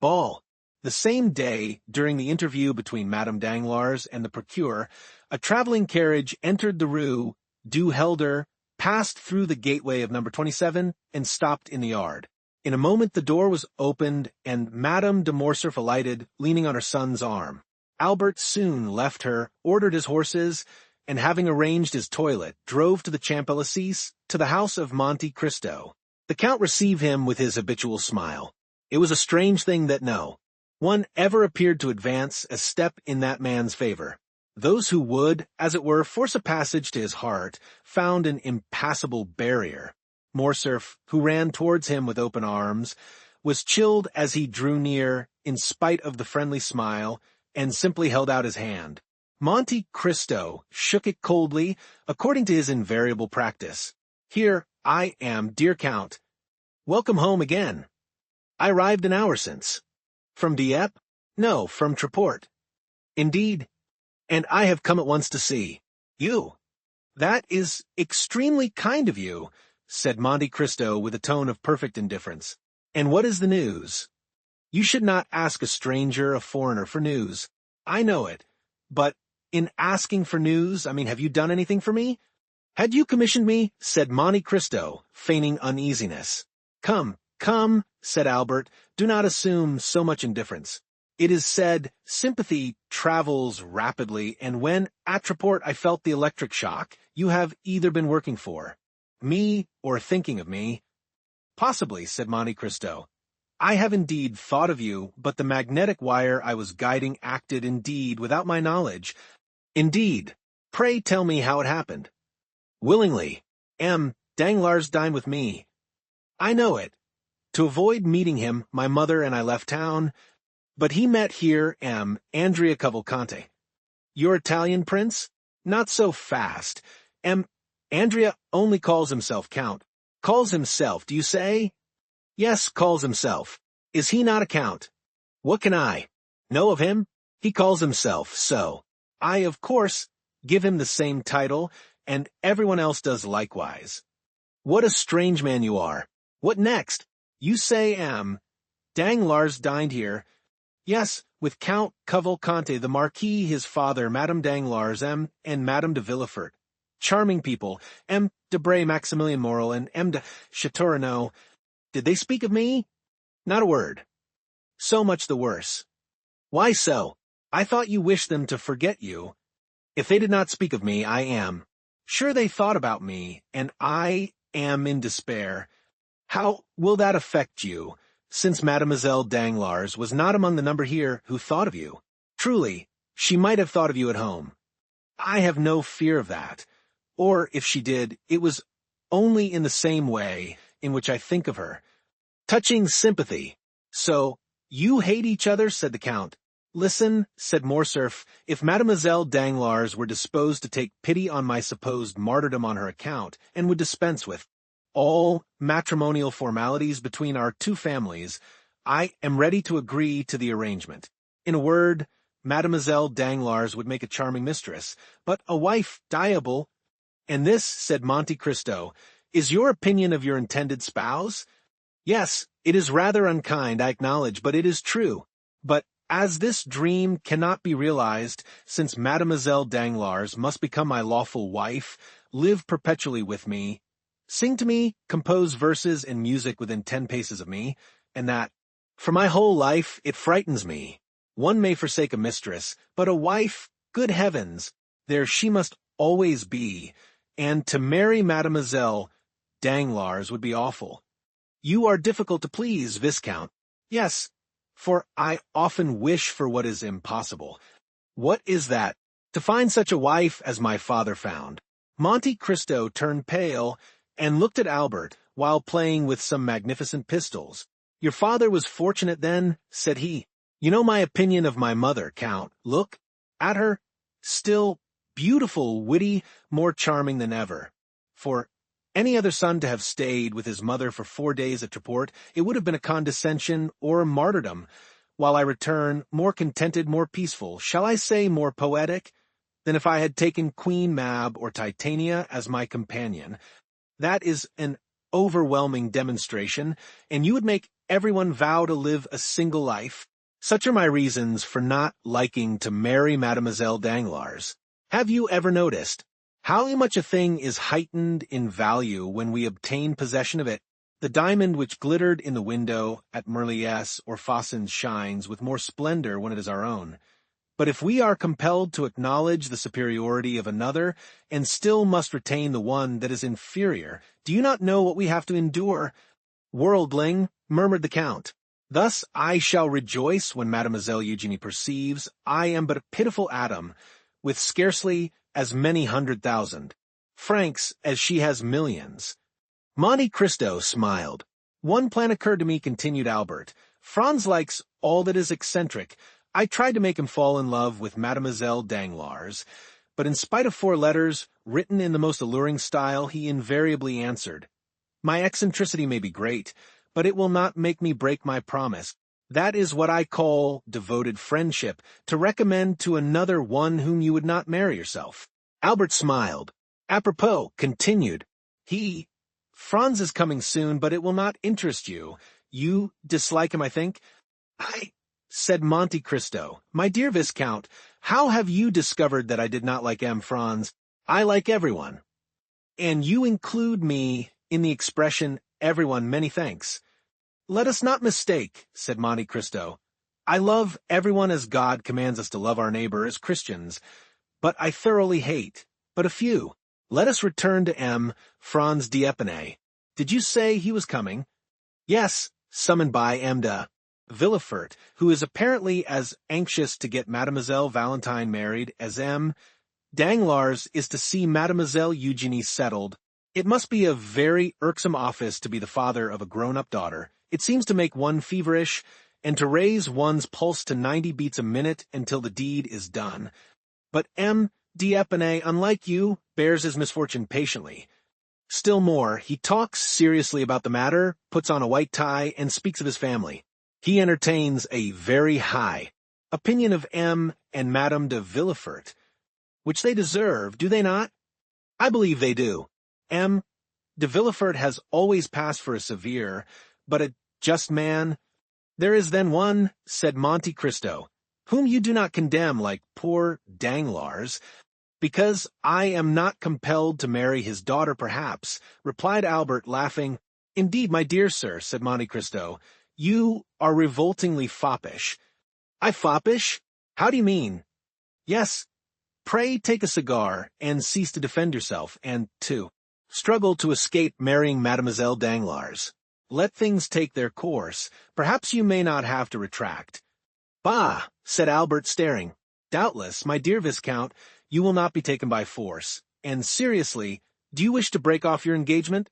Ball. The same day, during the interview between Madame Danglars and the procureur, a traveling carriage entered the Rue Du Helder, passed through the gateway of number 27 and stopped in the yard. In a moment the door was opened and Madame de Morcerf alighted, leaning on her son's arm. Albert soon left her, ordered his horses, and having arranged his toilet, drove to the Champs-Élysées, to the house of Monte Cristo. The Count received him with his habitual smile. It was a strange thing that no one ever appeared to advance a step in that man's favor. Those who would, as it were, force a passage to his heart, found an impassable barrier. Morcerf, who ran towards him with open arms, was chilled as he drew near, in spite of the friendly smile, and simply held out his hand. Monte Cristo shook it coldly, according to his invariable practice. "Here I am, dear Count. Welcome home again. I arrived an hour since." "From Dieppe?" "No, from Treport." "Indeed? And I have come at once to see you." "That is extremely kind of you," said Monte Cristo with a tone of perfect indifference. "And what is the news?" "You should not ask a stranger, a foreigner, for news. I know it. But in asking for news, have you done anything for me?" "Had you commissioned me?" said Monte Cristo, feigning uneasiness. "Come, come," said Albert, "do not assume so much indifference. It is said, sympathy travels rapidly, and when at Treport I felt the electric shock, you have either been working for me or thinking of me." "Possibly," said Monte Cristo. "I have indeed thought of you, but the magnetic wire I was guiding acted indeed without my knowledge." "Indeed. Pray tell me how it happened." "Willingly. M. Danglars dined with me." "I know it. To avoid meeting him, my mother and I left town, but he met here Andrea Cavalcante." "Your Italian prince?" "Not so fast. Andrea only calls himself Count." "Calls himself, do you say?" "Yes, calls himself. Is he not a count?" "What can I know of him? He calls himself so. I, of course, give him the same title, and everyone else does likewise." "What a strange man you are. What next? You say Danglars dined here." "Yes, with Count Cavalcante, the Marquis, his father, Madame Danglars, and Madame de Villefort. Charming people, Debray, Maximilian Morel, and de Châteaurenaud. Did they speak of me?" "Not a word." "So much the worse." "Why so? I thought you wished them to forget you." "If they did not speak of me, I am sure they thought about me, and I am in despair. How will that affect you, since Mademoiselle Danglars was not among the number here who thought of you? Truly, she might have thought of you at home." "I have no fear of that. Or, if she did, it was only in the same way in which I think of her. Touching sympathy. So, you hate each other?" said the Count. "Listen," said Morcerf, "if Mademoiselle Danglars were disposed to take pity on my supposed martyrdom on her account, and would dispense with all matrimonial formalities between our two families, I am ready to agree to the arrangement. In a word, Mademoiselle Danglars would make a charming mistress, but a wife diable." "And this," said Monte Cristo, "is your opinion of your intended spouse?" "Yes, it is rather unkind, I acknowledge, but it is true. But as this dream cannot be realized, since Mademoiselle Danglars must become my lawful wife, live perpetually with me, sing to me, compose verses and music within 10 paces of me, and that, for my whole life, it frightens me. One may forsake a mistress, but a wife, good heavens, there she must always be, and to marry Mademoiselle Danglars would be awful." "You are difficult to please, Viscount." "Yes, for I often wish for what is impossible." "What is that?" "To find such a wife as my father found." Monte Cristo turned pale and looked at Albert while playing with some magnificent pistols. "Your father was fortunate then," said he. "You know my opinion of my mother, Count. Look at her. Still beautiful, witty, more charming than ever. For any other son to have stayed with his mother for 4 days at Treport, it would have been a condescension or a martyrdom, while I return, more contented, more peaceful, shall I say more poetic, than if I had taken Queen Mab or Titania as my companion. That is an overwhelming demonstration, and you would make everyone vow to live a single life. Such are my reasons for not liking to marry Mademoiselle Danglars. Have you ever noticed How much a thing is heightened in value when we obtain possession of it. The diamond which glittered in the window at Merlies or Fossens shines with more splendor when it is our own. But if we are compelled to acknowledge the superiority of another, and still must retain the one that is inferior, do you not know what we have to endure? Worldling, murmured the Count. Thus I shall rejoice when Mademoiselle Eugenie perceives I am but a pitiful atom, with scarcely as many 100,000 francs as she has millions. Monte Cristo smiled. One plan occurred to me, continued Albert. Franz likes all that is eccentric. I tried to make him fall in love with Mademoiselle Danglars, but in spite of 4 letters, written in the most alluring style, he invariably answered, "My eccentricity may be great, but it will not make me break my promise. That is what I call devoted friendship, to recommend to another one whom you would not marry yourself." Albert smiled. Apropos, continued, Franz is coming soon, but it will not interest you. You dislike him, I think? Said Monte Cristo. My dear Viscount, how have you discovered that I did not like M. Franz? I like everyone. And you include me in the expression everyone. Many thanks. Let us not mistake, said Monte Cristo. I love everyone as God commands us to love our neighbor as Christians, but I thoroughly hate but a few. Let us return to M. Franz d'Épinay. Did you say he was coming? Yes, summoned by M. de Villefort, who is apparently as anxious to get Mademoiselle Valentine married as M. Danglars is to see Mademoiselle Eugenie settled. It must be a very irksome office to be the father of a grown-up daughter. It seems to make one feverish, and to raise one's pulse to 90 beats a minute until the deed is done. But M. d'Épinay, unlike you, bears his misfortune patiently. Still more, he talks seriously about the matter, puts on a white tie, and speaks of his family. He entertains a very high opinion of M. and Madame de Villefort, which they deserve, do they not? I believe they do. M. de Villefort has always passed for a severe, but a just man. There is then one, said Monte Cristo, whom you do not condemn like poor Danglars, because I am not compelled to marry his daughter, perhaps, replied Albert, laughing. Indeed, my dear sir, said Monte Cristo, you are revoltingly foppish. I foppish? How do you mean? Yes. Pray take a cigar, and cease to defend yourself, and, struggle to escape marrying Mademoiselle Danglars. Let things take their course. Perhaps you may not have to retract. Bah, said Albert, staring. Doubtless, my dear Viscount, you will not be taken by force. And seriously, do you wish to break off your engagement?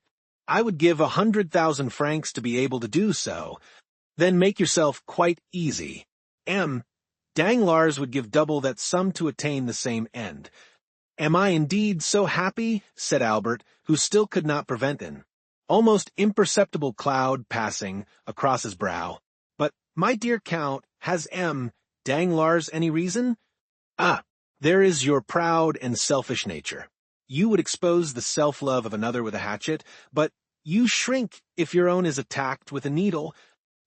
I would give 100,000 francs to be able to do so. Then make yourself quite easy. M. Danglars would give double that sum to attain the same end. Am I indeed so happy? Said Albert, who still could not prevent an almost imperceptible cloud passing across his brow. But, my dear Count, has M. Danglars any reason? Ah, there is your proud and selfish nature. You would expose the self-love of another with a hatchet, but you shrink if your own is attacked with a needle.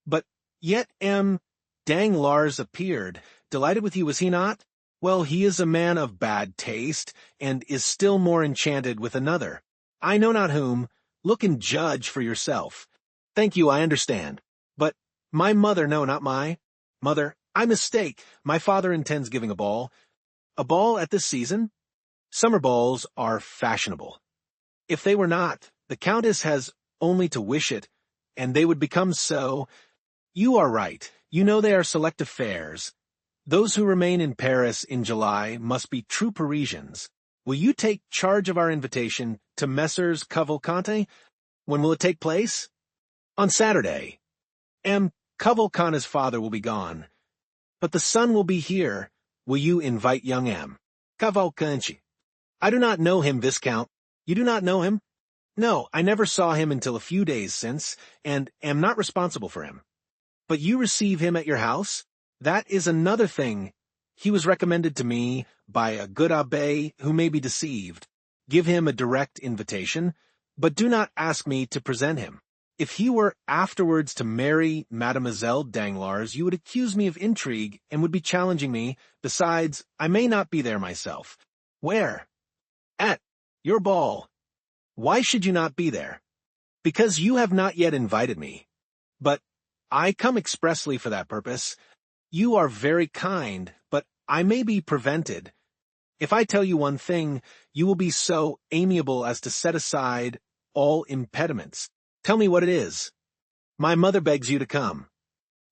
But yet M. Danglars appeared, delighted with you, was he not? Well, he is a man of bad taste, and is still more enchanted with another. I know not whom. Look and judge for yourself. Thank you, I understand. But my mother, no, not my mother. I mistake. My father intends giving a ball. A ball at this season? Summer balls are fashionable. If they were not, the Countess has only to wish it, and they would become so. You are right. You know they are select affairs. Those who remain in Paris in July must be true Parisians. Will you take charge of our invitation to Messrs. Cavalcanti? When will it take place? On Saturday. M. Cavalcanti's father will be gone. But the son will be here. Will you invite young M. Cavalcanti? I do not know him, Viscount. You do not know him? No, I never saw him until a few days since, and am not responsible for him. But you receive him at your house? That is another thing. He was recommended to me by a good abbé who may be deceived. Give him a direct invitation, but do not ask me to present him. If he were afterwards to marry Mademoiselle Danglars, you would accuse me of intrigue and would be challenging me. Besides, I may not be there myself. Where? At Your ball. Why should you not be there? Because you have not yet invited me. But I come expressly for that purpose. You are very kind, but I may be prevented. If I tell you one thing, you will be so amiable as to set aside all impediments. Tell me what it is. My mother begs you to come.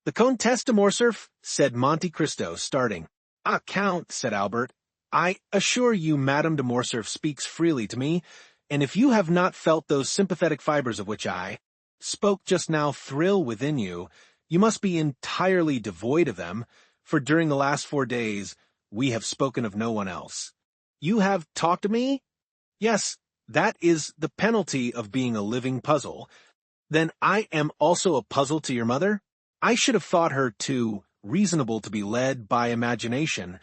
The Comtesse de Morcerf, said Monte Cristo, starting. Ah, Count, said Albert, I assure you Madame de Morcerf speaks freely to me, and if you have not felt those sympathetic fibers of which I spoke just now thrill within you, you must be entirely devoid of them, for during the last 4 days we have spoken of no one else. You have talked to me? Yes, that is the penalty of being a living puzzle. Then I am also a puzzle to your mother? I should have thought her too reasonable to be led by imagination.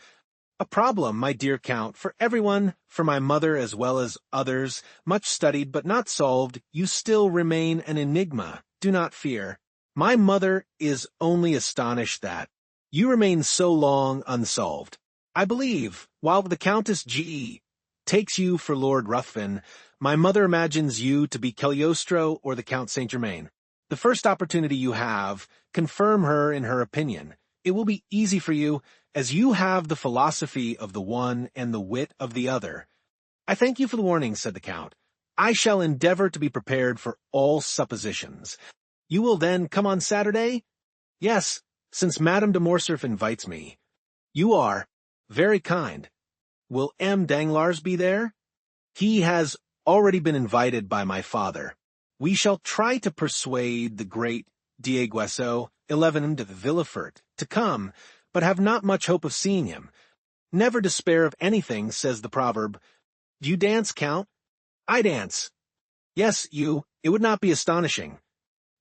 A problem, my dear Count, for everyone, for my mother as well as others, much studied but not solved, you still remain an enigma. Do not fear. My mother is only astonished that you remain so long unsolved. I believe, while the Countess G. takes you for Lord Ruthven, my mother imagines you to be Cagliostro or the Count Saint-Germain. The first opportunity you have, confirm her in her opinion. It will be easy for you, as you have the philosophy of the one and the wit of the other. I thank you for the warning, said the Count. I shall endeavor to be prepared for all suppositions. You will then come on Saturday? Yes, since Madame de Morcerf invites me. You are very kind. Will M. Danglars be there? He has already been invited by my father. We shall try to persuade the great Dieguesso, 11 de Villefort, to come, but have not much hope of seeing him. Never despair of anything, says the proverb. Do you dance, Count? I dance. Yes, you. It would not be astonishing.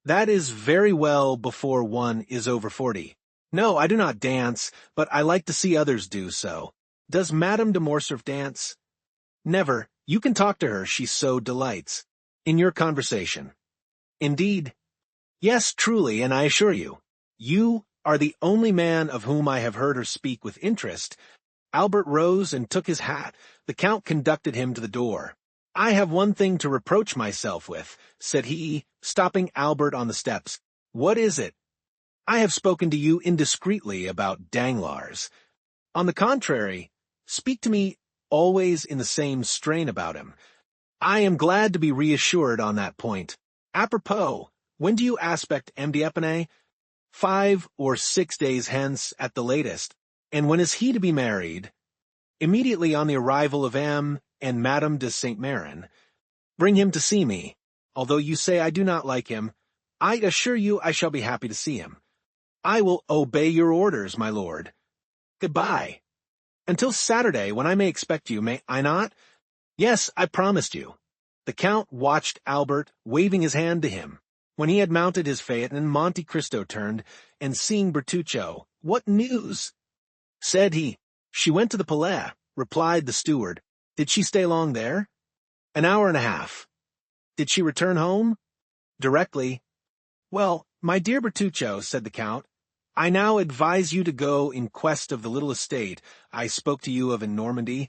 That is very well before one is over 40. No, I do not dance, but I like to see others do so. Does Madame de Morcerf dance? Never. You can talk to her, she so delights. In your conversation. Indeed. Yes, truly, and I assure you, you are the only man of whom I have heard her speak with interest. Albert rose and took his hat. The Count conducted him to the door. I have one thing to reproach myself with, said he, stopping Albert on the steps. What is it? I have spoken to you indiscreetly about Danglars. On the contrary, speak to me always in the same strain about him. I am glad to be reassured on that point. Apropos, when do you aspect M. d'Épinay? 5 or 6 days hence at the latest. And when is he to be married? Immediately on the arrival of M. and Madame de Saint-Méran. Bring him to see me. Although you say I do not like him, I assure you I shall be happy to see him. I will obey your orders, my lord. Goodbye. Until Saturday, when I may expect you, may I not? Yes, I promised you. The Count watched Albert, waving his hand to him. When he had mounted his phaeton, Monte Cristo turned, and seeing Bertuccio, "What news?" said he. "She went to the Palais," replied the steward. "Did she stay long there?" "An hour and a half." "Did she return home?" "Directly." "Well, my dear Bertuccio," said the Count, "I now advise you to go in quest of the little estate I spoke to you of in Normandy."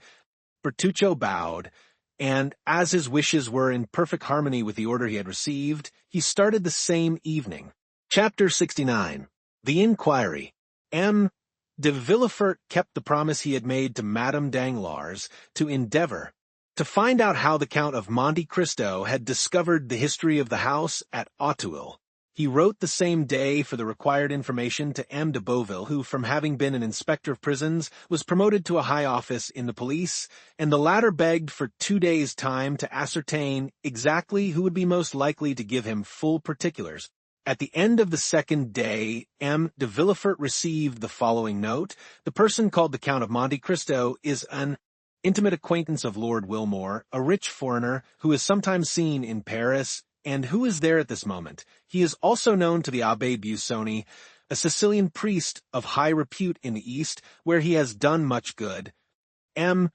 Bertuccio bowed, and as his wishes were in perfect harmony with the order he had received, he started the same evening. Chapter 69. The Inquiry. M. de Villefort kept the promise he had made to Madame Danglars to endeavor to find out how the Count of Monte Cristo had discovered the history of the house at Auteuil. He wrote the same day for the required information to M. de Beauville, who, from having been an inspector of prisons, was promoted to a high office in the police, and the latter begged for 2 days' time to ascertain exactly who would be most likely to give him full particulars. At the end of the second day, M. de Villefort received the following note. The person called the Count of Monte Cristo is an intimate acquaintance of Lord Wilmore, a rich foreigner who is sometimes seen in Paris, and who is there at this moment. He is also known to the Abbé Busoni, a Sicilian priest of high repute in the East, where he has done much good. M.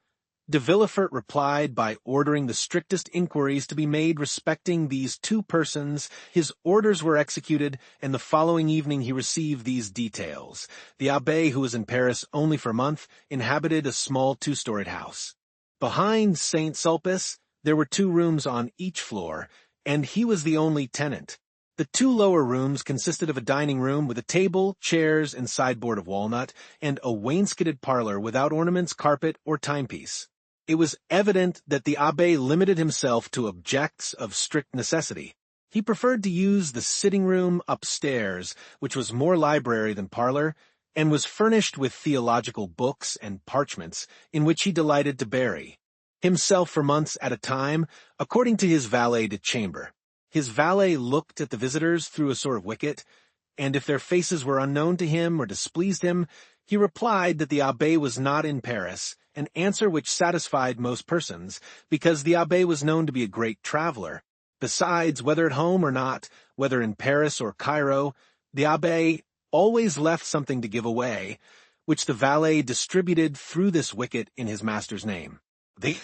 de Villefort replied by ordering the strictest inquiries to be made respecting these 2 persons. His orders were executed, and the following evening he received these details. The Abbé, who was in Paris only for a month, inhabited a small 2-storied house. Behind St. Sulpice, There were 2 rooms on each floor, and he was the only tenant. The 2 lower rooms consisted of a dining room with a table, chairs, and sideboard of walnut, and a wainscoted parlor without ornaments, carpet, or timepiece. It was evident that the abbé limited himself to objects of strict necessity. He preferred to use the sitting room upstairs, which was more library than parlor, and was furnished with theological books and parchments, in which he delighted to bury himself for months at a time, according to his valet de chambre. His valet looked at the visitors through a sort of wicket, and if their faces were unknown to him or displeased him, he replied that the abbé was not in Paris, an answer which satisfied most persons, because the abbé was known to be a great traveler. Besides, whether at home or not, whether in Paris or Cairo, the abbé always left something to give away, which the valet distributed through this wicket in his master's name. The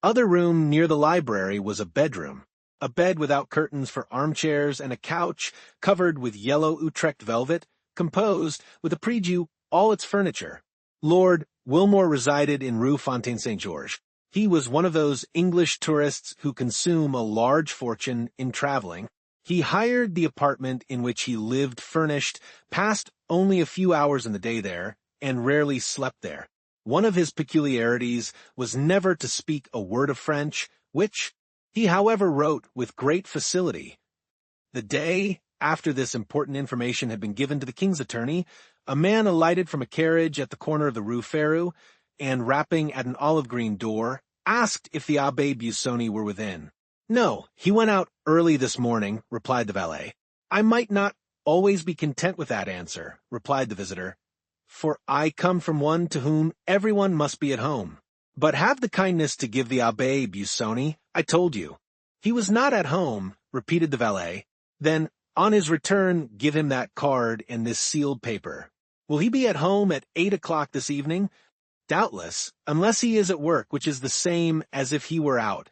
other room near the library was a bedroom, a bed without curtains for armchairs and a couch covered with yellow Utrecht velvet, composed, with a prie-dieu, all its furniture. Lord Wilmore resided in Rue Fontaine-Saint-Georges. He was one of those English tourists who consume a large fortune in traveling. He hired the apartment in which he lived furnished, passed only a few hours in the day there, and rarely slept there. One of his peculiarities was never to speak a word of French, which he, however, wrote with great facility. The day after this important information had been given to the king's attorney, a man alighted from a carriage at the corner of the Rue Ferou, and rapping at an olive-green door, asked if the Abbé Busoni were within. "No, he went out early this morning," replied the valet. "I might not always be content with that answer," replied the visitor, "for I come from one to whom everyone must be at home. But have the kindness to give the Abbé Busoni, I told you." "He was not at home," repeated the valet. "Then, on his return, give him that card and this sealed paper." "Will he be at home at 8 o'clock this evening?" "Doubtless, unless he is at work, which is the same as if he were out."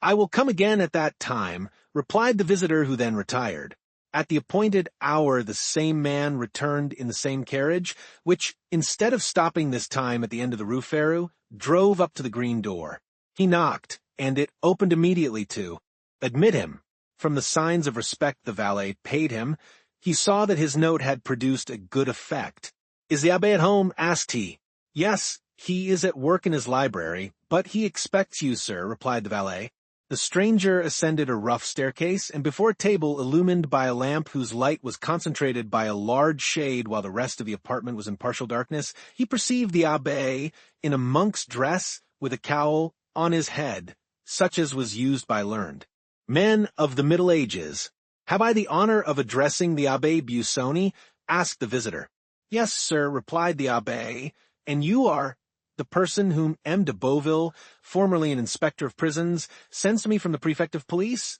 "I will come again at that time," replied the visitor, who then retired. At the appointed hour the same man returned in the same carriage, which, instead of stopping this time at the end of the Rue Ferou, drove up to the green door. He knocked, and it opened immediately to admit him. From the signs of respect the valet paid him, he saw that his note had produced a good effect. "Is the abbé at home?" asked he. "Yes, he is at work in his library, but he expects you, sir," replied the valet. The stranger ascended a rough staircase, and before a table illumined by a lamp whose light was concentrated by a large shade while the rest of the apartment was in partial darkness, he perceived the abbé in a monk's dress with a cowl on his head, such as was used by learned men of the Middle Ages. "Have I the honor of addressing the Abbé Busoni?" asked the visitor. "Yes, sir," replied the abbé. "And you are—" "The person whom M. de Beauville, formerly an inspector of prisons, sends to me from the prefect of police?"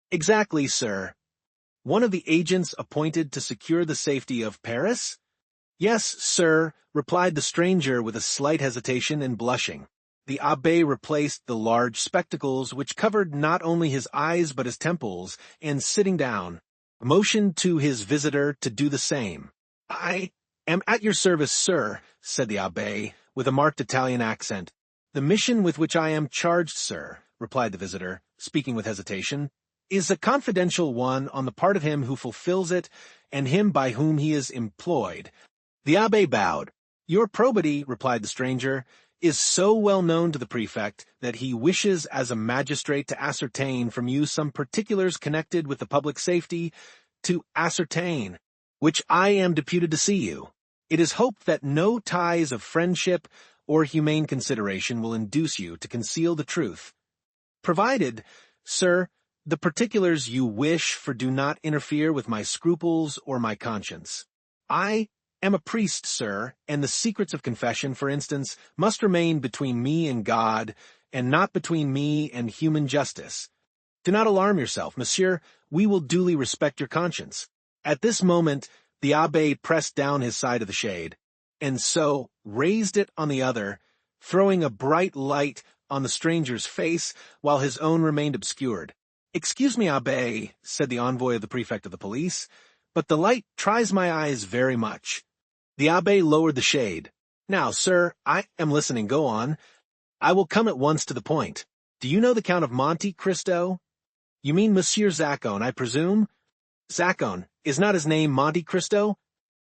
"Exactly, sir." "One of the agents appointed to secure the safety of Paris?" "Yes, sir," replied the stranger with a slight hesitation and blushing. The abbé replaced the large spectacles which covered not only his eyes but his temples, and sitting down, motioned to his visitor to do the same. "I am at your service, sir," said the abbé, with a marked Italian accent. "The mission with which I am charged, sir," replied the visitor, speaking with hesitation, "is a confidential one on the part of him who fulfills it and him by whom he is employed." The abbé bowed. "Your probity," replied the stranger, "is so well known to the prefect that he wishes as a magistrate to ascertain from you some particulars connected with the public safety, to ascertain which I am deputed to see you. It is hoped that no ties of friendship or humane consideration will induce you to conceal the truth, provided, sir, the particulars you wish for do not interfere with my scruples or my conscience. I am a priest, sir, and the secrets of confession, for instance, must remain between me and God, and not between me and human justice. Do not alarm yourself, monsieur, we will duly respect your conscience." At this moment, the abbé pressed down his side of the shade, and so raised it on the other, throwing a bright light on the stranger's face, while his own remained obscured. "Excuse me, abbé," said the envoy of the prefect of the police, "but the light tries my eyes very much." The abbé lowered the shade. "Now, sir, I am listening. Go on." "I will come at once to the point. Do you know the Count of Monte Cristo? You mean Monsieur Zaccone, I presume? Zaccone, is not his name Monte Cristo?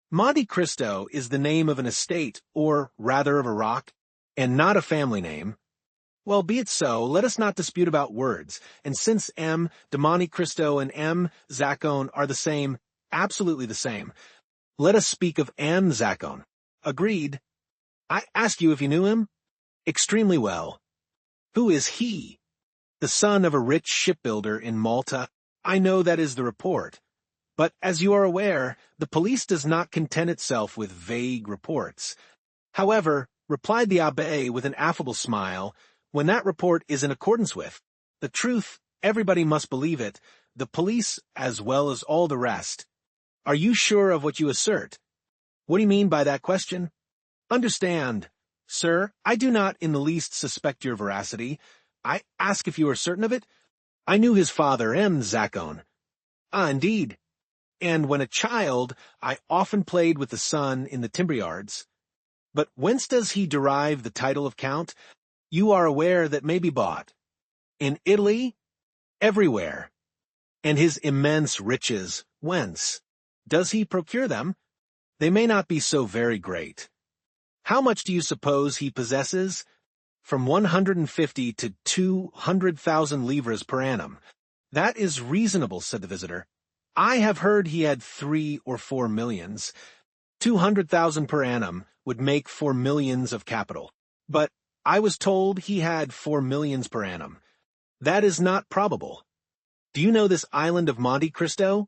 Monte Cristo is the name of an estate, or rather of a rock, and not a family name. Well, be it so, let us not dispute about words, and since M. de Monte Cristo and M. Zaccone are the same, absolutely the same, let us speak of M. Zaccone. Agreed. I ask you if you knew him? Extremely well. Who is he? The son of a rich shipbuilder in Malta. I know that is the report. But as you are aware, the police does not content itself with vague reports. However, replied the abbé with an affable smile, when that report is in accordance with the truth, everybody must believe it, the police as well as all the rest. Are you sure of what you assert? What do you mean by that question? Understand, sir, I do not in the least suspect your veracity. I ask if you are certain of it? I knew his father, M. Zaccone. Ah, indeed. And when a child, I often played with the son in the timber yards. But whence does he derive the title of Count? You are aware that may be bought. In Italy? Everywhere. And his immense riches, whence? Does he procure them? They may not be so very great. How much do you suppose he possesses? From 150 to 200,000 livres per annum. That is reasonable, said the visitor. I have heard he had 3 or 4 millions. 200,000 per annum would make 4 millions of capital. But I was told he had 4 millions per annum. That is not probable. Do you know this island of Monte Cristo?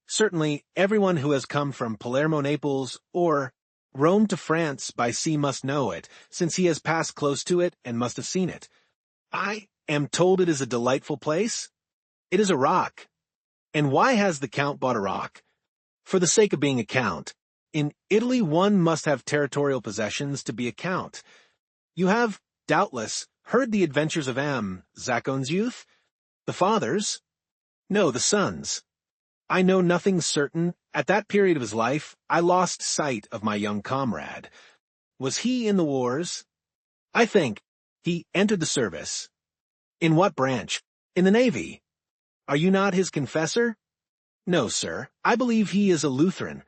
Certainly, everyone who has come from Palermo, Naples, or Rome to France by sea must know it, since he has passed close to it and must have seen it. I am told it is a delightful place. It is a rock. And why has the Count bought a rock? For the sake of being a Count. In Italy one must have territorial possessions to be a Count. You have, doubtless, heard the adventures of M. Zaccone's youth? The father's? No, the son's. I know nothing certain. At that period of his life, I lost sight of my young comrade. Was he in the wars? I think. He entered the service. In what branch? In the Navy. Are you not his confessor? No, sir. I believe he is a Lutheran.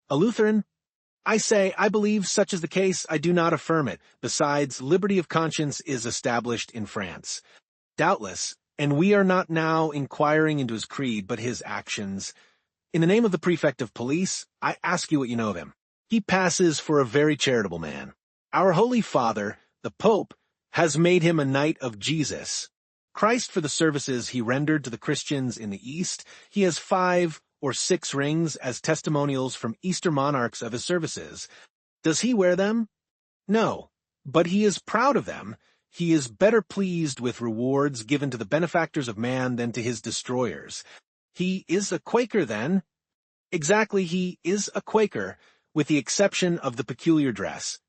A Lutheran? I say, I believe such is the case, I do not affirm it. Besides, liberty of conscience is established in France. Doubtless, and we are not now inquiring into his creed, but his actions. In the name of the prefect of police, I ask you what you know of him. He passes for a very charitable man. Our Holy Father, the Pope, has made him a knight of Jesus. Christ, for the services he rendered to the Christians in the East, he has 5 or 6 rings as testimonials from Eastern monarchs of his services. Does he wear them? No, but he is proud of them. He is better pleased with rewards given to the benefactors of man than to his destroyers. He is a Quaker, then? Exactly, he is a Quaker, with the exception of the peculiar dress.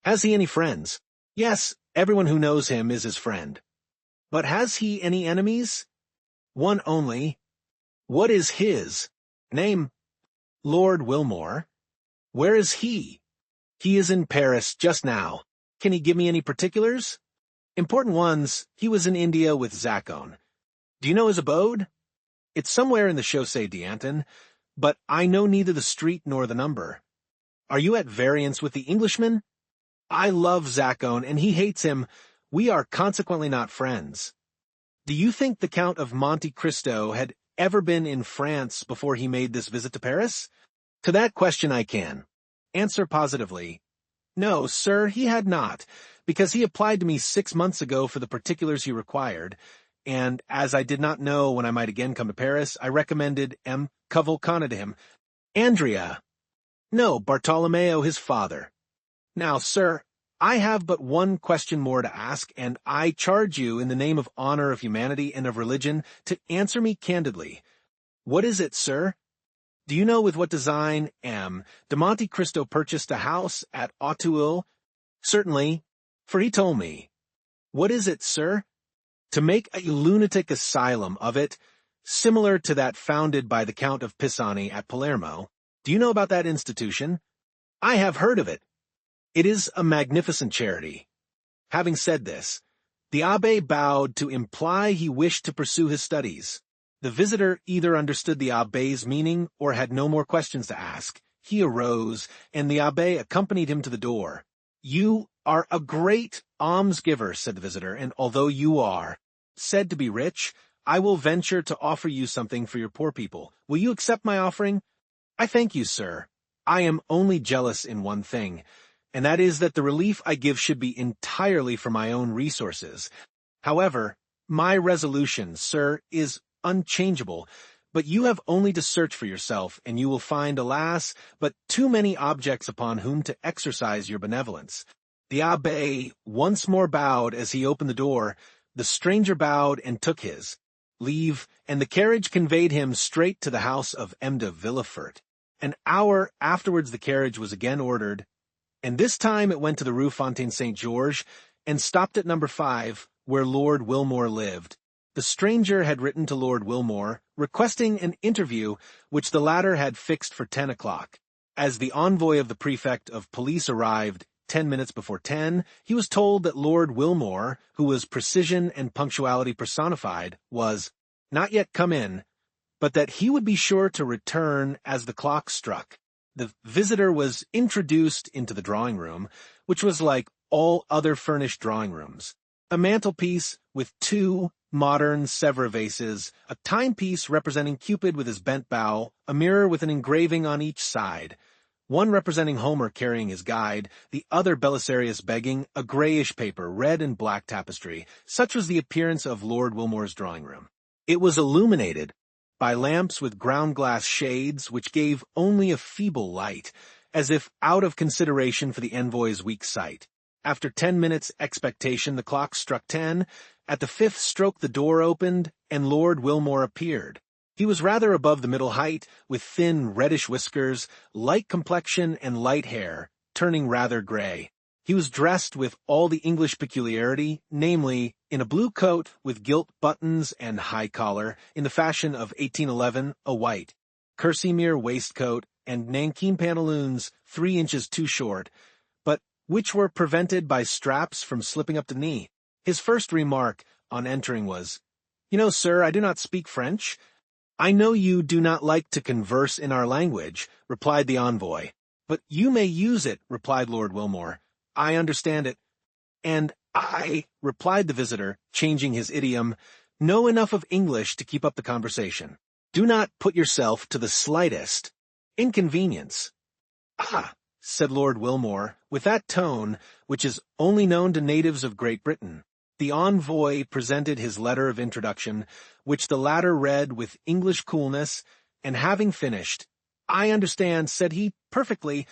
Has he any friends? Yes, everyone who knows him is his friend. But has he any enemies? One only. What is his? Name? Lord Wilmore. Where is he? He is in Paris just now. Can he give me any particulars? Important ones. He was in India with Zaccone. Do you know his abode? It's somewhere in the Chaussée d'Antin, but I know neither the street nor the number. Are you at variance with the Englishman? I love Zaccone, and he hates him. We are consequently not friends. Do you think the Count of Monte Cristo had ever been in France before he made this visit to Paris? To that question I can answer positively. No, sir, he had not, because he applied to me 6 months ago for the particulars he required, and as I did not know when I might again come to Paris, I recommended M. Cavalcante to him. Andrea. No, Bartolomeo, his father. Now, sir, I have but one question more to ask, and I charge you in the name of honor, of humanity, and of religion to answer me candidly. What is it, sir? Do you know with what design M. de Monte Cristo purchased a house at Auteuil? Certainly, for he told me. What is it, sir? To make a lunatic asylum of it, similar to that founded by the Count of Pisani at Palermo. Do you know about that institution? I have heard of it. It is a magnificent charity. Having said this, The abbé bowed to imply he wished to pursue his studies. The visitor either understood the abbé's meaning or had no more questions to ask. He arose, and the abbé accompanied him to the door. "You are a great almsgiver," said the visitor, "and although you are said to be rich, I will venture to offer you something for your poor people. Will you accept my offering?" "I thank you, sir. I am only jealous in one thing, and that is that the relief I give should be entirely from my own resources. However, my resolution, sir, is unchangeable, but you have only to search for yourself, and you will find, alas, but too many objects upon whom to exercise your benevolence." The abbé once more bowed as he opened the door. The stranger bowed and took his leave, and the carriage conveyed him straight to the house of M. de Villefort. An hour afterwards the carriage was again ordered, and this time it went to the Rue Fontaine-Saint-Georges and stopped at number 5, where Lord Wilmore lived. The stranger had written to Lord Wilmore, requesting an interview which the latter had fixed for 10 o'clock. As the envoy of the prefect of police arrived 10 minutes before 10, he was told that Lord Wilmore, who was precision and punctuality personified, was not yet come in, but that he would be sure to return as the clock struck. The visitor was introduced into the drawing-room, which was like all other furnished drawing-rooms. A mantelpiece with 2 modern Sèvres vases, a timepiece representing Cupid with his bent bow, a mirror with an engraving on each side, one representing Homer carrying his guide, the other Belisarius begging, a grayish paper, red and black tapestry. Such was the appearance of Lord Wilmore's drawing-room. It was illuminated by lamps with ground-glass shades which gave only a feeble light, as if out of consideration for the envoy's weak sight. After 10 minutes' expectation, the clock struck 10. At the 5th stroke the door opened, and Lord Wilmore appeared. He was rather above the middle height, with thin reddish whiskers, light complexion, and light hair, turning rather gray. He was dressed with all the English peculiarity, namely, in a blue coat with gilt buttons and high collar, in the fashion of 1811, a white kerseymere waistcoat, and nankeen pantaloons 3 inches too short, but which were prevented by straps from slipping up to knee. His first remark on entering was, "You know, sir, I do not speak French." "I know you do not like to converse in our language," replied the envoy. "But you may use it," replied Lord Wilmore. "I understand it." "And I," replied the visitor, changing his idiom, "know enough of English to keep up the conversation. Do not put yourself to the slightest inconvenience." "Ah," said Lord Wilmore, with that tone which is only known to natives of Great Britain. The envoy presented his letter of introduction, which the latter read with English coolness, and having finished, "I understand," said he, "perfectly,"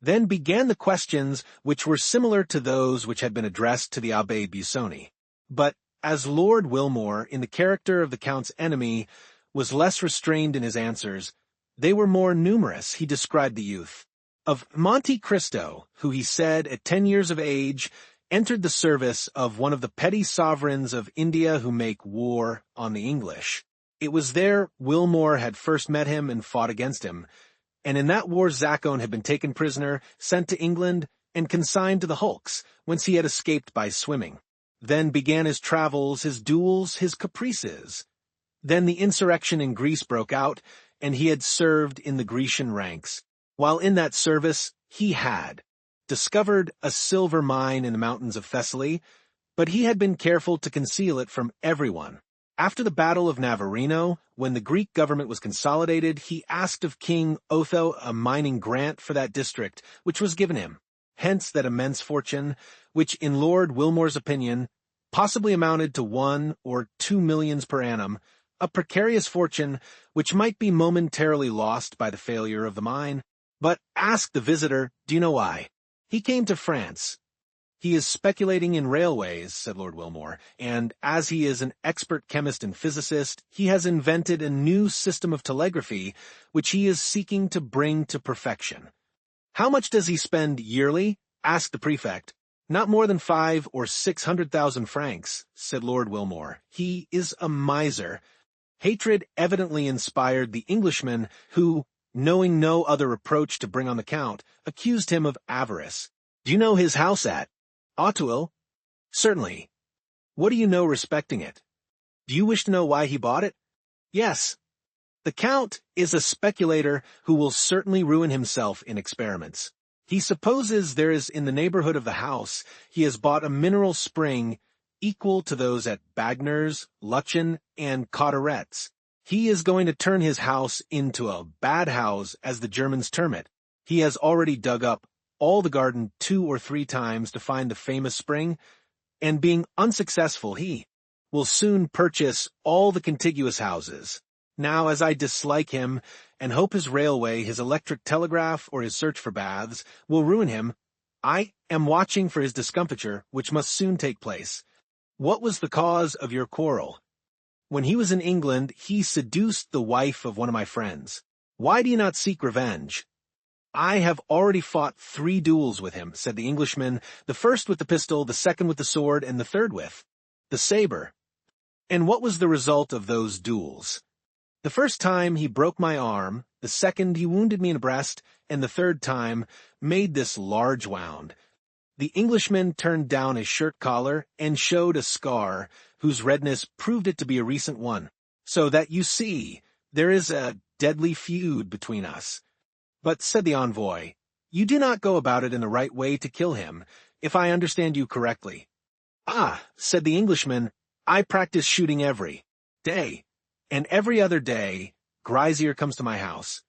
then began the questions which were similar to those which had been addressed to the Abbé Busoni. But as Lord Wilmore, in the character of the Count's enemy, was less restrained in his answers, they were more numerous. He described the youth of Monte Cristo, who he said, at 10 years of age, entered the service of one of the petty sovereigns of India who make war on the English. It was there Wilmore had first met him and fought against him, and in that war Zacone had been taken prisoner, sent to England, and consigned to the hulks, whence he had escaped by swimming. Then began his travels, his duels, his caprices. Then the insurrection in Greece broke out, and he had served in the Grecian ranks. While in that service, he had discovered a silver mine in the mountains of Thessaly, but he had been careful to conceal it from everyone. After the Battle of Navarino, when the Greek government was consolidated, he asked of King Otho a mining grant for that district, which was given him. Hence that immense fortune, which in Lord Wilmore's opinion possibly amounted to 1 or 2 millions per annum, a precarious fortune which might be momentarily lost by the failure of the mine. But ask the visitor, do you know why? He came to France. "He is speculating in railways," said Lord Wilmore, "and as he is an expert chemist and physicist, he has invented a new system of telegraphy which he is seeking to bring to perfection." "How much does he spend yearly?" asked the prefect. "Not more than 500,000 or 600,000 francs," said Lord Wilmore. "He is a miser." Hatred evidently inspired the Englishman who, knowing no other reproach to bring on the Count, accused him of avarice. "Do you know his house at Auteuil?" "Certainly." What do you know respecting it? Do you wish to know why he bought it? Yes. The Count is a speculator who will certainly ruin himself in experiments. He supposes there is in the neighborhood of the house he has bought a mineral spring equal to those at Bagner's, Lutchen, and Cotteret's. He is going to turn his house into a bad house, as the Germans term it. He has already dug up all the garden 2 or 3 times to find the famous spring, and being unsuccessful he will soon purchase all the contiguous houses. Now, as I dislike him and hope his railway, his electric telegraph, or his search for baths will ruin him, I am watching for his discomfiture, which must soon take place. What was the cause of your quarrel? When he was in England, he seduced the wife of one of my friends. Why do you not seek revenge? I have already fought 3 duels with him, said the Englishman, the first with the pistol, the second with the sword, and the third with the saber. And what was the result of those duels? The first time he broke my arm, the second he wounded me in the breast, and the third time made this large wound. The Englishman turned down his shirt collar and showed a scar whose redness proved it to be a recent one. So that you see, there is a deadly feud between us. But, said the envoy, you do not go about it in the right way to kill him, if I understand you correctly. Ah, said the Englishman, I practice shooting every day, and every other day Grazier comes to my house.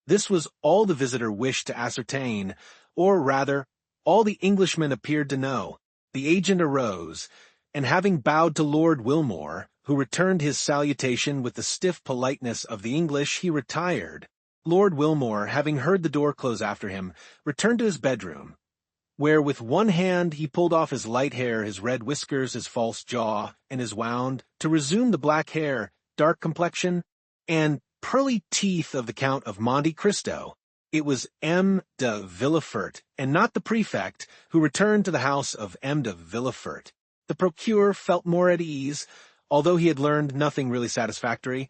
This was all the visitor wished to ascertain, or rather, all the Englishman appeared to know. The agent arose, and having bowed to Lord Wilmore, who returned his salutation with the stiff politeness of the English, he retired. Lord Wilmore, having heard the door close after him, returned to his bedroom, where with one hand he pulled off his light hair, his red whiskers, his false jaw, and his wound, to resume the black hair, dark complexion, and pearly teeth of the Count of Monte Cristo. It was M. de Villefort, and not the prefect, who returned to the house of M. de Villefort. The procureur felt more at ease, although he had learned nothing really satisfactory,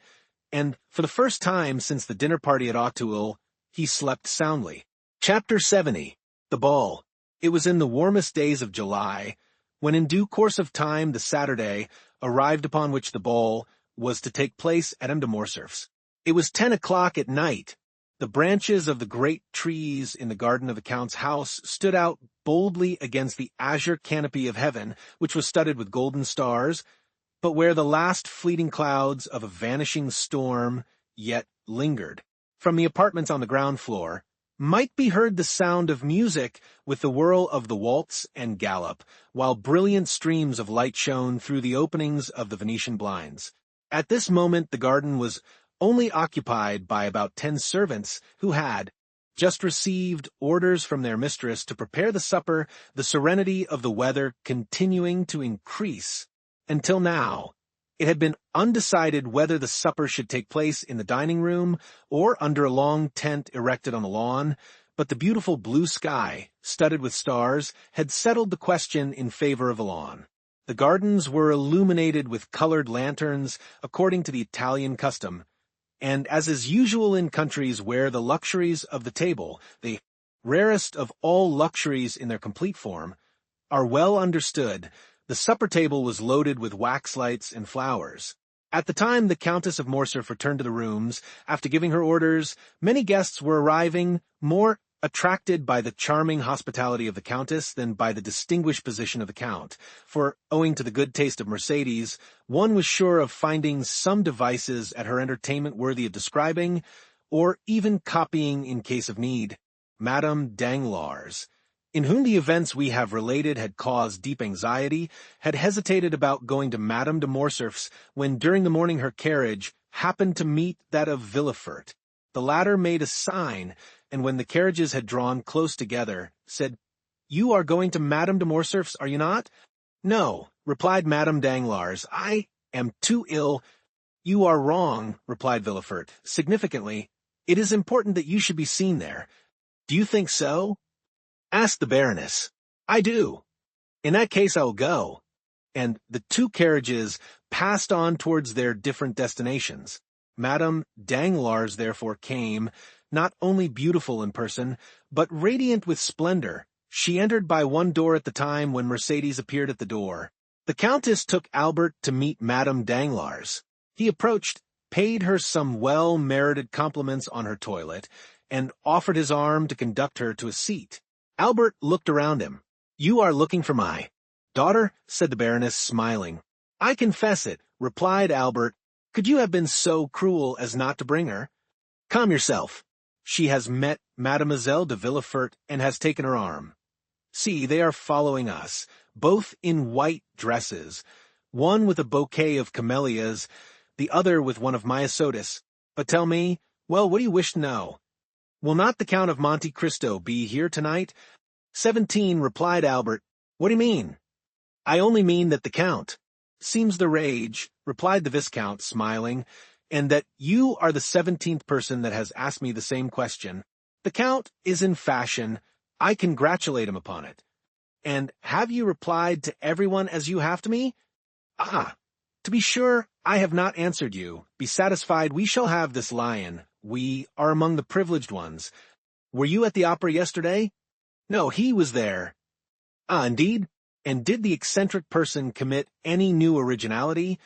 and for the first time since the dinner party at Auteuil, he slept soundly. Chapter 70. The Ball. It was in the warmest days of July, when in due course of time the Saturday arrived upon which the ball was to take place at M. de Morcerf's. It was 10 o'clock at night. The branches of the great trees in the garden of the Count's house stood out boldly against the azure canopy of heaven, which was studded with golden stars, but where the last fleeting clouds of a vanishing storm yet lingered. From the apartments on the ground floor might be heard the sound of music with the whirl of the waltz and gallop, while brilliant streams of light shone through the openings of the Venetian blinds. At this moment the garden was only occupied by about 10 servants who had just received orders from their mistress to prepare the supper, the serenity of the weather continuing to increase. Until now, it had been undecided whether the supper should take place in the dining room or under a long tent erected on the lawn, but the beautiful blue sky, studded with stars, had settled the question in favor of the lawn. The gardens were illuminated with colored lanterns according to the Italian custom, and as is usual in countries where the luxuries of the table, the rarest of all luxuries in their complete form, are well understood, the supper table was loaded with wax lights and flowers. At the time the Countess of Morcerf returned to the rooms, after giving her orders, many guests were arriving, more attracted by the charming hospitality of the Countess than by the distinguished position of the Count, for, owing to the good taste of Mercedes, one was sure of finding some devices at her entertainment worthy of describing, or even copying in case of need. Madame Danglars, in whom the events we have related had caused deep anxiety, had hesitated about going to Madame de Morcerf's when during the morning her carriage happened to meet that of Villefort. The latter made a sign, and when the carriages had drawn close together, said, "You are going to Madame de Morcerf's, are you not?" "No," replied Madame Danglars, "I am too ill." "You are wrong," replied Villefort, significantly. "It is important that you should be seen there." "Do you think so?" asked the Baroness. "I do." "In that case I will go." And the 2 carriages passed on towards their different destinations. Madame Danglars therefore came, not only beautiful in person, but radiant with splendor. She entered by one door at the time when Mercedes appeared at the door. The Countess took Albert to meet Madame Danglars. He approached, paid her some well-merited compliments on her toilet, and offered his arm to conduct her to a seat. Albert looked around him. "You are looking for my daughter?" said the Baroness, smiling. "I confess it," replied Albert. "Could you have been so cruel as not to bring her? Calm yourself. She has met Mademoiselle de Villefort and has taken her arm. See, they are following us, both in white dresses, one with a bouquet of camellias, the other with one of myosotis. But tell me, well, what do you wish to know? Will not the Count of Monte Cristo be here tonight?" 17, replied Albert. "What do you mean?" "I only mean that the Count seems the rage," replied the Viscount, smiling, "and that you are the 17th person that has asked me the same question. The Count is in fashion. I congratulate him upon it." "And have you replied to everyone as you have to me?" "Ah, to be sure, I have not answered you. Be satisfied, we shall have this lion. We are among the privileged ones. Were you at the opera yesterday?" "No, he was there." "Ah, indeed? And did the eccentric person commit any new originality?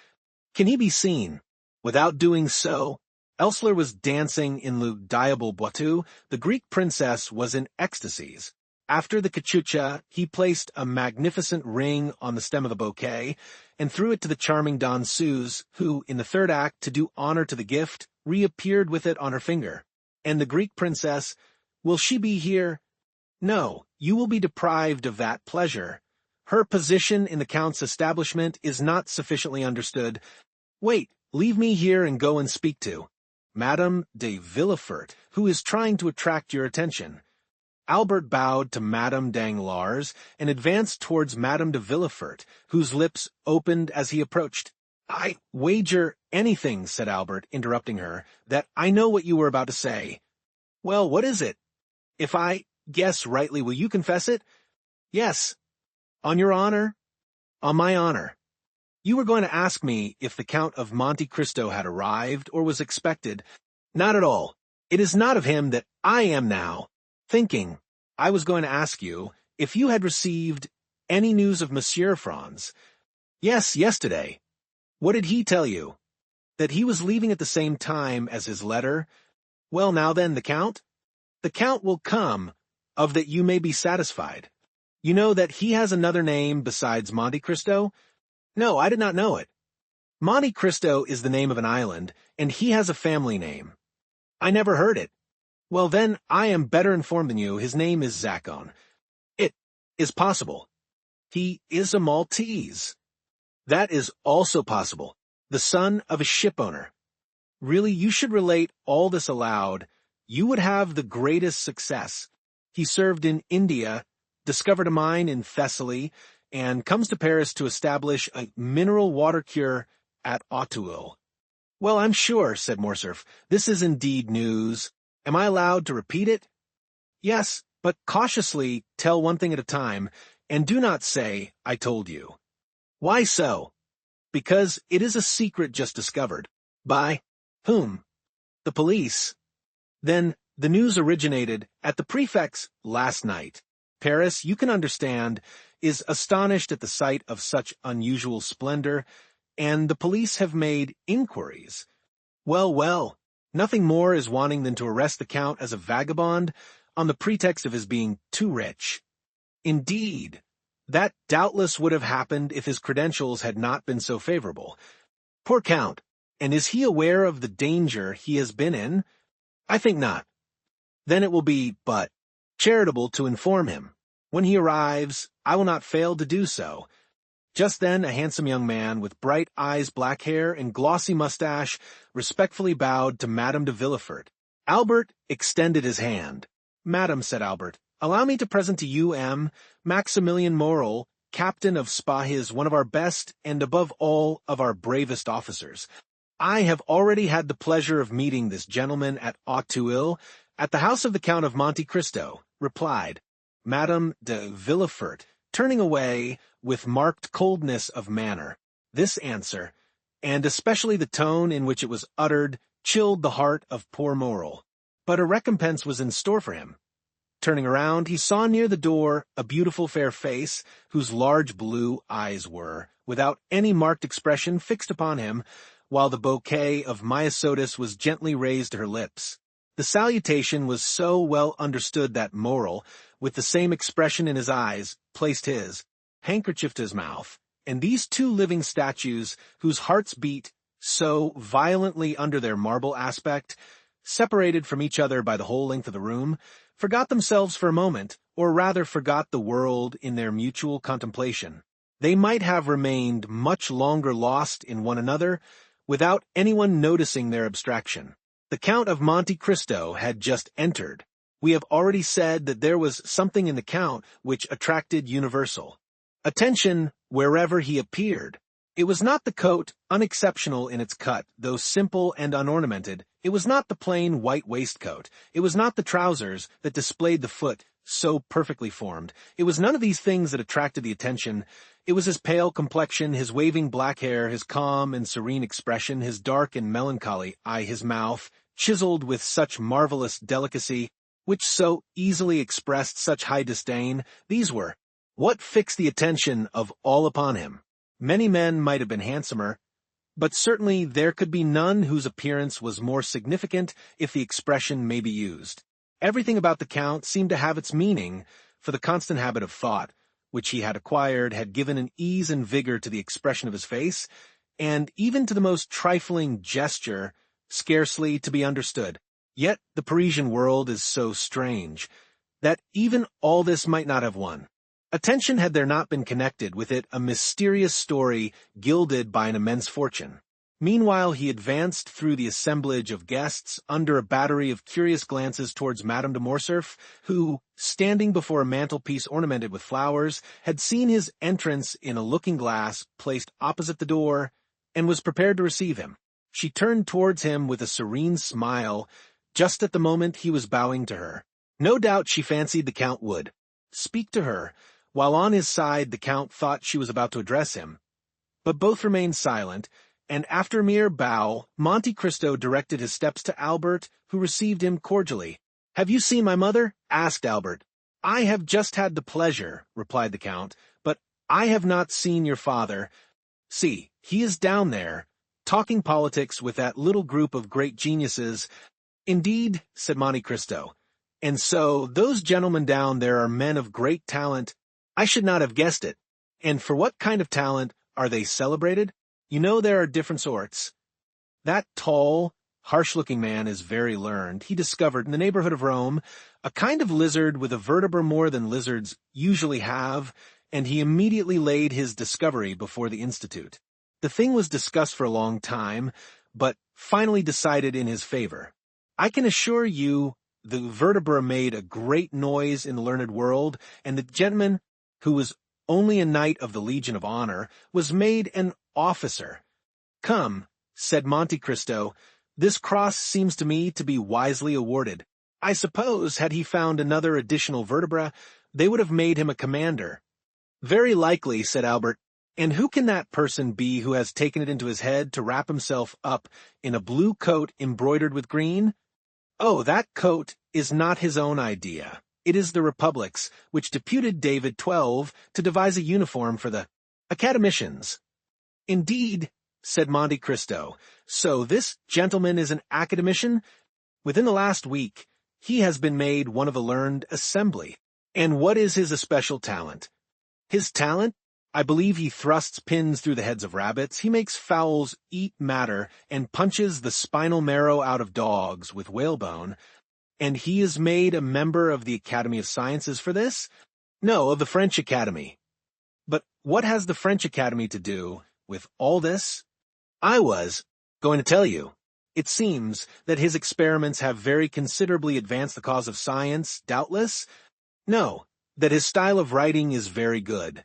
Can he be seen?" "Without doing so, Elsler was dancing in Le Diable Boiteux. The Greek princess was in ecstasies. After the cachucha, he placed a magnificent ring on the stem of the bouquet, and threw it to the charming danseuse, who, in the third act, to do honor to the gift, reappeared with it on her finger. And the Greek princess, will she be here? No, you will be deprived of that pleasure. Her position in the Count's establishment is not sufficiently understood. Wait, leave me here and go and speak to Madame de Villefort, who is trying to attract your attention." Albert bowed to Madame Danglars and advanced towards Madame de Villefort, whose lips opened as he approached. "I wager anything," said Albert, interrupting her, "that I know what you were about to say." "Well, what is it? If I guess rightly, will you confess it?" "Yes." "On your honor?" "On my honor." "You were going to ask me if the Count of Monte Cristo had arrived or was expected." "Not at all. It is not of him that I am now thinking. I was going to ask you if you had received any news of Monsieur Franz." "Yes, yesterday." "What did he tell you?" "That he was leaving at the same time as his letter." "Well, now then, the Count?" "The Count will come, of that you may be satisfied. You know that he has another name besides Monte Cristo?" "No, I did not know it." "Monte Cristo is the name of an island, and he has a family name." "I never heard it." "Well, then, I am better informed than you. His name is Zacon." "It is possible." "He is a Maltese." "That is also possible. The son of a shipowner." "Really, you should relate all this aloud. You would have the greatest success. He served in India, discovered a mine in Thessaly, and comes to Paris to establish a mineral water cure at Auteuil." "Well, I'm sure," said Morcerf, "this is indeed news. Am I allowed to repeat it?" "Yes, but cautiously tell one thing at a time, and do not say, 'I told you.'" "Why so?" "Because it is a secret just discovered." "By whom?" "The police." "Then the news originated at the prefect's last night. Paris, you can understand, is astonished at the sight of such unusual splendor, and the police have made inquiries. Well, well, nothing more is wanting than to arrest the Count as a vagabond on the pretext of his being too rich. Indeed, that doubtless would have happened if his credentials had not been so favorable. Poor Count, and is he aware of the danger he has been in? I think not. Then it will be but charitable to inform him. When he arrives, I will not fail to do so." Just then a handsome young man with bright eyes, black hair, and glossy mustache respectfully bowed to Madame de Villefort. Albert extended his hand. "Madame," said Albert, "allow me to present to you Maximilian Morel, captain of Spahis, one of our best and, above all, of our bravest officers. I have already had the pleasure of meeting this gentleman at Auteuil, at the house of the Count of Monte Cristo," replied Madame de Villefort, turning away with marked coldness of manner. This answer, and especially the tone in which it was uttered, chilled the heart of poor Morel. But a recompense was in store for him. Turning around, he saw near the door a beautiful fair face, whose large blue eyes were, without any marked expression, fixed upon him, while the bouquet of myosotis was gently raised to her lips. The salutation was so well understood that Morel, with the same expression in his eyes, placed his handkerchief to his mouth, and these two living statues, whose hearts beat so violently under their marble aspect, separated from each other by the whole length of the room, forgot themselves for a moment, or rather forgot the world in their mutual contemplation. They might have remained much longer lost in one another, without anyone noticing their abstraction. The Count of Monte Cristo had just entered. We have already said that there was something in the Count which attracted universal attention wherever he appeared. It was not the coat, unexceptional in its cut, though simple and unornamented. It was not the plain white waistcoat. It was not the trousers that displayed the foot, so perfectly formed. It was none of these things that attracted the attention. It was his pale complexion, his waving black hair, his calm and serene expression, his dark and melancholy eye, his mouth, chiseled with such marvelous delicacy, which so easily expressed such high disdain. These were what fixed the attention of all upon him. Many men might have been handsomer, but certainly there could be none whose appearance was more significant, if the expression may be used. Everything about the Count seemed to have its meaning, for the constant habit of thought, which he had acquired, had given an ease and vigor to the expression of his face, and even to the most trifling gesture, scarcely to be understood. Yet the Parisian world is so strange, that even all this might not have won attention had there not been connected with it a mysterious story gilded by an immense fortune. Meanwhile he advanced through the assemblage of guests under a battery of curious glances towards Madame de Morcerf, who, standing before a mantelpiece ornamented with flowers, had seen his entrance in a looking-glass placed opposite the door, and was prepared to receive him. She turned towards him with a serene smile, just at the moment he was bowing to her. No doubt she fancied the Count would speak to her, while on his side the Count thought she was about to address him. But both remained silent, and after a mere bow, Monte Cristo directed his steps to Albert, who received him cordially. "Have you seen my mother?" asked Albert. "I have just had the pleasure," replied the Count, "but I have not seen your father. See, he is down there, talking politics with that little group of great geniuses." "Indeed," said Monte Cristo, "and so those gentlemen down there are men of great talent. I should not have guessed it. And for what kind of talent are they celebrated? You know there are different sorts. That tall, harsh-looking man is very learned. He discovered in the neighborhood of Rome a kind of lizard with a vertebra more than lizards usually have, and he immediately laid his discovery before the Institute. The thing was discussed for a long time, but finally decided in his favor. I can assure you the vertebra made a great noise in the learned world, and the gentleman, who was only a knight of the Legion of Honor, was made an officer. Come, said Monte Cristo, this cross seems to me to be wisely awarded. I suppose, had he found another additional vertebra, they would have made him a commander. Very likely, said Albert. And who can that person be who has taken it into his head to wrap himself up in a blue coat embroidered with green? Oh, that coat is not his own idea. It is the Republic's, which deputed David XII to devise a uniform for the academicians. Indeed, said Monte Cristo, so this gentleman is an academician? Within the last week, he has been made one of a learned assembly. And what is his especial talent? His talent? I believe he thrusts pins through the heads of rabbits, he makes fowls eat matter, and punches the spinal marrow out of dogs with whalebone. And he is made a member of the Academy of Sciences for this? No, of the French Academy. But what has the French Academy to do with all this? I was going to tell you. It seems that his experiments have very considerably advanced the cause of science, doubtless. No, that his style of writing is very good.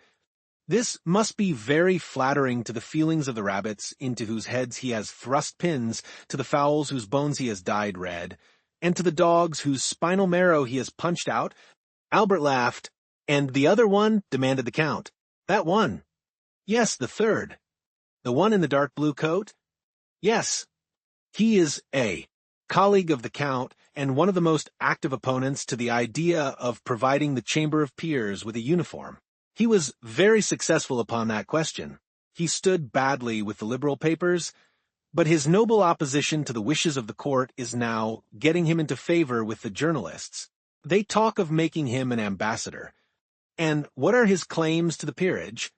This must be very flattering to the feelings of the rabbits into whose heads he has thrust pins, to the fowls whose bones he has dyed red, and to the dogs whose spinal marrow he has punched out. Albert laughed. And the other one? Demanded the Count. That one. Yes, the third. The one in the dark blue coat? Yes. He is a colleague of the Count, and one of the most active opponents to the idea of providing the Chamber of Peers with a uniform. He was very successful upon that question. He stood badly with the liberal papers, but his noble opposition to the wishes of the court is now getting him into favor with the journalists. They talk of making him an ambassador. And what are his claims to the peerage?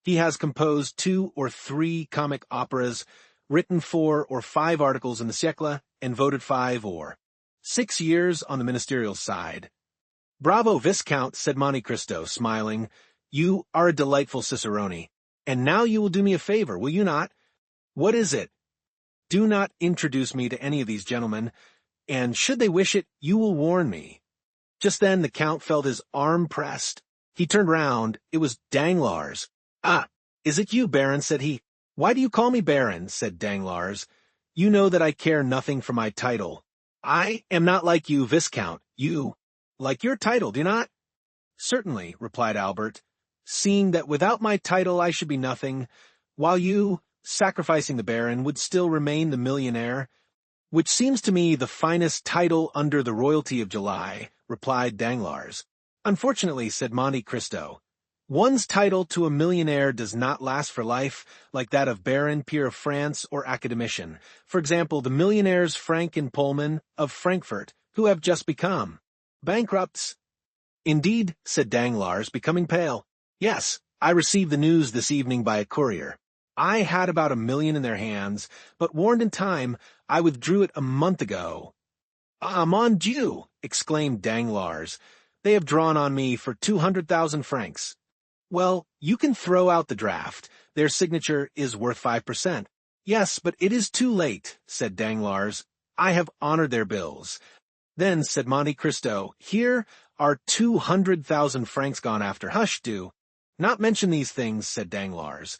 He has composed 2 or 3 comic operas, written 4 or 5 articles in the Siècle, and voted 5 or 6 years on the ministerial side. "Bravo, Viscount," said Monte Cristo, smiling. "You are a delightful cicerone. And now you will do me a favor, will you not?" "What is it?" "Do not introduce me to any of these gentlemen, and should they wish it, you will warn me." Just then the Count felt his arm pressed. He turned round. It was Danglars. "Ah, is it you, Baron?" said he. "Why do you call me Baron?" said Danglars. "You know that I care nothing for my title. I am not like you, Viscount. You like your title, do you not?" "Certainly," replied Albert, "seeing that without my title I should be nothing, while you, sacrificing the Baron, would still remain the millionaire, which seems to me the finest title under the royalty of July," replied Danglars. "Unfortunately," said Monte Cristo, "one's title to a millionaire does not last for life, like that of Baron, Peer of France, or Academician. For example, the millionaires Frank and Pullman, of Frankfurt, who have just become bankrupts." "Indeed," said Danglars, becoming pale. "Yes, I received the news this evening by a courier. I had about 1 million in their hands, but warned in time, I withdrew it a month ago." "Ah, mon Dieu!" exclaimed Danglars. "They have drawn on me for 200,000 francs. "Well, you can throw out the draft. Their signature is worth 5%. "Yes, but it is too late," said Danglars. "I have honored their bills." "Then," said Monte Cristo, "here are 200,000 francs gone after. Hush, do not mention these things," said Danglars.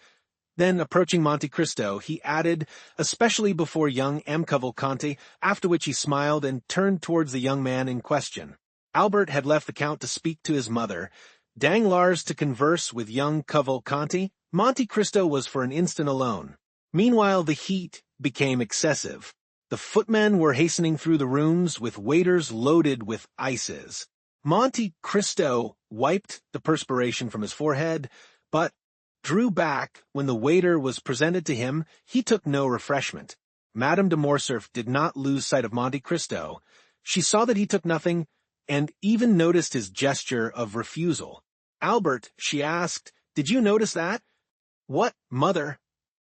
Then, approaching Monte Cristo, he added, especially before young M. Cavalcanti, after which he smiled and turned towards the young man in question. Albert had left the Count to speak to his mother, Danglars to converse with young Cavalcanti. Monte Cristo was for an instant alone. Meanwhile the heat became excessive. The footmen were hastening through the rooms with waiters loaded with ices. Monte Cristo wiped the perspiration from his forehead, but drew back when the waiter was presented to him. He took no refreshment. Madame de Morcerf did not lose sight of Monte Cristo. She saw that he took nothing, and even noticed his gesture of refusal. "Albert," she asked, "did you notice that?" "What, mother?"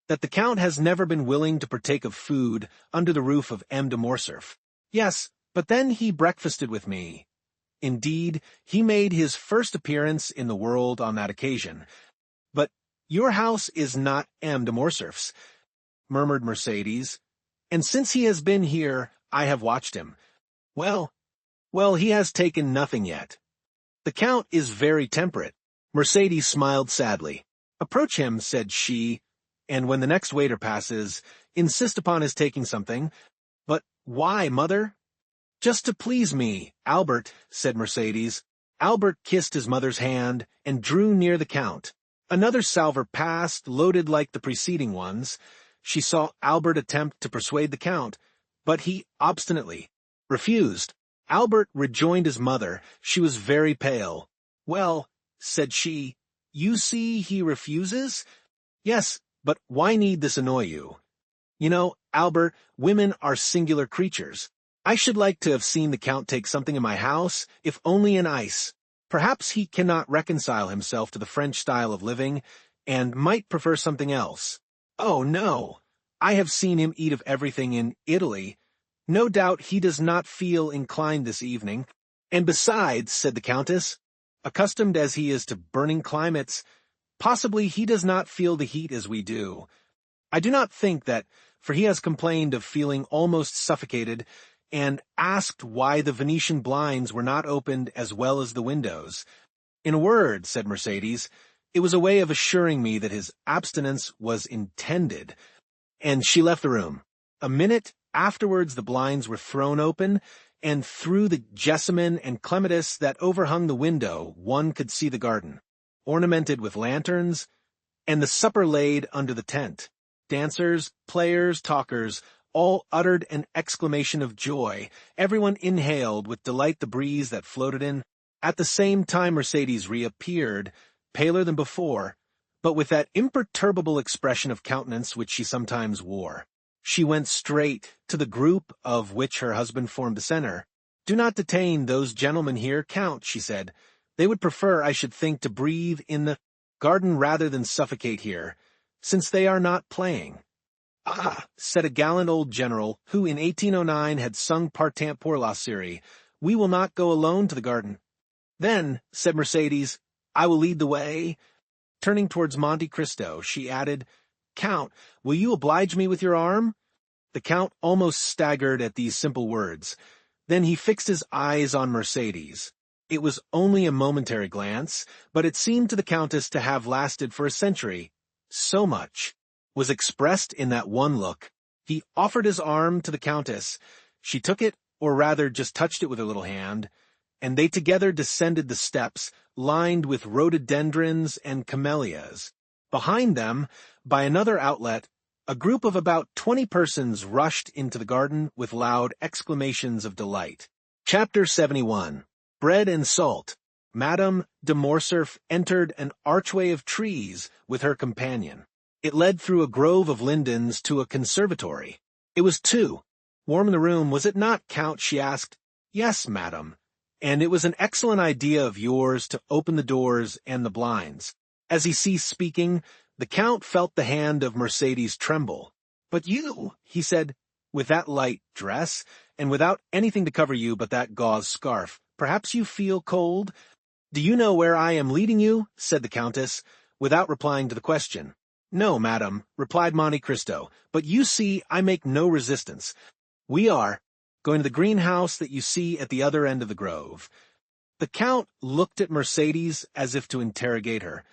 "That the Count has never been willing to partake of food under the roof of M. de Morcerf." "Yes, but then he breakfasted with me." "Indeed, he made his first appearance in the world on that occasion. But your house is not M. de Morcerf's," murmured Mercédès, "and since he has been here, I have watched him. Well, he has taken nothing yet. The Count is very temperate." Mercédès smiled sadly. "Approach him," said she, "and when the next waiter passes, insist upon his taking something." "But why, mother?" "Just to please me, Albert," said Mercédès. Albert kissed his mother's hand and drew near the Count. Another salver passed, loaded like the preceding ones. She saw Albert attempt to persuade the Count, but he obstinately refused. Albert rejoined his mother. She was very pale. "Well," said she, "you see he refuses?" "Yes, but why need this annoy you? You know, Albert, women are singular creatures. I should like to have seen the Count take something in my house, if only an ice. Perhaps he cannot reconcile himself to the French style of living, and might prefer something else." "Oh, no. I have seen him eat of everything in Italy. No doubt he does not feel inclined this evening. And besides," said the Countess, "accustomed as he is to burning climates, possibly he does not feel the heat as we do. I do not think that, for he has complained of feeling almost suffocated, and asked why the Venetian blinds were not opened as well as the windows. In a word," said Mercédès, "it was a way of assuring me that his abstinence was intended." And she left the room. A minute afterwards the blinds were thrown open, and through the jessamine and clematis that overhung the window one could see the garden, ornamented with lanterns, and the supper laid under the tent. Dancers, players, talkers, all uttered an exclamation of joy. Everyone inhaled with delight the breeze that floated in. At the same time Mercedes reappeared, paler than before, but with that imperturbable expression of countenance which she sometimes wore. She went straight to the group of which her husband formed the center. "Do not detain those gentlemen here, Count," she said. "They would prefer, I should think, to breathe in the garden rather than suffocate here, since they are not playing." "Ah," said a gallant old general, who in 1809 had sung Partant pour la Syrie, "we will not go alone to the garden." "Then," said Mercedes, "I will lead the way." Turning towards Monte Cristo, she added, "Count, will you oblige me with your arm?" The Count almost staggered at these simple words. Then he fixed his eyes on Mercedes. It was only a momentary glance, but it seemed to the Countess to have lasted for a century. So much was expressed in that one look. He offered his arm to the Countess. She took it, or rather just touched it with her little hand, and they together descended the steps, lined with rhododendrons and camellias. Behind them, by another outlet, a group of about 20 persons rushed into the garden with loud exclamations of delight. Chapter 71. Bread and Salt. Madame de Morcerf entered an archway of trees with her companion. It led through a grove of lindens to a conservatory. It was too warm in the room, was it not, Count? She asked. "Yes, madame. And it was an excellent idea of yours to open the doors and the blinds." As he ceased speaking, the Count felt the hand of Mercedes tremble. "But you," he said, "with that light dress, and without anything to cover you but that gauze scarf, perhaps you feel cold?" "Do you know where I am leading you?" said the Countess, without replying to the question. "No, madam," replied Monte Cristo, "but you see I make no resistance. We are going to the greenhouse that you see at the other end of the grove." The Count looked at Mercedes as if to interrogate her,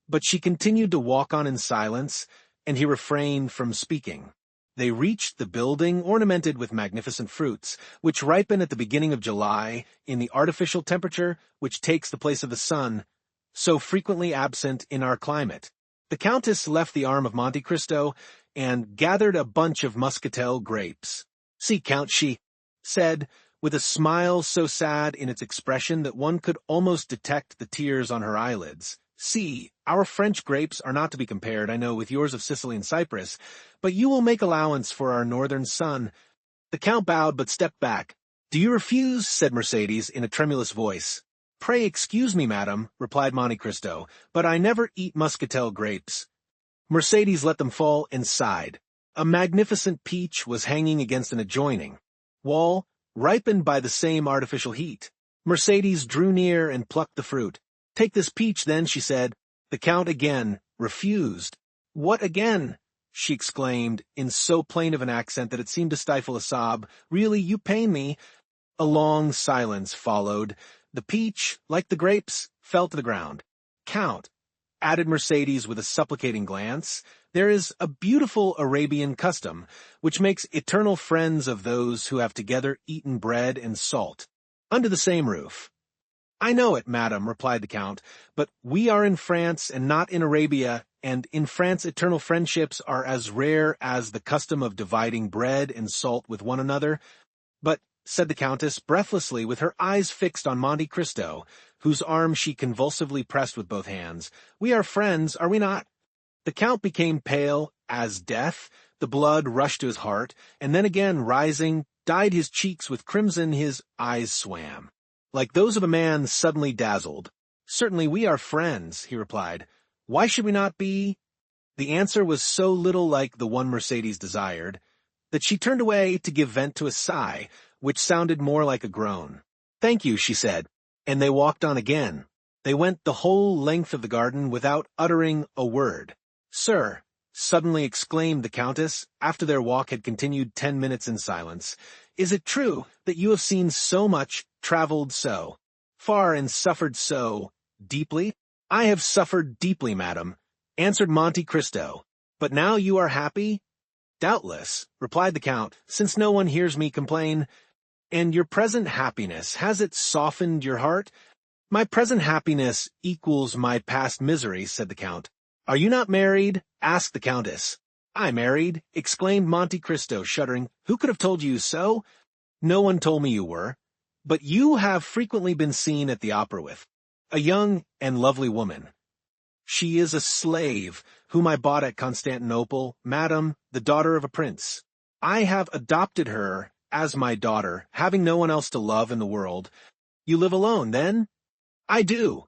but she continued to walk on in silence, and he refrained from speaking. They reached the building ornamented with magnificent fruits, which ripen at the beginning of July in the artificial temperature which takes the place of the sun, so frequently absent in our climate. The Countess left the arm of Monte Cristo and gathered a bunch of muscatel grapes. "See, Count," she said, with a smile so sad in its expression that one could almost detect the tears on her eyelids. "See, our French grapes are not to be compared, I know, with yours of Sicily and Cyprus, but you will make allowance for our northern sun." The Count bowed but stepped back. "Do you refuse?" said Mercedes in a tremulous voice. "Pray excuse me, madam," replied Monte Cristo, "but I never eat muscatel grapes." Mercedes let them fall and sighed. A magnificent peach was hanging against an adjoining wall, ripened by the same artificial heat. Mercedes drew near and plucked the fruit. "Take this peach, then," she said. The Count again refused. "What again?" she exclaimed, in so plain of an accent that it seemed to stifle a sob. "Really, you pain me." A long silence followed. The peach, like the grapes, fell to the ground. "Count," added Mercedes with a supplicating glance, "there is a beautiful Arabian custom, which makes eternal friends of those who have together eaten bread and salt, under the same roof." "I know it, madam," replied the Count, "but we are in France and not in Arabia, and in France eternal friendships are as rare as the custom of dividing bread and salt with one another." "But," said the Countess, breathlessly, with her eyes fixed on Monte Cristo, whose arm she convulsively pressed with both hands, "we are friends, are we not?" The Count became pale as death, the blood rushed to his heart, and then again, rising, dyed his cheeks with crimson, his eyes swam, like those of a man suddenly dazzled. "Certainly we are friends," he replied. "Why should we not be?" The answer was so little like the one Mercedes desired, that she turned away to give vent to a sigh, which sounded more like a groan. "Thank you," she said, and they walked on again. They went the whole length of the garden without uttering a word. "Sir," suddenly exclaimed the Countess, after their walk had continued 10 minutes in silence, "is it true that you have seen so much, traveled so far, and suffered so deeply?" "I have suffered deeply, madam," answered Monte Cristo. "But now you are happy?" "Doubtless," replied the Count, "since no one hears me complain." "And your present happiness, has it softened your heart?" "My present happiness equals my past misery," said the Count. "Are you not married?" asked the Countess. "I married," exclaimed Monte Cristo, shuddering. "Who could have told you so?" "No one told me you were. But you have frequently been seen at the opera with a young and lovely woman. She is a slave, whom I bought at Constantinople, madam, the daughter of a prince. I have adopted her as my daughter, having no one else to love in the world." "You live alone, then?" "I do."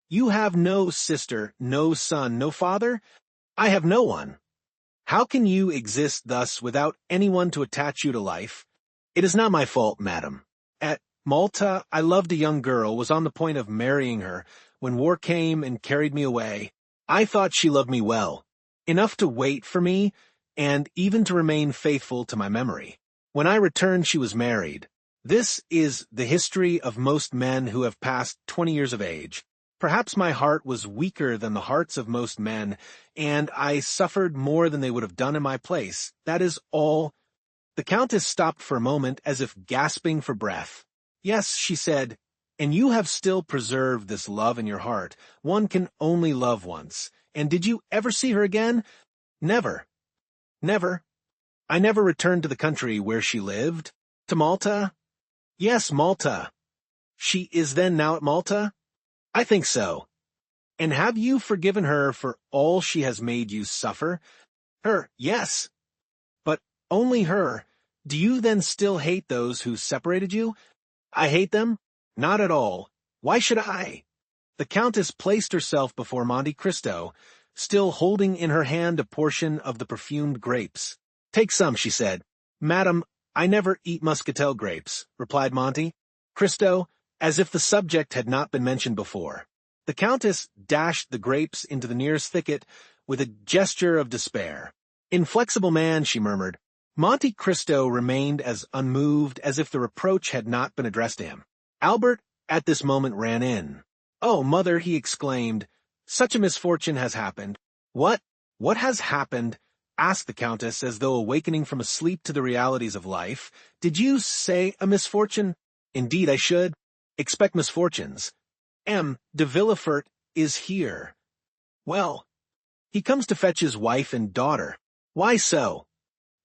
"You have no sister, no son, no father?" "I have no one." "How can you exist thus without anyone to attach you to life?" "It is not my fault, madam. At Malta, I loved a young girl, was on the point of marrying her, when war came and carried me away. I thought she loved me well, enough to wait for me, and even to remain faithful to my memory. When I returned, she was married. This is the history of most men who have passed 20 years of age. Perhaps my heart was weaker than the hearts of most men, and I suffered more than they would have done in my place. That is all." The Countess stopped for a moment as if gasping for breath. "Yes," she said, "and you have still preserved this love in your heart. One can only love once. And did you ever see her again?" "Never." "Never?" "I never returned to the country where she lived." "To Malta?" "Yes, Malta." "She is then now at Malta?" "I think so." "And have you forgiven her for all she has made you suffer?" "Her, yes." "But only her. Do you then still hate those who separated you?" "I hate them? Not at all. Why should I?" The Countess placed herself before Monte Cristo, still holding in her hand a portion of the perfumed grapes. "Take some," she said. "Madam, I never eat muscatel grapes," replied Monte Cristo, as if the subject had not been mentioned before. The Countess dashed the grapes into the nearest thicket with a gesture of despair. "Inflexible man," she murmured. Monte Cristo remained as unmoved as if the reproach had not been addressed to him. Albert at this moment ran in. "Oh, mother," he exclaimed, "such a misfortune has happened." What has happened?" asked the Countess, as though awakening from a sleep to the realities of life. "Did you say a misfortune?" "Indeed I should. Expect misfortunes. M. de Villefort is here." "Well, he comes to fetch his wife and daughter." "Why so?"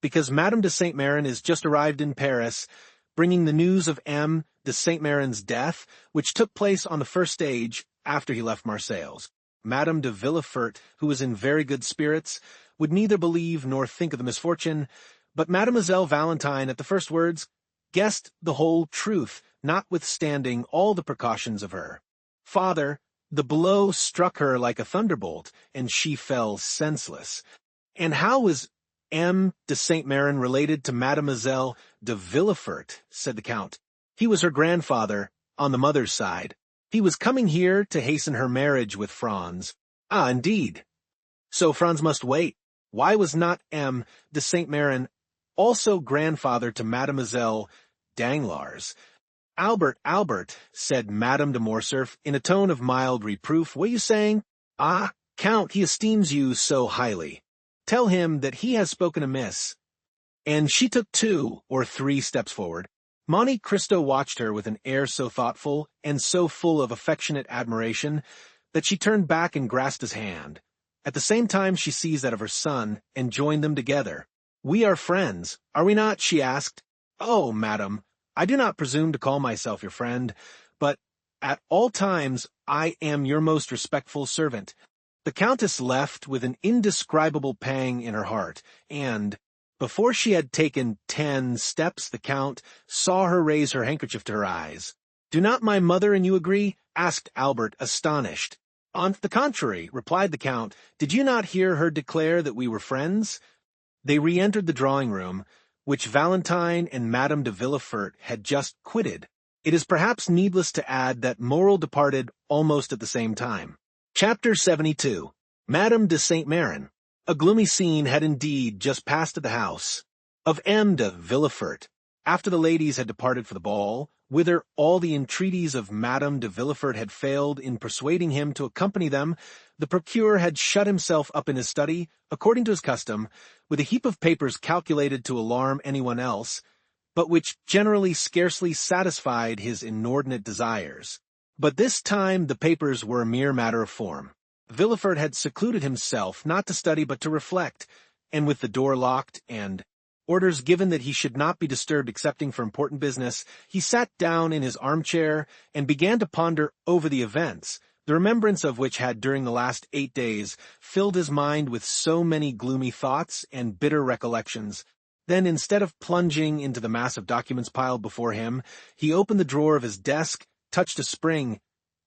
"Because Madame de Saint Méran is just arrived in Paris, bringing the news of M. de Saint Méran's death, which took place on the first stage after he left Marseilles. Madame de Villefort, who was in very good spirits, would neither believe nor think of the misfortune, but Mademoiselle Valentine, at the first words, guessed the whole truth, notwithstanding all the precautions of her. Father, the blow struck her like a thunderbolt, and she fell senseless." "And how was M. de Saint Méran related to Mademoiselle de Villefort?" said the Count. "He was her grandfather, on the mother's side. He was coming here to hasten her marriage with Franz." "Ah, indeed. So Franz must wait. Why was not M. de Saint Méran also grandfather to Mademoiselle Danglars?" Albert," said Madame de Morcerf, in a tone of mild reproof, "what are you saying?" "Ah, Count, he esteems you so highly. Tell him that he has spoken amiss." And she took 2 or 3 steps forward. Monte Cristo watched her with an air so thoughtful and so full of affectionate admiration that she turned back and grasped his hand. At the same time she seized that of her son and joined them together. "We are friends, are we not?" she asked. "Oh, madam, I do not presume to call myself your friend, but at all times I am your most respectful servant." The Countess left with an indescribable pang in her heart, and, before she had taken 10 steps, the Count saw her raise her handkerchief to her eyes. "Do not my mother and you agree?" asked Albert, astonished. "On the contrary," replied the Count. "Did you not hear her declare that we were friends?" They re-entered the drawing-room, which Valentine and Madame de Villefort had just quitted. It is perhaps needless to add that Morrel departed almost at the same time. Chapter 72. Madame de Saint Méran. A gloomy scene had indeed just passed at the house of M. de Villefort. After the ladies had departed for the ball, whither all the entreaties of Madame de Villefort had failed in persuading him to accompany them, the procureur had shut himself up in his study, according to his custom, with a heap of papers calculated to alarm anyone else, but which generally scarcely satisfied his inordinate desires. But this time the papers were a mere matter of form. Villefort had secluded himself not to study but to reflect, and with the door locked and orders given that he should not be disturbed excepting for important business, he sat down in his armchair and began to ponder over the events, the remembrance of which had during the last 8 days filled his mind with so many gloomy thoughts and bitter recollections. Then, instead of plunging into the mass of documents piled before him, he opened the drawer of his desk, touched a spring,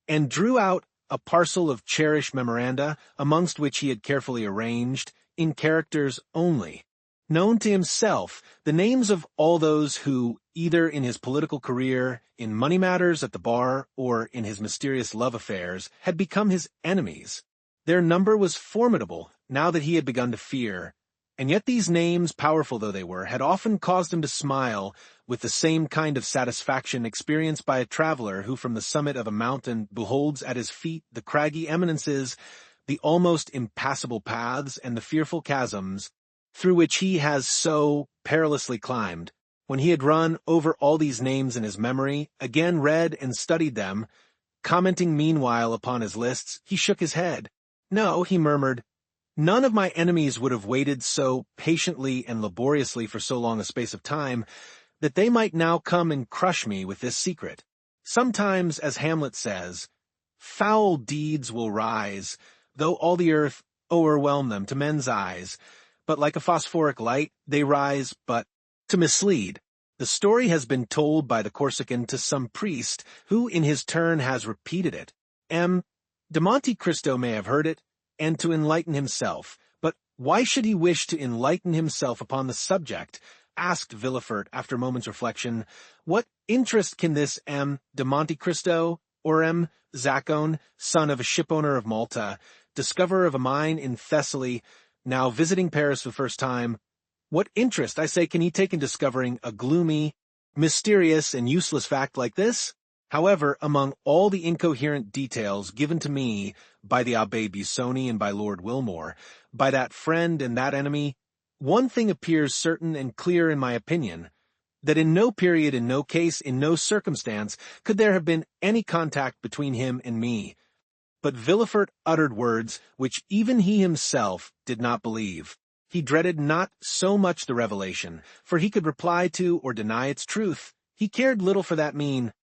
and drew out a parcel of cherished memoranda, amongst which he had carefully arranged, in characters only, known to himself, the names of all those who, either in his political career, in money matters at the bar, or in his mysterious love affairs, had become his enemies. Their number was formidable, now that he had begun to fear, and yet these names, powerful though they were, had often caused him to smile with the same kind of satisfaction experienced by a traveler who from the summit of a mountain beholds at his feet the craggy eminences, the almost impassable paths, and the fearful chasms through which he has so perilously climbed. When he had run over all these names in his memory, again read and studied them, commenting meanwhile upon his lists, he shook his head. No, he murmured, none of my enemies would have waited so patiently and laboriously for so long a space of time, that they might now come and crush me with this secret. Sometimes, as Hamlet says, foul deeds will rise, though all the earth o'erwhelm them to men's eyes, but like a phosphoric light, they rise but to mislead. The story has been told by the Corsican to some priest, who in his turn has repeated it. De Monte Cristo may have heard it, and to enlighten himself. But why should he wish to enlighten himself upon the subject? Asked Villefort after a moment's reflection. What interest can this de Monte Cristo, or Zacchone, son of a shipowner of Malta, discoverer of a mine in Thessaly, now visiting Paris for the first time, what interest, I say, can he take in discovering a gloomy, mysterious, and useless fact like this? However, among all the incoherent details given to me by the Abbé Busoni and by Lord Wilmore, by that friend and that enemy, one thing appears certain and clear in my opinion, that in no period, in no case, in no circumstance, could there have been any contact between him and me. But Villefort uttered words which even he himself did not believe. He dreaded not so much the revelation, for he could reply to or deny its truth. He cared little for that mean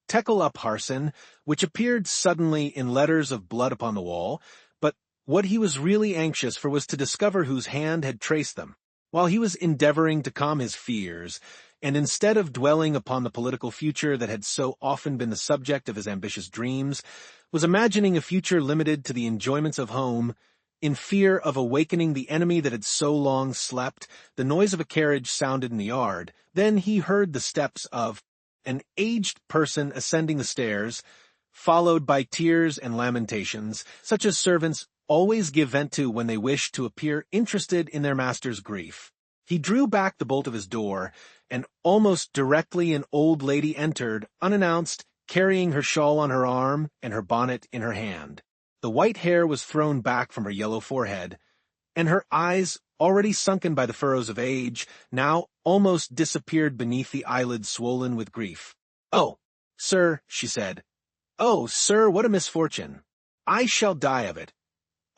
tekel up Harson, which appeared suddenly in letters of blood upon the wall, but what he was really anxious for was to discover whose hand had traced them. While he was endeavoring to calm his fears, and instead of dwelling upon the political future that had so often been the subject of his ambitious dreams, was imagining a future limited to the enjoyments of home, in fear of awakening the enemy that had so long slept, the noise of a carriage sounded in the yard. Then he heard the steps of an aged person ascending the stairs, followed by tears and lamentations, such as servants always give vent to when they wish to appear interested in their master's grief. He drew back the bolt of his door, and almost directly an old lady entered, unannounced, carrying her shawl on her arm and her bonnet in her hand. The white hair was thrown back from her yellow forehead, and her eyes, already sunken by the furrows of age, now almost disappeared beneath the eyelids swollen with grief. "Oh, sir," she said. "Oh, sir, what a misfortune! I shall die of it.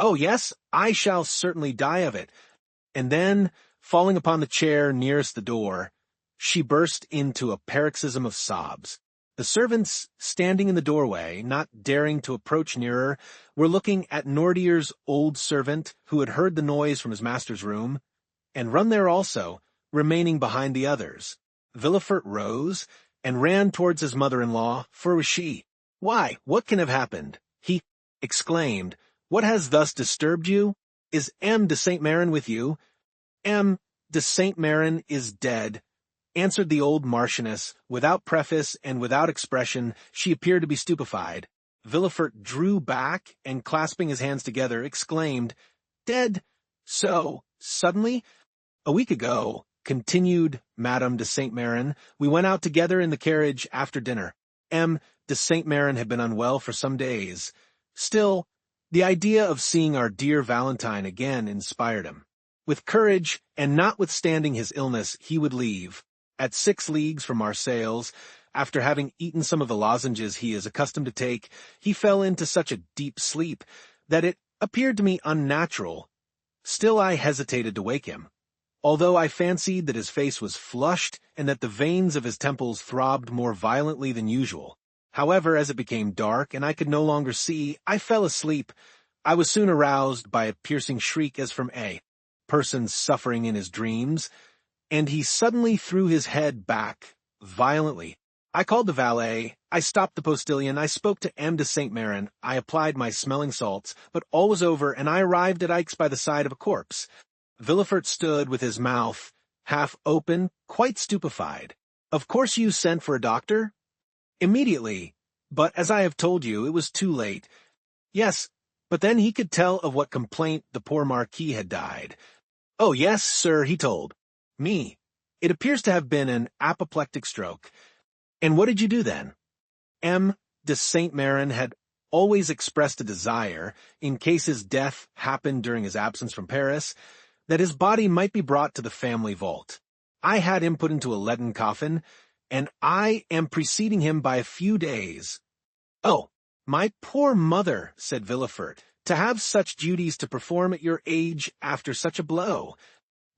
Oh, yes, I shall certainly die of it." And then, falling upon the chair nearest the door, she burst into a paroxysm of sobs. The servants, standing in the doorway, not daring to approach nearer, were looking at Nordier's old servant, who had heard the noise from his master's room, and run there also, remaining behind the others. Villefort rose, and ran towards his mother-in-law, for it was she. "Why, what can have happened?" he exclaimed. "What has thus disturbed you? Is M. de Saint Méran with you?" "M. de Saint Méran is dead," answered the old Marchioness. Without preface and without expression, she appeared to be stupefied. Villefort drew back, and clasping his hands together, exclaimed, "Dead? So suddenly?" "A week ago," continued Madame de Saint Méran, "we went out together in the carriage after dinner. M. de Saint Méran had been unwell for some days. Still, the idea of seeing our dear Valentine again inspired him. With courage, and notwithstanding his illness, he would leave. At 6 leagues from Marseilles, after having eaten some of the lozenges he is accustomed to take, he fell into such a deep sleep that it appeared to me unnatural, Still I hesitated to wake him, although I fancied that his face was flushed and that the veins of his temples throbbed more violently than usual. However, as it became dark and I could no longer see, I fell asleep. I was soon aroused by a piercing shriek as from a person suffering in his dreams, and he suddenly threw his head back violently. I called the valet, I stopped the postilion, I spoke to M. de Saint-Méran, I applied my smelling salts, but all was over, and I arrived at Aix by the side of a corpse. Villefort stood with his mouth half open, quite stupefied. "Of course you sent for a doctor?" "Immediately, but as I have told you, it was too late." "Yes, but then he could tell of what complaint the poor Marquis had died." "Oh, yes, sir, he told me. It appears to have been an apoplectic stroke." "And what did you do then?" M. de Saint-Méran had always expressed a desire, in case his death happened during his absence from Paris, that his body might be brought to the family vault. I had him put into a leaden coffin, and I am preceding him by a few days. "Oh, my poor mother," said Villefort, "to have such duties to perform at your age after such a blow.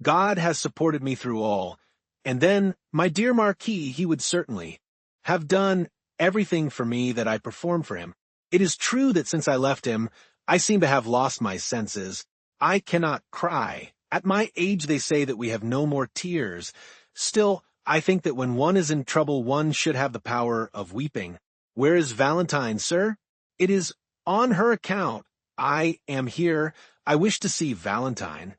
God has supported me through all, and then, my dear Marquis, he would certainly have done everything for me that I performed for him. It is true that since I left him, I seem to have lost my senses. I cannot cry. At my age they say that we have no more tears. Still, I think that when one is in trouble one should have the power of weeping. Where is Valentine, sir? It is on her account I am here. I wish to see Valentine."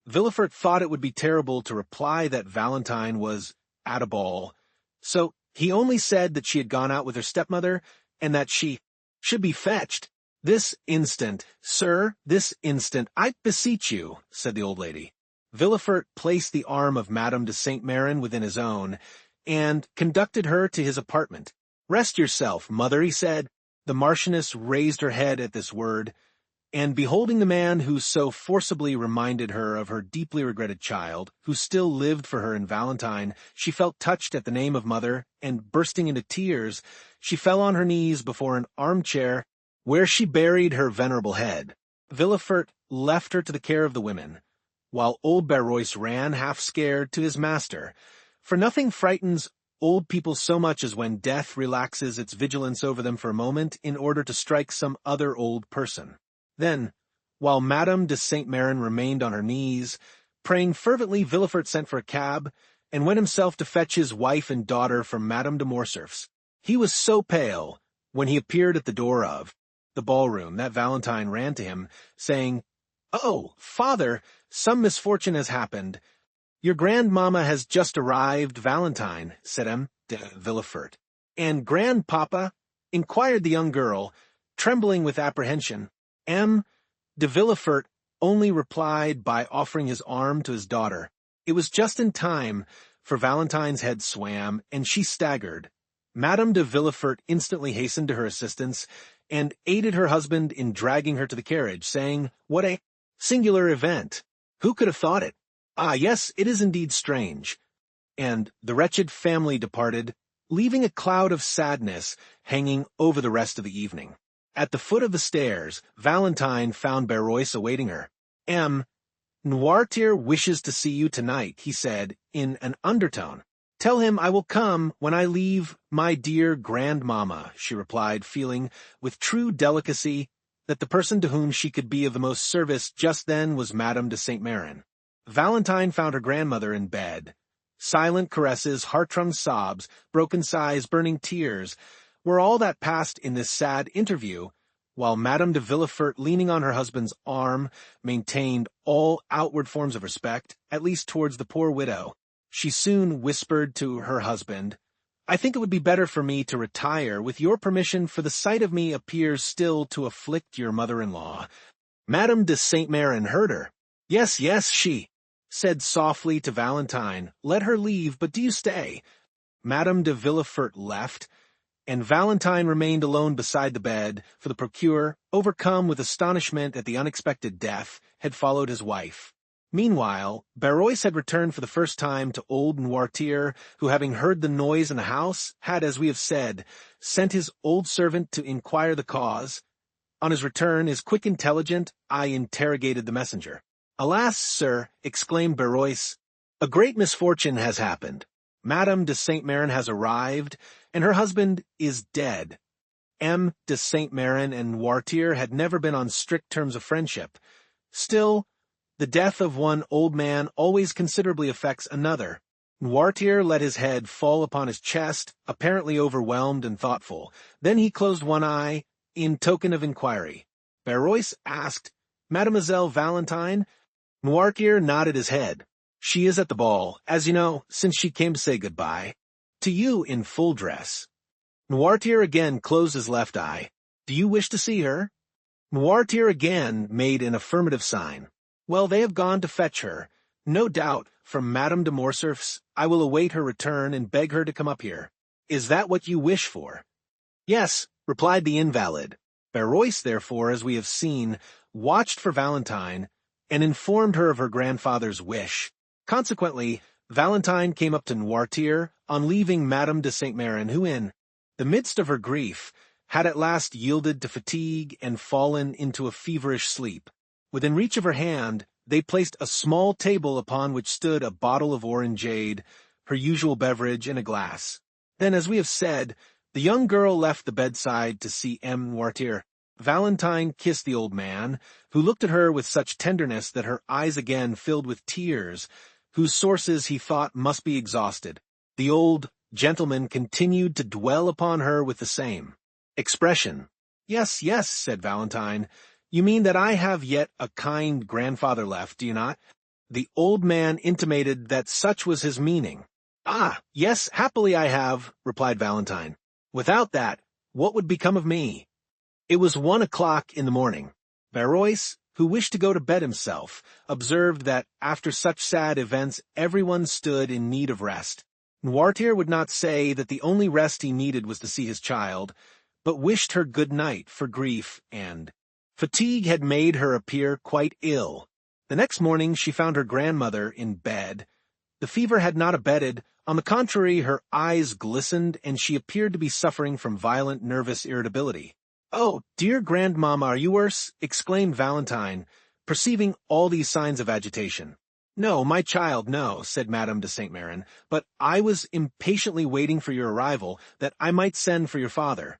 Villefort thought it would be terrible to reply that Valentine was at a ball, so he only said that she had gone out with her stepmother, and that she should be fetched. "This instant, sir, this instant, I beseech you," said the old lady. Villefort placed the arm of Madame de Saint-Méran within his own, and conducted her to his apartment. "Rest yourself, mother," he said. The Marchioness raised her head at this word, and beholding the man who so forcibly reminded her of her deeply regretted child, who still lived for her in Valentine, she felt touched at the name of mother, and bursting into tears, she fell on her knees before an armchair, where she buried her venerable head. Villefort left her to the care of the women, while old Barrois ran, half scared, to his master, for nothing frightens old people so much as when death relaxes its vigilance over them for a moment in order to strike some other old person. Then, while Madame de Saint-Méran remained on her knees, praying fervently, Villefort sent for a cab, and went himself to fetch his wife and daughter from Madame de Morcerf's. He was so pale, when he appeared at the door of the ballroom, that Valentine ran to him, saying, "Oh, father, some misfortune has happened." "Your grandmamma has just arrived, Valentine," said M. de Villefort. "And grandpapa?" inquired the young girl, trembling with apprehension. M. de Villefort only replied by offering his arm to his daughter. It was just in time, for Valentine's head swam, and she staggered. Madame de Villefort instantly hastened to her assistance, and aided her husband in dragging her to the carriage, saying, "What a singular event! Who could have thought it? Ah, yes, it is indeed strange." And the wretched family departed, leaving a cloud of sadness hanging over the rest of the evening. At the foot of the stairs, Valentine found Barrois awaiting her. "M. Noirtier wishes to see you tonight," he said, in an undertone. "Tell him I will come when I leave my dear grandmamma," she replied, feeling, with true delicacy, that the person to whom she could be of the most service just then was Madame de Saint-Méran. Valentine found her grandmother in bed. Silent caresses, heart-wrung sobs, broken sighs, burning tears, were all that passed in this sad interview, while Madame de Villefort, leaning on her husband's arm, maintained all outward forms of respect, at least towards the poor widow. She soon whispered to her husband, "I think it would be better for me to retire, with your permission, for the sight of me appears still to afflict your mother-in-law." Madame de Saint-Méran heard her. "Yes, yes," she said softly to Valentine, "let her leave, but do you stay." Madame de Villefort left, and Valentine remained alone beside the bed, for the procureur, overcome with astonishment at the unexpected death, had followed his wife. Meanwhile, Barrois had returned for the first time to old Noirtier, who, having heard the noise in the house, had, as we have said, sent his old servant to inquire the cause. On his return, his quick intelligent eye interrogated the messenger. Alas, sir, exclaimed Barrois, a great misfortune has happened. Madame de Saint-Méran has arrived, and her husband is dead. M. de Saint-Méran and Noirtier had never been on strict terms of friendship. Still, the death of one old man always considerably affects another. Noirtier let his head fall upon his chest, apparently overwhelmed and thoughtful. Then he closed one eye, in token of inquiry. Barrois asked, Mademoiselle Valentine? Noirtier nodded his head. She is at the ball, as you know, since she came to say goodbye. To you in full dress. Noirtier again closed his left eye. Do you wish to see her? Noirtier again made an affirmative sign. Well, they have gone to fetch her. No doubt, from Madame de Morcerf's. I will await her return and beg her to come up here. Is that what you wish for? Yes, replied the invalid. Barrois, therefore, as we have seen, watched for Valentine and informed her of her grandfather's wish. Consequently, Valentine came up to Noirtier on leaving Madame de Saint-Méran, who in the midst of her grief, had at last yielded to fatigue and fallen into a feverish sleep. Within reach of her hand, they placed a small table upon which stood a bottle of orangeade, her usual beverage, and a glass. Then, as we have said, the young girl left the bedside to see M. Noirtier. Valentine kissed the old man, who looked at her with such tenderness that her eyes again filled with tears, whose sources he thought must be exhausted. The old gentleman continued to dwell upon her with the same expression. Yes, yes, said Valentine. You mean that I have yet a kind grandfather left, do you not? The old man intimated that such was his meaning. Ah, yes, happily I have, replied Valentine. Without that, what would become of me? It was 1 o'clock in the morning. Barrois, who wished to go to bed himself, observed that after such sad events everyone stood in need of rest. Noirtier would not say that the only rest he needed was to see his child, but wished her good night for grief, and fatigue had made her appear quite ill. The next morning she found her grandmother in bed. The fever had not abated. On the contrary, her eyes glistened, and she appeared to be suffering from violent nervous irritability. "Oh, dear grandmamma, are you worse?" exclaimed Valentine, perceiving all these signs of agitation. "No, my child, no," said Madame de Saint-Méran, "but I was impatiently waiting for your arrival, that I might send for your father."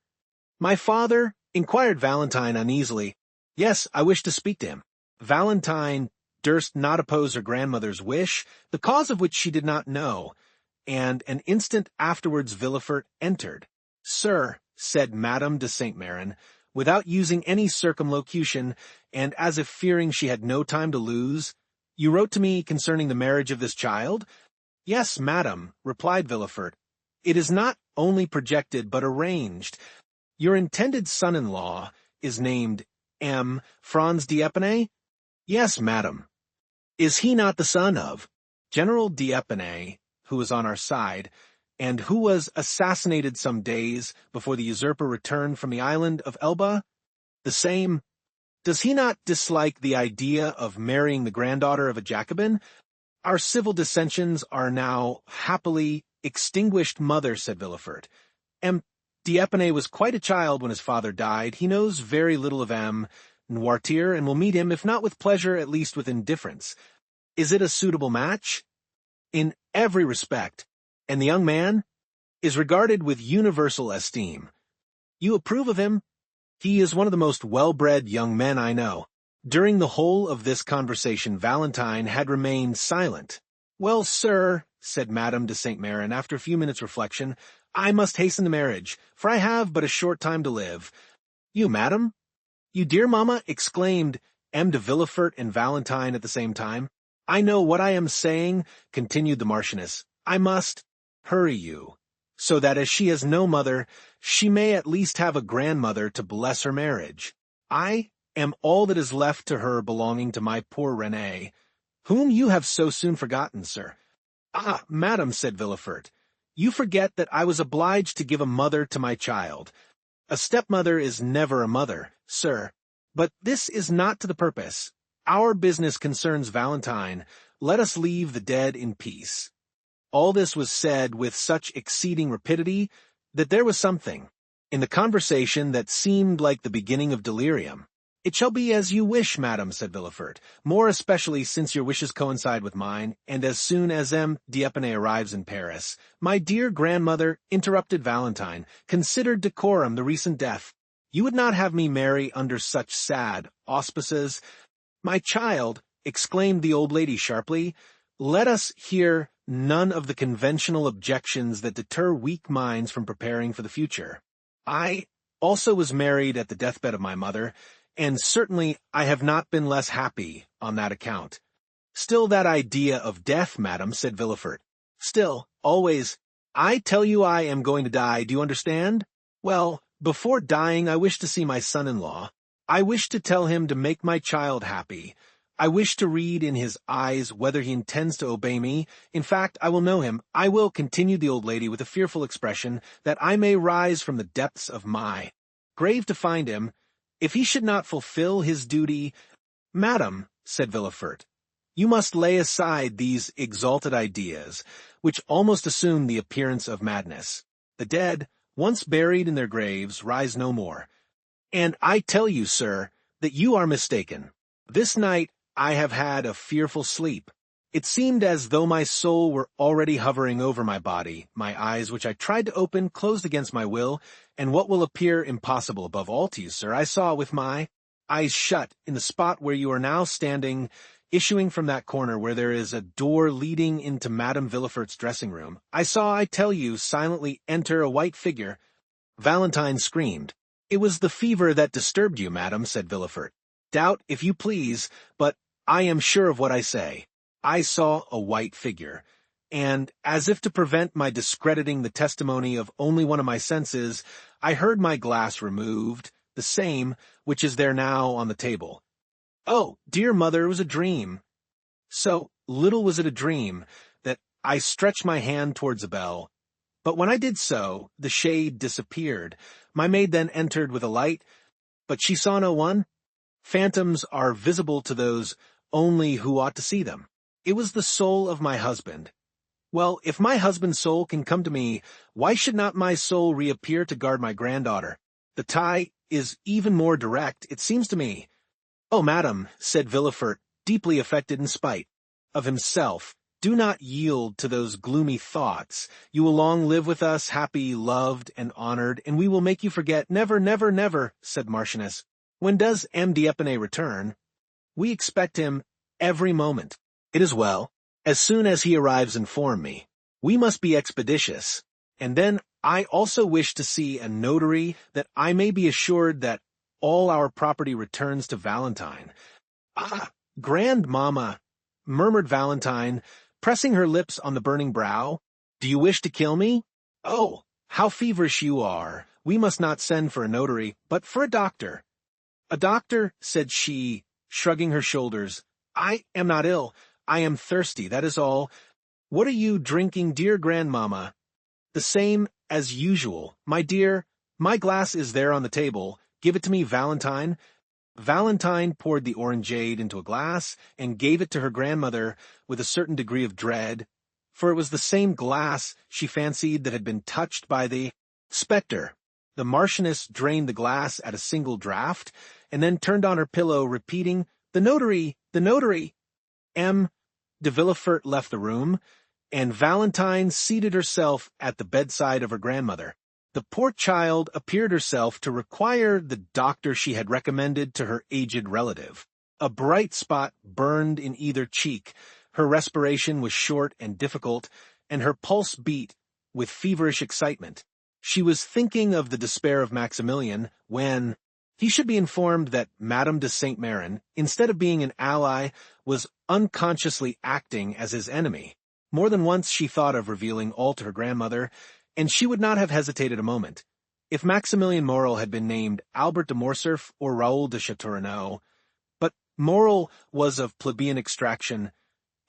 "My father?" inquired Valentine uneasily. "Yes, I wish to speak to him." Valentine durst not oppose her grandmother's wish, the cause of which she did not know, and an instant afterwards Villefort entered. "Sir," said Madame de Saint-Méran, without using any circumlocution, and as if fearing she had no time to lose, "you wrote to me concerning the marriage of this child?" "Yes, madam," replied Villefort. "It is not only projected, but arranged. Your intended son-in-law is named M. Franz d'Épinay?" "Yes, madam." "Is he not the son of General d'Épinay, who was on our side, and who was assassinated some days before the usurper returned from the island of Elba?" "The same." "Does he not dislike the idea of marrying the granddaughter of a Jacobin?" "Our civil dissensions are now, happily, extinguished, mother," said Villefort. "M. d'Épinay was quite a child when his father died. He knows very little of M. Noirtier, and will meet him, if not with pleasure, at least with indifference. Is it a suitable match?" "In every respect. And the young man?" "Is regarded with universal esteem." "You approve of him?" "He is one of the most well-bred young men I know." During the whole of this conversation Valentine had remained silent. "Well, sir," said Madame de Saint-Méran after a few minutes' reflection, "I must hasten the marriage, for I have but a short time to live." "You, madam?" "You dear mamma," exclaimed M. de Villefort and Valentine at the same time. "I know what I am saying," continued the Marchioness. "I must hurry you, so that as she has no mother, she may at least have a grandmother to bless her marriage. I am all that is left to her belonging to my poor Renée, whom you have so soon forgotten, sir." "Ah, madam," said Villefort, "you forget that I was obliged to give a mother to my child. A stepmother is never a mother, sir. But this is not to the purpose. Our business concerns Valentine. Let us leave the dead in peace." All this was said with such exceeding rapidity that there was something in the conversation that seemed like the beginning of delirium. "It shall be as you wish, madam," said Villefort, "more especially since your wishes coincide with mine, and as soon as M. d'Épinay arrives in Paris." "My dear grandmother," interrupted Valentine, "consider decorum the recent death. You would not have me marry under such sad auspices." "My child," exclaimed the old lady sharply, "let us hear none of the conventional objections that deter weak minds from preparing for the future. I also was married at the deathbed of my mother, and certainly I have not been less happy on that account." "Still that idea of death, madam," said Villefort. "Still, always, I tell you I am going to die, do you understand? Well, before dying I wish to see my son-in-law. I wish to tell him to make my child happy. I wish to read in his eyes whether he intends to obey me. In fact, I will know him. I will," continued the old lady with a fearful expression, "that I may rise from the depths of my grave to find him. If he should not fulfill his duty—" "Madam," said Villefort, "you must lay aside these exalted ideas, which almost assume the appearance of madness. The dead, once buried in their graves, rise no more. And I tell you, sir, that you are mistaken. This night I have had a fearful sleep. It seemed as though my soul were already hovering over my body. My eyes, which I tried to open, closed against my will, and what will appear impossible above all to you, sir, I saw with my eyes shut in the spot where you are now standing, issuing from that corner where there is a door leading into Madame Villefort's dressing-room. I saw, I tell you, silently enter a white figure." Valentine screamed. "It was the fever that disturbed you, madam," said Villefort. "Doubt, if you please, but I am sure of what I say. I saw a white figure, and, as if to prevent my discrediting the testimony of only one of my senses, I heard my glass removed, the same which is there now on the table. Oh, dear mother, it was a dream. So little was it a dream, that I stretched my hand towards a bell. But when I did so, the shade disappeared. My maid then entered with a light, but she saw no one. Phantoms are visible to those only who ought to see them. It was the soul of my husband. Well, if my husband's soul can come to me, why should not my soul reappear to guard my granddaughter? The tie is even more direct, it seems to me." "Oh, madam," said Villefort, deeply affected in spite of himself, "do not yield to those gloomy thoughts. You will long live with us, happy, loved, and honored, and we will make you forget—" "Never, never, never," said Marchioness. "When does M. d'Épinay return?" "We expect him every moment." "It is well. As soon as he arrives, inform me. We must be expeditious. And then I also wish to see a notary, that I may be assured that all our property returns to Valentine." "Ah, grandmamma," murmured Valentine, pressing her lips on the burning brow, "do you wish to kill me? Oh, how feverish you are! We must not send for a notary, but for a doctor." "A doctor," said she, shrugging her shoulders. "I am not ill. I am thirsty, that is all. What are you drinking, dear grandmamma?" "The same as usual. My dear, my glass is there on the table. Give it to me, Valentine." Valentine poured the orangeade into a glass and gave it to her grandmother with a certain degree of dread, for it was the same glass she fancied that had been touched by the spectre. The Marchioness drained the glass at a single draught, and then turned on her pillow, repeating, "The notary! The notary!" M. de Villefort left the room, and Valentine seated herself at the bedside of her grandmother. The poor child appeared herself to require the doctor she had recommended to her aged relative. A bright spot burned in either cheek, her respiration was short and difficult, and her pulse beat with feverish excitement. She was thinking of the despair of Maximilian, when he should be informed that Madame de Saint Méran, instead of being an ally, was unconsciously acting as his enemy. More than once she thought of revealing all to her grandmother, and she would not have hesitated a moment. If Maximilian Morrel had been named Albert de Morcerf or Raoul de Châteaurenaud, but Morrel was of plebeian extraction,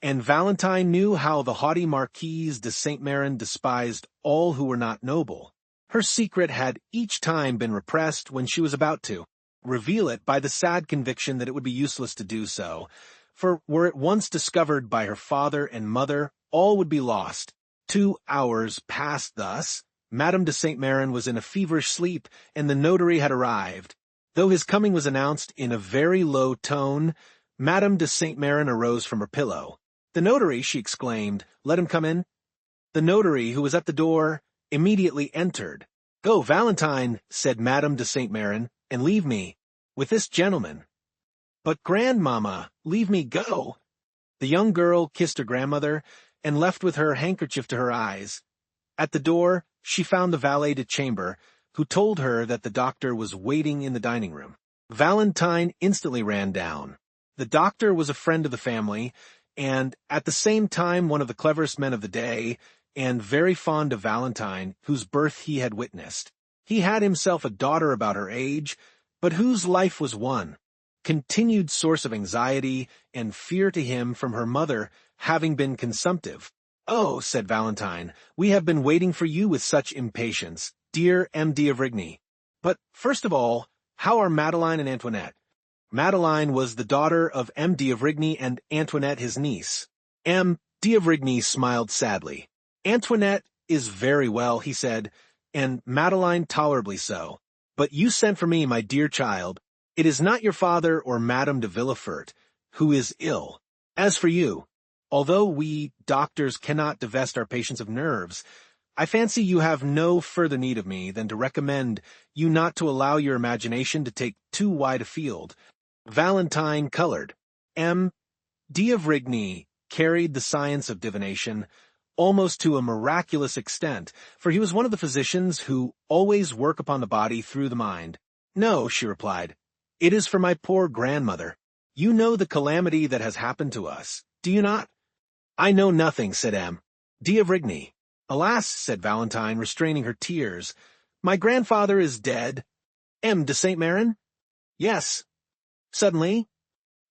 and Valentine knew how the haughty Marquise de Saint Méran despised all who were not noble. Her secret had each time been repressed when she was about to reveal it by the sad conviction that it would be useless to do so, for were it once discovered by her father and mother, all would be lost. 2 hours passed thus. Madame de Saint Méran was in a feverish sleep, and the notary had arrived. Though his coming was announced in a very low tone, Madame de Saint-Méran arose from her pillow. "The notary," she exclaimed. "Let him come in." The notary, who was at the door, immediately entered. "Go, Valentine," said Madame de Saint-Méran, "and leave me with this gentleman." "But, grandmamma, leave me go." The young girl kissed her grandmother and left with her handkerchief to her eyes. At the door, she found the valet de chambre, who told her that the doctor was waiting in the dining room. Valentine instantly ran down. The doctor was a friend of the family, and at the same time one of the cleverest men of the day, and very fond of Valentine, whose birth he had witnessed. He had himself a daughter about her age, but whose life was one continued source of anxiety and fear to him from her mother having been consumptive. "Oh," said Valentine, "we have been waiting for you with such impatience, dear M. d'Avrigny. But, first of all, how are Madeleine and Antoinette?" Madeleine was the daughter of M. d'Avrigny and Antoinette his niece. M. d'Avrigny smiled sadly. "Antoinette is very well," he said, "and Madeleine tolerably so. But you sent for me, my dear child. It is not your father or Madame de Villefort who is ill. As for you, although we doctors cannot divest our patients of nerves, I fancy you have no further need of me than to recommend you not to allow your imagination to take too wide a field." Valentine colored. M. d'Avrigny carried the science of divination almost to a miraculous extent, for he was one of the physicians who always work upon the body through the mind. "No," she replied. "It is for my poor grandmother. You know the calamity that has happened to us, do you not?" "I know nothing," said M. d'Avrigny. "Alas," said Valentine, restraining her tears, "my grandfather is dead." "M. de Saint-Méran?" "Yes." "Suddenly?"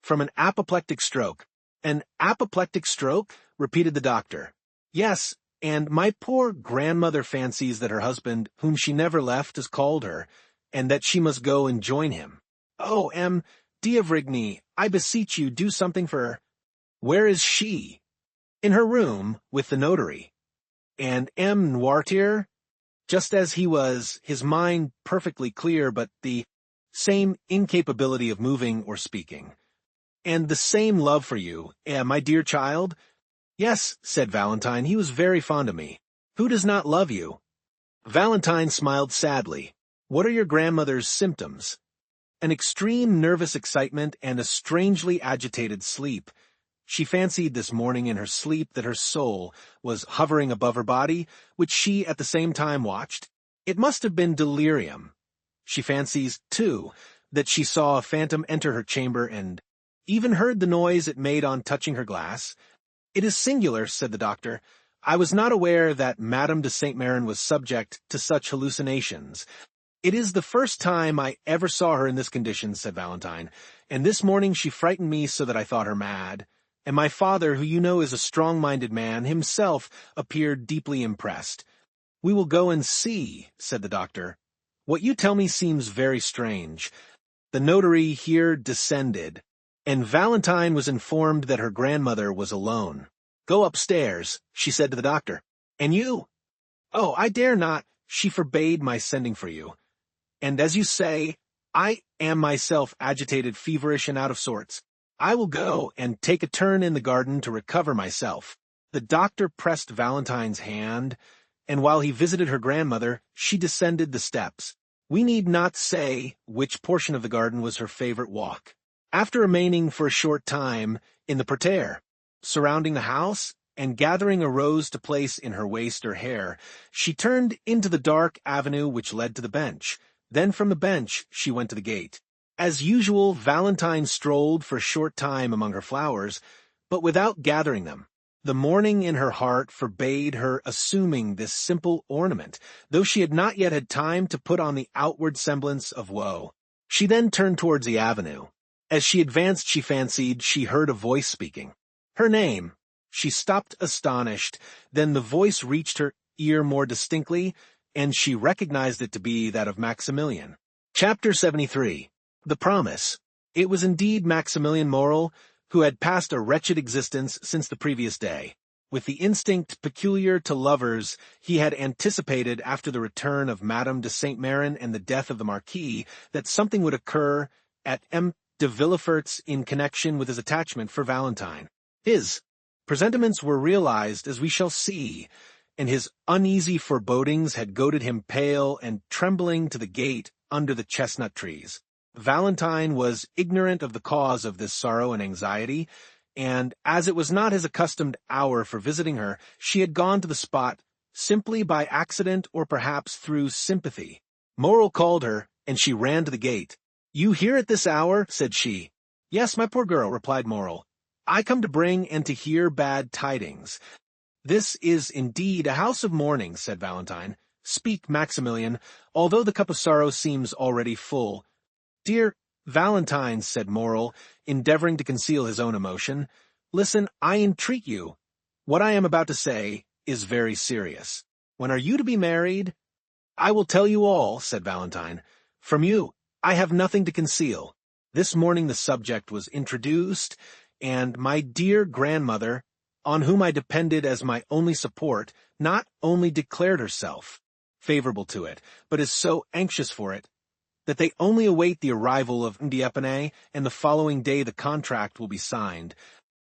"From an apoplectic stroke." "An apoplectic stroke?" repeated the doctor. "Yes, and my poor grandmother fancies that her husband, whom she never left, has called her, and that she must go and join him. Oh, M. d'Avrigny, I beseech you, do something for her." "Where is she?" "In her room, with the notary." "And M. Noirtier?" Just as he was, his mind perfectly clear, but the same incapability of moving or speaking. "And the same love for you, my dear child?" "Yes," said Valentine, "he was very fond of me. Who does not love you?" Valentine smiled sadly. "What are your grandmother's symptoms?" "An extreme nervous excitement and a strangely agitated sleep. She fancied this morning in her sleep that her soul was hovering above her body, which she at the same time watched. It must have been delirium. She fancies, too, that she saw a phantom enter her chamber and even heard the noise it made on touching her glass." "It is singular," said the doctor. "I was not aware that Madame de Saint-Méran was subject to such hallucinations." "It is the first time I ever saw her in this condition," said Valentine, "and this morning she frightened me so that I thought her mad. And my father, who you know is a strong-minded man, himself appeared deeply impressed." "We will go and see," said the doctor. "What you tell me seems very strange." The notary here descended, and Valentine was informed that her grandmother was alone. "Go upstairs," she said to the doctor. "And you?" "Oh, I dare not. She forbade my sending for you. And as you say, I am myself agitated, feverish, and out of sorts. I will go and take a turn in the garden to recover myself." The doctor pressed Valentine's hand, and while he visited her grandmother, she descended the steps. We need not say which portion of the garden was her favorite walk. After remaining for a short time in the parterre, surrounding the house, and gathering a rose to place in her waist or hair, she turned into the dark avenue which led to the bench. Then from the bench she went to the gate. As usual, Valentine strolled for a short time among her flowers, but without gathering them. The mourning in her heart forbade her assuming this simple ornament, though she had not yet had time to put on the outward semblance of woe. She then turned towards the avenue. As she advanced, she fancied she heard a voice speaking. Her name. She stopped astonished, then the voice reached her ear more distinctly, and she recognized it to be that of Maximilian. Chapter 73. The Promise. It was indeed Maximilian Morrel, who had passed a wretched existence since the previous day. With the instinct peculiar to lovers, he had anticipated after the return of Madame de Saint-Méran and the death of the Marquis that something would occur at M. de Villefort's in connection with his attachment for Valentine. His presentiments were realized, as we shall see, and his uneasy forebodings had goaded him pale and trembling to the gate under the chestnut trees. Valentine was ignorant of the cause of this sorrow and anxiety, and as it was not his accustomed hour for visiting her, she had gone to the spot simply by accident or perhaps through sympathy. Morel called her, and she ran to the gate. "You here at this hour?" said she. "Yes, my poor girl," replied Morel. "I come to bring and to hear bad tidings." "This is indeed a house of mourning," said Valentine. "Speak, Maximilian, although the cup of sorrow seems already full." "Dear Valentine," said Morel, endeavoring to conceal his own emotion, "listen, I entreat you. What I am about to say is very serious. When are you to be married?" "I will tell you all," said Valentine. "From you, I have nothing to conceal. This morning the subject was introduced, and my dear grandmother, on whom I depended as my only support, not only declared herself favorable to it, but is so anxious for it, that they only await the arrival of M'Diepene, and the following day the contract will be signed."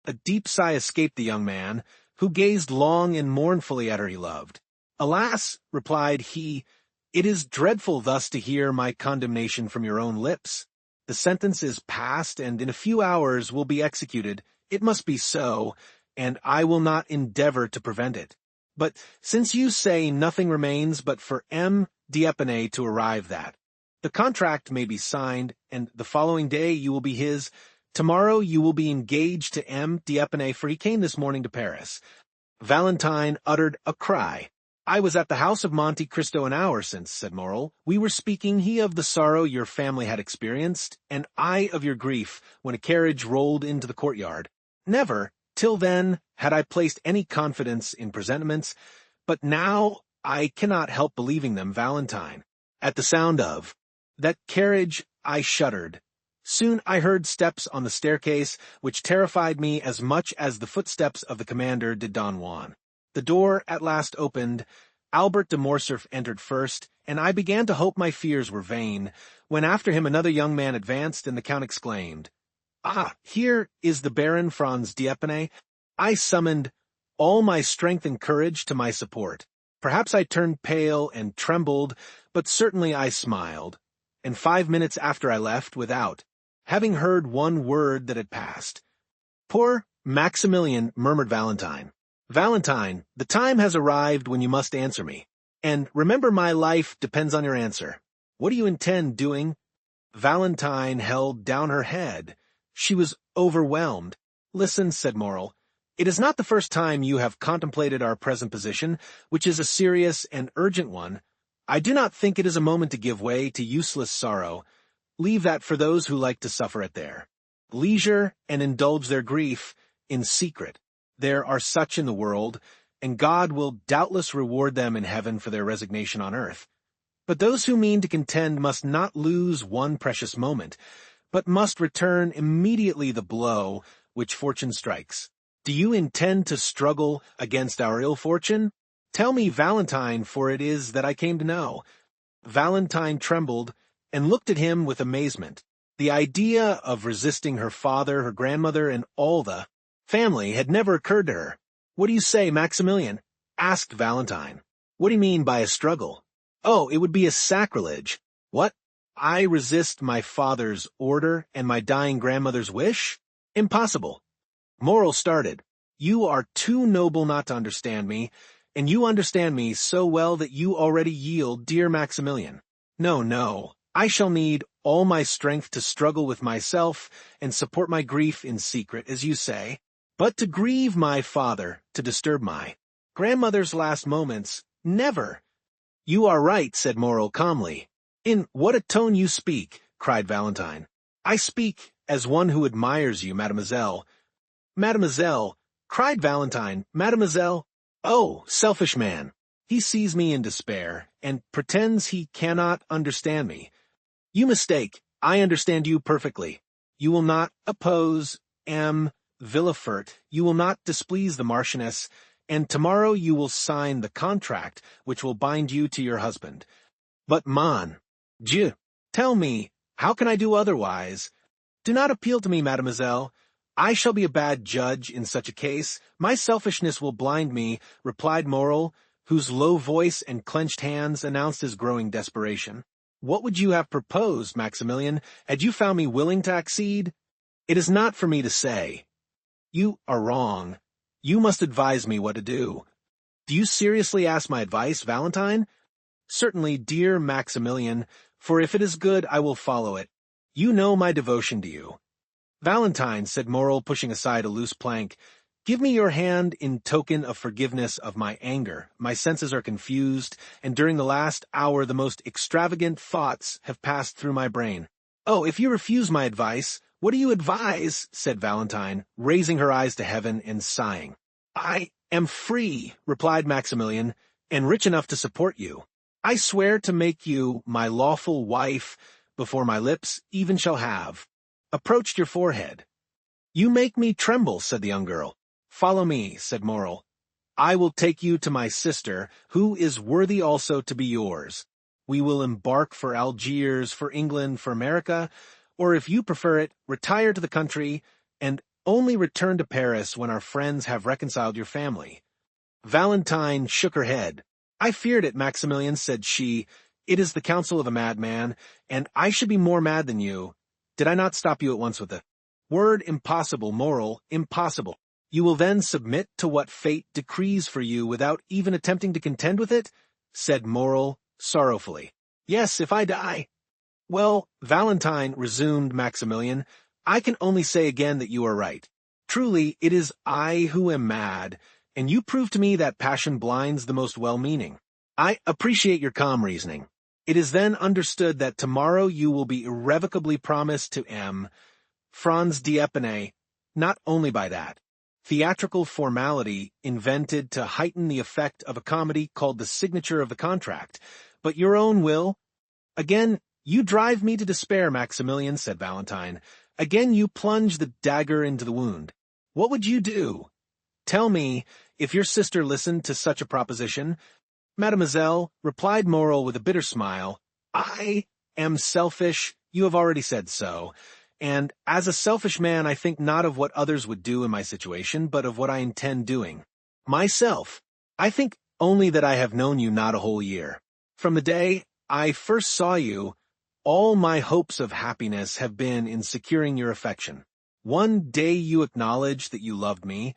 A deep sigh escaped the young man, who gazed long and mournfully at her he loved. "Alas," replied he, "it is dreadful thus to hear my condemnation from your own lips. The sentence is passed, and in a few hours will be executed. It must be so, and I will not endeavor to prevent it. But since you say nothing remains but for M. D'Épinay to arrive at, the contract may be signed, and the following day you will be his. Tomorrow you will be engaged to M. D'Épinay, for he came this morning to Paris." Valentine uttered a cry. "I was at the house of Monte Cristo an hour since," said Morel. "We were speaking, he of the sorrow your family had experienced, and I of your grief, when a carriage rolled into the courtyard. Never, till then, had I placed any confidence in presentiments, but now I cannot help believing them, Valentine. At the sound of that carriage I shuddered. Soon I heard steps on the staircase, which terrified me as much as the footsteps of the commander did Don Juan. The door at last opened. Albert de Morcerf entered first, and I began to hope my fears were vain, when after him another young man advanced, and the Count exclaimed, 'Ah, here is the Baron Franz d'Épinay.' I summoned all my strength and courage to my support. Perhaps I turned pale and trembled, but certainly I smiled, and 5 minutes after I left without, having heard one word that had passed." "Poor Maximilian," murmured Valentine. "Valentine, the time has arrived when you must answer me. And remember, my life depends on your answer. What do you intend doing?" Valentine held down her head. She was overwhelmed. "Listen," said Morel. "It is not the first time you have contemplated our present position, which is a serious and urgent one. I do not think it is a moment to give way to useless sorrow. Leave that for those who like to suffer at their leisure and indulge their grief in secret. There are such in the world, and God will doubtless reward them in heaven for their resignation on earth. But those who mean to contend must not lose one precious moment, but must return immediately the blow which fortune strikes. Do you intend to struggle against our ill fortune? Tell me, Valentine, for it is that I came to know." Valentine trembled, and looked at him with amazement. The idea of resisting her father, her grandmother, and all the family had never occurred to her. "What do you say, Maximilian?" asked Valentine. "What do you mean by a struggle?" "Oh, it would be a sacrilege." "What? I resist my father's order and my dying grandmother's wish? Impossible." Morel started. "You are too noble not to understand me, and you understand me so well that you already yield, dear Maximilian. No, no, I shall need all my strength to struggle with myself and support my grief in secret, as you say. But to grieve my father, to disturb my grandmother's last moments, never." "You are right," said Morel calmly. "In what a tone you speak," cried Valentine. "I speak as one who admires you, mademoiselle." "Mademoiselle," cried Valentine, "mademoiselle. Oh, selfish man! He sees me in despair, and pretends he cannot understand me. You mistake. I understand you perfectly. You will not oppose M. Villefort. You will not displease the Marchioness, and tomorrow you will sign the contract which will bind you to your husband. But mon Dieu, tell me, how can I do otherwise? Do not appeal to me, mademoiselle. I shall be a bad judge in such a case. My selfishness will blind me, replied Morrel, whose low voice and clenched hands announced his growing desperation. What would you have proposed, Maximilian, had you found me willing to accede? It is not for me to say. You are wrong. You must advise me what to do. Do you seriously ask my advice, Valentine? Certainly, dear Maximilian, for if it is good, I will follow it. You know my devotion to you. Valentine, said Morrel, pushing aside a loose plank, give me your hand in token of forgiveness of my anger. My senses are confused, and during the last hour the most extravagant thoughts have passed through my brain. Oh, if you refuse my advice, what do you advise? Said Valentine, raising her eyes to heaven and sighing. I am free, replied Maximilian, and rich enough to support you. I swear to make you my lawful wife before my lips even shall have approached your forehead. You make me tremble, said the young girl. Follow me, said Morrel. I will take you to my sister, who is worthy also to be yours. We will embark for Algiers, for England, for America, or if you prefer it, retire to the country, and only return to Paris when our friends have reconciled your family. Valentine shook her head. I feared it, Maximilian, said she. It is the counsel of a madman, and I should be more mad than you. Did I not stop you at once with the word impossible, Morrel, impossible? You will then submit to what fate decrees for you without even attempting to contend with it? Said Morrel sorrowfully. Yes, if I die. Well, Valentine, resumed Maximilian, I can only say again that you are right. Truly, it is I who am mad, and you prove to me that passion blinds the most well-meaning. I appreciate your calm reasoning. It is then understood that tomorrow you will be irrevocably promised to M. Franz d'Épinay, not only by that theatrical formality invented to heighten the effect of a comedy called the signature of the contract, but your own will. Again, you drive me to despair, Maximilian, said Valentine. Again you plunge the dagger into the wound. What would you do? Tell me, if your sister listened to such a proposition. Mademoiselle, replied Morrel with a bitter smile, I am selfish, you have already said so, and as a selfish man I think not of what others would do in my situation, but of what I intend doing. Myself, I think only that I have known you not a whole year. From the day I first saw you, all my hopes of happiness have been in securing your affection. One day you acknowledged that you loved me,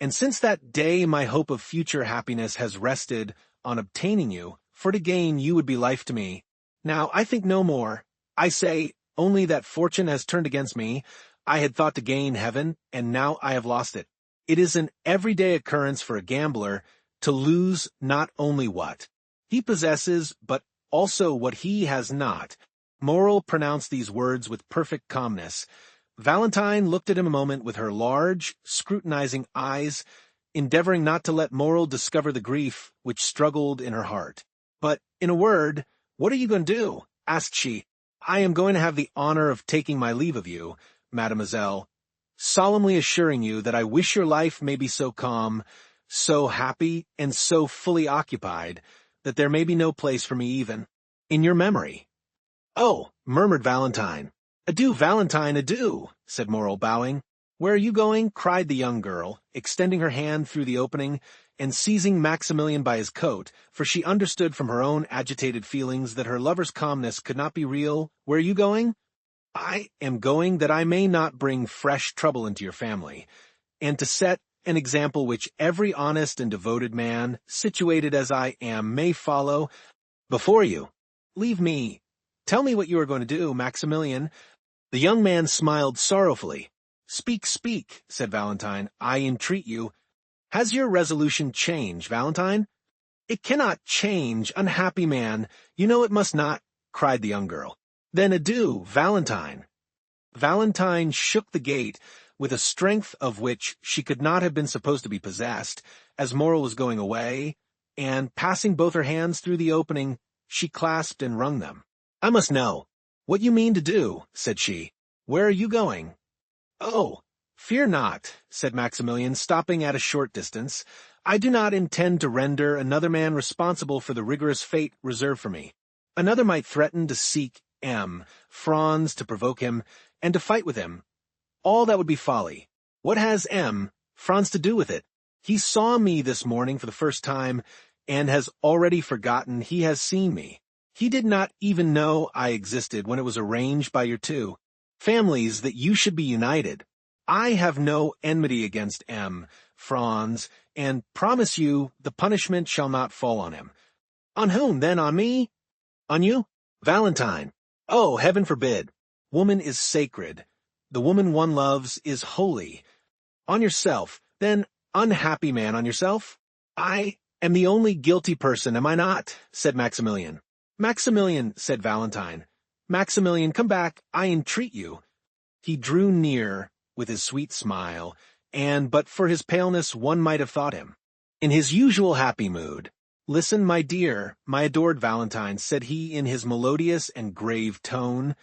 and since that day my hope of future happiness has rested on obtaining you, for to gain you would be life to me. Now I think no more. I say only that fortune has turned against me. I had thought to gain heaven, and now I have lost it. It is an everyday occurrence for a gambler to lose not only what he possesses, but also what he has not. Morrel pronounced these words with perfect calmness. Valentine looked at him a moment with her large, scrutinizing eyes, endeavoring not to let Morrel discover the grief which struggled in her heart. But, in a word, what are you going to do? Asked she. I am going to have the honor of taking my leave of you, mademoiselle, solemnly assuring you that I wish your life may be so calm, so happy, and so fully occupied, that there may be no place for me even in your memory. Oh, murmured Valentine. Adieu, Valentine, adieu, said Morrel, bowing. Where are you going? Cried the young girl, extending her hand through the opening and seizing Maximilian by his coat, for she understood from her own agitated feelings that her lover's calmness could not be real. Where are you going? I am going that I may not bring fresh trouble into your family, and to set an example which every honest and devoted man, situated as I am, may follow. Before you, leave me. Tell me what you are going to do, Maximilian. The young man smiled sorrowfully. Speak, speak, said Valentine. I entreat you. Has your resolution changed, Valentine? It cannot change, unhappy man. You know it must not, cried the young girl. Then adieu, Valentine. Valentine shook the gate with a strength of which she could not have been supposed to be possessed, as Morrel was going away, and, passing both her hands through the opening, she clasped and wrung them. I must know what you mean to do, said she. Where are you going? Oh, fear not, said Maximilian, stopping at a short distance. I do not intend to render another man responsible for the rigorous fate reserved for me. Another might threaten to seek Franz to provoke him, and to fight with him. All that would be folly. What has Franz to do with it? He saw me this morning for the first time, and has already forgotten he has seen me. He did not even know I existed when it was arranged by your two families that you should be united. I have no enmity against Franz, and promise you the punishment shall not fall on him. On whom, then? On me? On you? Valentine. Oh, heaven forbid. Woman is sacred. The woman one loves is holy. On yourself, then, unhappy man, on yourself? I am the only guilty person, am I not? Said Maximilian. Maximilian, said Valentine. Maximilian, come back, I entreat you. He drew near with his sweet smile, and but for his paleness one might have thought him in his usual happy mood. Listen, my dear, my adored Valentine, said he in his melodious and grave tone.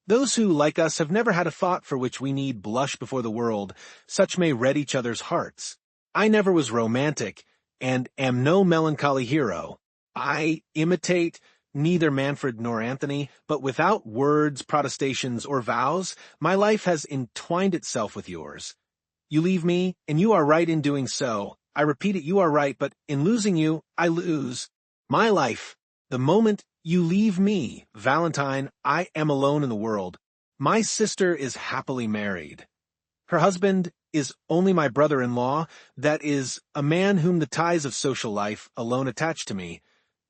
Those who, like us, have never had a thought for which we need blush before the world, such may read each other's hearts. I never was romantic, and am no melancholy hero. I imitate neither Manfred nor Anthony, but without words, protestations, or vows, my life has entwined itself with yours. You leave me, and you are right in doing so. I repeat it, you are right, but in losing you, I lose my life. The moment you leave me, Valentine, I am alone in the world. My sister is happily married. Her husband is only my brother-in-law, that is, a man whom the ties of social life alone attach to me.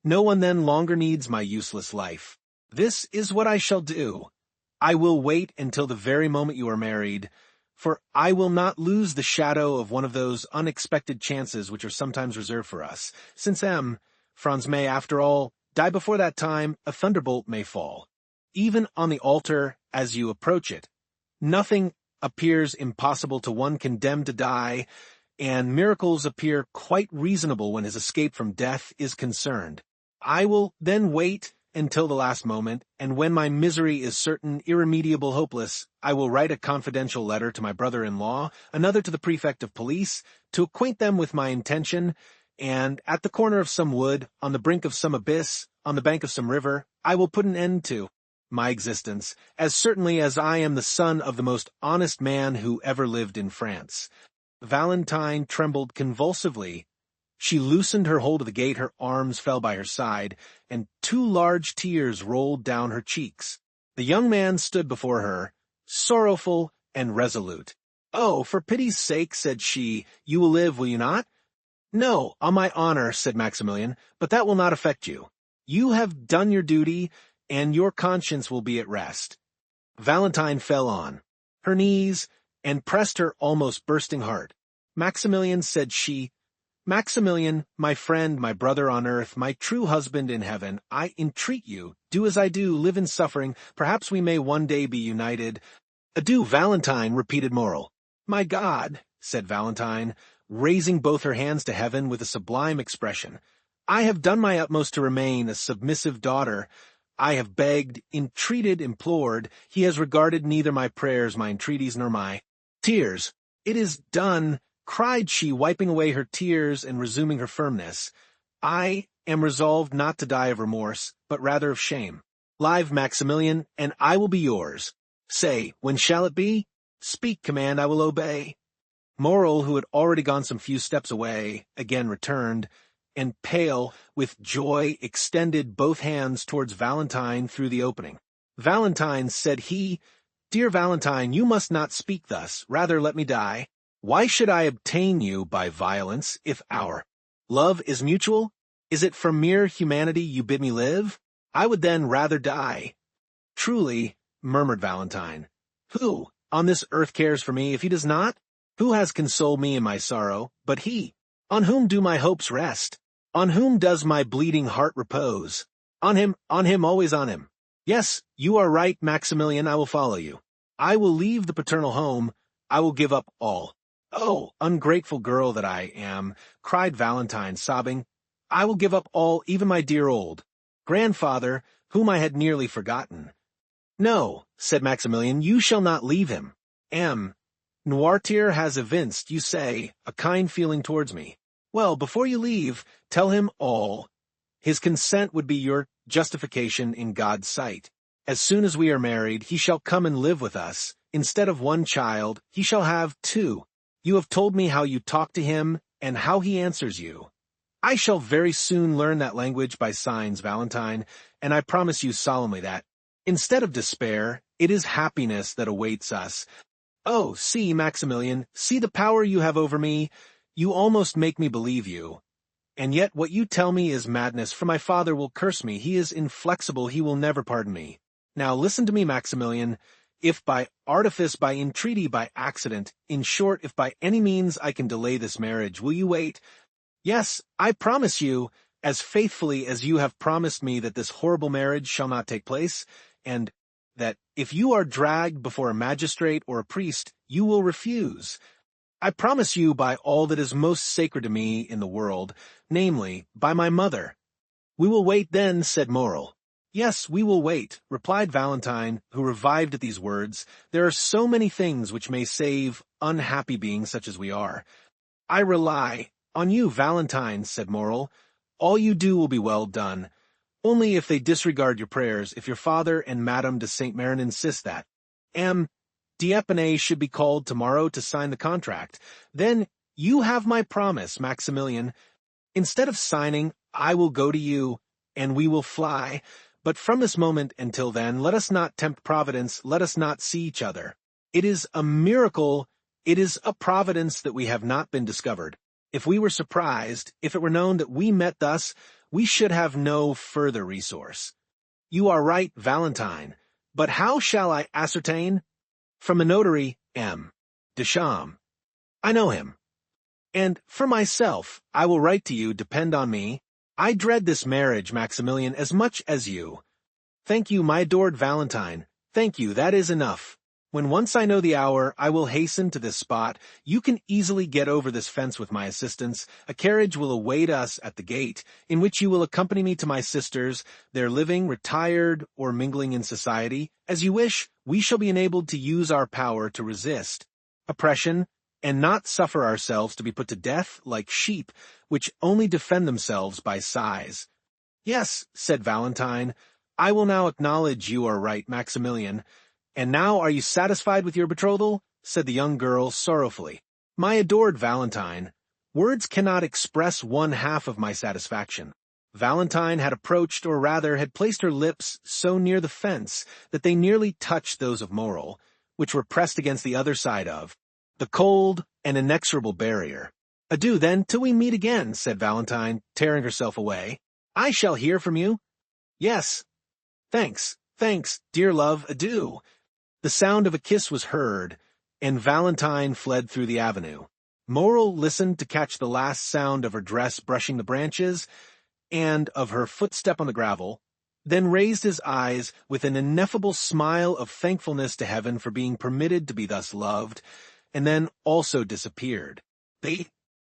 No one then longer needs my useless life. This is what I shall do. I will wait until the very moment you are married, for I will not lose the shadow of one of those unexpected chances which are sometimes reserved for us. Since Franz may, after all, die before that time, a thunderbolt may fall. Even on the altar, as you approach it, nothing appears impossible to one condemned to die, and miracles appear quite reasonable when his escape from death is concerned. I will then wait until the last moment, and when my misery is certain, irremediable, hopeless, I will write a confidential letter to my brother-in-law, another to the prefect of police, to acquaint them with my intention, and at the corner of some wood, on the brink of some abyss, on the bank of some river, I will put an end to my existence, as certainly as I am the son of the most honest man who ever lived in France. Valentine trembled convulsively. She loosened her hold of the gate, her arms fell by her side, and 2 large tears rolled down her cheeks. The young man stood before her, sorrowful and resolute. "Oh, for pity's sake," said she, "you will live, will you not?" "No, on my honor," said Maximilian, "but that will not affect you. You have done your duty, and your conscience will be at rest." Valentine fell on her knees and pressed her almost bursting heart. "Maximilian," said she, "Maximilian, my friend, my brother on earth, my true husband in heaven, I entreat you, do as I do, live in suffering, perhaps we may one day be united." "Adieu, Valentine," repeated Morrel. "My God," said Valentine, raising both her hands to heaven with a sublime expression, "I have done my utmost to remain a submissive daughter. I have begged, entreated, implored. He has regarded neither my prayers, my entreaties, nor my tears. It is done," cried she, wiping away her tears and resuming her firmness. "I am resolved not to die of remorse, but rather of shame. Live, Maximilian, and I will be yours. Say, when shall it be? Speak, command, I will obey." Morrel, who had already gone some few steps away, again returned, and pale with joy extended both hands towards Valentine through the opening. "Valentine," said he, "dear Valentine, you must not speak thus, rather let me die. Why should I obtain you by violence, if our love is mutual? Is it from mere humanity you bid me live? I would then rather die." "Truly," murmured Valentine, "who on this earth cares for me if he does not? Who has consoled me in my sorrow but he? On whom do my hopes rest? On whom does my bleeding heart repose? On him, always on him. Yes, you are right, Maximilian, I will follow you. I will leave the paternal home. I will give up all." "Oh, ungrateful girl that I am," cried Valentine, sobbing. "I will give up all, even my dear old grandfather, whom I had nearly forgotten." "No," said Maximilian, "you shall not leave him. Noirtier has evinced, you say, a kind feeling towards me. Well, before you leave, tell him all. His consent would be your justification in God's sight. As soon as we are married, he shall come and live with us. Instead of one child, he shall have two. You have told me how you talk to him and how he answers you. I shall very soon learn that language by signs, Valentine, and I promise you solemnly that, instead of despair, it is happiness that awaits us. Oh, see, Maximilian, see the power you have over me. You almost make me believe you. And yet what you tell me is madness, for my father will curse me. He is inflexible, he will never pardon me. Now listen to me, Maximilian. If by artifice, by entreaty, by accident, in short, if by any means I can delay this marriage, will you wait? Yes, I promise you, as faithfully as you have promised me that this horrible marriage shall not take place, and that if you are dragged before a magistrate or a priest, you will refuse. I promise you by all that is most sacred to me in the world, namely, by my mother. We will wait then, said Morrel. Yes, we will wait, replied Valentine, who revived at these words. There are so many things which may save unhappy beings such as we are. I rely on you, Valentine, said Morrel. All you do will be well done. Only if they disregard your prayers, if your father and Madame de Saint-Méran insist that. D'Épinay should be called tomorrow to sign the contract. Then you have my promise, Maximilian. Instead of signing, I will go to you, and we will fly. But from this moment until then, let us not tempt Providence, let us not see each other. It is a miracle, it is a providence that we have not been discovered. If we were surprised, if it were known that we met thus, we should have no further resource. You are right, Valentine. But how shall I ascertain? From a notary, M. Deschamps. I know him. And for myself, I will write to you, depend on me. I dread this marriage, Maximilian, as much as you. Thank you, my adored Valentine. Thank you, that is enough. When once I know the hour, I will hasten to this spot. You can easily get over this fence with my assistance. A carriage will await us at the gate, in which you will accompany me to my sisters. Their living, retired, or mingling in society. As you wish, we shall be enabled to use our power to resist oppression, and not suffer ourselves to be put to death like sheep, which only defend themselves by sighs. Yes, said Valentine, I will now acknowledge you are right, Maximilian. And now are you satisfied with your betrothal? Said the young girl sorrowfully. My adored Valentine, words cannot express one half of my satisfaction. Valentine had approached, or rather had placed her lips so near the fence that they nearly touched those of Morrel, which were pressed against the other side of the cold and inexorable barrier. Adieu, then, till we meet again, said Valentine, tearing herself away. I shall hear from you. Yes. Thanks, dear love, adieu. The sound of a kiss was heard, and Valentine fled through the avenue. Morrel listened to catch the last sound of her dress brushing the branches, and of her footstep on the gravel, then raised his eyes with an ineffable smile of thankfulness to heaven for being permitted to be thus loved, and then also disappeared. The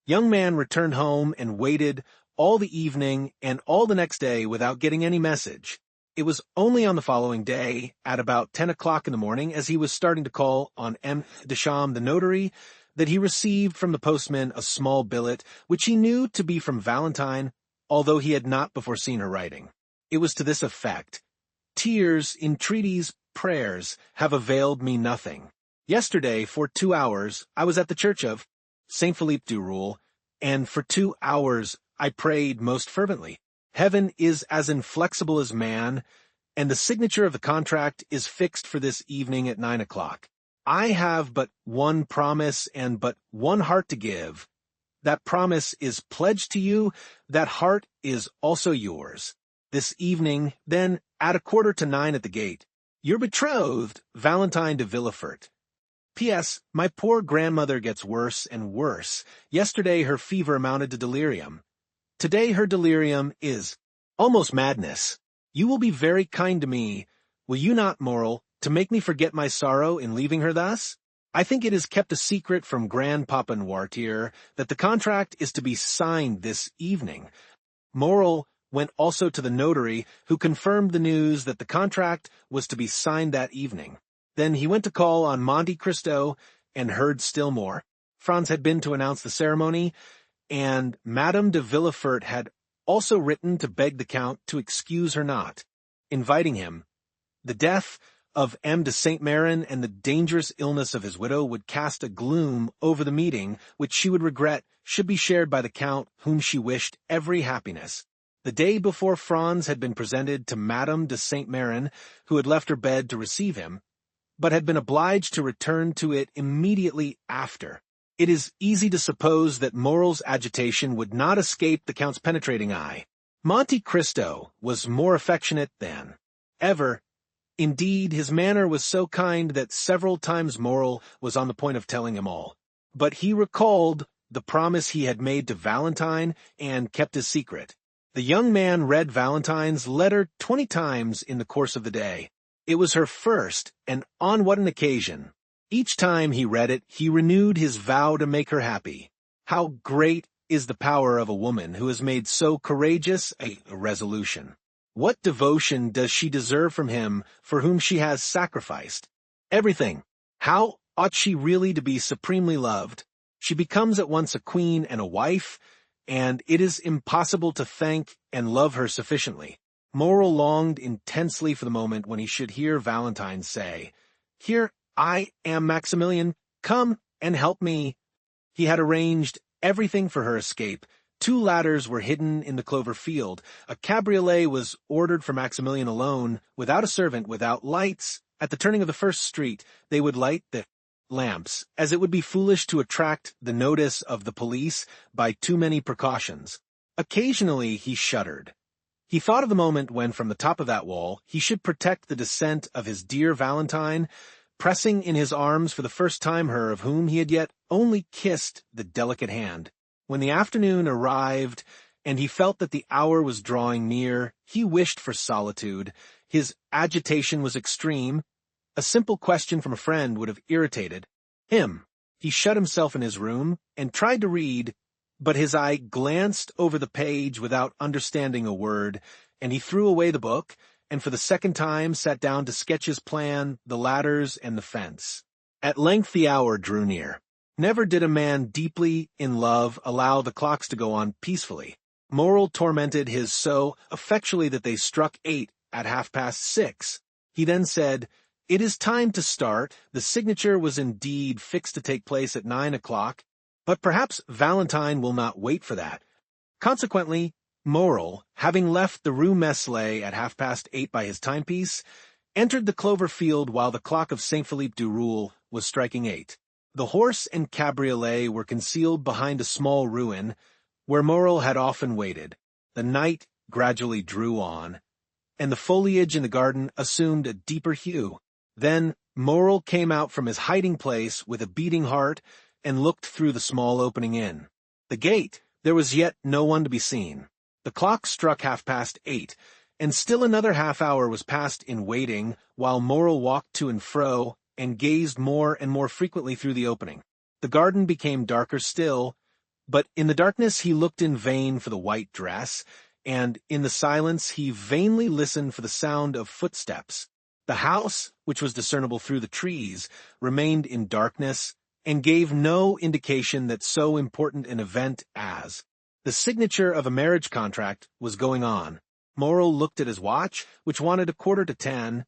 young man returned home and waited all the evening and all the next day without getting any message. It was only on the following day, at about 10 o'clock in the morning, as he was starting to call on M. Deschamps the notary, that he received from the postman a small billet, which he knew to be from Valentine, although he had not before seen her writing. It was to this effect: tears, entreaties, prayers have availed me nothing. Yesterday, for 2 hours, I was at the church of Saint Philippe du Roule, and for 2 hours I prayed most fervently. Heaven is as inflexible as man, and the signature of the contract is fixed for this evening at 9 o'clock. I have but one promise and but one heart to give. That promise is pledged to you, that heart is also yours. This evening, then, at 8:45 at the gate, your betrothed, Valentine de Villefort. P.S. My poor grandmother gets worse and worse. Yesterday her fever amounted to delirium. Today her delirium is almost madness. You will be very kind to me, will you not, Morrel, to make me forget my sorrow in leaving her thus? I think it is kept a secret from Grandpapa Noirtier that the contract is to be signed this evening. Morrel went also to the notary, who confirmed the news that the contract was to be signed that evening. Then he went to call on Monte Cristo and heard still more. Franz had been to announce the ceremony, and Madame de Villefort had also written to beg the Count to excuse her not, inviting him. The death of M. de Saint-Méran and the dangerous illness of his widow would cast a gloom over the meeting which she would regret should be shared by the Count, whom she wished every happiness. The day before Franz had been presented to Madame de Saint-Méran, who had left her bed to receive him, but had been obliged to return to it immediately after. It is easy to suppose that Morrel's agitation would not escape the Count's penetrating eye. Monte Cristo was more affectionate than ever. Indeed, his manner was so kind that several times Morrel was on the point of telling him all. But he recalled the promise he had made to Valentine and kept his secret. The young man read Valentine's letter 20 times in the course of the day. It was her first, and on what an occasion! Each time he read it, he renewed his vow to make her happy. How great is the power of a woman who has made so courageous a resolution! What devotion does she deserve from him for whom she has sacrificed everything? How ought she really to be supremely loved? She becomes at once a queen and a wife, and it is impossible to thank and love her sufficiently. Morrel longed intensely for the moment when he should hear Valentine say, "Here I am, Maximilian, come and help me." He had arranged everything for her escape. 2 ladders were hidden in the clover field. A cabriolet was ordered for Maximilian alone, without a servant, without lights. At the turning of the first street, they would light the lamps, as it would be foolish to attract the notice of the police by too many precautions. Occasionally he shuddered. He thought of the moment when, from the top of that wall, he should protect the descent of his dear Valentine, pressing in his arms for the first time her of whom he had yet only kissed the delicate hand. When the afternoon arrived, and he felt that the hour was drawing near, he wished for solitude. His agitation was extreme. A simple question from a friend would have irritated him. He shut himself in his room and tried to read, but his eye glanced over the page without understanding a word, and he threw away the book, and for the second time sat down to sketch his plan, the ladders, and the fence. At length the hour drew near. Never did a man deeply in love allow the clocks to go on peacefully. Morrel tormented his so effectually that they struck 8 at 6:30. He then said, "It is time to start." The signature was indeed fixed to take place at 9 o'clock, but perhaps Valentine will not wait for that. Consequently, Morrel, having left the Rue Meslay at 8:30 by his timepiece, entered the clover field while the clock of St. Philippe du Roule was striking 8. The horse and cabriolet were concealed behind a small ruin, where Morrel had often waited. The night gradually drew on, and the foliage in the garden assumed a deeper hue. Then Morrel came out from his hiding-place with a beating heart and looked through the small opening in. The gate, there was yet no one to be seen. The clock struck 8:30, and still another half-hour was passed in waiting, while Morrel walked to and fro and gazed more and more frequently through the opening. The garden became darker still, but in the darkness he looked in vain for the white dress, and in the silence he vainly listened for the sound of footsteps. The house, which was discernible through the trees, remained in darkness, and gave no indication that so important an event as the signature of a marriage contract was going on. Morrel looked at his watch, which wanted 9:15,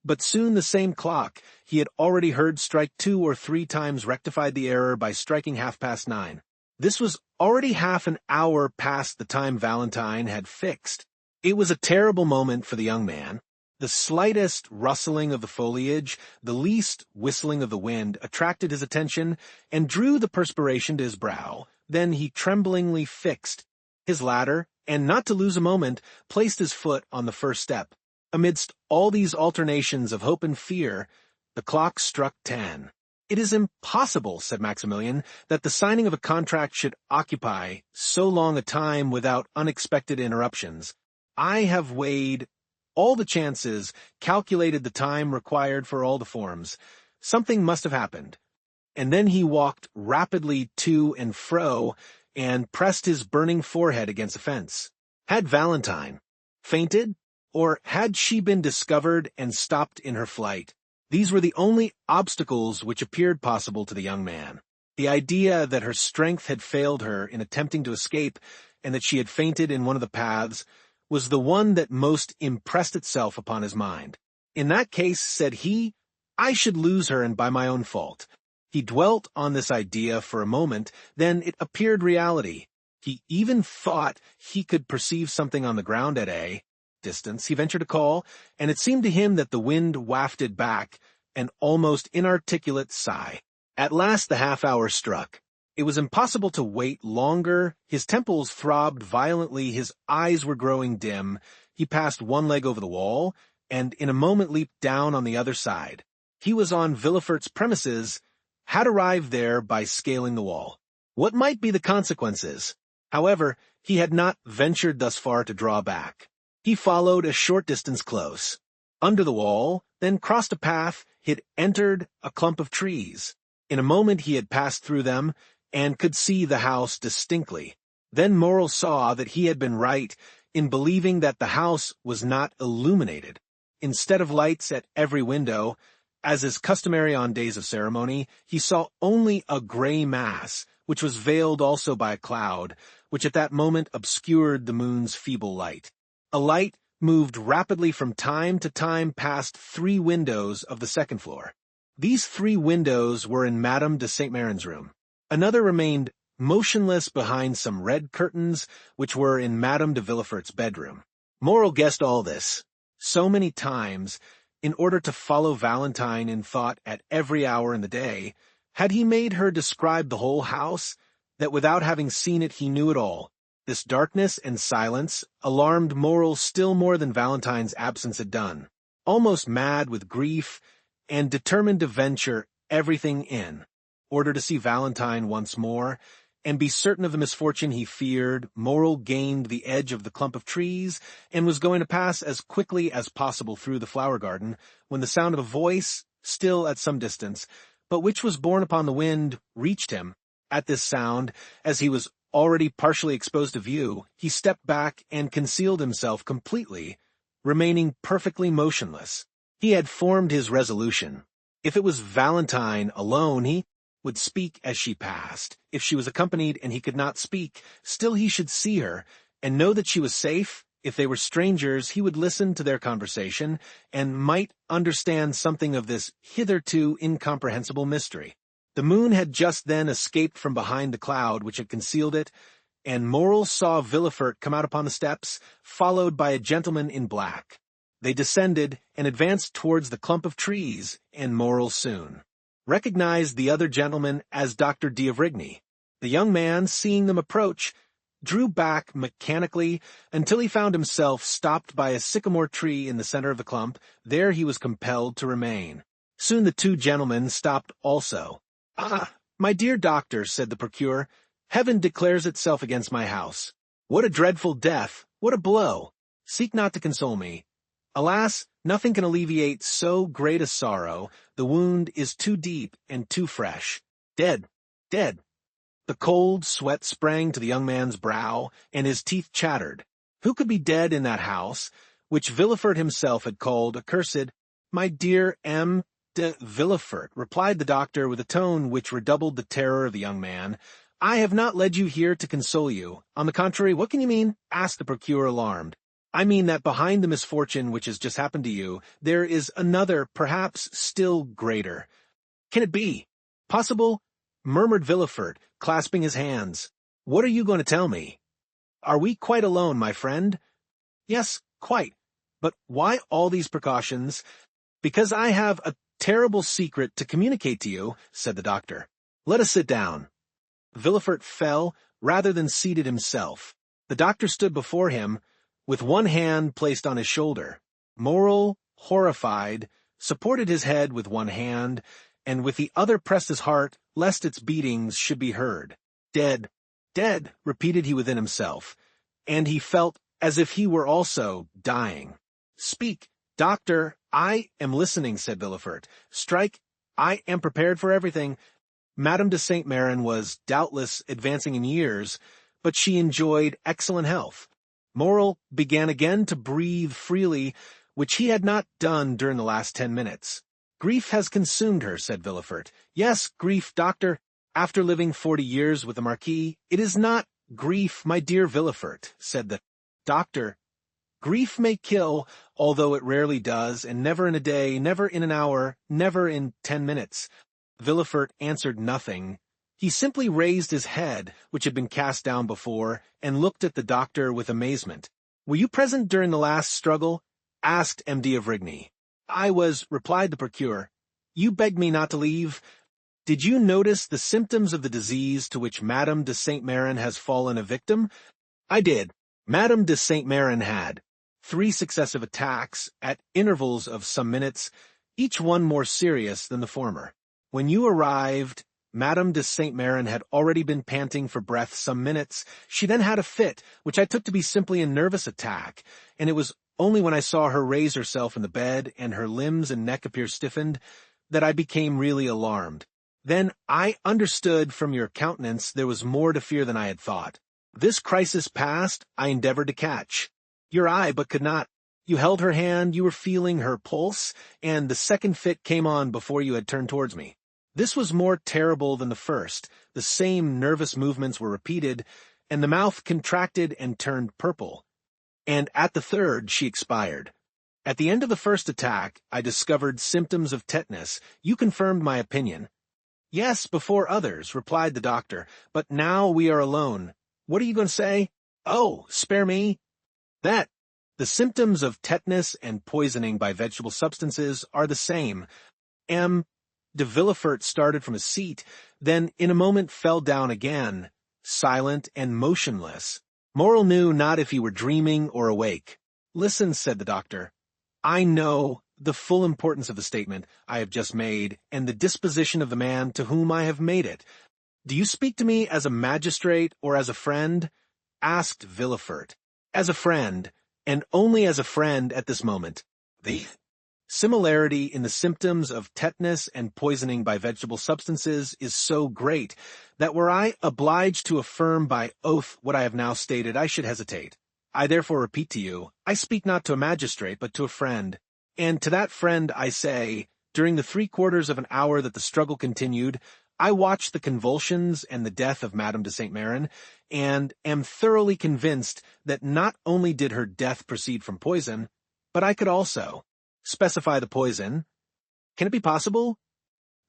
but soon the same clock he had already heard strike 2 or 3 times rectified the error by striking 9:30. This was already half an hour past the time Valentine had fixed. It was a terrible moment for the young man. The slightest rustling of the foliage, the least whistling of the wind, attracted his attention and drew the perspiration to his brow. Then he tremblingly fixed his ladder, and not to lose a moment, placed his foot on the first step. Amidst all these alternations of hope and fear, the clock struck 10. "It is impossible," said Maximilian, "that the signing of a contract should occupy so long a time without unexpected interruptions. I have weighed all the chances, calculated the time required for all the forms. Something must have happened." And then he walked rapidly to and fro, and pressed his burning forehead against a fence. Had Valentine fainted, or had she been discovered and stopped in her flight? These were the only obstacles which appeared possible to the young man. The idea that her strength had failed her in attempting to escape and that she had fainted in one of the paths was the one that most impressed itself upon his mind. In that case, said he, I should lose her and by my own fault. He dwelt on this idea for a moment, then it appeared reality. He even thought he could perceive something on the ground at a distance. He ventured a call, and it seemed to him that the wind wafted back an almost inarticulate sigh. At last the half-hour struck. It was impossible to wait longer. His temples throbbed violently, his eyes were growing dim. He passed one leg over the wall, and in a moment leaped down on the other side. He was on Villefort's premises, had arrived there by scaling the wall. What might be the consequences? However, he had not ventured thus far to draw back. He followed a short distance close. Under the wall, then crossed a path, had entered a clump of trees. In a moment he had passed through them, and could see the house distinctly. Then Morrel saw that he had been right in believing that the house was not illuminated. Instead of lights at every window, as is customary on days of ceremony, he saw only a gray mass, which was veiled also by a cloud, which at that moment obscured the moon's feeble light. A light moved rapidly from time to time past 3 windows of the second floor. These 3 windows were in Madame de Saint Méran's room. Another remained motionless behind some red curtains, which were in Madame de Villefort's bedroom. Morrel guessed all this so many times, in order to follow Valentine in thought at every hour in the day, had he made her describe the whole house, that without having seen it he knew it all. This darkness and silence alarmed Morrel still more than Valentine's absence had done. Almost mad with grief, and determined to venture everything in order to see Valentine once more, and be certain of the misfortune he feared, Morrel gained the edge of the clump of trees, and was going to pass as quickly as possible through the flower garden, when the sound of a voice, still at some distance, but which was borne upon the wind, reached him. At this sound, as he was already partially exposed to view, he stepped back and concealed himself completely, remaining perfectly motionless. He had formed his resolution. If it was Valentine alone, he would speak as she passed. If she was accompanied and he could not speak, still he should see her, and know that she was safe. If they were strangers, he would listen to their conversation, and might understand something of this hitherto incomprehensible mystery. The moon had just then escaped from behind the cloud which had concealed it, and Morrel saw Villefort come out upon the steps, followed by a gentleman in black. They descended and advanced towards the clump of trees, and Morrel soon recognized the other gentleman as Dr. d'Avrigny. The young man, seeing them approach, drew back mechanically until he found himself stopped by a sycamore tree in the center of the clump. There he was compelled to remain. Soon the 2 gentlemen stopped also. "Ah, my dear doctor," said the procureur, "heaven declares itself against my house. What a dreadful death! What a blow! Seek not to console me. Alas, nothing can alleviate so great a sorrow. The wound is too deep and too fresh. Dead, dead." The cold sweat sprang to the young man's brow, and his teeth chattered. Who could be dead in that house, which Villefort himself had called accursed? "My dear M. de Villefort," replied the doctor with a tone which redoubled the terror of the young man, "I have not led you here to console you. On the contrary, what can you mean?" asked the procureur, alarmed. "I mean that behind the misfortune which has just happened to you, there is another, perhaps still greater." "Can it be possible?" murmured Villefort, clasping his hands. "What are you going to tell me? Are we quite alone, my friend?" "Yes, quite. But why all these precautions?" "Because I have a terrible secret to communicate to you," said the doctor. "Let us sit down." Villefort fell rather than seated himself. The doctor stood before him, with one hand placed on his shoulder. Morrel, horrified, supported his head with one hand, and with the other pressed his heart, lest its beatings should be heard. "Dead, dead," repeated he within himself, and he felt as if he were also dying. "Speak, doctor, I am listening," said Villefort. "Strike, I am prepared for everything." Madame de Saint Méran was doubtless advancing in years, but she enjoyed excellent health. Morrel began again to breathe freely, which he had not done during the last 10 minutes. "Grief has consumed her," said Villefort. "Yes, grief, doctor. After living 40 years with the Marquis, it is not grief, my dear Villefort, said the doctor. Grief may kill, although it rarely does, and never in a day, never in an hour, never in 10 minutes. Villefort answered nothing. He simply raised his head, which had been cast down before, and looked at the doctor with amazement. Were you present during the last struggle? Asked M.D. of Rigny. I was, replied the procureur. You begged me not to leave. Did you notice the symptoms of the disease to which Madame de Saint-Méran has fallen a victim? I did. Madame de Saint-Méran had 3 successive attacks, at intervals of some minutes, each one more serious than the former. When you arrived, Madame de Saint-Méran had already been panting for breath some minutes. She then had a fit, which I took to be simply a nervous attack, and it was only when I saw her raise herself in the bed and her limbs and neck appear stiffened that I became really alarmed. Then I understood from your countenance there was more to fear than I had thought. This crisis past, I endeavored to catch your eye, but could not. You held her hand, you were feeling her pulse, and the second fit came on before you had turned towards me. This was more terrible than the first. The same nervous movements were repeated, and the mouth contracted and turned purple. And at the third, she expired. At the end of the first attack, I discovered symptoms of tetanus. You confirmed my opinion. Yes, before others, replied the doctor, but now we are alone. What are you going to say? Oh, spare me. That the symptoms of tetanus and poisoning by vegetable substances are the same. M. de Villefort started from his seat, then in a moment fell down again, silent and motionless. Morrel knew not if he were dreaming or awake. Listen, said the doctor. I know the full importance of the statement I have just made and the disposition of the man to whom I have made it. Do you speak to me as a magistrate or as a friend? Asked Villefort. As a friend, and only as a friend at this moment. The similarity in the symptoms of tetanus and poisoning by vegetable substances is so great that were I obliged to affirm by oath what I have now stated, I should hesitate. I therefore repeat to you, I speak not to a magistrate, but to a friend. And to that friend I say, during the 3/4 of an hour that the struggle continued, I watched the convulsions and the death of Madame de Saint-Méran, and am thoroughly convinced that not only did her death proceed from poison, but I could also specify the poison. Can it be possible?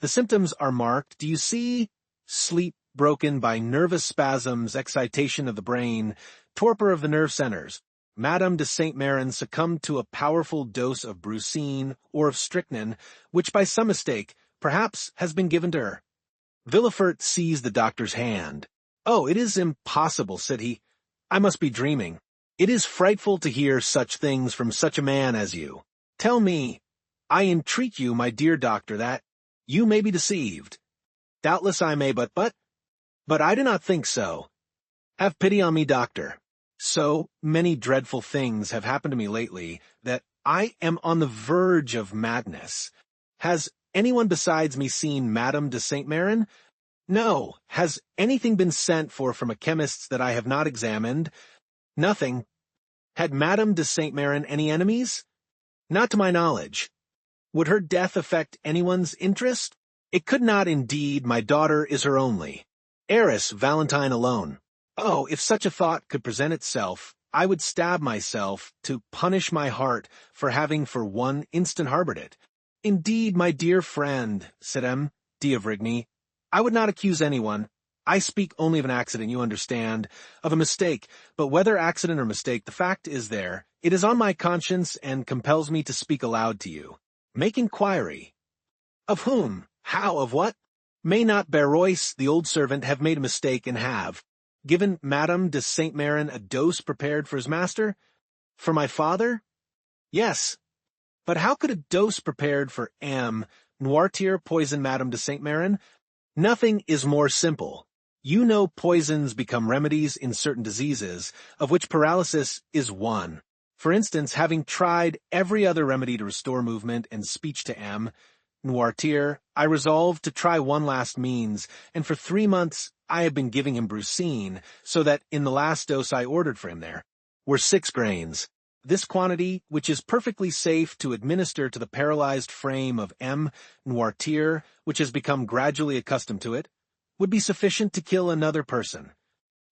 The symptoms are marked. Do you see? Sleep broken by nervous spasms, excitation of the brain, torpor of the nerve centers. Madame de Saint-Méran succumbed to a powerful dose of brucine or of strychnine, which by some mistake, perhaps, has been given to her. Villefort seized the doctor's hand. Oh, it is impossible, said he. I must be dreaming. It is frightful to hear such things from such a man as you. Tell me, I entreat you, my dear doctor, that you may be deceived. Doubtless I may, but I do not think so. Have pity on me, doctor. So many dreadful things have happened to me lately that I am on the verge of madness. Has anyone besides me seen Madame de Saint-Méran? No. Has anything been sent for from a chemist's that I have not examined? Nothing. Had Madame de Saint-Méran any enemies? Not to my knowledge. Would her death affect anyone's interest? It could not indeed. My daughter is her only heiress, Valentine alone. Oh, if such a thought could present itself, I would stab myself to punish my heart for having for one instant harbored it. Indeed, my dear friend, said M.D. of Rigny, I would not accuse anyone. I speak only of an accident, you understand, of a mistake, but whether accident or mistake, the fact is there. It is on my conscience and compels me to speak aloud to you. Make inquiry. Of whom? How? Of what? May not Barrois, the old servant, have made a mistake and have given Madame de Saint-Méran a dose prepared for his master? For my father? Yes. But how could a dose prepared for M. Noirtier poison Madame de Saint-Méran? Nothing is more simple. You know poisons become remedies in certain diseases, of which paralysis is one. For instance, having tried every other remedy to restore movement and speech to M. Noirtier, I resolved to try one last means, and for 3 months I have been giving him brucine, so that in the last dose I ordered for him there were 6 grains. This quantity, which is perfectly safe to administer to the paralyzed frame of M. Noirtier, which has become gradually accustomed to it, would be sufficient to kill another person.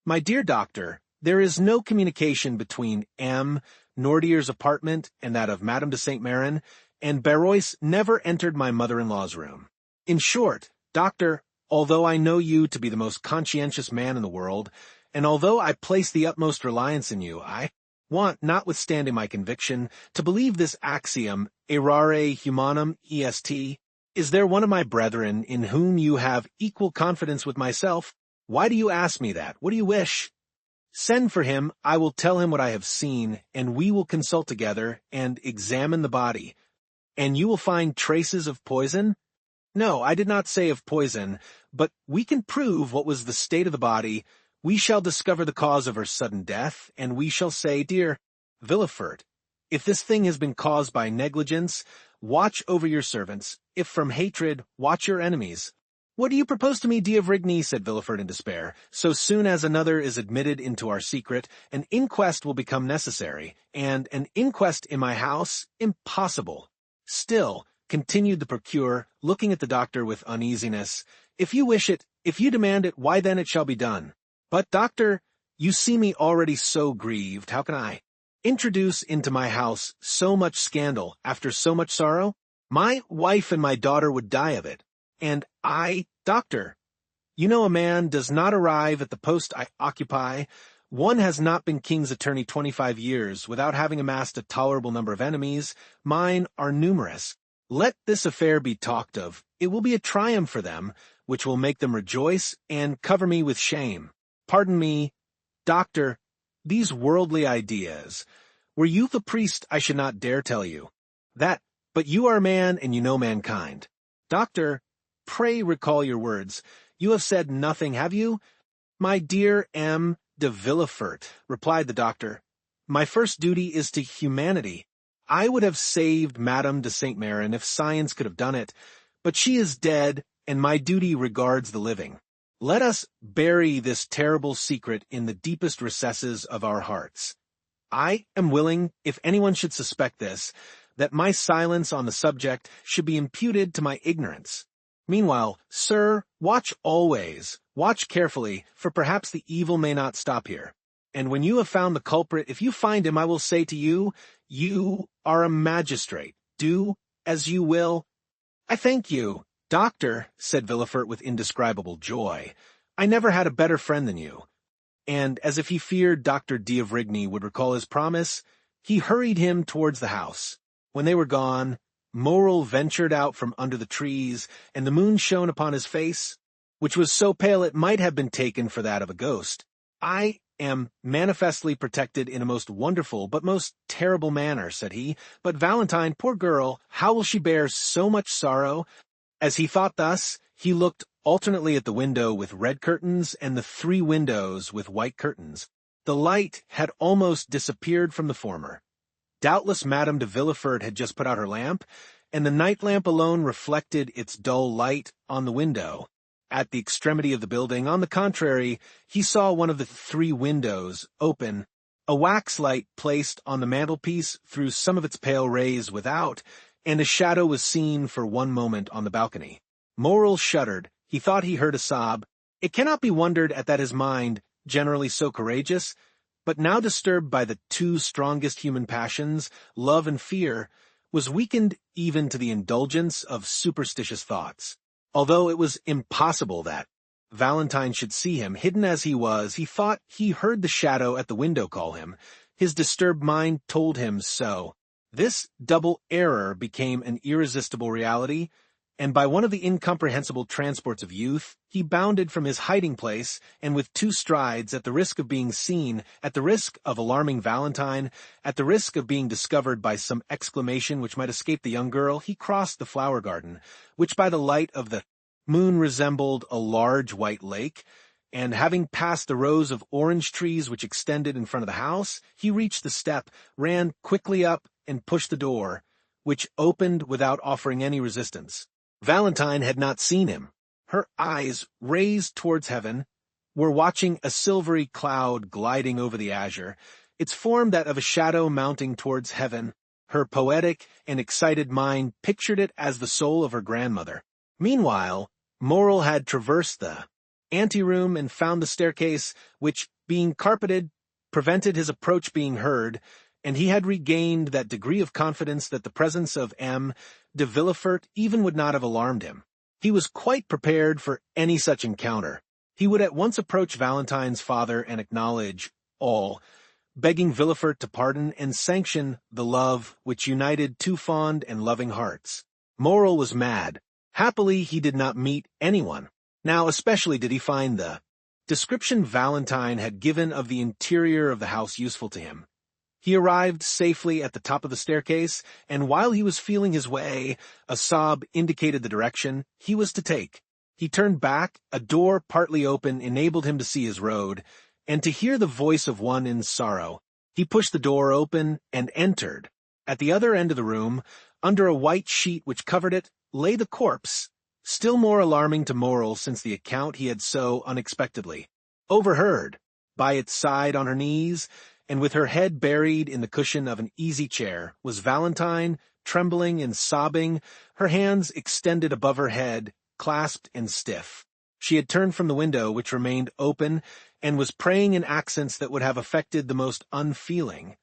My dear doctor, there is no communication between M. Nordier's apartment and that of Madame de Saint-Méran, and Barrois never entered my mother-in-law's room. In short, doctor, although I know you to be the most conscientious man in the world, and although I place the utmost reliance in you, I want, notwithstanding my conviction, to believe this axiom, errare humanum est. Is there one of my brethren in whom you have equal confidence with myself? Why do you ask me that? What do you wish? Send for him, I will tell him what I have seen, and we will consult together and examine the body. And you will find traces of poison? No, I did not say of poison, but we can prove what was the state of the body. We shall discover the cause of her sudden death, and we shall say, dear Villefort, if this thing has been caused by negligence, watch over your servants. If from hatred, watch your enemies. What do you propose to me, D'Avrigny? Said Villefort in despair. So soon as another is admitted into our secret, an inquest will become necessary, and an inquest in my house? Impossible. Still, continued the procureur, looking at the doctor with uneasiness, if you wish it, if you demand it, why then it shall be done. But, doctor, you see me already so grieved. How can I introduce into my house so much scandal after so much sorrow? My wife and my daughter would die of it. And I, doctor, you know a man does not arrive at the post I occupy. One has not been king's attorney 25 years without having amassed a tolerable number of enemies. Mine are numerous. Let this affair be talked of. It will be a triumph for them, which will make them rejoice and cover me with shame. Pardon me, doctor, these worldly ideas. Were you the priest, I should not dare tell you that, but you are a man and you know mankind. Doctor, pray recall your words. You have said nothing, have you? My dear M. de Villefort, replied the doctor, my first duty is to humanity. I would have saved Madame de Saint-Méran if science could have done it, but she is dead, and my duty regards the living. Let us bury this terrible secret in the deepest recesses of our hearts. I am willing, if anyone should suspect this, that my silence on the subject should be imputed to my ignorance. Meanwhile, sir, watch always, watch carefully, for perhaps the evil may not stop here. And when you have found the culprit, if you find him, I will say to you, you are a magistrate. Do as you will. I thank you. Doctor, said Villefort with indescribable joy, I never had a better friend than you. And as if he feared Dr. D'Avrigny would recall his promise, he hurried him towards the house. When they were gone, Morrel ventured out from under the trees, and the moon shone upon his face, which was so pale it might have been taken for that of a ghost. I am manifestly protected in a most wonderful but most terrible manner, said he. But Valentine, poor girl, how will she bear so much sorrow? As he thought thus, he looked alternately at the window with red curtains and the 3 windows with white curtains. The light had almost disappeared from the former. Doubtless Madame de Villefort had just put out her lamp, and the night lamp alone reflected its dull light on the window. At the extremity of the building, on the contrary, he saw one of the 3 windows open, a wax light placed on the mantelpiece threw some of its pale rays without, and a shadow was seen for one moment on the balcony. Morrel shuddered. He thought he heard a sob. It cannot be wondered at that his mind, generally so courageous, but now disturbed by the 2 strongest human passions, love and fear, was weakened even to the indulgence of superstitious thoughts. Although it was impossible that Valentine should see him, hidden as he was, he thought he heard the shadow at the window call him. His disturbed mind told him so. This double error became an irresistible reality, and by one of the incomprehensible transports of youth, he bounded from his hiding-place, and with 2 strides, at the risk of being seen, at the risk of alarming Valentine, at the risk of being discovered by some exclamation which might escape the young girl, he crossed the flower garden, which by the light of the moon resembled a large white lake, and having passed the rows of orange trees which extended in front of the house, he reached the step, ran quickly up, and pushed the door, which opened without offering any resistance. Valentine had not seen him. Her eyes, raised towards heaven, were watching a silvery cloud gliding over the azure, its form that of a shadow mounting towards heaven. Her poetic and excited mind pictured it as the soul of her grandmother. Meanwhile, Morrel had traversed the anteroom and found the staircase, which, being carpeted, prevented his approach being heard, and he had regained that degree of confidence that the presence of M. de Villefort even would not have alarmed him. He was quite prepared for any such encounter. He would at once approach Valentine's father and acknowledge all, begging Villefort to pardon and sanction the love which united two fond and loving hearts. Morrel was mad. Happily, he did not meet anyone. Now especially did he find the description Valentine had given of the interior of the house useful to him. He arrived safely at the top of the staircase, and while he was feeling his way, a sob indicated the direction he was to take. He turned back, a door partly open enabled him to see his road, and to hear the voice of one in sorrow. He pushed the door open and entered. At the other end of the room, under a white sheet which covered it, lay the corpse, still more alarming to Morrel since the account he had so unexpectedly overheard. By its side on her knees, and with her head buried in the cushion of an easy-chair, was Valentine, trembling and sobbing, her hands extended above her head, clasped and stiff. She had turned from the window, which remained open, and was praying in accents that would have affected the most unfeeling.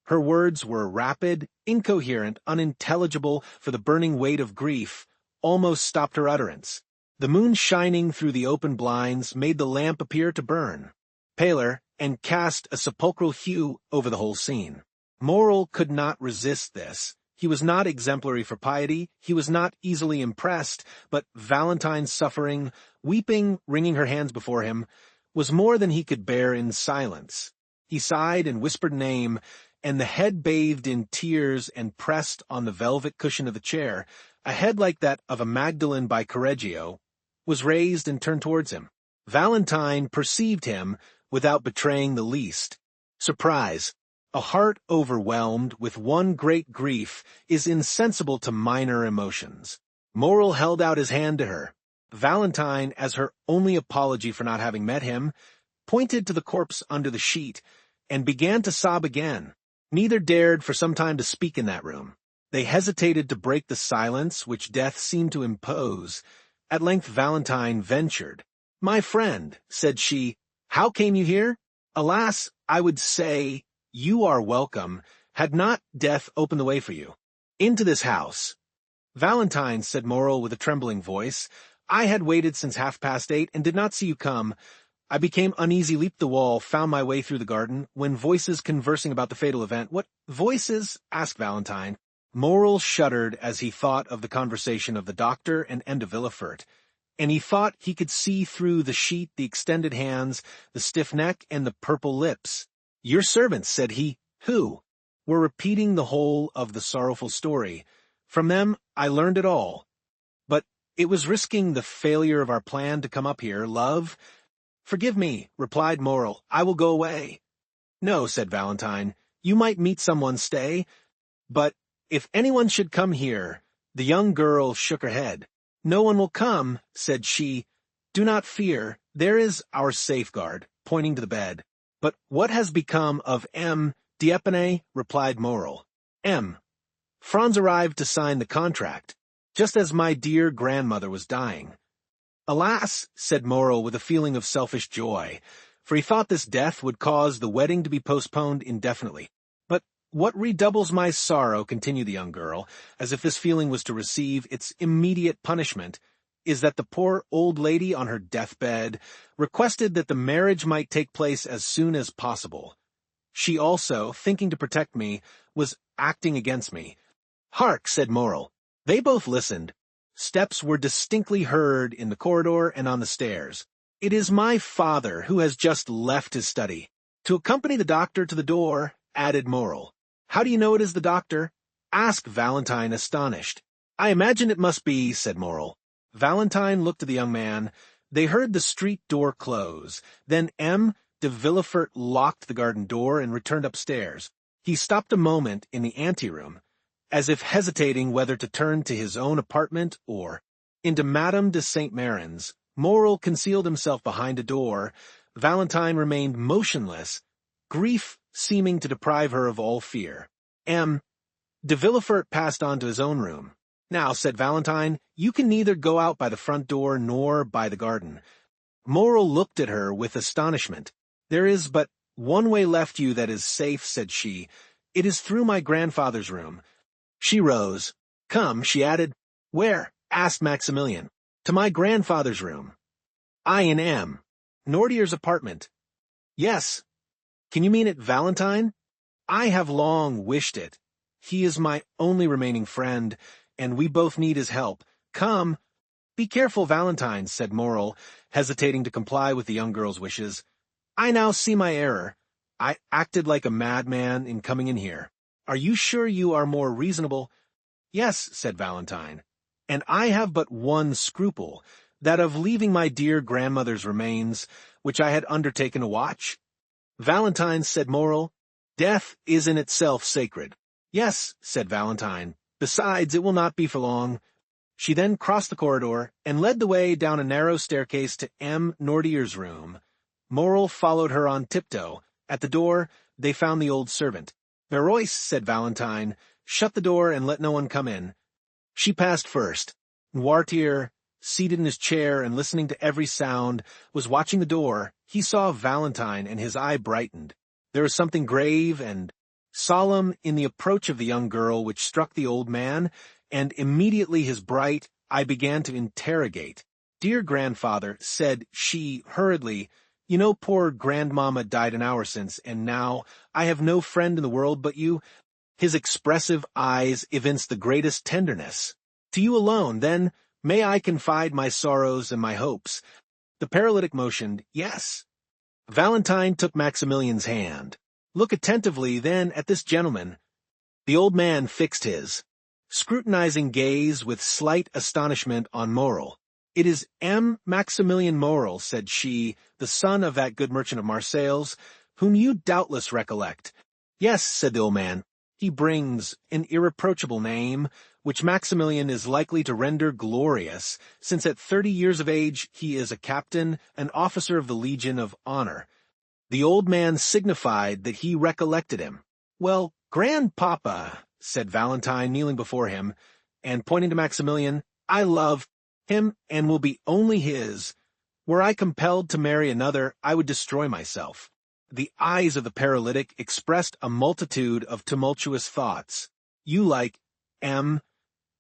Her words were rapid, incoherent, unintelligible, for the burning weight of grief almost stopped her utterance. The moon shining through the open blinds made the lamp appear to burn paler, and cast a sepulchral hue over the whole scene. Morrel could not resist this. He was not exemplary for piety, he was not easily impressed, but Valentine's suffering, weeping, wringing her hands before him, was more than he could bear in silence. He sighed and whispered a name, and the head bathed in tears and pressed on the velvet cushion of the chair, a head like that of a Magdalene by Correggio, was raised and turned towards him. Valentine perceived him, without betraying the least surprise. A heart overwhelmed with one great grief is insensible to minor emotions. Morrel held out his hand to her. Valentine, as her only apology for not having met him, pointed to the corpse under the sheet, and began to sob again. Neither dared for some time to speak in that room. They hesitated to break the silence which death seemed to impose. At length Valentine ventured. "My friend," said she, "how came you here? Alas, I would say, you are welcome, had not death opened the way for you. Into this house." "Valentine," said Morrel with a trembling voice, "I had waited since 8:30 and did not see you come. I became uneasy, leaped the wall, found my way through the garden, when voices conversing about the fatal event—" "What voices?" asked Valentine. Morrel shuddered as he thought of the conversation of the doctor and M. de Villefort, and he thought he could see through the sheet the extended hands, the stiff neck, and the purple lips. "Your servants," said he, "who?" "Were repeating the whole of the sorrowful story. From them I learned it all. But it was risking the failure of our plan to come up here, love." "Forgive me," replied Morrel, "I will go away." "No," said Valentine, "you might meet someone, stay. But if anyone should come here—" The young girl shook her head. "No one will come," said she. "Do not fear, there is our safeguard," pointing to the bed. "But what has become of M. d'Épinay?" replied Morrel. "M. Franz arrived to sign the contract, just as my dear grandmother was dying." "Alas," said Morrel with a feeling of selfish joy, for he thought this death would cause the wedding to be postponed indefinitely. "But what redoubles my sorrow," continued the young girl, as if this feeling was to receive its immediate punishment, "is that the poor old lady on her deathbed requested that the marriage might take place as soon as possible. She also, thinking to protect me, was acting against me." "Hark," said Morrel. They both listened. Steps were distinctly heard in the corridor and on the stairs. "It is my father, who has just left his study. To accompany the doctor to the door," added Morrel. "How do you know it is the doctor?" asked Valentine, astonished. "I imagine it must be," said Morrel. Valentine looked at the young man. They heard the street door close. Then M. de Villefort locked the garden door and returned upstairs. He stopped a moment in the anteroom, as if hesitating whether to turn to his own apartment or into Madame de Saint Méran's. Morrel concealed himself behind a door. Valentine remained motionless, grief seeming to deprive her of all fear. M. de Villefort passed on to his own room. "Now," said Valentine, "you can neither go out by the front door nor by the garden. Moral looked at her with astonishment. "There is but one way left you that is safe," said she. "It is through my grandfather's room." She rose. "Come," she added. "Where?" asked Maximilian. "To my grandfather's room." "I and M. Nordier's apartment." "Yes." "Can you mean it, Valentine?" "I have long wished it. He is my only remaining friend, and we both need his help. Come." "Be careful, Valentine," said Moral, hesitating to comply with the young girl's wishes. "I now see my error. I acted like a madman in coming in here. Are you sure you are more reasonable?" "Yes," said Valentine. "And I have but one scruple, that of leaving my dear grandmother's remains, which I had undertaken to watch." "Valentine," said Moral, "death is in itself sacred." "Yes," said Valentine. "Besides, it will not be for long." She then crossed the corridor and led the way down a narrow staircase to M. Nordier's room. Moral followed her on tiptoe. At the door, they found the old servant. "Berois," said Valentine, "shut the door and let no one come in." She passed first. Noirtier, seated in his chair and listening to every sound, was watching the door. He saw Valentine, and his eye brightened. There was something grave and solemn in the approach of the young girl which struck the old man, and immediately his bright eye began to interrogate. "Dear grandfather," said she hurriedly, "you know poor grandmamma died an hour since, and now I have no friend in the world but you." His expressive eyes evinced the greatest tenderness. "To you alone, then, may I confide my sorrows and my hopes?" The paralytic motioned, "Yes." Valentine took Maximilian's hand. "Look attentively, then, at this gentleman." The old man fixed his scrutinizing gaze with slight astonishment on Moral. "It is M. Maximilian Moral," said she, "the son of that good merchant of Marseilles, whom you doubtless recollect." "Yes," said the old man. "He brings an irreproachable name, which Maximilian is likely to render glorious, since at 30 years of age he is a captain, an officer of the Legion of Honor." The old man signified that he recollected him. "Well, grandpapa," said Valentine, kneeling before him, and pointing to Maximilian, "I love him and will be only his. Were I compelled to marry another, I would destroy myself." The eyes of the paralytic expressed a multitude of tumultuous thoughts. "You like M.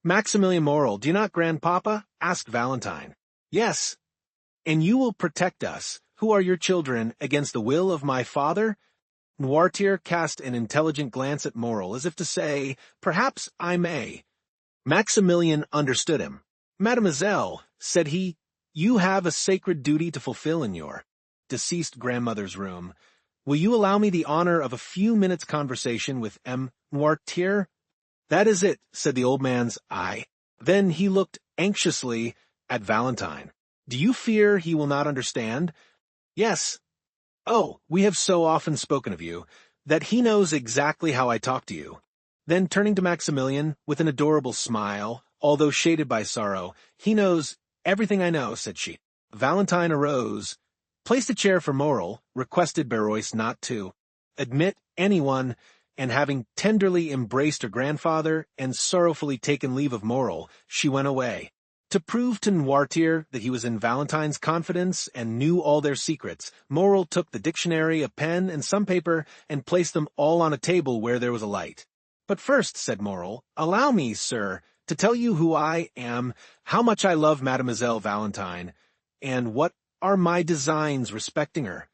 Maximilian Moral, do you not, grandpapa?" asked Valentine. "Yes." "And you will protect us, who are your children, against the will of my father?" Noirtier cast an intelligent glance at Moral, as if to say, "Perhaps I may." Maximilian understood him. "Mademoiselle," said he, "you have a sacred duty to fulfill in your deceased grandmother's room. Will you allow me the honor of a few minutes' conversation with M. Noirtier?" "That is it," said the old man's eye. Then he looked anxiously at Valentine. "Do you fear he will not understand?" "Yes." "Oh, we have so often spoken of you, that he knows exactly how I talk to you." Then turning to Maximilian, with an adorable smile, although shaded by sorrow, "He knows everything I know," said she. Valentine arose, placed a chair for Moral, requested Berois not to admit anyone, and having tenderly embraced her grandfather and sorrowfully taken leave of Moral, she went away. To prove to Noirtier that he was in Valentine's confidence and knew all their secrets, Moral took the dictionary, a pen, and some paper, and placed them all on a table where there was a light. "But first," said Moral, "allow me, sir, to tell you who I am, how much I love Mademoiselle Valentine, and what are my designs respecting her."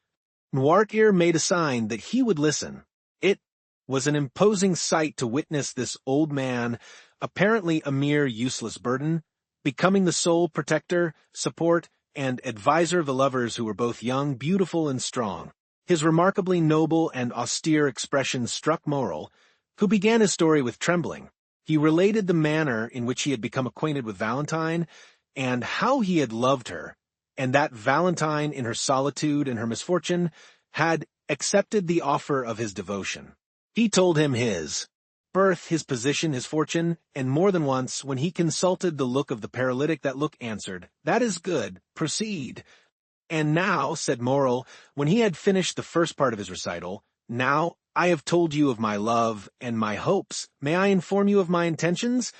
Noirtier made a sign that he would listen. It was an imposing sight to witness this old man, apparently a mere useless burden, becoming the sole protector, support, and adviser of the lovers who were both young, beautiful, and strong. His remarkably noble and austere expression struck Moral, who began his story with trembling. He related the manner in which he had become acquainted with Valentine, and how he had loved her, and that Valentine, in her solitude and her misfortune, had accepted the offer of his devotion. He told him his birth, his position, his fortune, and more than once, when he consulted the look of the paralytic, that look answered, "That is good, proceed." "And now," said Moral, when he had finished the first part of his recital, "now I have told you of my love and my hopes. May I inform you of my intentions?"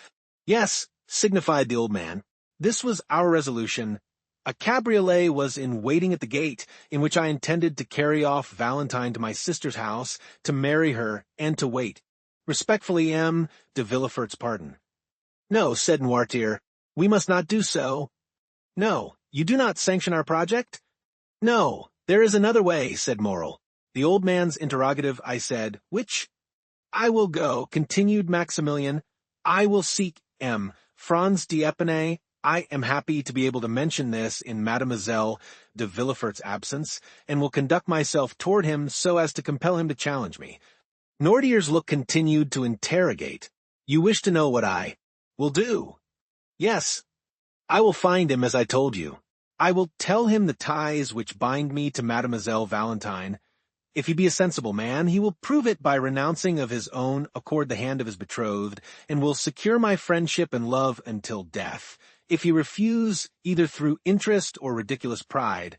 "Yes," signified the old man. "This was our resolution, A cabriolet was in waiting at the gate, in which I intended to carry off Valentine to my sister's house, to marry her, and to wait. Respectfully, M. de Villefort's pardon. No, said Noirtier, we must not do so. No, you do not sanction our project? No, there is another way, said Morel. The old man's interrogative, I said, which? I will go, continued Maximilian. I will seek M. Franz d'Épinay. I am happy to be able to mention this in Mademoiselle de Villefort's absence, and will conduct myself toward him so as to compel him to challenge me. Noirtier's look continued to interrogate. You wish to know what I will do? Yes. I will find him as I told you. I will tell him the ties which bind me to Mademoiselle Valentine. If he be a sensible man, he will prove it by renouncing of his own, accord the hand of his betrothed, and will secure my friendship and love until death. If he refuse, either through interest or ridiculous pride,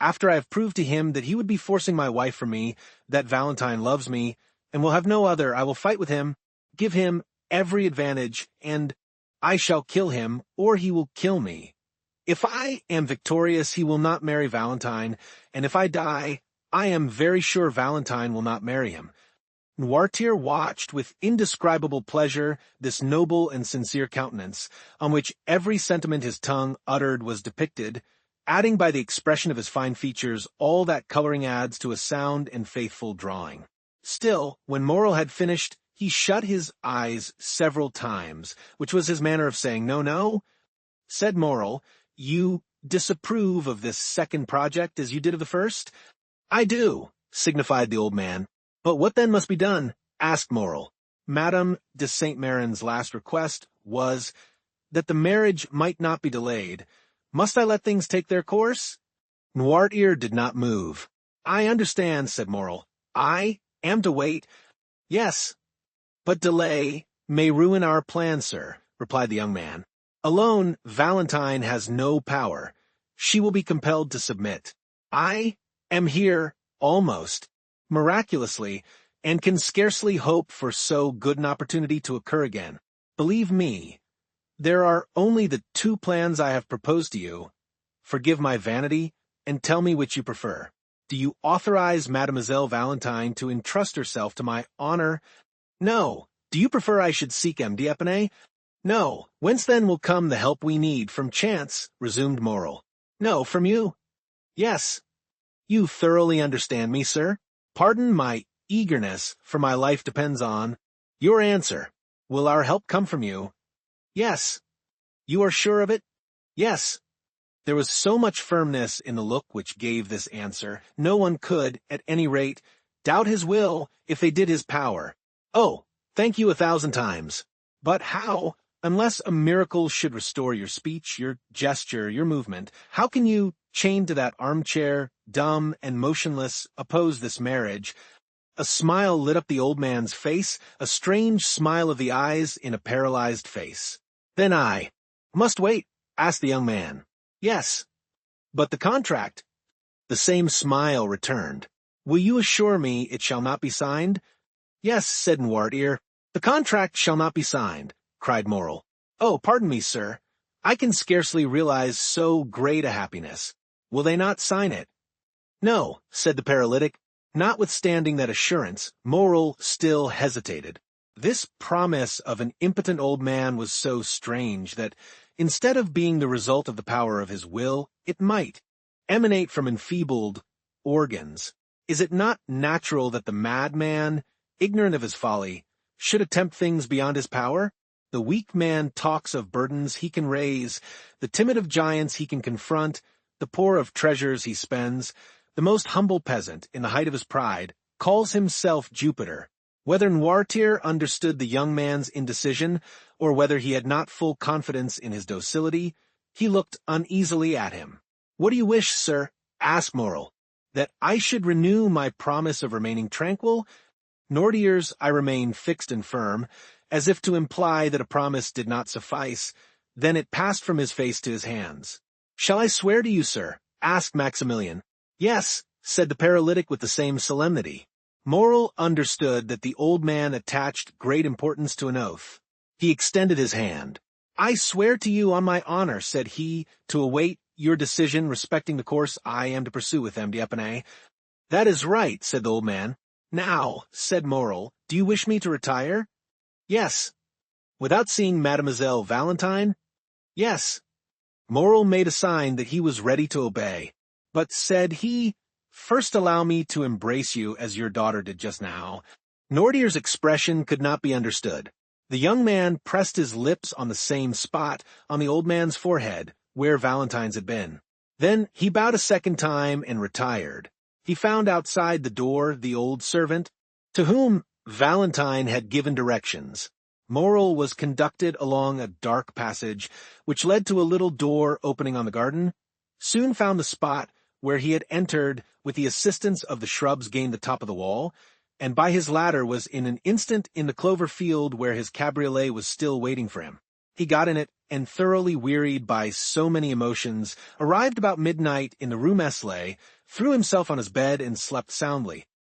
after I have proved to him that he would be forcing my wife from me, that Valentine loves me, and will have no other, I will fight with him, give him every advantage, and I shall kill him, or he will kill me. If I am victorious, he will not marry Valentine, and if I die, I am very sure Valentine will not marry him. Noirtier watched with indescribable pleasure this noble and sincere countenance, on which every sentiment his tongue uttered was depicted, adding by the expression of his fine features all that coloring adds to a sound and faithful drawing. Still, when Morel had finished, he shut his eyes several times, which was his manner of saying, No, no. Said Morel, You disapprove of this second project as you did of the first? I do, signified the old man. But what then must be done? Asked Morel. Madame de Saint-Méran's last request was that the marriage might not be delayed. Must I let things take their course? Noirtier did not move. I understand, said Morel. I am to wait. Yes, but delay may ruin our plan, sir, replied the young man. Alone, Valentine has no power. She will be compelled to submit. I am here, almost, miraculously, and can scarcely hope for so good an opportunity to occur again. Believe me, there are only the two plans I have proposed to you. Forgive my vanity, and tell me which you prefer. Do you authorize Mademoiselle Valentine to entrust herself to my honor? No. Do you prefer I should seek M. d'Épinay? No. Whence then will come the help we need? From chance, resumed Morel. No, from you. Yes. You thoroughly understand me, sir. Pardon my eagerness, for my life depends on your answer. Will our help come from you? Yes. You are sure of it? Yes. There was so much firmness in the look which gave this answer, no one could, at any rate, doubt his will if they did his power. Oh, thank you 1,000 times. But how, unless a miracle should restore your speech, your gesture, your movement, how can you, chained to that armchair, dumb and motionless, oppose this marriage? A smile lit up the old man's face, a strange smile of the eyes in a paralyzed face. Then I must wait, asked the young man. Yes. But the contract? The same smile returned. Will you assure me it shall not be signed? Yes, said Noirtier. The contract shall not be signed, cried Morel. Oh, pardon me, sir. I can scarcely realize so great a happiness. Will they not sign it? No, said the paralytic. Notwithstanding that assurance, Morel still hesitated. This promise of an impotent old man was so strange that, instead of being the result of the power of his will, it might emanate from enfeebled organs. Is it not natural that the madman, ignorant of his folly, should attempt things beyond his power? The weak man talks of burdens he can raise, the timid of giants he can confront, the poor of treasures he spends. The most humble peasant, in the height of his pride, calls himself Jupiter. Whether Noirtier understood the young man's indecision, or whether he had not full confidence in his docility, he looked uneasily at him. What do you wish, sir? Asked Morel. That I should renew my promise of remaining tranquil? Noirtier's I remained fixed and firm, as if to imply that a promise did not suffice. Then it passed from his face to his hands. Shall I swear to you, sir? Asked Maximilian. Yes, said the paralytic with the same solemnity. Morel understood that the old man attached great importance to an oath. He extended his hand. I swear to you on my honor, said he, to await your decision respecting the course I am to pursue with M. d'Épinay." "That is right," said the old man. "Now," said Morel, "do you wish me to retire?" "Yes." "Without seeing Mademoiselle Valentine?" "Yes." Morel made a sign that he was ready to obey. "But," said he, "first allow me to embrace you as your daughter did just now." Nordier's expression could not be understood. The young man pressed his lips on the same spot on the old man's forehead, where Valentine's had been. Then he bowed a second time and retired. He found outside the door the old servant, to whom Valentine had given directions. Morel was conducted along a dark passage, which led to a little door opening on the garden, soon found the spot where he had entered with the assistance of the shrubs gained the top of the wall, and by his ladder was in an instant in the clover field where his cabriolet was still waiting for him. He got in it, and thoroughly wearied by so many emotions, arrived about midnight in the Rue Meslay, threw himself on his bed and slept soundly.